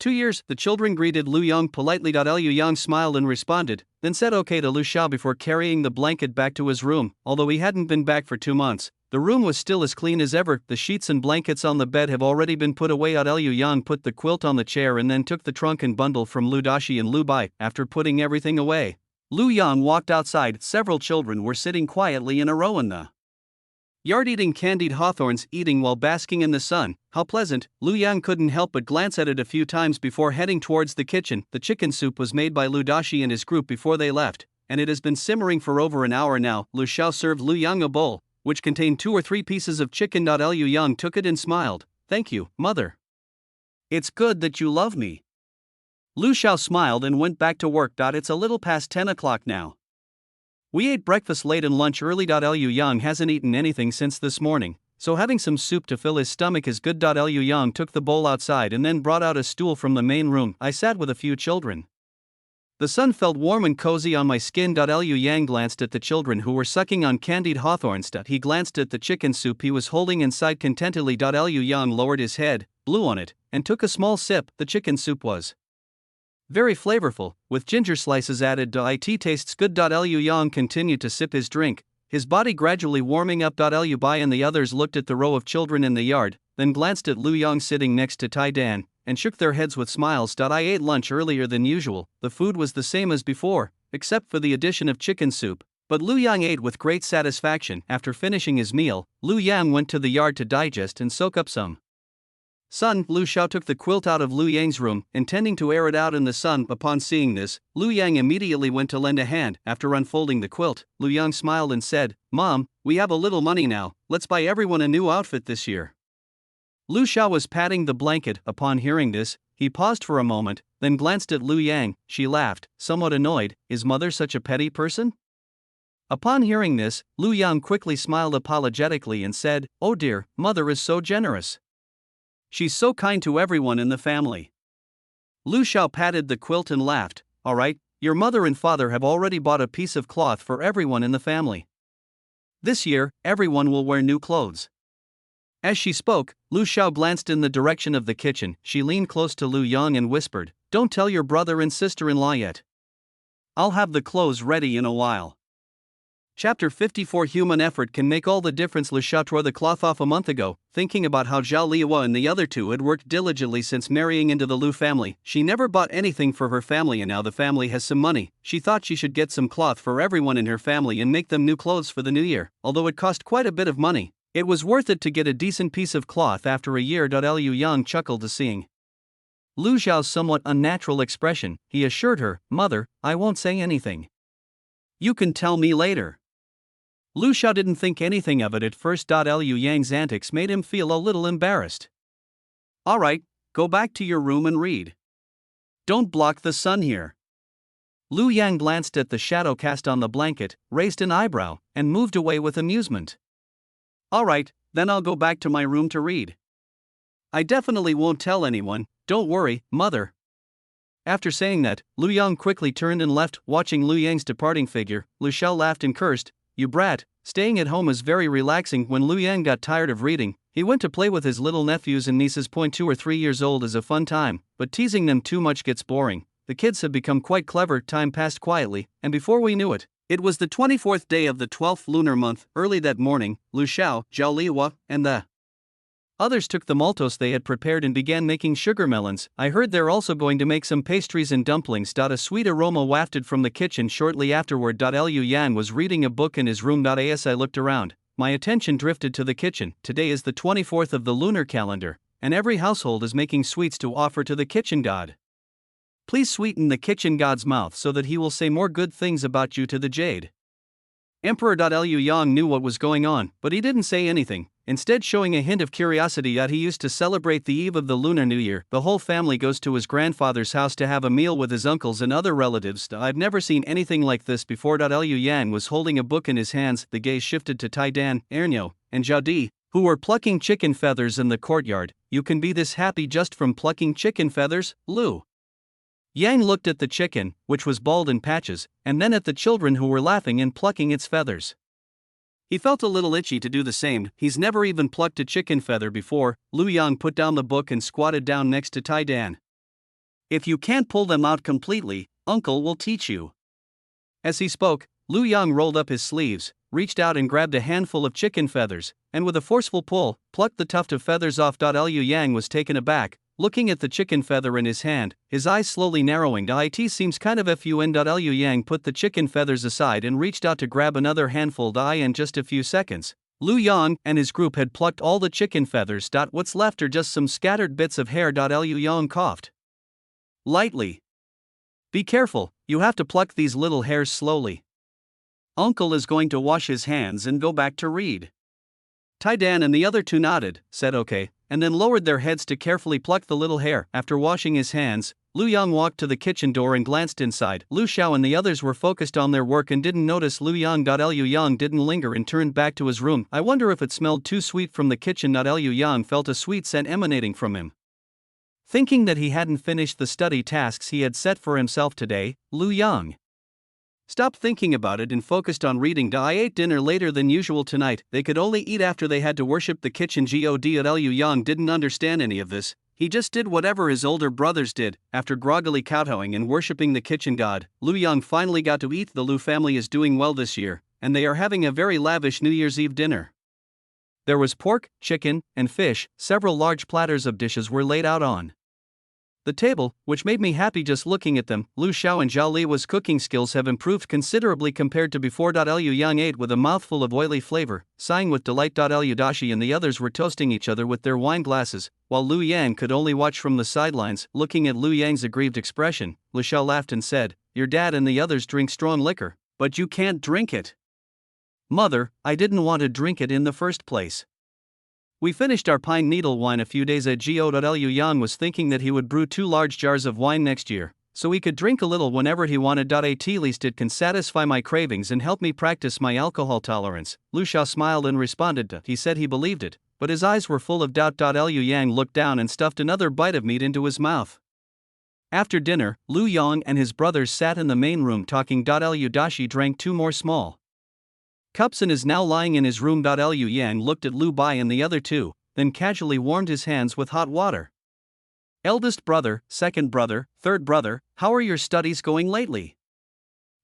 2 years. The children greeted Lu Yang politely. Liu Yang smiled and responded, then said okay to Lu Xiao before carrying the blanket back to his room. Although he hadn't been back for 2 months, the room was still as clean as ever. The sheets and blankets on the bed have already been put away. Liu Yang put the quilt on the chair and then took the trunk and bundle from Lu Dashi and Lu Bai. After putting everything away, Lu Yang walked outside. Several children were sitting quietly in a row in the yard eating candied hawthorns, eating while basking in the sun. How pleasant. Lu Yang couldn't help but glance at it a few times before heading towards the kitchen. The chicken soup was made by Lu Dashi and his group before they left, and it has been simmering for over an hour now. Lu Xiao served Lu Yang a bowl, which contained 2 or 3 pieces of chicken. Liu Yang took it and smiled. Thank you, mother. It's good that you love me. Lu Xiao smiled and went back to work. It's a little past 10 o'clock now. We ate breakfast late and lunch early. Liu Yang hasn't eaten anything since this morning, so having some soup to fill his stomach is good. Liu Yang took the bowl outside and then brought out a stool from the main room. I sat with a few children. The sun felt warm and cozy on my skin. Liu Yang glanced at the children who were sucking on candied hawthorns. He glanced at the chicken soup he was holding and sighed contentedly. Liu Yang lowered his head, blew on it, and took a small sip. The chicken soup was very flavorful, with ginger slices added. It tastes good. Liu Yang continued to sip his drink, his body gradually warming up. Liu Bai and the others looked at the row of children in the yard, then glanced at Lu Yang sitting next to Tai Dan, and shook their heads with smiles. I ate lunch earlier than usual. The food was the same as before, except for the addition of chicken soup, But Lu Yang ate with great satisfaction. After finishing his meal, Lu Yang went to the yard to digest and soak up some sun. Lu Xiao took the quilt out of Lu Yang's room, intending to air it out in the sun. Upon seeing this, Lu Yang immediately went to lend a hand. After unfolding the quilt, Lu Yang smiled and said, "Mom, we have a little money now, let's buy everyone a new outfit this year." Lu Xiao was patting the blanket. Upon hearing this, he paused for a moment, then glanced at Lu Yang. She laughed, somewhat annoyed. Is mother such a petty person? Upon hearing this, Lu Yang quickly smiled apologetically and said, "Oh dear, mother is so generous. She's so kind to everyone in the family." Lu Xiao patted the quilt and laughed. "All right, your mother and father have already bought a piece of cloth for everyone in the family. This year, everyone will wear new clothes." As she spoke, Lu Xiao glanced in the direction of the kitchen. She leaned close to Lu Yang and whispered, "Don't tell your brother and sister-in-law yet. I'll have the clothes ready in a while." Chapter 54. Human effort can make all the difference. Lu Xiao tore the cloth off a month ago, thinking about how Zhao Liwa and the other two had worked diligently since marrying into the Lu family. She never bought anything for her family, and now the family has some money. She thought she should get some cloth for everyone in her family and make them new clothes for the new year. Although it cost quite a bit of money, it was worth it to get a decent piece of cloth after a year. Liu Yang chuckled to seeing Lu Xiao's somewhat unnatural expression. He assured her, "Mother, I won't say anything. You can tell me later." Lu Xiao didn't think anything of it at first. Liu Yang's antics made him feel a little embarrassed. "All right, go back to your room and read. Don't block the sun here." Lu Yang glanced at the shadow cast on the blanket, raised an eyebrow, and moved away with amusement. "All right, then I'll go back to my room to read. I definitely won't tell anyone, don't worry, mother." After saying that, Lu Yang quickly turned and left. Watching Lu Yang's departing figure, Lu Xiao laughed and cursed, "You brat, staying at home is very relaxing." When Lu Yang got tired of reading, he went to play with his little nephews and nieces. 2 or 3 years old is a fun time, but teasing them too much gets boring. The kids have become quite clever. Time passed quietly, and before we knew it, it was the 24th day of the 12th lunar month. Early that morning, Lu Xiao, Zhao Liwa, and the others took the maltose they had prepared and began making sugar melons. "I heard they're also going to make some pastries and dumplings." A sweet aroma wafted from the kitchen shortly afterward. Liu Yang was reading a book in his room. As I looked around, my attention drifted to the kitchen. Today is the 24th of the lunar calendar, and every household is making sweets to offer to the kitchen god. Please sweeten the kitchen god's mouth so that he will say more good things about you to the jade Emperor. Liu Yang knew what was going on, but he didn't say anything, instead showing a hint of curiosity. He used to celebrate the eve of the Lunar New Year. The whole family goes to his grandfather's house to have a meal with his uncles and other relatives. I've never seen anything like this before. Liu Yang was holding a book in his hands. The gaze shifted to Tai Dan, Ernyo, and Zhao Di, who were plucking chicken feathers in the courtyard. "You can be this happy just from plucking chicken feathers, Lu?" Yang looked at the chicken, which was bald in patches, and then at the children who were laughing and plucking its feathers. He felt a little itchy to do the same. He's never even plucked a chicken feather before. Lu Yang put down the book and squatted down next to Tai Dan. "If you can't pull them out completely, Uncle will teach you." As he spoke, Lu Yang rolled up his sleeves, reached out and grabbed a handful of chicken feathers, and with a forceful pull, plucked the tuft of feathers off. Liu Yang was taken aback, looking at the chicken feather in his hand, his eyes slowly narrowing. "It seems kind of fun." Liu Yang put the chicken feathers aside and reached out to grab another handful. In just a few seconds, Lu Yang and his group had plucked all the chicken feathers. What's left are just some scattered bits of hair. Liu Yang coughed lightly. "Be careful, you have to pluck these little hairs slowly. Uncle is going to wash his hands and go back to read." Tai Dan and the other two nodded, said okay, and then lowered their heads to carefully pluck the little hair. After washing his hands, Lu Yang walked to the kitchen door and glanced inside. Lu Xiao and the others were focused on their work and didn't notice Lu Yang. Liu Yang didn't linger and turned back to his room. "I wonder if it smelled too sweet from the kitchen." Liu Yang felt a sweet scent emanating from him. Thinking that he hadn't finished the study tasks he had set for himself today, Lu Yang stopped thinking about it and focused on reading. I ate dinner later than usual tonight. They could only eat after they had to worship the kitchen god. Liu Yang didn't understand any of this. He just did whatever his older brothers did. After groggily kowtowing and worshipping the kitchen god, Lu Yang finally got to eat. The Lu family is doing well this year, and they are having a very lavish New Year's Eve dinner. There was pork, chicken, and fish. Several large platters of dishes were laid out on The table, which made me happy just looking at them, Lu Xiao and Zhao Li's cooking skills have improved considerably compared to before. Liu Yang ate with a mouthful of oily flavor, sighing with delight. Liu Dashi and the others were toasting each other with their wine glasses, while Lu Yang could only watch from the sidelines. Looking at Lu Yang's aggrieved expression, Lu Xiao laughed and said, "Your dad and the others drink strong liquor, but you can't drink it." "Mother, I didn't want to drink it in the first place. We finished our pine needle wine a few days ago." Liu Yang was thinking that he would brew 2 large jars of wine next year, so he could drink a little whenever he wanted. At least it can satisfy my cravings and help me practice my alcohol tolerance. Lu Xiao smiled and responded. He said he believed it, but his eyes were full of doubt. Liu Yang looked down and stuffed another bite of meat into his mouth. After dinner, Lu Yang and his brothers sat in the main room talking. Liu Dashi drank 2 more small cups and is now lying in his room. Liu Yang looked at Lu Bai and the other 2, then casually warmed his hands with hot water. "Eldest brother, second brother, third brother, how are your studies going lately?"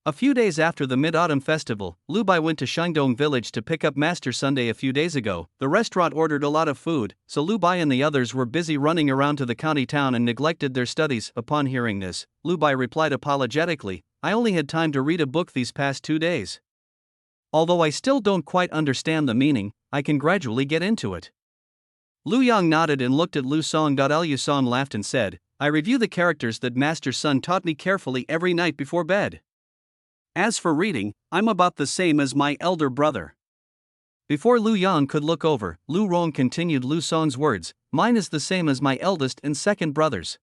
A few days after the Mid-Autumn Festival, Lu Bai went to Shandong Village to pick up Master Sunday. A few days ago, the restaurant ordered a lot of food, so Lu Bai and the others were busy running around to the county town and neglected their studies. Upon hearing this, Lu Bai replied apologetically, "I only had time to read a book these past 2 days. Although I still don't quite understand the meaning, I can gradually get into it." Lu Yang nodded and looked at Lu Song. Liu Song laughed and said, "I review the characters that Master Sun taught me carefully every night before bed. As for reading, I'm about the same as my elder brother." Before Lu Yang could look over, Lu Rong continued Lu Song's words, "Mine is the same as my eldest and second brothers."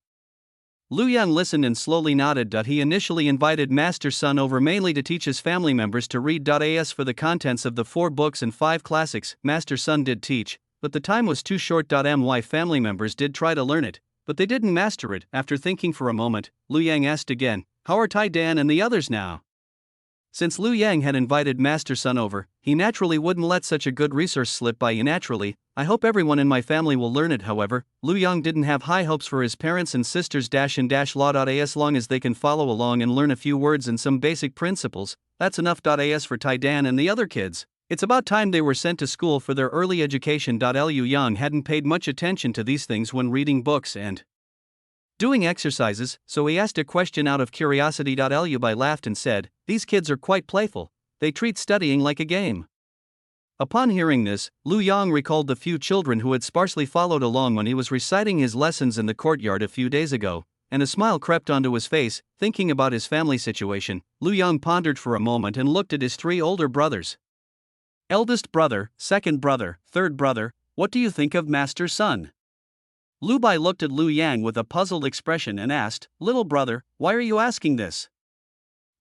Lu Yang listened and slowly nodded. He initially invited Master Sun over mainly to teach his family members to read. As for the contents of the 4 books and 5 classics, Master Sun did teach, but the time was too short. My family members did try to learn it, but they didn't master it. After thinking for a moment, Lu Yang asked again, "How are Tai Dan and the others now?" Since Lu Yang had invited Master Sun over, he naturally wouldn't let such a good resource slip by. Naturally, I hope everyone in my family will learn it. However, Lu Yang didn't have high hopes for his parents and sisters. Law. As long as they can follow along and learn a few words and some basic principles, that's enough. As for Tai Dan and the other kids, it's about time they were sent to school for their early education. Liu Yang hadn't paid much attention to these things when reading books and doing exercises, so he asked a question out of curiosity. Liu Bai laughed and said, "These kids are quite playful. They treat studying like a game." Upon hearing this, Lu Yang recalled the few children who had sparsely followed along when he was reciting his lessons in the courtyard a few days ago, and a smile crept onto his face. Thinking about his family situation, Lu Yang pondered for a moment and looked at his 3 older brothers. "Eldest brother, second brother, third brother, what do you think of Master Sun?" Lu Bai looked at Lu Yang with a puzzled expression and asked, "Little brother, why are you asking this?"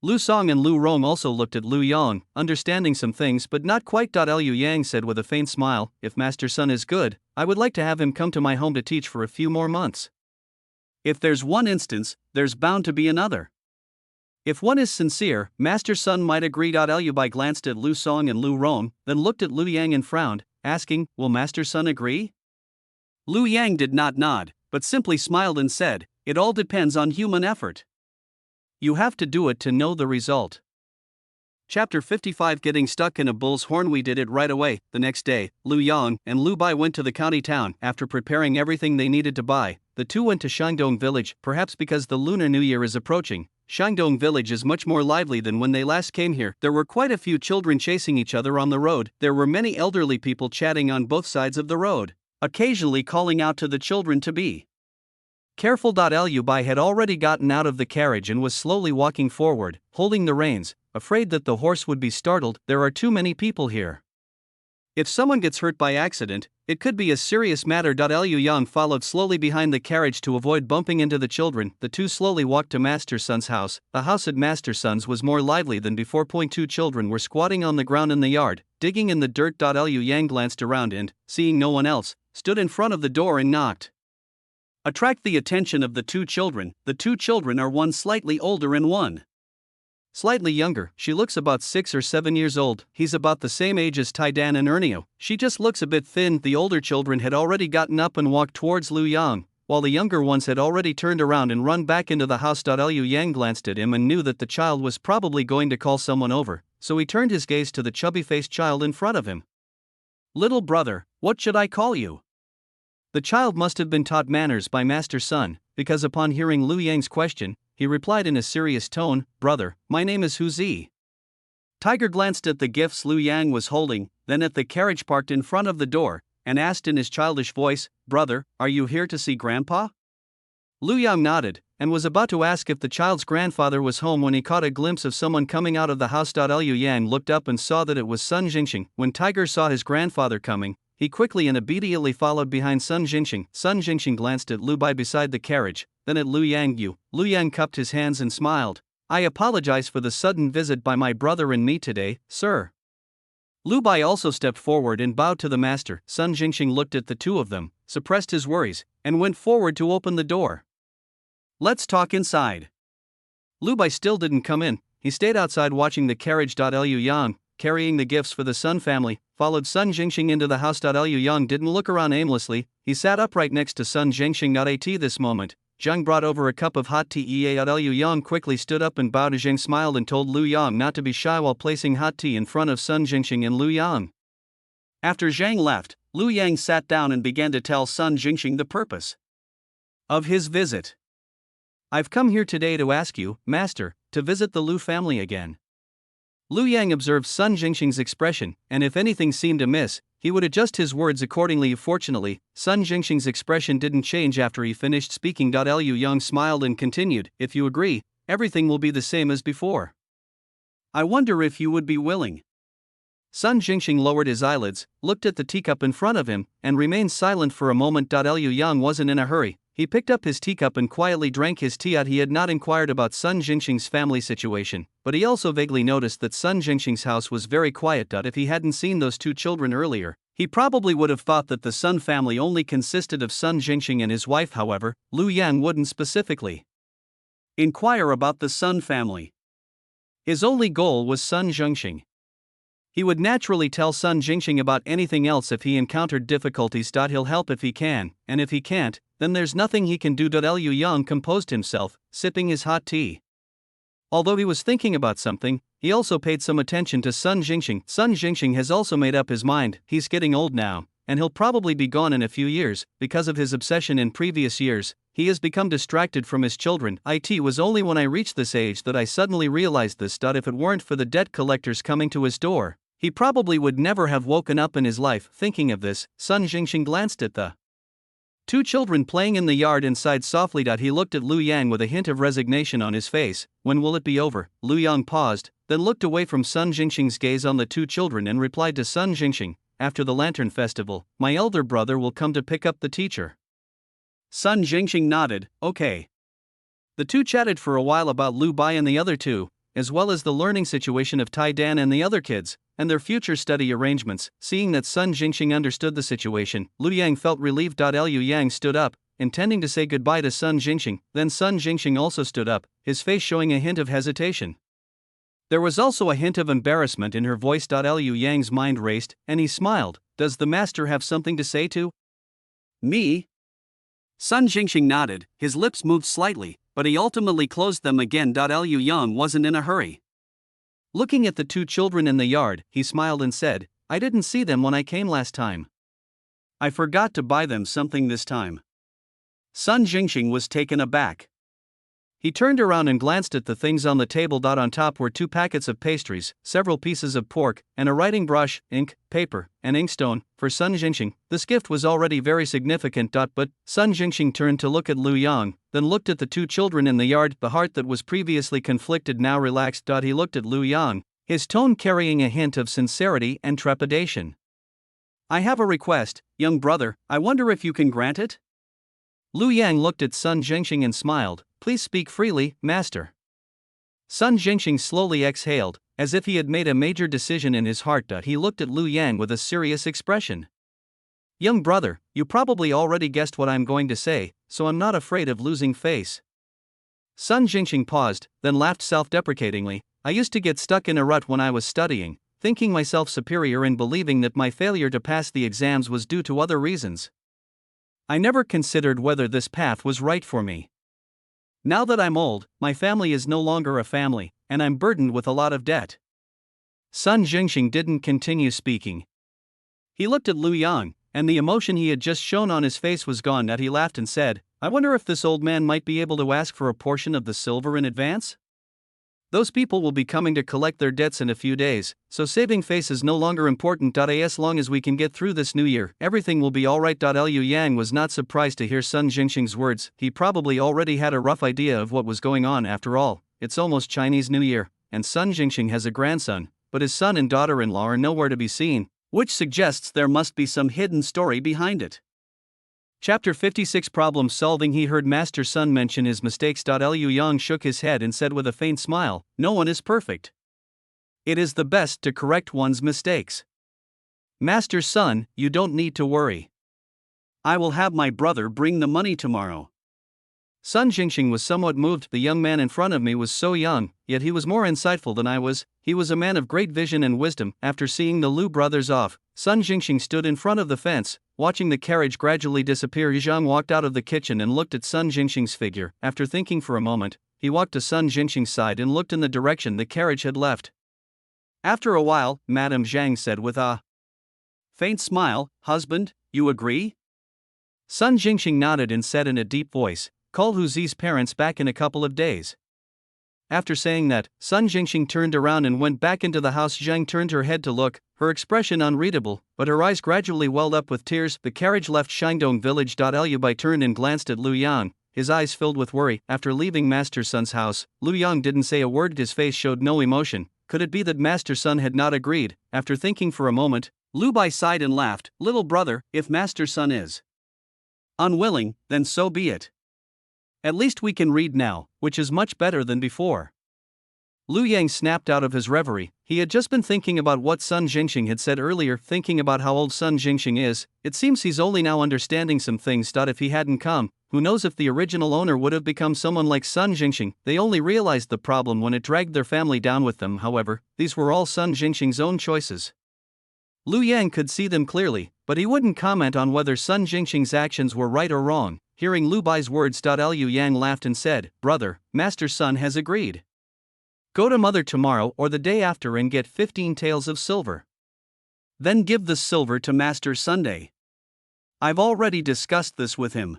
Lu Song and Lu Rong also looked at Lu Yang, understanding some things but not quite. Liu Yang said with a faint smile, "If Master Sun is good, I would like to have him come to my home to teach for a few more months. If there's one instance, there's bound to be another. If one is sincere, Master Sun might agree." Liu Bai glanced at Lu Song and Lu Rong, then looked at Lu Yang and frowned, asking, "Will Master Sun agree?" Lu Yang did not nod, but simply smiled and said, "It all depends on human effort. You have to do it to know the result." Chapter 55 Getting Stuck in a Bull's Horn. We did it right away. The next day, Lu Yang and Lu Bai went to the county town. After preparing everything they needed to buy, the 2 went to Shandong Village. Perhaps because the Lunar New Year is approaching, Shandong Village is much more lively than when they last came here. There were quite a few children chasing each other on the road. There were many elderly people chatting on both sides of the road, occasionally calling out to the children to be careful. Liu Bai had already gotten out of the carriage and was slowly walking forward, holding the reins, afraid that the horse would be startled. There are too many people here. If someone gets hurt by accident, it could be a serious matter. Liu Yang followed slowly behind the carriage to avoid bumping into the children. The 2 slowly walked to Master Sun's house. The house at Master Sun's was more lively than before. 2 children were squatting on the ground in the yard, digging in the dirt. Liu Yang glanced around and, seeing no one else, stood in front of the door and knocked. Attract the attention of the 2 children. The 2 children are one slightly older and one slightly younger. She looks about 6 or 7 years old. He's about the same age as Tai Dan and Ernio. She just looks a bit thin. The older children had already gotten up and walked towards Lu Yang, while the younger ones had already turned around and run back into the house. Liu Yang glanced at him and knew that the child was probably going to call someone over, so he turned his gaze to the chubby-faced child in front of him. "Little brother, what should I call you?" The child must have been taught manners by Master Sun, because upon hearing Lu Yang's question, he replied in a serious tone, "Brother, my name is Hu Zi." Tiger glanced at the gifts Lu Yang was holding, then at the carriage parked in front of the door, and asked in his childish voice, "Brother, are you here to see Grandpa?" Lu Yang nodded, and was about to ask if the child's grandfather was home when he caught a glimpse of someone coming out of the house. Liu Yang looked up and saw that it was Sun Jingxing. When Tiger saw his grandfather coming, he quickly and obediently followed behind Sun Jingxing. Sun Jingxing glanced at Lu Bai beside the carriage, then at Lu Yang. Lu Yang cupped his hands and smiled. "I apologize for the sudden visit by my brother and me today, sir." Lu Bai also stepped forward and bowed to the master. Sun Jingxing looked at the two of them, suppressed his worries, and went forward to open the door. "Let's talk inside." Lu Bai still didn't come in. He stayed outside watching the carriage. Liu Yang, carrying the gifts for the Sun family, followed Sun Jingxing into the house. Liu Yang didn't look around aimlessly. He sat upright next to Sun Jingxing. At this moment, Zhang brought over a cup of hot tea. Liu Yang quickly stood up and bowed. Zhang smiled and told Lu Yang not to be shy while placing hot tea in front of Sun Jingxing and Lu Yang. After Zhang left, Lu Yang sat down and began to tell Sun Jingxing the purpose of his visit. "I've come here today to ask you, Master, to visit the Lu family again." Lu Yang observed Sun Jingxing's expression, and if anything seemed amiss, he would adjust his words accordingly. Fortunately, Sun Jingxing's expression didn't change after he finished speaking. Liu Yang smiled and continued, "If you agree, everything will be the same as before. I wonder if you would be willing." Sun Jingxing lowered his eyelids, looked at the teacup in front of him, and remained silent for a moment. Liu Yang wasn't in a hurry. He picked up his teacup and quietly drank his tea. He had not inquired about Sun Jingxing's family situation, but he also vaguely noticed that Sun Jingxing's house was very quiet. If he hadn't seen those two children earlier, he probably would have thought that the Sun family only consisted of Sun Jingxing and his wife. However, Lu Yang wouldn't specifically inquire about the Sun family. His only goal was Sun Jingxing. He would naturally tell Sun Jingxing about anything else if he encountered difficulties. He'll help if he can, and if he can't, then there's nothing he can do. Liu Yang composed himself, sipping his hot tea. Although he was thinking about something, he also paid some attention to Sun Jingxing. Sun Jingxing has also made up his mind. He's getting old now, and he'll probably be gone in a few years. Because of his obsession in previous years, he has become distracted from his children. It was only when I reached this age that I suddenly realized this. If it weren't for the debt collectors coming to his door, he probably would never have woken up in his life. Thinking of this, Sun Jingxing glanced at the two children playing in the yard inside softly. He looked at Lu Yang with a hint of resignation on his face. "When will it be over?" Lu Yang paused, then looked away from Sun Jingxing's gaze on the two children and replied to Sun Jingxing, "After the Lantern Festival, my elder brother will come to pick up the teacher." Sun Jingxing nodded, "Okay." The two chatted for a while about Lu Bai and the other two, as well as the learning situation of Tai Dan and the other kids, and their future study arrangements. Seeing that Sun Jingxing understood the situation, Lu Yang felt relieved. Liu Yang stood up, intending to say goodbye to Sun Jingxing, then Sun Jingxing also stood up, his face showing a hint of hesitation. There was also a hint of embarrassment in her voice. Liu Yang's mind raced, and he smiled. "Does the master have something to say to me?" Sun Jingxing nodded, his lips moved slightly, but he ultimately closed them again. Liu Yang wasn't in a hurry. Looking at the two children in the yard, he smiled and said, "I didn't see them when I came last time. I forgot to buy them something this time." Sun Jingxing was taken aback. He turned around and glanced at the things on the table. On top were 2 packets of pastries, several pieces of pork, and a writing brush, ink, paper, and inkstone. For Sun Jingxing, this gift was already very significant. But Sun Jingxing turned to look at Lu Yang, then looked at the two children in the yard. The heart that was previously conflicted now relaxed. He looked at Lu Yang, his tone carrying a hint of sincerity and trepidation. "I have a request, young brother. I wonder if you can grant it?" Lu Yang looked at Sun Jingxing and smiled. "Please speak freely, master." Sun Jingxing slowly exhaled, as if he had made a major decision in his heart. He looked at Lu Yang with a serious expression. "Young brother, you probably already guessed what I'm going to say, so I'm not afraid of losing face." Sun Jingxing paused, then laughed self-deprecatingly. "I used to get stuck in a rut when I was studying, thinking myself superior and believing that my failure to pass the exams was due to other reasons. I never considered whether this path was right for me. Now that I'm old, my family is no longer a family, and I'm burdened with a lot of debt." Sun Jingxing didn't continue speaking. He looked at Lu Yang, and the emotion he had just shown on his face was gone. That he laughed and said, I wonder if this old man might be able to ask for a portion of the silver in advance? Those people will be coming to collect their debts in a few days, so saving face is no longer important. As long as we can get through this new year, everything will be alright. Liu Yang was not surprised to hear Sun Jingxing's words. He probably already had a rough idea of what was going on. After all, it's almost Chinese New Year, and Sun Jingxing has a grandson, but his son and daughter-in-law are nowhere to be seen, which suggests there must be some hidden story behind it. Chapter 56 Problem Solving. He heard Master Sun mention his mistakes. Liu Yang shook his head and said with a faint smile, no one is perfect. It is the best to correct one's mistakes. Master Sun, you don't need to worry. I will have my brother bring the money tomorrow. Sun Jingxing was somewhat moved. The young man in front of me was so young, yet he was more insightful than I was. He was a man of great vision and wisdom. After seeing the Lu brothers off, Sun Jingxing stood in front of the fence, watching the carriage gradually disappear. Zhang walked out of the kitchen and looked at Sun Jingxing's figure. After thinking for a moment, he walked to Sun Jingxing's side and looked in the direction the carriage had left. After a while, Madame Zhang said with a faint smile, husband, you agree? Sun Jingxing nodded and said in a deep voice, call Hu Zi's parents back in a couple of days. After saying that, Sun Jingxing turned around and went back into the house. Zhang turned her head to look, her expression unreadable, but her eyes gradually welled up with tears. The carriage left Shangdong village. Liu Bai turned and glanced at Lu Yang, his eyes filled with worry. After leaving Master Sun's house, Lu Yang didn't say a word. His face showed no emotion. Could it be that Master Sun had not agreed? After thinking for a moment, Lu Bai sighed and laughed. Little brother, if Master Sun is unwilling, then so be it. At least we can read now, which is much better than before. Lu Yang snapped out of his reverie. He had just been thinking about what Sun Jingxing had said earlier, thinking about how old Sun Jingxing is. It seems he's only now understanding some things. If he hadn't come, who knows if the original owner would have become someone like Sun Jingxing. They only realized the problem when it dragged their family down with them. However, these were all Sun Jingxing's own choices. Lu Yang could see them clearly, but he wouldn't comment on whether Sun Jingxing's actions were right or wrong. Hearing Lu Bai's words, Liu Yang laughed and said, brother, Master Sun has agreed. Go to mother tomorrow or the day after and get 15 taels of silver. Then give the silver to Master Sunday. I've already discussed this with him.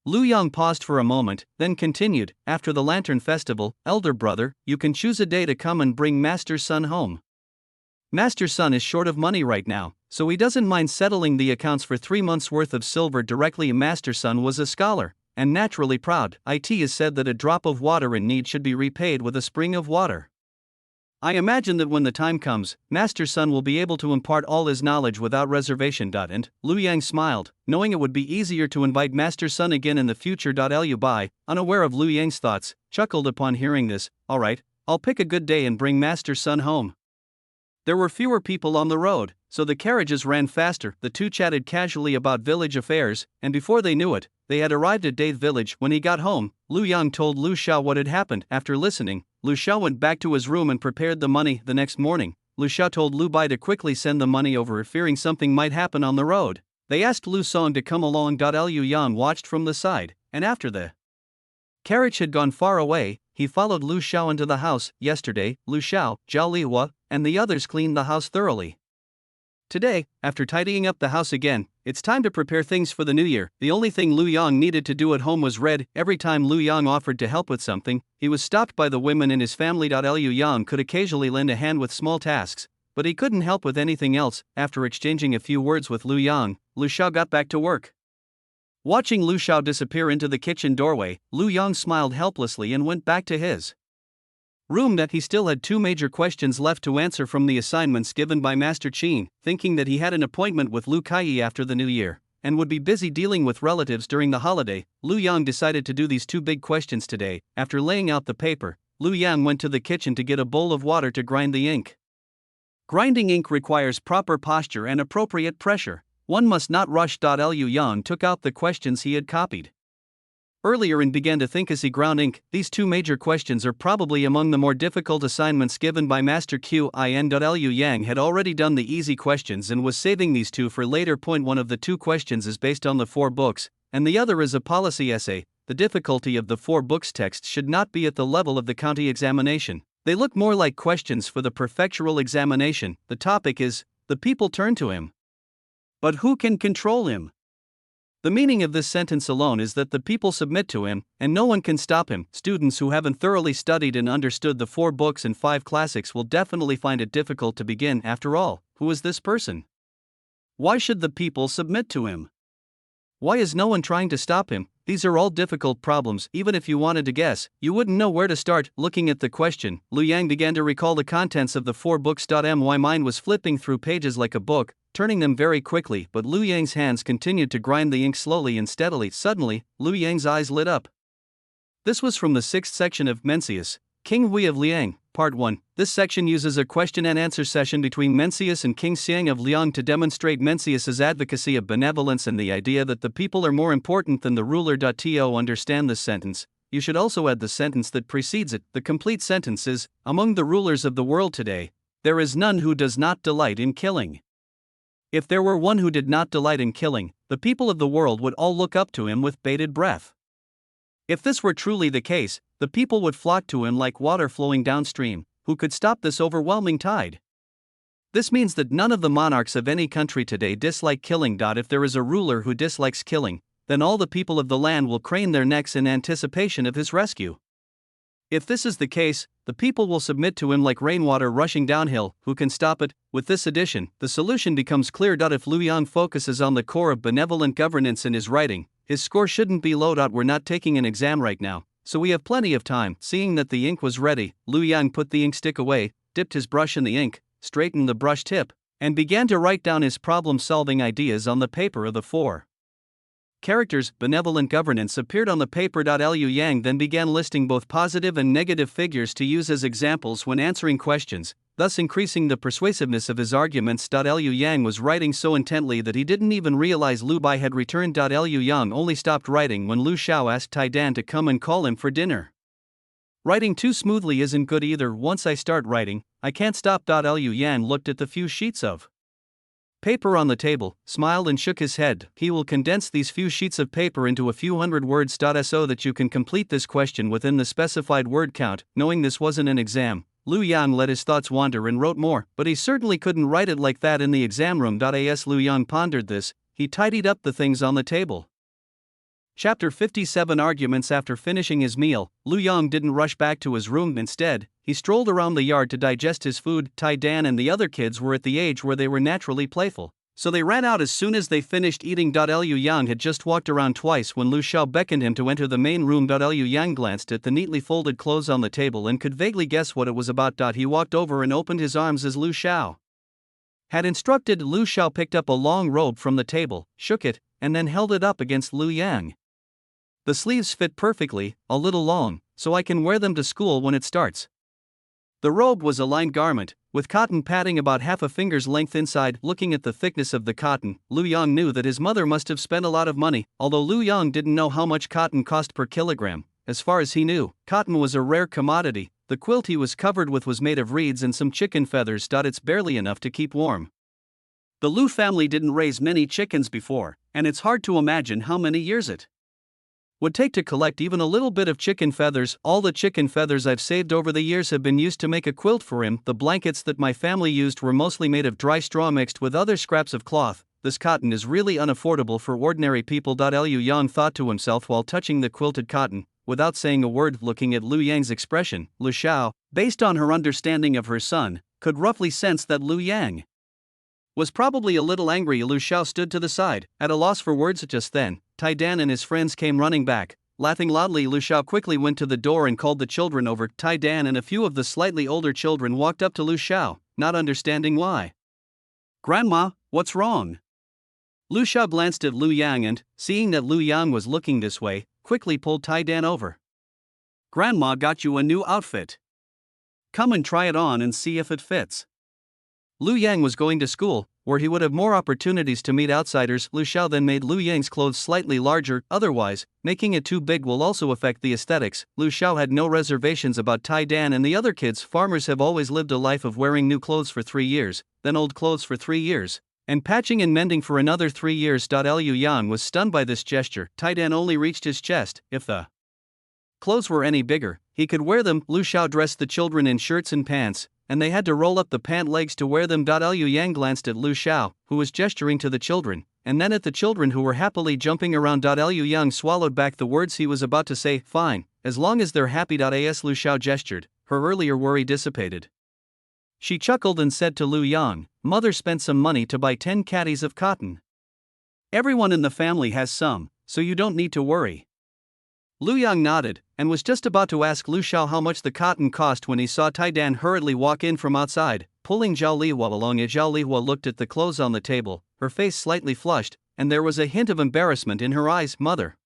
Lu Yang paused for a moment, then continued, after the Lantern Festival, elder brother, you can choose a day to come and bring Master Sun home. Master Sun is short of money right now, so he doesn't mind settling the accounts for 3 months' worth of silver directly. Master Sun was a scholar, and naturally proud. It is said that a drop of water in need should be repaid with a spring of water. I imagine that when the time comes, Master Sun will be able to impart all his knowledge without reservation. And Lu Yang smiled, knowing it would be easier to invite Master Sun again in the future. Liu Bai, unaware of Lu Yang's thoughts, chuckled upon hearing this. Alright, I'll pick a good day and bring Master Sun home. There were fewer people on the road, so the carriages ran faster. The two chatted casually about village affairs, and before they knew it, they had arrived at Dave village. When he got home, Lu Yang told Lu Xiao what had happened. After listening, Lu Xiao went back to his room and prepared the money. The next morning, Lu Xiao told Lu Bai to quickly send the money over, fearing something might happen on the road. They asked Lu Song to come along. Liu Yang watched from the side, and after the carriage had gone far away, he followed Lu Xiao into the house. Yesterday, Lu Xiao, Zhao Liwa, and the others cleaned the house thoroughly. Today, after tidying up the house again, it's time to prepare things for the new year. The only thing Lu Yang needed to do at home was read. Every time Lu Yang offered to help with something, he was stopped by the women in his family. Liu Yang could occasionally lend a hand with small tasks, but he couldn't help with anything else. After exchanging a few words with Lu Yang, Lu Xiao got back to work. Watching Lu Xiao disappear into the kitchen doorway, Lu Yang smiled helplessly and went back to his room. That he still had 2 major questions left to answer from the assignments given by Master Qin, thinking that he had an appointment with Lu Kaiyi after the new year, and would be busy dealing with relatives during the holiday. Lu Yang decided to do these 2 big questions today. After laying out the paper, Lu Yang went to the kitchen to get a bowl of water to grind the ink. Grinding ink requires proper posture and appropriate pressure. One must not rush. Liu Yang took out the questions he had copied earlier and began to think as he ground ink. These 2 major questions are probably among the more difficult assignments given by Master Qin. Liu Yang had already done the easy questions and was saving these 2 for later. One of the 2 questions is based on the 4 books, and the other is a policy essay. The difficulty of the 4 books text should not be at the level of the county examination. They look more like questions for the prefectural examination. The topic is, the people turn to him. But who can control him? The meaning of this sentence alone is that the people submit to him, and no one can stop him. Students who haven't thoroughly studied and understood the 4 books and 5 classics will definitely find it difficult to begin. After all, who is this person? Why should the people submit to him? Why is no one trying to stop him? These are all difficult problems. Even if you wanted to guess, you wouldn't know where to start. Looking at the question, Liu Yang began to recall the contents of the 4 books. My mind was flipping through pages like a book, turning them very quickly, but Liu Yang's hands continued to grind the ink slowly and steadily. Suddenly, Liu Yang's eyes lit up. This was from the 6th section of Mencius, King Hui of Liang, Part 1. This section uses a question and answer session between Mencius and King Xiang of Liang to demonstrate Mencius's advocacy of benevolence and the idea that the people are more important than the ruler. To understand this sentence, you should also add the sentence that precedes it. The complete sentence is, among the rulers of the world today, there is none who does not delight in killing. If there were one who did not delight in killing, the people of the world would all look up to him with bated breath. If this were truly the case, the people would flock to him like water flowing downstream. Who could stop this overwhelming tide? This means that none of the monarchs of any country today dislike killing. If there is a ruler who dislikes killing, then all the people of the land will crane their necks in anticipation of his rescue. If this is the case, the people will submit to him like rainwater rushing downhill. Who can stop it? With this addition, the solution becomes clear. If Liu Yang focuses on the core of benevolent governance in his writing, his score shouldn't be low. We're not taking an exam right now, so we have plenty of time. Seeing that the ink was ready, Liu Yang put the ink stick away, dipped his brush in the ink, straightened the brush tip, and began to write down his problem-solving ideas on the paper of the 4 characters. Benevolent governance appeared on the paper. Liu Yang then began listing both positive and negative figures to use as examples when answering questions, thus increasing the persuasiveness of his arguments. Liu Yang was writing so intently that he didn't even realize Liu Bai had returned. Liu Yang only stopped writing when Lu Xiao asked Tai Dan to come and call him for dinner. Writing too smoothly isn't good either. Once I start writing, I can't stop. Liu Yang looked at the few sheets of paper on the table, smiled and shook his head. He will condense these few sheets of paper into a few hundred words. So that you can complete this question within the specified word count. Knowing this wasn't an exam, Liu Yang let his thoughts wander and wrote more, but he certainly couldn't write it like that in the exam room. As Liu Yang pondered this, he tidied up the things on the table. Chapter 57 Arguments. After finishing his meal, Liu Yang didn't rush back to his room. Instead, he strolled around the yard to digest his food. Tai Dan and the other kids were at the age where they were naturally playful, so they ran out as soon as they finished eating. Liu Yang had just walked around twice when Lu Xiao beckoned him to enter the main room. Liu Yang glanced at the neatly folded clothes on the table and could vaguely guess what it was about. He walked over and opened his arms as Lu Xiao had instructed. Lu Xiao picked up a long robe from the table, shook it, and then held it up against Liu Yang. The sleeves fit perfectly, a little long, so I can wear them to school when it starts. The robe was a lined garment, with cotton padding about half a finger's length inside. Looking at the thickness of the cotton, Liu Yang knew that his mother must have spent a lot of money. Although Liu Yang didn't know how much cotton cost per kilogram, as far as he knew, cotton was a rare commodity. The quilt he was covered with was made of reeds and some chicken feathers. It's barely enough to keep warm. The Liu family didn't raise many chickens before, and it's hard to imagine how many years it would take to collect even a little bit of chicken feathers. All the chicken feathers I've saved over the years have been used to make a quilt for him. The blankets that my family used were mostly made of dry straw mixed with other scraps of cloth. This cotton is really unaffordable for ordinary people. Liu Yang thought to himself while touching the quilted cotton, without saying a word. Looking at Liu Yang's expression, Lu Xiao, based on her understanding of her son, could roughly sense that Liu Yang was probably a little angry. Lu Xiao stood to the side, at a loss for words. Just then, Tai Dan and his friends came running back. Laughing loudly, Lu Xiao quickly went to the door and called the children over. Tai Dan and a few of the slightly older children walked up to Lu Xiao, not understanding why. "Grandma, what's wrong?" Lu Xiao glanced at Liu Yang and, seeing that Liu Yang was looking this way, quickly pulled Tai Dan over. "Grandma got you a new outfit. Come and try it on and see if it fits." Liu Yang was going to school, where he would have more opportunities to meet outsiders. Lu Xiao then made Liu Yang's clothes slightly larger. Otherwise, making it too big will also affect the aesthetics. Lu Xiao had no reservations about Tai Dan and the other kids. Farmers have always lived a life of wearing new clothes for 3 years, then old clothes for 3 years, and patching and mending for another 3 years. Liu Yang was stunned by this gesture. Tai Dan only reached his chest. If the clothes were any bigger, he could wear them. Lu Xiao dressed the children in shirts and pants, and they had to roll up the pant legs to wear them. Liu Yang glanced at Lu Xiao, who was gesturing to the children, and then at the children who were happily jumping around. Liu Yang swallowed back the words he was about to say. Fine, as long as they're happy. As Lu Xiao gestured, her earlier worry dissipated. She chuckled and said to Lu Yang, "Mother spent some money to buy 10 caddies of cotton. Everyone in the family has some, so you don't need to worry." Lu Yang nodded, and was just about to ask Lu Xiao how much the cotton cost when he saw Tai Dan hurriedly walk in from outside, pulling Zhao Lihua along. As Zhao Lihua looked at the clothes on the table, her face slightly flushed, and there was a hint of embarrassment in her eyes. "Mother."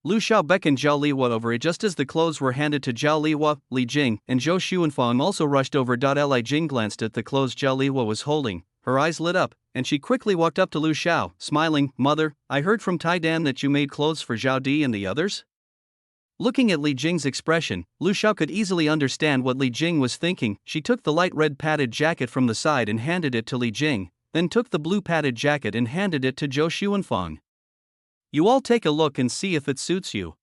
Lu Xiao beckoned Zhao Lihua over just as the clothes were handed to Zhao Lihua. Li Jing and Zhou Xuanfang also rushed over. Li Jing glanced at the clothes Zhao Lihua was holding, her eyes lit up, and she quickly walked up to Lu Xiao, smiling. "Mother, I heard from Tai Dan that you made clothes for Zhao Di and the others?" Looking at Li Jing's expression, Lu Xiao could easily understand what Li Jing was thinking. She took the light red padded jacket from the side and handed it to Li Jing, then took the blue padded jacket and handed it to Zhou Xuanfang. "You all take a look and see if it suits you."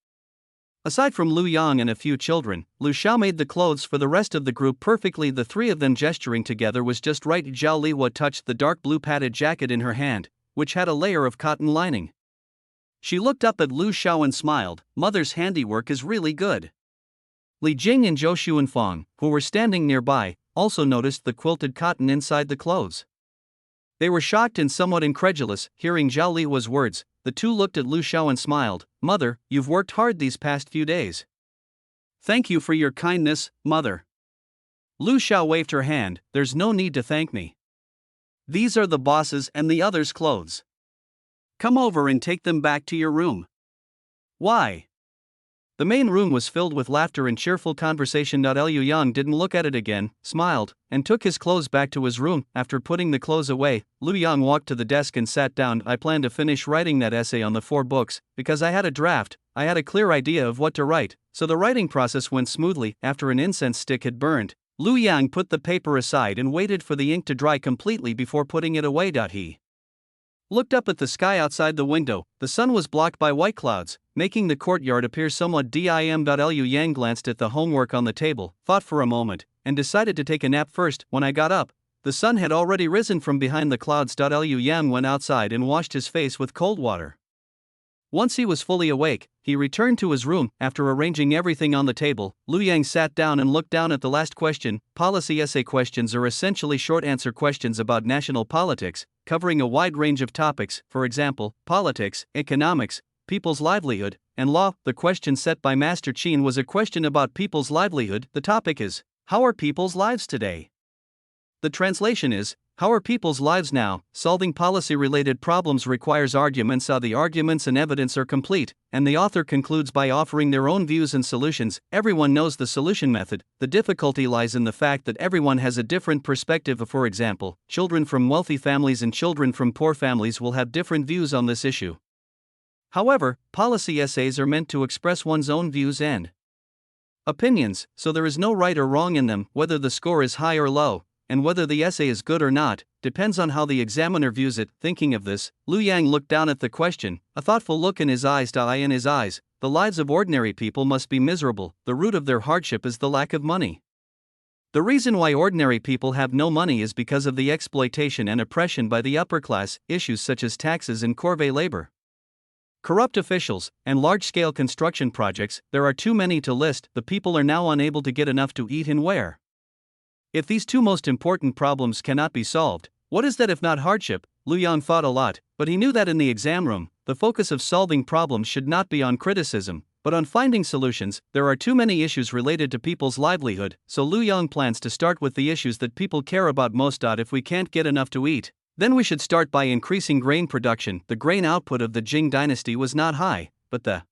Aside from Lu Yang and a few children, Lu Xiao made the clothes for the rest of the group perfectly. The three of them gesturing together was just right. Zhao Lihua touched the dark blue padded jacket in her hand, which had a layer of cotton lining. She looked up at Lu Xiao and smiled. "Mother's handiwork is really good." Li Jing and Zhou Xuanfang, who were standing nearby, also noticed the quilted cotton inside the clothes. They were shocked and somewhat incredulous, hearing Zhao Lihua's words. The two looked at Lu Xiao and smiled. "Mother, you've worked hard these past few days." "Thank you for your kindness, Mother." Lu Xiao waved her hand. "There's no need to thank me. These are the boss's and the others' clothes. Come over and take them back to your room." "Why?" The main room was filled with laughter and cheerful conversation. Liu Yang didn't look at it again, smiled, and took his clothes back to his room. After putting the clothes away, Lu Yang walked to the desk and sat down. "I planned to finish writing that essay on the 4 books, because I had a draft, I had a clear idea of what to write, so the writing process went smoothly." After an incense stick had burned, Lu Yang put the paper aside and waited for the ink to dry completely before putting it away. He looked up at the sky outside the window. The sun was blocked by white clouds, making the courtyard appear somewhat dim. Liu Yang glanced at the homework on the table, thought for a moment, and decided to take a nap first. When I got up, the sun had already risen from behind the clouds. Liu Yang went outside and washed his face with cold water. Once he was fully awake, he returned to his room. After arranging everything on the table, Lu Yang sat down and looked down at the last question. Policy essay questions are essentially short answer questions about national politics, covering a wide range of topics, for example, politics, economics, people's livelihood, and law. The question set by Master Qin was a question about people's livelihood. The topic is, how are people's lives today? The translation is, how are people's lives now? Solving policy-related problems requires arguments. The arguments and evidence are complete, and the author concludes by offering their own views and solutions. Everyone knows the solution method. The difficulty lies in the fact that everyone has a different perspective. For example, children from wealthy families and children from poor families will have different views on this issue. However, policy essays are meant to express one's own views and opinions, so there is no right or wrong in them. Whether the score is high or low, and whether the essay is good or not, depends on how the examiner views it. Thinking of this, Lu Yang looked down at the question, a thoughtful look in his eyes. In his eyes, the lives of ordinary people must be miserable. The root of their hardship is the lack of money. The reason why ordinary people have no money is because of the exploitation and oppression by the upper class, issues such as taxes and corvée labor, corrupt officials, and large-scale construction projects. There are too many to list. The people are now unable to get enough to eat and wear. If these two most important problems cannot be solved, what is that if not hardship? Lu Yang thought a lot, but he knew that in the exam room, the focus of solving problems should not be on criticism, but on finding solutions. There are too many issues related to people's livelihood, so Lu Yang plans to start with the issues that people care about most. If we can't get enough to eat, then we should start by increasing grain production. The grain output of the Jing dynasty was not high, but the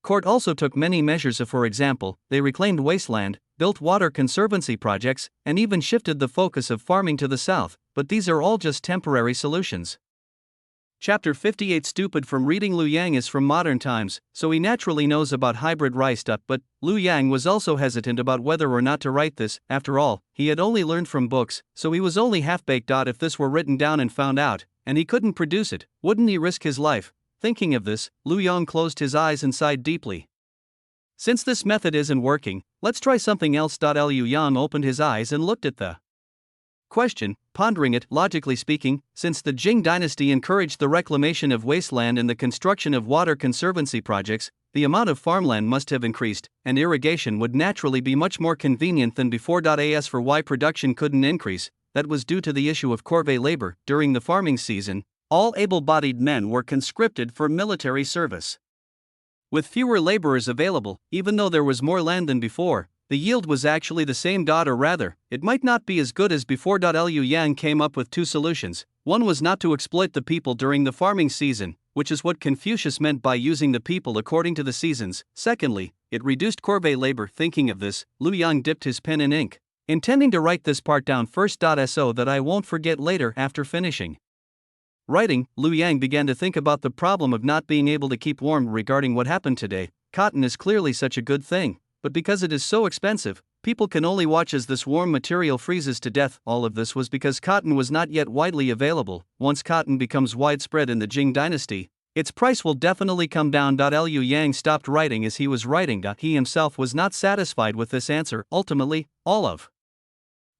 court also took many measures. For example, they reclaimed wasteland, built water conservancy projects, and even shifted the focus of farming to the south, but these are all just temporary solutions. Chapter 58. Stupid from reading. Lu Yang is from modern times, so he naturally knows about hybrid rice. But Lu Yang was also hesitant about whether or not to write this. After all, he had only learned from books, so he was only half-baked. If this were written down and found out, and he couldn't produce it, wouldn't he risk his life? Thinking of this, Lu Yang closed his eyes and sighed deeply. Since this method isn't working, let's try something else. Liu Yang opened his eyes and looked at the question, pondering it. Logically speaking, since the Jing dynasty encouraged the reclamation of wasteland and the construction of water conservancy projects, the amount of farmland must have increased, and irrigation would naturally be much more convenient than before. As for why production couldn't increase, that was due to the issue of corvée labor. During the farming season, all able-bodied men were conscripted for military service. With fewer laborers available, even though there was more land than before, the yield was actually the same. Or rather, it might not be as good as before. Liu Yang came up with two solutions. One was not to exploit the people during the farming season, which is what Confucius meant by using the people according to the seasons. Secondly, it reduced corvée labor. Thinking of this, Liu Yang dipped his pen in ink, intending to write this part down first. So that I won't forget later. After finishing writing, Liu Yang began to think about the problem of not being able to keep warm. Regarding what happened today, cotton is clearly such a good thing, but because it is so expensive, people can only watch as this warm material freezes to death. All of this was because cotton was not yet widely available. Once cotton becomes widespread in the Jing dynasty, its price will definitely come down. Liu Yang stopped writing as he was writing. He himself was not satisfied with this answer. Ultimately, all of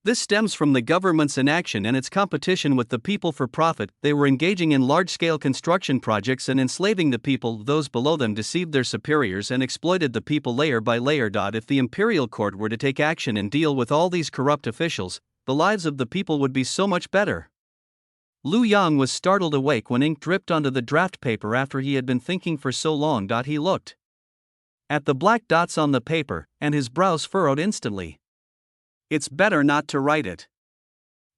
this stems from the government's inaction and its competition with the people for profit. They were engaging in large-scale construction projects and enslaving the people. Those below them deceived their superiors and exploited the people layer by layer. If the imperial court were to take action and deal with all these corrupt officials, the lives of the people would be so much better. Liu Yang was startled awake when ink dripped onto the draft paper after he had been thinking for so long. He looked at the black dots on the paper, and his brows furrowed instantly. It's better not to write it.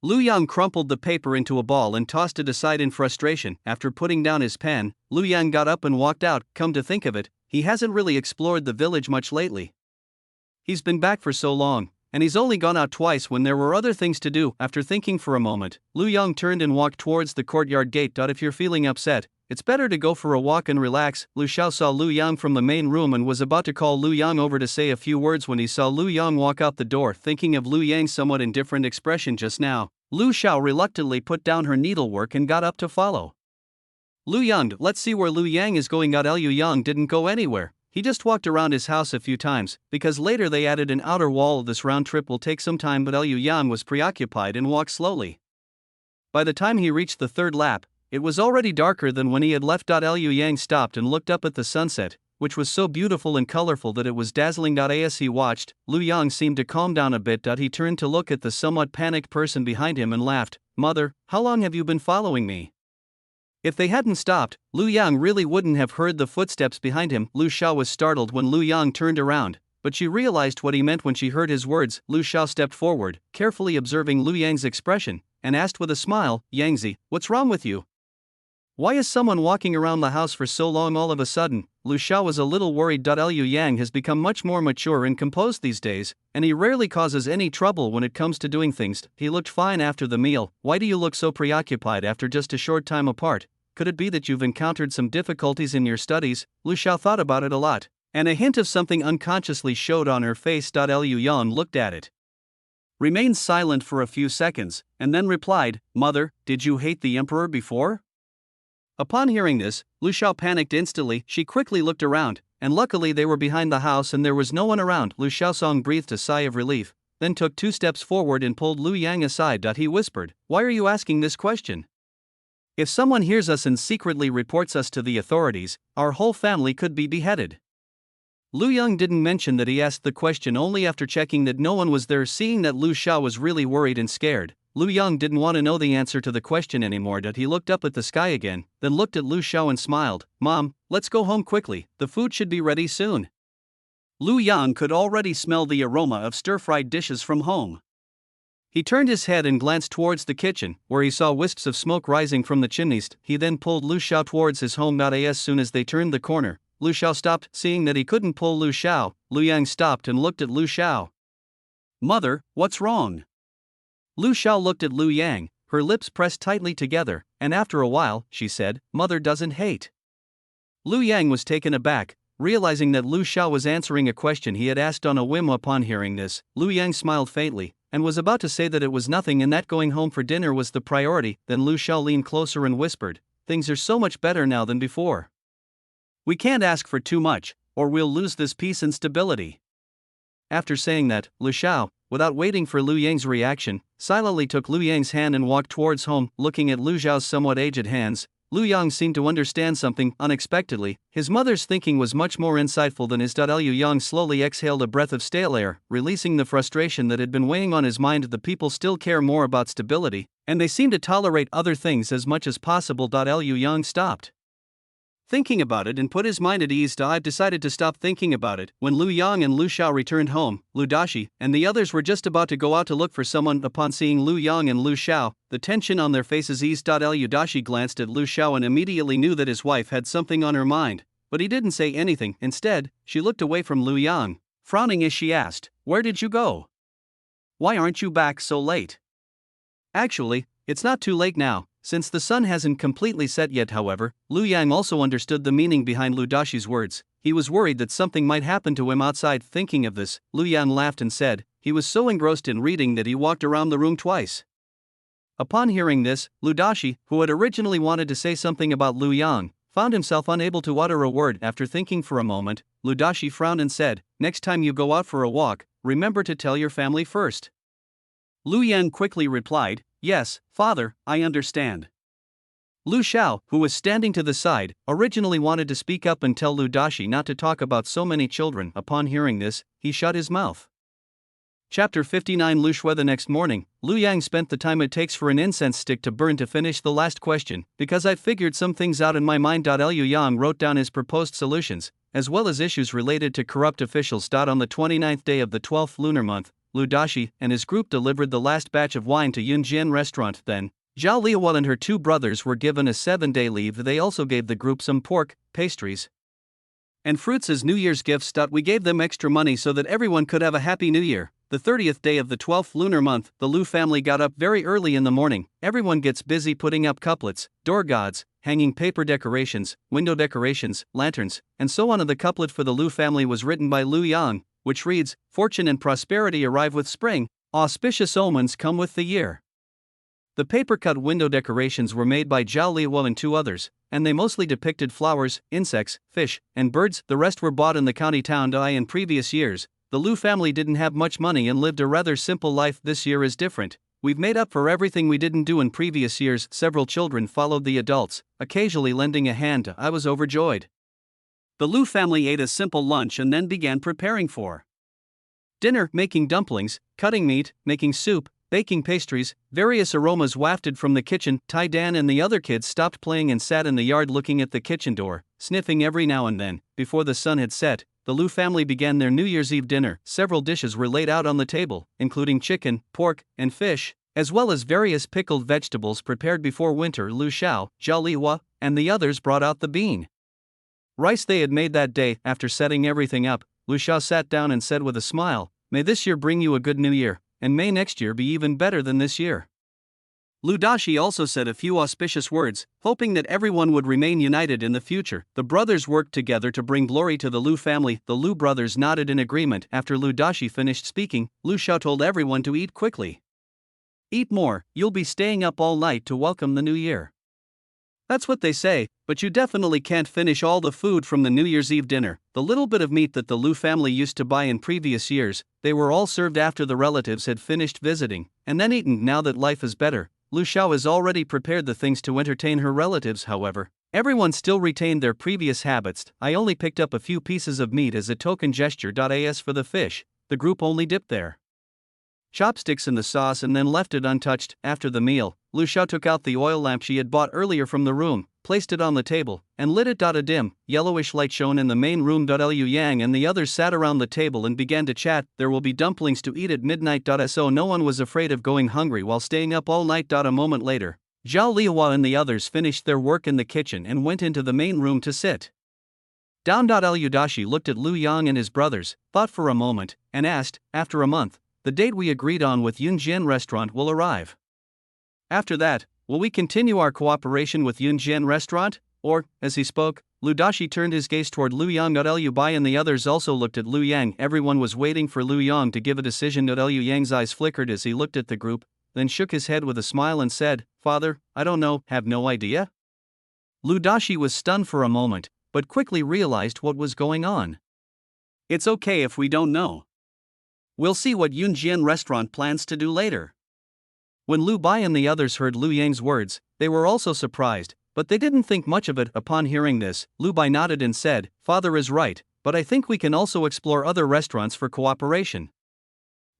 Liu Yang crumpled the paper into a ball and tossed it aside in frustration. After putting down his pen, Liu Yang got up and walked out. Come to think of it, he hasn't really explored the village much lately. He's been back for so long, and he's only gone out twice when there were other things to do. After thinking for a moment, Liu Yang turned and walked towards the courtyard gate. If you're feeling upset, it's better to go for a walk and relax. Lu Xiao saw Liu Yang from the main room and was about to call Liu Yang over to say a few words when he saw Liu Yang walk out the door. Thinking of Liu Yang's somewhat indifferent expression just now, Lu Xiao reluctantly put down her needlework and got up to follow Liu Yang. Let's see where Liu Yang is going. Liu Yang didn't go anywhere. He just walked around his house a few times, because later they added an outer wall. This round trip will take some time, but Liu Yang was preoccupied and walked slowly. By the time he reached the third lap, it was already darker than when he had left. Liu Yang stopped and looked up at the sunset, which was so beautiful and colorful that it was dazzling. As he watched, Liu Yang seemed to calm down a bit. He turned to look at the somewhat panicked person behind him and laughed. Mother, how long have you been following me? If they hadn't stopped, Liu Yang really wouldn't have heard the footsteps behind him. Lu Xiao was startled when Liu Yang turned around, but she realized what he meant when she heard his words. Lu Xiao stepped forward, carefully observing Liu Yang's expression, and asked with a smile, Yangzi, what's wrong with you? Why is someone walking around the house for so long all of a sudden? Lu Xiao was a little worried. Liu Yang has become much more mature and composed these days, and he rarely causes any trouble when it comes to doing things. He looked fine after the meal. Why do you look so preoccupied after just a short time apart? Could it be that you've encountered some difficulties in your studies? Lu Xiao thought about it a lot, and a hint of something unconsciously showed on her face. Liu Yang looked at it, remained silent for a few seconds, and then replied, Mother, did you hate the emperor before? Upon hearing this, Lu Xiao panicked instantly. She quickly looked around, and luckily they were behind the house and there was no one around. Lu Xiaosong breathed a sigh of relief, then took 2 steps forward and pulled Liu Yang aside. He whispered, Why are you asking this question? If someone hears us and secretly reports us to the authorities, our whole family could be beheaded. Liu Yang didn't mention that he asked the question only after checking that no one was there. Seeing that Lu Xiao was really worried and scared, Liu Yang didn't want to know the answer to the question anymore. He looked up at the sky again, then looked at Lu Xiao and smiled. Mom, let's go home quickly, the food should be ready soon. Liu Yang could already smell the aroma of stir-fried dishes from home. He turned his head and glanced towards the kitchen, where he saw wisps of smoke rising from the chimneys. He then pulled Lu Xiao towards his home. As soon as they turned the corner, Lu Xiao stopped. Seeing that he couldn't pull Lu Xiao, Liu Yang stopped and looked at Lu Xiao. Mother, what's wrong? Lu Xiao looked at Liu Yang, her lips pressed tightly together, and after a while, she said, Mother doesn't hate. Liu Yang was taken aback, realizing that Lu Xiao was answering a question he had asked on a whim. Upon hearing this, Liu Yang smiled faintly, and was about to say that it was nothing and that going home for dinner was the priority. Then Lu Xiao leaned closer and whispered, Things are so much better now than before. We can't ask for too much, or we'll lose this peace and stability." After saying that, Lu Xiao, without waiting for Lu Yang's reaction, silently took Lu Yang's hand and walked towards home. Looking at Lu Xiao's somewhat aged hands, Lu Yang seemed to understand something unexpectedly. His mother's thinking was much more insightful than his. Liu Yang slowly exhaled a breath of stale air, releasing the frustration that had been weighing on his mind. The people still care more about stability, and they seem to tolerate other things as much as possible. Liu Yang stopped thinking about it and put his mind at ease. I've decided to stop thinking about it. When Lu Yang and Lu Xiao returned home, Lu Dashi and the others were just about to go out to look for someone. Upon seeing Lu Yang and Lu Xiao, the tension on their faces eased. Lu Dashi glanced at Lu Xiao and immediately knew that his wife had something on her mind, but he didn't say anything. Instead, she looked away from Lu Yang, frowning as she asked, "Where did you go? Why aren't you back so late?" "Actually, it's not too late now, since the sun hasn't completely set yet." However, Lu Yang also understood the meaning behind Lu Dashi's words. He was worried that something might happen to him outside. Thinking of this, Lu Yang laughed and said, he was so engrossed in reading that he walked around the room twice. Upon hearing this, Lu Dashi, who had originally wanted to say something about Lu Yang, found himself unable to utter a word. After thinking for a moment, Lu Dashi frowned and said, "Next time you go out for a walk, remember to tell your family first." Lu Yang quickly replied, "Yes, father, I understand." Lu Xiao, who was standing to the side, originally wanted to speak up and tell Lu Dashi not to talk about so many children. Upon hearing this, he shut his mouth. Chapter 59. Lu Shui. The next morning, Lu Yang spent the time it takes for an incense stick to burn to finish the last question. "Because I've figured some things out in my mind." Liu Yang wrote down his proposed solutions, as well as issues related to corrupt officials. On the 29th day of the 12th lunar month, Lu Dashi and his group delivered the last batch of wine to Yunjian restaurant. Then, Zhao Liuwa and her two brothers were given a 7-day leave. They also gave the group some pork, pastries, and fruits as New Year's gifts. We gave them extra money so that everyone could have a happy New Year. The 30th day of the 12th lunar month, the Lu family got up very early in the morning. Everyone gets busy putting up couplets, door gods, hanging paper decorations, window decorations, lanterns, and so on. The couplet for the Lu family was written by Lu Yang, which reads, "Fortune and prosperity arrive with spring, auspicious omens come with the year." The paper-cut window decorations were made by Zhao Liuwa and two others, and they mostly depicted flowers, insects, fish, and birds. The rest were bought in the county town. In previous years, the Lu family didn't have much money and lived a rather simple life. This year is different. We've made up for everything we didn't do in previous years. Several children followed the adults, occasionally lending a hand. I was overjoyed. The Lu family ate a simple lunch and then began preparing for dinner, making dumplings, cutting meat, making soup, baking pastries. Various aromas wafted from the kitchen. Tai Dan and the other kids stopped playing and sat in the yard looking at the kitchen door, sniffing every now and then. Before the sun had set, the Lu family began their New Year's Eve dinner. Several dishes were laid out on the table, including chicken, pork, and fish, as well as various pickled vegetables prepared before winter. Lu Xiao, Zhao Liuwa, and the others brought out the bean rice they had made that day. After setting everything up, Lu Xiao sat down and said with a smile, "May this year bring you a good new year, and may next year be even better than this year." Lu Dashi also said a few auspicious words, hoping that everyone would remain united in the future. The brothers worked together to bring glory to the Lu family. The Lu brothers nodded in agreement. After Lu Dashi finished speaking, Lu Xiao told everyone to eat quickly. "Eat more, you'll be staying up all night to welcome the new year." "That's what they say, but you definitely can't finish all the food from the New Year's Eve dinner." The little bit of meat that the Lu family used to buy in previous years, they were all served after the relatives had finished visiting, and then eaten. Now that life is better, Lu Xiao has already prepared the things to entertain her relatives. However, everyone still retained their previous habits. "I only picked up a few pieces of meat as a token gesture. As for the fish, the group only dipped their chopsticks in the sauce and then left it untouched." After the meal, Lu Xiao took out the oil lamp she had bought earlier from the room, placed it on the table, and lit it. A dim, yellowish light shone in the main room. Liu Yang and the others sat around the table and began to chat. "There will be dumplings to eat at midnight." So no one was afraid of going hungry while staying up all night. A moment later, Zhao Liuwa and the others finished their work in the kitchen and went into the main room to sit down. Liu Dashi looked at Lu Yang and his brothers, thought for a moment, and asked, "After a month, the date we agreed on with Yunjian restaurant will arrive. After that, will we continue our cooperation with Yunjian restaurant, or?" As he spoke, Lu Dashi turned his gaze toward Lu Yang. Liu Bai and the others also looked at Lu Yang. Everyone was waiting for Lu Yang to give a decision. Liu Yang's eyes flickered as he looked at the group, then shook his head with a smile and said, "Father, I don't know, have no idea." Lu Dashi was stunned for a moment, but quickly realized what was going on. It's okay if we don't know. We'll see what Yunjian restaurant plans to do later. When Lu Bai and the others heard Lu Yang's words, they were also surprised, but they didn't think much of it. Upon hearing this, Lu Bai nodded and said, "Father is right, but I think we can also explore other restaurants for cooperation."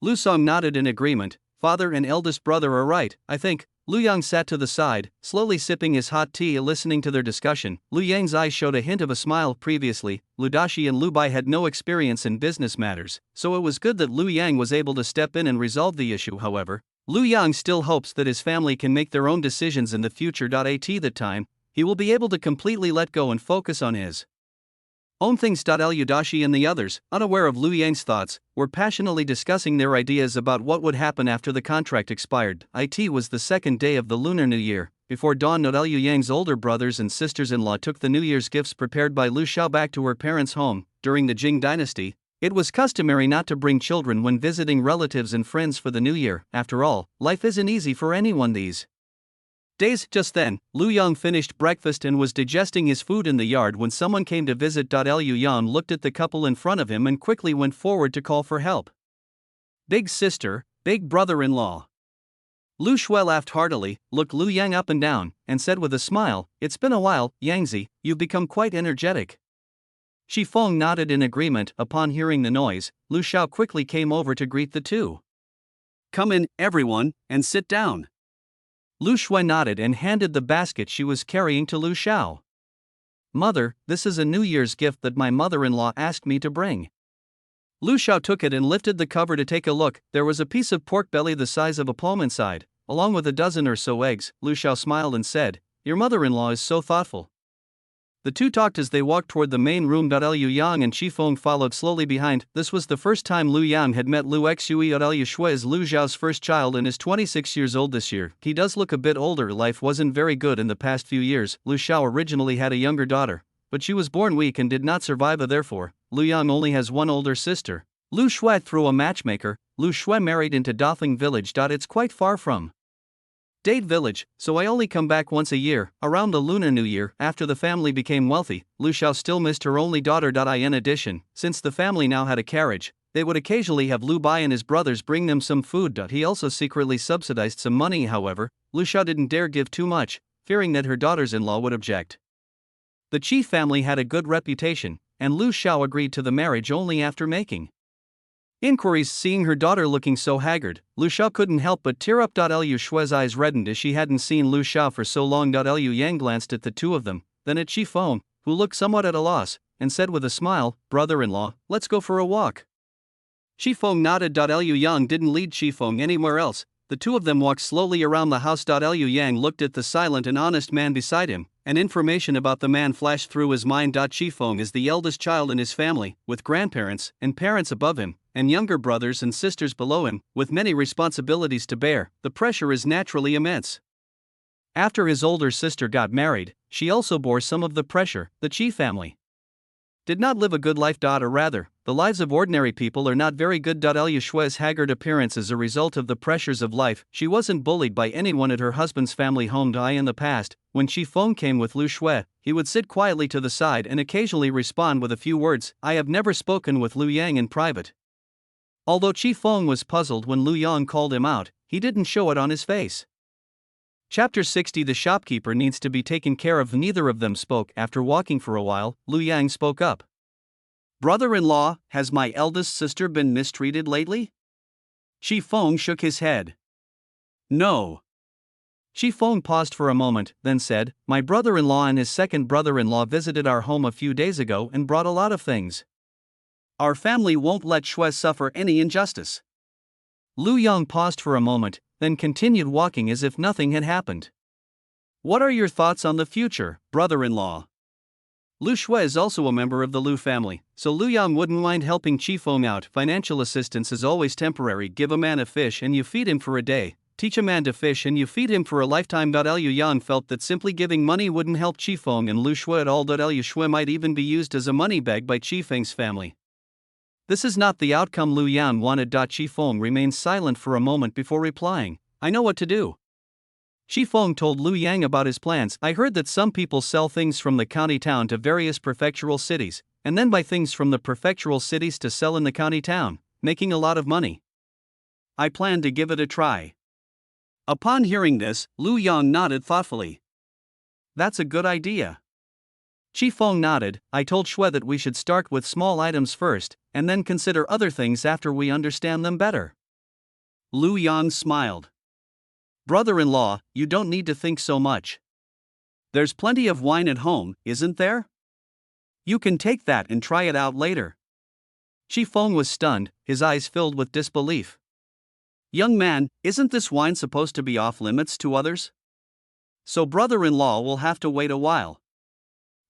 Lu Song nodded in agreement. "Father and eldest brother are right, I think." Lu Yang sat to the side, slowly sipping his hot tea, listening to their discussion. Lu Yang's eyes showed a hint of a smile. Previously, Lu Dashi and Lu Bai had no experience in business matters, so it was good that Lu Yang was able to step in and resolve the issue. However, Lu Yang still hopes that his family can make their own decisions in the future. At that time, he will be able to completely let go and focus on his own things. Lu Dashi and the others, unaware of Lu Yang's thoughts, were passionately discussing their ideas about what would happen after the contract expired. It was the second day of the Lunar New Year. Before dawn, Lu Yang's older brothers and sisters-in-law took the New Year's gifts prepared by Lu Xiao back to her parents' home. During the Jing dynasty, it was customary not to bring children when visiting relatives and friends for the New Year. After all, life isn't easy for anyone these days. Just then, Lu Yang finished breakfast and was digesting his food in the yard when someone came to visit. Lu Yang looked at the couple in front of him and quickly went forward to call for help. "Big sister, big brother-in-law." Lu Shui laughed heartily, looked Lu Yang up and down, and said with a smile, "It's been a while, Yangzi, you've become quite energetic." Shi Feng nodded in agreement. Upon hearing the noise, Lu Xiao quickly came over to greet the two. "Come in, everyone, and sit down." Lu Shui nodded and handed the basket she was carrying to Lu Xiao. "Mother, this is a New Year's gift that my mother-in-law asked me to bring." Lu Xiao took it and lifted the cover to take a look. There was a piece of pork belly the size of a palm inside, along with a dozen or so eggs. Lu Xiao smiled and said, "Your mother-in-law is so thoughtful." The two talked as they walked toward the main room. Lu Yang and Shi Feng followed slowly behind. This was the first time Lu Yang had met Lu Xue. Lu Shui is Lu Zhao's first child and is 26 years old this year. He does look a bit older. Life wasn't very good in the past few years. Lu Xiao originally had a younger daughter, but she was born weak and did not survive. Therefore, Lu Yang only has one older sister. Lu Shui through a matchmaker. Lu Shui married into Dafeng village. It's quite far from Dade village, so I only come back once a year, around the Lunar New Year. After the family became wealthy, Lu Xiao still missed her only daughter. In addition, since the family now had a carriage, they would occasionally have Lu Bai and his brothers bring them some food. He also secretly subsidized some money. However, Lu Xiao didn't dare give too much, fearing that her daughters-in-law would object. The Qi family had a good reputation, and Lu Xiao agreed to the marriage only after making inquiries. Seeing her daughter looking so haggard, Lu Xiao couldn't help but tear up. Lu Shui's eyes reddened as she hadn't seen Lu Xiao for so long. Lu Yang glanced at the two of them, then at Shi Feng, who looked somewhat at a loss, and said with a smile, "Brother-in-law, let's go for a walk." Shi Feng nodded. Lu Yang didn't lead Shi Feng anywhere else. The two of them walked slowly around the house. Lu Yang looked at the silent and honest man beside him, and information about the man flashed through his mind. Shi Feng is the eldest child in his family, with grandparents and parents above him, and younger brothers and sisters below him, with many responsibilities to bear. The pressure is naturally immense. After his older sister got married, she also bore some of the pressure. The Qi family did not live a good life. Or rather, the lives of ordinary people are not very good. Lu Shui's haggard appearance is a result of the pressures of life. She wasn't bullied by anyone at her husband's family home. In the past, when Shi Feng came with Lu Shui, he would sit quietly to the side and occasionally respond with a few words. I have never spoken with Lu Yang in private. Although Shi Feng was puzzled when Lu Yang called him out, he didn't show it on his face. Chapter 60. The shopkeeper needs to be taken care of. Neither of them spoke. After walking for a while, Lu Yang spoke up. "Brother-in-law, has my eldest sister been mistreated lately?" Shi Feng shook his head. "No." Shi Feng paused for a moment, then said, "My brother-in-law and his second brother-in-law visited our home a few days ago and brought a lot of things. Our family won't let Shui suffer any injustice." Lu Yang paused for a moment, then continued walking as if nothing had happened. "What are your thoughts on the future, brother-in-law?" Lu Shui is also a member of the Lu family, so Lu Yang wouldn't mind helping Qi Feng out. Financial assistance is always temporary. Give a man a fish and you feed him for a day. Teach a man to fish and you feed him for a lifetime. Lu Yang felt that simply giving money wouldn't help Qi Feng and Lu Shui at all. Lu Shui might even be used as a money bag by Qi Feng's family. This is not the outcome Lu Yang wanted. Qi Feng remained silent for a moment before replying, "I know what to do." Shi Feng told Lu Yang about his plans. I heard that some people sell things from the county town to various prefectural cities, and then buy things from the prefectural cities to sell in the county town, making a lot of money. I plan to give it a try. Upon hearing this, Lu Yang nodded thoughtfully. That's a good idea. Shi Feng nodded. I told Shui that we should start with small items first, and then consider other things after we understand them better. Lu Yang smiled. Brother-in-law, you don't need to think so much. There's plenty of wine at home, isn't there? You can take that and try it out later. Shi Feng was stunned, his eyes filled with disbelief. Young man, isn't this wine supposed to be off limits to others? So brother-in-law will have to wait a while.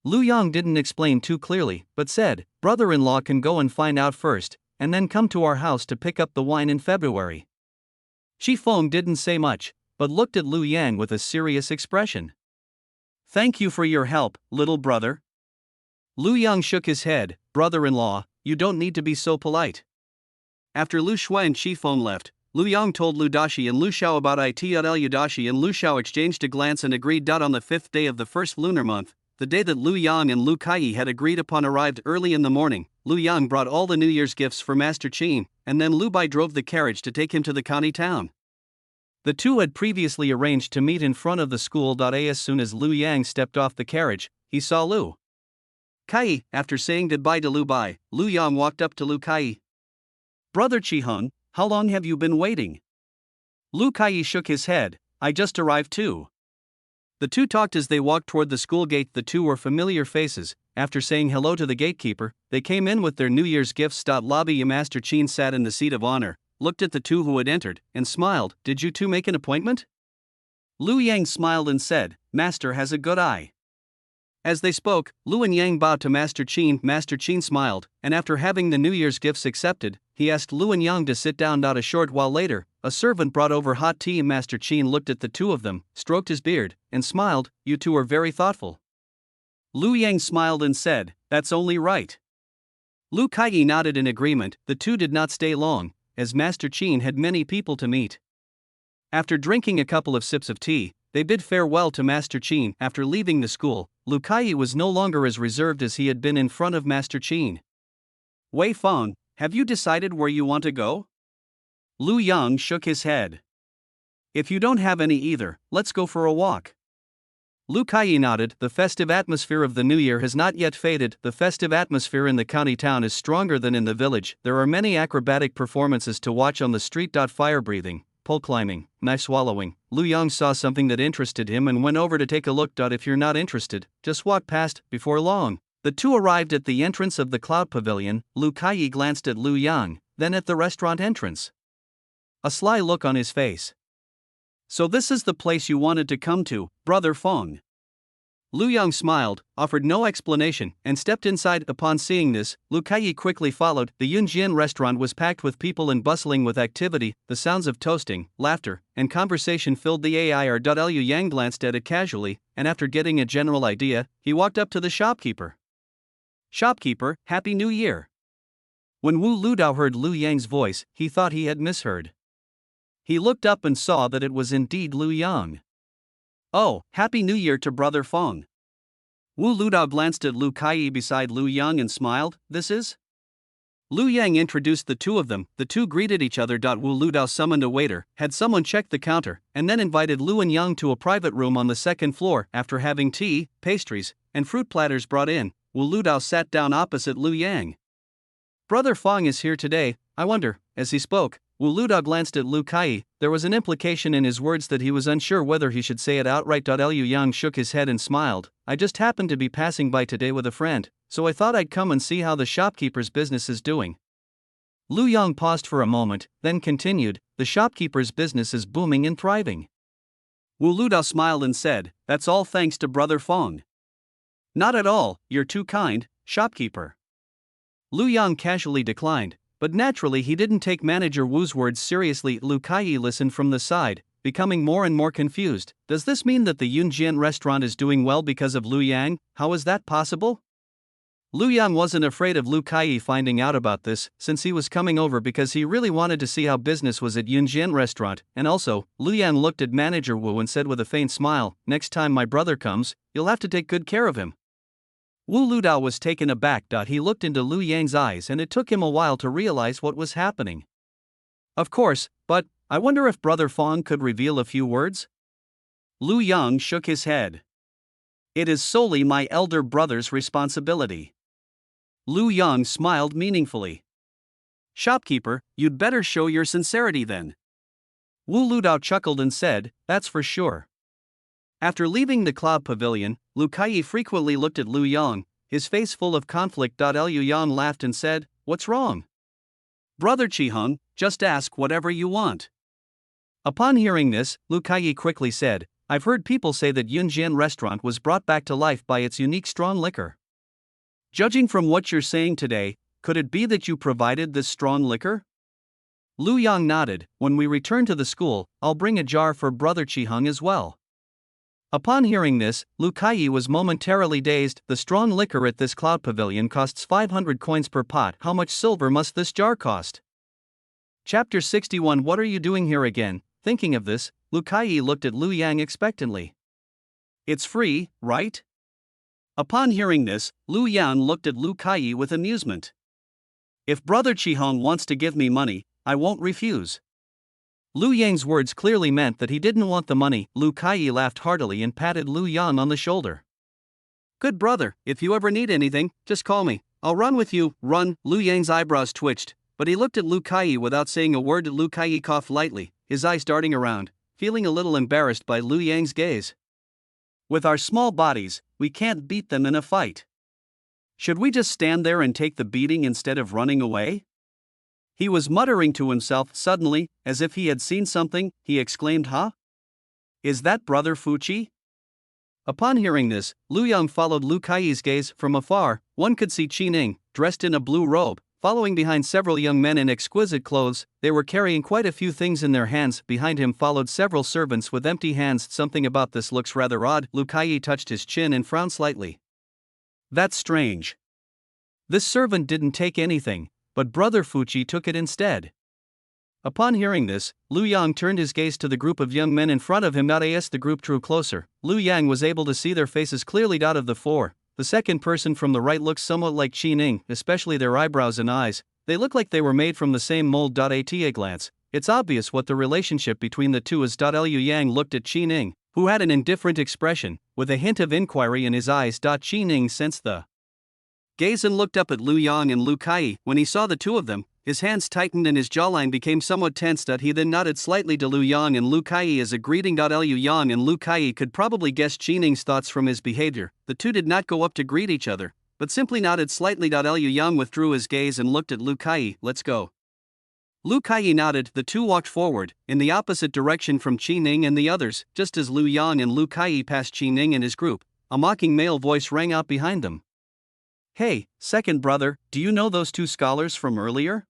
Lu Yang didn't explain too clearly, but said, brother-in-law can go and find out first, and then come to our house to pick up the wine in February. Shi Feng didn't say much, but looked at Lu Yang with a serious expression. Thank you for your help, little brother. Lu Yang shook his head. Brother-in-law, you don't need to be so polite. After Lu Shui and Shi Feng left, Lu Yang told Lu Dashi and Lu Xiao about it. Lu Dashi and Lu Xiao exchanged a glance and agreed. On the 5th day of the first lunar month, the day that Lu Yang and Lu Kai had agreed upon arrived early in the morning. Lu Yang brought all the New Year's gifts for Master Qin, and then Lu Bai drove the carriage to take him to the county town. The two had previously arranged to meet in front of the school. As soon as Lu Yang stepped off the carriage, he saw Lu Kai. After saying goodbye to Lu Bai, Lu Yang walked up to Lu Kai. Brother Qiheng, how long have you been waiting? Lu Kai shook his head. I just arrived too. The two talked as they walked toward the school gate. The two were familiar faces. After saying hello to the gatekeeper, they came in with their New Year's gifts. Lobby. Master Qin sat in the seat of honor, looked at the two who had entered, and smiled. Did you two make an appointment? Lu Yang smiled and said, Master has a good eye. As they spoke, Lu and Yang bowed to Master Qin. Master Qin smiled, and after having the New Year's gifts accepted, he asked Lu and Yang to sit down. A short while later, a servant brought over hot tea. Master Qin looked at the two of them, stroked his beard, and smiled. You two are very thoughtful. Lu Yang smiled and said, That's only right. Lu Kai nodded in agreement. The two did not stay long, as Master Qin had many people to meet. After drinking a couple of sips of tea, they bid farewell to Master Qin. After leaving the school, Lu Kai was no longer as reserved as he had been in front of Master Qin. Wei Feng, have you decided where you want to go? Lu Yang shook his head. If you don't have any either, let's go for a walk. Lu Kai nodded. The festive atmosphere of the new year has not yet faded. The festive atmosphere in the county town is stronger than in the village. There are many acrobatic performances to watch on the street. Fire breathing, pole climbing, knife swallowing. Lu Yang saw something that interested him and went over to take a look. If you're not interested, just walk past. Before long, the two arrived at the entrance of the Cloud Pavilion. Lu Kai glanced at Lu Yang, then at the restaurant entrance. A sly look on his face. So this is the place you wanted to come to, Brother Feng. Lu Yang smiled, offered no explanation, and stepped inside. Upon seeing this, Lu Kai quickly followed. The Yunjian restaurant was packed with people and bustling with activity. The sounds of toasting, laughter, and conversation filled the air. Lu Yang glanced at it casually, and after getting a general idea, he walked up to the shopkeeper. Shopkeeper, Happy New Year. When Wu Ludao heard Lu Yang's voice, he thought he had misheard. He looked up and saw that it was indeed Lu Yang. Oh, Happy New Year to Brother Feng. Wu Ludao glanced at Lu Kai beside Lu Yang and smiled. This is? Lu Yang introduced the two of them. The two greeted each other. Wu Ludao summoned a waiter, had someone check the counter, and then invited Lu and Yang to a private room on the second floor. After having tea, pastries, and fruit platters brought in, Wu Ludao sat down opposite Lu Yang. Brother Feng is here today, I wonder. As he spoke, Wu Ludao glanced at Lu Kai. There was an implication in his words that he was unsure whether he should say it outright. Lu Yang shook his head and smiled. I just happened to be passing by today with a friend, so I thought I'd come and see how the shopkeeper's business is doing. Lu Yang paused for a moment, then continued, the shopkeeper's business is booming and thriving. Wu Ludao smiled and said, That's all thanks to Brother Feng. Not at all, you're too kind, shopkeeper. Lu Yang casually declined, but naturally he didn't take Manager Wu's words seriously. Lu Kai listened from the side, becoming more and more confused. Does this mean that the Yunjian restaurant is doing well because of Lu Yang? How is that possible? Lu Yang wasn't afraid of Lu Kai finding out about this, since he was coming over because he really wanted to see how business was at Yunjian restaurant, and also, Lu Yang looked at manager Wu and said with a faint smile, "Next time my brother comes, you'll have to take good care of him." Wu Ludao was taken aback. He looked into Lu Yang's eyes and it took him a while to realize what was happening. Of course, but I wonder if Brother Fong could reveal a few words? Lu Yang shook his head. It is solely my elder brother's responsibility. Lu Yang smiled meaningfully. Shopkeeper, you'd better show your sincerity then. Wu Ludao chuckled and said, "That's for sure." After leaving the Cloud Pavilion, Lu Kai frequently looked at Lu Yang, his face full of conflict. Liu Yang laughed and said, "What's wrong? Brother Qiheng, just ask whatever you want." Upon hearing this, Lu Kai quickly said, "I've heard people say that Yunjian restaurant was brought back to life by its unique strong liquor. Judging from what you're saying today, could it be that you provided this strong liquor?" Lu Yang nodded. "When we return to the school, I'll bring a jar for Brother Qiheng as well." Upon hearing this, Lu Kai was momentarily dazed. The strong liquor at this Cloud Pavilion costs 500 coins per pot. How much silver must this jar cost? Chapter 61. What are you doing here again? Thinking of this, Lu Kai looked at Lu Yang expectantly. It's free, right? Upon hearing this, Lu Yang looked at Lu Kai with amusement. If Brother Qiheng wants to give me money, I won't refuse. Lu Yang's words clearly meant that he didn't want the money. Lu Kai laughed heartily and patted Lu Yang on the shoulder. "Good brother, if you ever need anything, just call me. I'll run with you." Run? Lu Yang's eyebrows twitched, but he looked at Lu Kai without saying a word. Lu Kai coughed lightly, his eyes darting around, feeling a little embarrassed by Lu Yang's gaze. "With our small bodies, we can't beat them in a fight. Should we just stand there and take the beating instead of running away?" He was muttering to himself. Suddenly, as if he had seen something, he exclaimed, "Huh? Is that Brother Fuchi?" Upon hearing this, Lu Yang followed Lu Kai's gaze. From afar, one could see Ning, dressed in a blue robe, following behind several young men in exquisite clothes. They were carrying quite a few things in their hands. Behind him followed several servants with empty hands. Something about this looks rather odd. Lu Kai touched his chin and frowned slightly. That's strange. This servant didn't take anything, but Brother Fuchi took it instead. Upon hearing this, Lu Yang turned his gaze to the group of young men in front of him. As the group drew closer, Lu Yang was able to see their faces clearly. Out of the four, the second person from the right looks somewhat like Ning, especially their eyebrows and eyes. They look like they were made from the same mold. At a glance, it's obvious what the relationship between the two is. Liu Yang looked at Ning, who had an indifferent expression, with a hint of inquiry in his eyes. Ning sensed the gaze and looked up at Lu Yang and Lu Kai. When he saw the two of them, his hands tightened and his jawline became somewhat tense. He then nodded slightly to Lu Yang and Lu Kai as a greeting. Liu Yang and Lu Kai could probably guess Ning's thoughts from his behavior. The two did not go up to greet each other, but simply nodded slightly. Liu Yang withdrew his gaze and looked at Lu Kai. "Let's go." Lu Kai nodded. The two walked forward, in the opposite direction from Ning and the others. Just as Lu Yang and Lu Kai passed Ning and his group, a mocking male voice rang out behind them. "Hey, second brother, do you know those two scholars from earlier?"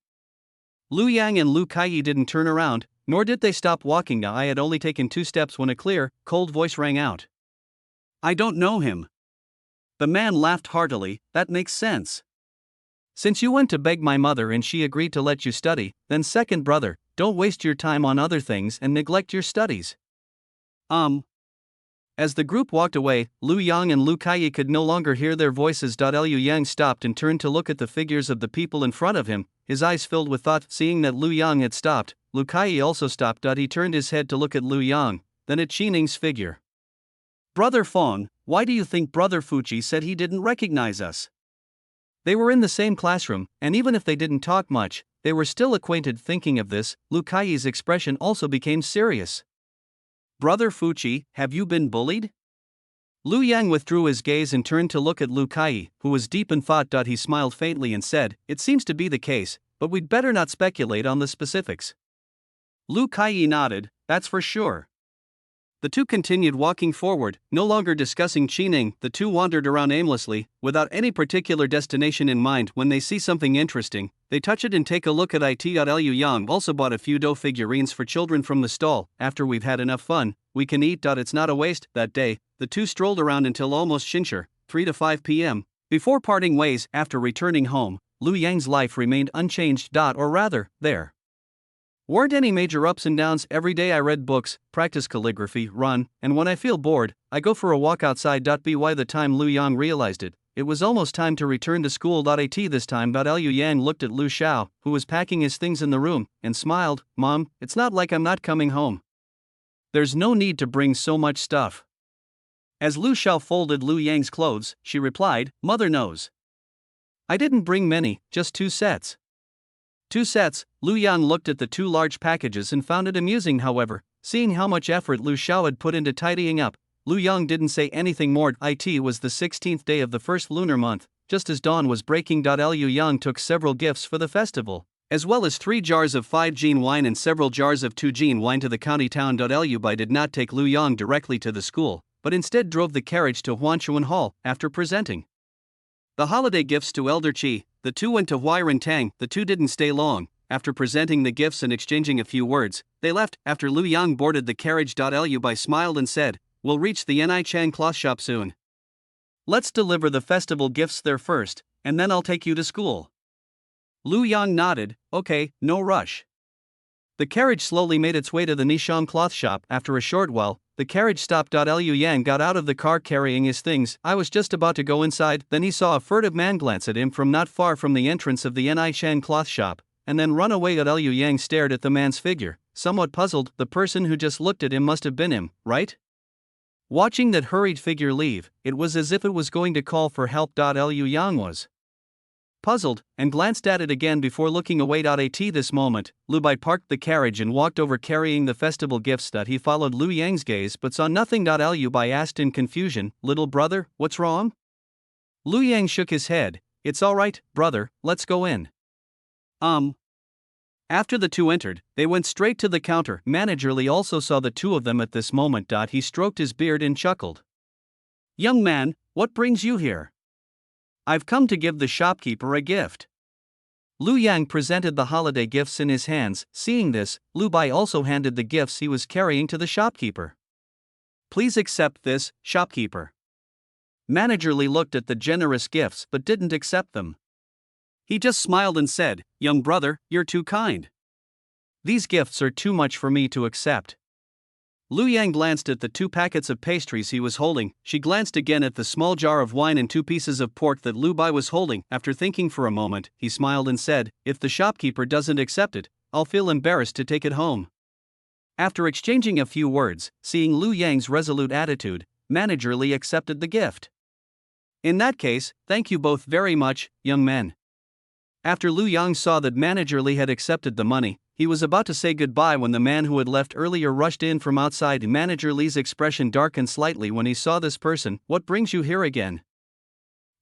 Lu Yang and Lu Kai didn't turn around, nor did they stop walking. Now I had only taken 2 steps when a clear, cold voice rang out. "I don't know him." The man laughed heartily. "That makes sense. Since you went to beg my mother and she agreed to let you study, then second brother, don't waste your time on other things and neglect your studies." As the group walked away, Lu Yang and Lu Kai could no longer hear their voices. Liu Yang stopped and turned to look at the figures of the people in front of him, his eyes filled with thought. Seeing that Lu Yang had stopped, Lu Kai also stopped. He turned his head to look at Lu Yang, then at Ning's figure. "Brother Fong, why do you think Brother Fuchi said he didn't recognize us?" They were in the same classroom, and even if they didn't talk much, they were still acquainted. Thinking of this, Lu Kai's expression also became serious. "Brother Fuchi, have you been bullied?" Lu Yang withdrew his gaze and turned to look at Lu Kai, who was deep in thought. He smiled faintly and said, "It seems to be the case, but we'd better not speculate on the specifics." Lu Kai nodded, "That's for sure." The two continued walking forward, no longer discussing Ning. The two wandered around aimlessly, without any particular destination in mind. When they see something interesting, they touch it and take a look at it. Liu Yang also bought a few dough figurines for children from the stall. "After we've had enough fun, we can eat. It's not a waste." That day, the two strolled around until almost Shinshur, 3 to 5 p.m. Before parting ways, after returning home, Lu Yang's life remained unchanged. Or rather, there weren't any major ups and downs. Every day I read books, practice calligraphy, run, and when I feel bored, I go for a walk outside. By the time Lu Yang realized it, it was almost time to return to school. At this time, Liu Yang looked at Lu Xiao, who was packing his things in the room, and smiled. Mom, it's not like I'm not coming home. There's no need to bring so much stuff. As Lu Xiao folded Lu Yang's clothes, she replied, Mother knows. I didn't bring many, just 2 sets. 2 sets. Lu Yang looked at the 2 large packages and found it amusing. However, seeing how much effort Lu Xiao had put into tidying up, Lu Yang didn't say anything more. It was the 16th day of the first lunar month, just as dawn was breaking. Liu Yang took several gifts for the festival, as well as 3 jars of 5-gene wine and several jars of 2-gene wine to the county town. Liu Bai did not take Lu Yang directly to the school, but instead drove the carriage to Huanchuan Hall. After presenting the holiday gifts to Elder Qi, the 2 went to Huairan Tang. The 2 didn't stay long. After presenting the gifts and exchanging a few words, they left. After Lu Yang boarded the carriage, Liu Bai smiled and said, We'll reach the Ni Chang cloth shop soon. Let's deliver the festival gifts there first, and then I'll take you to school. Lu Yang nodded. Okay, no rush. The carriage slowly made its way to the Nisham cloth shop. After a short while, the carriage stopped. Liu Yang got out of the car carrying his things. I was just about to go inside, then he saw a furtive man glance at him from not far from the entrance of the Ni Chang cloth shop, and then run away. Liu Yang stared at the man's figure, somewhat puzzled. The person who just looked at him must have been him, right? Watching that hurried figure leave, it was as if it was going to call for help. Liu Yang was puzzled, and glanced at it again before looking away. At this moment, Lu Bai parked the carriage and walked over carrying the festival gifts. He followed Lu Yang's gaze but saw nothing. Liu Bai asked in confusion, Little brother, what's wrong? Lu Yang shook his head. It's alright, brother, let's go in. After the 2 entered, they went straight to the counter. Manager Li also saw the 2 of them at this moment. He stroked his beard and chuckled. Young man, what brings you here? I've come to give the shopkeeper a gift. Lu Yang presented the holiday gifts in his hands. Seeing this, Lu Bai also handed the gifts he was carrying to the shopkeeper. Please accept this, shopkeeper. Manager Li looked at the generous gifts but didn't accept them. He just smiled and said, Young brother, you're too kind. These gifts are too much for me to accept. Lu Yang glanced at the 2 packets of pastries he was holding. She glanced again at the small jar of wine and 2 pieces of pork that Lu Bai was holding. After thinking for a moment, he smiled and said, If the shopkeeper doesn't accept it, I'll feel embarrassed to take it home. After exchanging a few words, seeing Lu Yang's resolute attitude, Manager Li accepted the gift. In that case, thank you both very much, young men. After Lu Yang saw that Manager Li had accepted the money, he was about to say goodbye when the man who had left earlier rushed in from outside. Manager Li's expression darkened slightly when he saw this person. What brings you here again?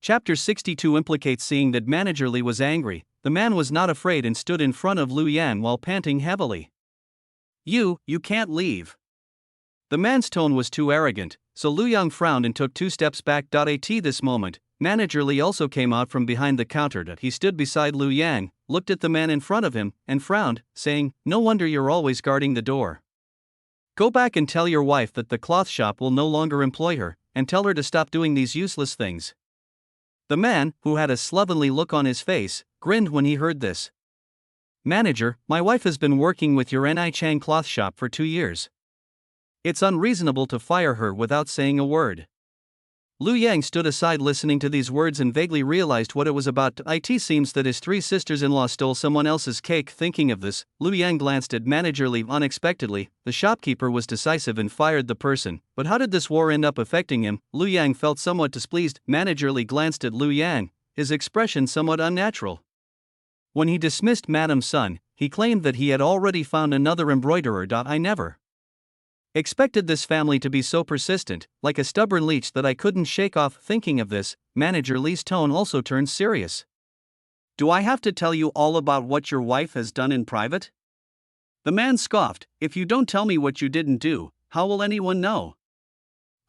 Chapter 62 implicates seeing that Manager Li was angry. The man was not afraid and stood in front of Lu Yang while panting heavily. You can't leave. The man's tone was too arrogant, so Lu Yang frowned and took 2 steps back. At this moment, Manager Li also came out from behind the counter. He stood beside Lu Yang, looked at the man in front of him, and frowned, saying, No wonder you're always guarding the door. Go back and tell your wife that the cloth shop will no longer employ her, and tell her to stop doing these useless things. The man, who had a slovenly look on his face, grinned when he heard this. Manager, my wife has been working with your Ni Chang cloth shop for 2 years. It's unreasonable to fire her without saying a word. Lu Yang stood aside listening to these words and vaguely realized what it was about. It seems that his 3 sisters-in-law stole someone else's cake. Thinking of this, Lu Yang glanced at Manager Li unexpectedly. The shopkeeper was decisive and fired the person, but how did this war end up affecting him? Lu Yang felt somewhat displeased. Manager Li glanced at Lu Yang, his expression somewhat unnatural. When he dismissed Madame Sun, he claimed that he had already found another embroiderer. I never expected this family to be so persistent, like a stubborn leech that I couldn't shake off. Thinking of this, Manager Li's tone also turned serious. Do I have to tell you all about what your wife has done in private? The man scoffed. If you don't tell me what you didn't do, how will anyone know?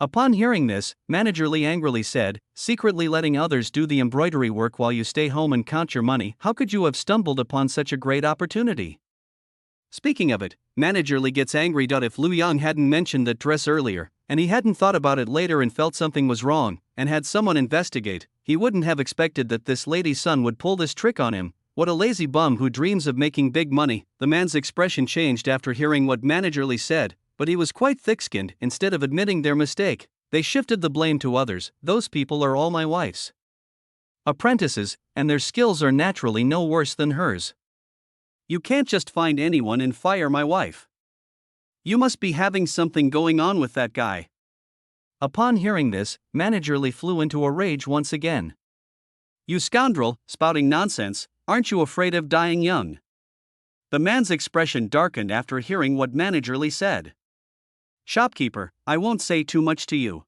Upon hearing this, Manager Li angrily said, secretly letting others do the embroidery work while you stay home and count your money. How could you have stumbled upon such a great opportunity? Speaking of it, Manager Li gets angry. If Lu Yang hadn't mentioned that dress earlier, and he hadn't thought about it later and felt something was wrong, and had someone investigate, he wouldn't have expected that this lady's son would pull this trick on him. What a lazy bum who dreams of making big money. The man's expression changed after hearing what Manager Lee said, but he was quite thick-skinned. Instead of admitting their mistake, they shifted the blame to others. Those people are all my wife's apprentices, and their skills are naturally no worse than hers. You can't just find anyone and fire my wife. You must be having something going on with that guy. Upon hearing this, Manager Lee flew into a rage once again. You scoundrel, spouting nonsense, aren't you afraid of dying young? The man's expression darkened after hearing what Manager Lee said. Shopkeeper, I won't say too much to you.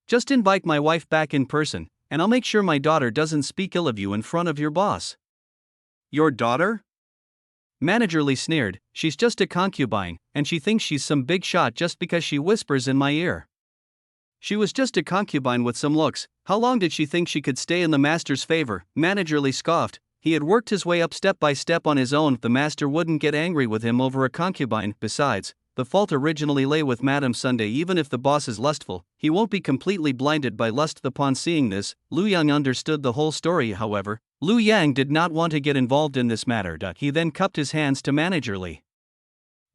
Just invite my wife back in person, and I'll make sure my daughter doesn't speak ill of you in front of your boss. Your daughter? Manager Lee sneered. She's just a concubine, and she thinks she's some big shot just because she whispers in my ear. She was just a concubine with some looks. How long did she think she could stay in the master's favor? Manager Lee scoffed. He had worked his way up step by step on his own. The master wouldn't get angry with him over a concubine. Besides, the fault originally lay with Madame Sunday. Even if the boss is lustful, he won't be completely blinded by lust. Upon seeing this, Lu Yang understood the whole story. However, Lu Yang did not want to get involved in this matter. He then cupped his hands to Manager Lee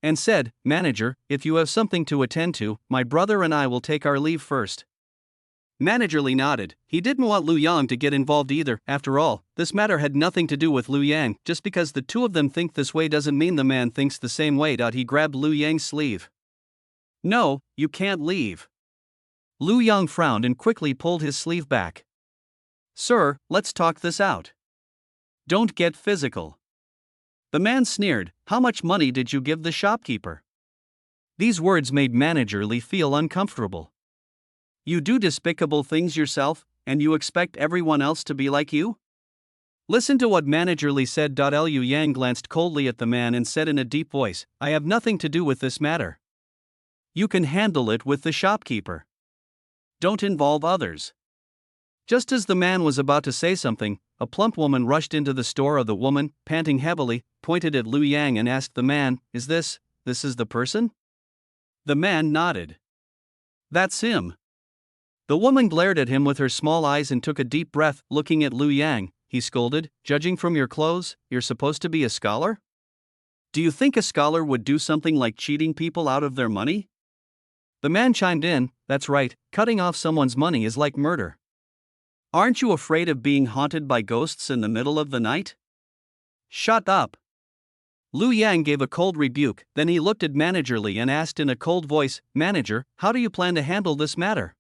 and said, Manager, if you have something to attend to, my brother and I will take our leave first. Manager Lee nodded. He didn't want Lu Yang to get involved either. After all, this matter had nothing to do with Lu Yang. Just because the two of them think this way doesn't mean the man thinks the same way. He grabbed Lu Yang's sleeve. No, you can't leave. Lu Yang frowned and quickly pulled his sleeve back. Sir, let's talk this out. Don't get physical. The man sneered. How much money did you give the shopkeeper? These words made Manager Lee feel uncomfortable. You do despicable things yourself, and you expect everyone else to be like you? Listen to what Manager Lee said. Liu Yang glanced coldly at the man and said in a deep voice, I have nothing to do with this matter. You can handle it with the shopkeeper. Don't involve others. Just as the man was about to say something, a plump woman rushed into the store. The woman, panting heavily, pointed at Liu Yang and asked the man, this is the person? The man nodded. That's him. The woman glared at him with her small eyes and took a deep breath. Looking at Liu Yang, he scolded, judging from your clothes, you're supposed to be a scholar? Do you think a scholar would do something like cheating people out of their money? The man chimed in, that's right, cutting off someone's money is like murder. Aren't you afraid of being haunted by ghosts in the middle of the night? Shut up. Liu Yang gave a cold rebuke, then he looked at Manager Lee and asked in a cold voice, Manager, how do you plan to handle this matter?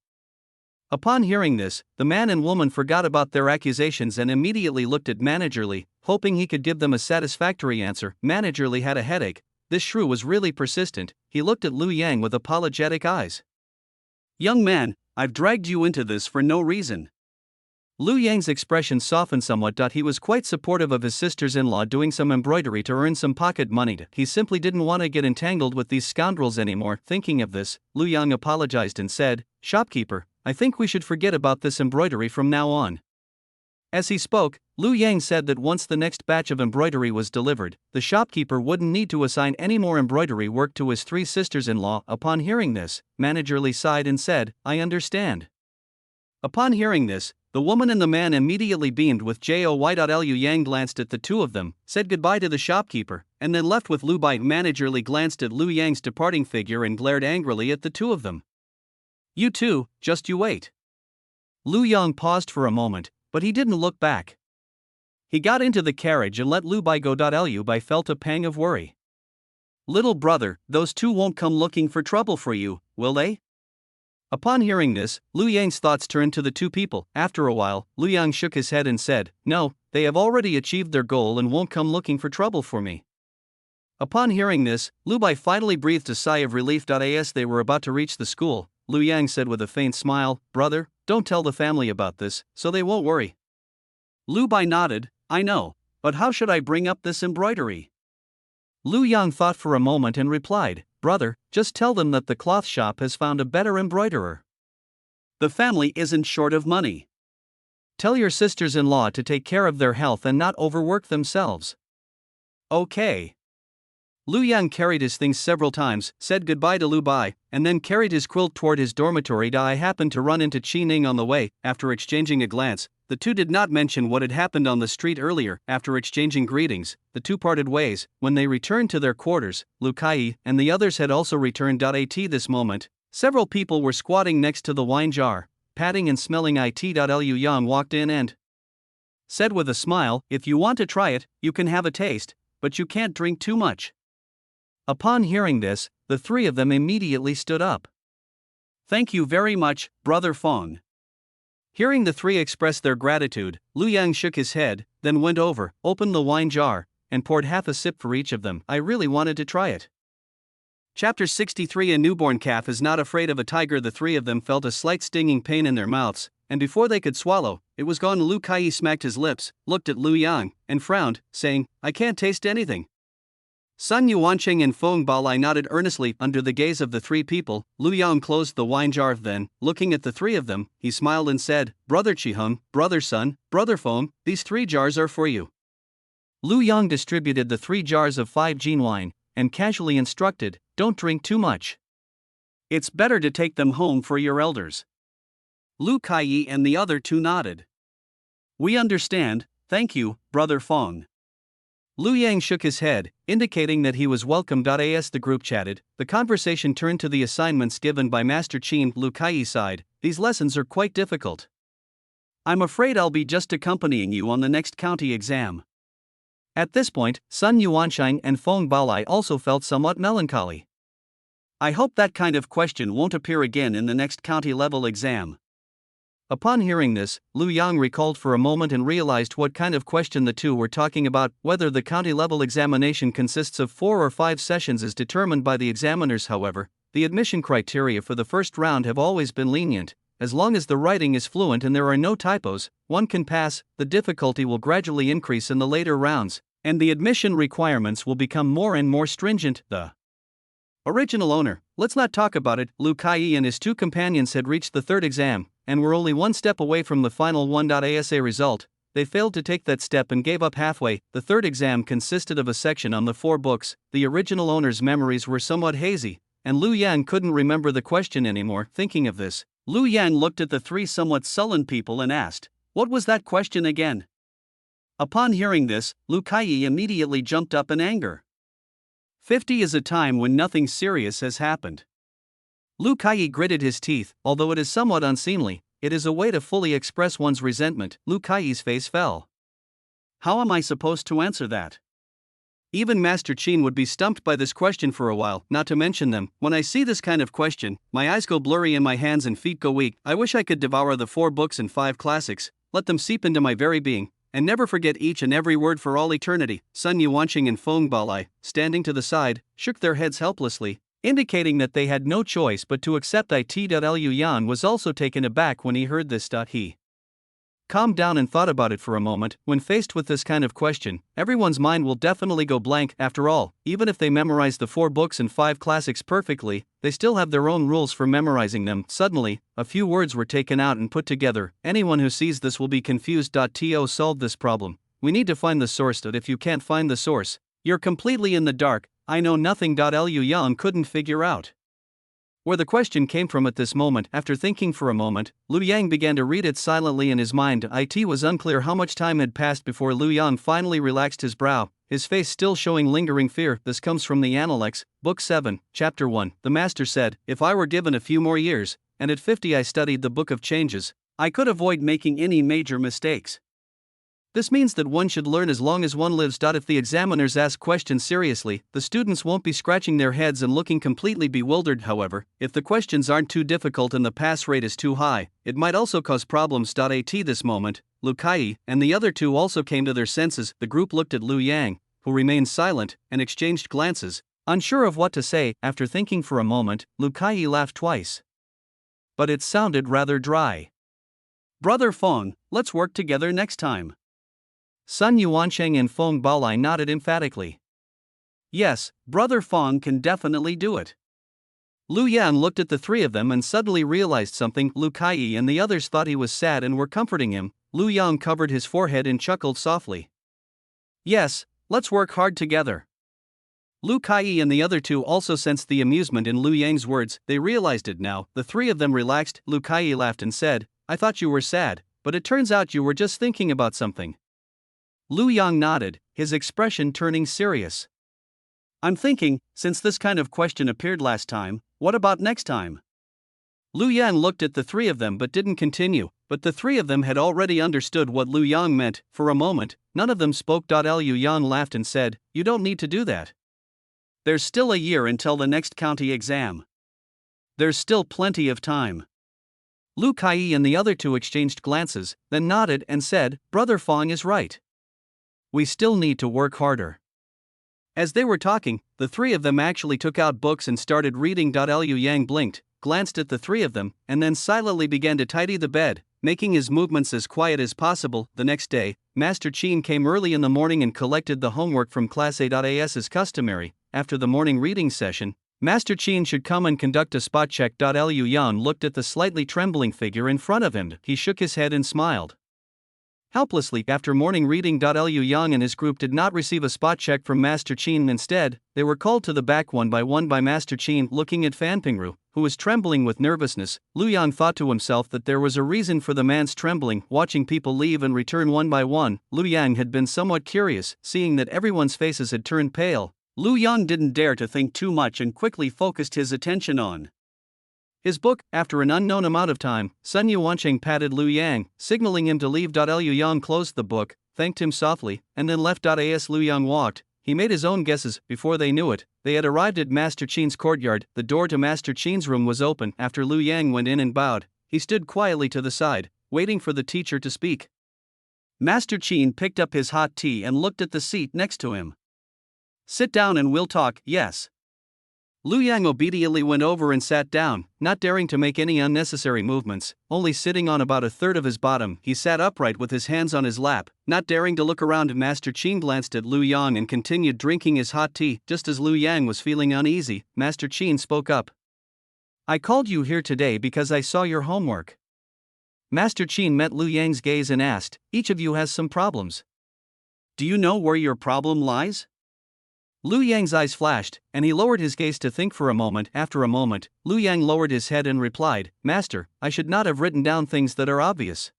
Upon hearing this, the man and woman forgot about their accusations and immediately looked at Manager Lee, hoping he could give them a satisfactory answer. Manager Lee had a headache. This shrew was really persistent. He looked at Liu Yang with apologetic eyes. Young man, I've dragged you into this for no reason. Liu Yang's expression softened somewhat. He was quite supportive of his sisters-in-law doing some embroidery to earn some pocket money. He simply didn't want to get entangled with these scoundrels anymore. Thinking of this, Liu Yang apologized and said, Shopkeeper, I think we should forget about this embroidery from now on. As he spoke, Liu Yang said that once the next batch of embroidery was delivered, the shopkeeper wouldn't need to assign any more embroidery work to his three sisters-in-law. Upon hearing this, Manager Lee sighed and said, I understand. Upon hearing this, the woman and the man immediately beamed with joy. Liu Yang glanced at the two of them, said goodbye to the shopkeeper, and then left with Lu Bai. Manager Lee glanced at Liu Yang's departing figure and glared angrily at the two of them. You two, just you wait. Liu Yang paused for a moment, but he didn't look back. He got into the carriage and let Lu Bai go. Liu Bai felt a pang of worry. Little brother, those two won't come looking for trouble for you, will they? Upon hearing this, Liu Yang's thoughts turned to the two people. After a while, Liu Yang shook his head and said, No, they have already achieved their goal and won't come looking for trouble for me. Upon hearing this, Lu Bai finally breathed a sigh of relief. As they were about to reach the school, Liu Yang said with a faint smile, Brother, don't tell the family about this, so they won't worry. Lu Bai nodded, I know, but how should I bring up this embroidery? Liu Yang thought for a moment and replied, Brother, just tell them that the cloth shop has found a better embroiderer. The family isn't short of money. Tell your sisters-in-law to take care of their health and not overwork themselves. Okay. Lu Yang carried his things several times, said goodbye to Lu Bai, and then carried his quilt toward his dormitory. I happened to run into Qi Ning on the way. After exchanging a glance, the two did not mention what had happened on the street earlier. After exchanging greetings, the two parted ways. When they returned to their quarters, Lu Kai and the others had also returned. At this moment, several people were squatting next to the wine jar, patting and smelling it. Liu Yang walked in and said with a smile, "If you want to try it, you can have a taste, but you can't drink too much." Upon hearing this, the three of them immediately stood up. "Thank you very much, Brother Fong." Hearing the three express their gratitude, Lu Yang shook his head, then went over, opened the wine jar, and poured half a sip for each of them. I really wanted to try it. Chapter 63. A newborn calf is not afraid of a tiger. The three of them felt a slight stinging pain in their mouths, and before they could swallow, it was gone. Lu Kai smacked his lips, looked at Lu Yang, and frowned, saying, "I can't taste anything." Sun Yuancheng and Feng Baolai nodded earnestly. Under the gaze of the three people, Lu Yang closed the wine jar. Then, looking at the three of them, he smiled and said, "Brother Qiheng, Brother Sun, Brother Feng, these 3 jars are for you." Lu Yang distributed the 3 jars of 5 Jin wine, and casually instructed, "Don't drink too much. It's better to take them home for your elders." Lu Kai and the other 2 nodded. "We understand, thank you, Brother Feng." Lu Yang shook his head, indicating that he was welcome. As the group chatted, the conversation turned to the assignments given by Master Qin. Lu Kai sighed, "These lessons are quite difficult. I'm afraid I'll be just accompanying you on the next county exam." At this point, Sun Yuansheng and Feng Baolai also felt somewhat melancholy. "I hope that kind of question won't appear again in the next county level exam." Upon hearing this, Lu Yang recalled for a moment and realized what kind of question the two were talking about. Whether the county level examination consists of 4 or 5 sessions is determined by the examiners. However, the admission criteria for the first round have always been lenient. As long as the writing is fluent and there are no typos, one can pass. The difficulty will gradually increase in the later rounds, and the admission requirements will become more and more stringent. The original owner, let's not talk about it. Lu Kai and his 2 companions had reached the 3rd exam, and were only 1 step away from the final one. As a result, they failed to take that step and gave up halfway. The 3rd exam consisted of a section on the 4 books. The original owner's memories were somewhat hazy, and Lu Yan couldn't remember the question anymore. Thinking of this, Lu Yan looked at the 3 somewhat sullen people and asked, "What was that question again?" Upon hearing this, Lu Kai immediately jumped up in anger. 50 is a time when nothing serious has happened. Lu Kai gritted his teeth. Although it is somewhat unseemly, it is a way to fully express one's resentment. Lu Kai's face fell. How am I supposed to answer that? Even Master Qin would be stumped by this question for a while, not to mention them. When I see this kind of question, my eyes go blurry and my hands and feet go weak. I wish I could devour the 4 books and 5 classics, let them seep into my very being, and never forget each and every word for all eternity. Sun Yuanqing and Feng Baolai, standing to the side, shook their heads helplessly, indicating that they had no choice but to accept it. Liu Yan was also taken aback when he heard this. He calmed down and thought about it for a moment. When faced with this kind of question, everyone's mind will definitely go blank. After all, even if they memorize the 4 books and 5 classics perfectly, they still have their own rules for memorizing them. Suddenly, a few words were taken out and put together. Anyone who sees this will be confused. To solve this problem, we need to find the source. If you can't find the source, you're completely in the dark. I know nothing. Liu Yan couldn't figure out where the question came from at this moment. After thinking for a moment, Lu Yang began to read it silently in his mind. It was unclear how much time had passed before Lu Yang finally relaxed his brow, his face still showing lingering fear. This comes from the Analects, Book 7, Chapter 1. The Master said, "If I were given a few more years, and at 50 I studied the Book of Changes, I could avoid making any major mistakes." This means that one should learn as long as one lives. If the examiners ask questions seriously, the students won't be scratching their heads and looking completely bewildered. However, if the questions aren't too difficult and the pass rate is too high, it might also cause problems. At this moment, Lu Kai and the other 2 also came to their senses. The group looked at Lu Yang, who remained silent, and exchanged glances, unsure of what to say. After thinking for a moment, Lu Kai laughed twice, but it sounded rather dry. "Brother Feng, let's work together next time." Sun Yuansheng and Feng Baolai nodded emphatically. "Yes, Brother Feng can definitely do it." Lu Yan looked at the 3 of them and suddenly realized something. Lu Kai and the others thought he was sad and were comforting him. Lu Yang covered his forehead and chuckled softly. "Yes, let's work hard together." Lu Kai and the other two also sensed the amusement in Lu Yang's words. They realized it now. The three of them relaxed. Lu Kai laughed and said, "I thought you were sad, but it turns out you were just thinking about something." Lu Yang nodded, his expression turning serious. "I'm thinking, since this kind of question appeared last time, what about next time?" Lu Yang looked at the three of them but didn't continue, but the three of them had already understood what Lu Yang meant. For a moment, none of them spoke. Lu Yang laughed and said, "You don't need to do that. There's still a year until the next county exam. There's still plenty of time." Lu Kai and the other two exchanged glances, then nodded and said, "Brother Fong is right. We still need to work harder." As they were talking, the three of them actually took out books and started reading. Lu Yang blinked, glanced at the three of them, and then silently began to tidy the bed, making his movements as quiet as possible. The next day, Master Qin came early in the morning and collected the homework from Class A. As customary, after the morning reading session, Master Qin should come and conduct a spot check. Lu Yang looked at the slightly trembling figure in front of him. He shook his head and smiled helplessly. After morning reading, Lu Yang and his group did not receive a spot check from Master Qin. Instead, they were called to the back one by Master Qin. Looking at Fan Pingru, who was trembling with nervousness, Lu Yang thought to himself that there was a reason for the man's trembling. Watching people leave and return one by one, Lu Yang had been somewhat curious. Seeing that everyone's faces had turned pale, Lu Yang didn't dare to think too much and quickly focused his attention on his book. After an unknown amount of time, Sun Yuancheng patted Lu Yang, signaling him to leave. Lu Yang closed the book, thanked him softly, and then left. As Lu Yang walked, he made his own guesses. Before they knew it, they had arrived at Master Qin's courtyard. The door to Master Qin's room was open. After Lu Yang went in and bowed, he stood quietly to the side, waiting for the teacher to speak. Master Qin picked up his hot tea and looked at the seat next to him. "Sit down and we'll talk." "Yes." Lu Yang obediently went over and sat down, not daring to make any unnecessary movements, only sitting on about a third of his bottom. He sat upright with his hands on his lap, not daring to look around. Master Qin glanced at Lu Yang and continued drinking his hot tea. Just as Lu Yang was feeling uneasy, Master Qin spoke up. "I called you here today because I saw your homework." Master Qin met Lu Yang's gaze and asked, "Each of you has some problems. Do you know where your problem lies?" Lu Yang's eyes flashed, and he lowered his gaze to think for a moment. After a moment, Lu Yang lowered his head and replied, "Master, I should not have written down things that are obvious."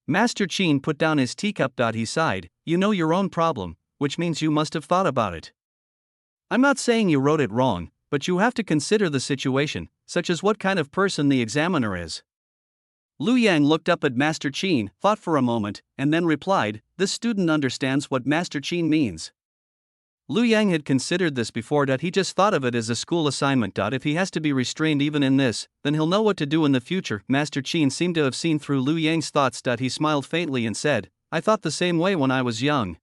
Master Qin put down his teacup. He sighed, "You know your own problem, which means you must have thought about it. I'm not saying you wrote it wrong, but you have to consider the situation, such as what kind of person the examiner is." Lu Yang looked up at Master Qin, thought for a moment, and then replied, "This student understands what Master Qin means." Lu Yang had considered this before. He just thought of it as a school assignment. If he has to be restrained even in this, then he'll know what to do in the future. Master Qin seemed to have seen through Lu Yang's thoughts. He smiled faintly and said, "I thought the same way when I was young.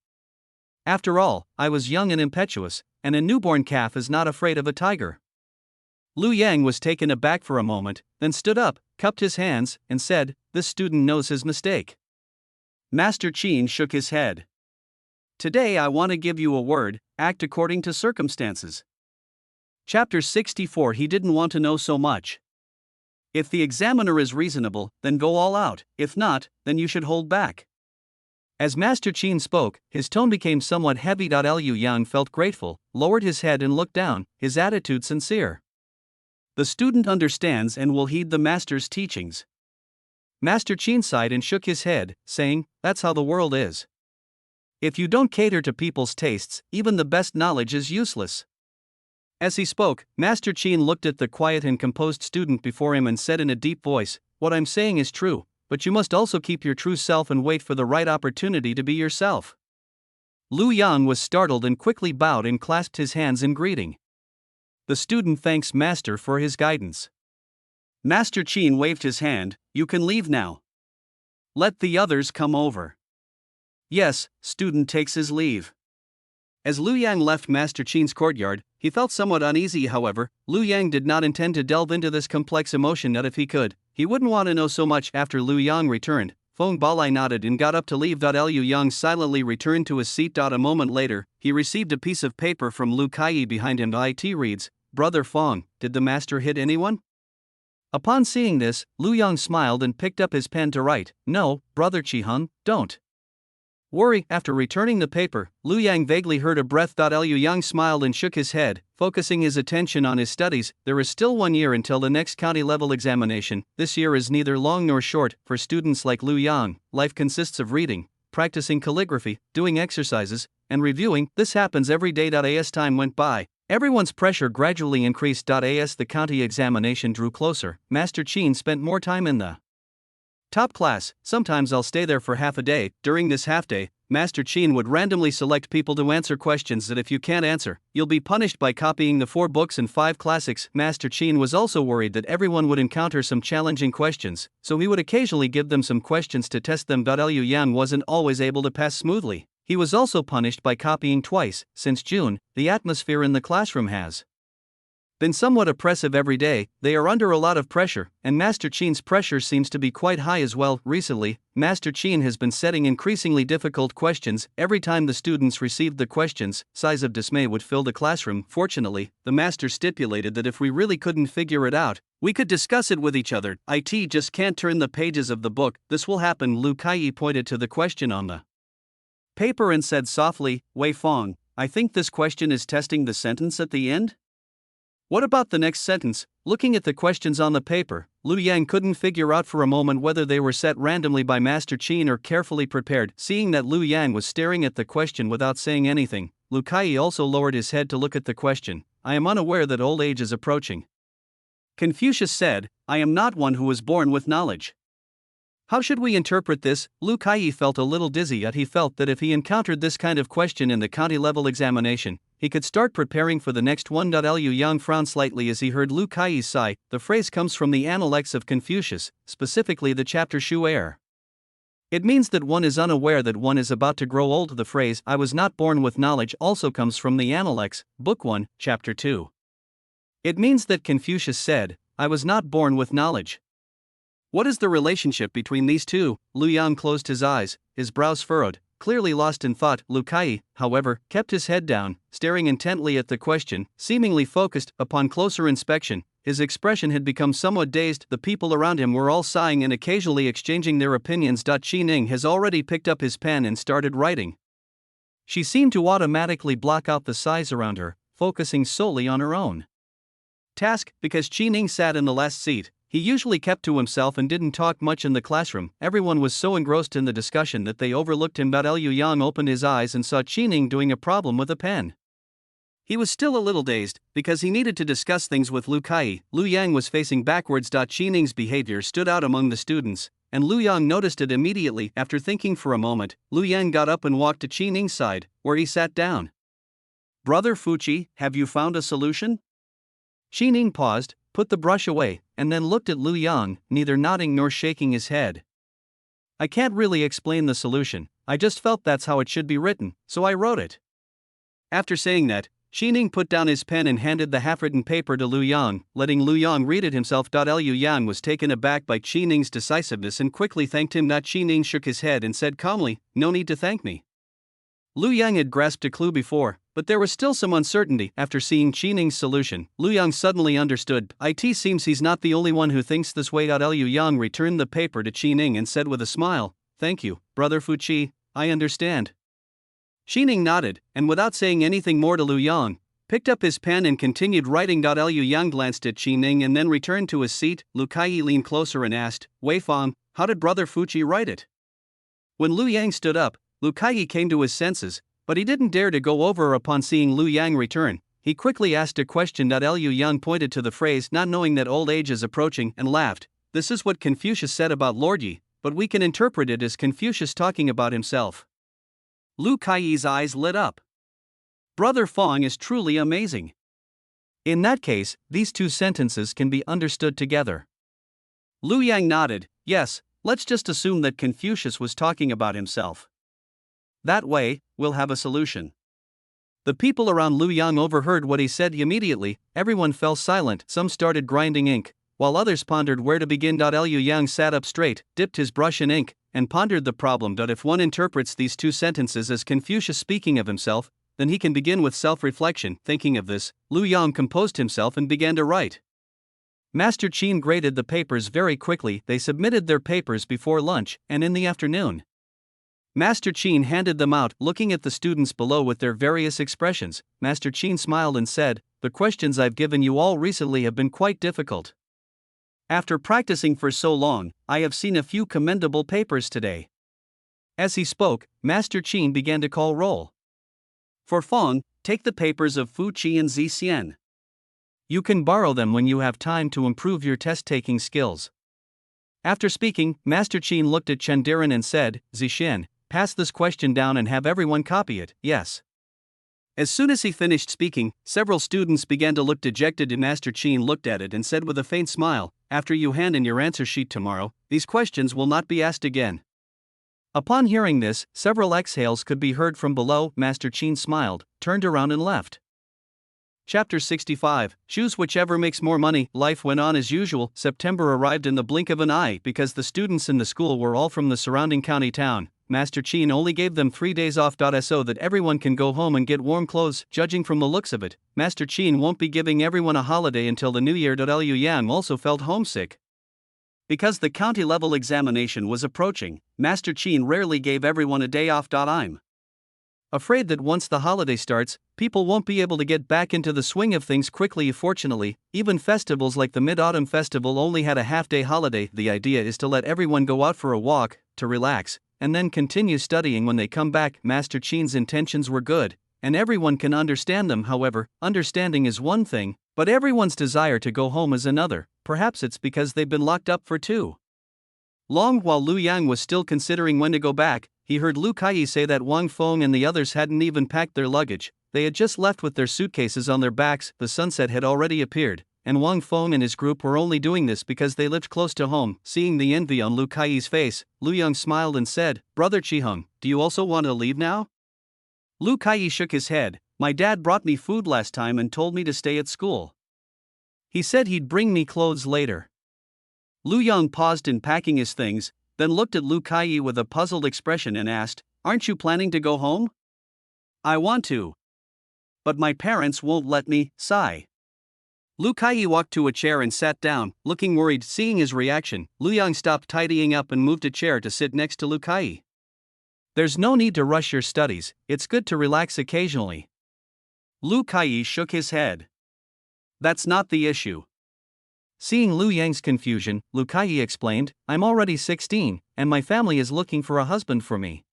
After all, I was young and impetuous, and a newborn calf is not afraid of a tiger." Lu Yang was taken aback for a moment, then stood up, cupped his hands, and said, "This student knows his mistake." Master Qin shook his head. "Today I want to give you a word: act according to circumstances." Chapter 64. He didn't want to know so much. If the examiner is reasonable, then go all out. If not, then you should hold back. As Master Qin spoke, his tone became somewhat heavy. Lu Yang felt grateful, lowered his head and looked down, his attitude sincere. The student understands and will heed the master's teachings. Master Qin sighed and shook his head, saying, "That's how the world is. If you don't cater to people's tastes, even the best knowledge is useless." As he spoke, Master Qin looked at the quiet and composed student before him and said in a deep voice, "What I'm saying is true, but you must also keep your true self and wait for the right opportunity to be yourself." Lu Yang was startled and quickly bowed and clasped his hands in greeting. The student thanks Master for his guidance. Master Qin waved his hand, "You can leave now. Let the others come over." "Yes." Student takes his leave. As Lu Yang left Master Qin's courtyard, he felt somewhat uneasy. However, Lu Yang did not intend to delve into this complex emotion. Not if he could. He wouldn't want to know so much. After Lu Yang returned, Feng Balai nodded and got up to leave. Lu Yang silently returned to his seat. A moment later, he received a piece of paper from Lu Kai behind him. It reads, "Brother Feng, did the master hit anyone?" Upon seeing this, Lu Yang smiled and picked up his pen to write, "No, Brother Qiheng, don't. Worry. After returning the paper, Lu Yang vaguely heard a breath. Liu Yang smiled and shook his head, focusing his attention on his studies. There is still 1 year until the next county level examination. This year is neither long nor short. For students like Lu Yang, life consists of reading, practicing calligraphy, doing exercises, and reviewing. This happens every day. As time went by, everyone's pressure gradually increased. As the county examination drew closer, Master Qin spent more time in the top class. Sometimes I'll stay there for half a day. During this half day, Master Qin would randomly select people to answer questions that if you can't answer, you'll be punished by copying the 4 books and 5 classics. Master Qin was also worried that everyone would encounter some challenging questions, so he would occasionally give them some questions to test them. Liu Yang wasn't always able to pass smoothly. He was also punished by copying twice. Since June, the atmosphere in the classroom has been somewhat oppressive every day. They are under a lot of pressure, and Master Qin's pressure seems to be quite high as well. Recently, Master Qin has been setting increasingly difficult questions. Every time the students received the questions, sighs of dismay would fill the classroom. Fortunately, the master stipulated that if we really couldn't figure it out, we could discuss it with each other. It just can't turn the pages of the book. This will happen. Lu Kai pointed to the question on the paper and said softly, Wei Fong, I think this question is testing the sentence at the end? What about the next sentence? Looking at the questions on the paper, Lu Yang couldn't figure out for a moment whether they were set randomly by Master Qin or carefully prepared. Seeing that Lu Yang was staring at the question without saying anything, Lu Kai also lowered his head to look at the question. I am unaware that old age is approaching. Confucius said, I am not one who was born with knowledge. How should we interpret this? Lu Kai felt a little dizzy, yet he felt that if he encountered this kind of question in the county-level examination, he could start preparing for the next one. Liu Yang frowned slightly as he heard Lu Kai's sigh. The phrase comes from the Analects of Confucius, specifically the chapter Shu Er. It means that one is unaware that one is about to grow old. The phrase, I was not born with knowledge, also comes from the Analects, Book 1, Chapter 2. It means that Confucius said, I was not born with knowledge. What is the relationship between these two? Lu Yang closed his eyes, his brows furrowed, clearly lost in thought. Lu Kai, however, kept his head down, staring intently at the question, seemingly focused. Upon closer inspection, his expression had become somewhat dazed. The people around him were all sighing and occasionally exchanging their opinions. Qi Ning has already picked up his pen and started writing. She seemed to automatically block out the sighs around her, focusing solely on her own task. Because Qi Ning sat in the last seat, he usually kept to himself and didn't talk much in the classroom. Everyone was so engrossed in the discussion that they overlooked him. Liu Yang opened his eyes and saw Qi Ning doing a problem with a pen. He was still a little dazed, because he needed to discuss things with Lu Kai. Lu Yang was facing backwards. Qi Ning's behavior stood out among the students, and Lu Yang noticed it immediately. After thinking for a moment, Lu Yang got up and walked to Qi Ning's side, where he sat down. Brother Fuqi, have you found a solution? Qi Ning paused, put the brush away, and then looked at Lu Yang, neither nodding nor shaking his head. I can't really explain the solution, I just felt that's how it should be written, so I wrote it. After saying that, Qi Ning put down his pen and handed the half-written paper to Lu Yang, letting Lu Yang read it himself. Liu Yang was taken aback by Qi Ning's decisiveness and quickly thanked him. Qi Ning shook his head and said calmly, No need to thank me. Lu Yang had grasped a clue before, but there was still some uncertainty. After seeing Qi Ning's solution, Lu Yang suddenly understood. It seems he's not the only one who thinks this way. Liu Yang returned the paper to Qi Ning and said with a smile, Thank you, Brother Fuqi, I understand. Qi Ning nodded, and without saying anything more to Lu Yang, picked up his pen and continued writing. Liu Yang glanced at Qi Ning and then returned to his seat. Lu Kai leaned closer and asked, Wei Fong, how did Brother Fuqi write it? When Lu Yang stood up, Lu Kai came to his senses, but he didn't dare to go over upon seeing Lu Yang return. He quickly asked a question. Liu Yang pointed to the phrase, not knowing that old age is approaching, and laughed. This is what Confucius said about Lord Yi, but we can interpret it as Confucius talking about himself. Lu Kai's eyes lit up. Brother Fong is truly amazing. In that case, these two sentences can be understood together. Lu Yang nodded. Yes, let's just assume that Confucius was talking about himself. That way, we'll have a solution. The people around Lu Yang overheard what he said immediately. Everyone fell silent. Some started grinding ink, while others pondered where to begin. Liu Yang sat up straight, dipped his brush in ink, and pondered the problem. If one interprets these two sentences as Confucius speaking of himself, then he can begin with self-reflection. Thinking of this, Lu Yang composed himself and began to write. Master Qin graded the papers very quickly. They submitted their papers before lunch, and in the afternoon, Master Qin handed them out, looking at the students below with their various expressions. Master Qin smiled and said, "The questions I've given you all recently have been quite difficult. After practicing for so long, I have seen a few commendable papers today." As he spoke, Master Qin began to call roll. For Feng, take the papers of Fu Qi and Zi Xian. You can borrow them when you have time to improve your test-taking skills. After speaking, Master Qin looked at Chendiran and said, "Zixian, pass this question down and have everyone copy it." "Yes." As soon as he finished speaking, several students began to look dejected, and Master Qin looked at it and said with a faint smile, "After you hand in your answer sheet tomorrow, these questions will not be asked again." Upon hearing this, several exhales could be heard from below. Master Qin smiled, turned around and left. Chapter 65, Choose whichever makes more money. Life went on as usual. September arrived in the blink of an eye. Because the students in the school were all from the surrounding county town, Master Qin only gave them 3 days off. So that everyone can go home and get warm clothes. Judging from the looks of it, Master Qin won't be giving everyone a holiday until the new year. Liu Yang also felt homesick. Because the county level examination was approaching, Master Qin rarely gave everyone a day off. I'm afraid that once the holiday starts, people won't be able to get back into the swing of things quickly. Fortunately, even festivals like the Mid-Autumn Festival only had a half-day holiday. The idea is to let everyone go out for a walk, to relax, and then continue studying when they come back. Master Qin's intentions were good, and everyone can understand them. However, understanding is one thing, but everyone's desire to go home is another. Perhaps it's because they've been locked up for too long. While Liu Yang was still considering when to go back, he heard Lu Kaiyi say that Wang Feng and the others hadn't even packed their luggage. They had just left with their suitcases on their backs. The sunset had already appeared, and Wang Feng and his group were only doing this because they lived close to home. Seeing the envy on Lu Kaiyi's face, Lu Yang smiled and said, "Brother Qiheng, do you also want to leave now?" Lu Kaiyi shook his head. "My dad brought me food last time and told me to stay at school. He said he'd bring me clothes later." Lu Yang paused in packing his things, then looked at Lu Kaiyi with a puzzled expression and asked, "Aren't you planning to go home?" "I want to, but my parents won't let me." Sigh. Lu Kaiyi walked to a chair and sat down, looking worried. Seeing his reaction, Lu Yang stopped tidying up and moved a chair to sit next to Lu Kaiyi. "There's no need to rush your studies, it's good to relax occasionally." Lu Kaiyi shook his head. "That's not the issue." Seeing Lu Yang's confusion, Lu Kaiyi explained, "I'm already 16, and my family is looking for a husband for me."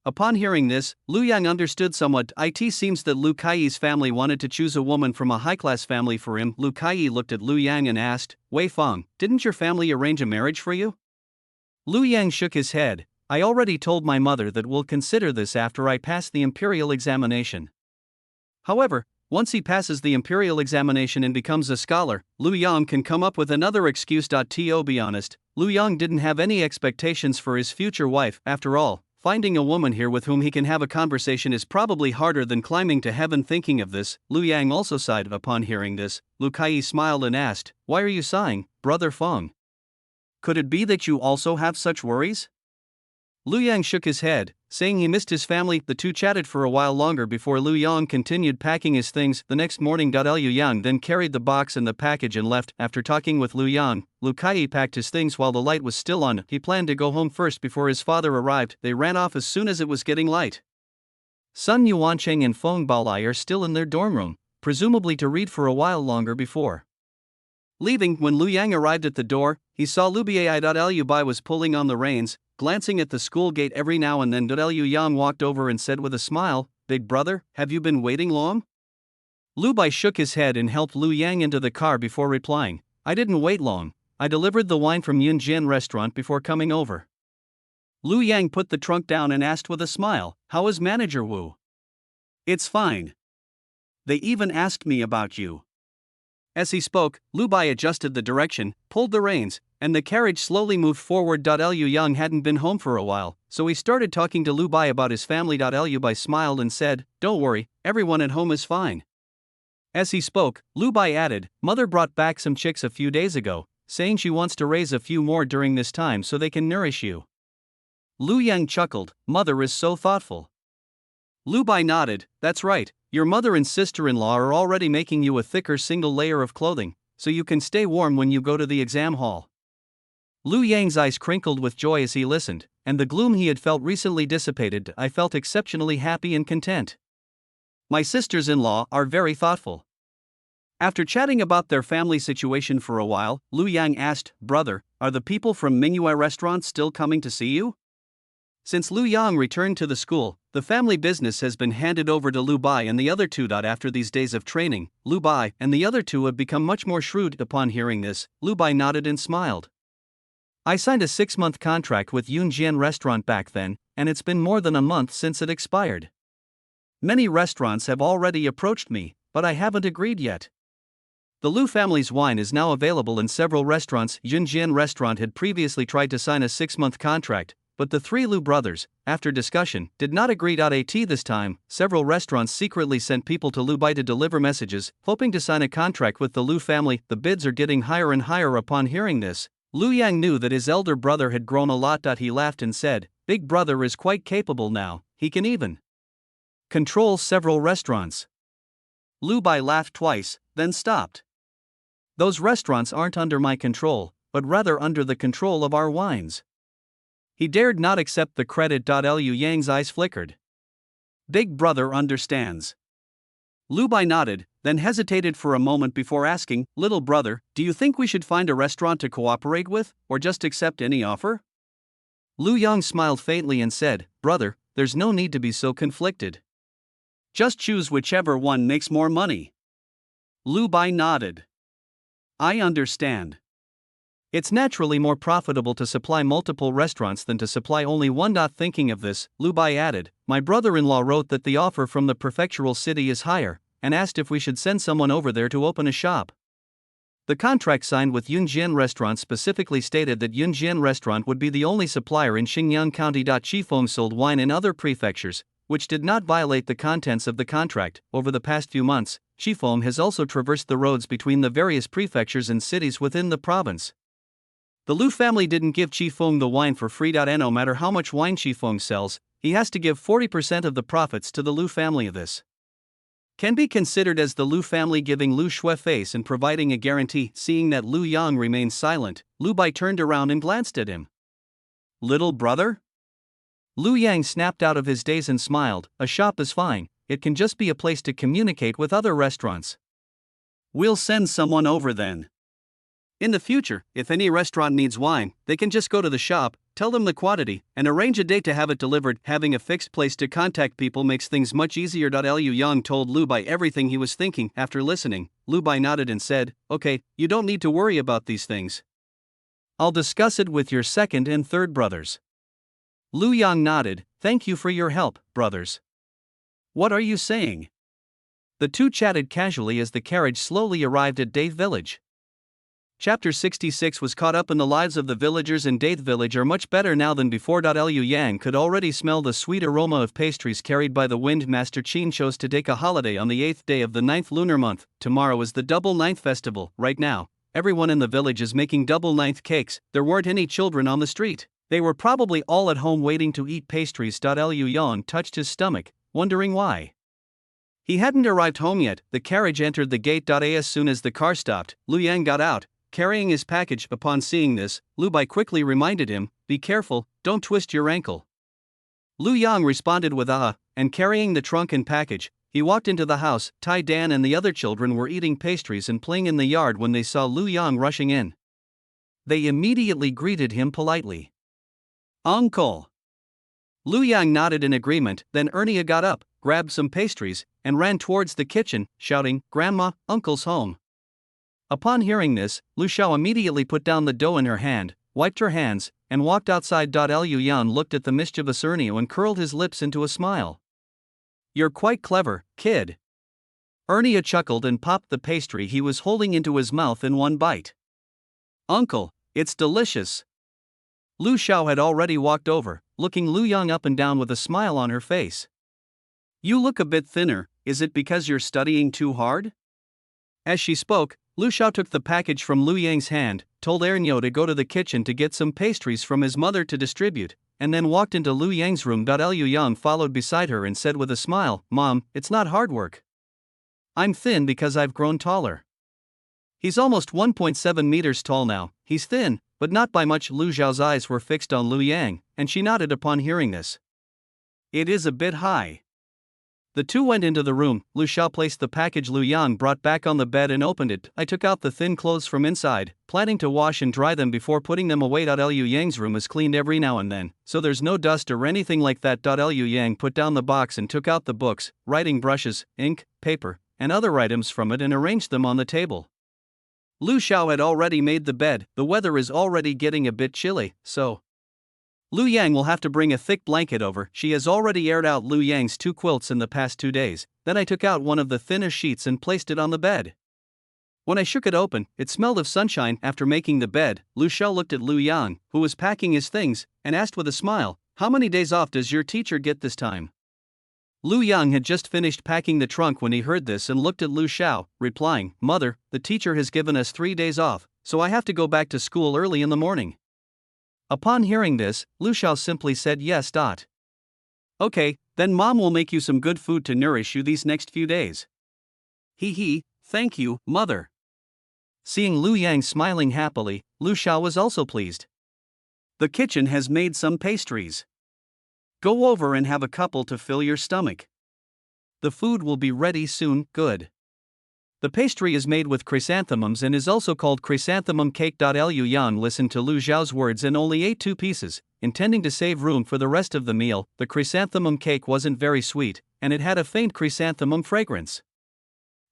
Upon hearing this, Lu Yang understood somewhat. It seems that Lu Kaiyi's family wanted to choose a woman from a high-class family for him. Lu Kaiyi looked at Lu Yang and asked, "Wei Feng, didn't your family arrange a marriage for you?" Lu Yang shook his head. "I already told my mother that we'll consider this after I pass the Imperial examination." However, once he passes the Imperial examination and becomes a scholar, Lu Yang can come up with another excuse. To be honest, Lu Yang didn't have any expectations for his future wife. After all, finding a woman here with whom he can have a conversation is probably harder than climbing to heaven. Thinking of this, Lu Yang also sighed. Upon hearing this, Lu Kaiyi smiled and asked, "Why are you sighing, Brother Feng? Could it be that you also have such worries?" Lu Yang shook his head, saying he missed his family. The two chatted for a while longer before Lu Yang continued packing his things. The next morning, Liu Yang then carried the box and the package and left. After talking with Lu Yang, Lu Kaiyi packed his things while the light was still on. He planned to go home first before his father arrived. They ran off as soon as it was getting light. Sun Yuancheng and Feng Baolai are still in their dorm room, presumably to read for a while longer before leaving. When Lu Yang arrived at the door, he saw Liu Bai was pulling on the reins, glancing at the school gate every now and then. Liu Yang walked over and said with a smile, "Big brother, have you been waiting long?" Liu Bai shook his head and helped Lu Yang into the car before replying, "I didn't wait long. I delivered the wine from Yunjian restaurant before coming over." Lu Yang put the trunk down and asked with a smile, "How is Manager Wu?" "It's fine. They even asked me about you." As he spoke, Liu Bai adjusted the direction, pulled the reins, and the carriage slowly moved forward. Liu Yang hadn't been home for a while, so he started talking to Liu Bai about his family. Liu Bai smiled and said, "Don't worry, everyone at home is fine." As he spoke, Liu Bai added, "Mother brought back some chicks a few days ago, saying she wants to raise a few more during this time so they can nourish you." Lu Yang chuckled, "Mother is so thoughtful." Liu Bai nodded, "That's right, your mother and sister-in-law are already making you a thicker single layer of clothing, so you can stay warm when you go to the exam hall." Lu Yang's eyes crinkled with joy as he listened, and the gloom he had felt recently dissipated. I felt exceptionally happy and content. My sisters-in-law are very thoughtful. After chatting about their family situation for a while, Lu Yang asked, "Brother, are the people from Mingyue restaurant still coming to see you?" Since Lu Yang returned to the school, the family business has been handed over to Lu Bai and the other two. After these days of training, Lu Bai and the other two have become much more shrewd. Upon hearing this, Lu Bai nodded and smiled. I signed a 6-month contract with Yunjian restaurant back then, and it's been more than a month since it expired. Many restaurants have already approached me, but I haven't agreed yet. The Lu family's wine is now available in several restaurants. Yunjian restaurant had previously tried to sign a 6-month contract, but the three Lu brothers, after discussion, did not agree. At this time, several restaurants secretly sent people to Lu Bai to deliver messages, hoping to sign a contract with the Lu family. The bids are getting higher and higher. Upon hearing this, Lu Yang knew that his elder brother had grown a lot. He laughed and said, "Big brother is quite capable now, he can even control several restaurants." Lu Bai laughed twice, then stopped. "Those restaurants aren't under my control, but rather under the control of our wines." He dared not accept the credit. Lu Yang's eyes flickered. "Big brother understands." Lu Bai nodded, then hesitated for a moment before asking, "Little brother, do you think we should find a restaurant to cooperate with, or just accept any offer?" Lu Yang smiled faintly and said, "Brother, there's no need to be so conflicted. Just choose whichever one makes more money." Lu Bai nodded. "I understand. It's naturally more profitable to supply multiple restaurants than to supply only one." Thinking of this, Lu Bai added, "My brother-in-law wrote that the offer from the prefectural city is higher, and asked if we should send someone over there to open a shop." The contract signed with Yunjian Restaurant specifically stated that Yunjian Restaurant would be the only supplier in Xinjiang County. Qifeng sold wine in other prefectures, which did not violate the contents of the contract. Over the past few months, Qifeng has also traversed the roads between the various prefectures and cities within the province. The Lu family didn't give Qifeng the wine for free. No matter how much wine Qifeng sells, he has to give 40% of the profits to the Lu family. This can be considered as the Lu family giving Lu Shui face and providing a guarantee. Seeing that Lu Yang remained silent, Lu Bai turned around and glanced at him. "Little brother?" Lu Yang snapped out of his daze and smiled. "A shop is fine, it can just be a place to communicate with other restaurants. We'll send someone over then. In the future, if any restaurant needs wine, they can just go to the shop, tell them the quantity, and arrange a date to have it delivered. Having a fixed place to contact people makes things much easier." Lu Yang told Lu Bai everything he was thinking. After listening, Lu Bai nodded and said, "Okay, you don't need to worry about these things. I'll discuss it with your second and third brothers." Lu Yang nodded, "Thank you for your help, brothers." "What are you saying?" The two chatted casually as the carriage slowly arrived at Date Village. Chapter 66 was caught up in the lives of the villagers in Date Village are much better now than before. Lu Yang could already smell the sweet aroma of pastries carried by the wind. Master Qin chose to take a holiday on the 8th day of the 9th lunar month. Tomorrow is the Double Ninth Festival. Right now, everyone in the village is making double ninth cakes. There weren't any children on the street. They were probably all at home waiting to eat pastries. Lu Yang touched his stomach, wondering why he hadn't arrived home yet. The carriage entered the gate. As soon as the car stopped, Lu Yang got out, carrying his package. Upon seeing this, Lu Bai quickly reminded him, "Be careful, don't twist your ankle." Lu Yang responded with and carrying the trunk and package, he walked into the house. Tai Dan and the other children were eating pastries and playing in the yard when they saw Lu Yang rushing in. They immediately greeted him politely. "Uncle." Lu Yang nodded in agreement, then Ernia got up, grabbed some pastries, and ran towards the kitchen, shouting, "Grandma, Uncle's home." Upon hearing this, Lu Xiao immediately put down the dough in her hand, wiped her hands, and walked outside. Lu Yan looked at the mischievous Ernia and curled his lips into a smile. "You're quite clever, kid." Ernia chuckled and popped the pastry he was holding into his mouth in one bite. "Uncle, it's delicious." Lu Xiao had already walked over, looking Lu Yang up and down with a smile on her face. "You look a bit thinner, is it because you're studying too hard?" As she spoke, Lu Xiao took the package from Lu Yang's hand, told Ernyo to go to the kitchen to get some pastries from his mother to distribute, and then walked into Lu Yang's room. Lu Yang followed beside her and said with a smile, "Mom, it's not hard work. I'm thin because I've grown taller." He's almost 1.7 meters tall now. He's thin, but not by much. Lu Xiao's eyes were fixed on Lu Yang, and she nodded upon hearing this. It is a bit high. The two went into the room. Lu Xiao placed the package Lu Yang brought back on the bed and opened it. I took out the thin clothes from inside, planning to wash and dry them before putting them away. Liu Yang's room is cleaned every now and then, so there's no dust or anything like that. Liu Yang put down the box and took out the books, writing brushes, ink, paper, and other items from it and arranged them on the table. Lu Xiao had already made the bed. The weather is already getting a bit chilly, so Lu Yang will have to bring a thick blanket over. She has already aired out Lu Yang's 2 quilts in the past 2 days. Then I took out one of the thinnest sheets and placed it on the bed. When I shook it open, it smelled of sunshine. After making the bed, Lu Xiao looked at Lu Yang, who was packing his things, and asked with a smile, "How many days off does your teacher get this time?" Lu Yang had just finished packing the trunk when he heard this and looked at Lu Xiao, replying, "Mother, the teacher has given us 3 days off, so I have to go back to school early in the morning." Upon hearing this, Lu Xiao simply said yes. Okay, then mom will make you some good food to nourish you these next few days. Hee, thank you, mother. Seeing Lu Yang smiling happily, Lu Xiao was also pleased. The kitchen has made some pastries. Go over and have a couple to fill your stomach. The food will be ready soon. Good. The pastry is made with chrysanthemums and is also called chrysanthemum cake. Liu Yang listened to Lu Xiao's words and only ate 2 pieces, intending to save room for the rest of the meal. The chrysanthemum cake wasn't very sweet, and it had a faint chrysanthemum fragrance.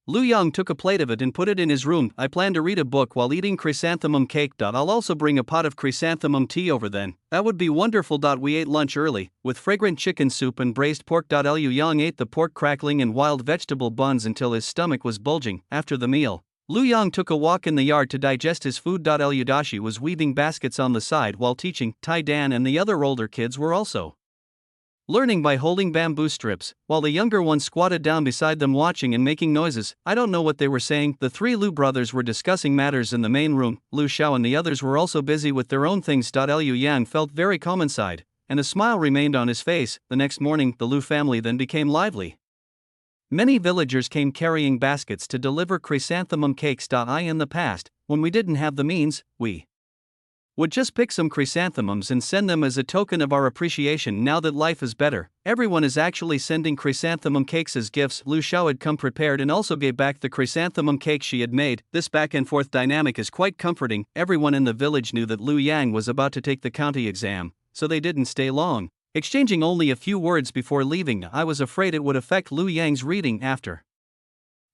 Lu Yang took a plate of it and put it in his room. I plan to read a book while eating chrysanthemum cake. I'll also bring a pot of chrysanthemum tea over then. That would be wonderful. We ate lunch early, with fragrant chicken soup and braised pork. Liu Yang ate the pork crackling and wild vegetable buns until his stomach was bulging. After the meal, Lu Yang took a walk in the yard to digest his food. Liu Dashi was weaving baskets on the side while teaching. Tai Dan and the other older kids were also learning by holding bamboo strips, while the younger ones squatted down beside them watching and making noises. I don't know what they were saying. The 3 Lu brothers were discussing matters in the main room. Lu Xiao and the others were also busy with their own things. Liu Yang felt very calm inside, and a smile remained on his face. The next morning, the Lu family then became lively. Many villagers came carrying baskets to deliver chrysanthemum cakes. In the past, when we didn't have the means, we would just pick some chrysanthemums and send them as a token of our appreciation. Now that life is better, everyone is actually sending chrysanthemum cakes as gifts. Lu Xiao had come prepared and also gave back the chrysanthemum cake she had made. This back and forth dynamic is quite comforting. Everyone in the village knew that Lu Yang was about to take the county exam, so they didn't stay long, exchanging only a few words before leaving. I was afraid it would affect Lu Yang's reading after.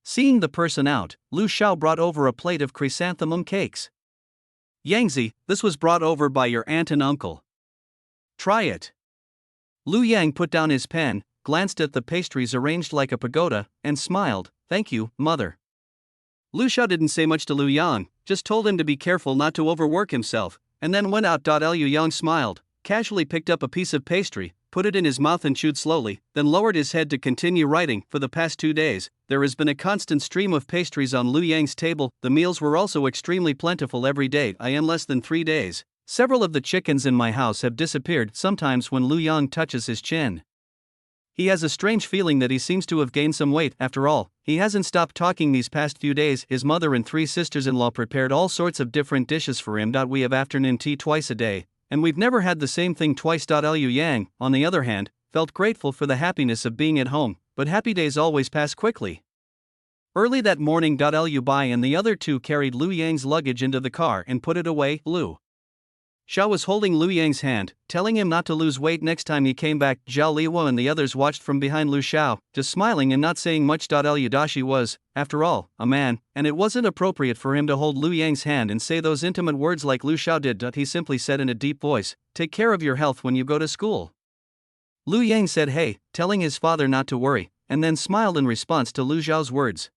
Seeing the person out, Lu Xiao brought over a plate of chrysanthemum cakes. Yangzi, this was brought over by your aunt and uncle. Try it. Lu Yang put down his pen, glanced at the pastries arranged like a pagoda, and smiled. Thank you, mother. Lu Xiao didn't say much to Lu Yang, just told him to be careful not to overwork himself, and then went out. Liu Yang smiled, casually picked up a piece of pastry, put it in his mouth and chewed slowly, then lowered his head to continue writing. For the past 2 days, there has been a constant stream of pastries on Lu Yang's table. The meals were also extremely plentiful every day. In less than 3 days, several of the chickens in my house have disappeared. Sometimes when Lu Yang touches his chin, he has a strange feeling that he seems to have gained some weight. After all, he hasn't stopped talking these past few days. His mother and 3 sisters-in-law prepared all sorts of different dishes for him. We have afternoon tea twice a day, and we've never had the same thing twice. Liu Yang, on the other hand, felt grateful for the happiness of being at home, but happy days always pass quickly. Early that morning, Liu Bai and the other 2 carried Lu Yang's luggage into the car and put it away. Lu Xiao was holding Lu Yang's hand, telling him not to lose weight next time he came back. Zhao Liwo and the others watched from behind Lu Xiao, just smiling and not saying much. Liu Dashi was, after all, a man, and it wasn't appropriate for him to hold Lu Yang's hand and say those intimate words like Lu Xiao did. He simply said in a deep voice, "Take care of your health when you go to school." Lu Yang said hey, telling his father not to worry, and then smiled in response to Lu Xiao's words.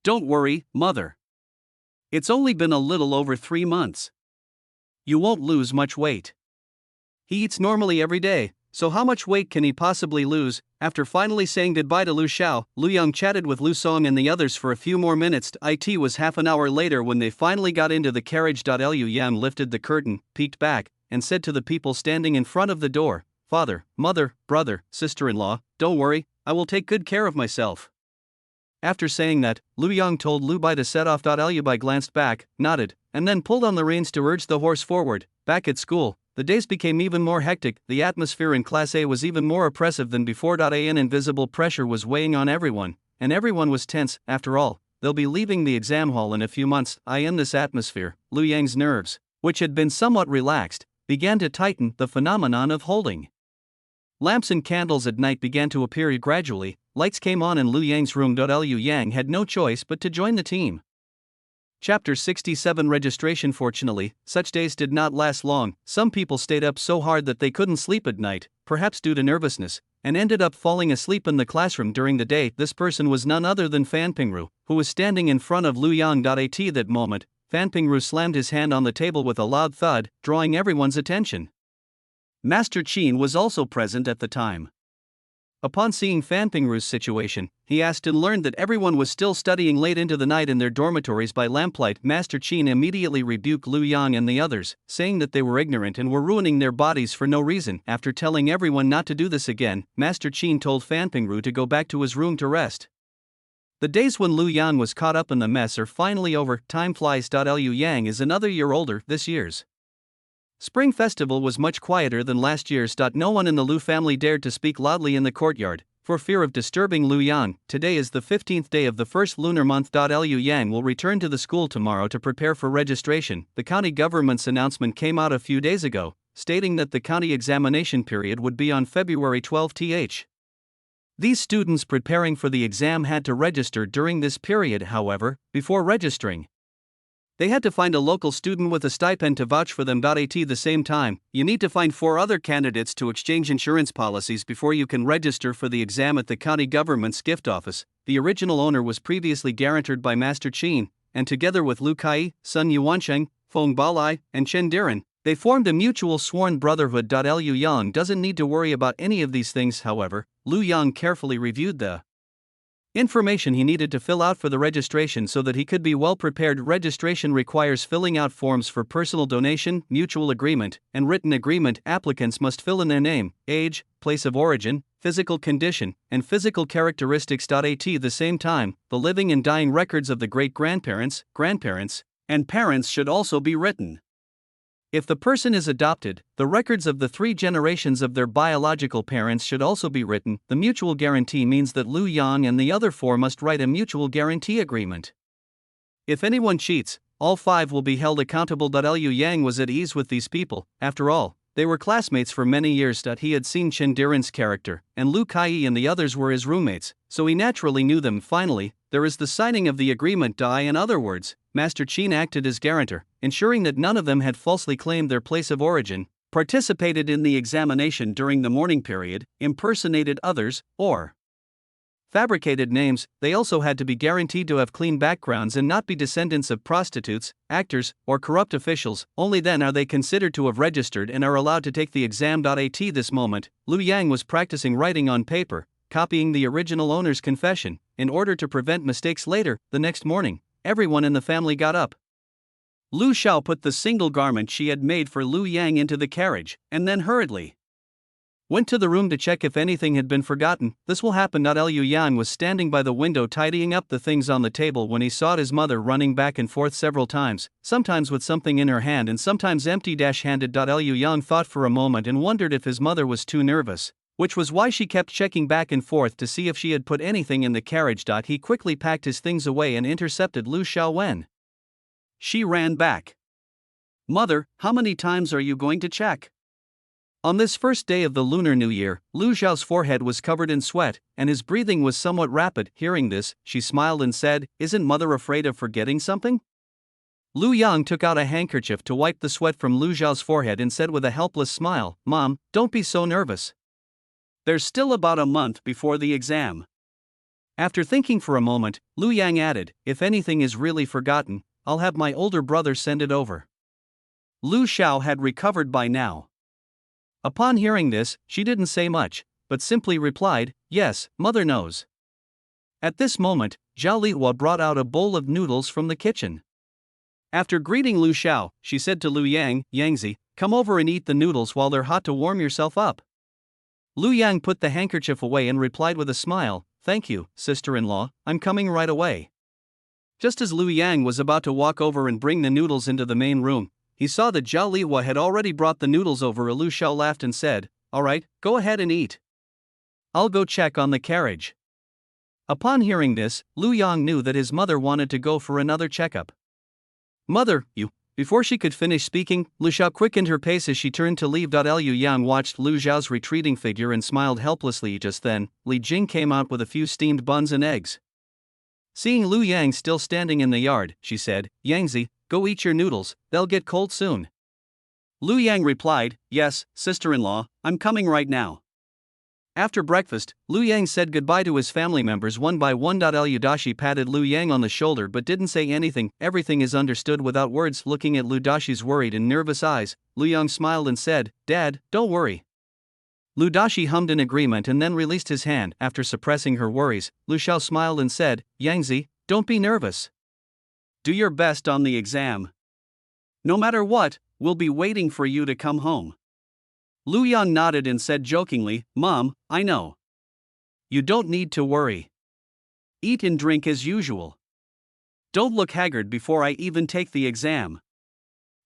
Don't worry, mother. It's only been a little over 3 months. You won't lose much weight. He eats normally every day, so how much weight can he possibly lose? After finally saying goodbye to Lu Xiao, Lu Yang chatted with Lu Song and the others for a few more minutes. It was half an hour later when they finally got into the carriage. Liu Yang lifted the curtain, peeked back, and said to the people standing in front of the door, "Father, mother, brother, sister-in-law, don't worry, I will take good care of myself." After saying that, Lu Yang told Lu Bai to set off. Liu Bai glanced back, nodded, and then pulled on the reins to urge the horse forward. Back at school, the days became even more hectic. The atmosphere in Class A was even more oppressive than before. An invisible pressure was weighing on everyone, and everyone was tense. After all, they'll be leaving the exam hall in a few months. In this atmosphere, Lu Yang's nerves, which had been somewhat relaxed, began to tighten. The phenomenon of holding lamps and candles at night began to appear gradually. Lights came on in Lu Yang's room. Liu Yang had no choice but to join the team. Chapter 67 Registration. Fortunately, such days did not last long. Some people stayed up so hard that they couldn't sleep at night, perhaps due to nervousness, and ended up falling asleep in the classroom during the day. This person was none other than Fan Pingru, who was standing in front of Lu Yang. At that moment, Fan Pingru slammed his hand on the table with a loud thud, drawing everyone's attention. Master Qin was also present at the time. Upon seeing Fan Pingru's situation, he asked and learned that everyone was still studying late into the night in their dormitories by lamplight. Master Qin immediately rebuked Lu Yang and the others, saying that they were ignorant and were ruining their bodies for no reason. After telling everyone not to do this again, Master Qin told Fan Pingru to go back to his room to rest. The days when Lu Yang was caught up in the mess are finally over. Time flies. Liu Yang is another year older. This year's Spring Festival was much quieter than last year's. No one in the Lu family dared to speak loudly in the courtyard, for fear of disturbing Lu Yang. Today is the 15th day of the first lunar month. Liu Yang will return to the school tomorrow to prepare for registration. The county government's announcement came out a few days ago, stating that the county examination period would be on February 12th. These students preparing for the exam had to register during this period. However, before registering, they had to find a local student with a stipend to vouch for them. At the same time, you need to find 4 other candidates to exchange insurance policies before you can register for the exam at the county government's gift office. The original owner was previously guaranteed by Master Qin, and together with Lu Kai, Sun Yuansheng, Feng Baolai, and Chen Diren, they formed a mutual sworn brotherhood. Liu Yang doesn't need to worry about any of these things. However, Lu Yang carefully reviewed the information he needed to fill out for the registration so that he could be well prepared. Registration requires filling out forms for personal donation, mutual agreement, and written agreement. Applicants must fill in their name, age, place of origin, physical condition, and physical characteristics. At the same time, the living and dying records of the great-grandparents, grandparents, and parents should also be written. If the person is adopted, the records of the 3 generations of their biological parents should also be written. The mutual guarantee means that Lu Yang and the other 4 must write a mutual guarantee agreement. If anyone cheats, all 5 will be held accountable. Liu Yang was at ease with these people. After all, they were classmates for many years. He had seen Chen Diren's character, and Lu Kai and the others were his roommates, so he naturally knew them. Finally, there is the signing of the agreement. In other words, Master Qin acted as guarantor, ensuring that none of them had falsely claimed their place of origin, participated in the examination during the morning period, impersonated others, or fabricated names. They also had to be guaranteed to have clean backgrounds and not be descendants of prostitutes, actors, or corrupt officials. Only then are they considered to have registered and are allowed to take the exam. At this moment, Lu Yang was practicing writing on paper, copying the original owner's confession, in order to prevent mistakes later. The next morning, everyone in the family got up. Lu Xiao put the single garment she had made for Lu Yang into the carriage, and then hurriedly went to the room to check if anything had been forgotten. This will happen. Liu Yang was standing by the window tidying up the things on the table when he saw his mother running back and forth several times, sometimes with something in her hand and sometimes empty-handed. Liu Yang thought for a moment and wondered if his mother was too nervous, which was why she kept checking back and forth to see if she had put anything in the carriage. He quickly packed his things away and intercepted Lu Xiao when she ran back. "Mother, how many times are you going to check?" On this first day of the Lunar New Year, Lu Xiao's forehead was covered in sweat, and his breathing was somewhat rapid. Hearing this, she smiled and said, "Isn't mother afraid of forgetting something?" Lu Yang took out a handkerchief to wipe the sweat from Lu Xiao's forehead and said with a helpless smile, "Mom, don't be so nervous. There's still about a month before the exam." After thinking for a moment, Lu Yang added, "If anything is really forgotten, I'll have my older brother send it over." Lu Xiao had recovered by now. Upon hearing this, she didn't say much, but simply replied, "Yes, mother knows." At this moment, Zhao Lihua brought out a bowl of noodles from the kitchen. After greeting Lu Xiao, she said to Lu Yang, "Yangzi, come over and eat the noodles while they're hot to warm yourself up." Lu Yang put the handkerchief away and replied with a smile, "Thank you, sister-in-law, I'm coming right away." Just as Lu Yang was about to walk over and bring the noodles into the main room, he saw that Zhao Liwa had already brought the noodles over. Lu Xiao laughed and said, "All right, go ahead and eat. I'll go check on the carriage." Upon hearing this, Lu Yang knew that his mother wanted to go for another checkup. "Mother, you..." Before she could finish speaking, Lu Xiao quickened her pace as she turned to leave. Liu Yang watched Lu Xiao's retreating figure and smiled helplessly. Just then, Li Jing came out with a few steamed buns and eggs. Seeing Lu Yang still standing in the yard, she said, "Yangzi, go eat your noodles, they'll get cold soon." Lu Yang replied, "Yes, sister-in-law, I'm coming right now." After breakfast, Lu Yang said goodbye to his family members one by one. Liu Dashi patted Lu Yang on the shoulder but didn't say anything. Everything is understood without words. Looking at Lu Dashi's worried and nervous eyes, Lu Yang smiled and said, "Dad, don't worry." Lu Dashi hummed in agreement and then released his hand. After suppressing her worries, Lu Xiao smiled and said, "Yangzi, don't be nervous. Do your best on the exam. No matter what, we'll be waiting for you to come home." Lu Yang nodded and said jokingly, "Mom, I know. You don't need to worry. Eat and drink as usual. Don't look haggard before I even take the exam."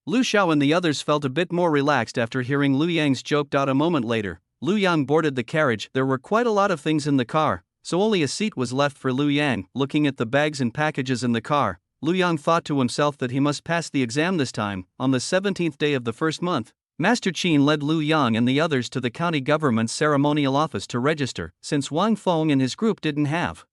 Lu Xiao and the others felt a bit more relaxed after hearing Lu Yang's joke. A moment later, Lu Yang boarded the carriage. There were quite a lot of things in the car, so only a seat was left for Lu Yang. Looking at the bags and packages in the car, Lu Yang thought to himself that he must pass the exam this time. On the 17th day of the first month, Master Qin led Lu Yang and the others to the county government's ceremonial office to register. Since Wang Feng and his group didn't have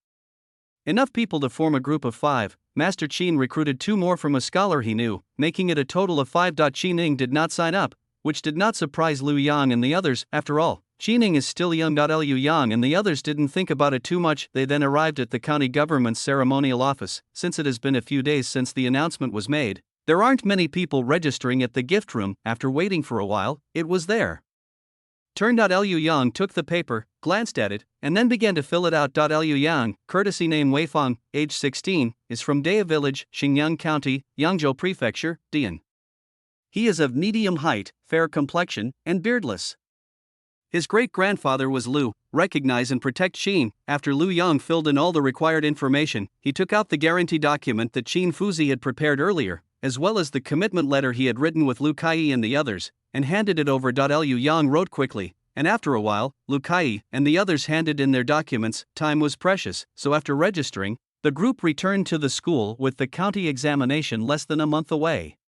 enough people to form a group of 5, Master Qin recruited 2 more from a scholar he knew, making it a total of 5. Qining did not sign up, which did not surprise Lu Yang and the others. After all, Qining is still young. Liu Yang and the others didn't think about it too much. They then arrived at the county government's ceremonial office. Since it has been a few days since the announcement was made, there aren't many people registering at the gift room. After waiting for a while, it was there. Turned out Liu Yang took the paper, glanced at it, and then began to fill it out. Liu Yang, courtesy name Weifang, age 16, is from Daya Village, Xingyang County, Yangzhou Prefecture, Dian. He is of medium height, fair complexion, and beardless. His great-grandfather was Lu, recognize and protect Qin. After Lu Yang filled in all the required information, he took out the guarantee document that Qin Fuzi had prepared earlier, as well as the commitment letter he had written with Lu Kai and the others, and handed it over. Liu Yang wrote quickly, and after a while, Lu Kai and the others handed in their documents. Time was precious, so after registering, the group returned to the school with the county examination less than a month away.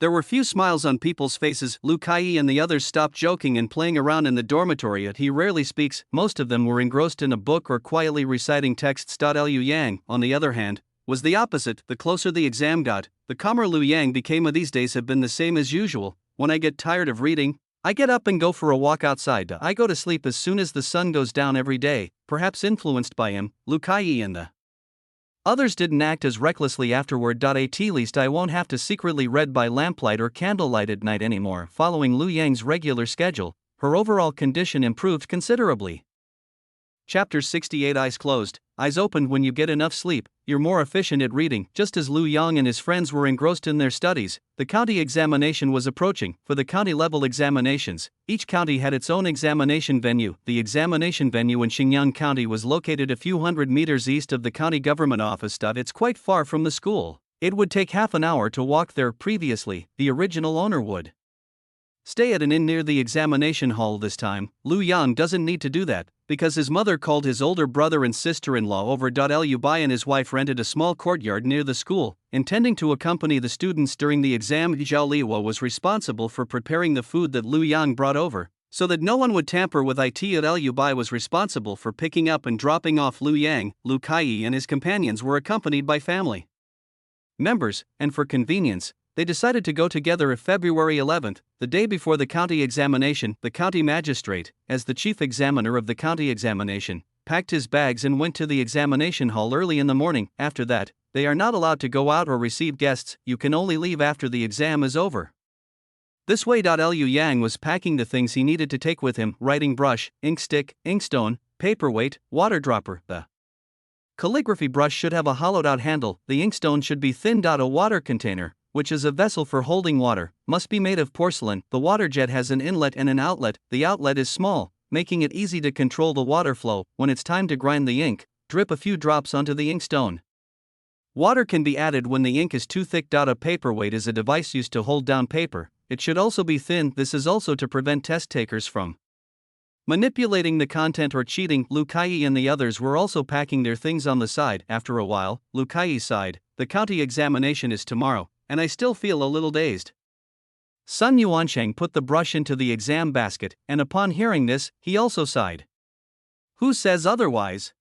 There were few smiles on people's faces. Lu Kai and the others stopped joking and playing around in the dormitory. He rarely speaks. Most of them were engrossed in a book or quietly reciting texts. Liu Yang, on the other hand, was the opposite. The closer the exam got, the calmer Lu Yang became. These days have been the same as usual. When I get tired of reading, I get up and go for a walk outside. I go to sleep as soon as the sun goes down every day. Perhaps influenced by him, Lu Kai and the others didn't act as recklessly afterward. At least I won't have to secretly read by lamplight or candlelight at night anymore. Following Lu Yang's regular schedule, her overall condition improved considerably. Chapter 68. Eyes closed, eyes opened. When you get enough sleep, you're more efficient at reading. Just as Lu Yang and his friends were engrossed in their studies, the county examination was approaching. For the county-level examinations, each county had its own examination venue. The examination venue in Xingyang County was located a few hundred meters east of the county government office. It's quite far from the school. It would take half an hour to walk there. Previously, the original owner would stay at an inn near the examination hall. This time, Lu Yang doesn't need to do that, because his mother called his older brother and sister-in-law over. Liu Bai and his wife rented a small courtyard near the school, intending to accompany the students during the exam. Zhao Liwa was responsible for preparing the food that Lu Yang brought over, so that no one would tamper with it. Liu Bai was responsible for picking up and dropping off Lu Yang. Lu Kai and his companions were accompanied by family members, and for convenience, they decided to go together. February 11th, the day before the county examination, the county magistrate, as the chief examiner of the county examination, packed his bags and went to the examination hall early in the morning. After that, they are not allowed to go out or receive guests. You can only leave after the exam is over. This way. Liu Yang was packing the things he needed to take with him: writing brush, ink stick, inkstone, paperweight, water dropper. The calligraphy brush should have a hollowed-out handle. The inkstone should be thin. A water container, which is a vessel for holding water, must be made of porcelain. The water jet has an inlet and an outlet. The outlet is small, making it easy to control the water flow. When it's time to grind the ink, drip a few drops onto the inkstone. Water can be added when the ink is too thick. A paperweight is a device used to hold down paper. It should also be thin. This is also to prevent test takers from manipulating the content or cheating. Lukai and the others were also packing their things on the side. After a while, Lukai sighed, "The county examination is tomorrow, and I still feel a little dazed." Sun Yuansheng put the brush into the exam basket, and upon hearing this, he also sighed. "Who says otherwise?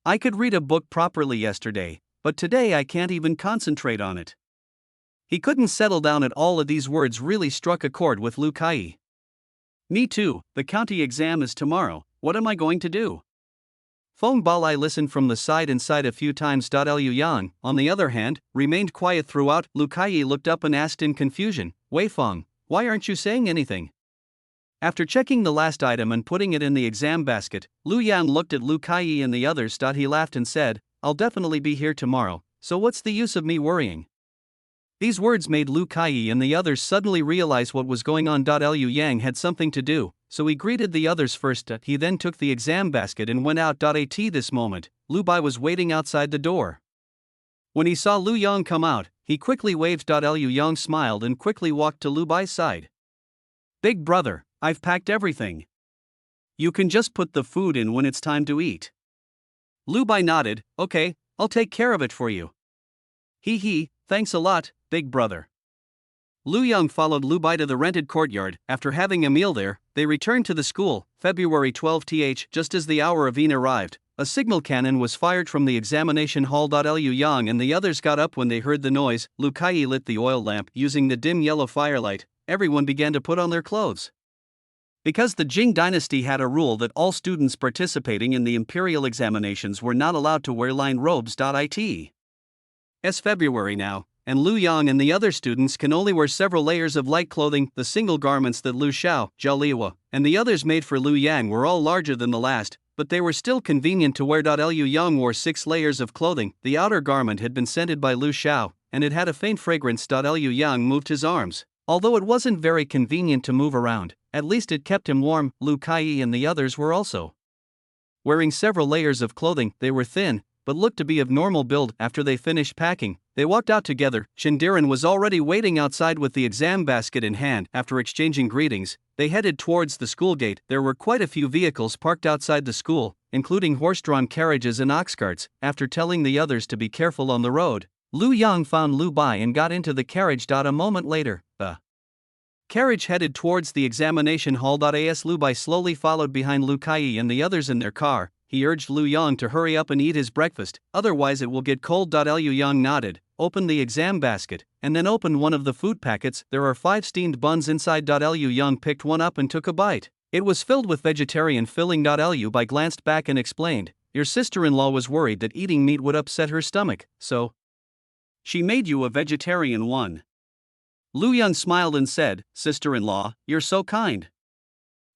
I could read a book properly yesterday, but today I can't even concentrate on it." He couldn't settle down at all. Of these words really struck a chord with Lukai. "Me too, the county exam is tomorrow, what am I going to do?" Feng Balai listened from the side and sighed a few times. Liu Yang, on the other hand, remained quiet throughout. Lukai looked up and asked in confusion, "Wei Feng, why aren't you saying anything?" After checking the last item and putting it in the exam basket, Lu Yang looked at Lukai and the others. He laughed and said, "I'll definitely be here tomorrow, so what's the use of me worrying?" These words made Lukai and the others suddenly realize what was going on. Liu Yang had something to do, so he greeted the others first. He then took the exam basket and went out. At this moment, Lu Bai was waiting outside the door. When he saw Lu Yang come out, he quickly waved. Liu Yang smiled and quickly walked to Lu Bai's side. "Big brother, I've packed everything. You can just put the food in when it's time to eat." Lu Bai nodded, "Okay, I'll take care of it for you." He, thanks a lot, big brother." Lu Yang followed Lu Bai to the rented courtyard. After having a meal there, they returned to the school. February 12th, just as the hour of evening arrived, a signal cannon was fired from the examination hall. Liu Yang and the others got up when they heard the noise. Lukai lit the oil lamp using the dim yellow firelight. Everyone began to put on their clothes. Because the Jing dynasty had a rule that all students participating in the Imperial examinations were not allowed to wear lined robes. It's February now, and Lu Yang and the other students can only wear several layers of light clothing. The single garments that Lu Xiao, Zhao Liwa, and the others made for Lu Yang were all larger than the last, but they were still convenient to wear. Liu Yang wore 6 layers of clothing. The outer garment had been scented by Lu Xiao, and it had a faint fragrance. Liu Yang moved his arms. Although it wasn't very convenient to move around, at least it kept him warm. Lu Kai and the others were also wearing several layers of clothing. They were thin, but looked to be of normal build. After they finished packing, they walked out together. Shindiran was already waiting outside with the exam basket in hand. After exchanging greetings, they headed towards the school gate. There were quite a few vehicles parked outside the school, including horse-drawn carriages and ox carts. After telling the others to be careful on the road, Lu Yang found Lu Bai and got into the carriage. A moment later, the carriage headed towards the examination hall. As Lu Bai slowly followed behind Lu Kai and the others in their car, he urged Lu Yang to hurry up and eat his breakfast, otherwise it will get cold. Liu Yang nodded, opened the exam basket, and then opened one of the food packets. There are 5 steamed buns inside. Liu Yang picked one up and took a bite. It was filled with vegetarian filling. Liu Bai glanced back and explained, "Your sister-in-law was worried that eating meat would upset her stomach, so she made you a vegetarian one." Lu Yang smiled and said, "Sister-in-law, you're so kind."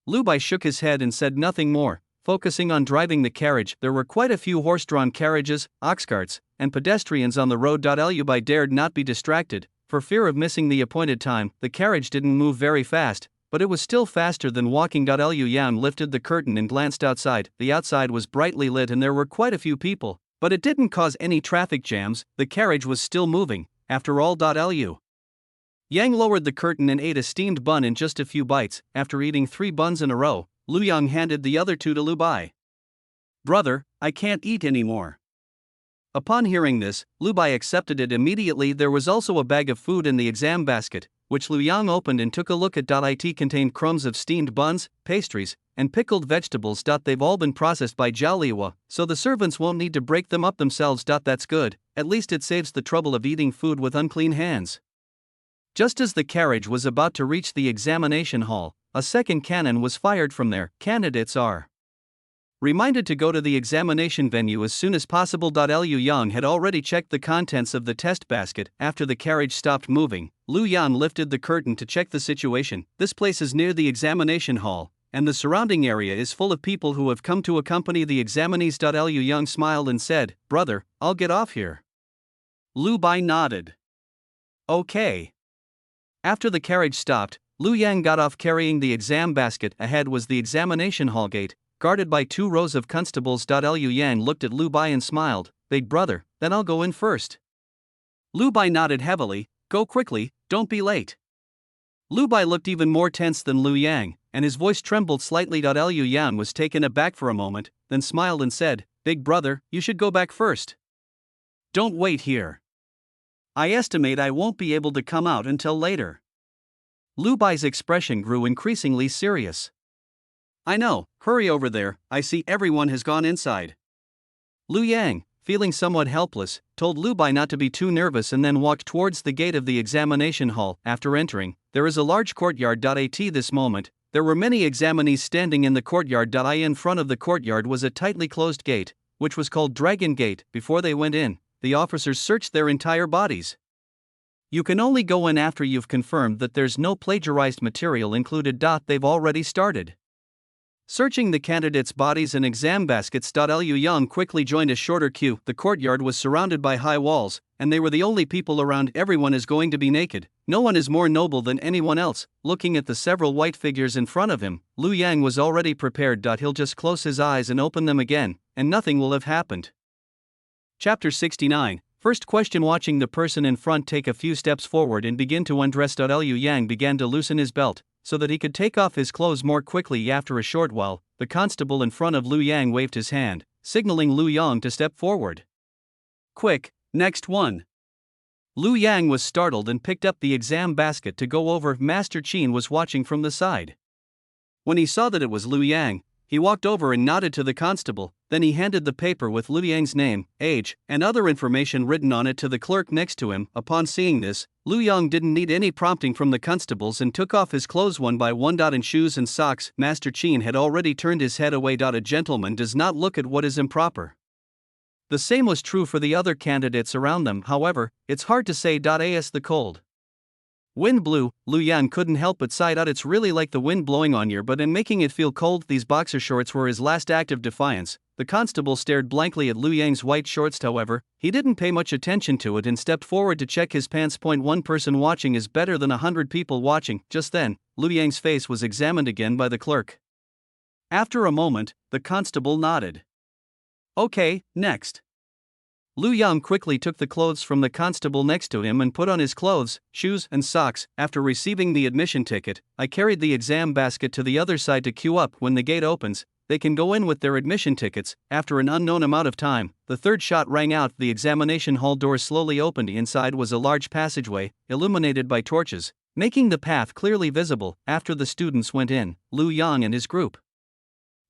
Lu Bai shook his head and said nothing more. Focusing on driving the carriage, there were quite a few horse-drawn carriages, ox carts, and pedestrians on the road. Liu Bai dared not be distracted. For fear of missing the appointed time, the carriage didn't move very fast, but it was still faster than walking. Liu Yang lifted the curtain and glanced outside. The outside was brightly lit and there were quite a few people, but it didn't cause any traffic jams. The carriage was still moving, after all. Liu Yang lowered the curtain and ate a steamed bun in just a few bites. After eating 3 buns in a row, Lu Yang handed the other 2 to Lu Bai. "Brother, I can't eat anymore." Upon hearing this, Lu Bai accepted it immediately. There was also a bag of food in the exam basket, which Lu Yang opened and took a look at. It contained crumbs of steamed buns, pastries, and pickled vegetables. They've all been processed by Zhao Liwa, so the servants won't need to break them up themselves. That's good, at least it saves the trouble of eating food with unclean hands. Just as the carriage was about to reach the examination hall, a second cannon was fired from there. Candidates are reminded to go to the examination venue as soon as possible. Liu Yang had already checked the contents of the test basket. After the carriage stopped moving, Lu Yang lifted the curtain to check the situation. This place is near the examination hall, and the surrounding area is full of people who have come to accompany the examinees. Liu Yang smiled and said, "Brother, I'll get off here." Lu Bai nodded. "Okay." After the carriage stopped, Lu Yang got off carrying the exam basket. Ahead was the examination hall gate, guarded by 2 rows of constables. Liu Yang looked at Lu Bai and smiled. Big brother, then I'll go in first. Lu Bai nodded heavily. Go quickly, don't be late. Lu Bai looked even more tense than Lu Yang, and his voice trembled slightly. Liu Yang was taken aback for a moment, then smiled and said, Big brother, you should go back first. Don't wait here. I estimate I won't be able to come out until later. Lu Bai's expression grew increasingly serious. I know, hurry over there, I see everyone has gone inside. Lu Yang, feeling somewhat helpless, told Lu Bai not to be too nervous and then walked towards the gate of the examination hall. After entering, there is a large courtyard. At this moment, there were many examinees standing in the courtyard. In front of the courtyard was a tightly closed gate, which was called Dragon Gate. Before they went in, the officers searched their entire bodies. You can only go in after you've confirmed that there's no plagiarized material included. They've already started searching the candidates' bodies and exam baskets. Liu Yang quickly joined a shorter queue. The courtyard was surrounded by high walls, and they were the only people around. Everyone is going to be naked. No one is more noble than anyone else. Looking at the several white figures in front of him, Lu Yang was already prepared. He'll just close his eyes and open them again, and nothing will have happened. Chapter 69. First question. Watching the person in front take a few steps forward and begin to undress. Liu Yang began to loosen his belt, so that he could take off his clothes more quickly. After a short while, the constable in front of Lu Yang waved his hand, signaling Lu Yang to step forward. Quick, next one. Lu Yang was startled and picked up the exam basket to go over. Master Qin was watching from the side. When he saw that it was Lu Yang, he walked over and nodded to the constable. Then he handed the paper with Lu Yang's name, age, and other information written on it to the clerk next to him. Upon seeing this, Lu Yang didn't need any prompting from the constables and took off his clothes one by one. In shoes and socks, Master Qin had already turned his head away. A gentleman does not look at what is improper. The same was true for the other candidates around them. However, it's hard to say. As the cold wind blew, Lu Yang couldn't help but sigh. It's really like the wind blowing on your butt and making it feel cold. These boxer shorts were his last act of defiance. The constable stared blankly at Lu Yang's white shorts. However, he didn't pay much attention to it and stepped forward to check his pants. One person watching is better than 100 people watching. Just then, Lu Yang's face was examined again by the clerk. After a moment, the constable nodded. Okay, next. Lu Yang quickly took the clothes from the constable next to him and put on his clothes, shoes, and socks. After receiving the admission ticket, I carried the exam basket to the other side to queue up. When the gate opens, they can go in with their admission tickets. After an unknown amount of time, the third shot rang out. The examination hall doors slowly opened. Inside was a large passageway, illuminated by torches, making the path clearly visible. After the students went in, Lu Yang and his group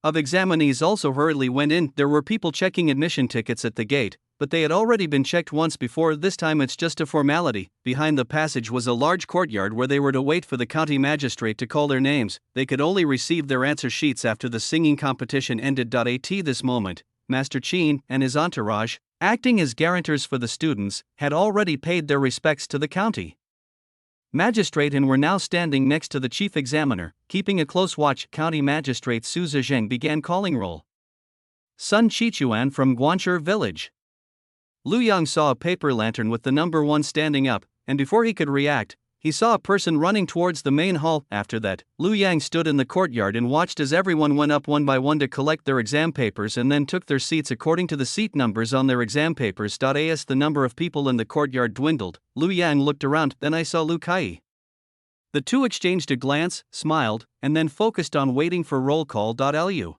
of examinees also hurriedly went in. There were people checking admission tickets at the gate, but they had already been checked once before. This time it's just a formality. Behind the passage was a large courtyard where they were to wait for the county magistrate to call their names. They could only receive their answer sheets after the singing competition ended. At this moment, Master Qin and his entourage, acting as guarantors for the students, had already paid their respects to the county magistrate and were now standing next to the chief examiner, keeping a close watch. County magistrate Su Zheng began calling roll. Sun Qichuan from Guanshi village. Lu Yang saw a paper lantern with the number 1 standing up, and before he could react, he saw a person running towards the main hall. After that, Lu Yang stood in the courtyard and watched as everyone went up one by one to collect their exam papers and then took their seats according to the seat numbers on their exam papers. As the number of people in the courtyard dwindled, Lu Yang looked around. Then I saw Lu Kai. The two exchanged a glance, smiled, and then focused on waiting for roll call. Liu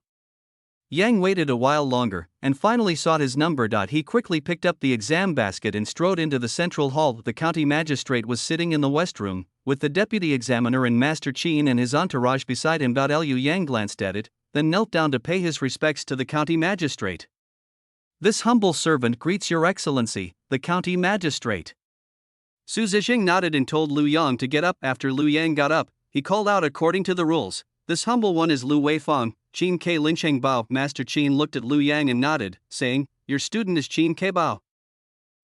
Yang waited a while longer, and finally sought his number. He quickly picked up the exam basket and strode into the central hall. The county magistrate was sitting in the west room, with the deputy examiner and Master Qin and his entourage beside him. Liu Yang glanced at it, then knelt down to pay his respects to the county magistrate. This humble servant greets your excellency, the county magistrate. Su Zheng nodded and told Lu Yang to get up. After Lu Yang got up, he called out according to the rules. This humble one is Lu Weifang, Qin Ke Lincheng Bao. Master Qin looked at Lu Yang and nodded, saying, Your student is Qin Ke Bao.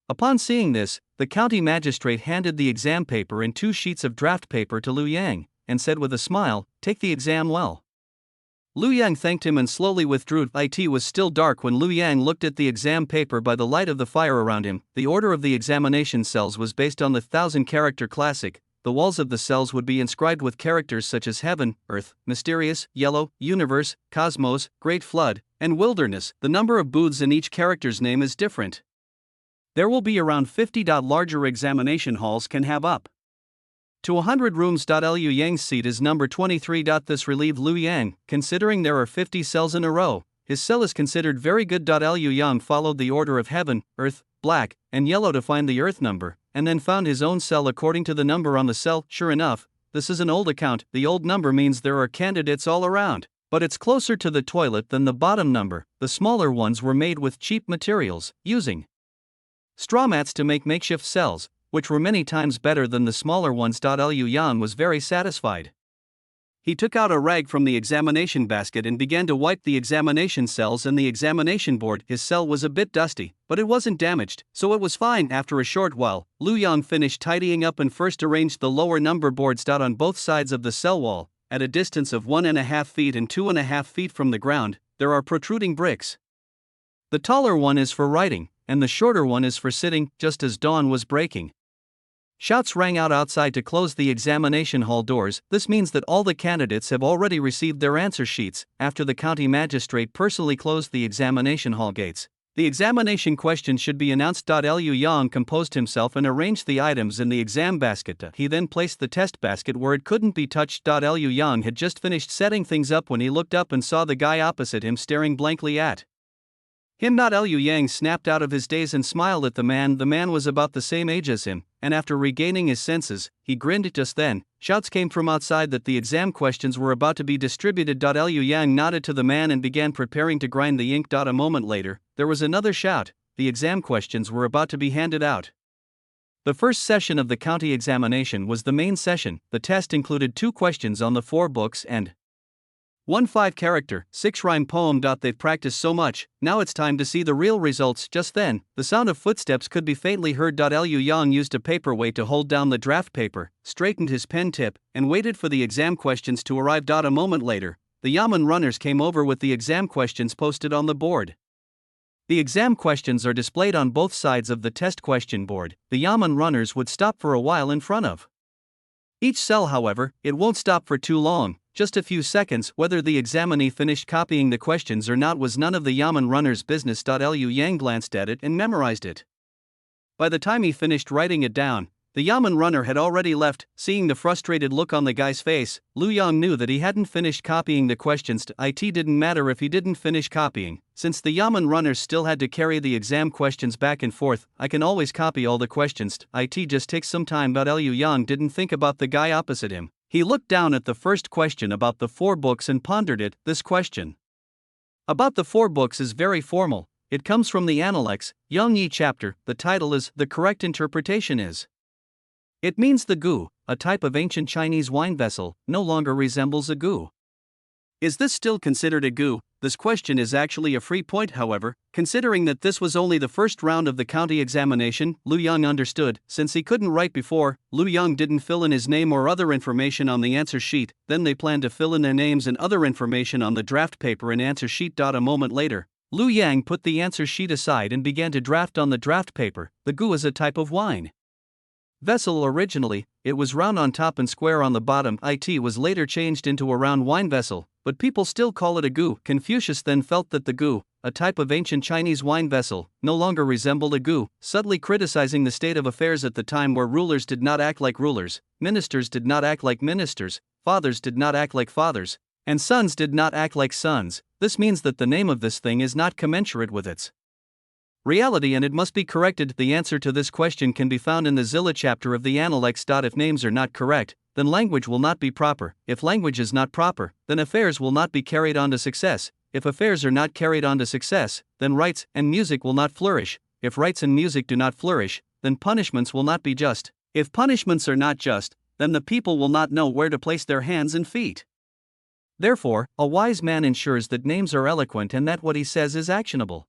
Upon seeing this, the county magistrate handed the exam paper and 2 sheets of draft paper to Lu Yang, and said with a smile, Take the exam well. Lu Yang thanked him and slowly withdrew. It was still dark when Lu Yang looked at the exam paper by the light of the fire around him. The order of the examination cells was based on the 1,000-character classic, the walls of the cells would be inscribed with characters such as heaven, earth, mysterious, yellow, universe, cosmos, great flood, and wilderness. The number of booths in each character's name is different. There will be around 50. Larger examination halls can have up to 100 rooms. Liu Yang's seat is number 23. This relieved Liu Yang, considering there are 50 cells in a row. His cell is considered very good. Liu Yang followed the order of heaven, earth, black, and yellow to find the earth number, and then found his own cell according to the number on the cell. Sure enough, this is an old account. The old number means there are candidates all around, but it's closer to the toilet than the bottom number. The smaller ones were made with cheap materials, using straw mats to make makeshift cells, which were many times better than the smaller ones. Liu Yang was very satisfied. He took out a rag from the examination basket and began to wipe the examination cells and the examination board. His cell was a bit dusty, but it wasn't damaged, so it was fine. After a short while, Liu Yang finished tidying up and first arranged the lower number boards. On both sides of the cell wall, at a distance of 1.5 feet and 2.5 feet from the ground, there are protruding bricks. The taller one is for writing, and the shorter one is for sitting. Just as dawn was breaking, shouts rang out outside to close the examination hall doors. This means that all the candidates have already received their answer sheets. After the county magistrate personally closed the examination hall gates, the examination questions should be announced. Liu Yang composed himself and arranged the items in the exam basket. He then placed the test basket where it couldn't be touched. Liu Yang had just finished setting things up when he looked up and saw the guy opposite him staring blankly at him. Liu Yang snapped out of his daze and smiled at the man. The man was about the same age as him, and after regaining his senses, he grinned. Just then, shouts came from outside that the exam questions were about to be distributed. Liu Yang nodded to the man and began preparing to grind the ink. A moment later, there was another shout. The exam questions were about to be handed out. The first session of the county examination was the main session. The test included 2 questions on the 4 books and 1 5-character, 6-rhyme poem. They've practiced so much, now it's time to see the real results. Just then, the sound of footsteps could be faintly heard. Liu Yang used a paperweight to hold down the draft paper, straightened his pen tip, and waited for the exam questions to arrive. A moment later, the Yamen runners came over with the exam questions posted on the board. The exam questions are displayed on both sides of the test question board. The Yamen runners would stop for a while in front of each cell. However, it won't stop for too long. Just a few seconds. Whether the examinee finished copying the questions or not was none of the Yamen runner's business. Liu Yang glanced at it and memorized it. By the time he finished writing it down, the Yamen runner had already left. Seeing the frustrated look on the guy's face, Liu Yang knew that he hadn't finished copying the questions. It didn't matter if he didn't finish copying, since the Yamen runners still had to carry the exam questions back and forth. I can always copy all the questions. It just takes some time. Liu Yang didn't think about the guy opposite him. He looked down at the first question about the 4 books and pondered it. This question about the 4 books is very formal. It comes from the Analects, Yang Yi chapter. The title is, the correct interpretation is. It means the gu, a type of ancient Chinese wine vessel, no longer resembles a gu. Is this still considered a gu? This question is actually a free point. However, considering that this was only the first round of the county examination, Liu Yang understood. Since he couldn't write before, Liu Yang didn't fill in his name or other information on the answer sheet. Then they planned to fill in their names and other information on the draft paper and answer sheet. A moment later, Liu Yang put the answer sheet aside and began to draft on the draft paper. The gu is a type of wine vessel. Originally, it was round on top and square on the bottom. It was later changed into a round wine vessel, but people still call it a gu. Confucius then felt that the gu, a type of ancient Chinese wine vessel, no longer resembled a gu, subtly criticizing the state of affairs at the time, where rulers did not act like rulers, ministers did not act like ministers, fathers did not act like fathers, and sons did not act like sons. This means that the name of this thing is not commensurate with its reality and it must be corrected. The answer to this question can be found in the Zilla chapter of the Analects. If names are not correct, then language will not be proper. If language is not proper, then affairs will not be carried on to success. If affairs are not carried on to success, then rights and music will not flourish. If rights and music do not flourish, then punishments will not be just. If punishments are not just, then the people will not know where to place their hands and feet. Therefore, a wise man ensures that names are eloquent and that what he says is actionable.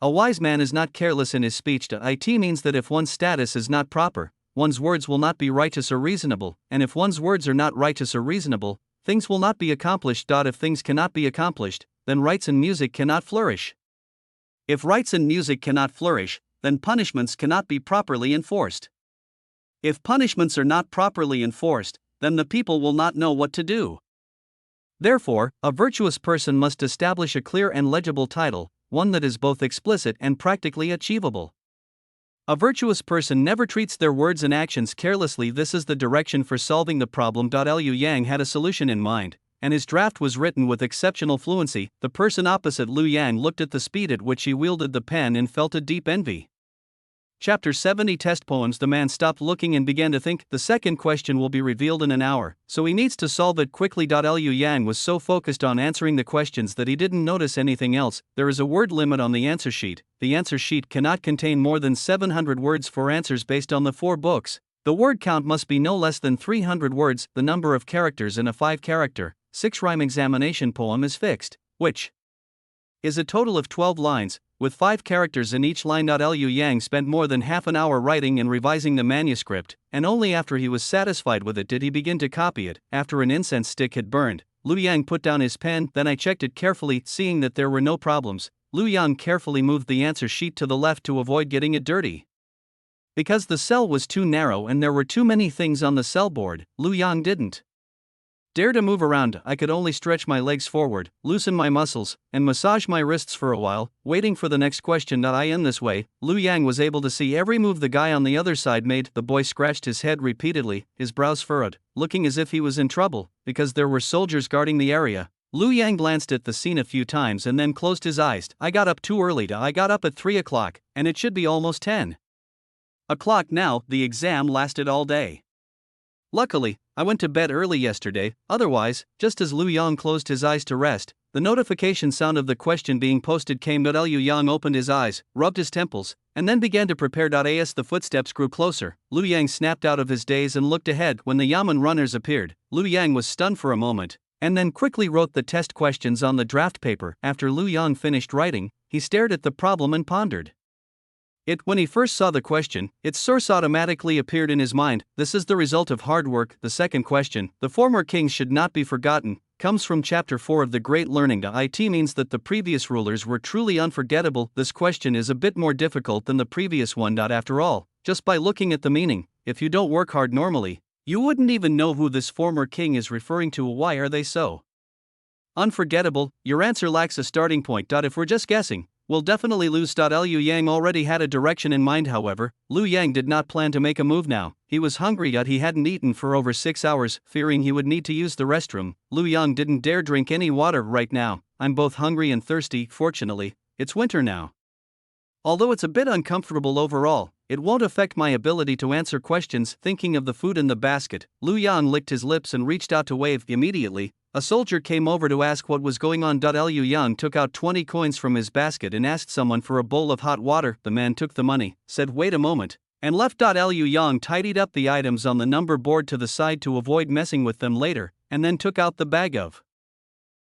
A wise man is not careless in his speech. It means that if one's status is not proper, one's words will not be righteous or reasonable, and if one's words are not righteous or reasonable, things will not be accomplished. If things cannot be accomplished, then rights and music cannot flourish. If rights and music cannot flourish, then punishments cannot be properly enforced. If punishments are not properly enforced, then the people will not know what to do. Therefore, a virtuous person must establish a clear and legible title, one that is both explicit and practically achievable. A virtuous person never treats their words and actions carelessly. This is the direction for solving the problem. Liu Yang had a solution in mind, and his draft was written with exceptional fluency. The person opposite Liu Yang looked at the speed at which he wielded the pen and felt a deep envy. Chapter 70 Test Poems. The man stopped looking and began to think. The second question will be revealed in an hour, so he needs to solve it quickly. Liu Yang was so focused on answering the questions that he didn't notice anything else. There is a word limit on the answer sheet. The answer sheet cannot contain more than 700 words for answers based on the 4 books. The word count must be no less than 300 words. The number of characters in a 5-character, 6-rhyme examination poem is fixed, which is a total of 12 lines, with 5 characters in each line. Liu Yang spent more than half an hour writing and revising the manuscript, and only after he was satisfied with it did he begin to copy it. After an incense stick had burned, Liu Yang put down his pen. Then I checked it carefully, seeing that there were no problems. Liu Yang carefully moved the answer sheet to the left to avoid getting it dirty. Because the cell was too narrow and there were too many things on the cell board, Liu Yang didn't dare to move around. I could only stretch my legs forward, loosen my muscles, and massage my wrists for a while, waiting for the next question. In this way, Liu Yang was able to see every move the guy on the other side made. The boy scratched his head repeatedly, his brows furrowed, looking as if he was in trouble, because there were soldiers guarding the area. Liu Yang glanced at the scene a few times and then closed his eyes. I got up too early. I got up at 3 o'clock, and it should be almost 10 o'clock now. The exam lasted all day. Luckily, I went to bed early yesterday. Otherwise, just as Liu Yang closed his eyes to rest, the notification sound of the question being posted came. Liu Yang opened his eyes, rubbed his temples, and then began to prepare. As the footsteps grew closer, Liu Yang snapped out of his daze and looked ahead. When the Yamen runners appeared, Liu Yang was stunned for a moment, and then quickly wrote the test questions on the draft paper. After Liu Yang finished writing, he stared at the problem and pondered it. When he first saw the question, its source automatically appeared in his mind. This is the result of hard work. The second question, the former kings should not be forgotten, comes from chapter 4 of the Great Learning. It means that the previous rulers were truly unforgettable. This question is a bit more difficult than the previous one. After all, just by looking at the meaning, if you don't work hard normally, you wouldn't even know who this former king is referring to. Why are they so unforgettable? Your answer lacks a starting point. If we're just guessing, we'll definitely lose. Liu Yang already had a direction in mind. However, Liu Yang did not plan to make a move now. He was hungry, yet he hadn't eaten for over 6 hours. Fearing he would need to use the restroom, Liu Yang didn't dare drink any water right now. I'm both hungry and thirsty. Fortunately, it's winter now. Although it's a bit uncomfortable overall, it won't affect my ability to answer questions. Thinking of the food in the basket, Liu Yang licked his lips and reached out to wave. Immediately, a soldier came over to ask what was going on. Liu Yang took out 20 coins from his basket and asked someone for a bowl of hot water. The man took the money, said wait a moment, and left. Liu Yang tidied up the items on the number board to the side to avoid messing with them later, and then took out the bag of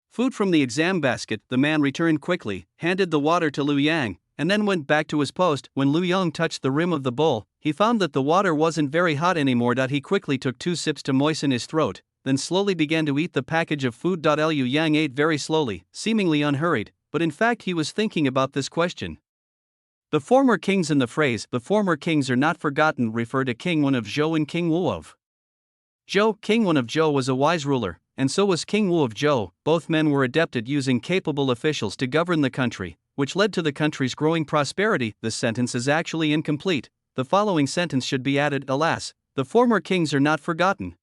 food from the exam basket. The man returned quickly, handed the water to Liu Yang, and then went back to his post. When Liu Yang touched the rim of the bowl, he found that the water wasn't very hot anymore. He quickly took 2 sips to moisten his throat, then slowly began to eat the package of food. Liu Yang ate very slowly, seemingly unhurried, but in fact he was thinking about this question. The former kings. In the phrase, the former kings are not forgotten, refer to King Wen of Zhou and King Wu of Zhou. King Wen of Zhou was a wise ruler, and so was King Wu of Zhou. Both men were adept at using capable officials to govern the country, which led to the country's growing prosperity. This sentence is actually incomplete. The following sentence should be added. Alas, the former kings are not forgotten.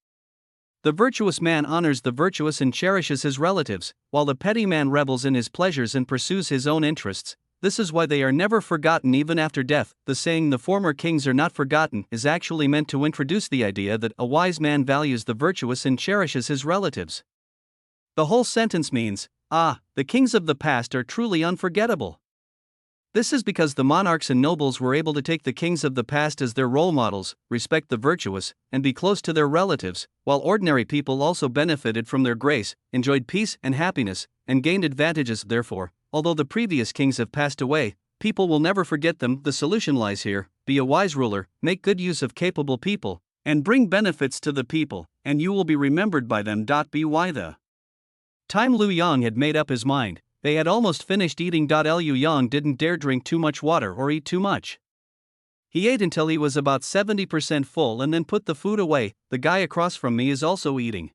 The virtuous man honors the virtuous and cherishes his relatives, while the petty man revels in his pleasures and pursues his own interests. This is why they are never forgotten even after death. The saying, the former kings are not forgotten, is actually meant to introduce the idea that a wise man values the virtuous and cherishes his relatives. The whole sentence means, the kings of the past are truly unforgettable. This is because the monarchs and nobles were able to take the kings of the past as their role models, respect the virtuous, and be close to their relatives, while ordinary people also benefited from their grace, enjoyed peace and happiness, and gained advantages. Therefore, although the previous kings have passed away, people will never forget them. The solution lies here: be a wise ruler, make good use of capable people, and bring benefits to the people, and you will be remembered by them. By the time Liu Yang had made up his mind, they had almost finished eating. Liu Yang didn't dare drink too much water or eat too much. He ate until he was about 70% full and then put the food away. The guy across from me is also eating.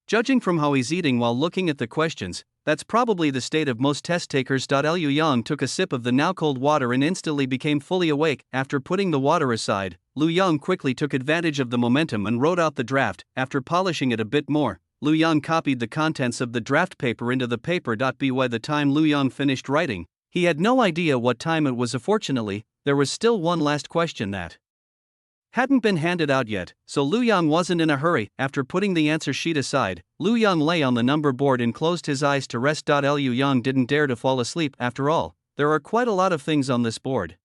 Judging from how he's eating while looking at the questions, that's probably the state of most test takers. Liu Yang took a sip of the now cold water and instantly became fully awake. After putting the water aside, Liu Yang quickly took advantage of the momentum and wrote out the draft. After polishing it a bit more, Liu Yang copied the contents of the draft paper into the paper. By the time Liu Yang finished writing, he had no idea what time it was. Fortunately, there was still one last question that hadn't been handed out yet, so Liu Yang wasn't in a hurry. After putting the answer sheet aside, Liu Yang lay on the number board and closed his eyes to rest. Liu Yang didn't dare to fall asleep. After all, there are quite a lot of things on this board.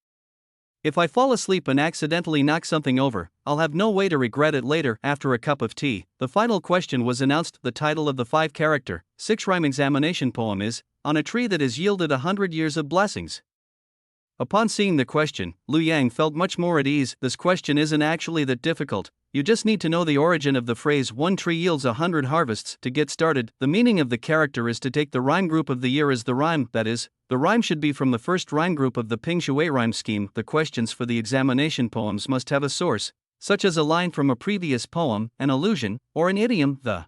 If I fall asleep and accidentally knock something over, I'll have no way to regret it later. After a cup of tea, the final question was announced. The title of the 5-character, 6-rhyme examination poem is, On a Tree That Has Yielded 100 Years of Blessings. Upon seeing the question, Liu Yang felt much more at ease. This question isn't actually that difficult. You just need to know the origin of the phrase 1 tree yields 100 harvests. To get started, the meaning of the character is to take the rhyme group of the year as the rhyme, that is, the rhyme should be from the first rhyme group of the Ping Shui rhyme scheme. The questions for the examination poems must have a source, such as a line from a previous poem, an allusion, or an idiom. The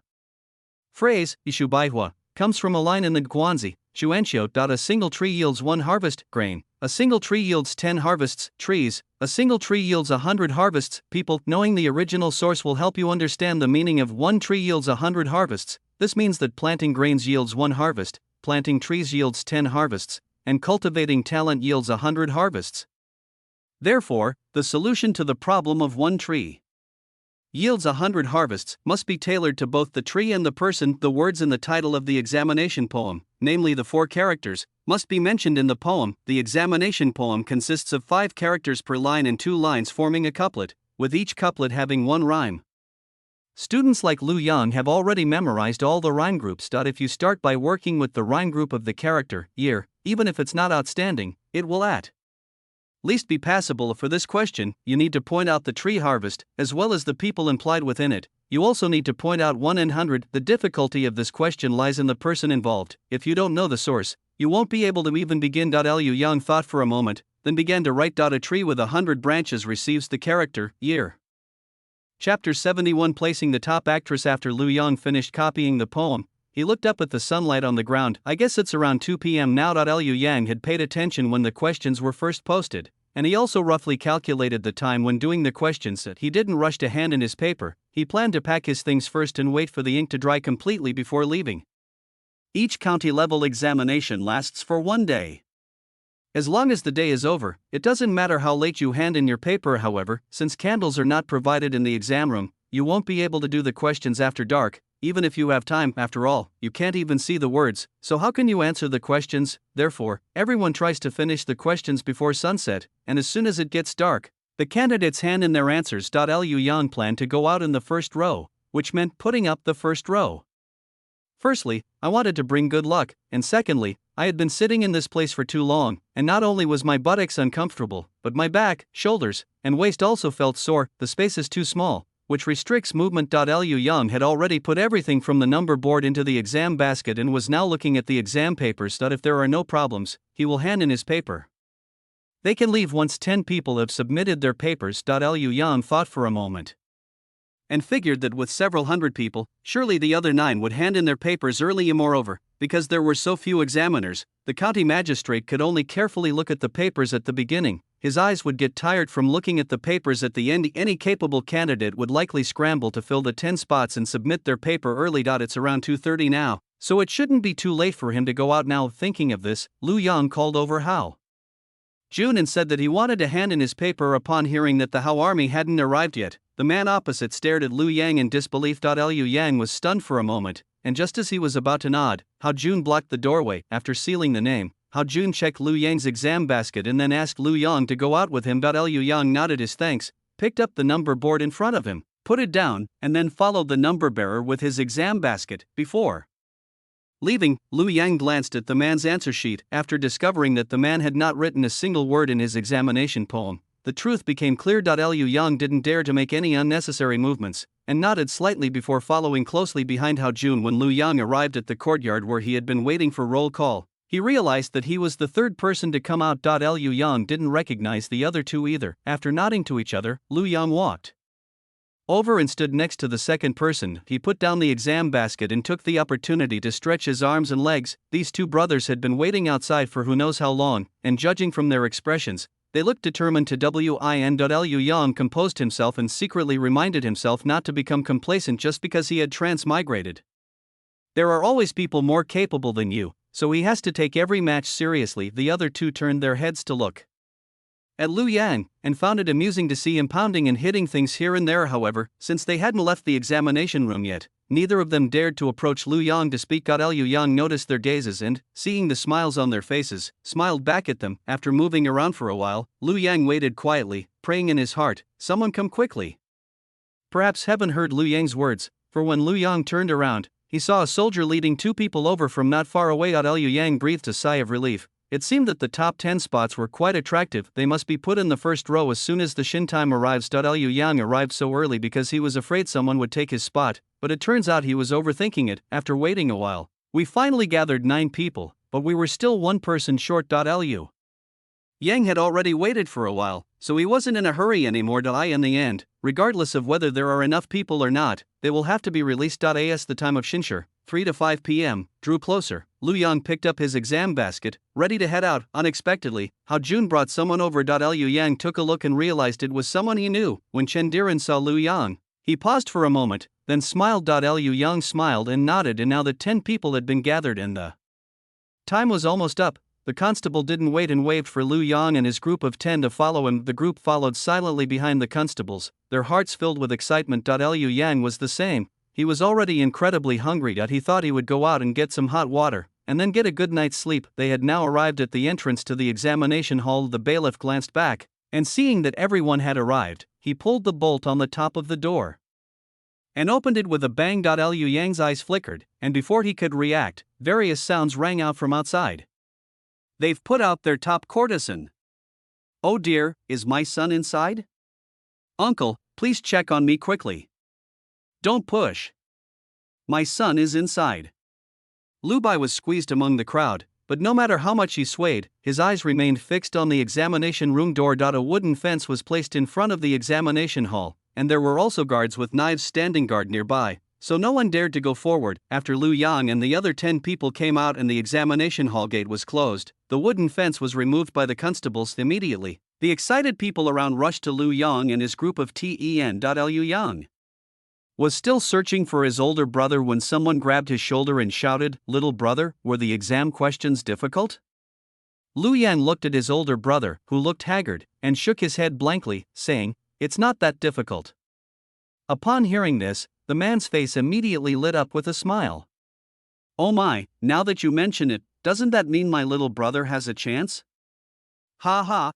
phrase, Ishu Baihua, comes from a line in the Guanzi, Shuanxiu. A single tree yields 1 harvest, grain. A single tree yields 10 harvests, trees. A single tree yields 100 harvests, people. Knowing the original source will help you understand the meaning of 1 tree yields 100 harvests. This means that planting grains yields 1 harvest, planting trees yields 10 harvests, and cultivating talent yields 100 harvests. Therefore, the solution to the problem of 1 tree yields 100 harvests must be tailored to both the tree and the person. The words in the title of the examination poem, namely the 4 characters, must be mentioned in the poem. The examination poem consists of 5 characters per line and 2 lines forming a couplet, with each couplet having 1 rhyme. Students like Liu Yang have already memorized all the rhyme groups. If you start by working with the rhyme group of the character, year, even if it's not outstanding, it will at least be passable. For this question, you need to point out the tree harvest, as well as the people implied within it. You also need to point out 1 in 100. The difficulty of this question lies in the person involved. If you don't know the source, you won't be able to even begin. Liu Yang thought for a moment, then began to write. A tree with 100 branches receives the character, year. Chapter 71. Placing the top actress. After Liu Yang finished copying the poem, he looked up at the sunlight on the ground. I guess it's around 2 p.m. now. Liu Yang had paid attention when the questions were first posted, and he also roughly calculated the time when doing the questions. He didn't rush to hand in his paper. He planned to pack his things first and wait for the ink to dry completely before leaving. Each county-level examination lasts for 1 day. As long as the day is over, it doesn't matter how late you hand in your paper. However, since candles are not provided in the exam room, you won't be able to do the questions after dark, even if you have time. After all, you can't even see the words, so how can you answer the questions? Therefore, everyone tries to finish the questions before sunset, and as soon as it gets dark, the candidates hand in their answers. Liu Yang planned to go out in the first row, which meant putting up the first row. Firstly, I wanted to bring good luck, and secondly, I had been sitting in this place for too long, and not only was my buttocks uncomfortable, but my back, shoulders, and waist also felt sore. The space is too small, which restricts movement. Liu Yang had already put everything from the number board into the exam basket and was now looking at the exam papers. If there are no problems, he will hand in his paper. They can leave once 10 people have submitted their papers. Liu Yang thought for a moment and figured that with several hundred people, surely the other 9 would hand in their papers early. Moreover, because there were so few examiners, the county magistrate could only carefully look at the papers at the beginning. His eyes would get tired from looking at the papers at the end. Any capable candidate would likely scramble to fill the 10 spots and submit their paper early. It's around 2:30 now, so it shouldn't be too late for him to go out now. Thinking of this, Liu Yang called over Hao Jun and said that he wanted to hand in his paper. Upon hearing that the Hao army hadn't arrived yet, the man opposite stared at Liu Yang in disbelief. Liu Yang was stunned for a moment, and just as he was about to nod, Hao Jun blocked the doorway. After sealing the name, Hao Jun checked Liu Yang's exam basket and then asked Liu Yang to go out with him. Liu Yang nodded his thanks, picked up the number board in front of him, put it down, and then followed the number bearer with his exam basket. Before leaving, Liu Yang glanced at the man's answer sheet. After discovering that the man had not written a single word in his examination poem, the truth became clear. Liu Yang didn't dare to make any unnecessary movements, and nodded slightly before following closely behind Hao Jun. When Liu Yang arrived at the courtyard where he had been waiting for roll call, He realized that he was the third person to come out. Liu Yang didn't recognize the other two either. After nodding to each other, Liu Yang walked over and stood next to the second person. He put down the exam basket and took the opportunity to stretch his arms and legs. These two brothers had been waiting outside for who knows how long, and judging from their expressions, they looked determined to win. Liu Yang composed himself and secretly reminded himself not to become complacent just because he had transmigrated. There are always people more capable than you, so he has to take every match seriously. The other two turned their heads to look at Liu Yang, and found it amusing to see him pounding and hitting things here and there. However, since they hadn't left the examination room yet, neither of them dared to approach Liu Yang to speak. Liu Yang noticed their gazes and, seeing the smiles on their faces, smiled back at them. After moving around for a while, Liu Yang waited quietly, praying in his heart, "Someone come quickly." Perhaps heaven heard Liu Yang's words, for when Liu Yang turned around, he saw a soldier leading two people over from not far away. Liu Yang breathed a sigh of relief. It seemed that the top 10 spots were quite attractive. They must be put in the first row as soon as the Shin time arrives. Liu Yang arrived so early because he was afraid someone would take his spot, but it turns out he was overthinking it. After waiting a while, we finally gathered 9 people, but we were still one person short. Liu Yang had already waited for a while, so he wasn't in a hurry anymore. In the end, regardless of whether there are enough people or not, they will have to be released. As the time of Shinshur, 3 to 5 p.m., drew closer, Liu Yang picked up his exam basket, ready to head out. Unexpectedly, Hao Jun brought someone over. Liu Yang took a look and realized it was someone he knew. When Chen Diren saw Liu Yang, he paused for a moment, then smiled. Liu Yang smiled and nodded, and now that 10 people had been gathered and the time was almost up, the constable didn't wait and waved for Liu Yang and his group of 10 to follow him. The group followed silently behind the constables, their hearts filled with excitement. Liu Yang was the same. He was already incredibly hungry. He thought he would go out and get some hot water, and then get a good night's sleep. They had now arrived at the entrance to the examination hall. The bailiff glanced back, and seeing that everyone had arrived, he pulled the bolt on the top of the door and opened it with a bang. Liu Yang's eyes flickered, and before he could react, various sounds rang out from outside. "They've put out their top courtesan. Oh dear, is my son inside? Uncle, please check on me quickly. Don't push. My son is inside." Lu Bai was squeezed among the crowd, but no matter how much he swayed, his eyes remained fixed on the examination room door. A wooden fence was placed in front of the examination hall, and there were also guards with knives standing guard nearby, so no one dared to go forward. After Liu Yang and the other 10 people came out and the examination hall gate was closed, the wooden fence was removed by the constables immediately. The excited people around rushed to Liu Yang and his group of 10. Liu Yang was still searching for his older brother when someone grabbed his shoulder and shouted, "Little brother, were the exam questions difficult?" Liu Yang looked at his older brother, who looked haggard, and shook his head blankly, saying, "It's not that difficult." Upon hearing this, the man's face immediately lit up with a smile. "Oh my, now that you mention it, doesn't that mean my little brother has a chance? Ha ha."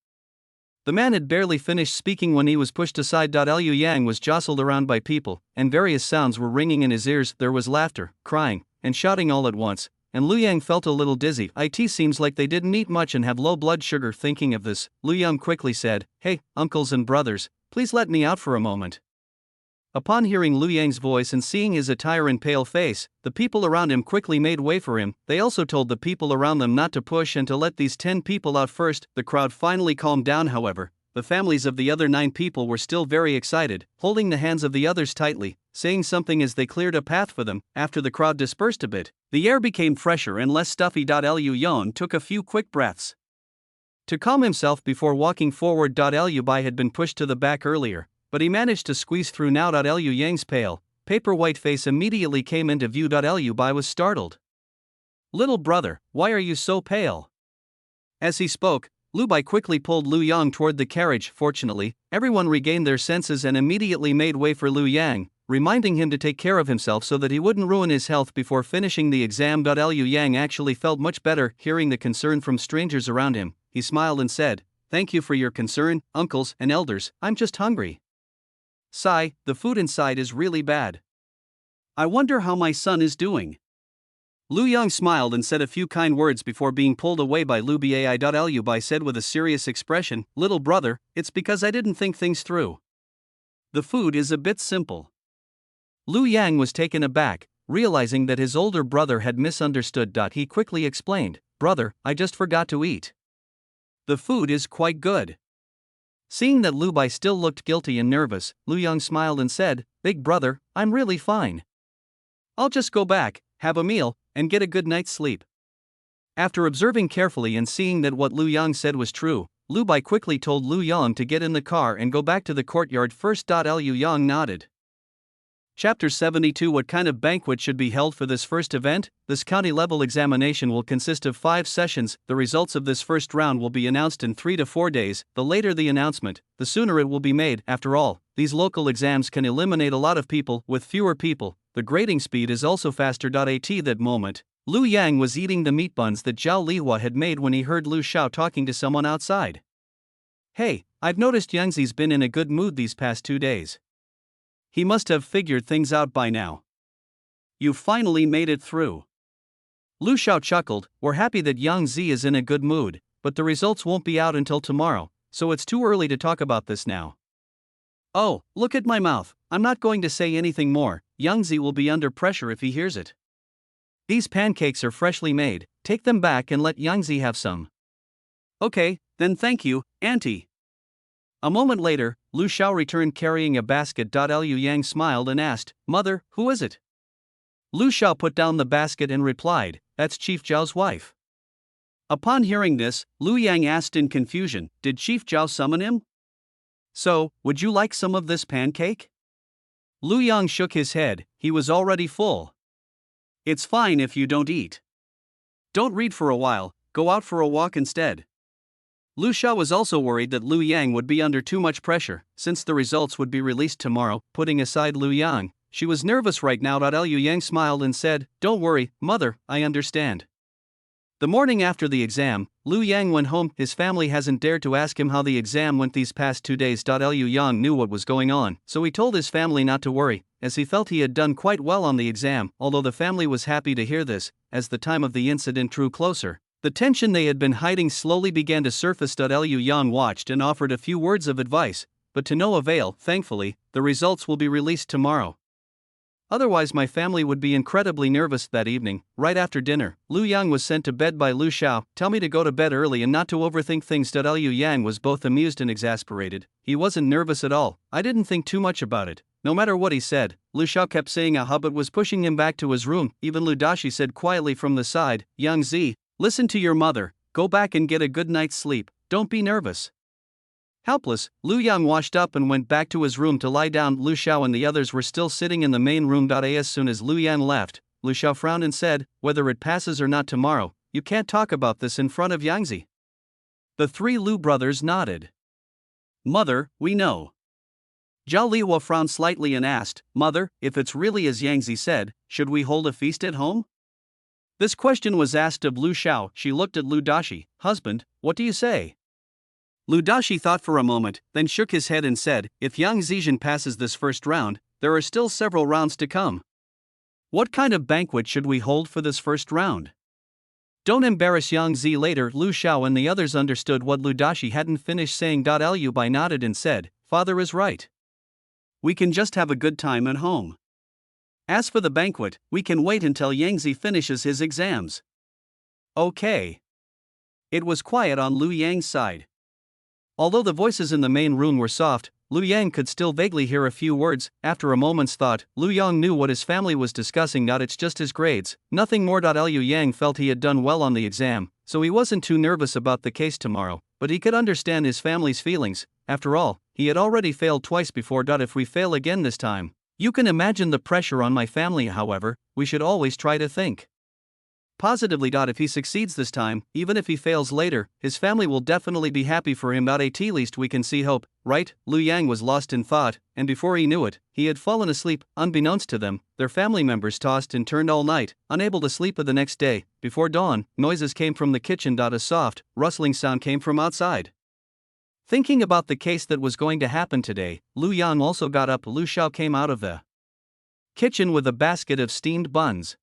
The man had barely finished speaking when he was pushed aside. Liu Yang was jostled around by people, and various sounds were ringing in his ears. There was laughter, crying, and shouting all at once, and Liu Yang felt a little dizzy. It seems like they didn't eat much and have low blood sugar. Thinking of this, Liu Yang quickly said, "Hey, uncles and brothers, please let me out for a moment." Upon hearing Liu Yang's voice and seeing his attire and pale face, the people around him quickly made way for him. They also told the people around them not to push and to let these 10 people out first. The crowd finally calmed down. However, the families of the other 9 people were still very excited, holding the hands of the others tightly, saying something as they cleared a path for them. After the crowd dispersed a bit, the air became fresher and less stuffy. Liu Yang took a few quick breaths to calm himself before walking forward. Liu Bai had been pushed to the back earlier, but he managed to squeeze through now. Liu Yang's pale, paper-white face immediately came into view. Liu Bai was startled. "Little brother, why are you so pale?" As he spoke, Liu Bai quickly pulled Liu Yang toward the carriage. Fortunately, everyone regained their senses and immediately made way for Liu Yang, reminding him to take care of himself so that he wouldn't ruin his health before finishing the exam. Liu Yang actually felt much better hearing the concern from strangers around him. He smiled and said, "Thank you for your concern, uncles and elders, I'm just hungry. Sigh, the food inside is really bad. I wonder how my son is doing." Liu Yang smiled and said a few kind words before being pulled away by Liu Bai. Liu Bai said with a serious expression, "Little brother, it's because I didn't think things through. The food is a bit simple." Liu Yang was taken aback, realizing that his older brother had misunderstood. He quickly explained, brother, I just forgot to eat. The food is quite good. Seeing that Lu Bai still looked guilty and nervous, Lu Yang smiled and said, Big brother, I'm really fine. I'll just go back, have a meal, and get a good night's sleep. After observing carefully and seeing that what Lu Yang said was true, Lu Bai quickly told Lu Yang to get in the car and go back to the courtyard first. Lu Yang nodded. Chapter 72. What kind of banquet should be held for this first event? This county-level examination will consist of 5 sessions. The results of this first round will be announced in 3 to 4 days. The later the announcement, the sooner it will be made. After all, these local exams can eliminate a lot of people with fewer people. The grading speed is also faster. At that moment, Lu Yang was eating the meat buns that Zhao Lihua had made when he heard Lu Xiao talking to someone outside. Hey, I've noticed Yangzi's been in a good mood these past 2 days. He must have figured things out by now. You finally made it through. Lu Xiao chuckled. We're happy that Yang Zi is in a good mood, but the results won't be out until tomorrow, so it's too early to talk about this now. Oh, look at my mouth, I'm not going to say anything more. Yang Zi will be under pressure if he hears it. These pancakes are freshly made, take them back and let Yang Zi have some. Okay, then thank you, Auntie. A moment later, Lu Xiao returned carrying a basket. Lu Yang smiled and asked, Mother, who is it? Lu Xiao put down the basket and replied, That's Chief Zhao's wife. Upon hearing this, Lu Yang asked in confusion, Did Chief Zhao summon him? So, would you like some of this pancake? Lu Yang shook his head, he was already full. It's fine if you don't eat. Don't read for a while, go out for a walk instead. Lu Xiao was also worried that Lu Yang would be under too much pressure, since the results would be released tomorrow. Putting aside Lu Yang, she was nervous right now. Lu Yang smiled and said, Don't worry, mother, I understand. The morning after the exam, Lu Yang went home. His family hasn't dared to ask him how the exam went these past 2 days. Lu Yang knew what was going on, so he told his family not to worry, as he felt he had done quite well on the exam. Although the family was happy to hear this, as the time of the incident drew closer, the tension they had been hiding slowly began to surface. Lu Yang watched and offered a few words of advice, but to no avail. Thankfully, the results will be released tomorrow. Otherwise my family would be incredibly nervous. That evening, right after dinner, Lu Yang was sent to bed by Lu Xiao. Tell me to go to bed early and not to overthink things. Lu Yang was both amused and exasperated. He wasn't nervous at all. I didn't think too much about it. No matter what he said, Lu Xiao kept saying aha but was pushing him back to his room. Even Lu Dashi said quietly from the side, Yang Zi, listen to your mother, go back and get a good night's sleep, don't be nervous. Helpless, Lu Yang washed up and went back to his room to lie down. Lu Xiao and the others were still sitting in the main room. As soon as Lu Yang left, Lu Xiao frowned and said, Whether it passes or not tomorrow, you can't talk about this in front of Yangzi. The 3 Lu brothers nodded. Mother, we know. Zhao Lihua frowned slightly and asked, Mother, if it's really as Yangzi said, should we hold a feast at home? This question was asked of Lu Xiao. She looked at Lu Dashi. Husband, what do you say? Lu Dashi thought for a moment, then shook his head and said, If Yang Zizhen passes this first round, there are still several rounds to come. What kind of banquet should we hold for this first round? Don't embarrass Yang Zi later. Lu Xiao and the others understood what Lu Dashi hadn't finished saying. Lu Bai nodded and said, Father is right. We can just have a good time at home. As for the banquet, we can wait until Yangzi finishes his exams. Okay. It was quiet on Lu Yang's side. Although the voices in the main room were soft, Lu Yang could still vaguely hear a few words. After a moment's thought, Lu Yang knew what his family was discussing. It's just his grades, nothing more. Lu Yang felt he had done well on the exam, so he wasn't too nervous about the case tomorrow, but he could understand his family's feelings. After all, he had already failed twice before. If we fail again this time, you can imagine the pressure on my family. However, we should always try to think positively. If he succeeds this time, even if he fails later, his family will definitely be happy for him. At least we can see hope, right? Lu Yang was lost in thought, and before he knew it, he had fallen asleep. Unbeknownst to them, their family members tossed and turned all night, unable to sleep. The next day, before dawn, noises came from the kitchen. A soft, rustling sound came from outside. Thinking about the case that was going to happen today, Lu Yang also got up. Lu Xiao came out of the kitchen with a basket of steamed buns.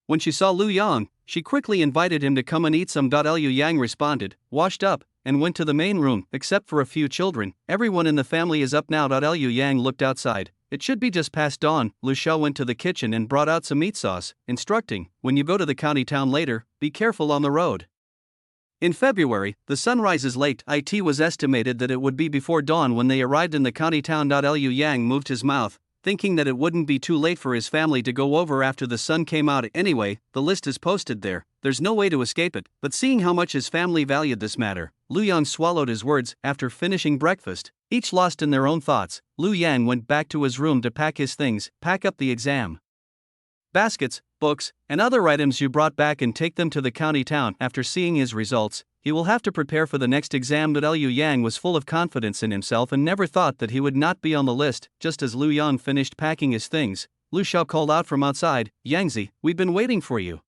When she saw Lu Yang, she quickly invited him to come and eat some. Lu Yang responded, washed up, and went to the main room. Except for a few children, everyone in the family is up now. Liu Yang looked outside. It should be just past dawn. Lu Xiao went to the kitchen and brought out some meat sauce, instructing, when you go to the county town later, be careful on the road. In February, the sun rises late. It was estimated that it would be before dawn when they arrived in the county town. Liu Yang moved his mouth, thinking that it wouldn't be too late for his family to go over after the sun came out. Anyway, the list is posted there, there's no way to escape it. But seeing how much his family valued this matter, Lu Yang swallowed his words. After finishing breakfast, each lost in their own thoughts, Lu Yang went back to his room to pack his things, pack up the exam baskets, books, and other items you brought back and take them to the county town. After seeing his results, he will have to prepare for the next exam. But Liu Yang was full of confidence in himself and never thought that he would not be on the list. Just as Lu Yang finished packing his things, Lu Xiao called out from outside, Yangzi, we've been waiting for you.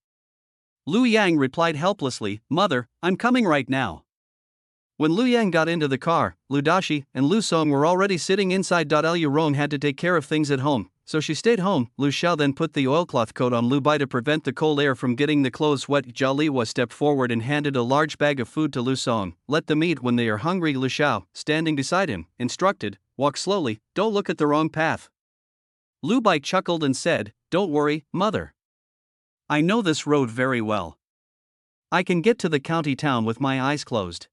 Lu Yang replied helplessly, Mother, I'm coming right now. When Lu Yang got into the car, Lu Dashi and Lu Song were already sitting inside. Liu Rong had to take care of things at home, so she stayed home. Lu Xiao then put the oilcloth coat on Lu Bai to prevent the cold air from getting the clothes wet. Zhao Liwa stepped forward and handed a large bag of food to Lu Song. Let them eat when they are hungry. Lu Xiao, standing beside him, instructed, walk slowly, don't look at the wrong path. Lu Bai chuckled and said, don't worry, mother. I know this road very well. I can get to the county town with my eyes closed.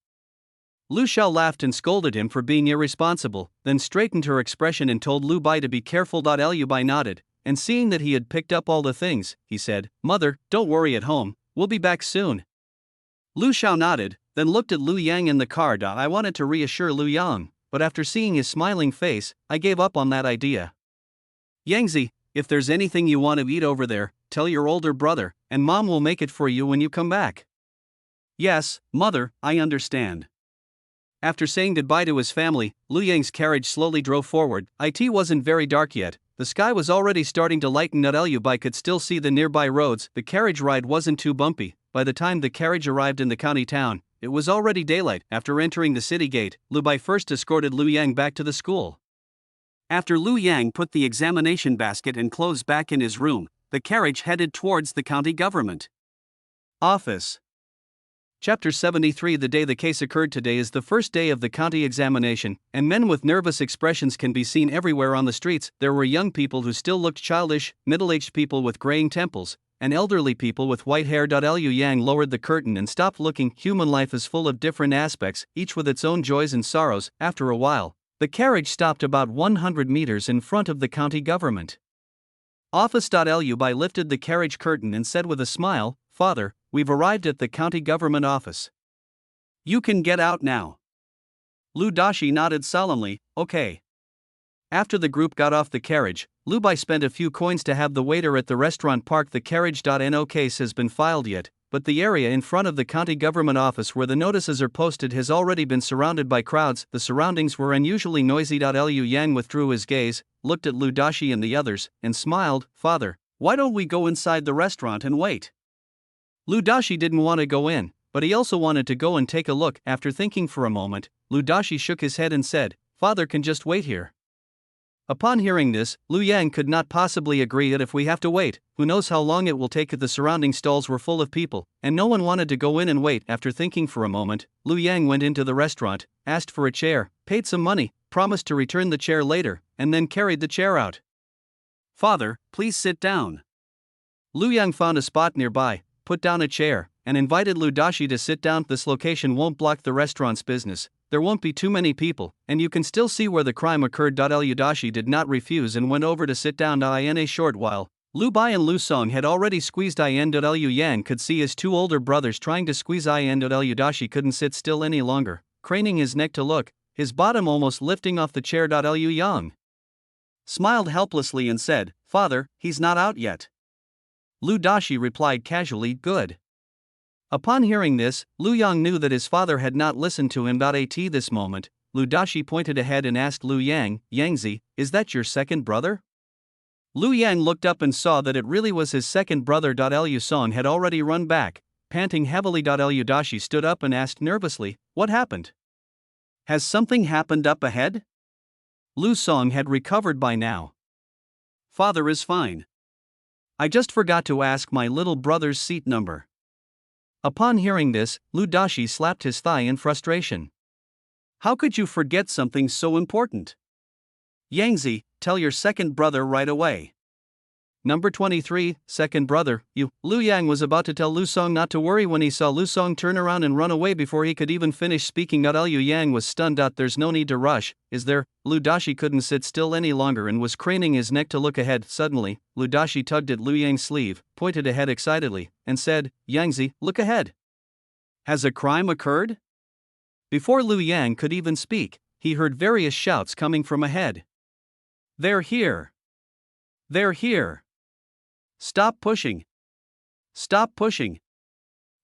Lu Xiao laughed and scolded him for being irresponsible, then straightened her expression and told Lu Bai to be careful. Liu Bai nodded, and seeing that he had picked up all the things, he said, Mother, don't worry at home, we'll be back soon. Lu Xiao nodded, then looked at Lu Yang in the car. I wanted to reassure Lu Yang, but after seeing his smiling face, I gave up on that idea. Yangzi, if there's anything you want to eat over there, tell your older brother, and Mom will make it for you when you come back. Yes, Mother, I understand. After saying goodbye to his family, Lu Yang's carriage slowly drove forward. It wasn't very dark yet. The sky was already starting to lighten. Liu Bai could still see the nearby roads. The carriage ride wasn't too bumpy. By the time the carriage arrived in the county town, it was already daylight. After entering the city gate, Lu Bai first escorted Lu Yang back to the school. After Lu Yang put the examination basket and clothes back in his room, the carriage headed towards the county government office. Chapter 73. The day the case occurred today is the first day of the county examination, and men with nervous expressions can be seen everywhere on the streets. There were young people who still looked childish, middle-aged people with graying temples, and elderly people with white hair. Liu Yang lowered the curtain and stopped looking. Human life is full of different aspects, each with its own joys and sorrows. After a while, the carriage stopped about 100 meters in front of the county government office. Liu Bai lifted the carriage curtain and said with a smile, Father, we've arrived at the county government office. You can get out now. Lu Dashi nodded solemnly, okay. After the group got off the carriage, Lu Bai spent a few coins to have the waiter at the restaurant park the carriage. No case has been filed yet, but the area in front of the county government office where the notices are posted has already been surrounded by crowds. The surroundings were unusually noisy. Liu Yang withdrew his gaze, looked at Lu Dashi and the others, and smiled, Father, why don't we go inside the restaurant and wait? Lu Dashi didn't want to go in, but he also wanted to go and take a look. After thinking for a moment, Lu Dashi shook his head and said, Father can just wait here. Upon hearing this, Lu Yang could not possibly agree that if we have to wait, who knows how long it will take. The surrounding stalls were full of people, and no one wanted to go in and wait. After thinking for a moment, Lu Yang went into the restaurant, asked for a chair, paid some money, promised to return the chair later, and then carried the chair out. Father, please sit down. Lu Yang found a spot nearby, put down a chair, and invited Lu Dashi to sit down. This location won't block the restaurant's business, there won't be too many people, and you can still see where the crime occurred. Lu Dashi did not refuse and went over to sit down. In a short while, Lu Bai and Lu Song had already squeezed in. Liu Yang could see his two older brothers trying to squeeze in. Liu Dashi couldn't sit still any longer, craning his neck to look, his bottom almost lifting off the chair. Liu Yang smiled helplessly and said, Father, he's not out yet. Lu Dashi replied casually, good. Upon hearing this, Lu Yang knew that his father had not listened to him. At this moment, Lu Dashi pointed ahead and asked Lu Yang, Yangzi, is that your second brother? Lu Yang looked up and saw that it really was his second brother. Liu Song had already run back, panting heavily. Liu Dashi stood up and asked nervously, what happened? Has something happened up ahead? Lu Song had recovered by now. Father is fine. I just forgot to ask my little brother's seat number. Upon hearing this, Lu Dashi slapped his thigh in frustration. How could you forget something so important? Yangzi, tell your second brother right away. Number 23, second brother, you. Lu Yang was about to tell Lu Song not to worry when he saw Lu Song turn around and run away before he could even finish speaking. Liu Yang was stunned. There's no need to rush, is there? Lu Dashi couldn't sit still any longer and was craning his neck to look ahead. Suddenly, Lu Dashi tugged at Lu Yang's sleeve, pointed ahead excitedly, and said, Yangzi, look ahead. Has a crime occurred? Before Lu Yang could even speak, he heard various shouts coming from ahead. They're here! They're here! Stop pushing! Stop pushing!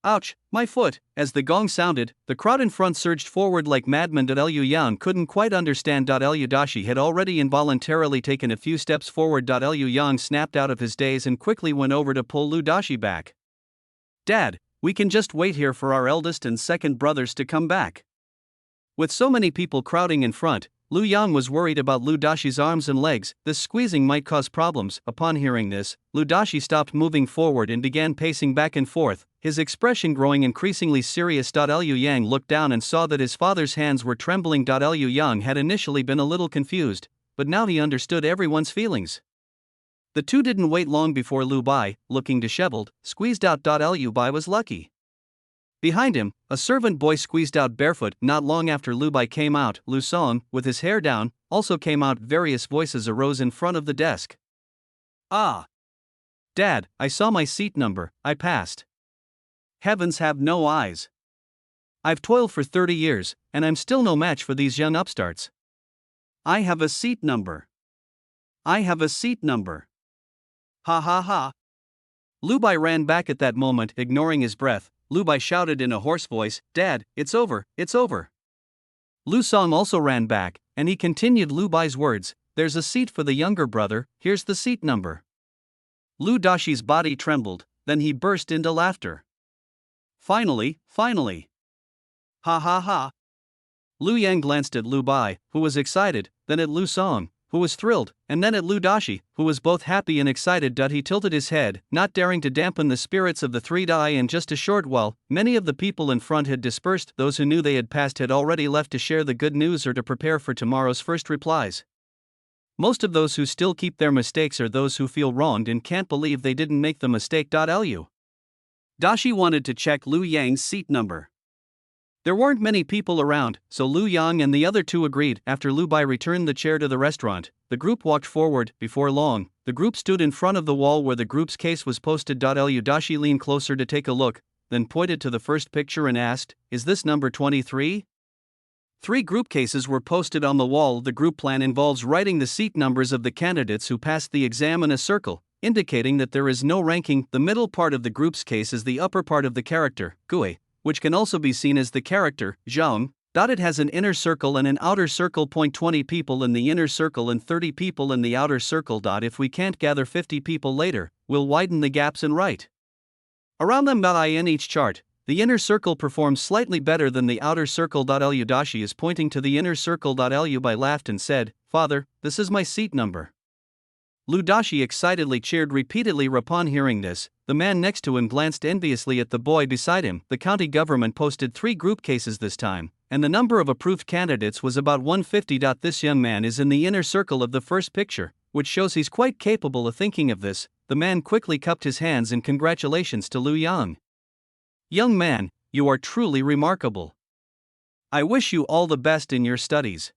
Ouch, my foot! As the gong sounded, the crowd in front surged forward like madmen. Liu Yang couldn't quite understand. Liu Dashi had already involuntarily taken a few steps forward. Liu Yang snapped out of his daze and quickly went over to pull Lu Dashi back. Dad, we can just wait here for our eldest and second brothers to come back. With so many people crowding in front, Lu Yang was worried about Lu Dashi's arms and legs. This squeezing might cause problems. Upon hearing this, Lu Dashi stopped moving forward and began pacing back and forth, his expression growing increasingly serious. Liu Yang looked down and saw that his father's hands were trembling. Liu Yang had initially been a little confused, but now he understood everyone's feelings. The two didn't wait long before Lu Bai, looking disheveled, squeezed out. Lu Bai was lucky. Behind him, a servant boy squeezed out barefoot. Not long after Lu Bai came out, Lu Song, with his hair down, also came out. Various voices arose in front of the desk. Ah! Dad, I saw my seat number, I passed. Heavens have no eyes. I've toiled for 30 years, and I'm still no match for these young upstarts. I have a seat number. I have a seat number. Ha ha ha. Lu Bai ran back at that moment, ignoring his breath. Lu Bai shouted in a hoarse voice, Dad, it's over, it's over. Lu Song also ran back, and he continued Lu Bai's words, there's a seat for the younger brother, here's the seat number. Lu Dashi's body trembled, then he burst into laughter. Finally, finally. Ha ha ha. Lu Yang glanced at Lu Bai, who was excited, then at Lu Song, who was thrilled, and then at Lu Dashi, who was both happy and excited. He tilted his head, not daring to dampen the spirits of the three. In just a short while, many of the people in front had dispersed. Those who knew they had passed had already left to share the good news or to prepare for tomorrow's first replies. Most of those who still keep their mistakes are those who feel wronged and can't believe they didn't make the mistake. Lu Dashi wanted to check Lu Yang's seat number. There weren't many people around, so Lu Yang and the other two agreed. After Lu Bai returned the chair to the restaurant, the group walked forward. Before long, the group stood in front of the wall where the group's case was posted. Lu Dashi leaned closer to take a look, then pointed to the first picture and asked, is this number 23? 3 group cases were posted on the wall. The group plan involves writing the seat numbers of the candidates who passed the exam in a circle, indicating that there is no ranking. The middle part of the group's case is the upper part of the character, Gui, which can also be seen as the character, Zhang. It has an inner circle and an outer circle. 20 people in the inner circle and 30 people in the outer circle. If we can't gather 50 people later, we'll widen the gaps and write around them. In each chart, the inner circle performs slightly better than the outer circle. Lu Dashi is pointing to the inner circle. Lu Bai laughed and said, Father, this is my seat number. Lu Dashi excitedly cheered repeatedly. Upon hearing this, the man next to him glanced enviously at the boy beside him. The county government posted 3 group cases this time, and the number of approved candidates was about 150. This young man is in the inner circle of the first picture, which shows he's quite capable of thinking of this. The man quickly cupped his hands in congratulations to Lu Yang. Young man, you are truly remarkable. I wish you all the best in your studies.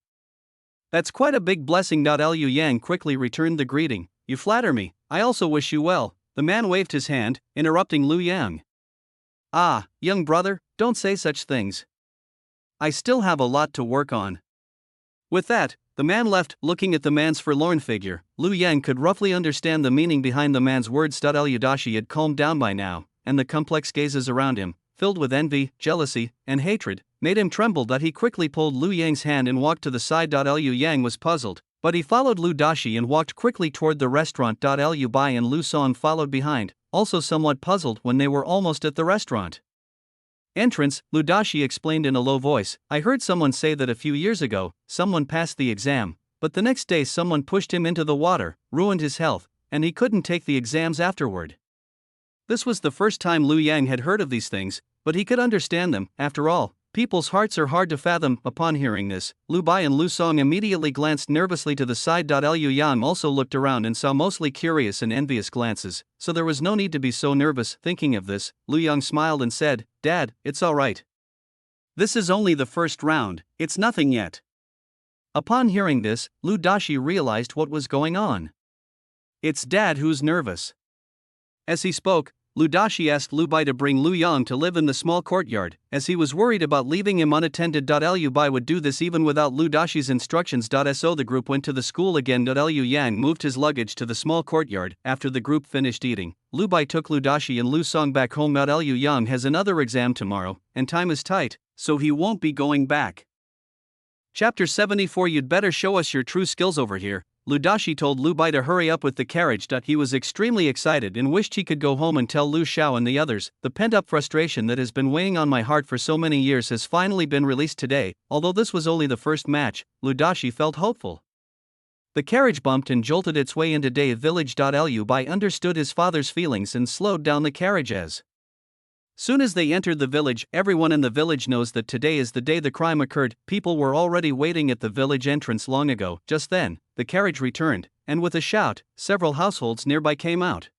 That's quite a big blessing. Lu Yang quickly returned the greeting. You flatter me, I also wish you well. The man waved his hand, interrupting Lu Yang. Ah, young brother, don't say such things. I still have a lot to work on. With that, the man left. Looking at the man's forlorn figure, Lu Yang could roughly understand the meaning behind the man's words. Lu Dashi had calmed down by now, and the complex gazes around him, filled with envy, jealousy, and hatred, made him tremble. He quickly pulled Lu Yang's hand and walked to the side. Lu Yang was puzzled, but he followed Lu Dashi and walked quickly toward the restaurant. Lu Bai and Lu Song followed behind, also somewhat puzzled when they were almost at the restaurant. Entrance, Lu Dashi explained in a low voice, I heard someone say that a few years ago, someone passed the exam, but the next day someone pushed him into the water, ruined his health, and he couldn't take the exams afterward. This was the first time Lu Yang had heard of these things, but he could understand them. After all, people's hearts are hard to fathom. Upon hearing this, Lu Bai and Lu Song immediately glanced nervously to the side. Liu Yang also looked around and saw mostly curious and envious glances, so there was no need to be so nervous. Thinking of this, Lu Yang smiled and said, "Dad, it's alright. This is only the first round, it's nothing yet." Upon hearing this, Lu Dashi realized what was going on. It's Dad who's nervous. As he spoke, Lu Dashi asked Lu Bai to bring Lu Yang to live in the small courtyard, as he was worried about leaving him unattended. Liu Bai would do this even without Lu Dashi's instructions. So the group went to the school again. Liu Yang moved his luggage to the small courtyard. After the group finished eating, Lu Bai took Lu Dashi and Lu Song back home. Liu Yang has another exam tomorrow, and time is tight, so he won't be going back. Chapter 74. You'd better show us your true skills over here. Lu Dashi told Lu Bai to hurry up with the carriage. He was extremely excited and wished he could go home and tell Lu Xiao and the others. The pent-up frustration that has been weighing on my heart for so many years has finally been released today. Although this was only the first match, Lu Dashi felt hopeful. The carriage bumped and jolted its way into Day Village. Liu Bai understood his father's feelings and slowed down the carriage as soon as they entered the village. Everyone in the village knows that today is the day the crime occurred. People were already waiting at the village entrance long ago. Just then, the carriage returned, and with a shout, several households nearby came out.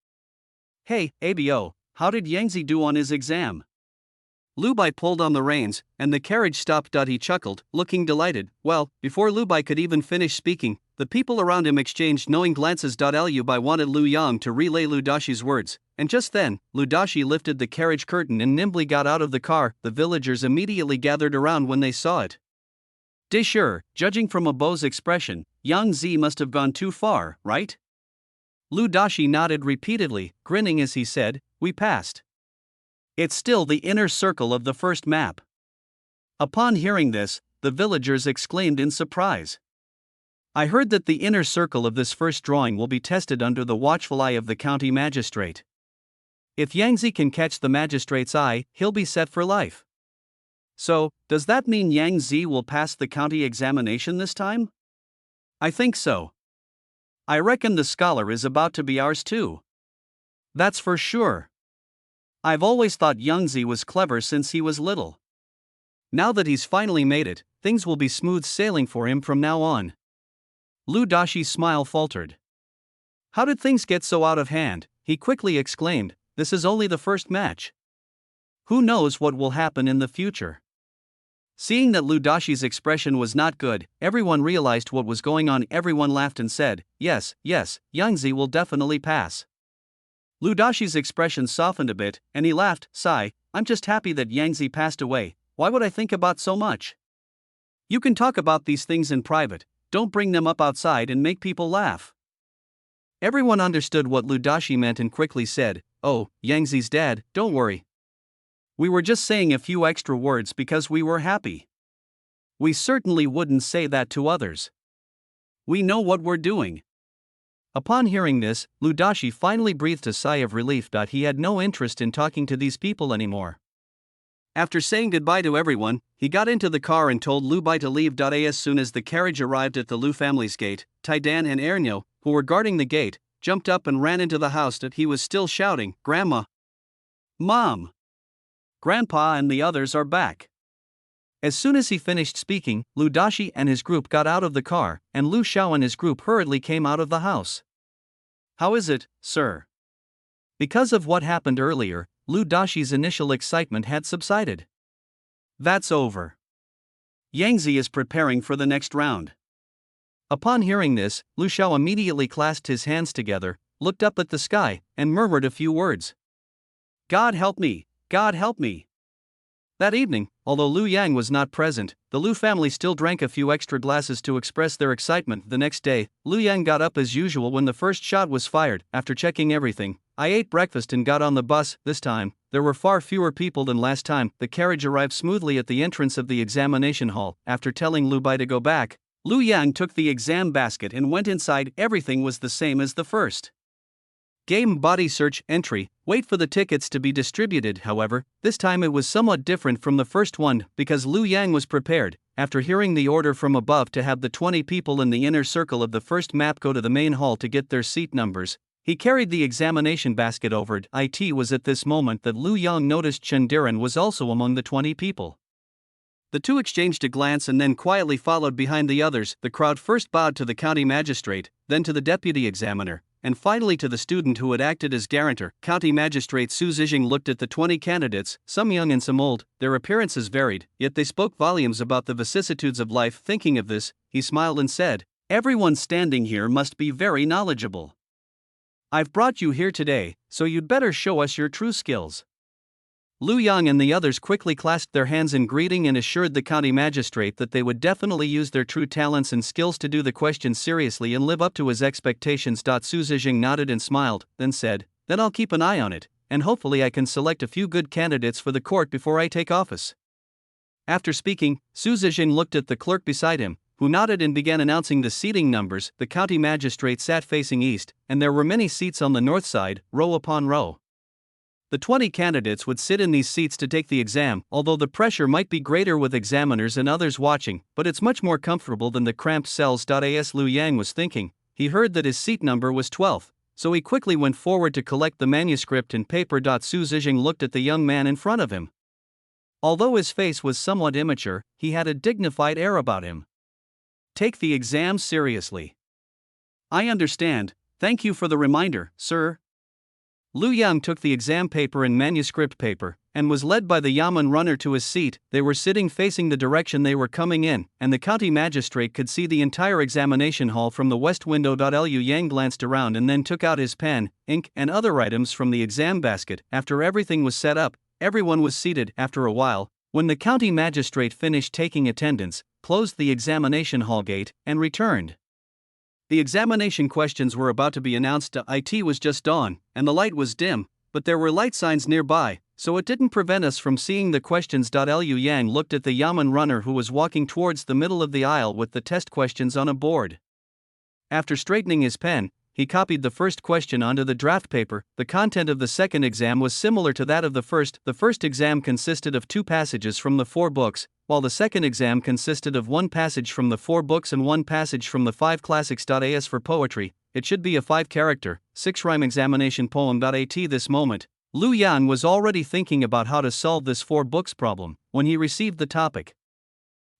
"Hey, Abo, how did Yangzi do on his exam?" Lu Bai pulled on the reins, and the carriage stopped. He chuckled, looking delighted. Well, before Lu Bai could even finish speaking, the people around him exchanged knowing glances. Liu Bai wanted Lu Yang to relay Lu Dashi's words, and just then, Lu Dashi lifted the carriage curtain and nimbly got out of the car. The villagers immediately gathered around when they saw it. "De sure, judging from Abo's expression, Yang Zi must have gone too far, right?" Lu Dashi nodded repeatedly, grinning as he said, "We passed. It's still the inner circle of the first map." Upon hearing this, the villagers exclaimed in surprise. "I heard that the inner circle of this first drawing will be tested under the watchful eye of the county magistrate. If Yangzi can catch the magistrate's eye, he'll be set for life. So, does that mean Yang Zi will pass the county examination this time?" "I think so. I reckon the scholar is about to be ours too." "That's for sure. I've always thought Yang Zi was clever since he was little. Now that he's finally made it, things will be smooth sailing for him from now on." Lu Dashi's smile faltered. "How did things get so out of hand?" he quickly exclaimed. "This is only the first match. Who knows what will happen in the future?" Seeing that Lu Dashi's expression was not good, everyone realized what was going on. Everyone laughed and said, yes, Yangzi will definitely pass." Lu Dashi's expression softened a bit, and he laughed. "Sigh, I'm just happy that Yangzi passed away. Why would I think about so much? You can talk about these things in private, don't bring them up outside and make people laugh." Everyone understood what Lu Dashi meant and quickly said, "Oh, Yangzi's dad, don't worry. We were just saying a few extra words because we were happy. We certainly wouldn't say that to others. We know what we're doing." Upon hearing this, Lu Dashi finally breathed a sigh of relief. He had no interest in talking to these people anymore. After saying goodbye to everyone, he got into the car and told Lu Bai to leave. As soon as the carriage arrived at the Lu family's gate, Taidan and Ernyo, who were guarding the gate, jumped up and ran into the house. He was still shouting, "Grandma! Mom! Grandpa and the others are back." As soon as he finished speaking, Lu Dashi and his group got out of the car, and Lu Xiao and his group hurriedly came out of the house. "How is it, sir?" Because of what happened earlier, Lu Dashi's initial excitement had subsided. "That's over. Yangzi is preparing for the next round." Upon hearing this, Lu Xiao immediately clasped his hands together, looked up at the sky, and murmured a few words. "God help me, God help me." That evening, although Lu Yang was not present, the Lu family still drank a few extra glasses to express their excitement. The next day, Lu Yang got up as usual when the first shot was fired. After checking everything, "I ate breakfast and got on the bus." This time, there were far fewer people than last time. The carriage arrived smoothly at the entrance of the examination hall. After telling Lu Bai to go back, Lu Yang took the exam basket and went inside. Everything was the same as the first. Game body search entry, wait for the tickets to be distributed. However, this time it was somewhat different from the first one, because Lu Yang was prepared. After hearing the order from above to have the 20 people in the inner circle of the first map go to the main hall to get their seat numbers, He carried the examination basket over. It was at this moment that Lu Yang noticed Chendiran was also among the 20 people. The two exchanged a glance and then quietly followed behind the others. The crowd first bowed to the county magistrate, then to the deputy examiner, and finally to the student who had acted as guarantor. County Magistrate Su Zhijing looked at the 20 candidates, some young and some old. Their appearances varied, yet they spoke volumes about the vicissitudes of life. Thinking of this, he smiled and said, "Everyone standing here must be very knowledgeable. I've brought you here today, so you'd better show us your true skills." Lu Yang and the others quickly clasped their hands in greeting and assured the county magistrate that they would definitely use their true talents and skills to do the questions seriously and live up to his expectations. Su Zhijing nodded and smiled, then said, "Then I'll keep an eye on it, and hopefully I can select a few good candidates for the court before I take office." After speaking, Su Zhijing looked at the clerk beside him, who nodded and began announcing the seating numbers. The county magistrate sat facing east, and there were many seats on the north side, row upon row. The 20 candidates would sit in these seats to take the exam, although the pressure might be greater with examiners and others watching, but it's much more comfortable than the cramped cells. As Lu Yang was thinking, he heard that his seat number was 12th, so he quickly went forward to collect the manuscript and paper. Su Zhijing looked at the young man in front of him. Although his face was somewhat immature, he had a dignified air about him. "Take the exam seriously." "I understand, thank you for the reminder, sir." Lu Yang took the exam paper and manuscript paper, and was led by the Yamen runner to his seat. They were sitting facing the direction they were coming in, and the county magistrate could see the entire examination hall from the west window. Lu Yang glanced around and then took out his pen, ink, and other items from the exam basket. After everything was set up, everyone was seated. After a while, when the county magistrate finished taking attendance, closed the examination hall gate, and returned. The examination questions were about to be announced. It was just dawn, and the light was dim, but there were light signs nearby, so it didn't prevent us from seeing the questions. Lu Yang looked at the Yamen runner who was walking towards the middle of the aisle with the test questions on a board. After straightening his pen, he copied the first question onto the draft paper. The content of the second exam was similar to that of the first. The first exam consisted of 2 passages from the 4 books, while the second exam consisted of 1 passage from the 4 books and 1 passage from the 5 classics. As for poetry, it should be a 5-character, 6-rhyme examination poem. At this moment, Lu Yang was already thinking about how to solve this 4 books problem when he received the topic.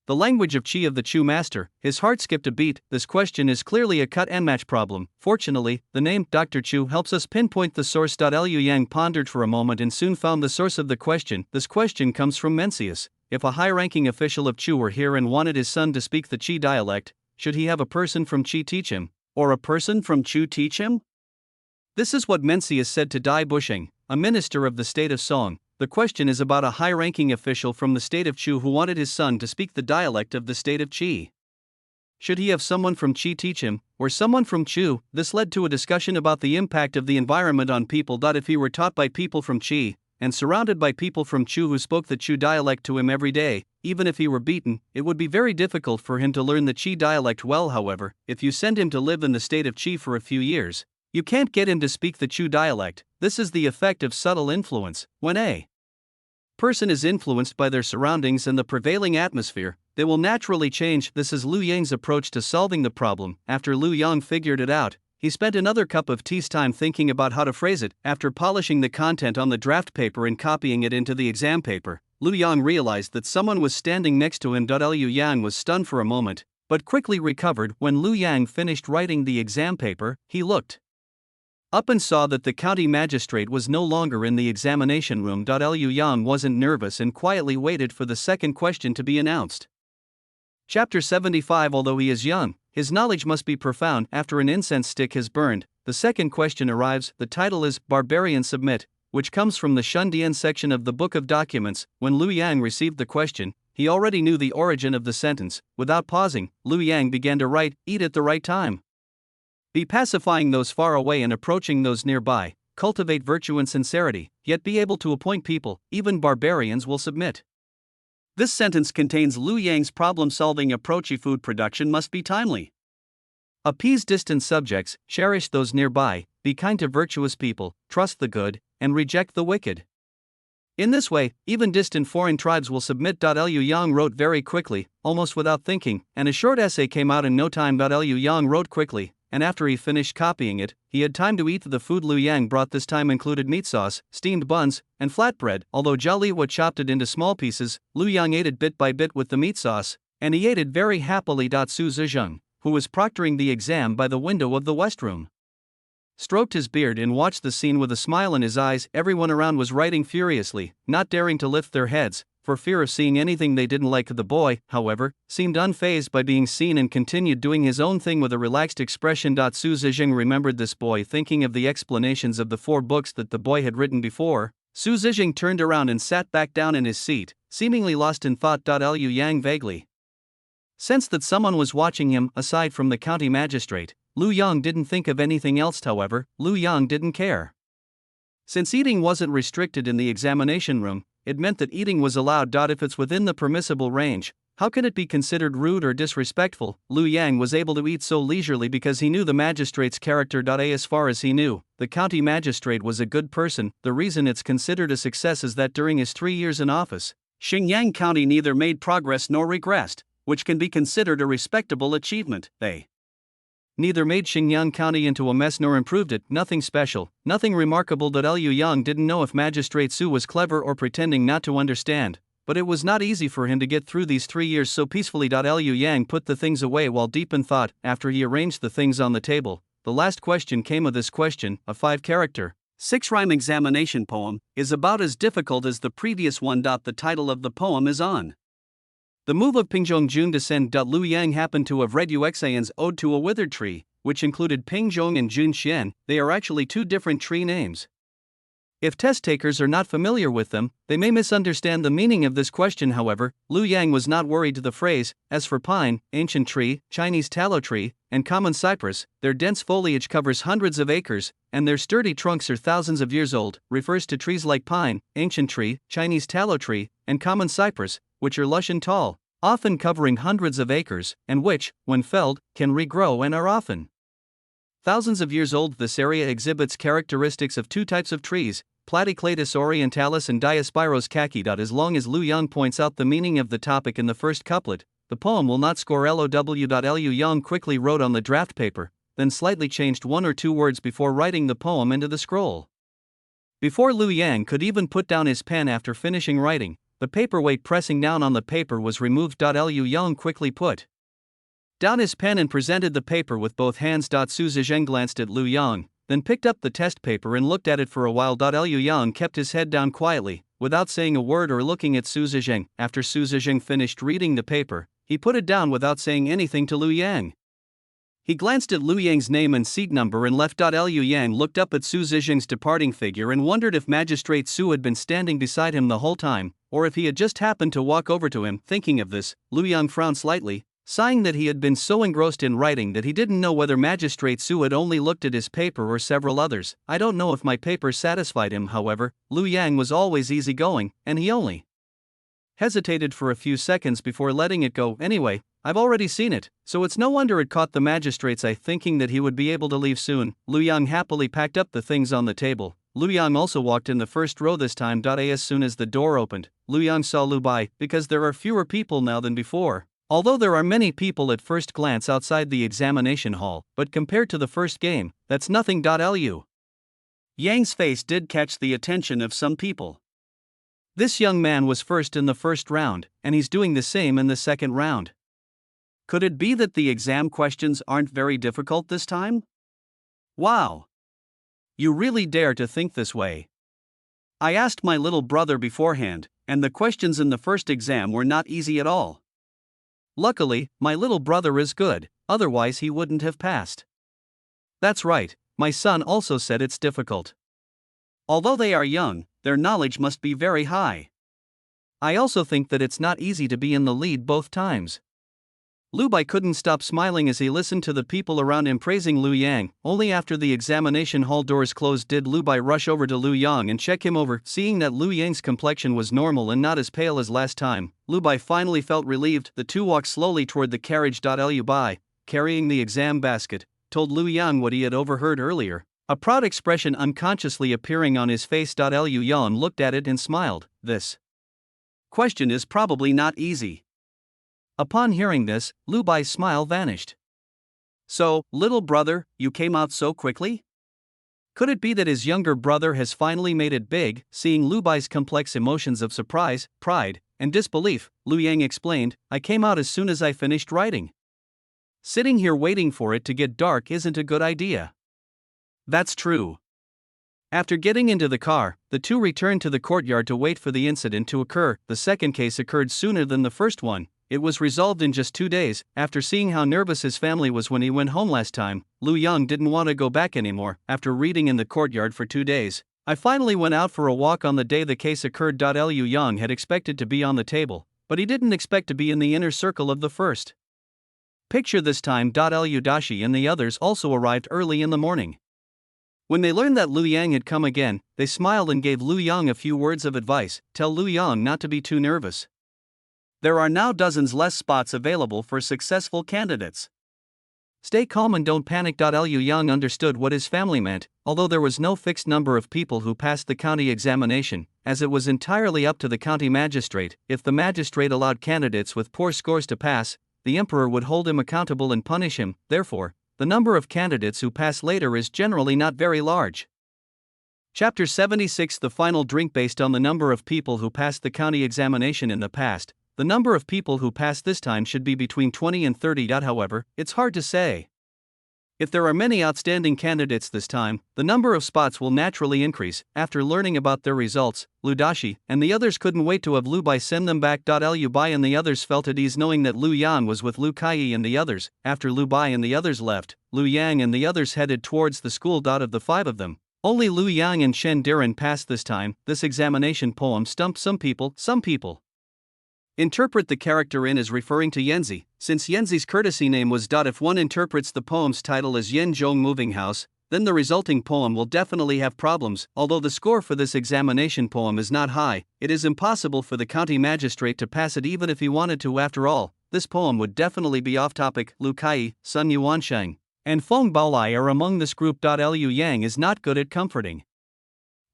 The language of Qi of the Chu master. His heart skipped a beat. This question is clearly a cut and match problem. Fortunately, the name Dr. Chu helps us pinpoint the source. Lu Yang pondered for a moment and soon found the source of the question. This question comes from Mencius. If a high-ranking official of Chu were here and wanted his son to speak the Qi dialect, should he have a person from Qi teach him, or a person from Chu teach him? This is what Mencius said to Dai Bushing, a minister of the state of Song. The question is about a high-ranking official from the state of Chu who wanted his son to speak the dialect of the state of Qi. Should he have someone from Qi teach him, or someone from Chu? This led to a discussion about the impact of the environment on people. If he were taught by people from Qi, and surrounded by people from Chu who spoke the Chu dialect to him every day, even if he were beaten, it would be very difficult for him to learn the Qi dialect well. However, if you send him to live in the state of Qi for a few years, you can't get him to speak the Chu dialect. This is the effect of subtle influence. When a person is influenced by their surroundings and the prevailing atmosphere, they will naturally change. This is Lu Yang's approach to solving the problem. After Lu Yang figured it out, he spent another cup of tea's time thinking about how to phrase it. After polishing the content on the draft paper and copying it into the exam paper, Lu Yang realized that someone was standing next to him. Lu Yang was stunned for a moment, but quickly recovered. When Lu Yang finished writing the exam paper, he looked up and saw that the county magistrate was no longer in the examination room. Lu Yang wasn't nervous and quietly waited for the second question to be announced. Chapter 75. Although he is young, his knowledge must be profound. After an incense stick has burned, the second question arrives. The title is Barbarian Submit, which comes from the Shundian section of the Book of Documents. When Lu Yang received the question, he already knew the origin of the sentence. Without pausing, Lu Yang began to write, "Eat at the right time. Be pacifying those far away and approaching those nearby. Cultivate virtue and sincerity, yet be able to appoint people. Even barbarians will submit." This sentence contains Lu Yang's problem-solving approach. Food production must be timely. Appease distant subjects, cherish those nearby, be kind to virtuous people, trust the good, and reject the wicked. In this way, even distant foreign tribes will submit. Lu Yang wrote very quickly, almost without thinking, and a short essay came out in no time. Lu Yang wrote quickly, and after he finished copying it, he had time to eat. The food Lu Yang brought this time included meat sauce, steamed buns, and flatbread. Although Zhao Liwa chopped it into small pieces, Lu Yang ate it bit by bit with the meat sauce, and he ate it very happily. Su Zizheng, who was proctoring the exam by the window of the west room, stroked his beard and watched the scene with a smile in his eyes. Everyone around was writing furiously, not daring to lift their heads, for fear of seeing anything they didn't like. The boy, however, seemed unfazed by being seen and continued doing his own thing with a relaxed expression. Su Zizheng remembered this boy, thinking of the explanations of the 4 books that the boy had written before. Su Zizheng turned around and sat back down in his seat, seemingly lost in thought. Liu Yang vaguely sensed that someone was watching him. Aside from the county magistrate, Lu Yang didn't think of anything else. However, Lu Yang didn't care. Since eating wasn't restricted in the examination room, it meant that eating was allowed. If it's within the permissible range, how can it be considered rude or disrespectful? Lu Yang was able to eat so leisurely because he knew the magistrate's character. As far as he knew, the county magistrate was a good person. The reason it's considered a success is that during his 3 years in office, Xinjiang County neither made progress nor regressed, which can be considered a respectable achievement. They neither made Xinjiang County into a mess nor improved it. Nothing special, nothing remarkable. Liu Yang didn't know if Magistrate Su was clever or pretending not to understand, but it was not easy for him to get through these 3 years so peacefully. Liu Yang put the things away while deep in thought. After he arranged the things on the table, the last question came. This question, a 5-character, 6-rhyme examination poem, is about as difficult as the previous one. The title of the poem is On the Move of Pingzhong Jun Descend. Lu Yang happened to have read Yuxian's Ode to a Withered Tree, which included Pingzhong and Jun Xian. They are actually 2 different tree names. If test takers are not familiar with them, they may misunderstand the meaning of this question. However, Lu Yang was not worried. The phrase, as for pine, ancient tree, Chinese tallow tree, and common cypress, their dense foliage covers hundreds of acres, and their sturdy trunks are thousands of years old, refers to trees like pine, ancient tree, Chinese tallow tree, and common cypress, which are lush and tall, often covering hundreds of acres, and which, when felled, can regrow and are often thousands of years old. This area exhibits characteristics of 2 types of trees, Platycladus orientalis and Diospyros kaki. As long as Lu Yang points out the meaning of the topic in the first couplet, the poem will not score LOW. Liu Yang quickly wrote on the draft paper, then slightly changed 1 or 2 words before writing the poem into the scroll. Before Lu Yang could even put down his pen after finishing writing, the paperweight pressing down on the paper was removed. Liu Yang quickly put down his pen and presented the paper with both hands. Su Zizheng glanced at Lu Yang, then picked up the test paper and looked at it for a while. Liu Yang kept his head down quietly, without saying a word or looking at Su Zizheng. After Su Zizheng finished reading the paper, he put it down without saying anything to Lu Yang. He glanced at Lu Yang's name and seat number and left. Liu Yang looked up at Su Zizheng's departing figure and wondered if Magistrate Su had been standing beside him the whole time, or if he had just happened to walk over to him. Thinking of this, Lu Yang frowned slightly, sighing that he had been so engrossed in writing that he didn't know whether Magistrate Su had only looked at his paper or several others. I don't know if my paper satisfied him. However, Lu Yang was always easygoing, and he only hesitated for a few seconds before letting it go. Anyway, I've already seen it, so it's no wonder it caught the magistrate's eye. Thinking that he would be able to leave soon, Lu Yang happily packed up the things on the table. Lu Yang also walked in the first row this time. As soon as the door opened, Lu Yang saw Lu Bai, because there are fewer people now than before. Although there are many people at first glance outside the examination hall, but compared to the first game, that's nothing. Liu Yang's face did catch the attention of some people. This young man was first in the first round, and he's doing the same in the second round. Could it be that the exam questions aren't very difficult this time? Wow! You really dare to think this way. I asked my little brother beforehand, and the questions in the first exam were not easy at all. Luckily, my little brother is good, otherwise he wouldn't have passed. That's right, my son also said it's difficult. Although they are young, their knowledge must be very high. I also think that it's not easy to be in the lead both times. Lu Bai couldn't stop smiling as he listened to the people around him praising Lu Yang. Only after the examination hall doors closed did Lu Bai rush over to Lu Yang and check him over. Seeing that Lu Yang's complexion was normal and not as pale as last time, Lu Bai finally felt relieved. The two walked slowly toward the carriage. Lu Bai, carrying the exam basket, told Lu Yang what he had overheard earlier, a proud expression unconsciously appearing on his face. Lu Yang looked at it and smiled. This question is probably not easy. Upon hearing this, Lu Bai's smile vanished. So, little brother, you came out so quickly? Could it be that his younger brother has finally made it big? Seeing Lu Bai's complex emotions of surprise, pride, and disbelief, Lu Yang explained, I came out as soon as I finished writing. Sitting here waiting for it to get dark isn't a good idea. That's true. After getting into the car, the two returned to the courtyard to wait for the incident to occur. The second case occurred sooner than the first one. It was resolved in just 2 days. After seeing how nervous his family was when he went home last time, Lu Yang didn't want to go back anymore. After reading in the courtyard for 2 days, I finally went out for a walk on the day the case occurred. Liu Yang had expected to be on the table, but he didn't expect to be in the inner circle of the first picture this time. Liu Dashi and the others also arrived early in the morning. When they learned that Lu Yang had come again, they smiled and gave Lu Yang a few words of advice. Tell Lu Yang not to be too nervous. There are now dozens less spots available for successful candidates. Stay calm and don't panic. Liu Yang understood what his family meant, although there was no fixed number of people who passed the county examination, as it was entirely up to the county magistrate. If the magistrate allowed candidates with poor scores to pass, the emperor would hold him accountable and punish him. Therefore, the number of candidates who pass later is generally not very large. Chapter 76 The final drink. Based on the number of people who passed the county examination in the past, the number of people who pass this time should be between 20 and 30. However, it's hard to say. If there are many outstanding candidates this time, the number of spots will naturally increase. After learning about their results, Lu Dashi and the others couldn't wait to have Lu Bai send them back. Liu Bai and the others felt at ease knowing that Lu Yan was with Lu Kai and the others. After Lu Bai and the others left, Lu Yang and the others headed towards the school. Of the 5 of them, only Lu Yang and Shen Diren passed this time. This examination poem stumped some people. Interpret the character in as referring to Yanzi, since Yanzi's courtesy name was. If one interprets the poem's title as Yen Zhong Moving House, then the resulting poem will definitely have problems. Although the score for this examination poem is not high, it is impossible for the county magistrate to pass it even if he wanted to. After all, this poem would definitely be off topic. Lu Kai, Sun Yuansheng, and Feng Baolai are among this group. Liu Yang is not good at comforting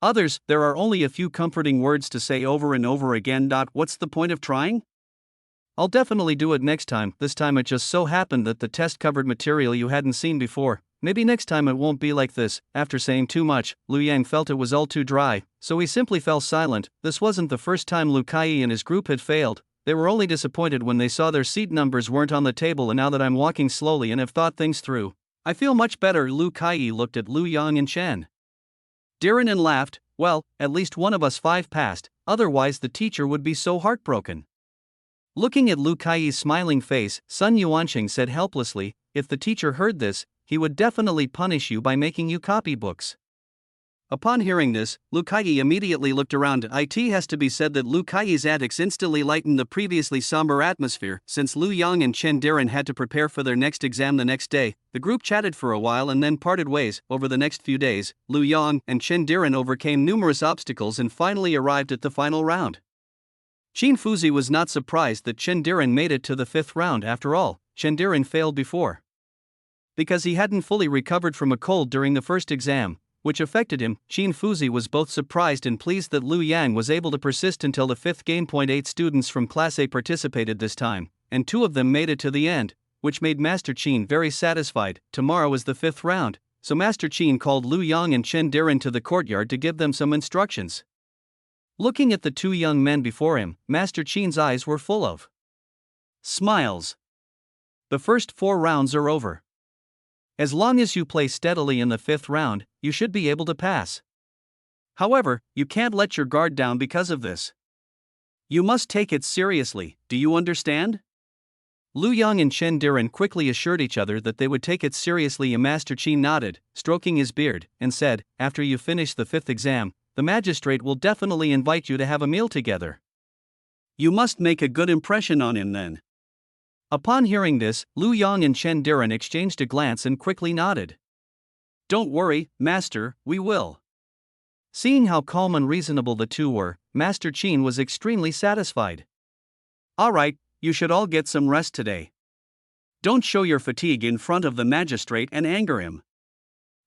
others. There are only a few comforting words to say over and over again. What's the point of trying? I'll definitely do it next time. This time it just so happened that the test covered material you hadn't seen before. Maybe next time it won't be like this. After saying too much, Lu Yang felt it was all too dry, so he simply fell silent. This wasn't the first time Lu Kai and his group had failed. They were only disappointed when they saw their seat numbers weren't on the table. And now that I'm walking slowly and have thought things through, I feel much better. Lu Kai looked at Lu Yang and Shen Diren and laughed. Well, at least one of us 5 passed, otherwise the teacher would be so heartbroken. Looking at Lu Kai's smiling face, Sun Yuansheng said helplessly, if the teacher heard this, he would definitely punish you by making you copy books. Upon hearing this, Lu Kai immediately looked around. It has to be said that Lu Kai's antics instantly lightened the previously somber atmosphere. Since Lu Yang and Chen Diren had to prepare for their next exam the next day, the group chatted for a while and then parted ways. Over the next few days, Lu Yang and Chen Diren overcame numerous obstacles and finally arrived at the final round. Qin Fuzi was not surprised that Chen Diren made it to the 5th round. After all, Chen Diren failed before because he hadn't fully recovered from a cold during the first exam, which affected him. Qin Fuzi was both surprised and pleased that Lu Yang was able to persist until the 5th game. 8 students from Class A participated this time, and 2 of them made it to the end, which made Master Qin very satisfied. Tomorrow is the 5th round, so Master Qin called Lu Yang and Chen Diren to the courtyard to give them some instructions. Looking at the 2 young men before him, Master Qin's eyes were full of smiles. The first 4 rounds are over. As long as you play steadily in the 5th round, you should be able to pass. However, you can't let your guard down because of this. You must take it seriously, do you understand? Lu Yang and Chen Diren quickly assured each other that they would take it seriously. Master Qin nodded, stroking his beard, and said, after you finish the 5th exam, the magistrate will definitely invite you to have a meal together. You must make a good impression on him then. Upon hearing this, Lu Yang and Chen Diren exchanged a glance and quickly nodded. Don't worry, Master, we will. Seeing how calm and reasonable the 2 were, Master Qin was extremely satisfied. Alright, you should all get some rest today. Don't show your fatigue in front of the magistrate and anger him.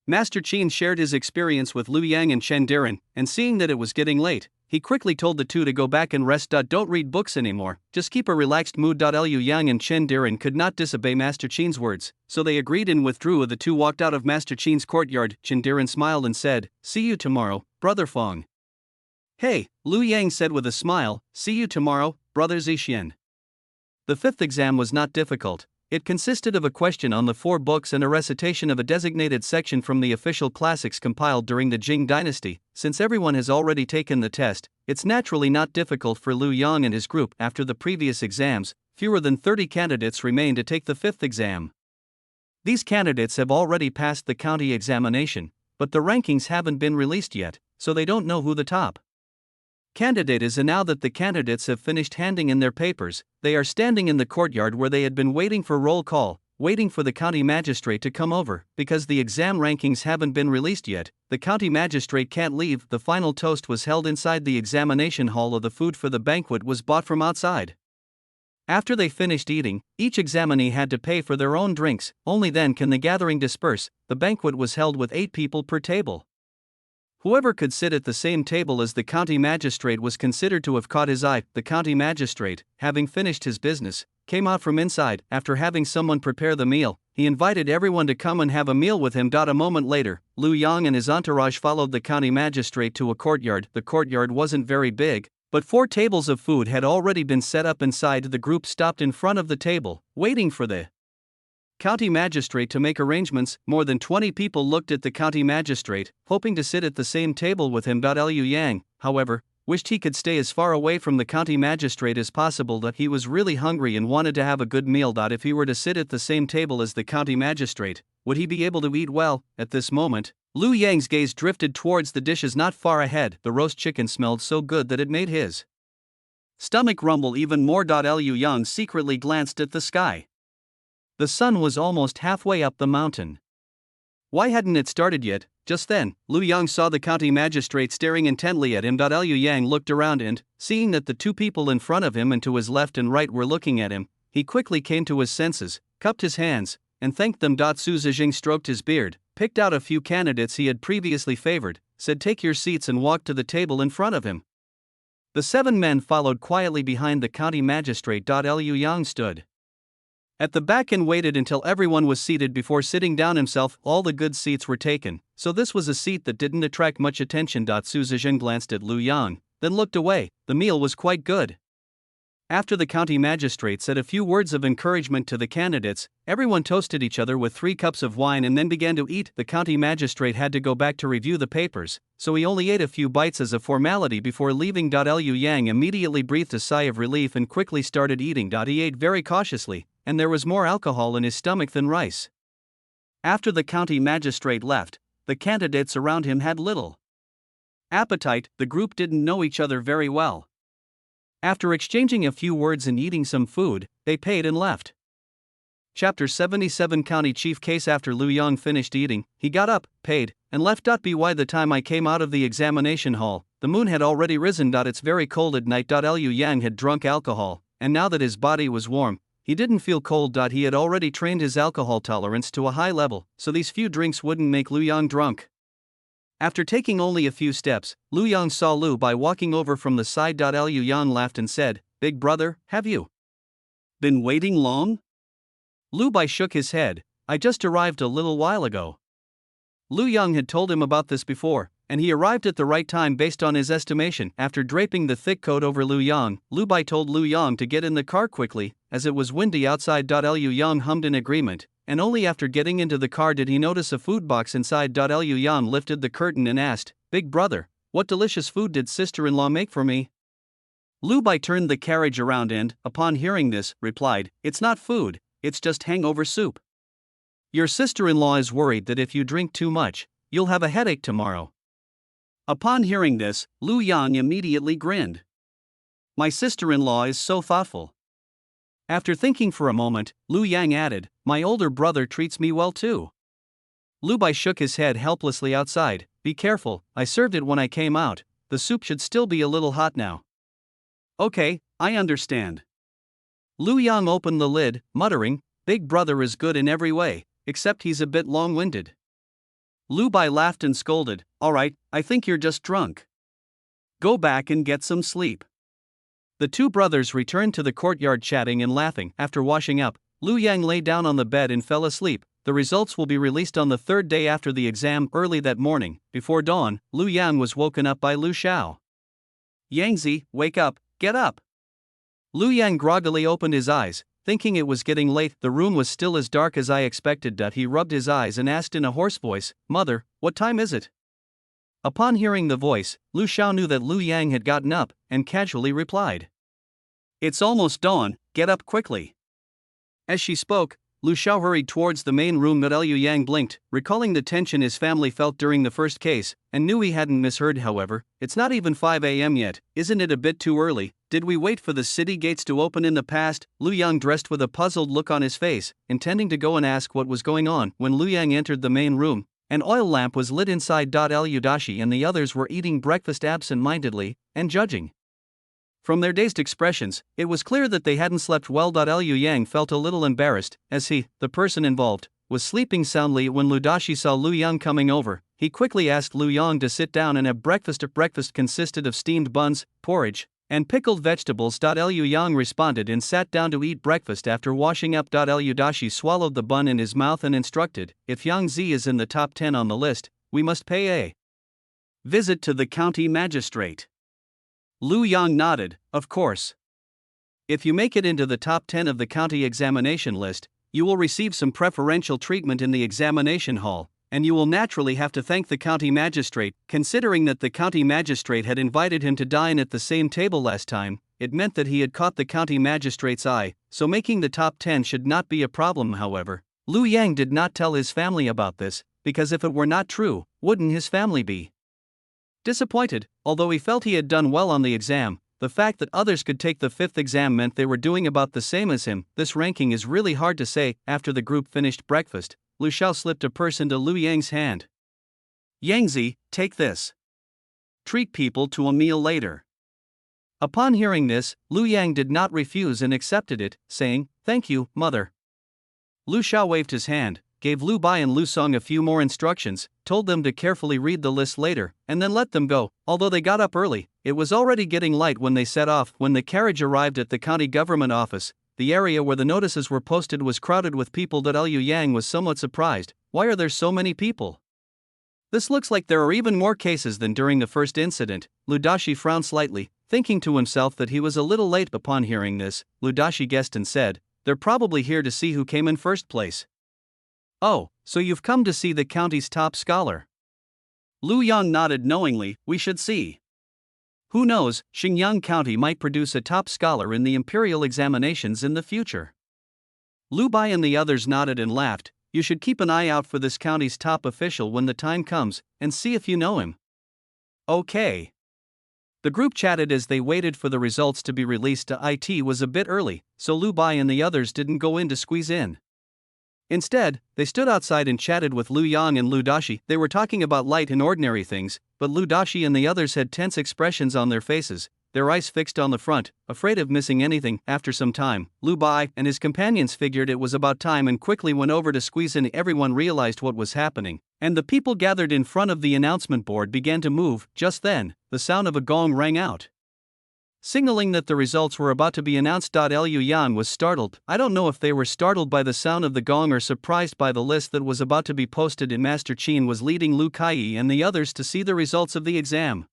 Master Qin shared his experience with Lu Yang and Chen Diren, and seeing that it was getting late, he quickly told the two to go back and rest. Don't read books anymore, just keep a relaxed mood. Liu Yang and Chen Diren could not disobey Master Qin's words, so they agreed and withdrew. The two walked out of Master Qin's courtyard. Chen Diren smiled and said, "See you tomorrow, Brother Fong." "Hey," Liu Yang said with a smile, "see you tomorrow, Brother Zixian." The fifth exam was not difficult. It consisted of a question on the 4 books and a recitation of a designated section from the official classics compiled during the Jing dynasty. Since everyone has already taken the test, it's naturally not difficult for Liu Yang and his group. After the previous exams, fewer than 30 candidates remain to take the 5th exam. These candidates have already passed the county examination, but the rankings haven't been released yet, so they don't know who the top candidate is. And now that the candidates have finished handing in their papers, they are standing in the courtyard where they had been waiting for roll call, waiting for the county magistrate to come over. Because the exam rankings haven't been released yet, the county magistrate can't leave. The final toast was held inside the examination hall. The food for the banquet was bought from outside. After they finished eating, each examinee had to pay for their own drinks. Only then can the gathering disperse. The banquet was held with 8 people per table. Whoever could sit at the same table as the county magistrate was considered to have caught his eye. The county magistrate, having finished his business, came out from inside. After having someone prepare the meal, he invited everyone to come and have a meal with him. A moment later, Liu Yang and his entourage followed the county magistrate to a courtyard. The courtyard wasn't very big, but 4 tables of food had already been set up inside. The group stopped in front of the table, waiting for the county magistrate to make arrangements. More than 20 people looked at the county magistrate, hoping to sit at the same table with him. Liu Yang, however, wished he could stay as far away from the county magistrate as possible. That he was really hungry and wanted to have a good meal. If he were to sit at the same table as the county magistrate, would he be able to eat well? At this moment, Liu Yang's gaze drifted towards the dishes not far ahead. The roast chicken smelled so good that it made his stomach rumble even more. Liu Yang secretly glanced at the sky. The sun was almost halfway up the mountain. Why hadn't it started yet? Just then, Liu Yang saw the county magistrate staring intently at him. Liu Yang looked around and, seeing that the 2 people in front of him and to his left and right were looking at him, he quickly came to his senses, cupped his hands, and thanked them. Su Zhijing stroked his beard, picked out a few candidates he had previously favored, said, "Take your seats," and walked to the table in front of him. The 7 men followed quietly behind the county magistrate. Liu Yang stood at the back and waited until everyone was seated before sitting down himself. All the good seats were taken, so this was a seat that didn't attract much attention. Su Zhijing glanced at Liu Yang, then looked away. The meal was quite good. After the county magistrate said a few words of encouragement to the candidates, everyone toasted each other with 3 cups of wine and then began to eat. The county magistrate had to go back to review the papers, so he only ate a few bites as a formality before leaving. Liu Yang immediately breathed a sigh of relief and quickly started eating. He ate very cautiously, and there was more alcohol in his stomach than rice. After the county magistrate left, the candidates around him had little appetite. The group didn't know each other very well. After exchanging a few words and eating some food, they paid and left. Chapter 77 County Chief Case. After Liu Yang finished eating, he got up, paid, and left. By the time I came out of the examination hall, the moon had already risen. It's very cold at night. Liu Yang had drunk alcohol, and now that his body was warm, he didn't feel cold. He had already trained his alcohol tolerance to a high level, so these few drinks wouldn't make Liu Yang drunk. After taking only a few steps, Liu Yang saw Liu Bai walking over from the side. Liu Yang laughed and said, "Big brother, have you been waiting long?" Liu Bai shook his head, "I just arrived a little while ago." Liu Yang had told him about this before, and he arrived at the right time based on his estimation. After draping the thick coat over Liu Yang, Liu Bai told Liu Yang to get in the car quickly, as it was windy outside. Liu Yang hummed in agreement, and only after getting into the car did he notice a food box inside. Liu Yang lifted the curtain and asked, "Big brother, what delicious food did sister-in-law make for me?" Liu Bai turned the carriage around and, upon hearing this, replied, "It's not food, it's just hangover soup. Your sister-in-law is worried that if you drink too much, you'll have a headache tomorrow." Upon hearing this, Liu Yang immediately grinned. "My sister-in-law is so thoughtful." After thinking for a moment, Liu Yang added, "My older brother treats me well too." Liu Bai shook his head helplessly outside, "Be careful, I served it when I came out, the soup should still be a little hot now." "Okay, I understand." Liu Yang opened the lid, muttering, "Big brother is good in every way, except he's a bit long-winded." Liu Bai laughed and scolded, "Alright, I think you're just drunk." Go back and get some sleep. The two brothers returned to the courtyard chatting and laughing. After washing up, Lu Yang lay down on the bed and fell asleep. The results will be released on the third day after the exam. Early that morning, before dawn, Lu Yang was woken up by Lu Xiao. Yangzi, wake up, get up. Lu Yang groggily opened his eyes, thinking it was getting late. The room was still as dark as I expected. He rubbed his eyes and asked in a hoarse voice, Mother, what time is it? Upon hearing the voice, Lu Xiao knew that Lu Yang had gotten up, and casually replied, It's almost dawn, get up quickly. As she spoke, Lu Xiao hurried towards the main room. Liu Yang blinked, recalling the tension his family felt during the first case, and knew he hadn't misheard. However, it's not even 5 a.m. yet, isn't it a bit too early? Did we wait for the city gates to open in the past? Lu Yang dressed with a puzzled look on his face, intending to go and ask what was going on. When Lu Yang entered the main room, an oil lamp was lit inside. Liu Dashi and the others were eating breakfast absent-mindedly, and judging. From their dazed expressions, it was clear that they hadn't slept well. Liu Yang felt a little embarrassed, as he, the person involved, was sleeping soundly. When Lu Dashi saw Lu Yang coming over, he quickly asked Lu Yang to sit down and have breakfast. Breakfast consisted of steamed buns, porridge, and pickled vegetables. Liu Yang responded and sat down to eat breakfast after washing up. Liu Dashi swallowed the bun in his mouth and instructed, If Yang Zi is in the top 10 on the list, we must pay a visit to the county magistrate. Lu Yang nodded, of course. If you make it into the top 10 of the county examination list, you will receive some preferential treatment in the examination hall, and you will naturally have to thank the county magistrate. Considering that the county magistrate had invited him to dine at the same table last time, it meant that he had caught the county magistrate's eye, so making the top 10 should not be a problem. However, Lu Yang did not tell his family about this, because if it were not true, wouldn't his family be disappointed? Although he felt he had done well on the exam, the fact that others could take the fifth exam meant they were doing about the same as him. This ranking is really hard to say. After the group finished breakfast, Lu Xiao slipped a purse into Lu Yang's hand. Yangzi, take this. Treat people to a meal later. Upon hearing this, Lu Yang did not refuse and accepted it, saying, Thank you, mother. Lu Xiao waved his hand, gave Lu Bai and Lu Song a few more instructions, told them to carefully read the list later, and then let them go. Although they got up early, it was already getting light when they set off. When the carriage arrived at the county government office, the area where the notices were posted was crowded with people. Liu Yang was somewhat surprised. Why are there so many people? This looks like there are even more cases than during the first incident. Lu Dashi frowned slightly, thinking to himself that he was a little late. Upon hearing this, Lu Dashi guessed and said, They're probably here to see who came in first place. Oh, so you've come to see the county's top scholar. Lu Yang nodded knowingly. We should see. Who knows, Xinjiang County might produce a top scholar in the Imperial examinations in the future. Lu Bai and the others nodded and laughed. You should keep an eye out for this county's top official when the time comes, and see if you know him. Okay. The group chatted as they waited for the results to be released. It was a bit early, so Lu Bai and the others didn't go in to squeeze in. Instead, they stood outside and chatted with Lu Yang and Lu Dashi. They were talking about light and ordinary things, but Lu Dashi and the others had tense expressions on their faces, their eyes fixed on the front, afraid of missing anything. After some time, Lu Bai and his companions figured it was about time and quickly went over to squeeze in. Everyone realized what was happening, and the people gathered in front of the announcement board began to move. Just then, the sound of a gong rang out, signaling that the results were about to be announced. Liu Yang was startled. I don't know if they were startled by the sound of the gong or surprised by the list that was about to be posted. And Master Qin was leading Lu Kai and the others to see the results of the exam.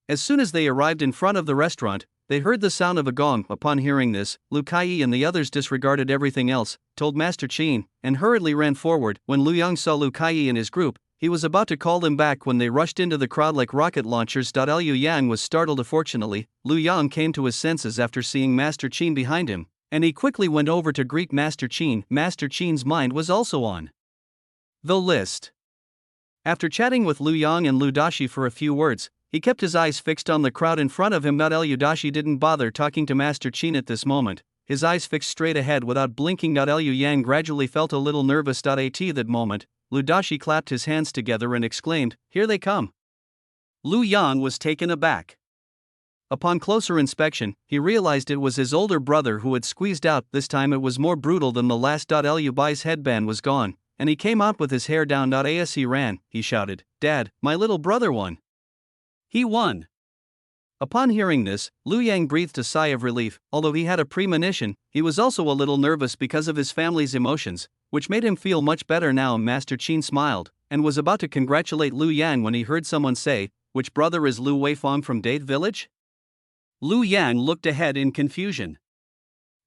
As soon as they arrived in front of the restaurant, they heard the sound of a gong. Upon hearing this, Lu Kai and the others disregarded everything else, told Master Qin, and hurriedly ran forward. When Lu Yang saw Lu Kai and his group, he was about to call them back when they rushed into the crowd like rocket launchers. Liu Yang was startled. Fortunately, Lu Yang came to his senses after seeing Master Qin behind him, and he quickly went over to greet Master Qin. Master Qin's mind was also on the list. After chatting with Lu Yang and Lu Dashi for a few words, he kept his eyes fixed on the crowd in front of him. Liu Dashi didn't bother talking to Master Qin at this moment, his eyes fixed straight ahead without blinking. Liu Yang gradually felt a little nervous. At that moment, Lu Dashi clapped his hands together and exclaimed, Here they come. Lu Yang was taken aback. Upon closer inspection, he realized it was his older brother who had squeezed out. This time it was more brutal than the last. Liu Bai's headband was gone, and he came out with his hair down. As he ran, he shouted, Dad, my little brother won. He won. Upon hearing this, Lu Yang breathed a sigh of relief. Although he had a premonition, he was also a little nervous because of his family's emotions, which made him feel much better now. Master Qin smiled, and was about to congratulate Lu Yang when he heard someone say, "Which brother is Lu Weifang from Date Village?" Lu Yang looked ahead in confusion.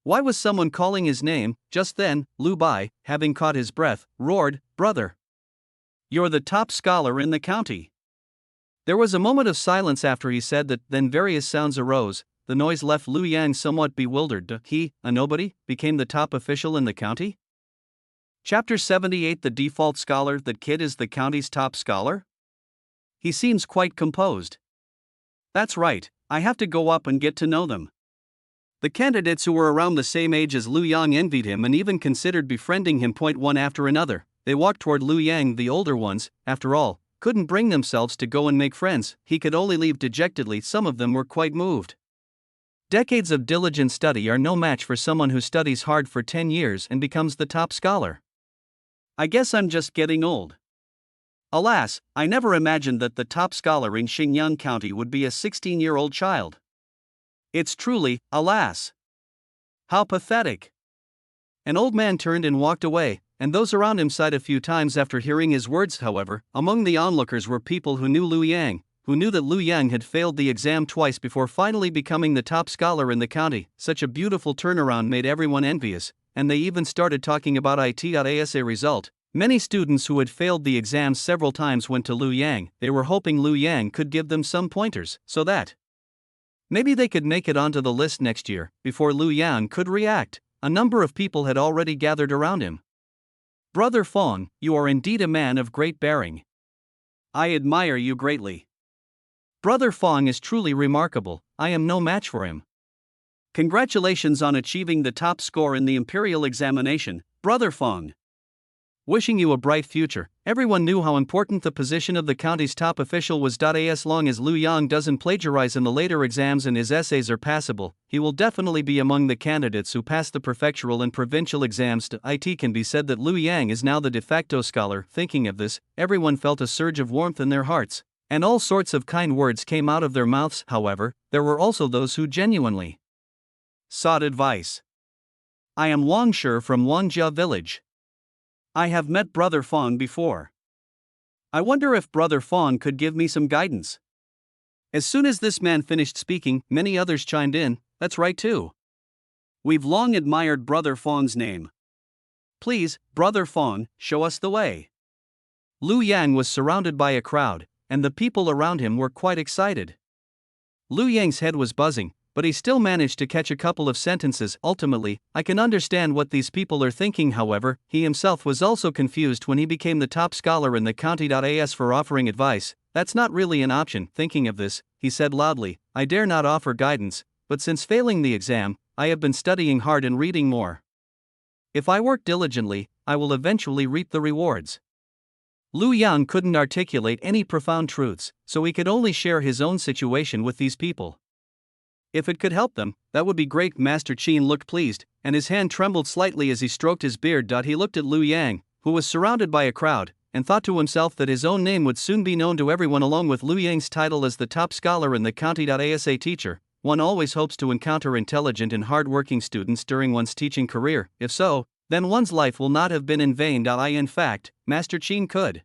Why was someone calling his name? Just then, Lu Bai, having caught his breath, roared, "Brother! You're the top scholar in the county." There was a moment of silence after he said that, then various sounds arose. The noise left Lu Yang somewhat bewildered. He, a nobody, became the top official in the county? Chapter 78. The default scholar. That kid is the county's top scholar? He seems quite composed. That's right, I have to go up and get to know them. The candidates who were around the same age as Lu Yang envied him and even considered befriending him. One after another, they walked toward Lu Yang. The older ones, after all, couldn't bring themselves to go and make friends. He could only leave dejectedly. Some of them were quite moved. Decades of diligent study are no match for someone who studies hard for 10 years and becomes the top scholar. I guess I'm just getting old. Alas, I never imagined that the top scholar in Xingyang County would be a 16-year-old child. It's truly, alas. How pathetic. An old man turned and walked away, and those around him sighed a few times after hearing his words. However, among the onlookers were people who knew Lu Yang, who knew that Lu Yang had failed the exam twice before finally becoming the top scholar in the county. Such a beautiful turnaround made everyone envious, and they even started talking about it.as a result. Many students who had failed the exams several times went to Lu Yang. They were hoping Lu Yang could give them some pointers, so that maybe they could make it onto the list next year. Before Lu Yang could react, a number of people had already gathered around him. Brother Fong, you are indeed a man of great bearing. I admire you greatly. Brother Fong is truly remarkable. I am no match for him. Congratulations on achieving the top score in the Imperial examination, Brother Fong. Wishing you a bright future. Everyone knew how important the position of the county's top official was. As long as Lu Yang doesn't plagiarize in the later exams and his essays are passable, he will definitely be among the candidates who pass the prefectural and provincial exams. It can be said that Lu Yang is now the de facto scholar. Thinking of this, everyone felt a surge of warmth in their hearts, and all sorts of kind words came out of their mouths. However, there were also those who genuinely sought advice. I am Wang Shi from Wangjia village. I have met Brother Fong before. I wonder if Brother Fong could give me some guidance. As soon as this man finished speaking, many others chimed in. That's right too. We've long admired Brother Fong's name. Please, Brother Fong, show us the way. Lu Yang was surrounded by a crowd, and the people around him were quite excited. Lu Yang's head was buzzing, but he still managed to catch a couple of sentences. Ultimately, I can understand what these people are thinking. However, he himself was also confused when he became the top scholar in the county.as for offering advice. That's not really an option. Thinking of this, he said loudly, I dare not offer guidance, but since failing the exam, I have been studying hard and reading more. If I work diligently, I will eventually reap the rewards. Lu Yang couldn't articulate any profound truths, so he could only share his own situation with these people. If it could help them, that would be great. Master Qin looked pleased, and his hand trembled slightly as he stroked his beard. He looked at Lu Yang, who was surrounded by a crowd, and thought to himself that his own name would soon be known to everyone along with Lu Yang's title as the top scholar in the county.as a teacher. One always hopes to encounter intelligent and hard-working students during one's teaching career. If so, then one's life will not have been in vain. In fact, Master Qin could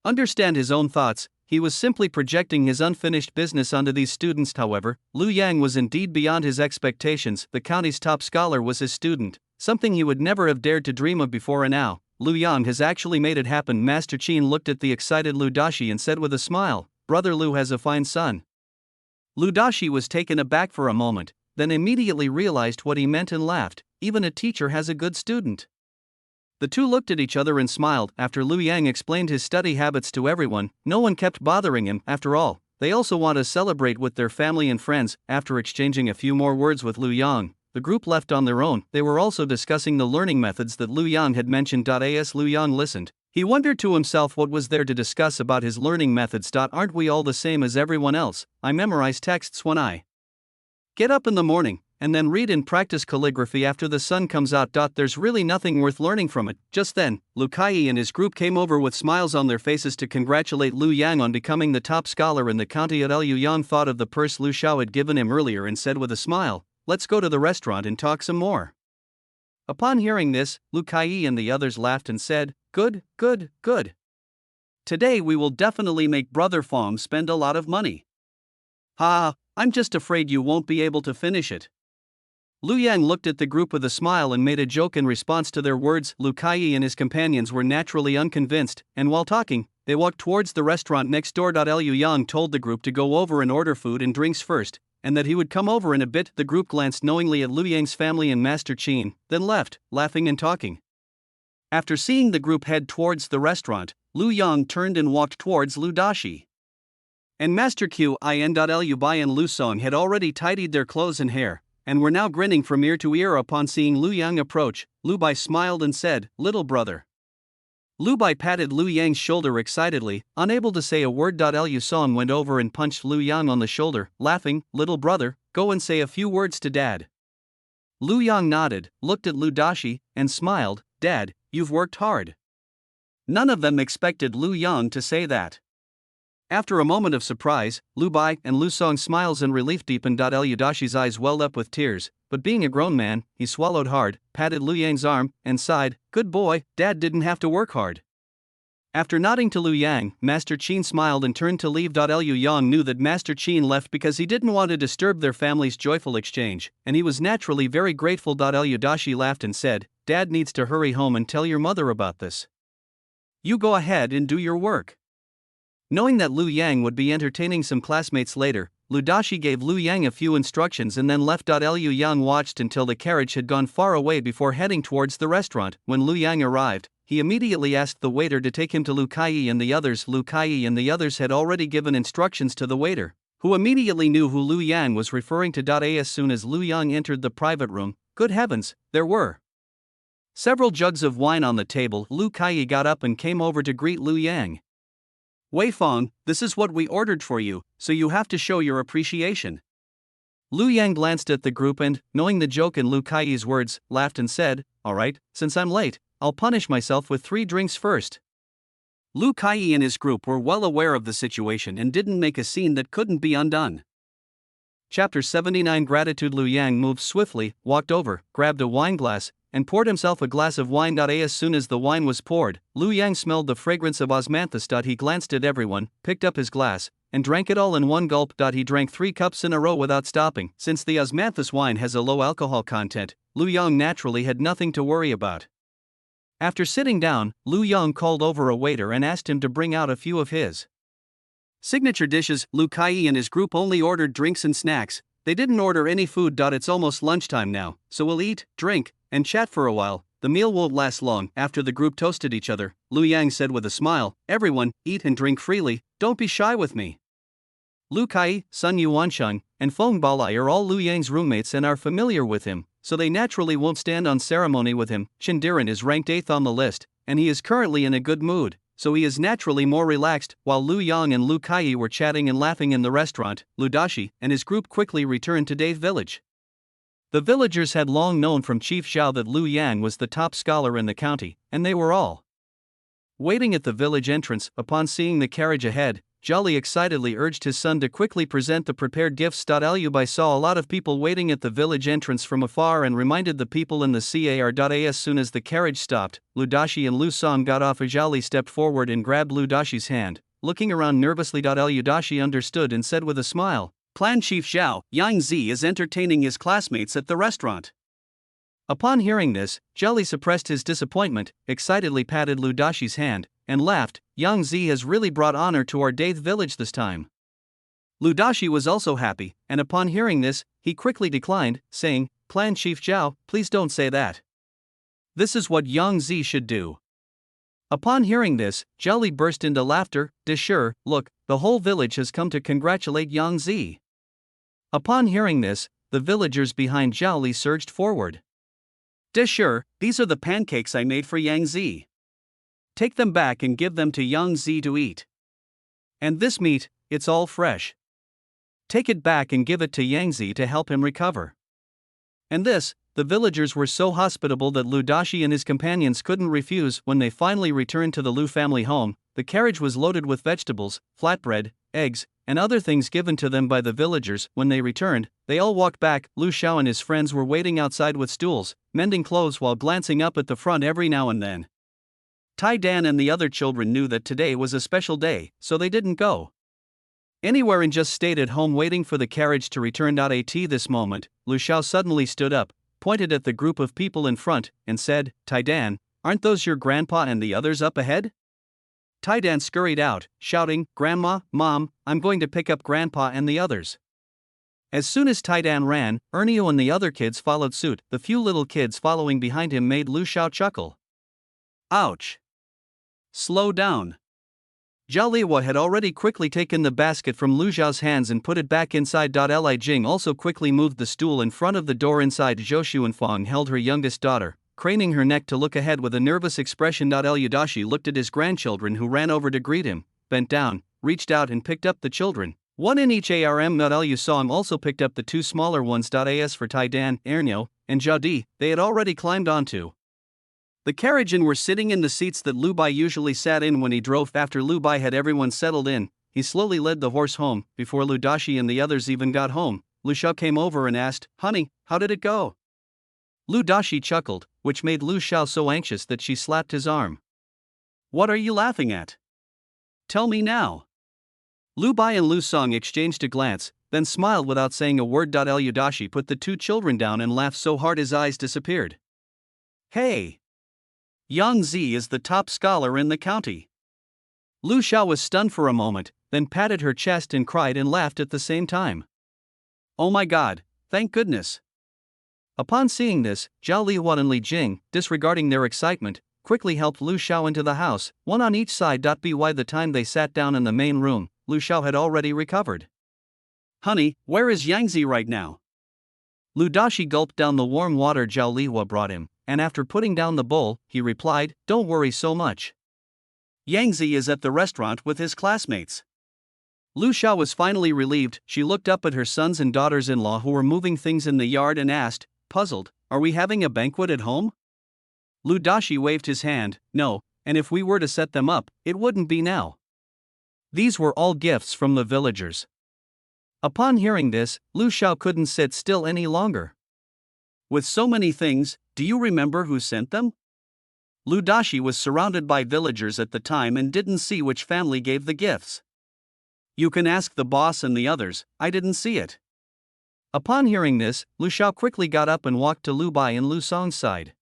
understand his own thoughts. He was simply projecting his unfinished business onto these students. However, Lu Yang was indeed beyond his expectations. The county's top scholar was his student, something he would never have dared to dream of before, and now, Lu Yang has actually made it happen. Master Qin looked at the excited Lu Dashi and said with a smile, Brother Lu has a fine son. Lu Dashi was taken aback for a moment, then immediately realized what he meant and laughed. Even a teacher has a good student. The two looked at each other and smiled. After Lu Yang explained his study habits to everyone, no one kept bothering him. After all, they also want to celebrate with their family and friends. After exchanging a few more words with Lu Yang, the group left on their own. They were also discussing the learning methods that Lu Yang had mentioned. As Lu Yang listened, he wondered to himself what was there to discuss about his learning methods. Aren't we all the same as everyone else? I memorize texts when I get up in the morning, and then read and practice calligraphy after the sun comes out. There's really nothing worth learning from it. Just then, Lu Kai and his group came over with smiles on their faces to congratulate Lu Yang on becoming the top scholar in the county. Liu Yang thought of the purse Lu Xiao had given him earlier and said with a smile, "Let's go to the restaurant and talk some more." Upon hearing this, Lu Kai and the others laughed and said, "Good, good, good. Today we will definitely make Brother Fong spend a lot of money. Ha, I'm just afraid you won't be able to finish it." Lu Yang looked at the group with a smile and made a joke in response to their words. Lu Kai and his companions were naturally unconvinced, and while talking, they walked towards the restaurant next door. Liu Yang told the group to go over and order food and drinks first, and that he would come over in a bit. The group glanced knowingly at Lu Yang's family and Master Qin, then left, laughing and talking. After seeing the group head towards the restaurant, Lu Yang turned and walked towards Lu Dashi. And Master Qin Lu Bai and Lu Song had already tidied their clothes and hair, and were now grinning from ear to ear. Upon seeing Lu Yang approach, Lu Bai smiled and said, "Little brother." Lu Bai patted Lu Yang's shoulder excitedly, unable to say a word. Lu Song went over and punched Lu Yang on the shoulder, laughing, "Little brother, go and say a few words to Dad." Lu Yang nodded, looked at Lu Dashi, and smiled, "Dad, you've worked hard." None of them expected Lu Yang to say that. After a moment of surprise, Lu Bai and Lu Song's smiles and relief deepened. Lu Dashi's eyes welled up with tears, but being a grown man, he swallowed hard, patted Lu Yang's arm, and sighed, "Good boy, Dad didn't have to work hard." After nodding to Lu Yang, Master Qin smiled and turned to leave. Liu Yang knew that Master Qin left because he didn't want to disturb their family's joyful exchange, and he was naturally very grateful. Lu Dashi laughed and said, "Dad needs to hurry home and tell your mother about this. You go ahead and do your work." Knowing that Lu Yang would be entertaining some classmates later, Lu Dashi gave Lu Yang a few instructions and then left. Liu Yang watched until the carriage had gone far away before heading towards the restaurant. When Lu Yang arrived, he immediately asked the waiter to take him to Lu Kai and the others. Lu Kai and the others had already given instructions to the waiter, who immediately knew who Lu Yang was referring to. As soon as Lu Yang entered the private room, good heavens, there were several jugs of wine on the table. Lu Kai got up and came over to greet Lu Yang. "Wei Fong, this is what we ordered for you, so you have to show your appreciation." Lu Yang glanced at the group and, knowing the joke in Lu Kai's words, laughed and said, "All right, since I'm late, I'll punish myself with 3 drinks first." Lu Kai and his group were well aware of the situation and didn't make a scene that couldn't be undone. Chapter 79 Gratitude. Lu Yang moved swiftly, walked over, grabbed a wine glass, and poured himself a glass of wine. As soon as the wine was poured, Lu Yang smelled the fragrance of osmanthus. He glanced at everyone, picked up his glass, and drank it all in one gulp. He drank 3 cups in a row without stopping. Since the osmanthus wine has a low alcohol content, Lu Yang naturally had nothing to worry about. After sitting down, Lu Yang called over a waiter and asked him to bring out a few of his signature dishes. Lu Kai and his group only ordered drinks and snacks. They didn't order any food. It's almost lunchtime now, so we'll eat, drink, and chat for a while. The meal won't last long. After the group toasted each other, Lu Yang said with a smile, "Everyone, eat and drink freely, don't be shy with me." Lu Kai, Sun Yuansheng, and Feng Baolai are all Lu Yang's roommates and are familiar with him, so they naturally won't stand on ceremony with him. Chindiran is ranked 8th on the list, and he is currently in a good mood, so he is naturally more relaxed. While Lu Yang and Lu Kai were chatting and laughing in the restaurant, Lu Dashi and his group quickly returned to Dave Village. The villagers had long known from Chief Zhao that Lu Yang was the top scholar in the county, and they were all waiting at the village entrance. Upon seeing the carriage ahead, Jolly excitedly urged his son to quickly present the prepared gifts. Liu Bai saw a lot of people waiting at the village entrance from afar and reminded the people in the car. As soon as the carriage stopped, Lu Dashi and Lu Song got off. Jolly stepped forward and grabbed Lu Dashi's hand. Looking around nervously, Lu Dashi understood and said with a smile, "Clan Chief Zhao, Yang Zi is entertaining his classmates at the restaurant." Upon hearing this, Jolly suppressed his disappointment, excitedly patted Lu Dashi's hand, and laughed. "Yang Zi has really brought honor to our Daith village this time." Lu Dashi was also happy, and upon hearing this, he quickly declined, saying, "Clan Chief Zhao, please don't say that. This is what Yang Zi should do." Upon hearing this, Jolly burst into laughter. "Sure, look, the whole village has come to congratulate Yang Zi." Upon hearing this, the villagers behind Jolly surged forward. "Sure, these are the pancakes I made for Yang Zi. Take them back and give them to Yang Zi to eat. And this meat, it's all fresh. Take it back and give it to Yang Zi to help him recover." And this, the villagers were so hospitable that Lu Dashi and his companions couldn't refuse. When they finally returned to the Lu family home, the carriage was loaded with vegetables, flatbread, eggs, and other things given to them by the villagers. When they returned, they all walked back. Lu Xiao and his friends were waiting outside with stools, mending clothes while glancing up at the front every now and then. Tai Dan and the other children knew that today was a special day, so they didn't go anywhere and just stayed at home waiting for the carriage to return. At this moment, Lu Xiao suddenly stood up, pointed at the group of people in front, and said, Tai Dan, aren't those your grandpa and the others up ahead? Tai Dan scurried out, shouting, Grandma, Mom, I'm going to pick up Grandpa and the others. As soon as Tai Dan ran, Ernio and the other kids followed suit. The few little kids following behind him made Lu Xiao chuckle. Ouch! Slow down. Zhao Liwa had already quickly taken the basket from Lu Xiao's hands and put it back inside. Li Jing also quickly moved the stool in front of the door inside. Zhou Xuanfang held her youngest daughter, craning her neck to look ahead with a nervous expression. Lu Dashi looked at his grandchildren who ran over to greet him, bent down, reached out and picked up the children. One in each arm. Lu Song also picked up the two smaller ones. As for Tai Dan, Ernio, and Zhao Di, they had already climbed onto the carriage and were sitting in the seats that Lu Bai usually sat in when he drove. After Lu Bai had everyone settled in, he slowly led the horse home. Before Lu Dashi and the others even got home, Lu Xiao came over and asked, Honey, how did it go? Lu Dashi chuckled, which made Lu Xiao so anxious that she slapped his arm. What are you laughing at? Tell me now. Lu Bai and Lu Song exchanged a glance, then smiled without saying a word. Lu Dashi put the two children down and laughed so hard his eyes disappeared. Hey! Yang Zi is the top scholar in the county. Lu Xiao was stunned for a moment, then patted her chest and cried and laughed at the same time. Oh my god, thank goodness. Upon seeing this, Zhao Lihuan and Li Jing, disregarding their excitement, quickly helped Lu Xiao into the house, one on each side. By the time they sat down in the main room, Lu Xiao had already recovered. Honey, where is Yang Zi right now? Lu Dashi gulped down the warm water Zhao Lihua brought him, and after putting down the bowl, he replied, Don't worry so much. Yang Zi is at the restaurant with his classmates. Lu Xiao was finally relieved. She looked up at her sons and daughters-in-law who were moving things in the yard and asked, puzzled, Are we having a banquet at home? Lu Dashi waved his hand, No, and if we were to set them up, it wouldn't be now. These were all gifts from the villagers. Upon hearing this, Lu Xiao couldn't sit still any longer. With so many things, do you remember who sent them? Lu Dashi was surrounded by villagers at the time and didn't see which family gave the gifts. You can ask the boss and the others, I didn't see it. Upon hearing this, Lu Xiao quickly got up and walked to Lu Bai and Lu Song's side.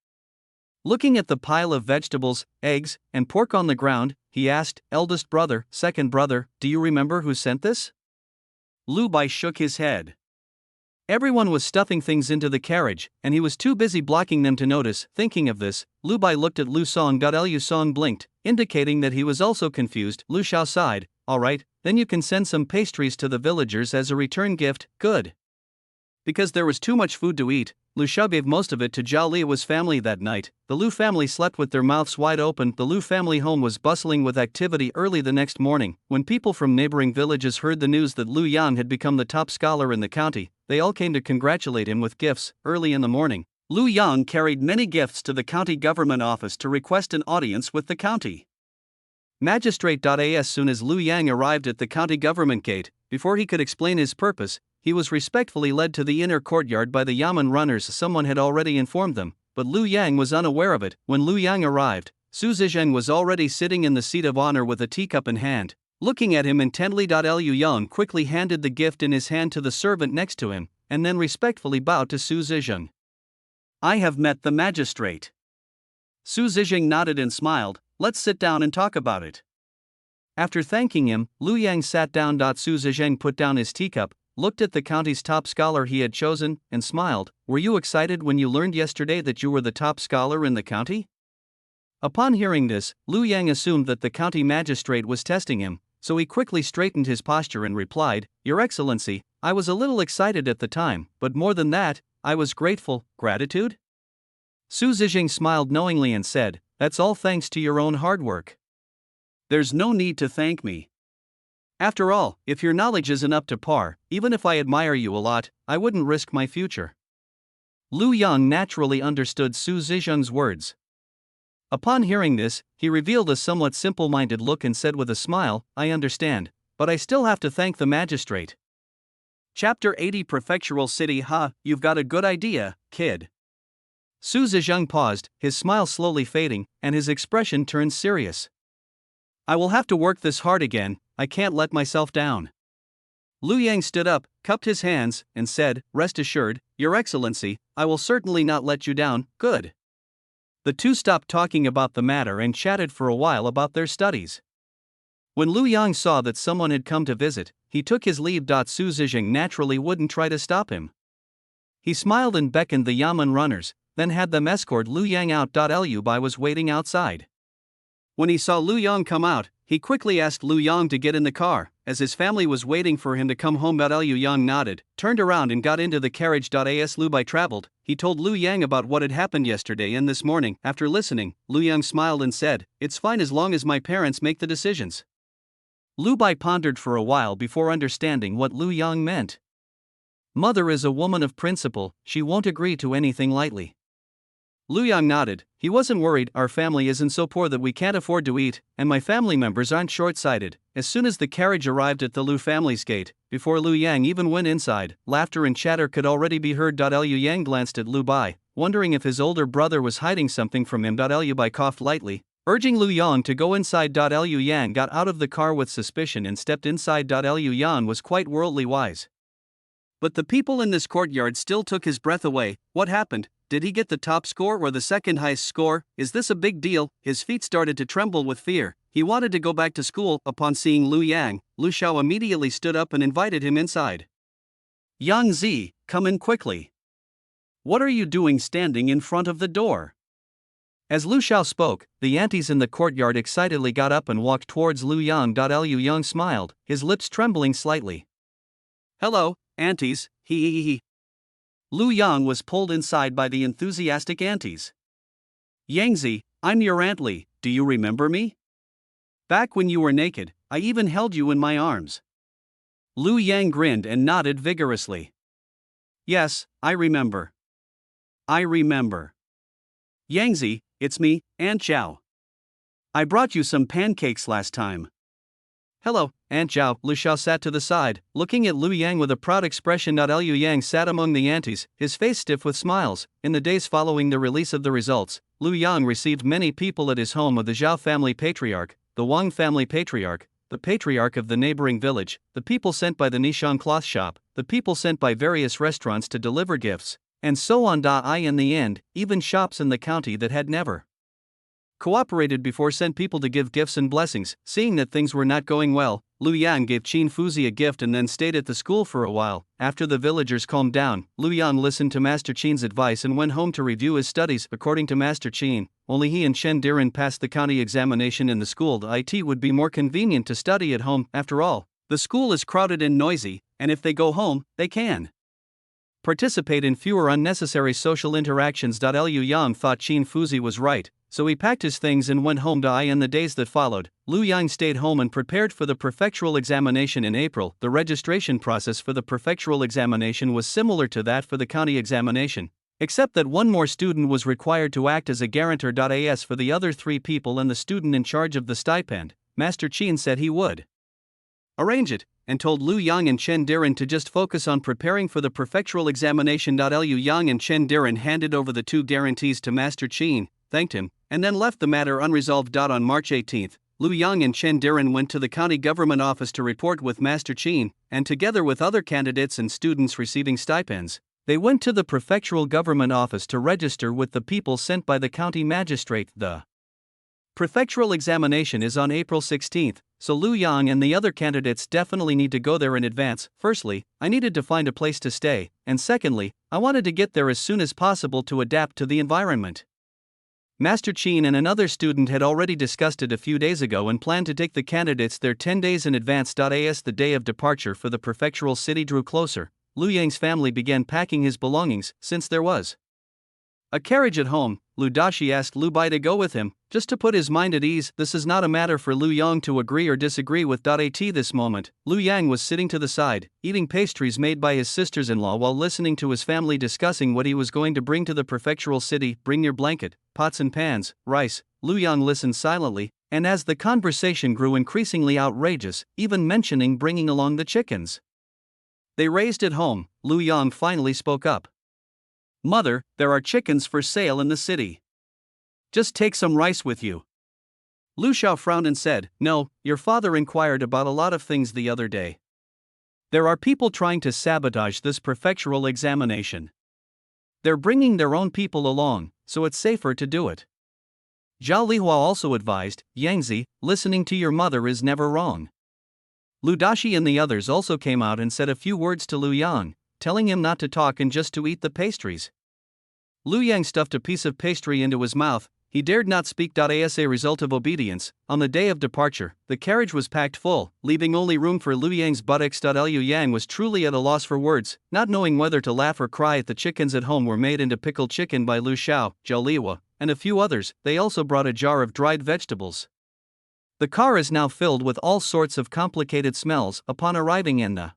Looking at the pile of vegetables, eggs, and pork on the ground, he asked, Eldest brother, second brother, do you remember who sent this? Lu Bai shook his head. Everyone was stuffing things into the carriage, and he was too busy blocking them to notice. Thinking of this, Lu Bai looked at Lu Song. Lu Song blinked, indicating that he was also confused. Lu Xiao sighed, Alright, then you can send some pastries to the villagers as a return gift, good. Because there was too much food to eat, Lu Xiao gave most of it to Zhao Liwa's family that night. The Lu family slept with their mouths wide open. The Lu family home was bustling with activity early the next morning. When people from neighboring villages heard the news that Lu Yang had become the top scholar in the county, they all came to congratulate him with gifts. Early in the morning, Lu Yang carried many gifts to the county government office to request an audience with the county magistrate. As soon as Lu Yang arrived at the county government gate, before he could explain his purpose, he was respectfully led to the inner courtyard by the Yamen runners. Someone had already informed them, but Lu Yang was unaware of it. When Lu Yang arrived, Su Zizheng was already sitting in the seat of honor with a teacup in hand, looking at him intently. Lu Yang quickly handed the gift in his hand to the servant next to him, and then respectfully bowed to Su Zizheng. I have met the magistrate. Su Zizheng nodded and smiled, let's sit down and talk about it. After thanking him, Lu Yang sat down. Su Zizheng put down his teacup, looked at the county's top scholar he had chosen, and smiled. Were you excited when you learned yesterday that you were the top scholar in the county? Upon hearing this, Lu Yang assumed that the county magistrate was testing him, so he quickly straightened his posture and replied, Your Excellency, I was a little excited at the time, but more than that, I was grateful. Gratitude? Su Zizheng smiled knowingly and said, That's all thanks to your own hard work. There's no need to thank me. After all, if your knowledge isn't up to par, even if I admire you a lot, I wouldn't risk my future. Lu Yang naturally understood Su Zizheng's words. Upon hearing this, he revealed a somewhat simple-minded look and said with a smile, "I understand, but I still have to thank the magistrate." Chapter 80 Prefectural City. You've got a good idea, kid. Su Zizheng paused, his smile slowly fading, and his expression turned serious. "I will have to work this hard again, I can't let myself down." Lu Yang stood up, cupped his hands, and said, "Rest assured, Your Excellency, I will certainly not let you down." Good. The two stopped talking about the matter and chatted for a while about their studies. When Lu Yang saw that someone had come to visit, he took his leave. Su Zizheng naturally wouldn't try to stop him. He smiled and beckoned the Yamen runners, then had them escort Lu Yang out. Liu Bai was waiting outside. When he saw Lu Yang come out, he quickly asked Lu Yang to get in the car, as his family was waiting for him to come home. Liu Yang nodded, turned around and got into the carriage. As Lu Bai traveled, he told Lu Yang about what had happened yesterday and this morning. After listening, Lu Yang smiled and said, "It's fine as long as my parents make the decisions." Lu Bai pondered for a while before understanding what Lu Yang meant. Mother is a woman of principle, she won't agree to anything lightly. Lu Yang nodded. He wasn't worried. "Our family isn't so poor that we can't afford to eat, and my family members aren't short-sighted." As soon as the carriage arrived at the Lu family's gate, before Lu Yang even went inside, laughter and chatter could already be heard. Liu Yang glanced at Lu Bai, wondering if his older brother was hiding something from him. Liu Bai coughed lightly, urging Lu Yang to go inside. Liu Yang got out of the car with suspicion and stepped inside. Liu Yang was quite worldly wise. But the people in this courtyard still took his breath away. What happened? Did he get the top score or the second highest score? Is this a big deal? His feet started to tremble with fear. He wanted to go back to school. Upon seeing Lu Yang, Lu Xiao immediately stood up and invited him inside. "Yang Zi, come in quickly. What are you doing standing in front of the door?" As Lu Xiao spoke, the aunties in the courtyard excitedly got up and walked towards Lu Yang. Liu Yang smiled, his lips trembling slightly. "Hello, aunties, he. Lu Yang was pulled inside by the enthusiastic aunties. "Yangzi, I'm your Aunt Li, do you remember me? Back when you were naked, I even held you in my arms." Lu Yang grinned and nodded vigorously. "Yes, I remember. I remember. Yangzi, it's me, Aunt Zhao. I brought you some pancakes last time." "Hello, Aunt Zhao." Lu Xiao sat to the side, looking at Lu Yang with a proud expression. Liu Yang sat among the aunties, his face stiff with smiles. In the days following the release of the results, Lu Yang received many people at his home of the Zhao family patriarch, the Wang family patriarch, the patriarch of the neighboring village, the people sent by the Nishan cloth shop, the people sent by various restaurants to deliver gifts, and so on. In the end, even shops in the county that had never cooperated before sent people to give gifts and blessings. Seeing that things were not going well, Lu Yang gave Qin Fuzi a gift and then stayed at the school for a while. After the villagers calmed down, Lu Yang listened to Master Qin's advice and went home to review his studies. According to Master Qin, only he and Chen Diren passed the county examination in the school. It would be more convenient to study at home. After all, the school is crowded and noisy, and if they go home, they can participate in fewer unnecessary social interactions. Liu Yang thought Qin Fuzi was right, so he packed his things and went home. In the days that followed, Lu Yang stayed home and prepared for the prefectural examination in April. The registration process for the prefectural examination was similar to that for the county examination, except that one more student was required to act as a guarantor. As for the other 3 people and the student in charge of the stipend, Master Qin said he would arrange it, and told Lu Yang and Chen Diren to just focus on preparing for the prefectural examination. Liu Yang and Chen Diren handed over the 2 guarantees to Master Qin, thanked him, and then left the matter unresolved. On March 18, Lu Yang and Chen Diren went to the county government office to report with Master Qin, and together with other candidates and students receiving stipends, they went to the prefectural government office to register with the people sent by the county magistrate. The prefectural examination is on April 16, so Lu Yang and the other candidates definitely need to go there in advance. Firstly, I needed to find a place to stay, and secondly, I wanted to get there as soon as possible to adapt to the environment. Master Qin and another student had already discussed it a few days ago and planned to take the candidates there 10 days in advance. As the day of departure for the prefectural city drew closer, Lu Yang's family began packing his belongings, since there was A carriage at home, Lu Dashi asked Lu Bai to go with him, just to put his mind at ease. This is not a matter for Lu Yang to agree or disagree with. At this moment, Lu Yang was sitting to the side, eating pastries made by his sisters-in-law while listening to his family discussing what he was going to bring to the prefectural city. Bring your blanket, pots and pans, rice. Lu Yang listened silently, and as the conversation grew increasingly outrageous, even mentioning bringing along the chickens they raised at home, Lu Yang finally spoke up. Mother, there are chickens for sale in the city. Just take some rice with you. Lu Xiao frowned and said, No, your father inquired about a lot of things the other day. There are people trying to sabotage this prefectural examination. They're bringing their own people along, so it's safer to do it. Zhao Lihua also advised, Yangzi, listening to your mother is never wrong. Lu Dashi and the others also came out and said a few words to Lu Yang, telling him not to talk and just to eat the pastries. Lu Yang stuffed a piece of pastry into his mouth. He dared not speak. As a result of obedience, on the day of departure, the carriage was packed full, leaving only room for Lu Yang's buttocks. Liu Yang was truly at a loss for words, not knowing whether to laugh or cry. At the chickens at home were made into pickled chicken by Lu Xiao, Zhao Lihua, and a few others. They also brought a jar of dried vegetables. The car is now filled with all sorts of complicated smells. Upon arriving in the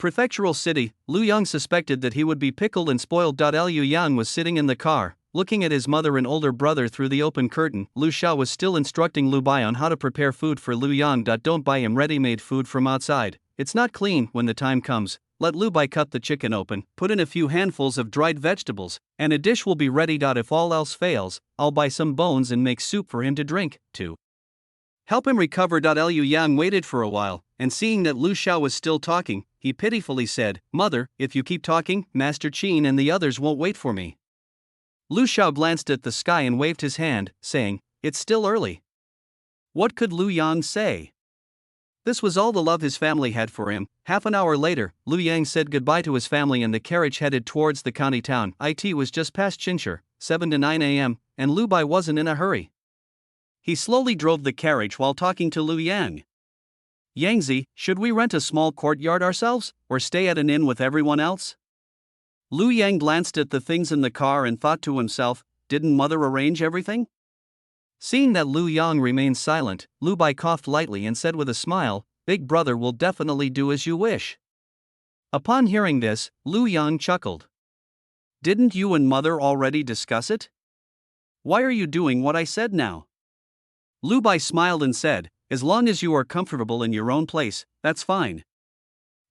prefectural city, Lu Yang suspected that he would be pickled and spoiled. Liu Yang was sitting in the car, looking at his mother and older brother through the open curtain. Lu Xiao was still instructing Lu Bai on how to prepare food for Lu Yang. Don't buy him ready-made food from outside. It's not clean. When the time comes, let Lu Bai cut the chicken open, put in a few handfuls of dried vegetables, and a dish will be ready. If all else fails, I'll buy some bones and make soup for him to drink, to help him recover. Liu Yang waited for a while, and seeing that Lu Xiao was still talking, he pitifully said, Mother, if you keep talking, Master Qin and the others won't wait for me. Lu Xiao glanced at the sky and waved his hand, saying, It's still early. What could Lu Yang say? This was all the love his family had for him. Half an hour later, Lu Yang said goodbye to his family and the carriage headed towards the county town. It was just past Chinchur, 7 to 9 a.m., and Lu Bai wasn't in a hurry. He slowly drove the carriage while talking to Lu Yang. Yangzi, should we rent a small courtyard ourselves, or stay at an inn with everyone else? Lu Yang glanced at the things in the car and thought to himself, didn't mother arrange everything? Seeing that Lu Yang remained silent, Lu Bai coughed lightly and said with a smile, Big brother will definitely do as you wish. Upon hearing this, Lu Yang chuckled. Didn't you and mother already discuss it? Why are you doing what I said now? Lu Bai smiled and said, As long as you are comfortable in your own place, that's fine.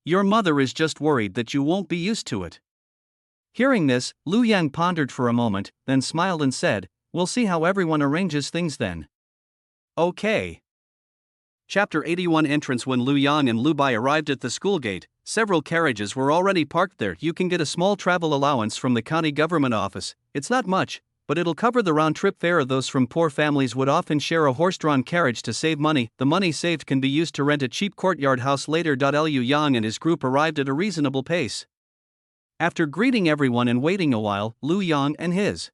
Your mother is just worried that you won't be used to it. Hearing this, Lu Yang pondered for a moment, then smiled and said, We'll see how everyone arranges things then. Okay. Chapter 81 Entrance. When Lu Yang and Lu Bai arrived at the school gate, several carriages were already parked there. You can get a small travel allowance from the county government office. It's not much, but it'll cover the round-trip fare. Those from poor families would often share a horse-drawn carriage to save money. The money saved can be used to rent a cheap courtyard house later. Liu Yang and his group arrived at a reasonable pace. After greeting everyone and waiting a while, Lu Yang and his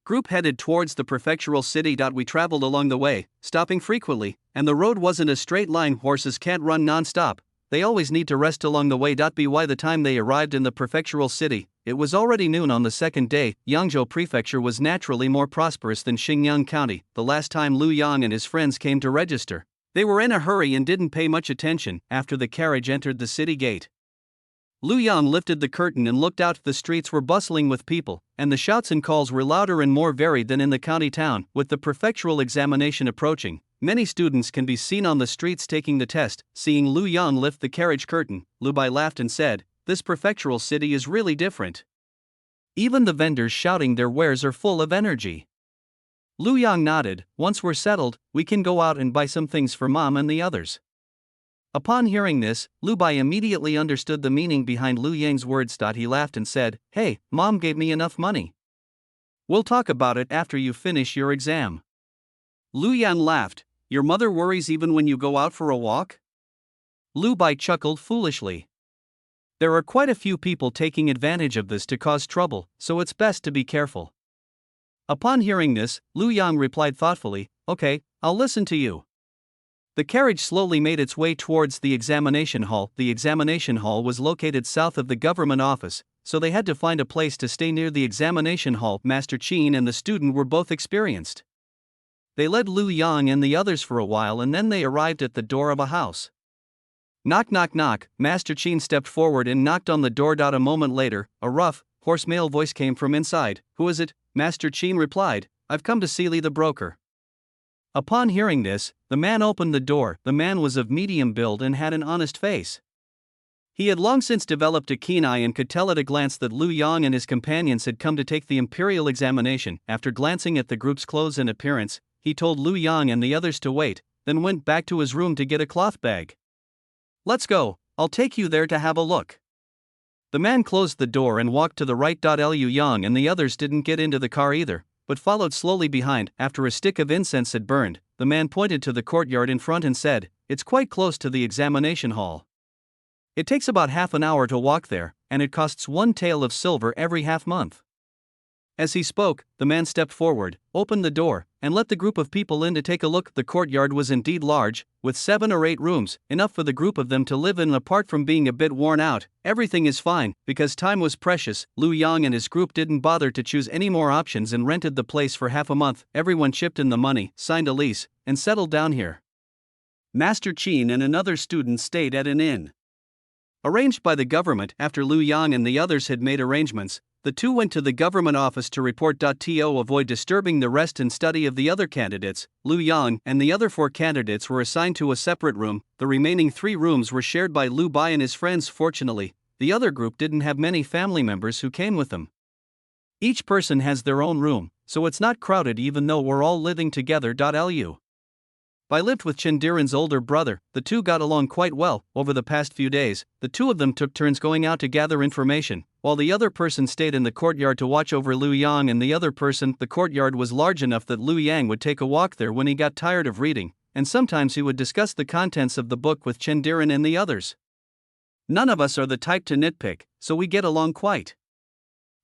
group headed towards the prefectural city. We traveled along the way, stopping frequently, and the road wasn't a straight line. Horses can't run non-stop. They always need to rest along the way. By the time they arrived in the prefectural city, it was already noon on the second day. Yangzhou Prefecture was naturally more prosperous than Xingyang County. The last time Lu Yang and his friends came to register, they were in a hurry and didn't pay much attention. After the carriage entered the city gate, Lu Yang lifted the curtain and looked out. The streets were bustling with people, and the shouts and calls were louder and more varied than in the county town. With the prefectural examination approaching, many students can be seen on the streets taking the test. Seeing Lu Yang lift the carriage curtain, Lu Bai laughed and said, This prefectural city is really different. Even the vendors shouting their wares are full of energy. Lu Yang nodded. Once we're settled, we can go out and buy some things for Mom and the others. Upon hearing this, Lu Bai immediately understood the meaning behind Lu Yang's words. He laughed and said, Hey, Mom gave me enough money. We'll talk about it after you finish your exam. Lu Yang laughed. Your mother worries even when you go out for a walk? Lu Bai chuckled foolishly. There are quite a few people taking advantage of this to cause trouble, so it's best to be careful. Upon hearing this, Lu Yang replied thoughtfully, Okay, I'll listen to you. The carriage slowly made its way towards the examination hall. The examination hall was located south of the government office, so they had to find a place to stay near the examination hall. Master Qin and the student were both experienced. They led Lu Yang and the others for a while, and then they arrived at the door of a house. Knock, knock, knock. Master Qin stepped forward and knocked on the door. A moment later, a rough, hoarse male voice came from inside. Who is it? Master Qin replied. I've come to see Li the broker. Upon hearing this, the man opened the door. The man was of medium build and had an honest face. He had long since developed a keen eye and could tell at a glance that Lu Yang and his companions had come to take the Imperial examination. After glancing at the group's clothes and appearance, he told Lu Yang and the others to wait, then went back to his room to get a cloth bag. Let's go, I'll take you there to have a look. The man closed the door and walked to the right. Liu Yang and the others didn't get into the car either, but followed slowly behind. After a stick of incense had burned, the man pointed to the courtyard in front and said, It's quite close to the examination hall. It takes about half an hour to walk there, and it costs 1 tael of silver every half-month. As he spoke, the man stepped forward, opened the door, and let the group of people in to take a look. The courtyard was indeed large, with 7 or 8 rooms, enough for the group of them to live in. Apart from being a bit worn out, everything is fine, because time was precious. Lu Yang and his group didn't bother to choose any more options and rented the place for half a month. Everyone chipped in the money, signed a lease, and settled down here. Master Qin and another student stayed at an inn arranged by the government. After Lu Yang and the others had made arrangements, the two went to the government office to report. To avoid disturbing the rest and study of the other candidates, Lu Yang and the other 4 candidates were assigned to a separate room. The remaining 3 rooms were shared by Lu Bai and his friends. Fortunately, the other group didn't have many family members who came with them. Each person has their own room, so it's not crowded even though we're all living together. Lu Bai lived with Chendiran's older brother. The two got along quite well. Over the past few days, the two of them took turns going out to gather information, while the other person stayed in the courtyard to watch over Lu Yang and the other person. The courtyard was large enough that Lu Yang would take a walk there when he got tired of reading, and sometimes he would discuss the contents of the book with Chendiran and the others. None of us are the type to nitpick, so we get along quite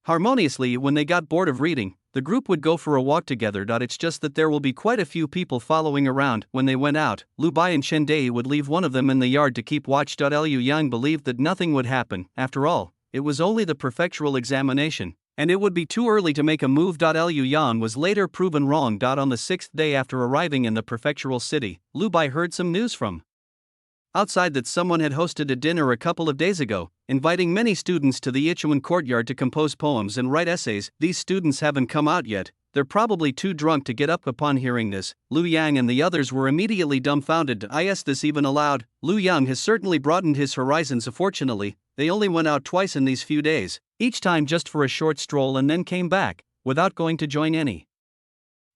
harmoniously. When they got bored of reading, the group would go for a walk together. It's just that there will be quite a few people following around. When they went out, Lu Bai and Chen Dei would leave one of them in the yard to keep watch. Liu Yang believed that nothing would happen. After all, it was only the prefectural examination, and it would be too early to make a move. Liu Yang was later proven wrong. On the 6th day after arriving in the prefectural city, Lu Bai heard some news from outside that someone had hosted a dinner a couple of days ago, inviting many students to the Ichuan courtyard to compose poems and write essays. These students haven't come out yet, they're probably too drunk to get up. Upon hearing this, Lu Yang and the others were immediately dumbfounded. Is this even allowed? Lu Yang has certainly broadened his horizons. Fortunately, they only went out twice in these few days, each time just for a short stroll, and then came back, without going to join any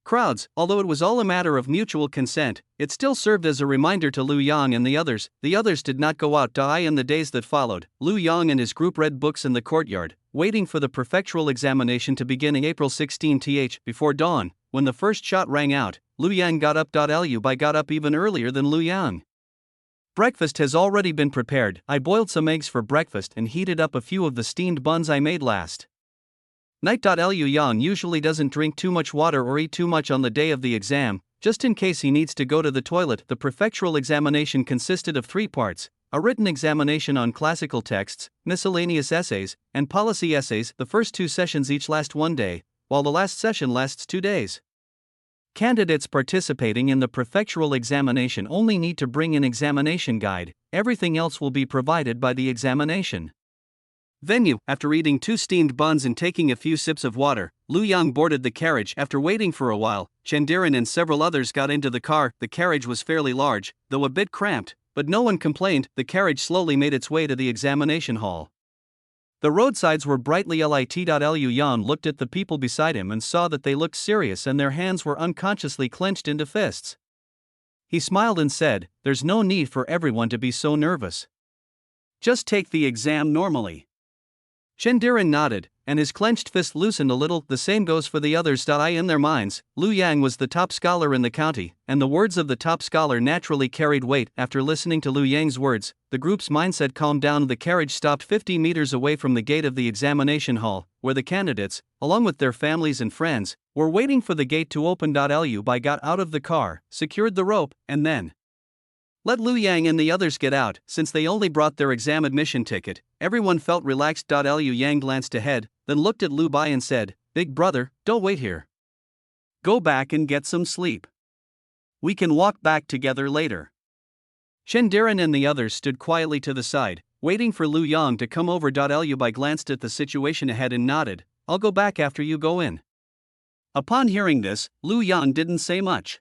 crowds. Although it was all a matter of mutual consent, it still served as a reminder to Lu Yang and the others. The others did not go out. In the days that followed, Lu Yang and his group read books in the courtyard, waiting for the prefectural examination to begin April 16th. Before dawn, when the first shot rang out, Lu Yang got up. Liu Bai got up even earlier than Lu Yang. Breakfast has already been prepared. I boiled some eggs for breakfast and heated up a few of the steamed buns I made last night. Liu Yang usually doesn't drink too much water or eat too much on the day of the exam, just in case he needs to go to the toilet. The prefectural examination consisted of 3 parts: a written examination on classical texts, miscellaneous essays, and policy essays. The first 2 sessions each last 1 day, while the last session lasts 2 days. Candidates participating in the prefectural examination only need to bring an examination guide. Everything else will be provided by the examination venue. After eating 2 steamed buns and taking a few sips of water, Lu Yang boarded the carriage. After waiting for a while, Chendiran and several others got into the car. The carriage was fairly large, though a bit cramped, but no one complained. The carriage slowly made its way to the examination hall. The roadsides were brightly lit. Liu Yang looked at the people beside him and saw that they looked serious and their hands were unconsciously clenched into fists. He smiled and said, "There's no need for everyone to be so nervous. Just take the exam normally." Chendiran nodded, and his clenched fist loosened a little. The same goes for the others. In their minds, Lu Yang was the top scholar in the county, and the words of the top scholar naturally carried weight. After listening to Lu Yang's words, the group's mindset calmed down. The carriage stopped 50 meters away from the gate of the examination hall, where the candidates, along with their families and friends, were waiting for the gate to open. Liu Bai got out of the car, secured the rope, and then Let Liu Yang and the others get out, since they only brought their exam admission ticket. Everyone felt relaxed. Liu Yang glanced ahead, then looked at Liu Bai and said, "Big brother, don't wait here. Go back and get some sleep. We can walk back together later." Chen Diren and the others stood quietly to the side, waiting for Liu Yang to come over. Liu Bai glanced at the situation ahead and nodded, "I'll go back after you go in." Upon hearing this, Liu Yang didn't say much.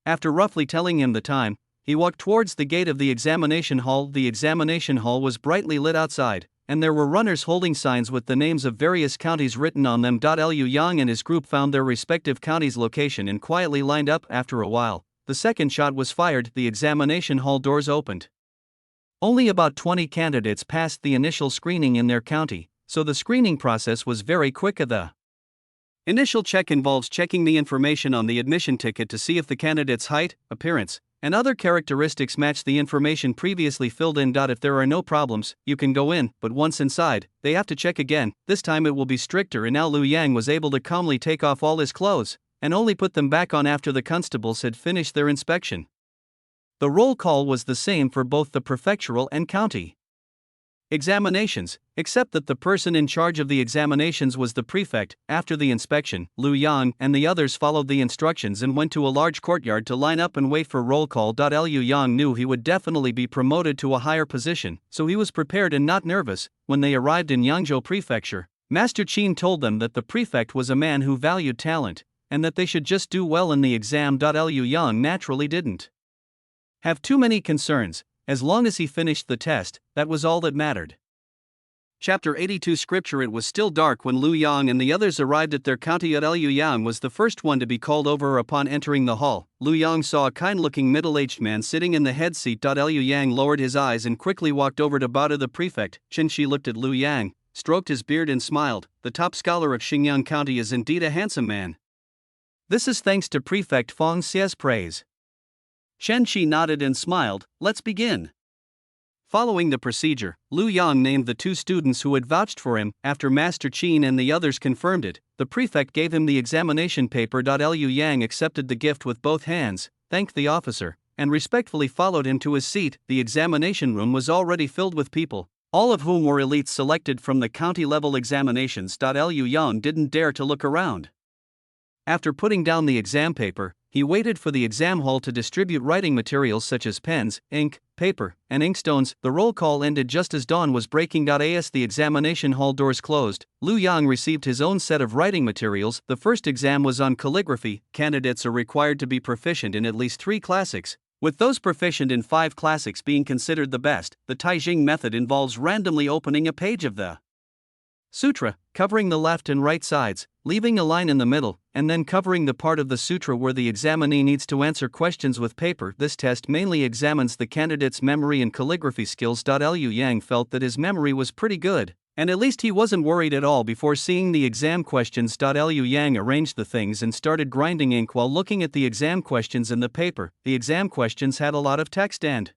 After roughly telling him the time, he walked towards the gate of the examination hall. The examination hall was brightly lit outside, and there were runners holding signs with the names of various counties written on them. Liu Yang and his group found their respective counties' location and quietly lined up. After a while, the second shot was fired. The examination hall doors opened. Only about 20 candidates passed the initial screening in their county, so the screening process was very quick. The initial check involves checking the information on the admission ticket to see if the candidate's height, appearance, and other characteristics match the information previously filled in. If there are no problems, you can go in, but once inside, they have to check again. This time it will be stricter. And now Liu Yang was able to calmly take off all his clothes, and only put them back on after the constables had finished their inspection. The roll call was the same for both the prefectural and county examinations, except that the person in charge of the examinations was the prefect. After the inspection, Liu Yang and the others followed the instructions and went to a large courtyard to line up and wait for roll call. Liu Yang knew he would definitely be promoted to a higher position, so he was prepared and not nervous. When they arrived in Yangzhou Prefecture, Master Qin told them that the prefect was a man who valued talent, and that they should just do well in the exam. Liu Yang naturally didn't have too many concerns. As long as he finished the test, that was all that mattered. Chapter 82 Scripture. It was still dark when Liu Yang and the others arrived at their county. Liu Yang was the first one to be called over. Upon entering the hall, Liu Yang saw a kind-looking middle-aged man sitting in the head seat. Liu Yang lowered his eyes and quickly walked over to bow to the prefect. Chen Shi looked at Liu Yang, stroked his beard and smiled. "The top scholar of Xinjiang County is indeed a handsome man. This is thanks to Prefect Feng Xie's praise." Chen Shi nodded and smiled. "Let's begin." Following the procedure, Liu Yang named the two students who had vouched for him. After Master Qin and the others confirmed it, the prefect gave him the examination paper. Liu Yang accepted the gift with both hands, thanked the officer, and respectfully followed him to his seat. The examination room was already filled with people, all of whom were elites selected from the county-level examinations. Liu Yang didn't dare to look around. After putting down the exam paper, he waited for the exam hall to distribute writing materials such as pens, ink, paper, and inkstones. The roll call ended just as dawn was breaking. As the examination hall doors closed, Liu Yang received his own set of writing materials. The first exam was on calligraphy. Candidates are required to be proficient in at least 3 classics, with those proficient in 5 classics being considered the best. The Taijing method involves randomly opening a page of the sutra, covering the left and right sides, leaving a line in the middle, and then covering the part of the sutra where the examinee needs to answer questions with paper. This test mainly examines the candidate's memory and calligraphy skills. Liu Yang felt that his memory was pretty good, and at least he wasn't worried at all before seeing the exam questions. Liu Yang arranged the things and started grinding ink while looking at the exam questions in the paper. The exam questions had a lot of text and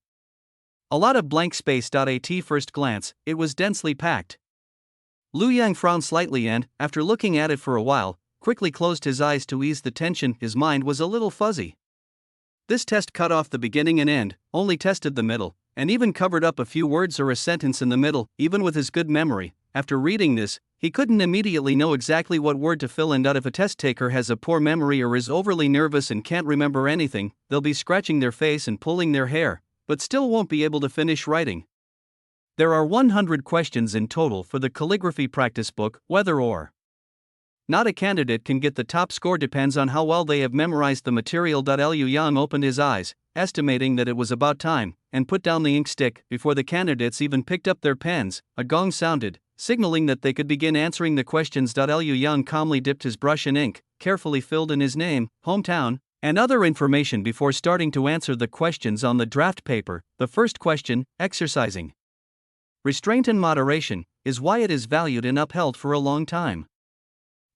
a lot of blank space. At first glance, it was densely packed. Liu Yang frowned slightly and, after looking at it for a while, quickly closed his eyes to ease the tension. His mind was a little fuzzy. This test cut off the beginning and end, only tested the middle, and even covered up a few words or a sentence in the middle. Even with his good memory, after reading this, he couldn't immediately know exactly what word to fill in. If a test taker has a poor memory or is overly nervous and can't remember anything, they'll be scratching their face and pulling their hair, but still won't be able to finish writing. There are 100 questions in total for the calligraphy practice book. Whether or not a candidate can get the top score depends on how well they have memorized the material. Liu Yang opened his eyes, estimating that it was about time, and put down the ink stick. Before the candidates even picked up their pens, a gong sounded, signaling that they could begin answering the questions. Liu Yang calmly dipped his brush in ink, carefully filled in his name, hometown, and other information before starting to answer the questions on the draft paper. The first question, exercising restraint and moderation, is why it is valued and upheld for a long time.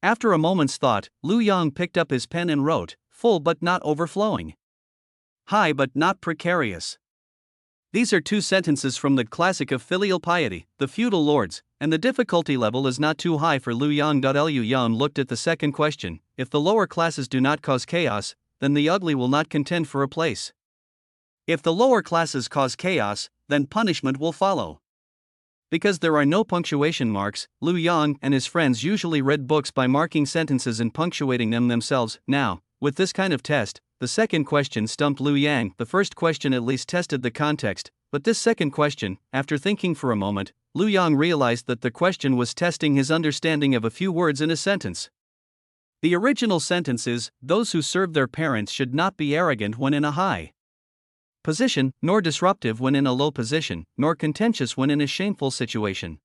After a moment's thought, Liu Yang picked up his pen and wrote, "Full but not overflowing. High but not precarious." These are 2 sentences from the classic of filial piety, The Feudal Lords, and the difficulty level is not too high for Liu Yang. Liu Yang looked at the second question. If the lower classes do not cause chaos, then the ugly will not contend for a place. If the lower classes cause chaos, then punishment will follow. Because there are no punctuation marks, Lu Yang and his friends usually read books by marking sentences and punctuating them themselves. Now, with this kind of test, the second question stumped Lu Yang. The first question at least tested the context, but this second question, after thinking for a moment, Lu Yang realized that the question was testing his understanding of a few words in a sentence. The original sentence is, "Those who serve their parents should not be arrogant when in a high position, nor disruptive when in a low position, nor contentious when in a shameful situation."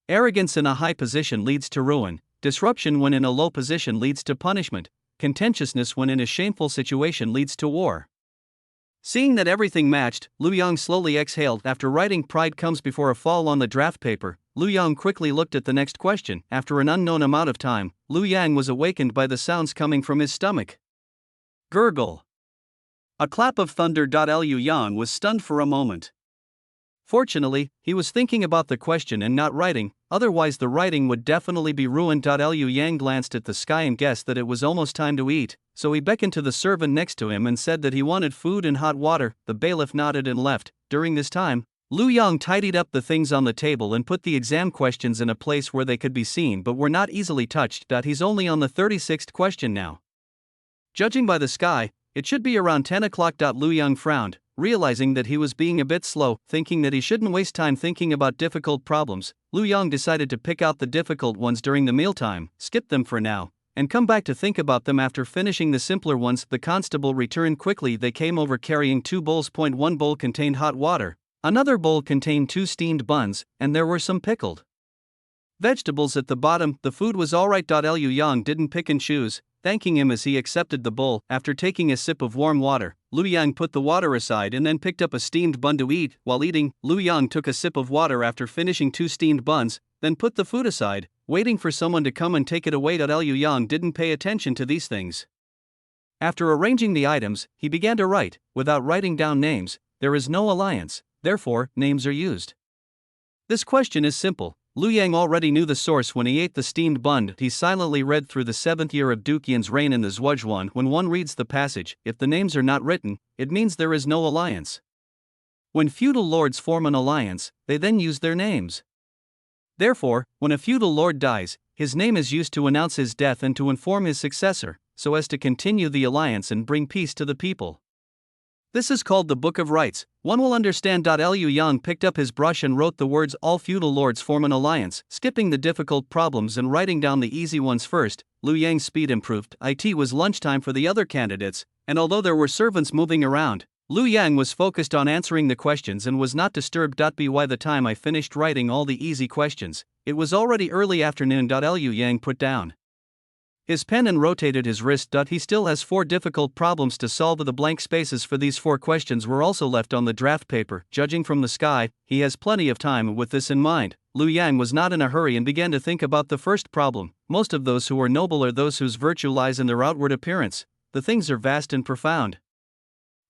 Arrogance in a high position leads to ruin, disruption when in a low position leads to punishment, contentiousness when in a shameful situation leads to war. Seeing that everything matched, Lu Yang slowly exhaled. After writing "pride comes before a fall" on the draft paper, Lu Yang quickly looked at the next question. After an unknown amount of time, Lu Yang was awakened by the sounds coming from his stomach. Gurgle. A clap of thunder. Liu Yang was stunned for a moment. Fortunately, he was thinking about the question and not writing, otherwise the writing would definitely be ruined. Liu Yang glanced at the sky and guessed that it was almost time to eat, so he beckoned to the servant next to him and said that he wanted food and hot water. The bailiff nodded and left. During this time, Lu Yang tidied up the things on the table and put the exam questions in a place where they could be seen but were not easily touched. He's only on the 36th question now. Judging by the sky, it should be around 10 o'clock. Lu Yang frowned, realizing that he was being a bit slow. Thinking that he shouldn't waste time thinking about difficult problems, Lu Yang decided to pick out the difficult ones during the mealtime, skip them for now, and come back to think about them after finishing the simpler ones. The constable returned quickly. They came over carrying 2 bowls. One bowl contained hot water, another bowl contained 2 steamed buns, and there were some pickled vegetables at the bottom. The food was alright. Liu Yang didn't pick and choose, thanking him as he accepted the bowl. After taking a sip of warm water, Lu Yang put the water aside and then picked up a steamed bun to eat. While eating, Lu Yang took a sip of water after finishing 2 steamed buns, then put the food aside, waiting for someone to come and take it away. Liu Yang didn't pay attention to these things. After arranging the items, he began to write. Without writing down names, there is no alliance, therefore, names are used. This question is simple. Lu Yang already knew the source when he ate the steamed bun. He silently read through the 7th year of Duke Yan's reign in the Zhuozhuan. When one reads the passage, if the names are not written, it means there is no alliance. When feudal lords form an alliance, they then use their names. Therefore, when a feudal lord dies, his name is used to announce his death and to inform his successor, so as to continue the alliance and bring peace to the people. This is called the Book of Rights. One will understand. Liu Yang picked up his brush and wrote the words "all feudal lords form an alliance," skipping the difficult problems and writing down the easy ones first. Lu Yang's speed improved. It was lunchtime for the other candidates, and although there were servants moving around, Lu Yang was focused on answering the questions and was not disturbed. By the time I finished writing all the easy questions, it was already early afternoon. Liu Yang put down his pen and rotated his wrist. He still has 4 difficult problems to solve. The blank spaces for these 4 questions were also left on the draft paper. Judging from the sky, he has plenty of time. With this in mind, Lu Yang was not in a hurry and began to think about the first problem. Most of those who are noble are those whose virtue lies in their outward appearance. The things are vast and profound.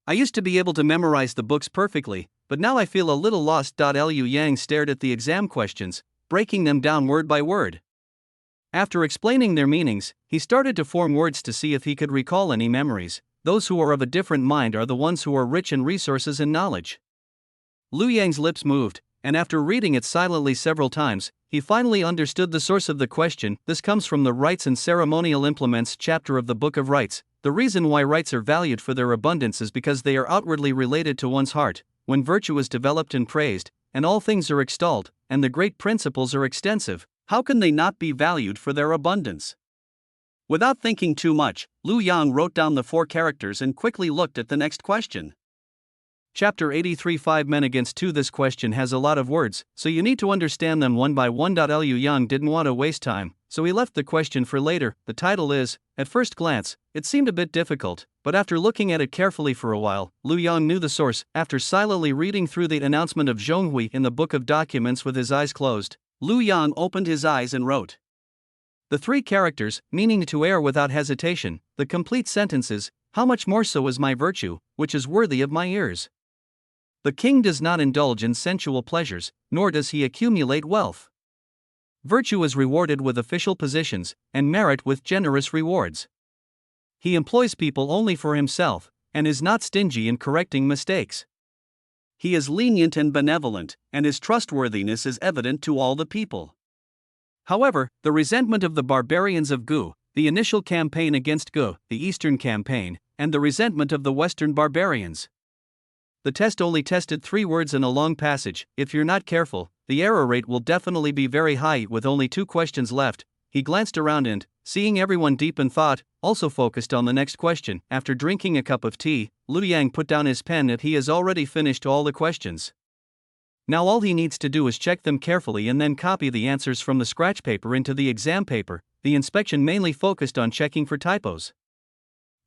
I used to be able to memorize the books perfectly, but now I feel a little lost. Liu Yang stared at the exam questions, breaking them down word by word. After explaining their meanings, he started to form words to see if he could recall any memories. Those who are of a different mind are the ones who are rich in resources and knowledge. Lu Yang's lips moved, and after reading it silently several times, he finally understood the source of the question. This comes from the Rites and Ceremonial Implements chapter of the Book of Rights. The reason why rights are valued for their abundance is because they are outwardly related to one's heart. When virtue is developed and praised, and all things are extolled, and the great principles are extensive, how can they not be valued for their abundance? Without thinking too much, Lu Yang wrote down the 4 characters and quickly looked at the next question. Chapter 83 5 Men Against 2. This question has a lot of words, so you need to understand them one by one. Liu Yang didn't want to waste time, so he left the question for later. The title is, at first glance, it seemed a bit difficult, but after looking at it carefully for a while, Lu Yang knew the source. After silently reading through the announcement of Zhonghui in the Book of Documents with his eyes closed, Lu Yang opened his eyes and wrote the 3 characters, meaning to err without hesitation, the complete sentences, how much more so is my virtue, which is worthy of my ears. The king does not indulge in sensual pleasures, nor does he accumulate wealth. Virtue is rewarded with official positions, and merit with generous rewards. He employs people only for himself, and is not stingy in correcting mistakes. He is lenient and benevolent, and his trustworthiness is evident to all the people. However, the resentment of the barbarians of Gu, the initial campaign against Gu, the Eastern campaign, and the resentment of the Western barbarians. The test only tested 3 words in a long passage. If you're not careful, the error rate will definitely be very high. With only 2 questions left, he glanced around and, seeing everyone deep in thought, also focused on the next question. After drinking a cup of tea, Liu Yang put down his pen and he has already finished all the questions. Now all he needs to do is check them carefully and then copy the answers from the scratch paper into the exam paper. The inspection mainly focused on checking for typos.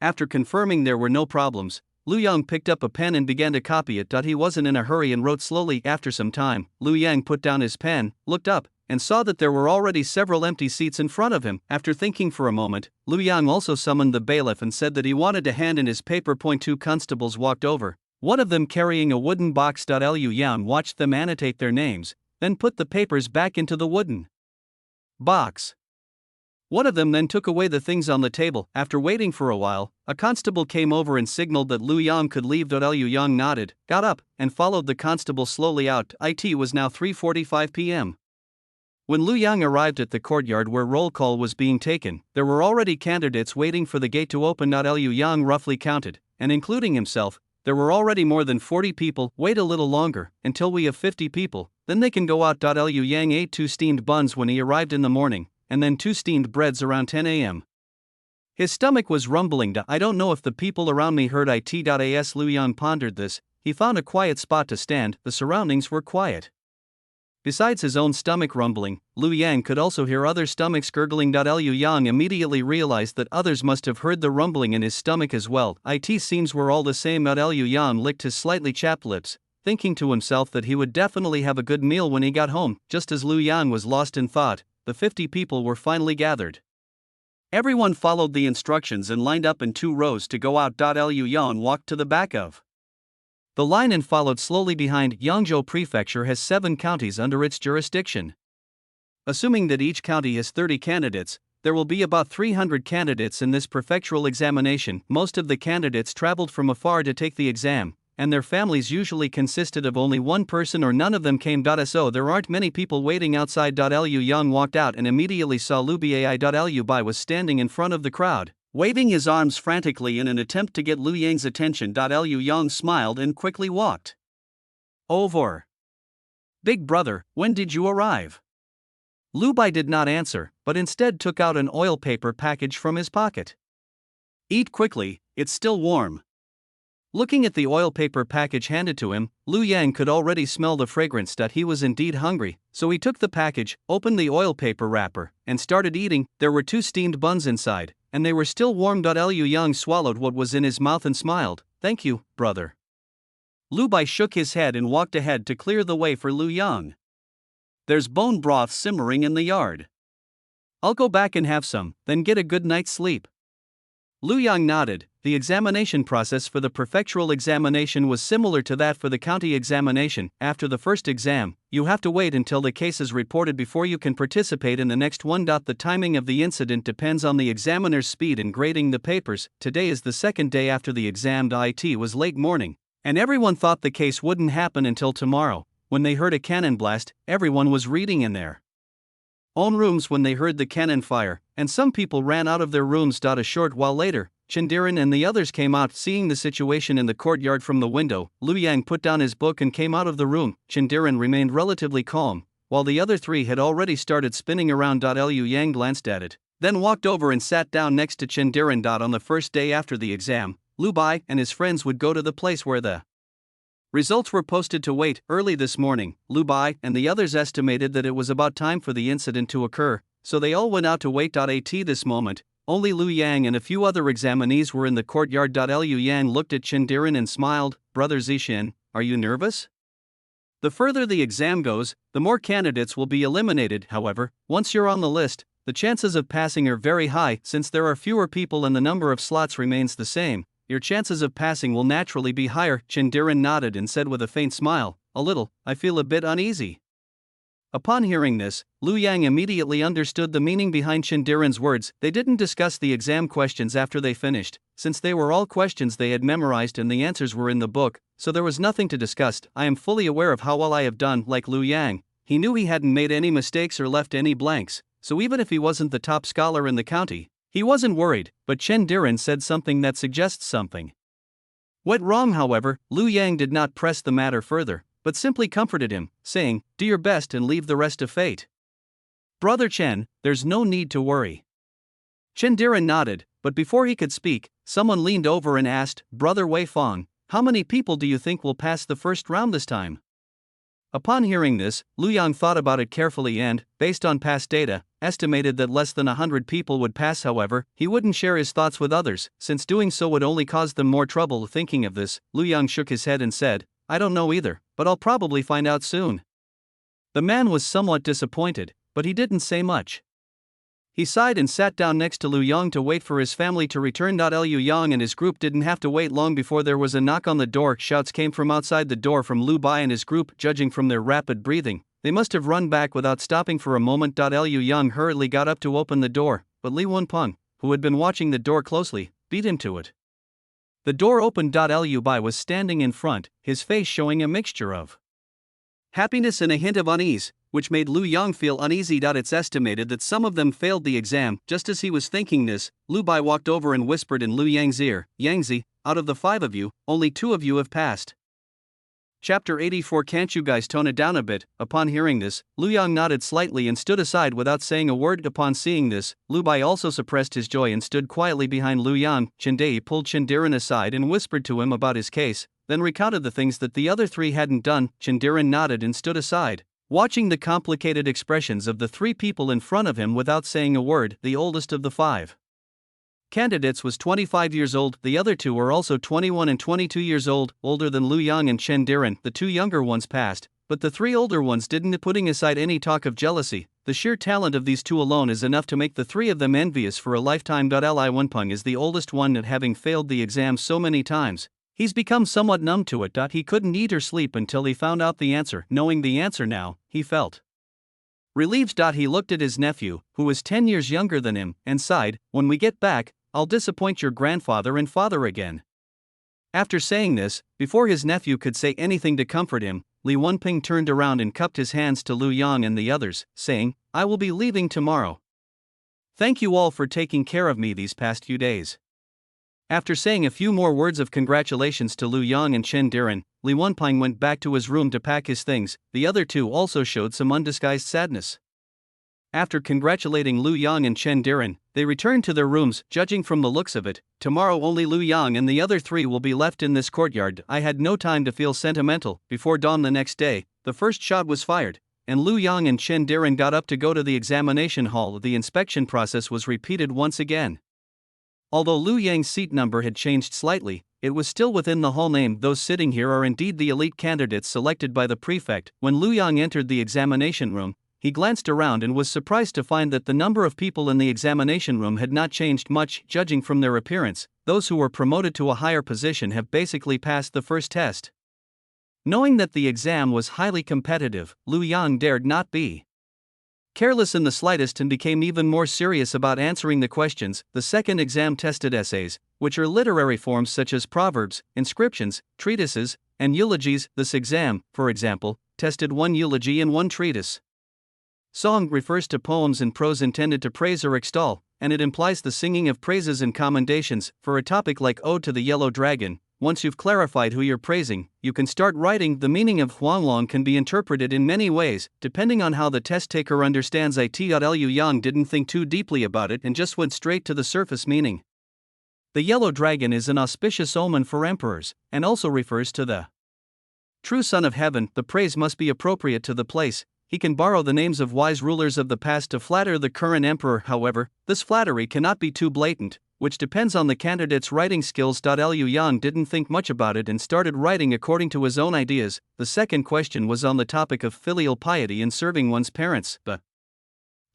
After confirming there were no problems, Liu Yang picked up a pen and began to copy it. He wasn't in a hurry and wrote slowly. After some time, Liu Yang put down his pen, looked up, and saw that there were already several empty seats in front of him. After thinking for a moment, Liu Yang also summoned the bailiff and said that he wanted to hand in his paper. 2 constables walked over, one of them carrying a wooden box. Liu Yang watched them annotate their names, then put the papers back into the wooden box. One of them then took away the things on the table. After waiting for a while, a constable came over and signaled that Liu Yang could leave. Liu Yang nodded, got up, and followed the constable slowly out. It was now 3:45 p.m. When Liu Yang arrived at the courtyard where roll call was being taken, there were already candidates waiting for the gate to open. Liu Yang roughly counted, and including himself, there were already more than 40 people. Wait a little longer, until we have 50 people, then they can go out. Liu Yang ate 2 steamed buns when he arrived in the morning, and then 2 steamed breads around 10 a.m. His stomach was rumbling. I don't know if the people around me heard it. As Liu Yang pondered this, he found a quiet spot to stand. The surroundings were quiet. Besides his own stomach rumbling, Liu Yang could also hear other stomachs gurgling. Liu Yang immediately realized that others must have heard the rumbling in his stomach as well. It seems we're all the same. Liu Yang licked his slightly chapped lips, thinking to himself that he would definitely have a good meal when he got home. Just as Liu Yang was lost in thought, the 50 people were finally gathered. Everyone followed the instructions and lined up in 2 rows to go out. Liu Yang walked to the back of the line and followed slowly behind. Yangzhou Prefecture has 7 counties under its jurisdiction. Assuming that each county has 30 candidates, there will be about 300 candidates in this prefectural examination. Most of the candidates traveled from afar to take the exam, and their families usually consisted of only one person or none of them came. So there aren't many people waiting outside. Liu Yang walked out and immediately saw Liu Bai. Liu Bai was standing in front of the crowd, waving his arms frantically in an attempt to get Liu Yang's attention. Liu Yang smiled and quickly walked over. Big brother, when did you arrive? Liu Bai did not answer, but instead took out an oil paper package from his pocket. Eat quickly, it's still warm. Looking at the oil paper package handed to him, Liu Yang could already smell the fragrance. He was indeed hungry, so he took the package, opened the oil paper wrapper, and started eating. There were 2 steamed buns inside, and they were still warm. Liu Yang swallowed what was in his mouth and smiled. Thank you, brother. Liu Bai shook his head and walked ahead to clear the way for Liu Yang. There's bone broth simmering in the yard. I'll go back and have some, then get a good night's sleep. Liu Yang nodded. The examination process for the prefectural examination was similar to that for the county examination. After the first exam, you have to wait until the case is reported before you can participate in the next one. The timing of the incident depends on the examiner's speed in grading the papers. Today is the 2nd day after the exam. It was late morning, and everyone thought the case wouldn't happen until tomorrow. When they heard a cannon blast, everyone was reading in their own rooms when they heard the cannon fire, and some people ran out of their rooms. A short while later, Chendiran and the others came out. Seeing the situation in the courtyard from the window, Liu Yang put down his book and came out of the room. Chendiran remained relatively calm, while the other 3 had already started spinning around. Liu Yang glanced at it, then walked over and sat down next to Chendiran. On the first day after the exam, Liu Bai and his friends would go to the place where the results were posted to wait. Early this morning, Liu Bai and the others estimated that it was about time for the incident to occur, so they all went out to wait. At this moment, only Liu Yang and a few other examinees were in the courtyard. Liu Yang looked at Chendiran and smiled. Brother Zishin, are you nervous? The further the exam goes, the more candidates will be eliminated. However, once you're on the list, the chances of passing are very high. Since there are fewer people and the number of slots remains the same, your chances of passing will naturally be higher. Chendiran nodded and said with a faint smile, a little, I feel a bit uneasy. Upon hearing this, Liu Yang immediately understood the meaning behind Chendiren's words. They didn't discuss the exam questions after they finished, since they were all questions they had memorized and the answers were in the book, so there was nothing to discuss. I am fully aware of how well I have done. Like Liu Yang, he knew he hadn't made any mistakes or left any blanks, so even if he wasn't the top scholar in the county, he wasn't worried. But Chendiren said something that suggests something went wrong. However, Liu Yang did not press the matter further, but simply comforted him, saying, "Do your best and leave the rest to fate. Brother Chen, there's no need to worry." Chendiren nodded, but before he could speak, someone leaned over and asked, "Brother Wei Fong, how many people do you think will pass the first round this time?" Upon hearing this, Liu Yang thought about it carefully and, based on past data, estimated that less than 100 people would pass. However, he wouldn't share his thoughts with others, since doing so would only cause them more trouble. Thinking of this, Liu Yang shook his head and said, "I don't know either, but I'll probably find out soon." The man was somewhat disappointed, but he didn't say much. He sighed and sat down next to Liu Yang to wait for his family to return. Liu Yang and his group didn't have to wait long before there was a knock on the door. Shouts came from outside the door from Liu Bai and his group. Judging from their rapid breathing, they must have run back without stopping for a moment. Liu Yang hurriedly got up to open the door, but Li Wenpeng, who had been watching the door closely, beat him to it. The door opened. Liu Bai was standing in front, his face showing a mixture of happiness and a hint of unease, which made Liu Yang feel uneasy. It's estimated that some of them failed the exam. Just as he was thinking this, Liu Bai walked over and whispered in Liu Yang's ear, "Yangzi, out of the 5 of you, only 2 of you have passed." Chapter 84. Can't you guys tone it down a bit? Upon hearing this, Liu Yang nodded slightly and stood aside without saying a word. Upon seeing this, Liu Bai also suppressed his joy and stood quietly behind Liu Yang. Chendei pulled Chendiren aside and whispered to him about his case, then recounted the things that the other 3 hadn't done. Chendiren nodded and stood aside, watching the complicated expressions of the 3 people in front of him without saying a word. The oldest of the 5 candidates was 25 years old. The other 2 were also 21 and 22 years old, older than Liu Yang and Chendiren. The 2 younger ones passed, but the 3 older ones didn't. Putting aside any talk of jealousy, the sheer talent of these 2 alone is enough to make the 3 of them envious for a lifetime. Li Wenpeng is the oldest one, and having failed the exam so many times, he's become somewhat numb to it. He couldn't eat or sleep until he found out the answer. Knowing the answer now, he felt relieved. He looked at his nephew, who was 10 years younger than him, and sighed, "When we get back, I'll disappoint your grandfather and father again." After saying this, before his nephew could say anything to comfort him, Li Wenping turned around and cupped his hands to Liu Yang and the others, saying, "I will be leaving tomorrow. Thank you all for taking care of me these past few days." After saying a few more words of congratulations to Liu Yang and Chendiren, Li Wenping went back to his room to pack his things. The other 2 also showed some undisguised sadness. After congratulating Liu Yang and Chendiren, they returned to their rooms. Judging from the looks of it, tomorrow only Liu Yang and the other 3 will be left in this courtyard. I had no time to feel sentimental. Before dawn the next day, the first shot was fired, and Liu Yang and Chendiren got up to go to the examination hall. The inspection process was repeated once again. Although Liu Yang's seat number had changed slightly, it was still within the hall name. Those sitting here are indeed the elite candidates selected by the prefect. When Liu Yang entered the examination room, he glanced around and was surprised to find that the number of people in the examination room had not changed much. Judging from their appearance, those who were promoted to a higher position have basically passed the first test. Knowing that the exam was highly competitive, Liu Yang dared not be careless in the slightest and became even more serious about answering the questions. The second exam tested essays, which are literary forms such as proverbs, inscriptions, treatises, and eulogies. This exam, for example, tested 1 eulogy and 1 treatise. Song refers to poems and prose intended to praise or extol, and it implies the singing of praises and commendations. For a topic like Ode to the Yellow Dragon, once you've clarified who you're praising, you can start writing. The meaning of Huanglong can be interpreted in many ways, depending on how the test taker understands it. Liu Yang didn't think too deeply about it and just went straight to the surface meaning. The yellow dragon is an auspicious omen for emperors, and also refers to the true Son of Heaven. The praise must be appropriate to the place. He can borrow the names of wise rulers of the past to flatter the current emperor. However, this flattery cannot be too blatant, which depends on the candidate's writing skills. Liu Yang didn't think much about it and started writing according to his own ideas. The second question was on the topic of filial piety and serving one's parents. The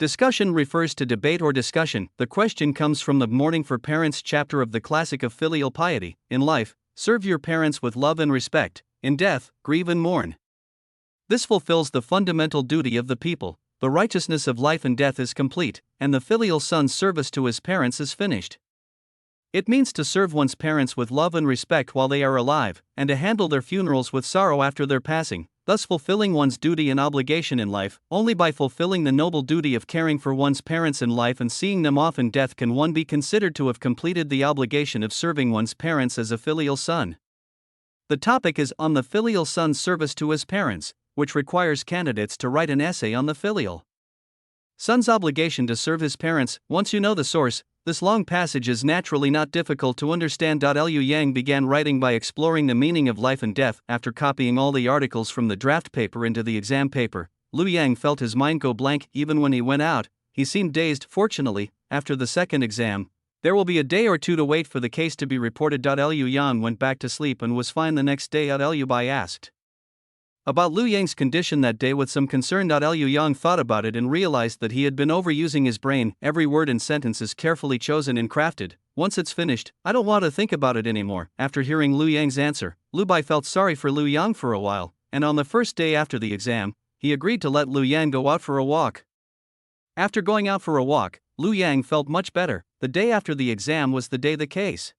discussion refers to debate or discussion. The question comes from the Mourning for Parents chapter of the classic of filial piety. In life, serve your parents with love and respect. In death, grieve and mourn. This fulfills the fundamental duty of the people. The righteousness of life and death is complete, and the filial son's service to his parents is finished. It means to serve one's parents with love and respect while they are alive, and to handle their funerals with sorrow after their passing, thus fulfilling one's duty and obligation in life. Only by fulfilling the noble duty of caring for one's parents in life and seeing them off in death can one be considered to have completed the obligation of serving one's parents as a filial son. The topic is on the filial son's service to his parents, which requires candidates to write an essay on the filial son's obligation to serve his parents. Once you know the source, this long passage is naturally not difficult to understand. Liu Yang began writing by exploring the meaning of life and death. After copying all the articles from the draft paper into the exam paper, Liu Yang felt his mind go blank. Even when he went out, he seemed dazed. Fortunately, after the second exam, there will be a day or two to wait for the case to be reported. Liu Yang went back to sleep and was fine the next day. Liu Bai asked about Liu Yang's condition that day with some concern. Liu Yang thought about it and realized that he had been overusing his brain. Every word and sentence is carefully chosen and crafted. Once it's finished, I don't want to think about it anymore. After hearing Liu Yang's answer, Liu Bai felt sorry for Liu Yang for a while, and on the first day after the exam, he agreed to let Liu Yang go out for a walk. After going out for a walk, Liu Yang felt much better. The day after the exam was the day the case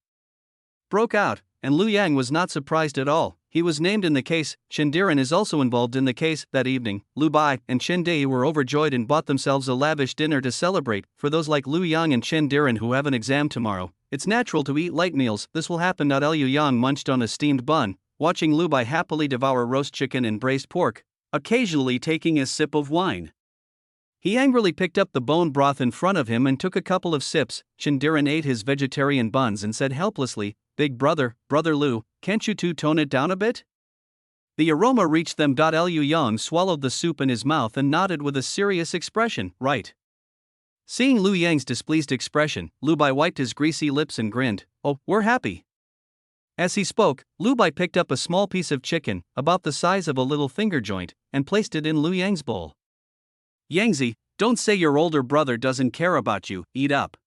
broke out, and Liu Yang was not surprised at all. He was named in the case. Chen Diren is also involved in the case. That evening, Liu Bai and Chen Dei were overjoyed and bought themselves a lavish dinner to celebrate. For those like Liu Yang and Chen Diren who have an exam tomorrow, it's natural to eat light meals. This will happen. Liu Yang munched on a steamed bun, watching Liu Bai happily devour roast chicken and braised pork, occasionally taking a sip of wine. He angrily picked up the bone broth in front of him and took a couple of sips. Chen Diren ate his vegetarian buns and said helplessly, "Big brother, Brother Liu, can't you two tone it down a bit?" The aroma reached them. Liu Yang swallowed the soup in his mouth and nodded with a serious expression. Right. Seeing Liu Yang's displeased expression, Liu Bai wiped his greasy lips and grinned. Oh, we're happy. As he spoke, Liu Bai picked up a small piece of chicken, about the size of a little finger joint, and placed it in Liu Yang's bowl. Yangzi, don't say your older brother doesn't care about you, eat up.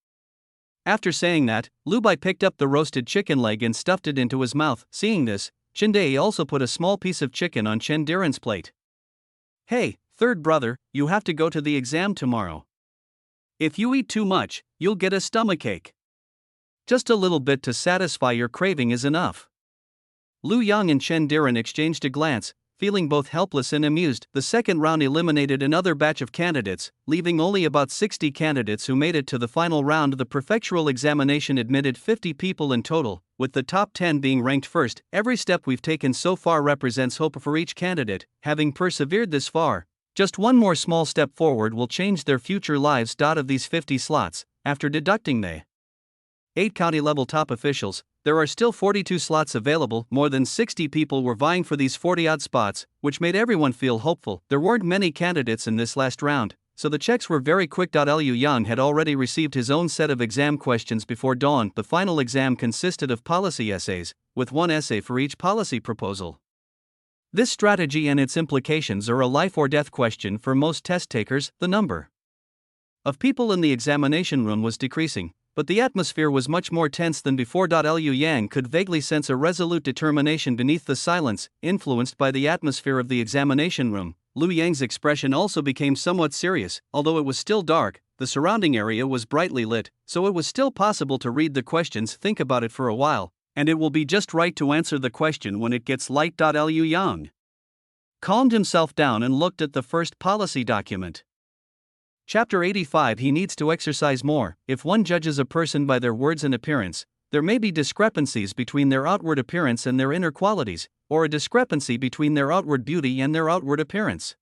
After saying that, Liu Bai picked up the roasted chicken leg and stuffed it into his mouth. Seeing this, Chen Dei also put a small piece of chicken on Chen Diren's plate. Hey, third brother, you have to go to the exam tomorrow. If you eat too much, you'll get a stomachache. Just a little bit to satisfy your craving is enough. Liu Yang and Chen Diren exchanged a glance, feeling both helpless and amused. The second round eliminated another batch of candidates, leaving only about 60 candidates who made it to the final round. The prefectural examination admitted 50 people in total, with the top 10 being ranked first. Every step we've taken so far represents hope for each candidate. Having persevered this far, just one more small step forward will change their future lives. Of these 50 slots, after deducting the 8 county-level top officials, there are still 42 slots available. More than 60 people were vying for these 40-odd spots, which made everyone feel hopeful. There weren't many candidates in this last round, so the checks were very quick. Liu Yang had already received his own set of exam questions before dawn. The final exam consisted of policy essays, with one essay for each policy proposal. This strategy and its implications are a life-or-death question for most test takers. The number of people in the examination room was decreasing, but the atmosphere was much more tense than before. Liu Yang could vaguely sense a resolute determination beneath the silence. Influenced by the atmosphere of the examination room, Liu Yang's expression also became somewhat serious. Although it was still dark, the surrounding area was brightly lit, so it was still possible to read the questions. Think about it for a while, and it will be just right to answer the question when it gets light. Liu Yang calmed himself down and looked at the first policy document. Chapter 85. He needs to exercise more. If one judges a person by their words and appearance, there may be discrepancies between their outward appearance and their inner qualities, or a discrepancy between their outward beauty and their outward appearance.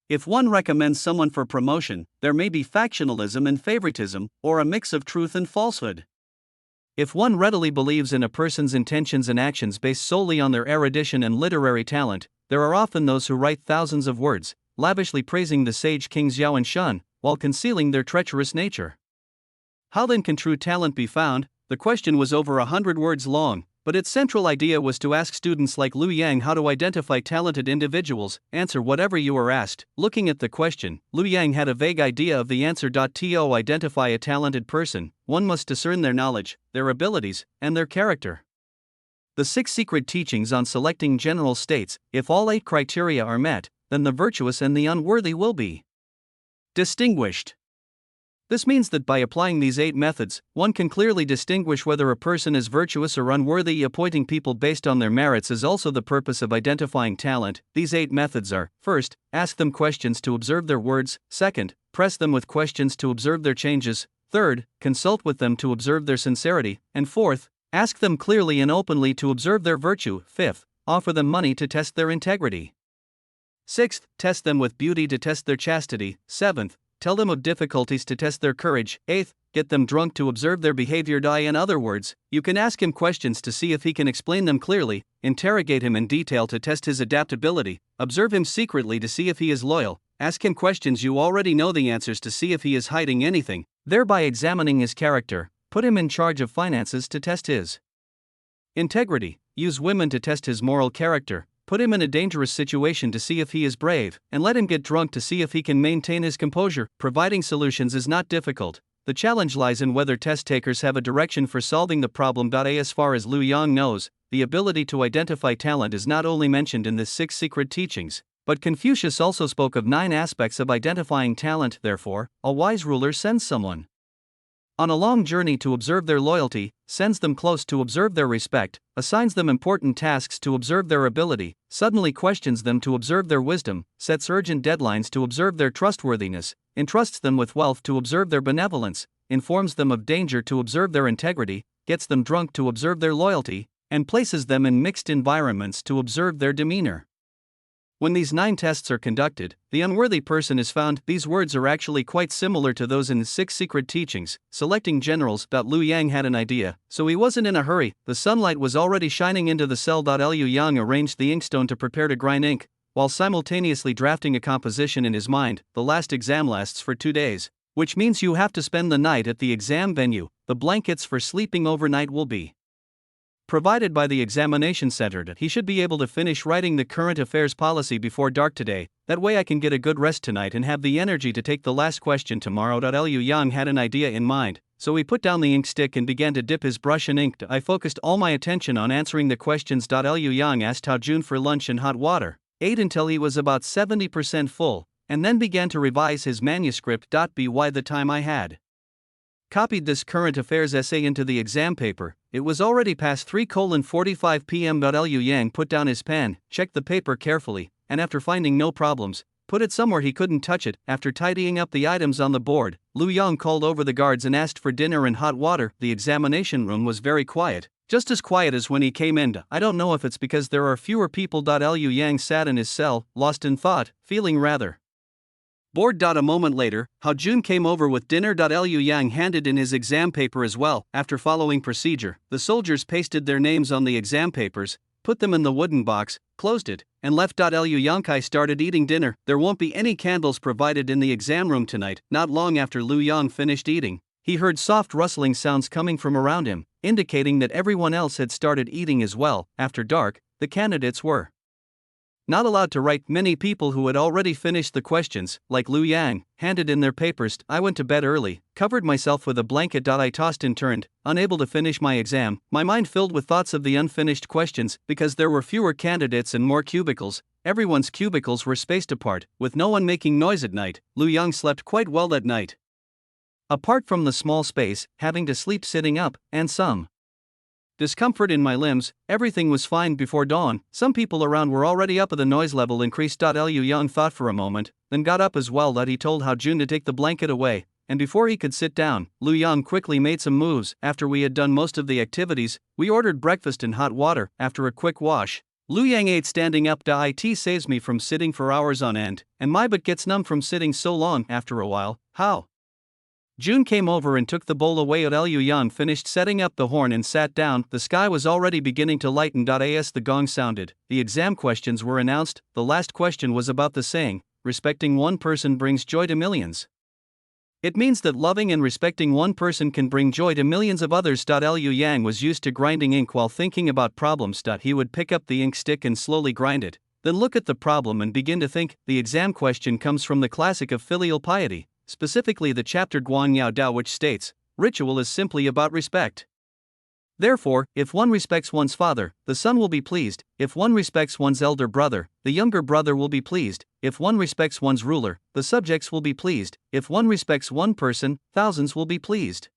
If one recommends someone for promotion, there may be factionalism and favoritism, or a mix of truth and falsehood. If one readily believes in a person's intentions and actions based solely on their erudition and literary talent, there are often those who write thousands of words, lavishly praising the sage kings Xiao and Shun, while concealing their treacherous nature. How then can true talent be found? The question was over 100 words long, but its central idea was to ask students like Liu Yang how to identify talented individuals. Answer whatever you are asked. Looking at the question, Liu Yang had a vague idea of the answer. To identify a talented person, one must discern their knowledge, their abilities, and their character. The Six Secret Teachings on Selecting General states, if all 8 criteria are met, then the virtuous and the unworthy will be distinguished. This means that by applying these 8 methods, one can clearly distinguish whether a person is virtuous or unworthy. Appointing people based on their merits is also the purpose of identifying talent. These 8 methods are: first, ask them questions to observe their words; second, press them with questions to observe their changes; third, consult with them to observe their sincerity; and fourth, ask them clearly and openly to observe their virtue; fifth, offer them money to test their integrity; sixth, test them with beauty to test their chastity; seventh, tell them of difficulties to test their courage; eighth, get them drunk to observe their behavior. In other words, you can ask him questions to see if he can explain them clearly, interrogate him in detail to test his adaptability, observe him secretly to see if he is loyal, ask him questions you already know the answers to see if he is hiding anything, thereby examining his character; put him in charge of finances to test his integrity, use women to test his moral character, put him in a dangerous situation to see if he is brave, and let him get drunk to see if he can maintain his composure. Providing solutions is not difficult. The challenge lies in whether test takers have a direction for solving the problem. As far as Lu Yang knows, the ability to identify talent is not only mentioned in the 6 secret teachings, but Confucius also spoke of 9 aspects of identifying talent. Therefore, a wise ruler sends someone on a long journey to observe their loyalty, sends them close to observe their respect, assigns them important tasks to observe their ability, suddenly questions them to observe their wisdom, sets urgent deadlines to observe their trustworthiness, entrusts them with wealth to observe their benevolence, informs them of danger to observe their integrity, gets them drunk to observe their loyalty, and places them in mixed environments to observe their demeanor. When these 9 tests are conducted, the unworthy person is found. These words are actually quite similar to those in the 6 secret teachings, selecting generals. Liu Yang had an idea, so he wasn't in a hurry. The sunlight was already shining into the cell. Liu Yang arranged the inkstone to prepare to grind ink, while simultaneously drafting a composition in his mind. The last exam lasts for 2 days, which means you have to spend the night at the exam venue. The blankets for sleeping overnight will be provided by the examination center. He should be able to finish writing the current affairs policy before dark today. That way I can get a good rest tonight and have the energy to take the last question tomorrow. Liu Yang had an idea in mind, so he put down the ink stick and began to dip his brush in ink. I focused all my attention on answering the questions. Liu Yang asked Hao Jun for lunch and hot water, ate until he was about 70% full, and then began to revise his manuscript. By the time I had copied this current affairs essay into the exam paper, it was already past 3:45 p.m. Liu Yang put down his pen, checked the paper carefully, and after finding no problems, put it somewhere he couldn't touch it. After tidying up the items on the board, Lu Yang called over the guards and asked for dinner and hot water. The examination room was very quiet, just as quiet as when he came in. I don't know if it's because there are fewer people. Liu Yang sat in his cell, lost in thought, feeling rather bored. A moment later, Hao Jun came over with dinner. Liu Yang handed in his exam paper as well. After following procedure, the soldiers pasted their names on the exam papers, put them in the wooden box, closed it, and left. Liu Yang started eating dinner. There won't be any candles provided in the exam room tonight. Not long after Lu Yang finished eating, he heard soft rustling sounds coming from around him, indicating that everyone else had started eating as well. After dark, the candidates were not allowed to write. Many people who had already finished the questions, like Lu Yang, handed in their papers. I went to bed early, covered myself with a blanket. I tossed and turned, unable to finish my exam, my mind filled with thoughts of the unfinished questions. Because there were fewer candidates and more cubicles, everyone's cubicles were spaced apart, with no one making noise at night. Lu Yang slept quite well that night. Apart from the small space, having to sleep sitting up, and some discomfort in my limbs, everything was fine before dawn. Some people around were already up. The noise level increased. Liu Yang thought for a moment, then got up as well. He told Hao Jun to take the blanket away, and before he could sit down, Lu Yang quickly made some moves. After we had done most of the activities, we ordered breakfast and hot water. After a quick wash, Lu Yang ate standing up. It saves me from sitting for hours on end, and my butt gets numb from sitting so long. After a while, Hao Jun came over and took the bowl away. Liu Yang finished setting up the horn and sat down. The sky was already beginning to lighten. As the gong sounded, the exam questions were announced. The last question was about the saying, respecting one person brings joy to millions. It means that loving and respecting one person can bring joy to millions of others. Liu Yang was used to grinding ink while thinking about problems. He would pick up the ink stick and slowly grind it, then look at the problem and begin to think. The exam question comes from the classic of filial piety, specifically the chapter Guangyao Dao, which states, ritual is simply about respect. Therefore, if one respects one's father, the son will be pleased; if one respects one's elder brother, the younger brother will be pleased; if one respects one's ruler, the subjects will be pleased; if one respects one person, thousands will be pleased.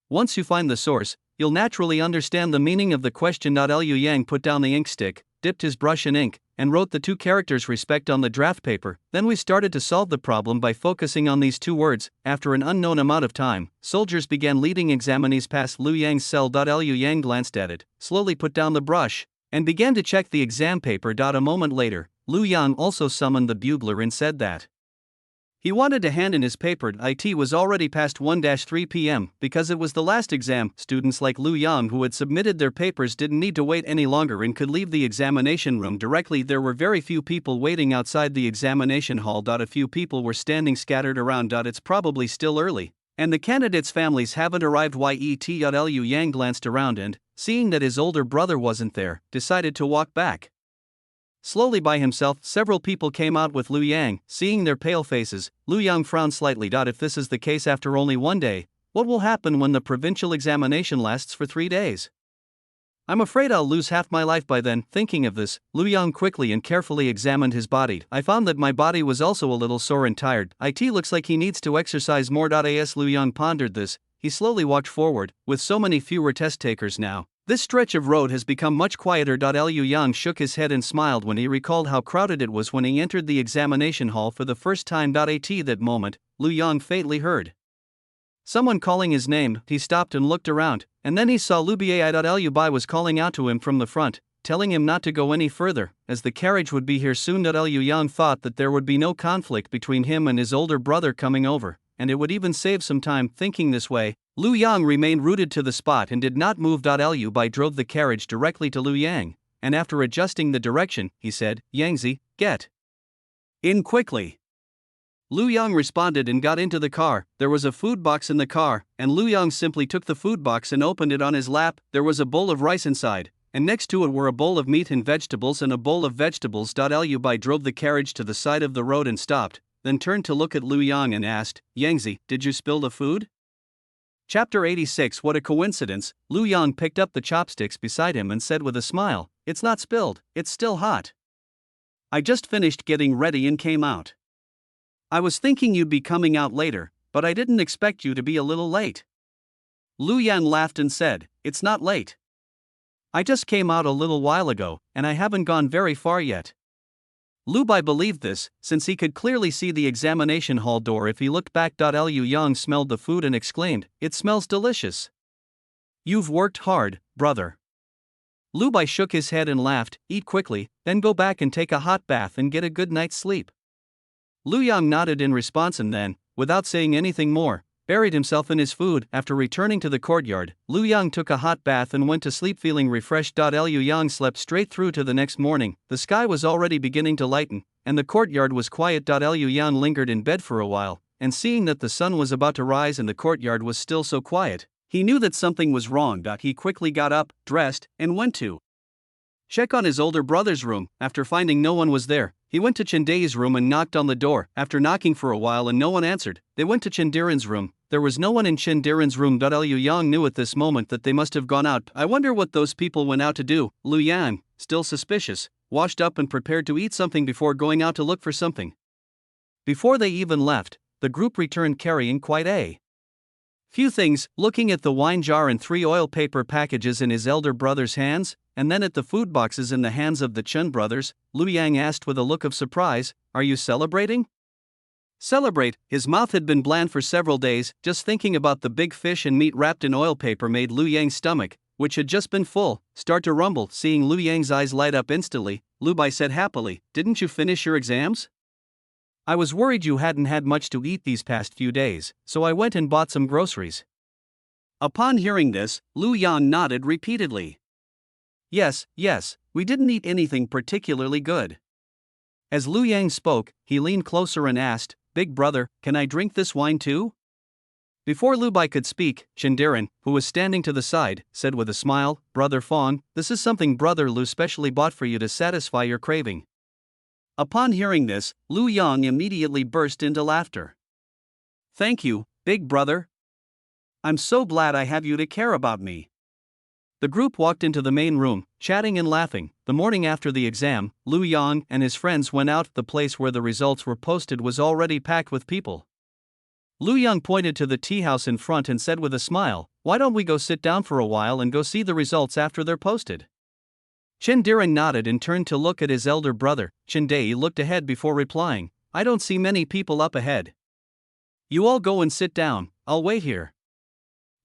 Once you find the source, you'll naturally understand the meaning of the question. Liu Yang put down the ink stick, dipped his brush in ink, and wrote the two characters respect on the draft paper. Then we started to solve the problem by focusing on these two words. After an unknown amount of time, soldiers began leading examinees past Liu Yang's cell. Liu Yang glanced at it, slowly put down the brush, and began to check the exam paper. A moment later, Liu Yang also summoned the bugler and said that he wanted to hand in his paper. It was already past 1-3 p.m. Because it was the last exam, students like Liu Yang who had submitted their papers didn't need to wait any longer and could leave the examination room directly. There were very few people waiting outside the examination hall. A few people were standing scattered around. It's probably still early, and the candidates' families haven't arrived yet. Liu Yang glanced around and, seeing that his older brother wasn't there, decided to walk back. Slowly by himself, several people came out with Liu Yang. Seeing their pale faces, Liu Yang frowned slightly. If this is the case after only one day, what will happen when the provincial examination lasts for 3 days? I'm afraid I'll lose half my life by then. Thinking of this, Liu Yang quickly and carefully examined his body. I found that my body was also a little sore and tired. It looks like he needs to exercise more. As Liu Yang pondered this, he slowly walked forward. With so many fewer test takers now, this stretch of road has become much quieter. Liu Yang shook his head and smiled when he recalled how crowded it was when he entered the examination hall for the first time. At that moment, Liu Yang faintly heard someone calling his name. He stopped and looked around, and then he saw Liu Bai. Liu Bai was calling out to him from the front, telling him not to go any further, as the carriage would be here soon. Liu Yang thought that there would be no conflict between him and his older brother coming over, and it would even save some time. Thinking this way, Liu Yang remained rooted to the spot and did not move. Liu Bai drove the carriage directly to Liu Yang, and after adjusting the direction, he said, "Yangzi, get in quickly." Liu Yang responded and got into the car. There was a food box in the car, and Liu Yang simply took the food box and opened it on his lap. There was a bowl of rice inside, and next to it were a bowl of meat and vegetables and a bowl of vegetables. Liu Bai drove the carriage to the side of the road and stopped, then turned to look at Liu Yang and asked, "Yangzi, did you spill the food?" Chapter 86. What a coincidence. Liu Yang picked up the chopsticks beside him and said with a smile, "It's not spilled, it's still hot. I just finished getting ready and came out. I was thinking you'd be coming out later, but I didn't expect you to be a little late." Liu Yang laughed and said, "It's not late. I just came out a little while ago, and I haven't gone very far yet." Liu Bai believed this, since he could clearly see the examination hall door if he looked back. Liu Yang smelled the food and exclaimed, "It smells delicious. You've worked hard, brother." Liu Bai shook his head and laughed, "Eat quickly, then go back and take a hot bath and get a good night's sleep." Liu Yang nodded in response and then, without saying anything more, buried himself in his food. After returning to the courtyard, Liu Yang took a hot bath and went to sleep feeling refreshed. Liu Yang slept straight through to the next morning. The sky was already beginning to lighten, and the courtyard was quiet. Liu Yang lingered in bed for a while, and seeing that the sun was about to rise and the courtyard was still so quiet, he knew that something was wrong. He quickly got up, dressed, and went to check on his older brother's room. After finding no one was there, he went to Chende's room and knocked on the door. After knocking for a while and no one answered, they went to Chendiran's room. There was no one in Chendiran's room. Liu Yang knew at this moment that they must have gone out. I wonder what those people went out to do. Liu Yang, still suspicious, washed up and prepared to eat something before going out to look for something. Before they even left, the group returned carrying quite a few things, looking at the wine jar and 3 oil paper packages in his elder brother's hands, and then at the food boxes in the hands of the Chen brothers. Liu Yang asked with a look of surprise, "Are you celebrating?" Celebrate? His mouth had been bland for several days. Just thinking about the big fish and meat wrapped in oil paper made Liu Yang's stomach, which had just been full, start to rumble. Seeing Liu Yang's eyes light up instantly, Liu Bai said happily, "Didn't you finish your exams? I was worried you hadn't had much to eat these past few days, so I went and bought some groceries." Upon hearing this, Liu Yang nodded repeatedly. Yes, we didn't eat anything particularly good." As Liu Yang spoke, he leaned closer and asked, "Big brother, can I drink this wine too?" Before Liu Bai could speak, Chendiran, who was standing to the side, said with a smile, "Brother Fong, this is something Brother Liu specially bought for you to satisfy your craving." Upon hearing this, Liu Yang immediately burst into laughter. "Thank you, big brother. I'm so glad I have you to care about me." The group walked into the main room, chatting and laughing. The morning after the exam, Lu Yang and his friends went out. The place where the results were posted was already packed with people. Lu Yang pointed to the tea house in front and said with a smile, "Why don't we go sit down for a while and go see the results after they're posted?" Chen Diren nodded and turned to look at his elder brother. Chen Dai looked ahead before replying, "I don't see many people up ahead. You all go and sit down, I'll wait here."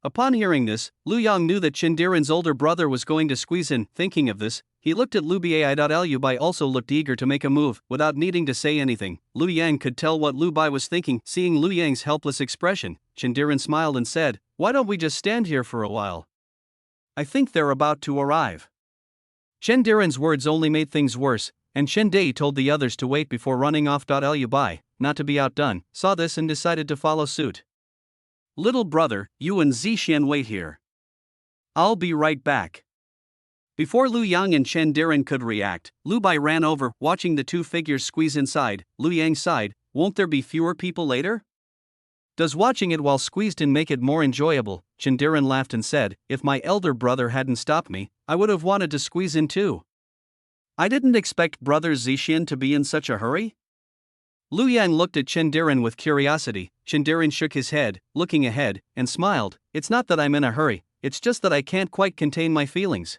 Upon hearing this, Lu Yang knew that Chen Diren's older brother was going to squeeze in. Thinking of this, he looked at Lu Bai. Lu Bai also looked eager to make a move. Without needing to say anything, Lu Yang could tell what Lu Bai was thinking. Seeing Lu Yang's helpless expression, Chen Diren smiled and said, "Why don't we just stand here for a while? I think they're about to arrive." Chen Diren's words only made things worse, and Chen Dai told the others to wait before running off. Lu Bai, not to be outdone, saw this and decided to follow suit. "Little brother, you and Zixian wait here. I'll be right back." Before Lu Yang and Chen Diren could react, Lu Bai ran over. Watching the two figures squeeze inside, Lu Yang sighed, "Won't there be fewer people later? Does watching it while squeezed in make it more enjoyable?" Chen Diren laughed and said, "If my elder brother hadn't stopped me, I would have wanted to squeeze in too. I didn't expect brother Zixian to be in such a hurry." Lu Yang looked at Chen Diren with curiosity. Chen Diren shook his head, looking ahead, and smiled, "It's not that I'm in a hurry, it's just that I can't quite contain my feelings."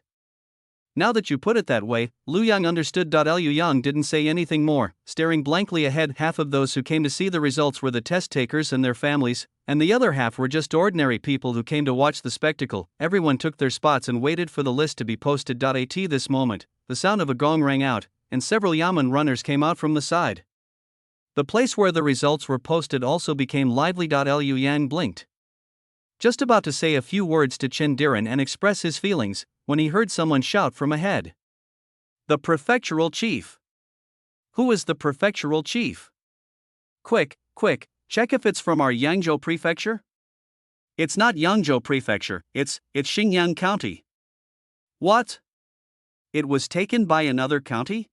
Now that you put it that way, Lu Yang understood. Lu Yang didn't say anything more, staring blankly ahead. Half of those who came to see the results were the test takers and their families, and the other half were just ordinary people who came to watch the spectacle. Everyone took their spots and waited for the list to be posted. At this moment, the sound of a gong rang out, and several Yamen runners came out from the side. The place where the results were posted also became lively. Lu Yang blinked, just about to say a few words to Chen Diren and express his feelings, when he heard someone shout from ahead. "The prefectural chief! Who is the prefectural chief? Quick, quick, check if it's from our Yangzhou prefecture." "It's not Yangzhou prefecture, it's Xinjiang county." "What? It was taken by another county?"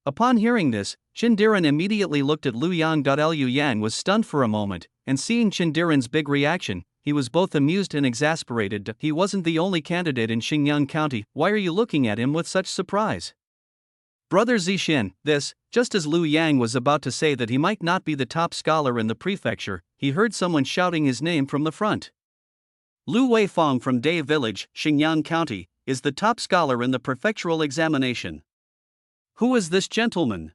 Upon hearing this, Chen Diren immediately looked at Lu Yang. Lu Yang was stunned for a moment, and seeing Chen Diren's big reaction, he was both amused and exasperated. He wasn't the only candidate in Xinjiang County. "Why are you looking at him with such surprise?" "Brother Zixian." Just as Lu Yang was about to say that he might not be the top scholar in the prefecture, he heard someone shouting his name from the front. "Lu Weifang from Dai Village, Xinjiang County, is the top scholar in the prefectural examination. Who is this gentleman?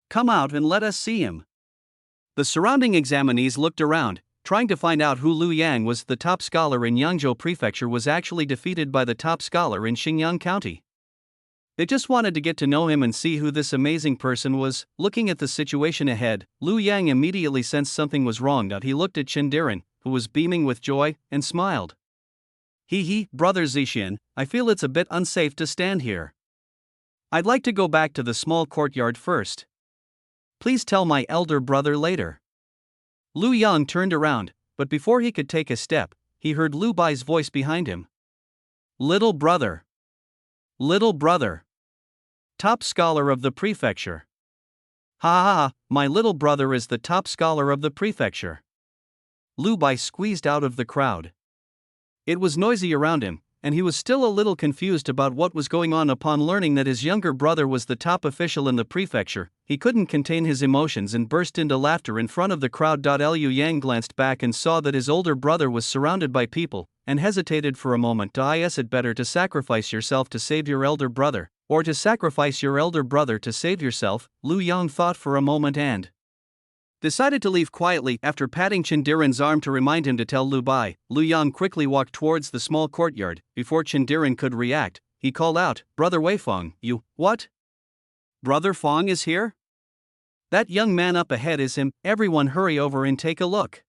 Come out and let us see him." The surrounding examinees looked around, trying to find out who Lu Yang was. The top scholar in Yangzhou Prefecture was actually defeated by the top scholar in Xinjiang County. They just wanted to get to know him and see who this amazing person was. Looking at the situation ahead, Lu Yang immediately sensed something was wrong. He looked at Chen Diren, who was beaming with joy, and smiled. Brother Zixian, I feel it's a bit unsafe to stand here. I'd like to go back to the small courtyard first. Please tell my elder brother later." Lu Yang turned around, but before he could take a step, he heard Lu Bai's voice behind him. "Little brother! Little brother! Top scholar of the prefecture! Ha ha ha, my little brother is the top scholar of the prefecture." Lu Bai squeezed out of the crowd. It was noisy around him, and he was still a little confused about what was going on. Upon learning that his younger brother was the top official in the prefecture, he couldn't contain his emotions and burst into laughter in front of the crowd. Lu Yang glanced back and saw that his older brother was surrounded by people, and hesitated for a moment. Is it better to sacrifice yourself to save your elder brother, or to sacrifice your elder brother to save yourself? Lu Yang thought for a moment and decided to leave quietly. After patting Chen Diren's arm to remind him to tell Lu Bai, Lu Yang quickly walked towards the small courtyard. Before Chen Diren could react, he called out, "Brother Weifang, you, what? Brother Fang is here? That young man up ahead is him. Everyone hurry over and take a look."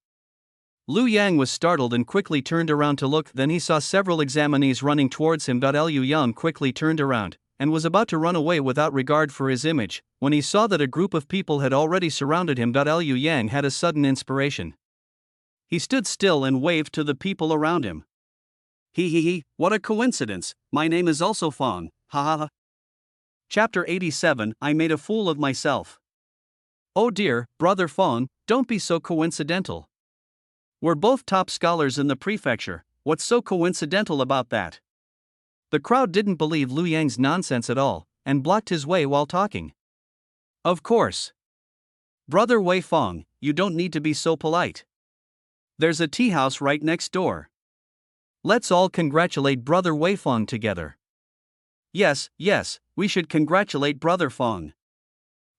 Lu Yang was startled and quickly turned around to look. Then he saw several examinees running towards him. Lu Yang quickly turned around, and was about to run away without regard for his image, when he saw that a group of people had already surrounded him. Lu Yang had a sudden inspiration. He stood still and waved to the people around him. What a coincidence, my name is also Fang, ha ha ha. Chapter 87, I made a fool of myself. Oh dear, brother Fang, don't be so coincidental. We're both top scholars in the prefecture, what's so coincidental about that? The crowd didn't believe Lu Yang's nonsense at all, and blocked his way while talking. Of course. Brother Wei Fong, you don't need to be so polite. There's a tea house right next door. Let's all congratulate Brother Wei Fong together. Yes, we should congratulate Brother Fong.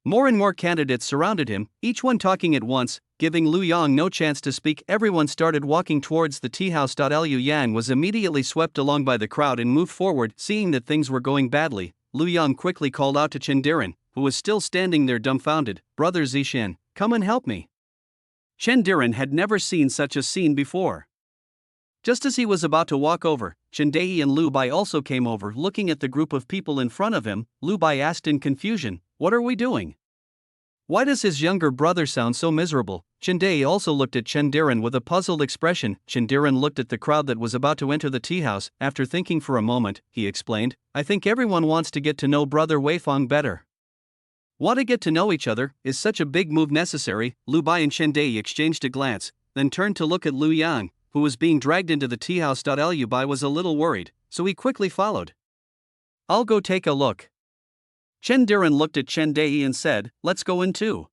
More and more candidates surrounded him, each one talking at once, giving Lu Yang no chance to speak. Everyone started walking towards the tea house. Liu Yang was immediately swept along by the crowd and moved forward. Seeing that things were going badly, Lu Yang quickly called out to Chen Diren, who was still standing there dumbfounded, "Brother Zishan, come and help me." Chen Diren had never seen such a scene before. Just as he was about to walk over, Chen Dai and Lu Bai also came over. Looking at the group of people in front of him, Lu Bai asked in confusion, "What are we doing? Why does his younger brother sound so miserable?" Chen Dai also looked at Chen Diren with a puzzled expression. Chen Diren looked at the crowd that was about to enter the tea house. After thinking for a moment, he explained, "I think everyone wants to get to know Brother Wei Fong better." Want to get to know each other? Is such a big move necessary? Lu Bai and Chen Dai exchanged a glance, then turned to look at Lu Yang, who was being dragged into the tea house. Liu Bai was a little worried, so he quickly followed. "I'll go take a look." Chen Diren looked at Chen Dai and said, "Let's go in too."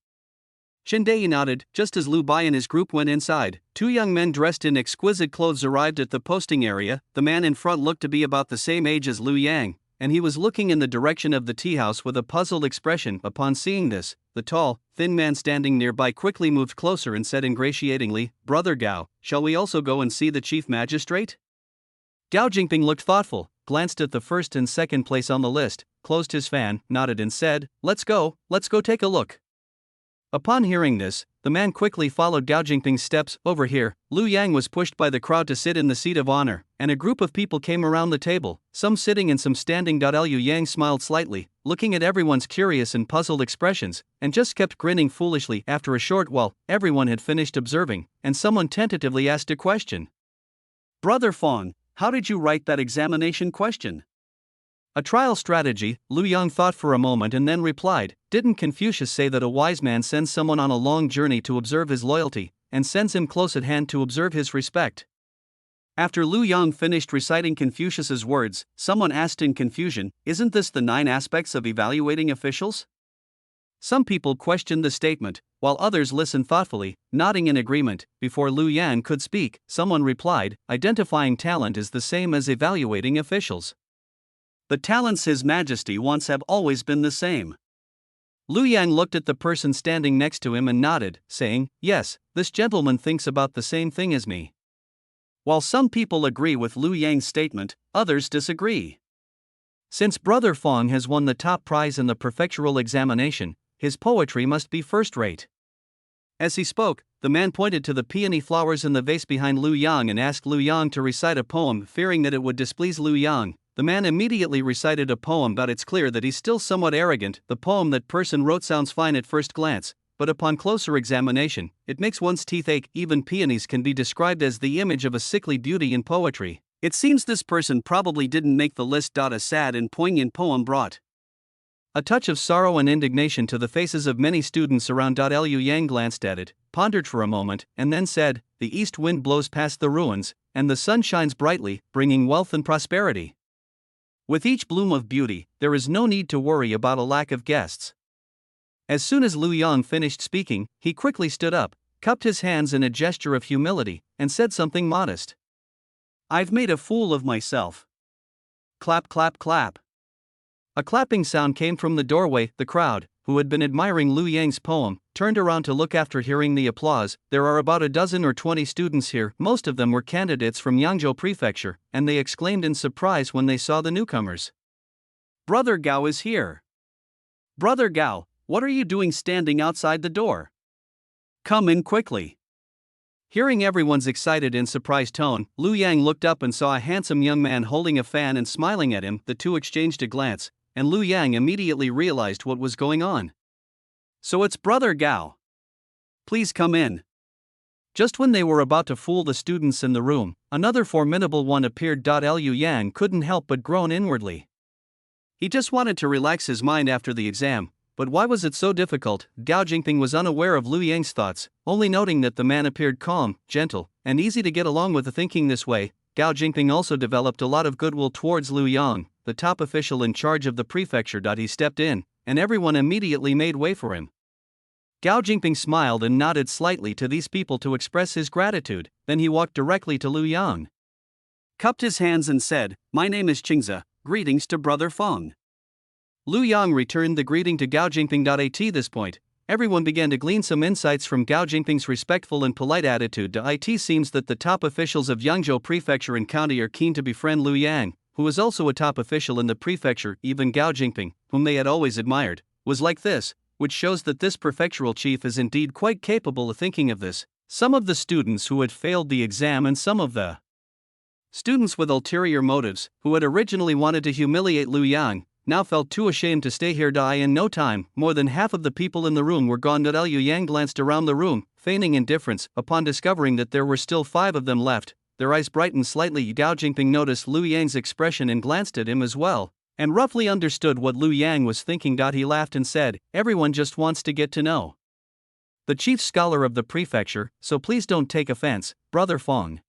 Chen Dai nodded. Just as Lu Bai and his group went inside, two young men dressed in exquisite clothes arrived at the posting area. The man in front looked to be about the same age as Lu Yang, and he was looking in the direction of the tea house with a puzzled expression. Upon seeing this, the tall, thin man standing nearby quickly moved closer and said ingratiatingly, "Brother Gao, shall we also go and see the chief magistrate?" Gao Jingping looked thoughtful, glanced at the first and second place on the list, closed his fan, nodded and said, let's go take a look." Upon hearing this, the man quickly followed Gao Jingping's steps. Over here, Lu Yang was pushed by the crowd to sit in the seat of honor, and a group of people came around the table, some sitting and some standing. Liu Yang smiled slightly, looking at everyone's curious and puzzled expressions, and just kept grinning foolishly. After a short while, everyone had finished observing, and someone tentatively asked a question. "Brother Fong, how did you write that examination question?" A trial strategy, Lu Yang thought for a moment and then replied, "Didn't Confucius say that a wise man sends someone on a long journey to observe his loyalty, and sends him close at hand to observe his respect?" After Lu Yang finished reciting Confucius's words, someone asked in confusion, "Isn't this the 9 aspects of evaluating officials?" Some people questioned the statement, while others listened thoughtfully, nodding in agreement. Before Lu Yang could speak, someone replied, "Identifying talent is the same as evaluating officials. The talents His Majesty wants have always been the same." Lu Yang looked at the person standing next to him and nodded, saying, "Yes, this gentleman thinks about the same thing as me." While some people agree with Lu Yang's statement, others disagree. Since Brother Fong has won the top prize in the prefectural examination, his poetry must be first-rate. As he spoke, the man pointed to the peony flowers in the vase behind Lu Yang and asked Lu Yang to recite a poem. Fearing that it would displease Lu Yang, the man immediately recited a poem. But it's clear that he's still somewhat arrogant. The poem that person wrote sounds fine at first glance, but upon closer examination, it makes one's teeth ache. Even peonies can be described as the image of a sickly beauty in poetry. It seems this person probably didn't make the list. A sad and poignant poem brought a touch of sorrow and indignation to the faces of many students around. Liu Yang glanced at it, pondered for a moment, and then said, "The east wind blows past the ruins, and the sun shines brightly, bringing wealth and prosperity. With each bloom of beauty, there is no need to worry about a lack of guests." As soon as Lu Yang finished speaking, he quickly stood up, cupped his hands in a gesture of humility, and said something modest. "I've made a fool of myself." Clap, clap, clap. A clapping sound came from the doorway. The crowd, who had been admiring Lu Yang's poem, turned around to look. After hearing the applause, there are about a dozen or 20 students here. Most of them were candidates from Yangzhou Prefecture, and they exclaimed in surprise when they saw the newcomers. "Brother Gao is here. Brother Gao, what are you doing standing outside the door? Come in quickly." Hearing everyone's excited and surprised tone, Lu Yang looked up and saw a handsome young man holding a fan and smiling at him. The two exchanged a glance, and Lu Yang immediately realized what was going on. "So it's Brother Gao. Please come in." Just when they were about to fool the students in the room, another formidable one appeared. Liu Yang couldn't help but groan inwardly. He just wanted to relax his mind after the exam, but why was it so difficult? Gao Jingping was unaware of Lu Yang's thoughts, only noting that the man appeared calm, gentle, and easy to get along with. Thinking this way, Gao Jingping also developed a lot of goodwill towards Lu Yang, the top official in charge of the prefecture. He stepped in, and everyone immediately made way for him. Gao Jingping smiled and nodded slightly to these people to express his gratitude, then he walked directly to Lu Yang, cupped his hands and said, "My name is Qingze, greetings to Brother Feng." Lu Yang returned the greeting to Gao Jingping. At this point, everyone began to glean some insights from Gao Jingping's respectful and polite attitude. It seems that the top officials of Yangzhou Prefecture and County are keen to befriend Lu Yang, who was also a top official in the prefecture. Even Gao Jingping, whom they had always admired, was like this, which shows that this prefectural chief is indeed quite capable of thinking of this. Some of the students who had failed the exam and some of the students with ulterior motives, who had originally wanted to humiliate Lu Yang, now felt too ashamed to stay here. In no time, more than half of the people in the room were gone. Liu Yang glanced around the room, feigning indifference. Upon discovering that there were still 5 of them left, their eyes brightened slightly. Gao Jingping noticed Lu Yang's expression and glanced at him as well, and roughly understood what Lu Yang was thinking. He laughed and said, "Everyone just wants to get to know the chief scholar of the prefecture, so please don't take offense, Brother Feng."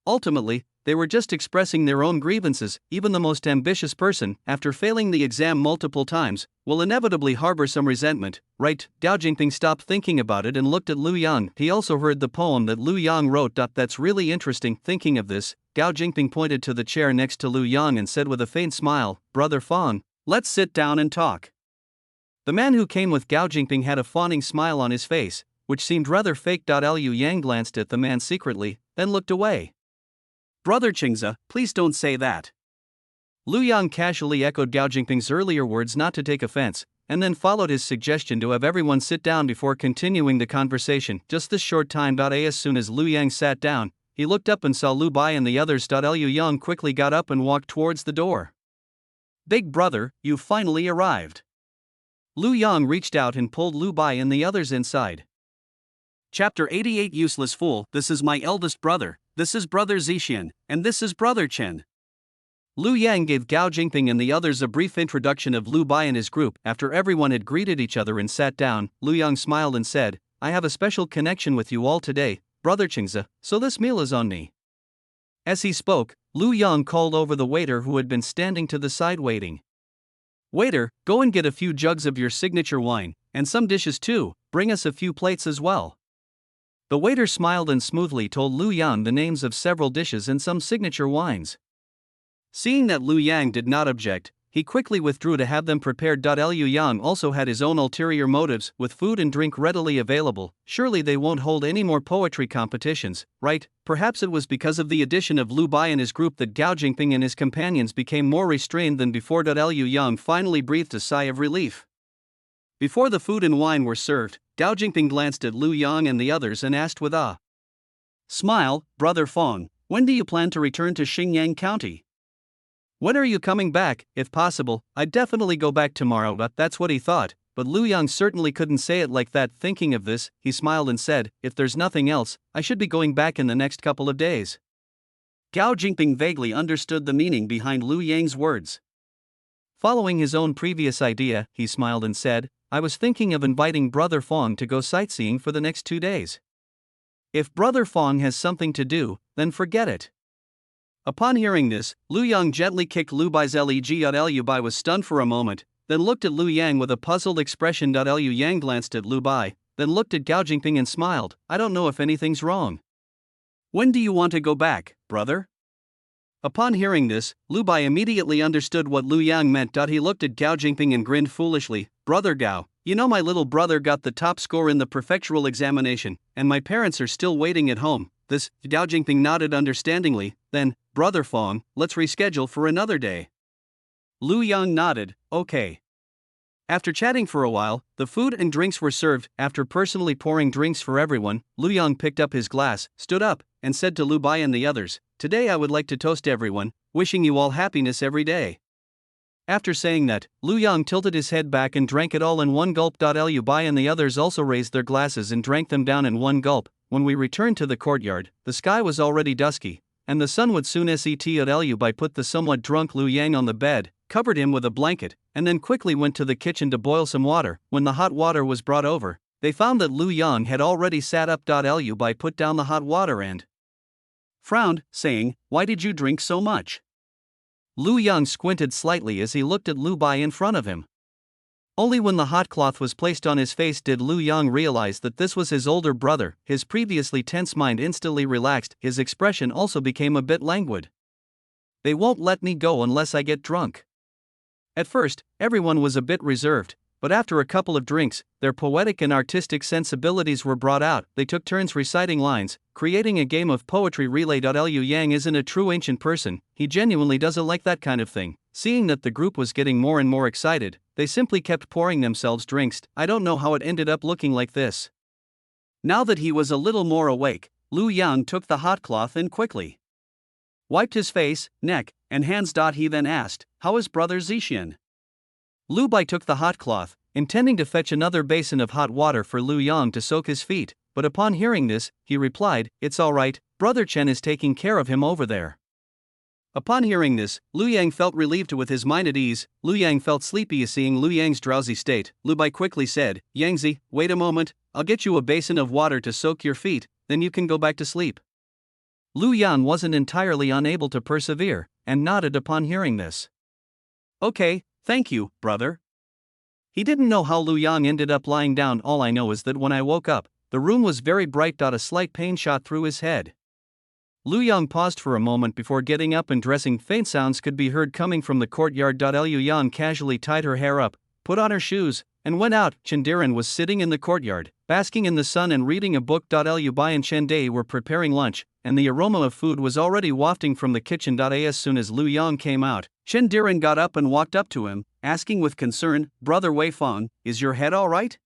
Ultimately, they were just expressing their own grievances. Even the most ambitious person, after failing the exam multiple times, will inevitably harbor some resentment, right? Gao Jingping stopped thinking about it and looked at Lu Yang. He also heard the poem that Lu Yang wrote. That's really interesting. Thinking of this, Gao Jingping pointed to the chair next to Lu Yang and said with a faint smile, "Brother Feng, let's sit down and talk." The man who came with Gao Jingping had a fawning smile on his face, which seemed rather fake. Liu Yang glanced at the man secretly, then looked away. "Brother Qingze, please don't say that." Lu Yang casually echoed Gao Jingping's earlier words not to take offense, and then followed his suggestion to have everyone sit down before continuing the conversation. Just this short time. As soon as Lu Yang sat down, he looked up and saw Lu Bai and the others. Liu Yang quickly got up and walked towards the door. "Big brother, you finally arrived." Lu Yang reached out and pulled Lu Bai and the others inside. Chapter 88. Useless fool. This is my eldest brother, this is Brother Zixian, and this is Brother Chen. Lu Yang gave Gao Jingping and the others a brief introduction of Lu Bai and his group. After everyone had greeted each other and sat down, Lu Yang smiled and said, "I have a special connection with you all today, Brother Qingze, so this meal is on me." As he spoke, Lu Yang called over the waiter who had been standing to the side waiting. "Waiter, go and get a few jugs of your signature wine, and some dishes too, bring us a few plates as well." The waiter smiled and smoothly told Lu Yang the names of several dishes and some signature wines. Seeing that Lu Yang did not object, he quickly withdrew to have them prepared. Liu Yang also had his own ulterior motives. With food and drink readily available, surely they won't hold any more poetry competitions, right? Perhaps it was because of the addition of Lu Bai and his group that Gao Jingping and his companions became more restrained than before. Liu Yang finally breathed a sigh of relief. Before the food and wine were served, Gao Jingping glanced at Lu Yang and the others and asked with a smile, "Brother Feng, when do you plan to return to Xingyang County? When are you coming back? If possible, I'd definitely go back tomorrow." That's what he thought, but Lu Yang certainly couldn't say it like that. Thinking of this, he smiled and said, "If there's nothing else, I should be going back in the next couple of days." Gao Jingping vaguely understood the meaning behind Lu Yang's words. Following his own previous idea, he smiled and said, "I was thinking of inviting Brother Feng to go sightseeing for the next 2 days. If Brother Feng has something to do, then forget it." Upon hearing this, Lu Yang gently kicked Lu Bai's leg. Liu Bai was stunned for a moment, then looked at Lu Yang with a puzzled expression. Liu Yang glanced at Lu Bai, then looked at Gao Jingping and smiled, "I don't know if anything's wrong. When do you want to go back, brother?" Upon hearing this, Lu Bai immediately understood what Lu Yang meant. He looked at Gao Jingping and grinned foolishly, "Brother Gao, you know my little brother got the top score in the prefectural examination, and my parents are still waiting at home." This, Gao Jingping nodded understandingly, then, "Brother Feng, let's reschedule for another day." Lu Yang nodded, "Okay." After chatting for a while, the food and drinks were served. After personally pouring drinks for everyone, Lu Yang picked up his glass, stood up, and said to Lu Bai and the others, "Today I would like to toast everyone, wishing you all happiness every day." After saying that, Lu Yang tilted his head back and drank it all in one gulp. Liu Bai and the others also raised their glasses and drank them down in one gulp. When we returned to the courtyard, the sky was already dusky, and the sun would soon set. Liu Bai put the somewhat drunk Lu Yang on the bed, covered him with a blanket, and then quickly went to the kitchen to boil some water. When the hot water was brought over, they found that Lu Yang had already sat up. Liu Bai put down the hot water and frowned, saying, "Why did you drink so much?" Lu Yang squinted slightly as he looked at Lu Bai in front of him. Only when the hot cloth was placed on his face did Lu Yang realize that this was his older brother. His previously tense mind instantly relaxed, his expression also became a bit languid. "They won't let me go unless I get drunk." At first, everyone was a bit reserved, but after a couple of drinks, their poetic and artistic sensibilities were brought out. They took turns reciting lines, creating a game of poetry relay. Liu Yang isn't a true ancient person, he genuinely doesn't like that kind of thing. Seeing that the group was getting more and more excited, they simply kept pouring themselves drinks. I don't know how it ended up looking like this. Now that he was a little more awake, Lu Yang took the hot cloth and quickly wiped his face, neck, and hands. He then asked, "How is brother Zixian?" Lu Bai took the hot cloth, intending to fetch another basin of hot water for Lu Yang to soak his feet, but upon hearing this, he replied, "It's all right, brother Chen is taking care of him over there." Upon hearing this, Lu Yang felt relieved with his mind at ease. Lu Yang felt sleepy seeing Lu Yang's drowsy state. Lu Bai quickly said, "Yangzi, wait a moment, I'll get you a basin of water to soak your feet, then you can go back to sleep." Lu Yang wasn't entirely unable to persevere, and nodded upon hearing this. "Okay, thank you, brother." He didn't know how Lu Yang ended up lying down. All I know is that when I woke up, the room was very bright. A slight pain shot through his head. Lu Yang paused for a moment before getting up and dressing. Faint sounds could be heard coming from the courtyard. Liu Yang casually tied her hair up, put on her shoes, and went out. Chendiran was sitting in the courtyard, basking in the sun and reading a book. Liu Bai and Chen Dei were preparing lunch, and the aroma of food was already wafting from the kitchen. As soon as Lu Yang came out, Chendiran got up and walked up to him, asking with concern, "Brother Wei Feng, is your head all right?"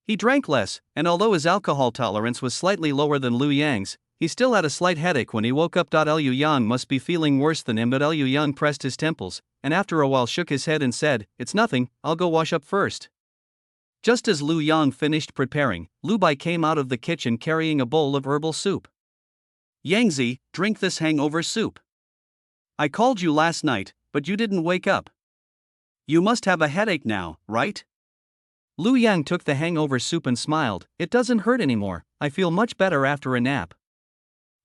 He drank less, and although his alcohol tolerance was slightly lower than Lu Yang's, he still had a slight headache when he woke up. Liu Yang must be feeling worse than him, but Liu Yang pressed his temples, and after a while shook his head and said, "It's nothing, I'll go wash up first." Just as Lu Yang finished preparing, Lu Bai came out of the kitchen carrying a bowl of herbal soup. "Yangzi, drink this hangover soup. I called you last night, but you didn't wake up. You must have a headache now, right?" Lu Yang took the hangover soup and smiled. "It doesn't hurt anymore, I feel much better after a nap.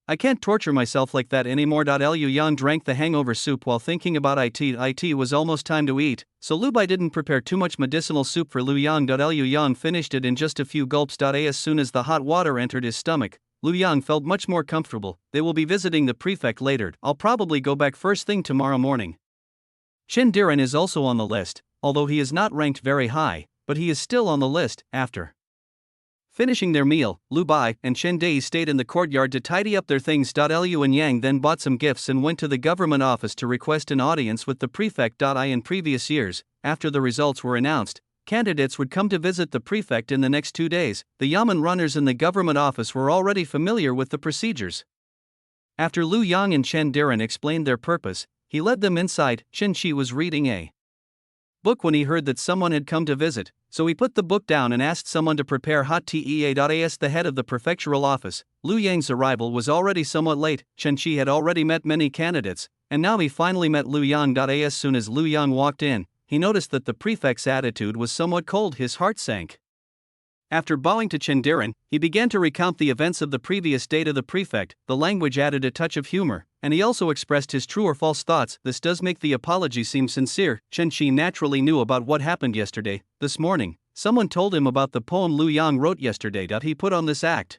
I can't torture myself like that anymore." Liu Yang drank the hangover soup while thinking about it was almost time to eat, so Lu Bai didn't prepare too much medicinal soup for Lu Yang. Liu Yang finished it in just a few gulps. As soon as the hot water entered his stomach, Lu Yang felt much more comfortable. They will be visiting the prefect later. I'll probably go back first thing tomorrow morning. Chendiran is also on the list, although he is not ranked very high, but he is still on the list. After finishing their meal, Lu Bai and Chen Dei stayed in the courtyard to tidy up their things. Liu and Yang then bought some gifts and went to the government office to request an audience with the prefect. In previous years, after the results were announced, candidates would come to visit the prefect in the next 2 days. The yamen runners in the government office were already familiar with the procedures. After Lu Yang and Chen Diran explained their purpose, he led them inside. Chen Shi was reading a book when he heard that someone had come to visit, so he put the book down and asked someone to prepare hot tea. As the head of the prefectural office, Lu Yang's arrival was already somewhat late. Chen Shi had already met many candidates, and now he finally met Lu Yang. As soon as Lu Yang walked in, he noticed that the prefect's attitude was somewhat cold. His heart sank. After bowing to Chendiran, he began to recount the events of the previous day to the prefect. The language added a touch of humor, and he also expressed his true or false thoughts. This does make the apology seem sincere. Chen Shi naturally knew about what happened yesterday. This morning, someone told him about the poem Lu Yang wrote yesterday. He put on this act.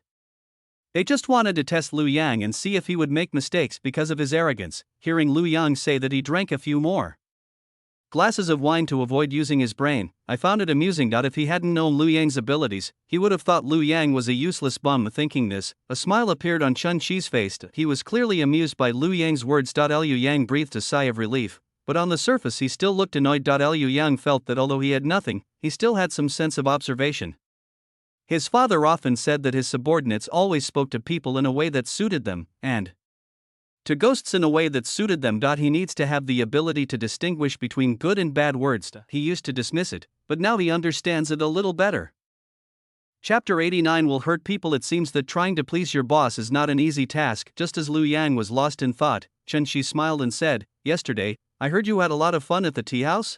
They just wanted to test Lu Yang and see if he would make mistakes because of his arrogance. Hearing Lu Yang say that he drank a few more glasses of wine to avoid using his brain, I found it amusing. If he hadn't known Lu Yang's abilities, he would have thought Lu Yang was a useless bum. Thinking this, a smile appeared on Chen Shi's face. He was clearly amused by Lu Yang's words. Liu Yang breathed a sigh of relief, but on the surface he still looked annoyed. Liu Yang felt that although he had nothing, he still had some sense of observation. His father often said that his subordinates always spoke to people in a way that suited them, and to ghosts in a way that suited them. He needs to have the ability to distinguish between good and bad words. He used to dismiss it, but now he understands it a little better. Chapter 89 will hurt people. It seems that trying to please your boss is not an easy task. Just as Lu Yang was lost in thought, Chen Shi smiled and said, "Yesterday, I heard you had a lot of fun at the tea house?"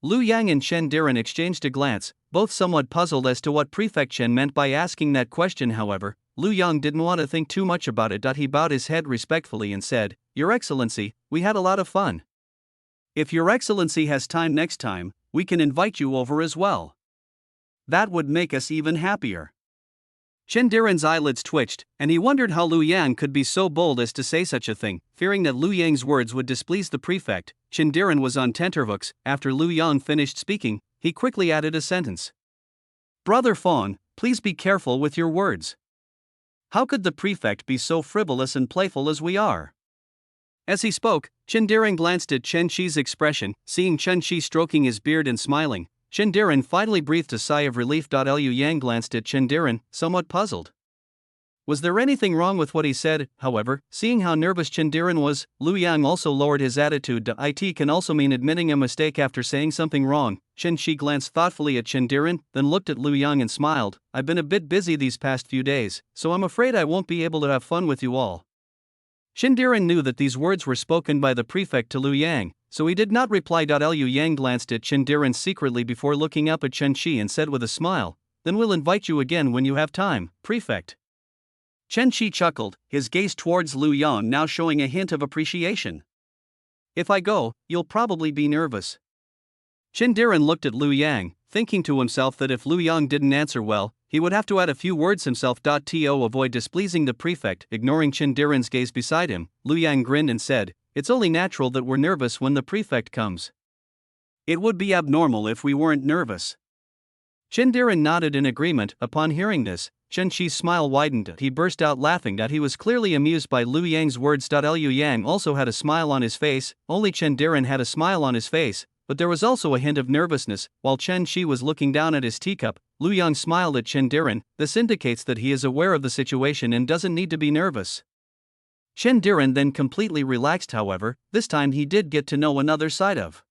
Lu Yang and Chen Diran exchanged a glance, both somewhat puzzled as to what Prefect Chen meant by asking that question. However, Lu Yang didn't want to think too much about it. He bowed his head respectfully and said, "Your Excellency, we had a lot of fun. If Your Excellency has time next time, we can invite you over as well. That would make us even happier." Chendiran's eyelids twitched, and he wondered how Lu Yang could be so bold as to say such a thing. Fearing that Lu Yang's words would displease the prefect, Chendiran was on tenterhooks. After Lu Yang finished speaking, he quickly added a sentence. "Brother Fawn, please be careful with your words. How could the prefect be so frivolous and playful as we are?" As he spoke, Chendiran glanced at Chen Shi's expression. Seeing Chen Shi stroking his beard and smiling, Chendiran finally breathed a sigh of relief. Liu Yang glanced at Chendiran, somewhat puzzled. Was there anything wrong with what he said? However, seeing how nervous Chendiran was, Lu Yang also lowered his attitude. It can also mean admitting a mistake after saying something wrong. Chen Shi glanced thoughtfully at Chendiran, then looked at Lu Yang and smiled. "I've been a bit busy these past few days, so I'm afraid I won't be able to have fun with you all." Chendiran knew that these words were spoken by the prefect to Lu Yang, so he did not reply. Liu Yang glanced at Chendiran secretly before looking up at Chen Shi and said with a smile, "Then we'll invite you again when you have time, prefect." Chen Shi chuckled, his gaze towards Lu Yang now showing a hint of appreciation. "If I go, you'll probably be nervous." Chendiran looked at Lu Yang, thinking to himself that if Lu Yang didn't answer well, he would have to add a few words himself. To avoid displeasing the prefect. Ignoring Chendiran's gaze beside him, Lu Yang grinned and said, "It's only natural that we're nervous when the prefect comes. It would be abnormal if we weren't nervous." Chendiran nodded in agreement. Upon hearing this, Chen Shi's smile widened. He burst out laughing. He was clearly amused by Lu Yang's words. Liu Yang also had a smile on his face. Only Chendiran had a smile on his face, but there was also a hint of nervousness. While Chen Shi was looking down at his teacup, Lu Yang smiled at Chendiran. This indicates that he is aware of the situation and doesn't need to be nervous. Chendiran then completely relaxed. However, this time he did get to know another side of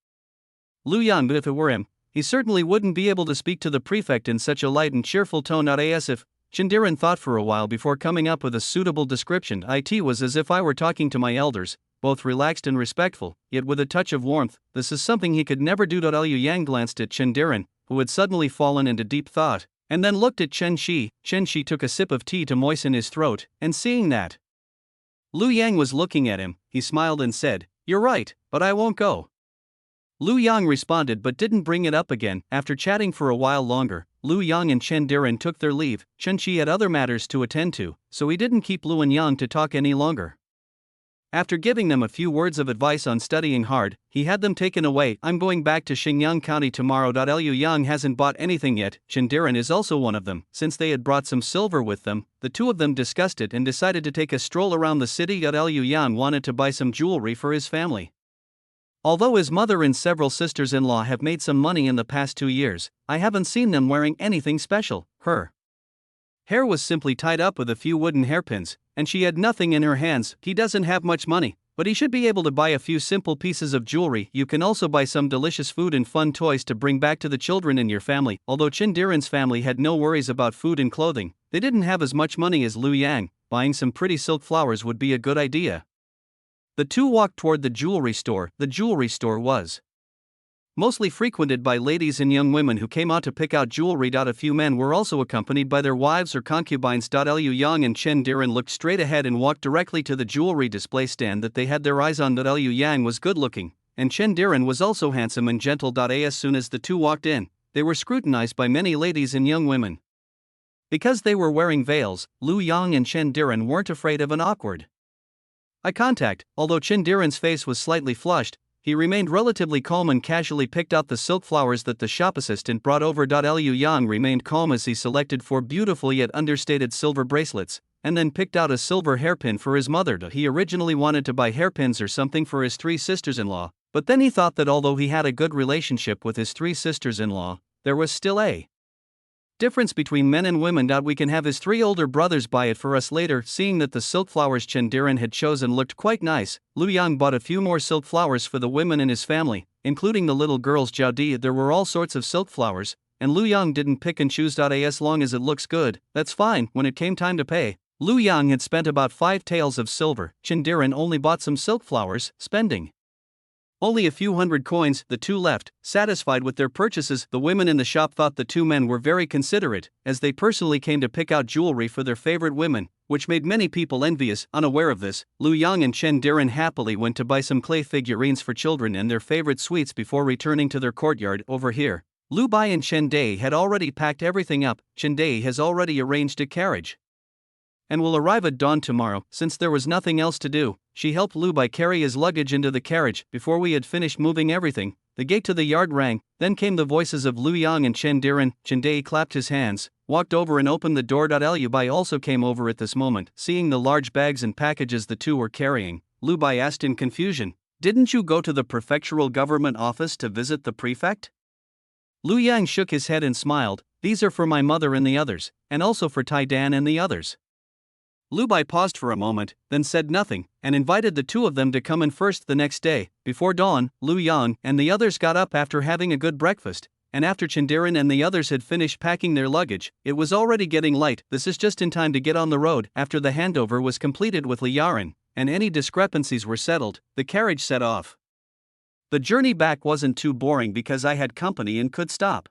Lu Yang. But if it were him, he certainly wouldn't be able to speak to the prefect in such a light and cheerful tone. As if Chendiran thought for a while before coming up with a suitable description. It was as if I were talking to my elders, both relaxed and respectful, yet with a touch of warmth. This is something he could never do. Liu Yang glanced at Chendiran, who had suddenly fallen into deep thought, and then looked at Chen Shi. Chen Shi took a sip of tea to moisten his throat, and seeing that Lu Yang was looking at him, he smiled and said, "You're right, but I won't go." Lu Yang responded but didn't bring it up again. After chatting for a while longer, Lu Yang and Chendiran took their leave. Chen Shi had other matters to attend to, so he didn't keep Lu and Yang to talk any longer. After giving them a few words of advice on studying hard, he had them taken away. "I'm going back to Xinjiang County tomorrow." Liu Yang hasn't bought anything yet. Chendiran is also one of them. Since they had brought some silver with them, the two of them discussed it and decided to take a stroll around the city. Liu Yang wanted to buy some jewelry for his family. Although his mother and several sisters-in-law have made some money in the past 2 years, I haven't seen them wearing anything special. Her hair was simply tied up with a few wooden hairpins, and she had nothing in her hands. He doesn't have much money, but he should be able to buy a few simple pieces of jewelry. You can also buy some delicious food and fun toys to bring back to the children in your family. Although Chendiran's family had no worries about food and clothing, they didn't have as much money as Lu Yang. Buying some pretty silk flowers would be a good idea. The two walked toward the jewelry store. The jewelry store was mostly frequented by ladies and young women who came out to pick out jewelry. A few men were also accompanied by their wives or concubines. Liu Yang and Chendiran looked straight ahead and walked directly to the jewelry display stand that they had their eyes on. Liu Yang was good looking, and Chendiran was also handsome and gentle. As soon as the two walked in, they were scrutinized by many ladies and young women. Because they were wearing veils, Lu Yang and Chendiran weren't afraid of an awkward eye contact. Although Chendiran's face was slightly flushed, he remained relatively calm and casually picked out the silk flowers that the shop assistant brought over. Liu Yang remained calm as he selected 4 beautiful yet understated silver bracelets, and then picked out a silver hairpin for his mother. He originally wanted to buy hairpins or something for his 3 sisters-in-law, but then he thought that although he had a good relationship with his 3 sisters-in-law, there was still a difference between men and women. We can have his 3 older brothers buy it for us later. Seeing that the silk flowers Chendiran had chosen looked quite nice, Lu Yang bought a few more silk flowers for the women in his family, including the little girls. There were all sorts of silk flowers, and Lu Yang didn't pick and choose. As long as it looks good, that's fine. When it came time to pay, Lu Yang had spent about 5 taels of silver. Chendiran only bought some silk flowers, spending Only a few hundred coins, the two left. Satisfied with their purchases, the women in the shop thought the two men were very considerate, as they personally came to pick out jewelry for their favorite women, which made many people envious. Unaware of this, Lu Yang and Chen Diren happily went to buy some clay figurines for children and their favorite sweets before returning to their courtyard. Over here, Lu Bai and Chen Dai had already packed everything up. Chen Dai has already arranged a carriage and will arrive at dawn tomorrow. Since there was nothing else to do, she helped Lu Bai carry his luggage into the carriage. Before we had finished moving everything, the gate to the yard rang. Then came the voices of Lu Yang and Chen Diren. Chen Dai clapped his hands, walked over and opened the door. Lu Bai also came over at this moment. Seeing the large bags and packages the two were carrying, Lu Bai asked in confusion, "Didn't you go to the prefectural government office to visit the prefect?" Lu Yang shook his head and smiled. "These are for my mother and the others, and also for Tai Dan and the others." Lu Bai paused for a moment, then said nothing, and invited the two of them to come in first. The next day, before dawn, Lu Yang and the others got up after having a good breakfast, and after Chen Diren and the others had finished packing their luggage, it was already getting light. This is just in time to get on the road. After the handover was completed with Li Yaran, and any discrepancies were settled, the carriage set off. The journey back wasn't too boring because I had company and could stop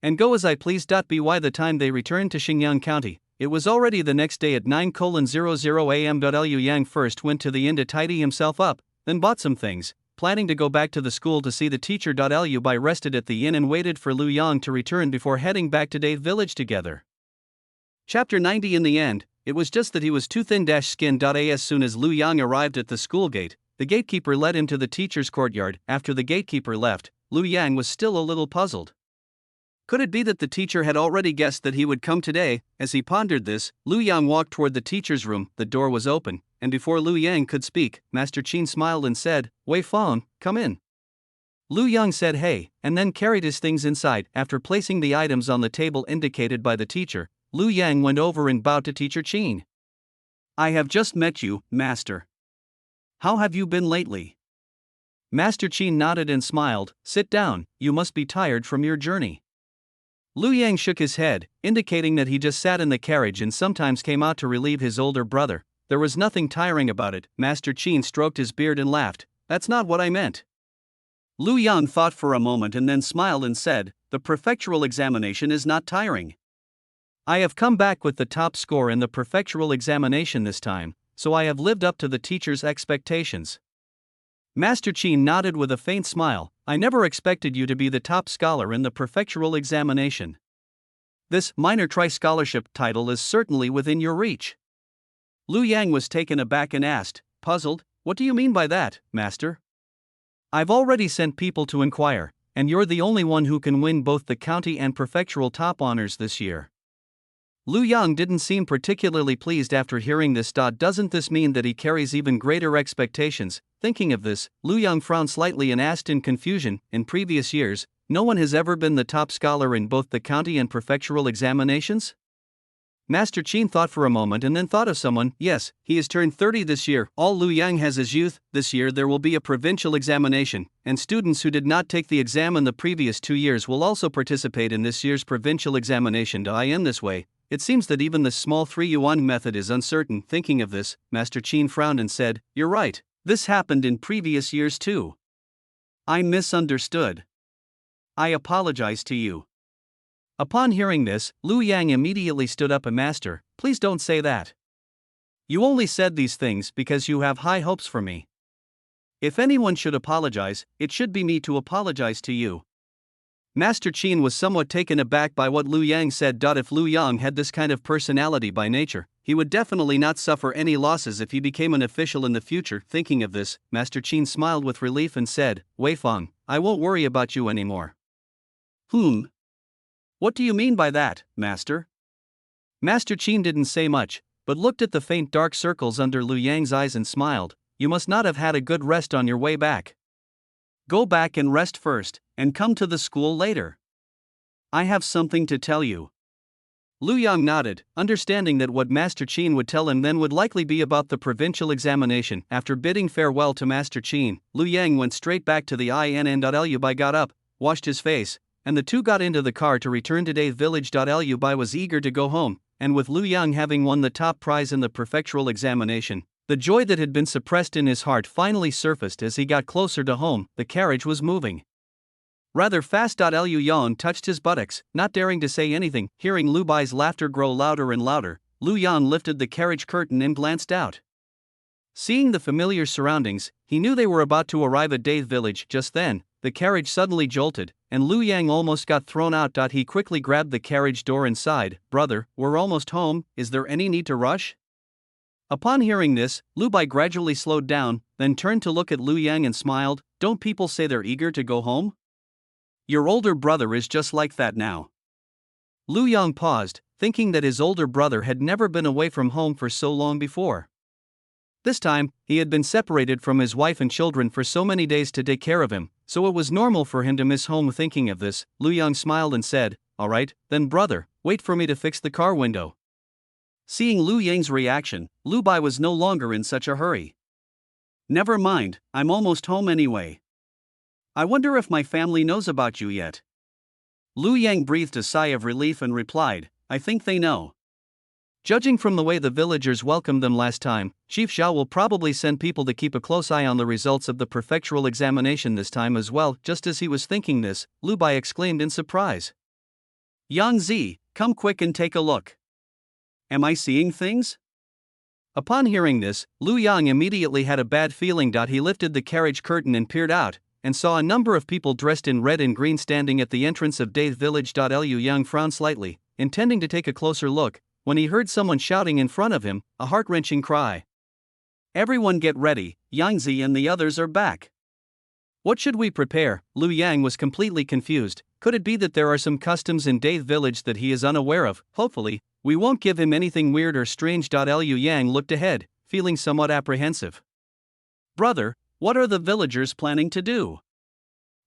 and go as I pleased. By the time they returned to Xinjiang County, it was already the next day at 9:00 am. Liu Yang first went to the inn to tidy himself up, then bought some things, planning to go back to the school to see the teacher. Liu Bai rested at the inn and waited for Lu Yang to return before heading back to Dave village together. Chapter 90. In the end, it was just that he was too thin-skinned. As soon as Lu Yang arrived at the school gate, the gatekeeper led him to the teacher's courtyard. After the gatekeeper left, Lu Yang was still a little puzzled. Could it be that the teacher had already guessed that he would come today? As he pondered this, Lu Yang walked toward the teacher's room. The door was open, and before Lu Yang could speak, Master Qin smiled and said, "Wei Feng, come in." Lu Yang said hey, and then carried his things inside. After placing the items on the table indicated by the teacher, Lu Yang went over and bowed to Teacher Qin. "I have just met you, Master. How have you been lately?" Master Qin nodded and smiled. "Sit down, you must be tired from your journey." Lu Yang shook his head, indicating that he just sat in the carriage and sometimes came out to relieve his older brother. There was nothing tiring about it. Master Qin stroked his beard and laughed. "That's not what I meant." Lu Yang thought for a moment and then smiled and said, "The prefectural examination is not tiring. I have come back with the top score in the prefectural examination this time, so I have lived up to the teacher's expectations." Master Qin nodded with a faint smile. "I never expected you to be the top scholar in the prefectural examination. This minor tri-scholarship title is certainly within your reach." Lu Yang was taken aback and asked, puzzled, "What do you mean by that, Master?" "I've already sent people to inquire, and you're the only one who can win both the county and prefectural top honors this year." Lu Yang didn't seem particularly pleased after hearing this. Doesn't this mean that he carries even greater expectations? Thinking of this, Lu Yang frowned slightly and asked in confusion, "In previous years, no one has ever been the top scholar in both the county and prefectural examinations?" Master Qin thought for a moment and then thought of someone. "Yes, he has turned 30 this year. All Lu Yang has is youth. This year there will be a provincial examination, and students who did not take the exam in the previous 2 years will also participate in this year's provincial examination. In this way, it seems that even the small 3-yuan method is uncertain." Thinking of this, Master Qin frowned and said, "You're right. This happened in previous years too. I misunderstood. I apologize to you." Upon hearing this, Lu Yang immediately stood up. "Master, please don't say that. You only said these things because you have high hopes for me. If anyone should apologize, it should be me to apologize to you." Master Qin was somewhat taken aback by what Lu Yang said. If Lu Yang had this kind of personality by nature, he would definitely not suffer any losses if he became an official in the future. Thinking of this, Master Qin smiled with relief and said, "Wei Feng, I won't worry about you anymore." What do you mean by that, Master?" Master Qin didn't say much, but looked at the faint dark circles under Lu Yang's eyes and smiled. "You must not have had a good rest on your way back. Go back and rest first, and come to the school later. I have something to tell you." Lu Yang nodded, understanding that what Master Qin would tell him then would likely be about the provincial examination. After bidding farewell to Master Qin, Lu Yang went straight back to the inn. Liu Bai got up, washed his face, and the two got into the car to return to Dave village. Liu Bai was eager to go home, and with Lu Yang having won the top prize in the prefectural examination, The joy that had been suppressed in his heart finally surfaced as he got closer to home. The carriage was moving rather fast. Liu Yang touched his buttocks, not daring to say anything. Hearing Lu Bai's laughter grow louder and louder, Lu Yang lifted the carriage curtain and glanced out. Seeing the familiar surroundings, he knew they were about to arrive at Dave Village. Just then, the carriage suddenly jolted, and Lu Yang almost got thrown out. He quickly grabbed the carriage door and sighed, "Brother, we're almost home, is there any need to rush?" Upon hearing this, Lu Bai gradually slowed down, then turned to look at Lu Yang and smiled. "Don't people say they're eager to go home? Your older brother is just like that now." Lu Yang paused, thinking that his older brother had never been away from home for so long before. This time, he had been separated from his wife and children for so many days to take care of him, so it was normal for him to miss home. Thinking of this, Lu Yang smiled and said, "All right, then brother, wait for me to fix the car window." Seeing Lu Yang's reaction, Lu Bai was no longer in such a hurry. "Never mind, I'm almost home anyway. I wonder if my family knows about you yet." Lu Yang breathed a sigh of relief and replied, "I think they know. Judging from the way the villagers welcomed them last time, Chief Zhao will probably send people to keep a close eye on the results of the prefectural examination this time as well." Just as he was thinking this, Lu Bai exclaimed in surprise, "Yang Zi, come quick and take a look. Am I seeing things?" Upon hearing this, Lu Yang immediately had a bad feeling. He lifted the carriage curtain and peered out, and saw a number of people dressed in red and green standing at the entrance of Dave Village. Liu Yang frowned slightly, intending to take a closer look, when he heard someone shouting in front of him, a heart-wrenching cry. "Everyone get ready, Yang Zi and the others are back." "What should we prepare?" Lu Yang was completely confused. Could it be that there are some customs in Dave Village that he is unaware of? Hopefully, we won't give him anything weird or strange. Liu Yang looked ahead, feeling somewhat apprehensive. "Brother, what are the villagers planning to do?"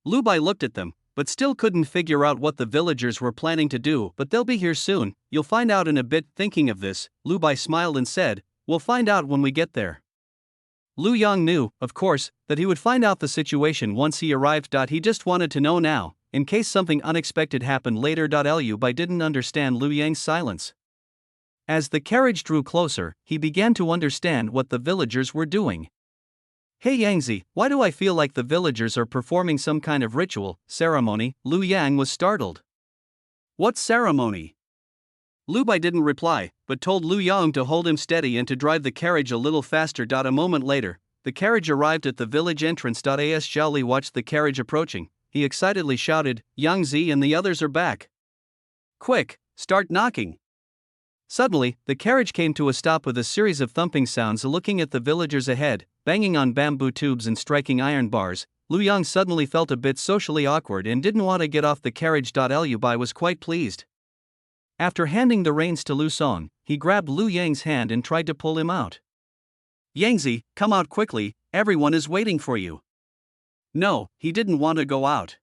Lu Bai looked at them, but still couldn't figure out what the villagers were planning to do. "But they'll be here soon, you'll find out in a bit." Thinking of this, Lu Bai smiled and said, "We'll find out when we get there." Lu Yang knew, of course, that he would find out the situation once he arrived. He just wanted to know now, in case something unexpected happened later. Lu Bai didn't understand Lu Yang's silence. As the carriage drew closer, he began to understand what the villagers were doing. "Hey Yangzi, why do I feel like the villagers are performing some kind of ritual, ceremony?" Lu Yang was startled. "What ceremony?" Lu Bai didn't reply, but told Lu Yang to hold him steady and to drive the carriage a little faster. A moment later, the carriage arrived at the village entrance. As Zhao Li watched the carriage approaching, he excitedly shouted, "Yang Zi and the others are back. Quick, start knocking." Suddenly, the carriage came to a stop with a series of thumping sounds. Looking at the villagers ahead, banging on bamboo tubes and striking iron bars, Lu Yang suddenly felt a bit socially awkward and didn't want to get off the carriage. Lu Bai was quite pleased. After handing the reins to Lu Song, he grabbed Lu Yang's hand and tried to pull him out. "Yangzi, come out quickly, everyone is waiting for you." No, he didn't want to go out.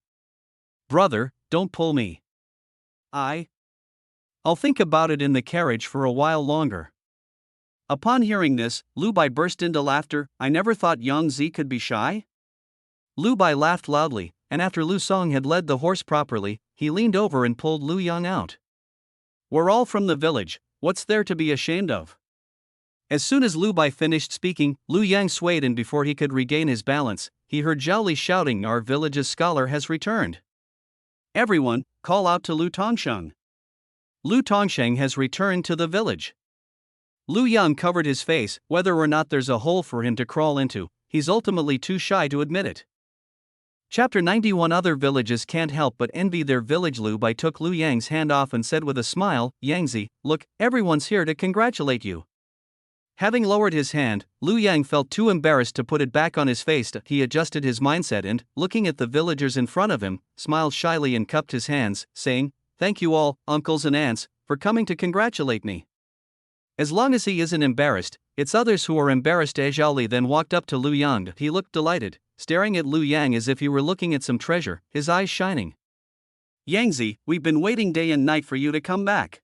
"Brother, don't pull me. I'll think about it in the carriage for a while longer." Upon hearing this, Lu Bai burst into laughter. "I never thought Yang Zi could be shy." Lu Bai laughed loudly, and after Lu Song had led the horse properly, he leaned over and pulled Lu Yang out. "We're all from the village, what's there to be ashamed of?" As soon as Lu Bai finished speaking, Lu Yang swayed, and before he could regain his balance, he heard Zhao Li shouting, "Our village's scholar has returned. Everyone, call out to Lu Tongsheng. Lu Tongsheng has returned to the village." Lu Yang covered his face. Whether or not there's a hole for him to crawl into, he's ultimately too shy to admit it. Chapter 91. Other villages can't help but envy their village. Lu Bai took Lu Yang's hand off and said with a smile, "Yangzi, look, everyone's here to congratulate you." Having lowered his hand, Lu Yang felt too embarrassed to put it back on his face. He adjusted his mindset and, looking at the villagers in front of him, smiled shyly and cupped his hands, saying, "Thank you all, uncles and aunts, for coming to congratulate me." As long as he isn't embarrassed, it's others who are embarrassed. Zhao Li then walked up to Lu Yang. He looked delighted, staring at Lu Yang as if he were looking at some treasure, his eyes shining. "Yangzi, we've been waiting day and night for you to come back."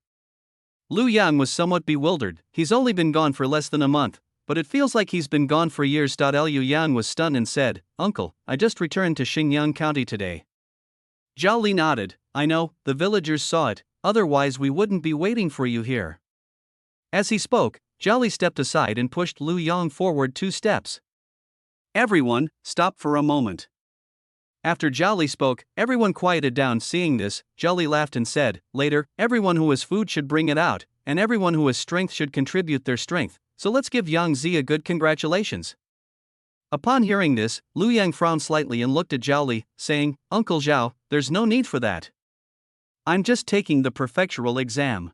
Lu Yang was somewhat bewildered. He's only been gone for less than a month, but it feels like he's been gone for years. Liu Yang was stunned and said, "Uncle, I just returned to Xingyang County today." Zhao Li nodded. "I know, the villagers saw it, otherwise we wouldn't be waiting for you here." As he spoke, Zhao stepped aside and pushed Lu Yang forward 2 steps. Everyone, stop for a moment. After Zhao spoke, everyone quieted down. Seeing this, Zhao laughed and said, later, everyone who has food should bring it out, and everyone who has strength should contribute their strength, so let's give Yang Zi a good congratulations. Upon hearing this, Lu Yang frowned slightly and looked at Zhao, saying, Uncle Zhao, there's no need for that. I'm just taking the prefectural exam.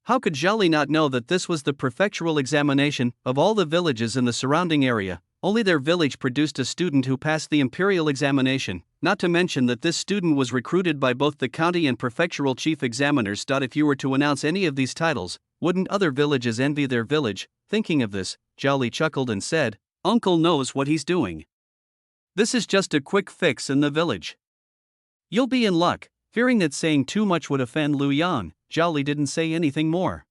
How could Zhao not know that this was the prefectural examination of all the villages in the surrounding area? Only their village produced a student who passed the Imperial examination, not to mention that this student was recruited by both the county and prefectural chief examiners. If you were to announce any of these titles, wouldn't other villages envy their village? Thinking of this, Zhao chuckled and said, Uncle knows what he's doing. This is just a quick fix in the village. You'll be in luck. Fearing that saying too much would offend Lu Yang, Zhao didn't say anything more.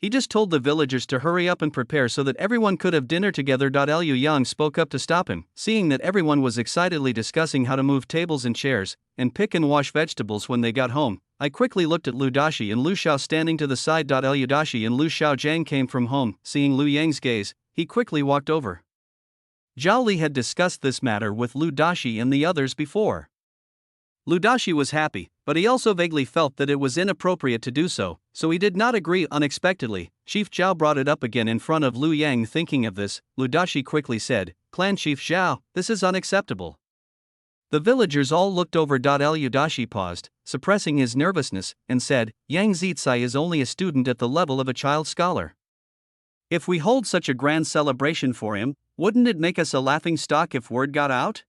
He just told the villagers to hurry up and prepare so that everyone could have dinner together. Liu Yang spoke up to stop him, seeing that everyone was excitedly discussing how to move tables and chairs, and pick and wash vegetables when they got home. I quickly looked at Lu Dashi and Lu Xiao standing to the side. Liu Dashi and Lu Xiao Jiang came from home. Seeing Lu Yang's gaze, he quickly walked over. Zhao Li had discussed this matter with Lu Dashi and the others before. Lu Dashi was happy, but he also vaguely felt that it was inappropriate to do so he did not agree. Unexpectedly, Chief Zhao brought it up again in front of Lu Yang. Thinking of this, Lu Dashi quickly said, Clan Chief Zhao, this is unacceptable. The villagers all looked over. Liu Dashi paused, suppressing his nervousness, and said, Yang Zicai is only a student at the level of a child scholar. If we hold such a grand celebration for him, wouldn't it make us a laughing stock if word got out?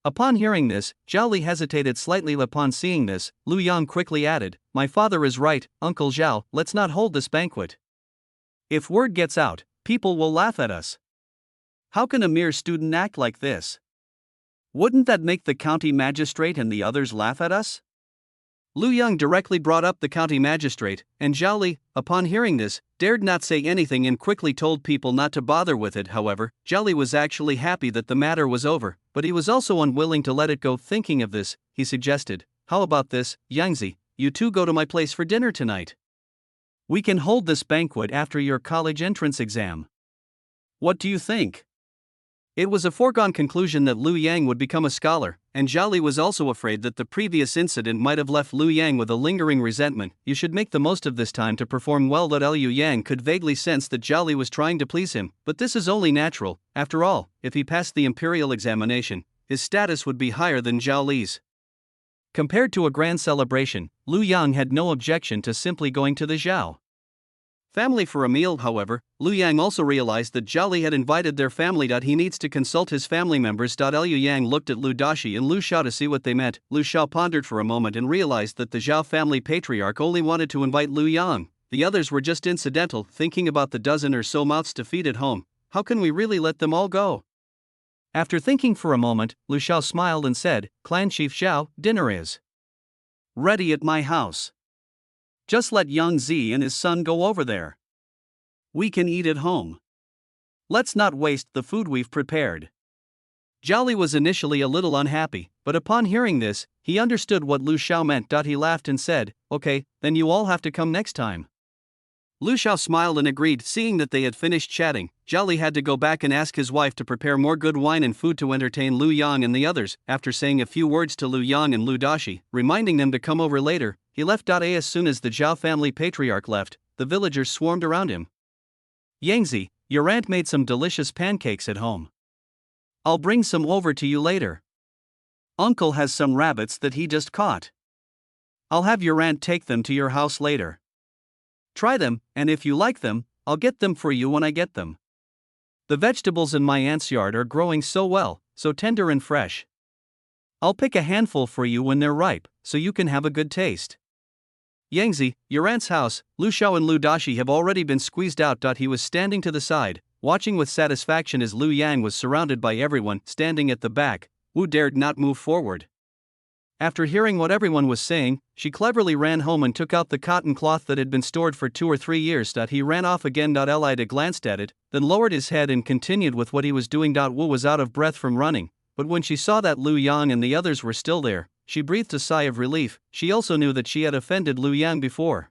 Upon hearing this, Zhao Li hesitated slightly. Upon seeing this, Lu Yang quickly added, My father is right, Uncle Zhao, let's not hold this banquet. If word gets out, people will laugh at us. How can a mere student act like this? Wouldn't that make the county magistrate and the others laugh at us? Lu Yang directly brought up the county magistrate, and Zhao Li, upon hearing this, dared not say anything and quickly told people not to bother with it. However, Zhao Li was actually happy that the matter was over, but he was also unwilling to let it go. Thinking of this, he suggested, How about this, Yangzi, you two go to my place for dinner tonight. We can hold this banquet after your college entrance exam. What do you think? It was a foregone conclusion that Lu Yang would become a scholar, and Zhao Li was also afraid that the previous incident might have left Lu Yang with a lingering resentment. You should make the most of this time to perform well. Liu Yang could vaguely sense that Zhao Li was trying to please him, but this is only natural. After all, if he passed the Imperial examination, his status would be higher than Zhao Li's. Compared to a grand celebration, Lu Yang had no objection to simply going to the Zhao family for a meal. However, Lu Yang also realized that Zhao Li had invited their family. He needs to consult his family members. Liu Yang looked at Lu Dashi and Lu Xiao to see what they meant. Lu Xiao pondered for a moment and realized that the Zhao family patriarch only wanted to invite Lu Yang. The others were just incidental. Thinking about the dozen or so mouths to feed at home, how can we really let them all go? After thinking for a moment, Lu Xiao smiled and said, Clan Chief Zhao, dinner is ready at my house. Just let Yang Zi and his son go over there. We can eat at home. Let's not waste the food we've prepared. Zhao Li was initially a little unhappy, but upon hearing this, he understood what Lu Xiao meant. He laughed and said, Okay, then you all have to come next time. Lu Xiao smiled and agreed. Seeing that they had finished chatting, Zhao Li had to go back and ask his wife to prepare more good wine and food to entertain Lu Yang and the others. After saying a few words to Lu Yang and Lu Dashi, reminding them to come over later, he left. As soon as the Zhao family patriarch left, the villagers swarmed around him. Yangzi, your aunt made some delicious pancakes at home. I'll bring some over to you later. Uncle has some rabbits that he just caught. I'll have your aunt take them to your house later. Try them, and if you like them, I'll get them for you when I get them. The vegetables in my aunt's yard are growing so well, so tender and fresh. I'll pick a handful for you when they're ripe, so you can have a good taste. Yangzi, your aunt's house, Lu Xiao and Lu Dashi have already been squeezed out. He was standing to the side, watching with satisfaction as Lu Yang was surrounded by everyone. Standing at the back, Wu dared not move forward. After hearing what everyone was saying, she cleverly ran home and took out the cotton cloth that had been stored for 2 or 3 years. He ran off again. Lida glanced at it, then lowered his head and continued with what he was doing. Wu was out of breath from running, but when she saw that Lu Yang and the others were still there, she breathed a sigh of relief. She also knew that she had offended Lu Yang before.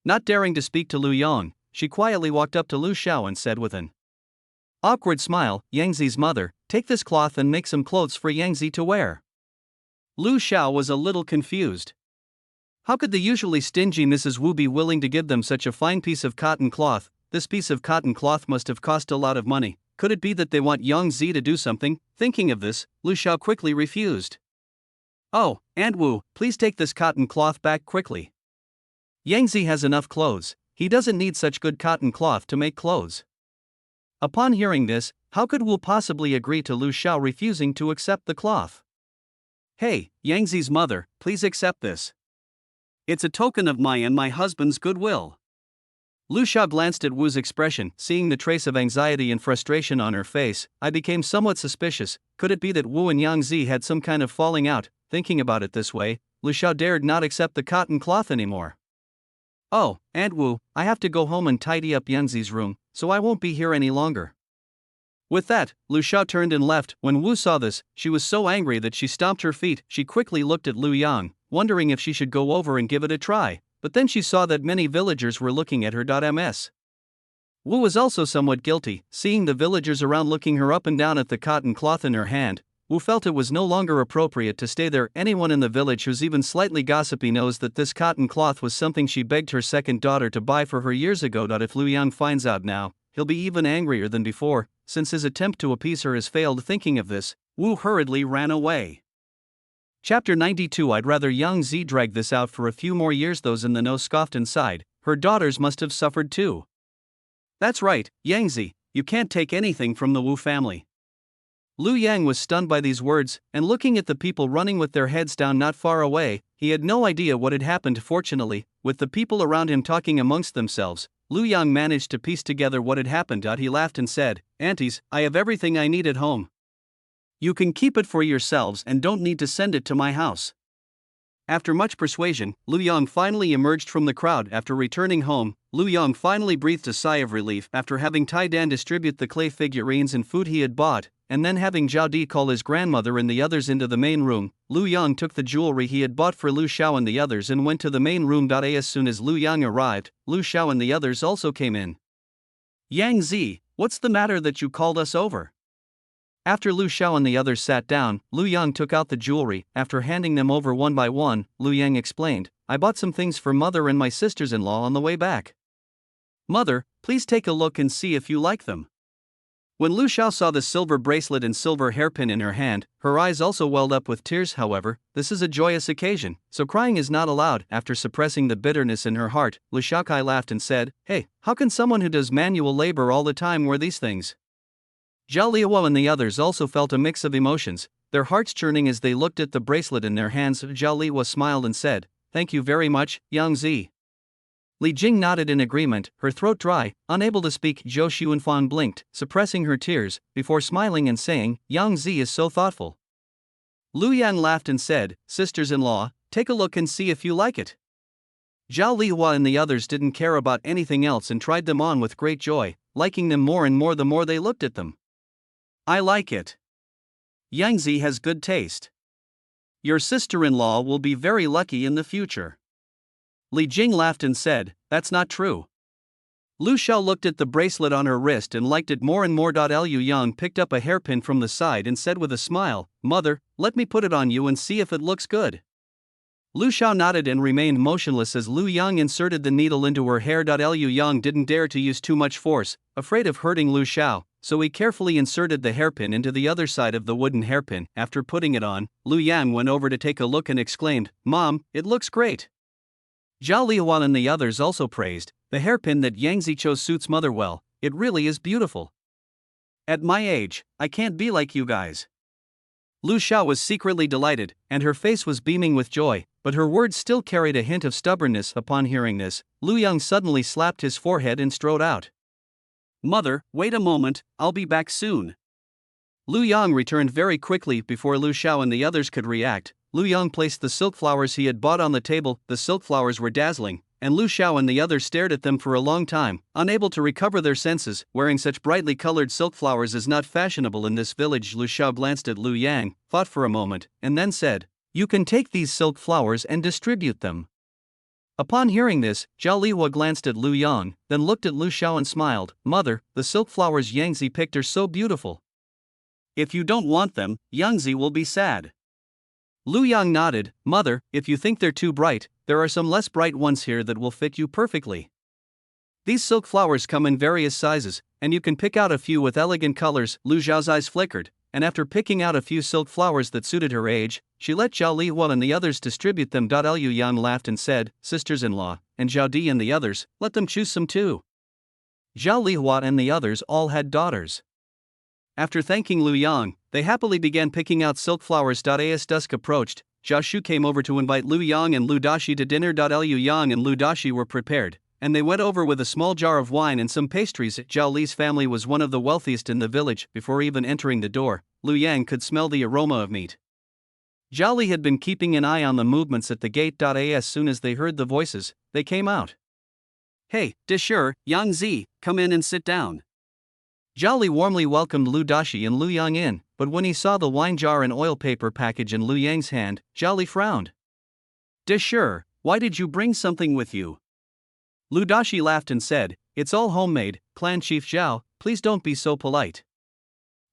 Not daring to speak to Lu Yang, she quietly walked up to Lu Xiao and said with an awkward smile, Yangzi's mother, take this cloth and make some clothes for Yangzi to wear. Lu Xiao was a little confused. How could the usually stingy Mrs. Wu be willing to give them such a fine piece of cotton cloth? This piece of cotton cloth must have cost a lot of money. Could it be that they want Yang Zi to do something? Thinking of this, Lu Xiao quickly refused. Oh, Aunt Wu, please take this cotton cloth back quickly. Yang Zi has enough clothes, he doesn't need such good cotton cloth to make clothes. Upon hearing this, how could Wu possibly agree to Lu Xiao refusing to accept the cloth? Hey, Yang Zi's mother, please accept this. It's a token of my and my husband's goodwill. Lu Xiao glanced at Wu's expression, seeing the trace of anxiety and frustration on her face. I became somewhat suspicious. Could it be that Wu and Yang Zi had some kind of falling out? Thinking about it this way, Lu Xiao dared not accept the cotton cloth anymore. Oh, Aunt Wu, I have to go home and tidy up Yang Zi's room, so I won't be here any longer. With that, Lu Xiao turned and left. When Wu saw this, she was so angry that she stomped her feet. She quickly looked at Lu Yang, wondering if she should go over and give it a try, but then she saw that many villagers were looking at her. Ms. Wu was also somewhat guilty, seeing the villagers around looking her up and down at the cotton cloth in her hand. Wu felt it was no longer appropriate to stay there. Anyone in the village who's even slightly gossipy knows that this cotton cloth was something she begged her second daughter to buy for her years ago. If Lu Yang finds out now, he'll be even angrier than before. Since his attempt to appease her has failed. Thinking of this, Wu hurriedly ran away. Chapter 92. I'd rather Yang Zi drag this out for a few more years. Those in the know scoffed and sighed. Her daughters must have suffered too. That's right, Yang Zi, you can't take anything from the Wu family. Lu Yang was stunned by these words, and looking at the people running with their heads down not far away, he had no idea what had happened. Fortunately, with the people around him talking amongst themselves, Lu Yang managed to piece together what had happened. He laughed and said, Aunties, I have everything I need at home. You can keep it for yourselves and don't need to send it to my house. After much persuasion, Lu Yang finally emerged from the crowd. After returning home, Lu Yang finally breathed a sigh of relief after having Tai Dan distribute the clay figurines and food he had bought, and then having Zhao Di call his grandmother and the others into the main room. Lu Yang took the jewelry he had bought for Lu Xiao and the others and went to the main room. As soon as Lu Yang arrived, Lu Xiao and the others also came in. Yang Zi, what's the matter that you called us over? After Lu Xiao and the others sat down, Lu Yang took out the jewelry. After handing them over one by one, Lu Yang explained, I bought some things for mother and my sisters-in-law on the way back. Mother, please take a look and see if you like them. When Lu Xiao saw the silver bracelet and silver hairpin in her hand, her eyes also welled up with tears. However, this is a joyous occasion, so crying is not allowed. After suppressing the bitterness in her heart, Lu Xiaokai laughed and said, Hey, how can someone who does manual labor all the time wear these things? Zhao Liuo and the others also felt a mix of emotions, their hearts churning as they looked at the bracelet in their hands. Zhao Liuo smiled and said, Thank you very much, Yang Zi. Li Jing nodded in agreement, her throat dry, unable to speak. Zhou Xuanfan blinked, suppressing her tears, before smiling and saying, Yang Zi is so thoughtful. Lu Yang laughed and said, Sisters-in-law, take a look and see if you like it. Zhao Lihua and the others didn't care about anything else and tried them on with great joy, liking them more and more the more they looked at them. I like it. Yang Zi has good taste. Your sister-in-law will be very lucky in the future. Li Jing laughed and said, That's not true. Lu Xiao looked at the bracelet on her wrist and liked it more and more. Liu Yang picked up a hairpin from the side and said with a smile, Mother, let me put it on you and see if it looks good. Lu Xiao nodded and remained motionless as Lu Yang inserted the needle into her hair. Liu Yang didn't dare to use too much force, afraid of hurting Lu Xiao, so he carefully inserted the hairpin into the other side of the wooden hairpin. After putting it on, Lu Yang went over to take a look and exclaimed, Mom, it looks great. Zhao Liuan and the others also praised, the hairpin that Yang Zi chose suits mother well, it really is beautiful. At my age, I can't be like you guys. Lu Xiao was secretly delighted, and her face was beaming with joy, but her words still carried a hint of stubbornness. Upon hearing this, Lu Yang suddenly slapped his forehead and strode out. Mother, wait a moment, I'll be back soon. Lu Yang returned very quickly. Before Lu Xiao and the others could react, Lu Yang placed the silk flowers he had bought on the table. The silk flowers were dazzling, and Lu Xiao and the others stared at them for a long time, unable to recover their senses. Wearing such brightly colored silk flowers is not fashionable in this village. Lu Xiao glanced at Lu Yang, thought for a moment, and then said, You can take these silk flowers and distribute them. Upon hearing this, Zhao Lihua glanced at Lu Yang, then looked at Lu Xiao and smiled. Mother, the silk flowers Yangzi picked are so beautiful. If you don't want them, Yangzi will be sad. Lu Yang nodded. Mother, if you think they're too bright, there are some less bright ones here that will fit you perfectly. These silk flowers come in various sizes, and you can pick out a few with elegant colors. Lu Xiao's eyes flickered, and after picking out a few silk flowers that suited her age, she let Zhao Lihua and the others distribute them. Liu Yang laughed and said, Sisters-in-law, and Zhao Di and the others, let them choose some too. Zhao Lihua and the others all had daughters. After thanking Lu Yang, they happily began picking out silk flowers. As dusk approached, Zhao Shu came over to invite Lu Yang and Lu Dashi to dinner. Liu Yang and Lu Dashi were prepared, and they went over with a small jar of wine and some pastries. Zhao Li's family was one of the wealthiest in the village. Before even entering the door, Lu Yang could smell the aroma of meat. Zhao Li had been keeping an eye on the movements at the gate. As soon as they heard the voices, they came out. Hey, Deshur, Yang Zi, come in and sit down. Zhao Li warmly welcomed Lu Dashi and Lu Yang in, but when he saw the wine jar and oil paper package in Lu Yang's hand, Zhao Li frowned. Deshur, why did you bring something with you? Lu Dashi laughed and said, It's all homemade, Clan Chief Zhao, please don't be so polite.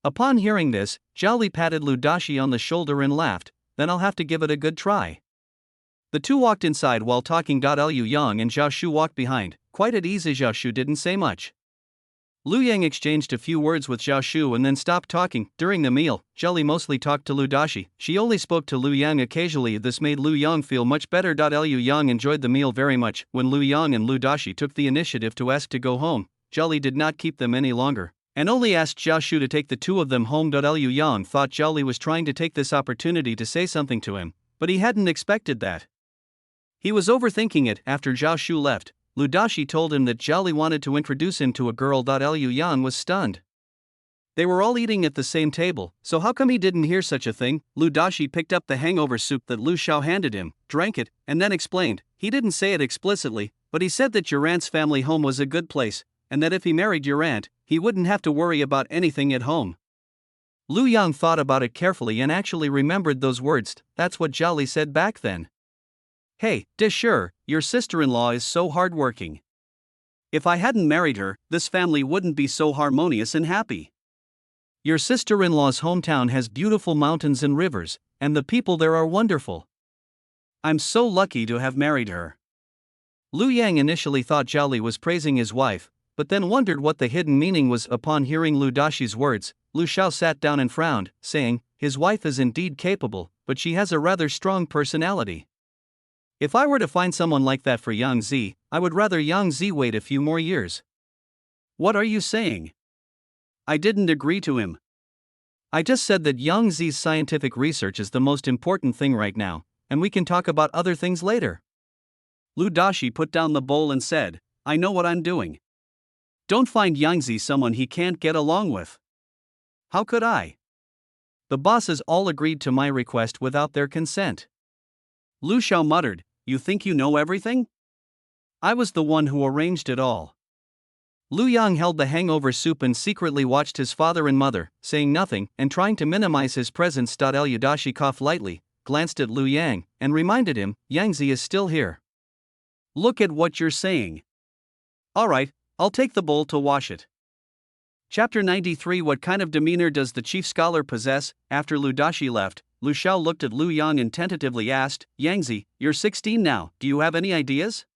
Upon hearing this, Zhao Li patted Lu Dashi on the shoulder and laughed, then I'll have to give it a good try. The two walked inside while talking. Liu Yang and Zhao Shu walked behind, quite at ease. Zhao Shu didn't say much. Lu Yang exchanged a few words with Zhao Shu and then stopped talking. During the meal, Zhao Li mostly talked to Lu Dashi. She only spoke to Lu Yang occasionally. This made Lu Yang feel much better. Liu Yang enjoyed the meal very much. When Lu Yang and Lu Dashi took the initiative to ask to go home, Zhao Li did not keep them any longer, and only asked Zhao Shu to take the two of them home. Liu Yang thought Zhao Li was trying to take this opportunity to say something to him, but he hadn't expected that. He was overthinking it. After Zhao Shu left, Lu Dashi told him that Zhao Li wanted to introduce him to a girl. Liu Yang was stunned. They were all eating at the same table, so how come he didn't hear such a thing? Lu Dashi picked up the hangover soup that Lu Xiao handed him, drank it, and then explained. He didn't say it explicitly, but he said that your aunt's family home was a good place, and that if he married your aunt, he wouldn't have to worry about anything at home. Lu Yang thought about it carefully and actually remembered those words. That's what Zhao Li said back then. Hey, Deshur, your sister-in-law is so hardworking. If I hadn't married her, this family wouldn't be so harmonious and happy. Your sister-in-law's hometown has beautiful mountains and rivers, and the people there are wonderful. I'm so lucky to have married her. Lu Yang initially thought Zhao Li was praising his wife, but then wondered what the hidden meaning was. Upon hearing Lu Dashi's words, Lu Xiao sat down and frowned, saying, his wife is indeed capable, but she has a rather strong personality. If I were to find someone like that for Yang Zi, I would rather Yang Zi wait a few more years. What are you saying? I didn't agree to him. I just said that Yang Zi's scientific research is the most important thing right now, and we can talk about other things later. Lu Dashi put down the bowl and said, I know what I'm doing. Don't find Yang Zi someone he can't get along with. How could I? The bosses all agreed to my request without their consent. Lu Xiao muttered, you think you know everything? I was the one who arranged it all. Lu Yang held the hangover soup and secretly watched his father and mother, saying nothing and trying to minimize his presence. Lu Dashi coughed lightly, glanced at Lu Yang, and reminded him, Yang Zi is still here. Look at what you're saying. Alright, I'll take the bowl to wash it. Chapter 93. What kind of demeanor does the chief scholar possess? After Lu Dashi left, Lu Xiao looked at Lu Yang and tentatively asked, Yang Zi, you're 16 now, do you have any ideas?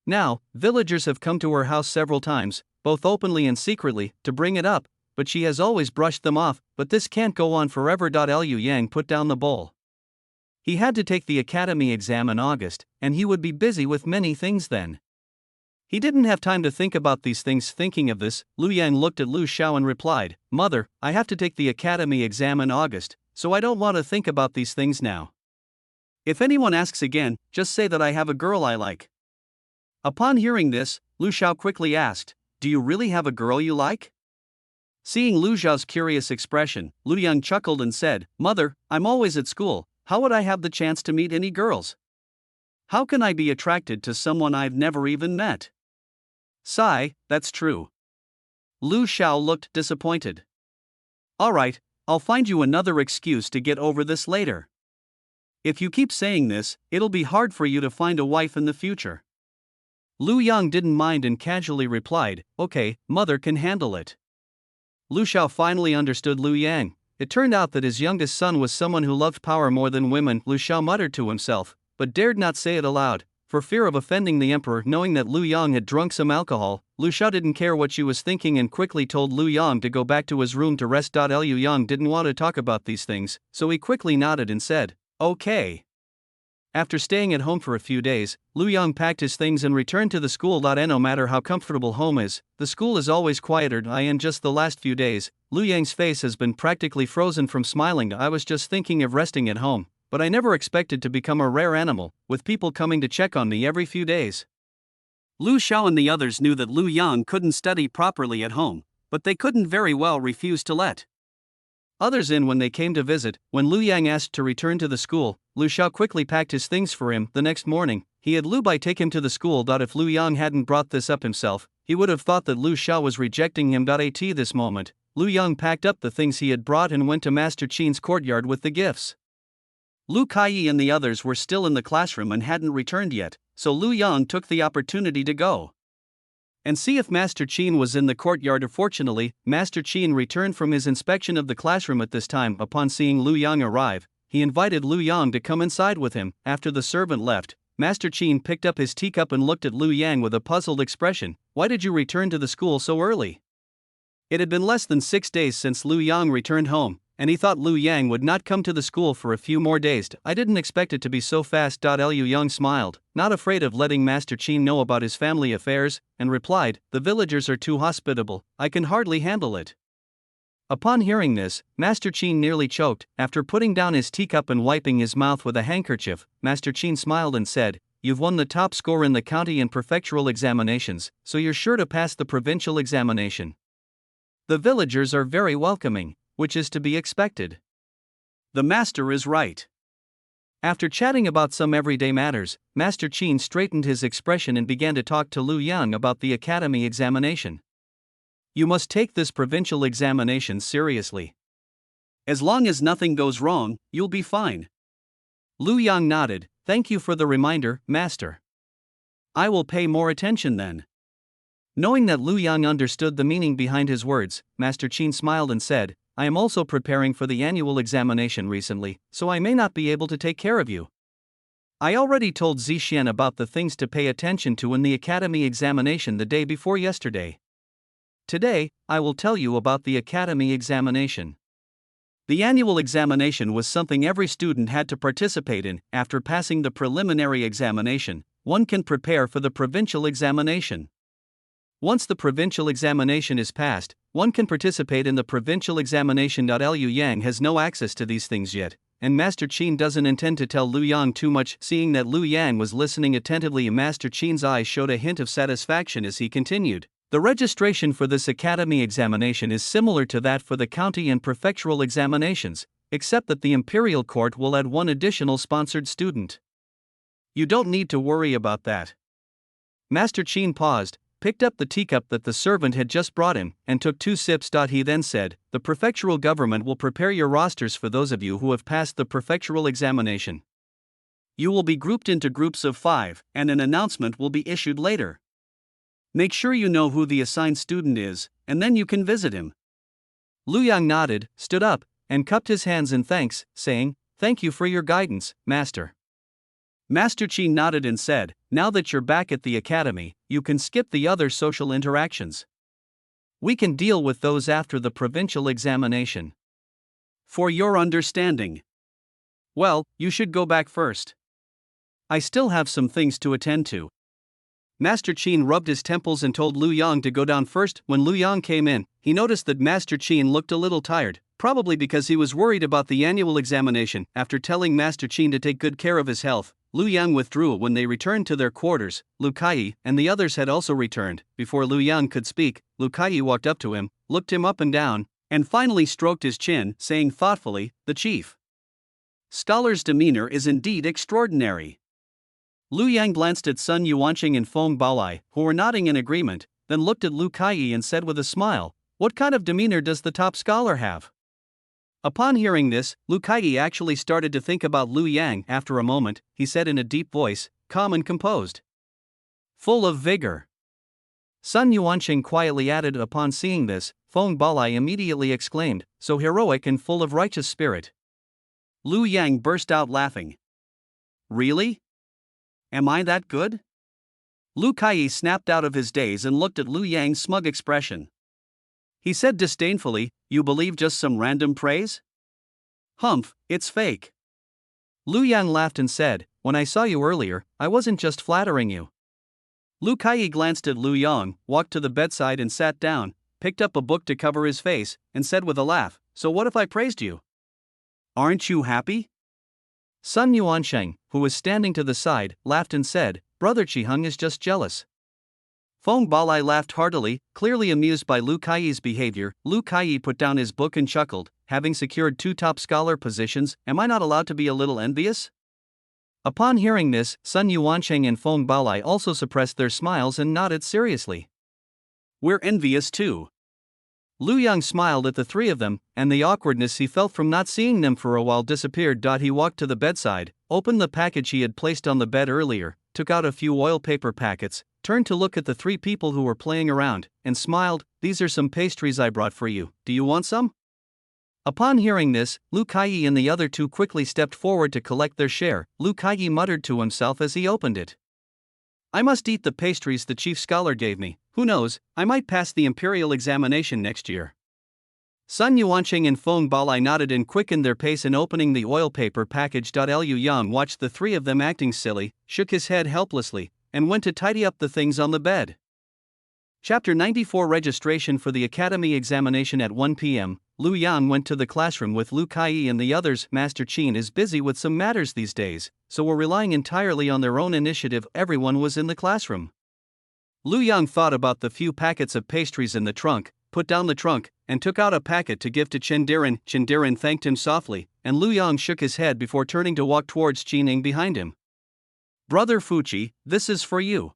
Now, villagers have come to her house several times, both openly and secretly, to bring it up, but she has always brushed them off. But this can't go on forever. Liu Yang put down the bowl. He had to take the academy exam in August, and he would be busy with many things then. He didn't have time to think about these things. Thinking of this, Lu Yang looked at Lu Xiao and replied, Mother, I have to take the academy exam in August, so I don't want to think about these things now. If anyone asks again, just say that I have a girl I like. Upon hearing this, Lu Xiao quickly asked, do you really have a girl you like? Seeing Lu Xiao's curious expression, Lu Yang chuckled and said, Mother, I'm always at school, how would I have the chance to meet any girls? How can I be attracted to someone I've never even met? Sigh, that's true. Lu Xiao looked disappointed. Alright, I'll find you another excuse to get over this later. If you keep saying this, it'll be hard for you to find a wife in the future. Lu Yang didn't mind and casually replied, okay, mother can handle it. Lu Xiao finally understood Lu Yang. It turned out that his youngest son was someone who loved power more than women, Lu Xiao muttered to himself, but dared not say it aloud. For fear of offending the emperor, knowing that Lu Yang had drunk some alcohol, Lu Xiao didn't care what she was thinking and quickly told Lu Yang to go back to his room to rest. Liu Yang didn't want to talk about these things, so he quickly nodded and said, okay. After staying at home for a few days, Lu Yang packed his things and returned to the school. No matter how comfortable home is, the school is always quieter. In just the last few days, Lu Yang's face has been practically frozen from smiling. I was just thinking of resting at home, but I never expected to become a rare animal, with people coming to check on me every few days. Lu Xiao and the others knew that Lu Yang couldn't study properly at home, but they couldn't very well refuse to let others in when they came to visit. When Lu Yang asked to return to the school, Lu Xiao quickly packed his things for him. The next morning, he had Lu Bai take him to the school. If Lu Yang hadn't brought this up himself, he would have thought that Lu Xiao was rejecting him. At this moment, Lu Yang packed up the things he had brought and went to Master Qin's courtyard with the gifts. Lu Kai and the others were still in the classroom and hadn't returned yet, so Lu Yang took the opportunity to go and see if Master Qin was in the courtyard. Fortunately, Master Qin returned from his inspection of the classroom at this time. Upon seeing Lu Yang arrive, he invited Lu Yang to come inside with him. After the servant left, Master Qin picked up his teacup and looked at Lu Yang with a puzzled expression. Why did you return to the school so early? It had been less than 6 days since Lu Yang returned home, and he thought Lu Yang would not come to the school for a few more days. I didn't expect it to be so fast. Liu Yang smiled, not afraid of letting Master Qin know about his family affairs, and replied, the villagers are too hospitable, I can hardly handle it. Upon hearing this, Master Qin nearly choked. After putting down his teacup and wiping his mouth with a handkerchief, Master Qin smiled and said, you've won the top score in the county and prefectural examinations, so you're sure to pass the provincial examination. The villagers are very welcoming, which is to be expected. The master is right. After chatting about some everyday matters, Master Qin straightened his expression and began to talk to Lu Yang about the academy examination. You must take this provincial examination seriously. As long as nothing goes wrong, you'll be fine. Lu Yang nodded, thank you for the reminder, master. I will pay more attention then. Knowing that Lu Yang understood the meaning behind his words, Master Qin smiled and said, I am also preparing for the annual examination recently, so I may not be able to take care of you. I already told Zixian about the things to pay attention to in the academy examination the day before yesterday. Today, I will tell you about the academy examination. The annual examination was something every student had to participate in. After passing the preliminary examination, one can prepare for the provincial examination. Once the provincial examination is passed, one can participate in the provincial examination. Liu Yang has no access to these things yet, and Master Qin doesn't intend to tell Lu Yang too much. Seeing that Lu Yang was listening attentively, Master Qin's eyes showed a hint of satisfaction as he continued. The registration for this academy examination is similar to that for the county and prefectural examinations, except that the Imperial Court will add one additional sponsored student. You don't need to worry about that. Master Qin paused, picked up the teacup that the servant had just brought him, and took 2 sips. He then said, the prefectural government will prepare your rosters for those of you who have passed the prefectural examination. You will be grouped into groups of 5, and an announcement will be issued later. Make sure you know who the assigned student is, and then you can visit him. Lu Yang nodded, stood up, and cupped his hands in thanks, saying, thank you for your guidance, master. Master Qin nodded and said, now that you're back at the academy, you can skip the other social interactions. We can deal with those after the provincial examination. For your understanding. Well, you should go back first. I still have some things to attend to. Master Qin rubbed his temples and told Lu Yang to go down first. When Lu Yang came in, he noticed that Master Qin looked a little tired, probably because he was worried about the annual examination. After telling Master Qin to take good care of his health, Lu Yang withdrew. When they returned to their quarters, Lu Kai and the others had also returned. Before Lu Yang could speak, Lu Kai walked up to him, looked him up and down, and finally stroked his chin, saying thoughtfully, the chief scholar's demeanor is indeed extraordinary. Lu Yang glanced at Sun Yuanqing and Feng Baolai, who were nodding in agreement, then looked at Lu Kai and said with a smile, what kind of demeanor does the top scholar have? Upon hearing this, Lu Kai actually started to think about Lu Yang. After a moment, he said in a deep voice, calm and composed, full of vigor. Sun Yuanqing quietly added. Upon seeing this, Feng Balai immediately exclaimed, so heroic and full of righteous spirit. Lu Yang burst out laughing. Really? Am I that good? Lu Kai snapped out of his daze and looked at Lu Yang's smug expression. He said disdainfully, you believe just some random praise? Humph, it's fake. Lu Yang laughed and said, when I saw you earlier, I wasn't just flattering you. Lu Kai glanced at Lu Yang, walked to the bedside and sat down, picked up a book to cover his face, and said with a laugh, so what if I praised you? Aren't you happy? Sun Yuansheng, who was standing to the side, laughed and said, Brother Qiheng is just jealous. Feng Balai laughed heartily, clearly amused by Lu Kai's behavior. Lu Kai put down his book and chuckled, having secured 2 top scholar positions, am I not allowed to be a little envious? Upon hearing this, Sun Yuansheng and Feng Balai also suppressed their smiles and nodded seriously. We're envious too. Lu Yang smiled at the 3 of them, and the awkwardness he felt from not seeing them for a while disappeared. He walked to the bedside, opened the package he had placed on the bed earlier, took out a few oil paper packets, turned to look at the 3 people who were playing around, and smiled, these are some pastries I brought for you, do you want some? Upon hearing this, Lu Kai and the other 2 quickly stepped forward to collect their share. Lu Kai muttered to himself as he opened it. I must eat the pastries the chief scholar gave me, who knows, I might pass the Imperial examination next year. Sun Yuanqing and Feng Balai nodded and quickened their pace in opening the oil paper package. Liu Yang watched the 3 of them acting silly, shook his head helplessly, and went to tidy up the things on the bed. Chapter 94 Registration for the Academy Examination at 1 p.m. Lu Yang went to the classroom with Lu Kai and the others. Master Qin is busy with some matters these days, so we're relying entirely on their own initiative. Everyone was in the classroom. Lu Yang thought about the few packets of pastries in the trunk, put down the trunk, and took out a packet to give to Chendiran. Chendiran thanked him softly, and Lu Yang shook his head before turning to walk towards Qining behind him. Brother Fuqi, this is for you.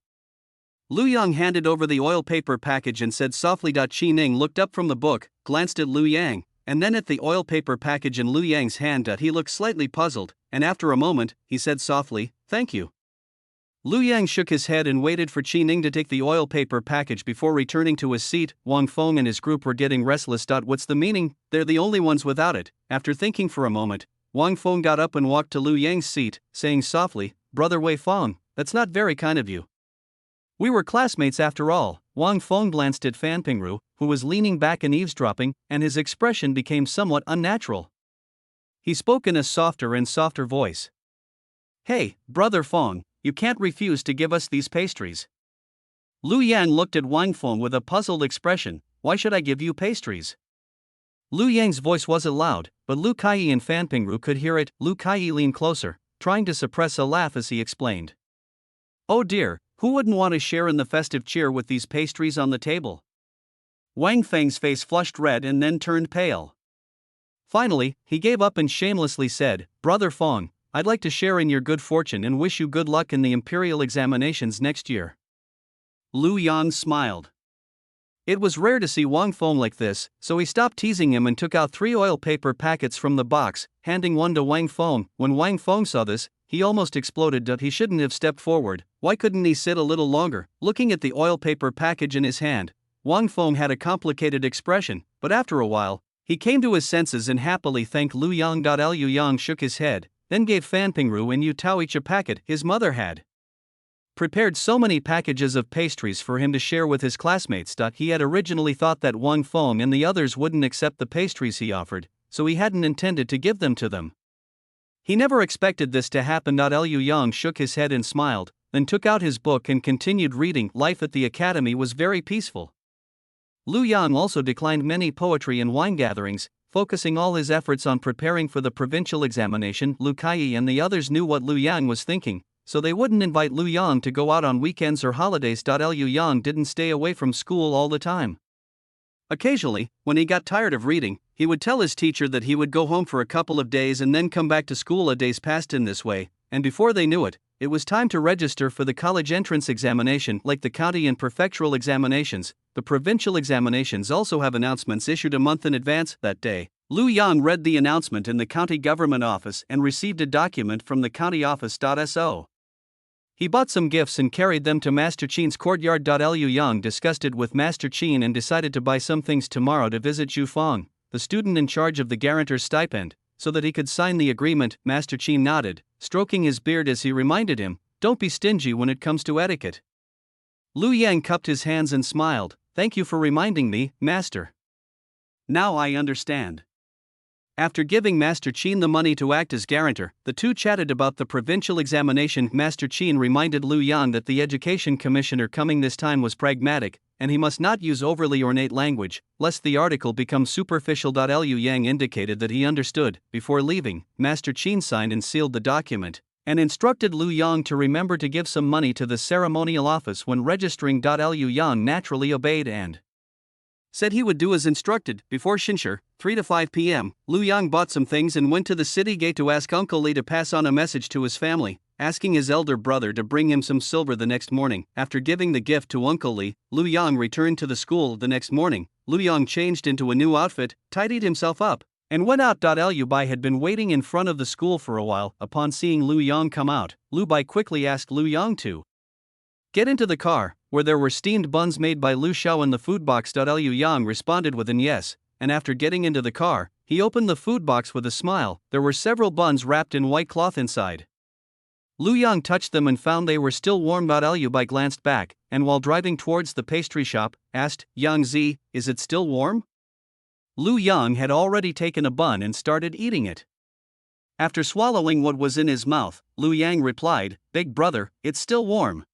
Lu Yang handed over the oil paper package and said softly. Qining looked up from the book, glanced at Lu Yang, and then at the oil paper package in Lu Yang's hand. He looked slightly puzzled, and after a moment, he said softly, thank you. Lu Yang shook his head and waited for Qining to take the oil paper package before returning to his seat. Wang Feng and his group were getting restless. What's the meaning? They're the only ones without it. After thinking for a moment, Wang Feng got up and walked to Lu Yang's seat, saying softly, Brother Wei Feng, that's not very kind of you. We were classmates after all. Wang Feng glanced at Fan Pingru, who was leaning back and eavesdropping, and his expression became somewhat unnatural. He spoke in a softer and softer voice. Hey, Brother Feng, you can't refuse to give us these pastries. Lu Yang looked at Wang Feng with a puzzled expression, why should I give you pastries? Lu Yang's voice wasn't loud, but Lu Kai and Fan Pingru could hear it. Lu Kai leaned closer, trying to suppress a laugh as he explained. Oh dear, who wouldn't want to share in the festive cheer with these pastries on the table? Wang Feng's face flushed red and then turned pale. Finally, he gave up and shamelessly said, Brother Feng, I'd like to share in your good fortune and wish you good luck in the Imperial examinations next year. Lu Yang smiled. It was rare to see Wang Feng like this, so he stopped teasing him and took out 3 oil paper packets from the box, handing one to Wang Feng. When Wang Feng saw this, he almost exploded. He shouldn't have stepped forward. Why couldn't he sit a little longer? Looking at the oil paper package in his hand, Wang Feng had a complicated expression, but after a while, he came to his senses and happily thanked Lu Yang. Liu Yang shook his head, then gave Fan Pingru and Yu Tao each a packet. His mother had prepared so many packages of pastries for him to share with his classmates. He had originally thought that Wang Feng and the others wouldn't accept the pastries he offered, so he hadn't intended to give them to them. He never expected this to happen. Liu Yang shook his head and smiled, then took out his book and continued reading. Life at the academy was very peaceful. Lu Yang also declined many poetry and wine gatherings, focusing all his efforts on preparing for the provincial examination. Lu Kai and the others knew what Lu Yang was thinking, so they wouldn't invite Lu Yang to go out on weekends or holidays. Liu Yang didn't stay away from school all the time. Occasionally, when he got tired of reading, he would tell his teacher that he would go home for a couple of days and then come back to school. Days passed in this way, and before they knew it, it was time to register for the college entrance examination. Like the county and prefectural examinations, the provincial examinations also have announcements issued a month in advance. That day, Lu Yang read the announcement in the county government office and received a document from the county office.so. He bought some gifts and carried them to Master Qin's courtyard. Liu Yang discussed it with Master Qin and decided to buy some things tomorrow to visit Zhu Feng, the student in charge of the guarantor's stipend, so that he could sign the agreement. Master Qin nodded, stroking his beard as he reminded him, "Don't be stingy when it comes to etiquette." Lu Yang cupped his hands and smiled, "Thank you for reminding me, Master. Now I understand." After giving Master Qin the money to act as guarantor, the two chatted about the provincial examination. Master Qin reminded Lu Yang that the education commissioner coming this time was pragmatic, and he must not use overly ornate language, lest the article become superficial. Liu Yang indicated that he understood. Before leaving, Master Qin signed and sealed the document, and instructed Lu Yang to remember to give some money to the ceremonial office when registering. Liu Yang naturally obeyed and said he would do as instructed. Before Xinshi, 3 to 5 p.m., Lu Yang bought some things and went to the city gate to ask Uncle Li to pass on a message to his family, asking his elder brother to bring him some silver the next morning. After giving the gift to Uncle Li, Lu Yang returned to the school the next morning. Lu Yang changed into a new outfit, tidied himself up, and went out. Liu Bai had been waiting in front of the school for a while. Upon seeing Lu Yang come out, Lu Bai quickly asked Lu Yang to get into the car, where there were steamed buns made by Lu Xiao in the food box. Liu Yang responded with an yes, and after getting into the car, he opened the food box with a smile. There were several buns wrapped in white cloth inside. Lu Yang touched them and found they were still warm. Liu Bai glanced back, and while driving towards the pastry shop, asked, "Yang Zi, is it still warm?" Lu Yang had already taken a bun and started eating it. After swallowing what was in his mouth, Lu Yang replied, "Big brother, it's still warm."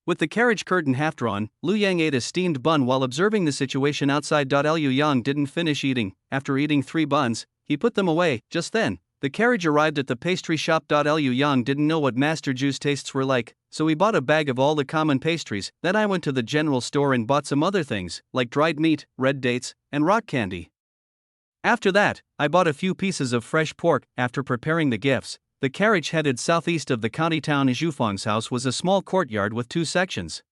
With the carriage curtain half drawn, Lu Yang ate a steamed bun while observing the situation outside. Liu Yang didn't finish eating. After eating 3 buns, he put them away. Just then, the carriage arrived at the pastry shop. Liu Yang didn't know what Master Zhu's tastes were like, so he bought a bag of all the common pastries. Then I went to the general store and bought some other things, like dried meat, red dates, and rock candy. After that, I bought a few pieces of fresh pork. After preparing the gifts, the carriage headed southeast of the county town. Zhufang's house was a small courtyard with 2 sections.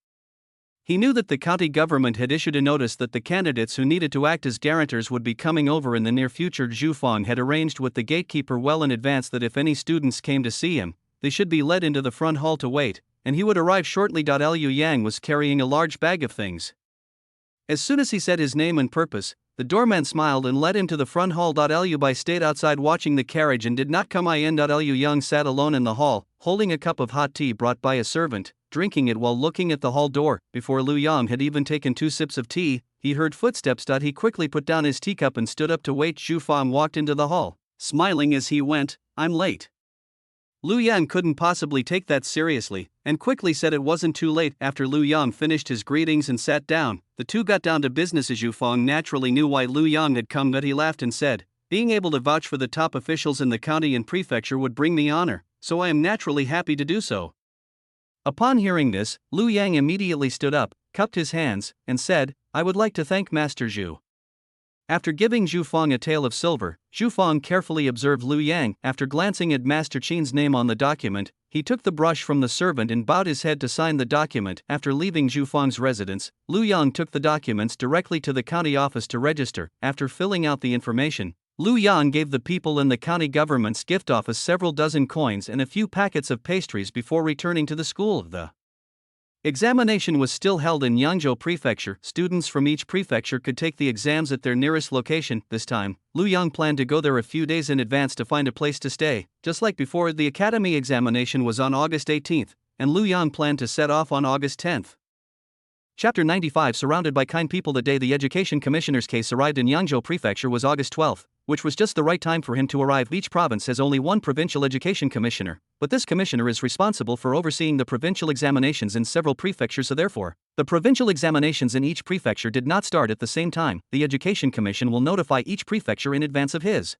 He knew that the county government had issued a notice that the candidates who needed to act as guarantors would be coming over in the near future. Zhufang had arranged with the gatekeeper well in advance that if any students came to see him, they should be led into the front hall to wait, and he would arrive shortly. Liu Yang was carrying a large bag of things. As soon as he said his name and purpose, the doorman smiled and led him to the front hall. Liu Bai stayed outside watching the carriage and did not come in. Liu Yang sat alone in the hall, holding a cup of hot tea brought by a servant, drinking it while looking at the hall door. Before Lu Yang had even taken 2 sips of tea, he heard footsteps. He quickly put down his teacup and stood up to wait. Zhu Fang walked into the hall, smiling as he went, "I'm late." Lu Yang couldn't possibly take that seriously, and quickly said it wasn't too late. After Lu Yang finished his greetings and sat down, the two got down to business. Zhu Fang naturally knew why Lu Yang had come, but he laughed and said, "Being able to vouch for the top officials in the county and prefecture would bring me honor, so I am naturally happy to do so." Upon hearing this, Lu Yang immediately stood up, cupped his hands, and said, "I would like to thank Master Zhu." After giving Zhu Fang a tael of silver, Zhu Fang carefully observed Lu Yang. After glancing at Master Qin's name on the document, he took the brush from the servant and bowed his head to sign the document. After leaving Zhu Fang's residence, Lu Yang took the documents directly to the county office to register. After filling out the information, Lu Yang gave the people in the county government's gift office several dozen coins and a few packets of pastries before returning to the school. The examination was still held in Yangzhou Prefecture. Students from each prefecture could take the exams at their nearest location. This time, Lu Yang planned to go there a few days in advance to find a place to stay. Just like before, the academy examination was on August 18th, and Lu Yang planned to set off on August 10th. Chapter 95. Surrounded by kind people. The day the education commissioner's case arrived in Yangzhou Prefecture was August 12th, which was just the right time for him to arrive. Each province has only one provincial education commissioner, but this commissioner is responsible for overseeing the provincial examinations in several prefectures. So therefore, the provincial examinations in each prefecture did not start at the same time. The education commission will notify each prefecture in advance of his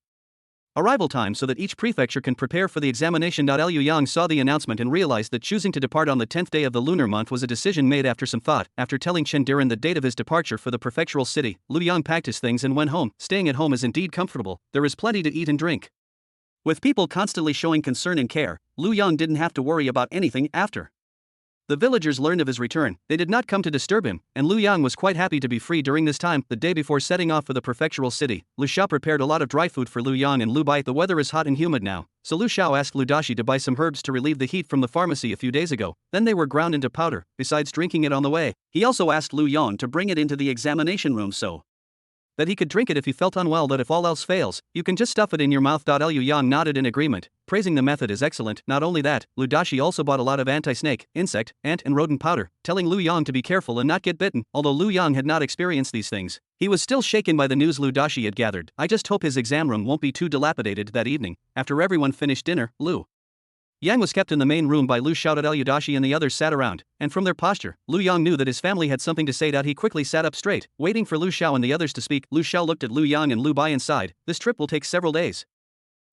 arrival time so that each prefecture can prepare for the examination. Liu Yang saw the announcement and realized that choosing to depart on the 10th day of the lunar month was a decision made after some thought. After telling Chen Diren the date of his departure for the prefectural city, Lu Yang packed his things and went home. Staying at home is indeed comfortable. There is plenty to eat and drink. With people constantly showing concern and care, Lu Yang didn't have to worry about anything after The villagers learned of his return. They did not come to disturb him, and Lu Yang was quite happy to be free during this time. The day before setting off for the prefectural city, Lu Xiao prepared a lot of dry food for Lu Yang and Lu Bai. The weather is hot and humid now, so Lu Xiao asked Lu Dashi to buy some herbs to relieve the heat from the pharmacy a few days ago. Then they were ground into powder, besides drinking it on the way. He also asked Lu Yang to bring it into the examination room so that he could drink it if he felt unwell. That if all else fails, you can just stuff it in your mouth. Liu Yang nodded in agreement, praising the method as excellent. Not only that, Lu Dashi also bought a lot of anti-snake, insect, ant and rodent powder, telling Lu Yang to be careful and not get bitten. Although Lu Yang had not experienced these things, he was still shaken by the news Lu Dashi had gathered. I just hope his exam room won't be too dilapidated. That evening, after everyone finished dinner, Lu Yang was kept in the main room by Lu Xiao. Liu Dashi and the others sat around, and from their posture, Lu Yang knew that his family had something to say. He quickly sat up straight, waiting for Lu Xiao and the others to speak. Lu Xiao looked at Lu Yang and Lu Bai and sighed. This trip will take several days.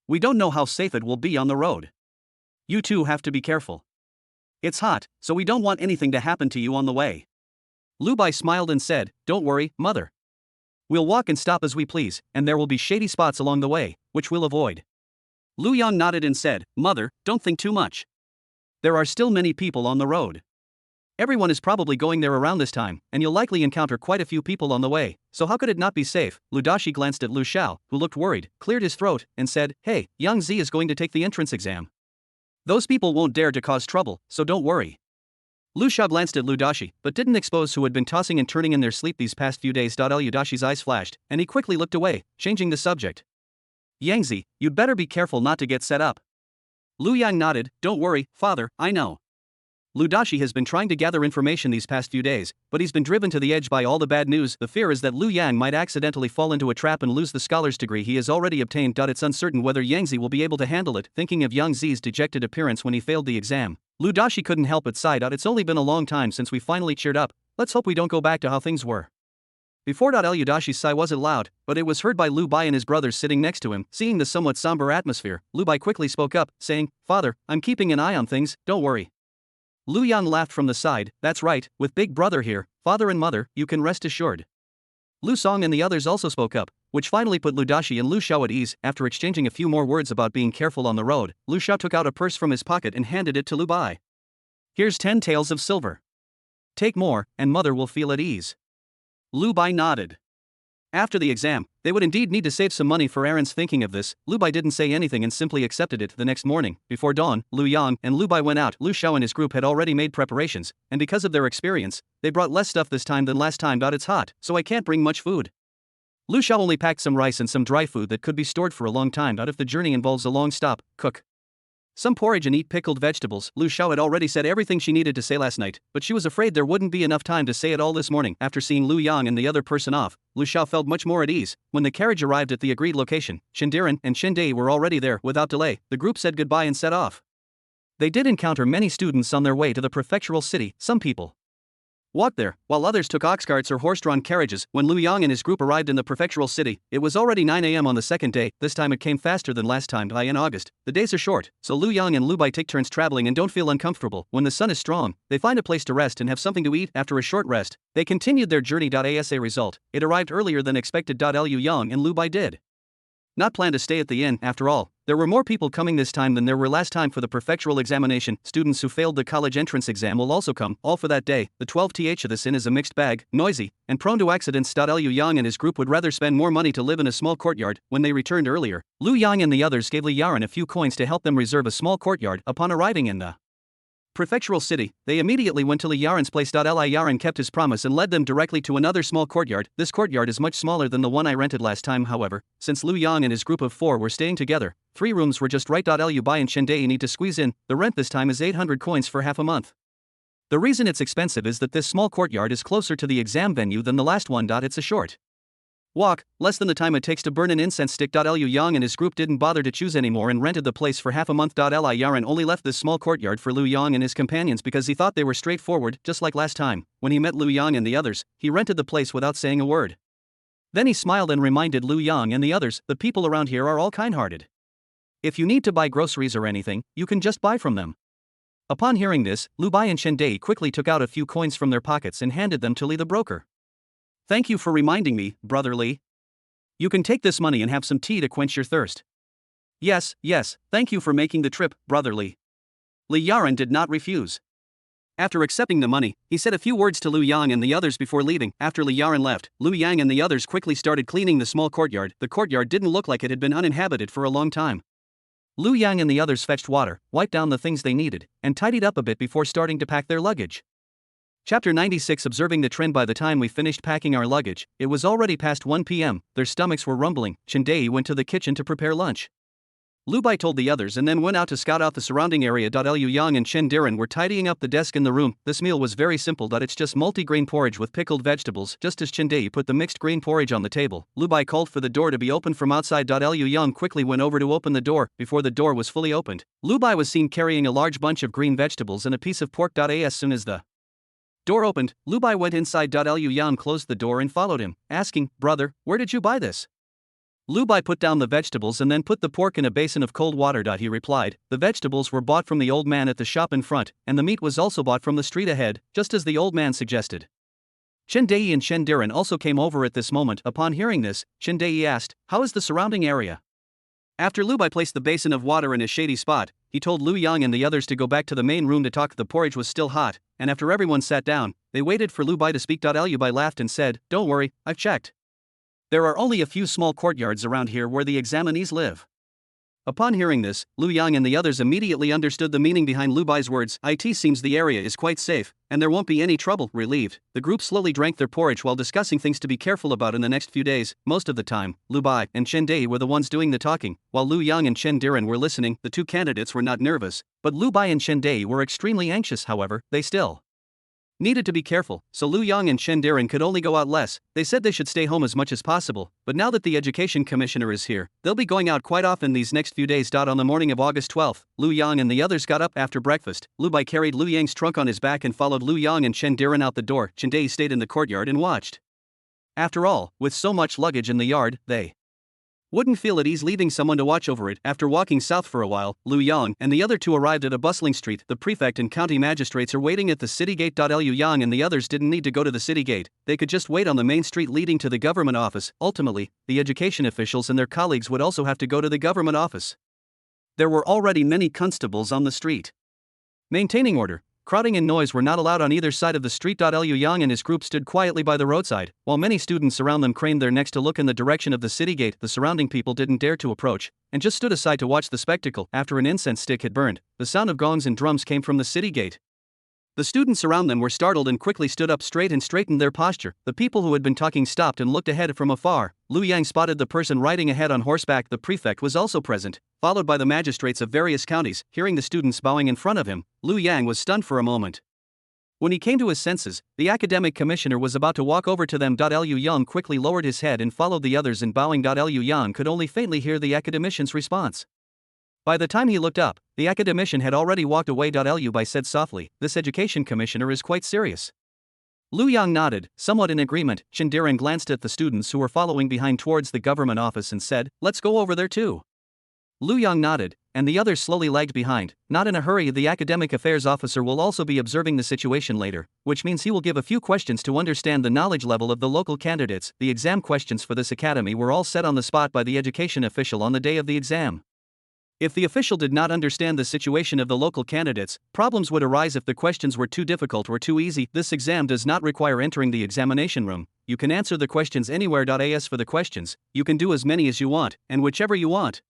We don't know how safe it will be on the road. You two have to be careful. It's hot, so we don't want anything to happen to you on the way. Lu Bai smiled and said, Don't worry, mother. We'll walk and stop as we please, and there will be shady spots along the way, which we'll avoid. Lu Yang nodded and said, Mother, don't think too much. There are still many people on the road. Everyone is probably going there around this time, and you'll likely encounter quite a few people on the way, so how could it not be safe? Lu Dashi glanced at Lu Xiao, who looked worried, cleared his throat, and said, Hey, Yang Zi is going to take the entrance exam. Those people won't dare to cause trouble, so don't worry. Lu Xiao glanced at Lu Dashi, but didn't expose who had been tossing and turning in their sleep these past few days. Lu Dashi's eyes flashed, and he quickly looked away, changing the subject. Yangzi, you'd better be careful not to get set up. Lu Yang nodded, Don't worry, father, I know. Lu Dashi has been trying to gather information these past few days, but he's been driven to the edge by all the bad news. The fear is that Lu Yang might accidentally fall into a trap and lose the scholar's degree he has already obtained. It's uncertain whether Yangzi will be able to handle it. Thinking of Yang Zi's dejected appearance when he failed the exam, Lu Dashi couldn't help but sigh. It's only been a long time since we finally cheered up. Let's hope we don't go back to how things were. Before Lu Dashi's sigh wasn't loud, but it was heard by Lu Bai and his brothers sitting next to him. Seeing the somewhat somber atmosphere, Lu Bai quickly spoke up, saying, Father, I'm keeping an eye on things, don't worry. Lu Yang laughed from the side, That's right, with big brother here, father and mother, you can rest assured. Lu Song and the others also spoke up, which finally put Lu Dashi and Lu Xiao at ease. After exchanging a few more words about being careful on the road, Lu Xiao took out a purse from his pocket and handed it to Lu Bai. Here's 10 taels of silver. Take more, and mother will feel at ease. Lu Bai nodded. After the exam, they would indeed need to save some money for errands. Thinking of this, Lu Bai didn't say anything and simply accepted it. The next morning, before dawn, Lu Yang and Lu Bai went out. Lu Xiao and his group had already made preparations, and because of their experience, they brought less stuff this time than last time. It's hot, so I can't bring much food. Lu Xiao only packed some rice and some dry food that could be stored for a long time. If the journey involves a long stop, cook some porridge and eat pickled vegetables. Lu Xiao had already said everything she needed to say last night, but she was afraid there wouldn't be enough time to say it all this morning. After seeing Lu Yang and the other person off, Lu Xiao felt much more at ease. When the carriage arrived at the agreed location, Shindiran and Shindei were already there. Without delay, the group said goodbye and set off. They did encounter many students on their way to the prefectural city. Some people walked there, while others took ox carts or horse-drawn carriages. When Lu Yang and his group arrived in the prefectural city, it was already 9 a.m. on the second day. This time it came faster than last time. In August, the days are short, so Lu Yang and Lu Bai take turns traveling and don't feel uncomfortable. When the sun is strong, they find a place to rest and have something to eat. After a short rest, they continued their journey. As a result, it arrived earlier than expected. Liu Yang and Lu Bai did not plan to stay at the inn. After all, there were more people coming this time than there were last time for the prefectural examination. Students who failed the college entrance exam will also come, all for that day. The 12th of this inn is a mixed bag, noisy, and prone to accidents. Liu Yang and his group would rather spend more money to live in a small courtyard. When they returned earlier, Lu Yang and the others gave Li Yaran a few coins to help them reserve a small courtyard. Upon arriving in the prefectural city, they immediately went to Li Yaran's place. Li Yaran kept his promise and led them directly to another small courtyard. This courtyard is much smaller than the one I rented last time. However, since Lu Yang and his group of 4 were staying together, 3 rooms were just right. Lu Bai and Shindei need to squeeze in. The rent this time is 800 coins for half a month. The reason it's expensive is that this small courtyard is closer to the exam venue than the last one. It's a short walk, less than the time it takes to burn an incense stick. Liu Yang and his group didn't bother to choose anymore and rented the place for half a month. Li Yaran only left this small courtyard for Lu Yang and his companions because he thought they were straightforward, just like last time. When he met Lu Yang and the others, he rented the place without saying a word. Then he smiled and reminded Lu Yang and the others, the people around here are all kind-hearted. If you need to buy groceries or anything, you can just buy from them. Upon hearing this, Lu Bai and Shindei quickly took out a few coins from their pockets and handed them to Li the broker. Thank you for reminding me, Brother Li. You can take this money and have some tea to quench your thirst. Yes, thank you for making the trip, Brother Li. Li Yaran did not refuse. After accepting the money, he said a few words to Lu Yang and the others before leaving. After Lu Yaran left, Lu Yang and the others quickly started cleaning the small courtyard. The courtyard didn't look like it had been uninhabited for a long time. Lu Yang and the others fetched water, wiped down the things they needed, and tidied up a bit before starting to pack their luggage. Chapter 96. Observing the trend. By the time we finished packing our luggage, it was already past 1 p.m., their stomachs were rumbling. Chendei went to the kitchen to prepare lunch. Lu Bai told the others and then went out to scout out the surrounding area. Liu Yang and Chen Diran were tidying up the desk in the room. This meal was very simple. It's just multi-grain porridge with pickled vegetables. Just as Chen Dei put the mixed grain porridge on the table, Lu Bai called for the door to be opened from outside. Liu Yang quickly went over to open the door. Before the door was fully opened, Lu Bai was seen carrying a large bunch of green vegetables and a piece of pork. As soon as the door opened, Lu Bai went inside. Liu Yang closed the door and followed him, asking, "Brother, where did you buy this?" Lu Bai put down the vegetables and then put the pork in a basin of cold water. He replied, "The vegetables were bought from the old man at the shop in front, and the meat was also bought from the street ahead, just as the old man suggested." Chen Dei and Chen Diran also came over at this moment. Upon hearing this, Chen Dei asked, "How is the surrounding area?" After Lu Bai placed the basin of water in a shady spot, he told Lu Yang and the others to go back to the main room to talk. The porridge was still hot, and after everyone sat down, they waited for Lu Bai to speak. Lu Bai laughed and said, "Don't worry, I've checked. There are only a few small courtyards around here where the examinees live." Upon hearing this, Lu Yang and the others immediately understood the meaning behind Lu Bai's words. It seems the area is quite safe, and there won't be any trouble. Relieved, the group slowly drank their porridge while discussing things to be careful about in the next few days. Most of the time, Lu Bai and Chen Dei were the ones doing the talking, while Lu Yang and Chen Diran were listening. The two candidates were not nervous, but Lu Bai and Chen Dei were extremely anxious. However, they still needed to be careful, so Lu Yang and Chen Diran could only go out less. They said they should stay home as much as possible, but now that the education commissioner is here, they'll be going out quite often these next few days. On the morning of August 12th, Lu Yang and the others got up after breakfast. Lu Bai carried Lu Yang's trunk on his back and followed Lu Yang and Chen Diran out the door. Chen Dei stayed in the courtyard and watched. After all, with so much luggage in the yard, they wouldn't feel at ease leaving someone to watch over it. After walking south for a while, Lu Yang and the other two arrived at a bustling street. The prefect and county magistrates are waiting at the city gate. Liu Yang and the others didn't need to go to the city gate, they could just wait on the main street leading to the government office. Ultimately, the education officials and their colleagues would also have to go to the government office. There were already many constables on the street, maintaining order. Crowding and noise were not allowed on either side of the street. Liu Yang and his group stood quietly by the roadside, while many students around them craned their necks to look in the direction of the city gate. The surrounding people didn't dare to approach, and just stood aside to watch the spectacle. After an incense stick had burned, the sound of gongs and drums came from the city gate. The students around them were startled and quickly stood up straight and straightened their posture. The people who had been talking stopped and looked ahead from afar. Lu Yang spotted the person riding ahead on horseback. The prefect was also present, followed by the magistrates of various counties. Hearing the students bowing in front of him, Lu Yang was stunned for a moment. When he came to his senses, the academic commissioner was about to walk over to them. Liu Yang quickly lowered his head and followed the others in bowing. Liu Yang could only faintly hear the academician's response. By the time he looked up, the academician had already walked away. Liu Bai said softly, "This education commissioner is quite serious." Lu Yang nodded, somewhat in agreement. Chen Diran glanced at the students who were following behind towards the government office and said, "Let's go over there too." Lu Yang nodded, and the others slowly lagged behind. Not in a hurry. The academic affairs officer will also be observing the situation later, which means he will give a few questions to understand the knowledge level of the local candidates. The exam questions for this academy were all set on the spot by the education official on the day of the exam. If the official did not understand the situation of the local candidates, problems would arise if the questions were too difficult or too easy. This exam does not require entering the examination room. You can answer the questions anywhere. As for the questions, you can do as many as you want, and whichever you want.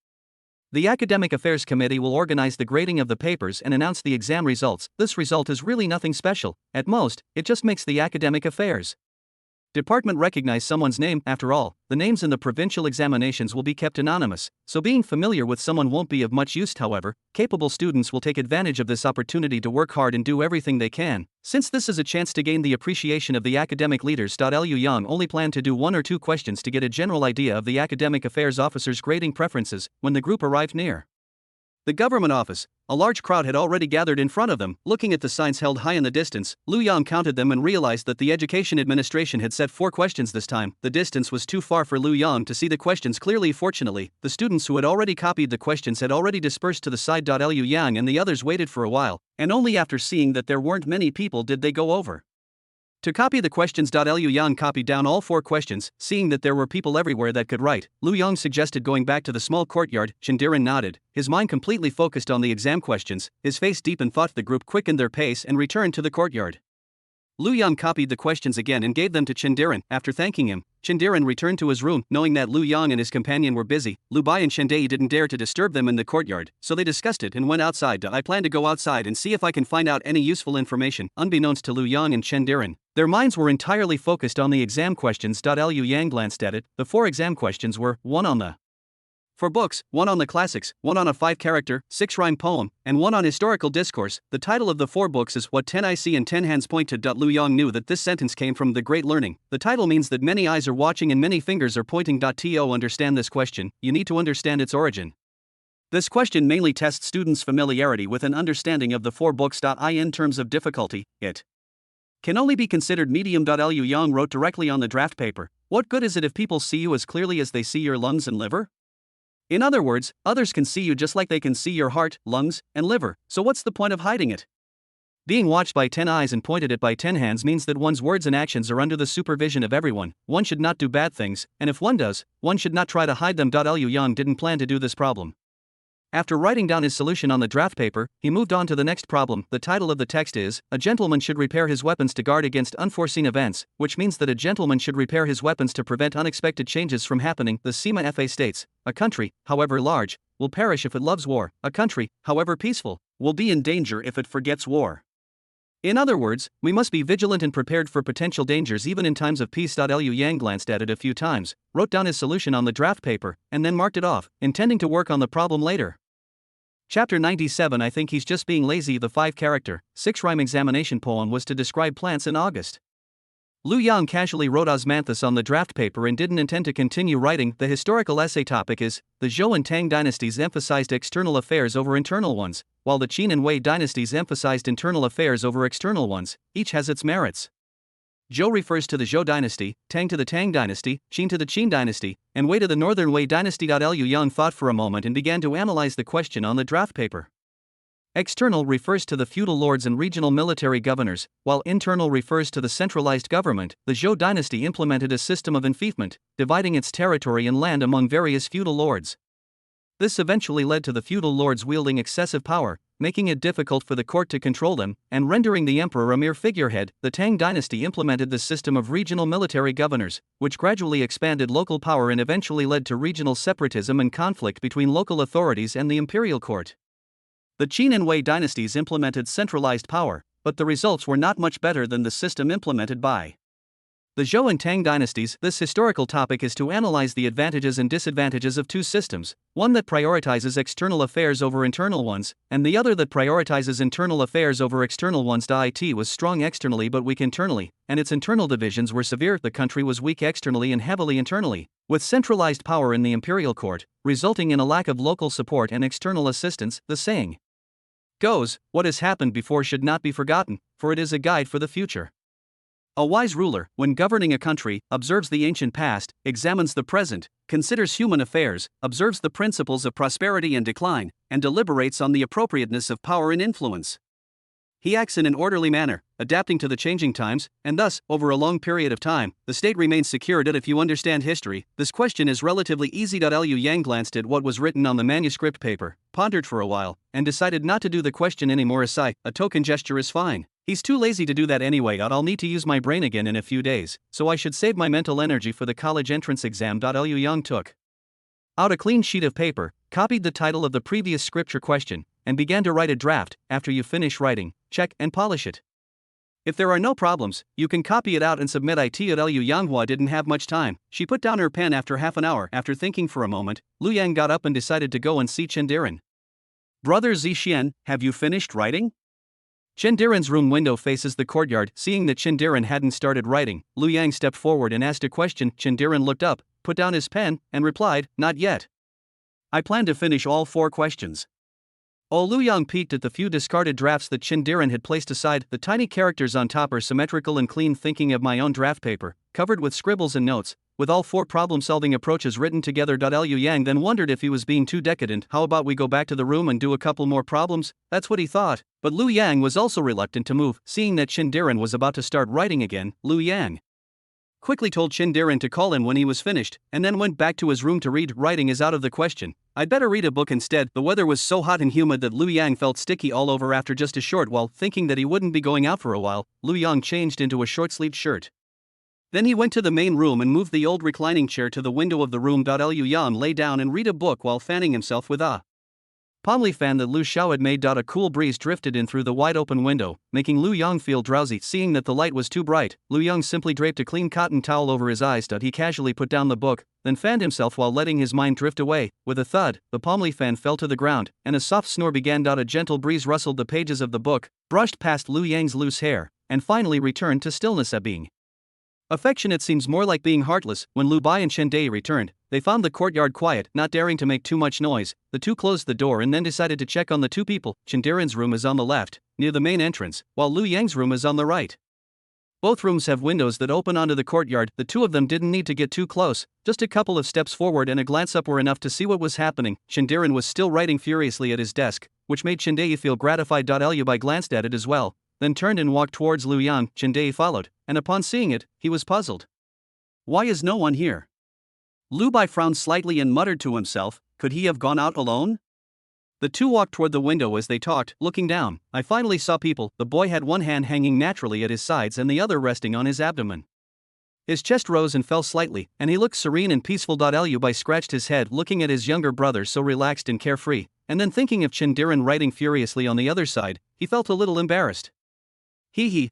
The Academic Affairs Committee will organize the grading of the papers and announce the exam results. This result is really nothing special. At most, it just makes the Academic Affairs Department recognize someone's name. After all, the names in the provincial examinations will be kept anonymous, so being familiar with someone won't be of much use. However, capable students will take advantage of this opportunity to work hard and do everything they can, since this is a chance to gain the appreciation of the academic leaders. Liu Yang only planned to do 1 or 2 questions to get a general idea of the academic affairs officer's grading preferences. When the group arrived near the government office, a large crowd had already gathered in front of them. Looking at the signs held high in the distance, Lu Yang counted them and realized that the education administration had set 4 questions this time. The distance was too far for Lu Yang to see the questions clearly. Fortunately, the students who had already copied the questions had already dispersed to the side. Liu Yang and the others waited for a while, and only after seeing that there weren't many people did they go over. To copy the questions. Liu Yang copied down all 4 questions, seeing that there were people everywhere that could write. Lu Yang suggested going back to the small courtyard. Chindiran nodded, his mind completely focused on the exam questions, his face deep in thought. The group quickened their pace and returned to the courtyard. Lu Yang copied the questions again and gave them to Chindiran. After thanking him, Chindiran returned to his room, knowing that Lu Yang and his companion were busy. Lu Bai and Shendai didn't dare to disturb them in the courtyard, so they discussed it and went outside. I plan to go outside and see if I can find out any useful information. Unbeknownst to Lu Yang and Chindiran, their minds were entirely focused on the exam questions. Liu Yang glanced at it. The 4 exam questions were 1 on the 4 books, 1 on the classics, 1 on a 5-character, 6-rhyme poem, and 1 on historical discourse. The title of the 4 books is What 10 Eyes See and 10 Hands Point to. Lu Yang knew that this sentence came from The Great Learning. The title means that many eyes are watching and many fingers are pointing. To understand this question, you need to understand its origin. This question mainly tests students' familiarity with an understanding of the 4 books. In terms of difficulty, it can only be considered medium. Liu Yang wrote directly on the draft paper. What good is it if people see you as clearly as they see your lungs and liver? In other words, others can see you just like they can see your heart, lungs, and liver, so what's the point of hiding it? Being watched by 10 eyes and pointed at by 10 hands means that one's words and actions are under the supervision of everyone. One should not do bad things, and if one does, one should not try to hide them. Liu Yang didn't plan to do this problem. After writing down his solution on the draft paper, he moved on to the next problem. The title of the text is, A Gentleman Should Repair His Weapons to Guard Against Unforeseen Events, which means that a gentleman should repair his weapons to prevent unexpected changes from happening. The SEMA FA states, a country, however large, will perish if it loves war. A country, however peaceful, will be in danger if it forgets war. In other words, we must be vigilant and prepared for potential dangers even in times of peace. Liu Yang glanced at it a few times, wrote down his solution on the draft paper, and then marked it off, intending to work on the problem later. Chapter 97. I think he's just being lazy. The 5-character, 6-rhyme examination poem was to describe plants in August. Lu Yang casually wrote osmanthus on the draft paper and didn't intend to continue writing. The historical essay topic is, the Zhou and Tang dynasties emphasized external affairs over internal ones, while the Qin and Wei dynasties emphasized internal affairs over external ones. Each has its merits. Zhou refers to the Zhou dynasty, Tang to the Tang dynasty, Qin to the Qin dynasty, and Wei to the northern Wei dynasty. Liu Yang thought for a moment and began to analyze the question on the draft paper. External refers to the feudal lords and regional military governors, while internal refers to the centralized government. The Zhou dynasty implemented a system of enfeoffment, dividing its territory and land among various feudal lords. This eventually led to the feudal lords wielding excessive power, making it difficult for the court to control them, and rendering the emperor a mere figurehead. The Tang dynasty implemented the system of regional military governors, which gradually expanded local power and eventually led to regional separatism and conflict between local authorities and the imperial court. The Qin and Wei dynasties implemented centralized power, but the results were not much better than the system implemented by the Zhou and Tang dynasties. This historical topic is to analyze the advantages and disadvantages of 2 systems, one that prioritizes external affairs over internal ones, and the other that prioritizes internal affairs over external ones. It was strong externally but weak internally, and its internal divisions were severe. The country was weak externally and heavily internally, with centralized power in the imperial court, resulting in a lack of local support and external assistance. The saying goes, what has happened before should not be forgotten, for it is a guide for the future. A wise ruler, when governing a country, observes the ancient past, examines the present, considers human affairs, observes the principles of prosperity and decline, and deliberates on the appropriateness of power and influence. He acts in an orderly manner, adapting to the changing times, and thus, over a long period of time, the state remains secure. If you understand history, this question is relatively easy. Liu Yang glanced at what was written on the manuscript paper, pondered for a while, and decided not to do the question anymore. A token gesture is fine. He's too lazy to do that anyway. I'll need to use my brain again in a few days, so I should save my mental energy for the college entrance exam. Liu Yang took out a clean sheet of paper, copied the title of the previous scripture question, and began to write a draft. After you finish writing, check and polish it. If there are no problems, you can copy it out and submit it. Liu Yanghua didn't have much time. She put down her pen after half an hour. After thinking for a moment, Lu Yang got up and decided to go and see Chindiran. Brother Zixian, have you finished writing? Chindiran's room window faces the courtyard. Seeing that Chindiran hadn't started writing, Lu Yang stepped forward and asked a question. Chindiran looked up, put down his pen, and replied, not yet. I plan to finish all 4 questions. Lu Yang peeked at the few discarded drafts that Chindiran had placed aside. The tiny characters on top are symmetrical and clean. Thinking of my own draft paper, covered with scribbles and notes, with all 4 problem-solving approaches written together. Liu Yang then wondered if he was being too decadent. How about we go back to the room and do a couple more problems? That's what he thought. But Liu Yang was also reluctant to move, seeing that Chindiran was about to start writing again. Liu Yang quickly told Chindiran to call him when he was finished, and then went back to his room to read. Writing is out of the question. I'd better read a book instead. The weather was so hot and humid that Liu Yang felt sticky all over after just a short while. Thinking that he wouldn't be going out for a while, Liu Yang changed into a short-sleeved shirt. Then he went to the main room and moved the old reclining chair to the window of the room. Liu Yang lay down and read a book while fanning himself with a palm leaf fan that Lu Xiao had made. A cool breeze drifted in through the wide-open window, making Liu Yang feel drowsy. Seeing that the light was too bright, Liu Yang simply draped a clean cotton towel over his eyes. He casually put down the book, then fanned himself while letting his mind drift away. With a thud, the palm leaf fan fell to the ground, and a soft snore began. A gentle breeze rustled the pages of the book, brushed past Liu Yang's loose hair, and finally returned to stillness. Being affectionate seems more like being heartless. When Lu Bai and Chen Dei returned, they found the courtyard quiet. Not daring to make too much noise, the two closed the door and then decided to check on the 2 people. Chindiran's room is on the left, near the main entrance, while Liu Yang's room is on the right. Both rooms have windows that open onto the courtyard. The 2 of them didn't need to get too close, just a couple of steps forward and a glance up were enough to see what was happening. Chindiran was still writing furiously at his desk, which made Chen Dei feel gratified. Liu Bai glanced at it as well, then turned and walked towards Liu Yang. Chen Dei followed, and upon seeing it, he was puzzled. Why is no one here? Liu Bai frowned slightly and muttered to himself, could he have gone out alone? The 2 walked toward the window as they talked, looking down. I finally saw people. The boy had one hand hanging naturally at his sides and the other resting on his abdomen. His chest rose and fell slightly, and he looked serene and peaceful. Liu Bai scratched his head, looking at his younger brother so relaxed and carefree, and then thinking of Chindiran writing furiously on the other side, he felt a little embarrassed.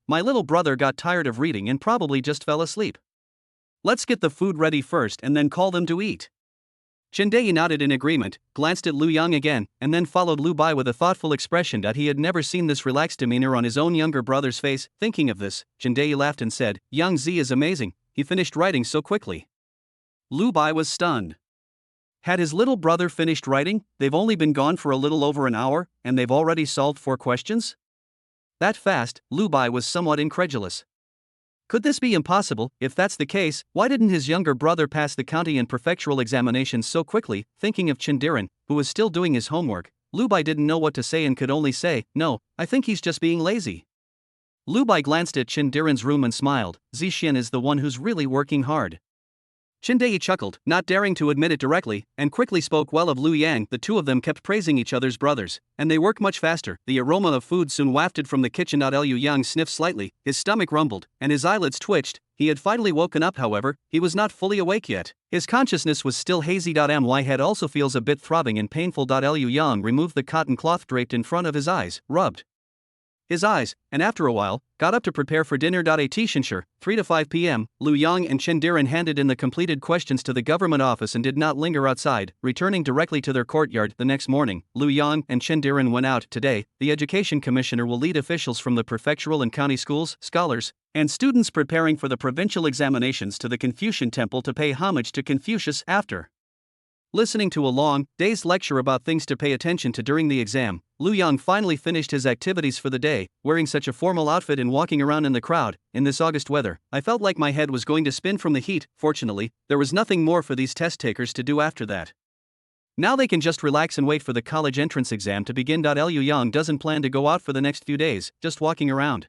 My little brother got tired of reading and probably just fell asleep. Let's get the food ready first and then call them to eat. Chen Dei nodded in agreement, glanced at Liu Yang again, and then followed Liu Bai with a thoughtful expression. He had never seen this relaxed demeanor on his own younger brother's face. Thinking of this, Chen Dei laughed and said, Yang Zi is amazing, he finished writing so quickly. Liu Bai was stunned. Had his little brother finished writing? They've only been gone for a little over an hour, and they've already solved 4 questions? That fast? Liu Bai was somewhat incredulous. Could this be impossible? If that's the case, why didn't his younger brother pass the county and prefectural examinations so quickly? Thinking of Chindiran, who was still doing his homework, Liu Bai didn't know what to say and could only say, no, I think he's just being lazy. Liu Bai glanced at Chindiran's room and smiled. Zixian is the one who's really working hard. Chen Dei chuckled, not daring to admit it directly, and quickly spoke well of Liu Yang. The 2 of them kept praising each other's brothers, and they worked much faster. The aroma of food soon wafted from the kitchen. Liu Yang sniffed slightly, his stomach rumbled, and his eyelids twitched. He had finally woken up. However, he was not fully awake yet. His consciousness was still hazy. My head also feels a bit throbbing and painful. Liu Yang removed the cotton cloth draped in front of his eyes, rubbed his eyes, and after a while, got up to prepare for dinner. At Tianshur, 3 to 5 p.m., Liu Yang and Chindiran handed in the completed questions to the government office and did not linger outside, returning directly to their courtyard. The next morning, Liu Yang and Chindiran went out. Today, the education commissioner will lead officials from the prefectural and county schools, scholars, and students preparing for the provincial examinations to the Confucian temple to pay homage to Confucius. After listening to a long, day's lecture about things to pay attention to during the exam, Liu Yang finally finished his activities for the day, wearing such a formal outfit and walking around in the crowd. In this August weather, I felt like my head was going to spin from the heat. Fortunately, there was nothing more for these test takers to do after that. Now they can just relax and wait for the college entrance exam to begin. Liu Yang doesn't plan to go out for the next few days, just walking around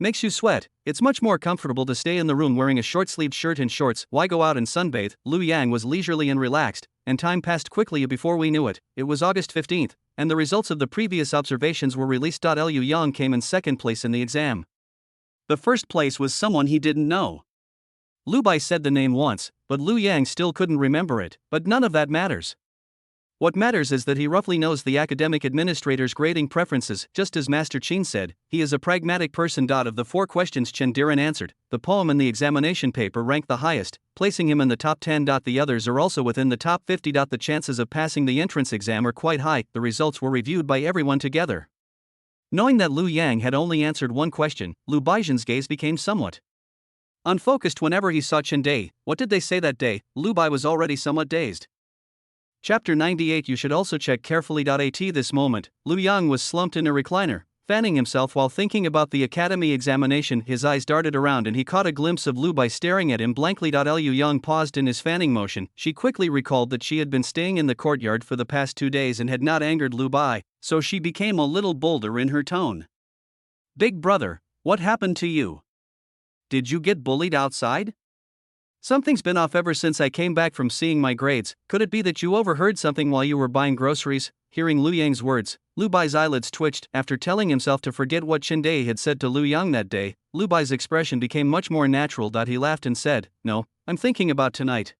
makes you sweat. It's much more comfortable to stay in the room wearing a short-sleeved shirt and shorts. Why go out and sunbathe? Liu Yang was leisurely and relaxed, and time passed quickly. Before we knew it, it was August 15th, and the results of the previous observations were released. Liu Yang came in 2nd place in the exam. The 1st place was someone he didn't know. Liu Bai said the name once, but Liu Yang still couldn't remember it, but none of that matters. What matters is that he roughly knows the academic administrator's grading preferences. Just as Master Qin said, he is a pragmatic person. Of the 4 questions Chindiran answered, the poem in the examination paper ranked the highest, placing him in the top 10. The others are also within the top 50. The chances of passing the entrance exam are quite high. The results were reviewed by everyone together. Knowing that Liu Yang had only answered 1 question, Liu Baijian's gaze became somewhat unfocused whenever he saw Chen Dei. What did they say that day? Liu Bai was already somewhat dazed. Chapter 98. You should also check carefully. At this moment, Liu Yang was slumped in a recliner, fanning himself while thinking about the academy examination. His eyes darted around and he caught a glimpse of Lu Bai staring at him blankly. Liu Yang paused in his fanning motion. She quickly recalled that she had been staying in the courtyard for the past 2 days and had not angered Lu Bai, so she became a little bolder in her tone. "Big brother, what happened to you? Did you get bullied outside? Something's been off ever since I came back from seeing my grades. Could it be that you overheard something while you were buying groceries?" Hearing Lu Yang's words, Lu Bai's eyelids twitched. After telling himself to forget what Qin had said to Lu Yang that day, Lu Bai's expression became much more natural. He laughed and said, "No, I'm thinking about tonight."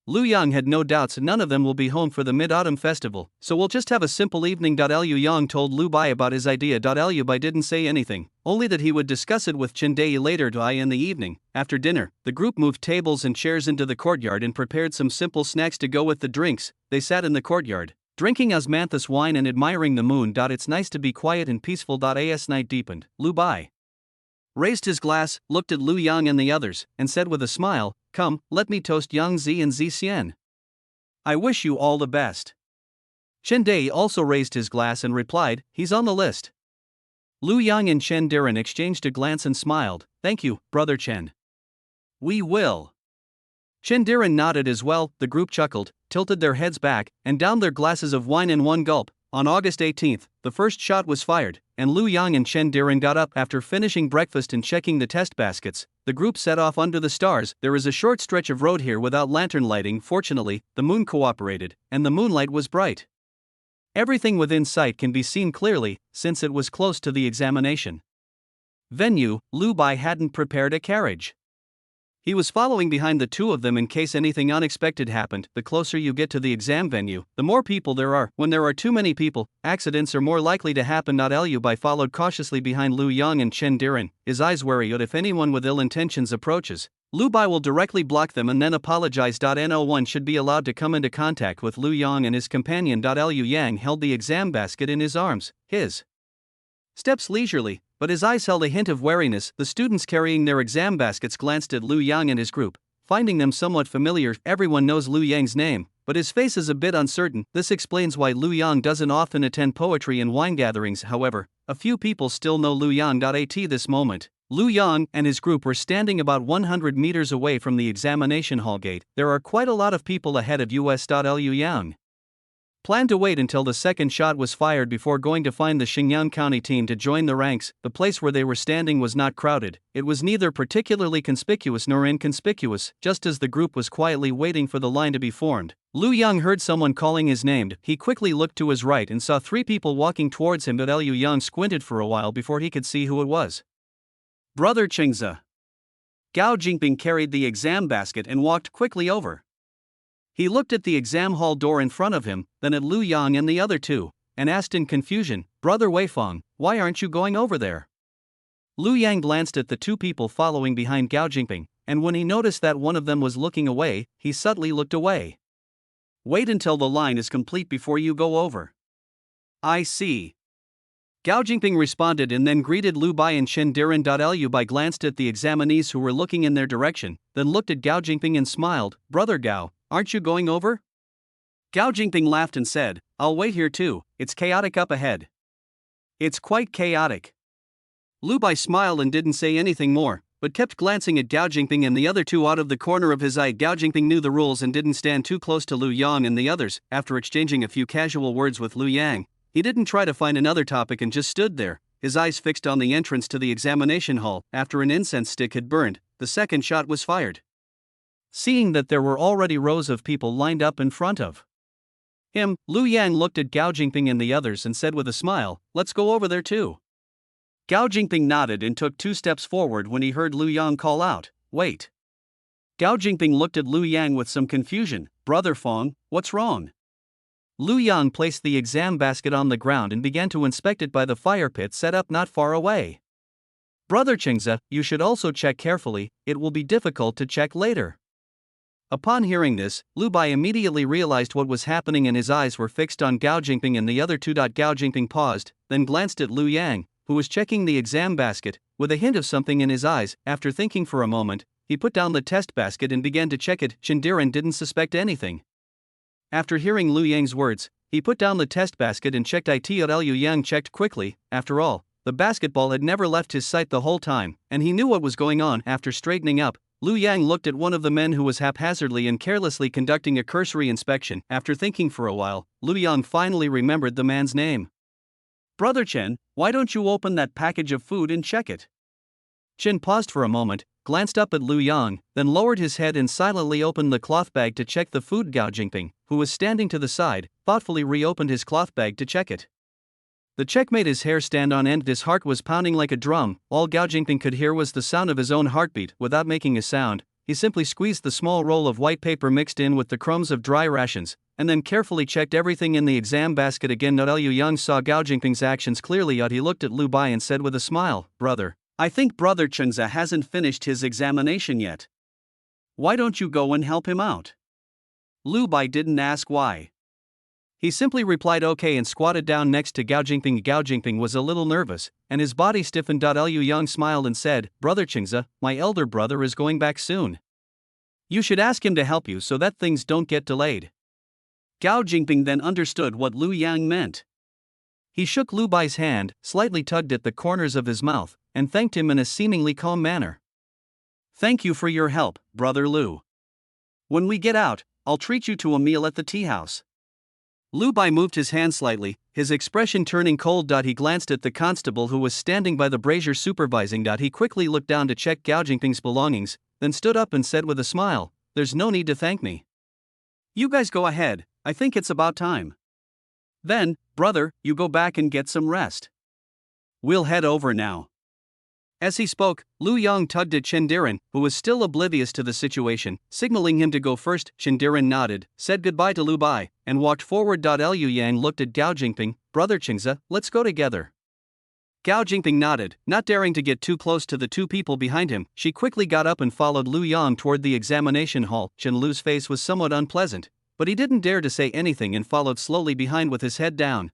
Lu Yang had no doubts none of them will be home for the Mid-Autumn Festival, so we'll just have a simple evening. Liu Yang told Lu Bai about his idea. Liu Bai didn't say anything, only that he would discuss it with Qin later in the evening. After dinner, the group moved tables and chairs into the courtyard and prepared some simple snacks to go with the drinks. They sat in the courtyard, drinking osmanthus wine and admiring the moon. "It's nice to be quiet and peaceful." As night deepened, Lu Bai raised his glass, looked at Lu Yang and the others, and said with a smile, "Come, let me toast Yang Zi and Zi Xian. I wish you all the best." Qin also raised his glass and replied, "He's on the list." Lu Yang and Chen Diren exchanged a glance and smiled. "Thank you, Brother Chen. We will." Chen Diren nodded as well. The group chuckled, tilted their heads back, and downed their glasses of wine in one gulp. On August 18th, the first shot was fired, and Lu Yang and Chen Diren got up. After finishing breakfast and checking the test baskets, the group set off under the stars. There is a short stretch of road here without lantern lighting. Fortunately, the moon cooperated, and the moonlight was bright. Everything within sight can be seen clearly, since it was close to the examination venue. Lu Bai hadn't prepared a carriage. He was following behind the two of them in case anything unexpected happened. The closer you get to the exam venue, the more people there are. When there are too many people, accidents are more likely to happen. Liu Bai followed cautiously behind Lu Yang and Chen Diren, his eyes wary that if anyone with ill intentions approaches, Lu Bai will directly block them and then apologize. No one should be allowed to come into contact with Lu Yang and his companion. Liu Yang held the exam basket in his arms, his steps leisurely, but his eyes held a hint of wariness. The students carrying their exam baskets glanced at Lu Yang and his group, finding them somewhat familiar. Everyone knows Lu Yang's name, but his face is a bit uncertain. This explains why Lu Yang doesn't often attend poetry and wine gatherings. However, a few people still know Lu Yang. At this moment, Lu Yang and his group were standing about 100 meters away from the examination hall gate. There are quite a lot of people ahead of us. Liu Yang planned to wait until the second shot was fired before going to find the Xinjiang County team to join the ranks. The place where they were standing was not crowded. It was neither particularly conspicuous nor inconspicuous. Just as the group was quietly waiting for the line to be formed, Lu Yang heard someone calling his name. He quickly looked to his right and saw 3 people walking towards him. Liu Yang squinted for a while before he could see who it was. Brother Chengze. Gao Jingping carried the exam basket and walked quickly over. He looked at the exam hall door in front of him, then at Lu Yang and the other two, and asked in confusion, "Brother Weifeng, why aren't you going over there?" Lu Yang glanced at the 2 people following behind Gao Jingping, and when he noticed that one of them was looking away, he subtly looked away. "Wait until the line is complete before you go over." "I see." Gao Jingping responded and then greeted Lu Bai and Chen Diren. Liu Bai glanced at the examinees who were looking in their direction, then looked at Gao Jingping and smiled. "Brother Gao, aren't you going over?" Gao Jingping laughed and said, "I'll wait here too, it's chaotic up ahead." "It's quite chaotic." Lu Bai smiled and didn't say anything more, but kept glancing at Gao Jingping and the other two out of the corner of his eye. Gao Jingping knew the rules and didn't stand too close to Lu Yang and the others. After exchanging a few casual words with Lu Yang, he didn't try to find another topic and just stood there, his eyes fixed on the entrance to the examination hall. After an incense stick had burned, the second shot was fired. Seeing that there were already rows of people lined up in front of him, Lu Yang looked at Gao Jingping and the others and said with a smile, "Let's go over there too." Gao Jingping nodded and took 2 steps forward when he heard Lu Yang call out, "Wait." Gao Jingping looked at Lu Yang with some confusion. "Brother Feng, what's wrong?" Lu Yang placed the exam basket on the ground and began to inspect it by the fire pit set up not far away. "Brother Chengze, you should also check carefully, it will be difficult to check later." Upon hearing this, Lu Bai immediately realized what was happening and his eyes were fixed on Gao Jingping and the other two. Gao Jingping paused, then glanced at Lu Yang, who was checking the exam basket, with a hint of something in his eyes. After thinking for a moment, he put down the test basket and began to check it. Chen Diren didn't suspect anything. After hearing Lu Yang's words, He put down the test basket and checked it. Liu Yang checked quickly. After all, the basketball had never left his sight the whole time, and he knew what was going on. After straightening up, Liu Yang looked at one of the men who was haphazardly and carelessly conducting a cursory inspection. After thinking for a while, Liu Yang finally remembered the man's name. Brother Chen, why don't you open that package of food and check it? Chen paused for a moment, glanced up at Liu Yang, then lowered his head and silently opened the cloth bag to check the food. Gao Jingping, who was standing to the side, thoughtfully reopened his cloth bag to check it. The check made his hair stand on end. His heart was pounding like a drum. All Gao Jingping could hear was the sound of his own heartbeat. Without making a sound, he simply squeezed the small roll of white paper mixed in with the crumbs of dry rations, and then carefully checked everything in the exam basket again. Liu Yang saw Gao Jingping's actions clearly. He looked at Liu Bai and said with a smile, "Brother, I think Brother Chenza hasn't finished his examination yet. Why don't you go and help him out?" Liu Bai didn't ask why. He simply replied okay and squatted down next to Gao Jingping. Gao Jingping was a little nervous, and his body stiffened. Liu Yang smiled and said, "Brother Chengza, my elder brother is going back soon. You should ask him to help you so that things don't get delayed." Gao Jingping then understood what Liu Yang meant. He shook Liu Bai's hand, slightly tugged at the corners of his mouth, and thanked him in a seemingly calm manner. "Thank you for your help, Brother Liu. When we get out, I'll treat you to a meal at the tea house." Liu Bai moved his hand slightly, his expression turning cold. He glanced at the constable who was standing by the brazier supervising. He quickly looked down to check Gao Jingping's belongings, then stood up and said with a smile, "There's no need to thank me. You guys go ahead, I think it's about time. Then, brother, you go back and get some rest. We'll head over now." As he spoke, Liu Yang tugged at Chendiran, who was still oblivious to the situation, signaling him to go first. Chendiran nodded, said goodbye to Liu Bai, and walked forward. Liu Yang looked at Gao Jingping, "Brother Chengza, let's go together." Gao Jingping nodded, not daring to get too close to the two people behind him. She quickly got up and followed Liu Yang toward the examination hall. Chen Lu's face was somewhat unpleasant, but he didn't dare to say anything and followed slowly behind with his head down.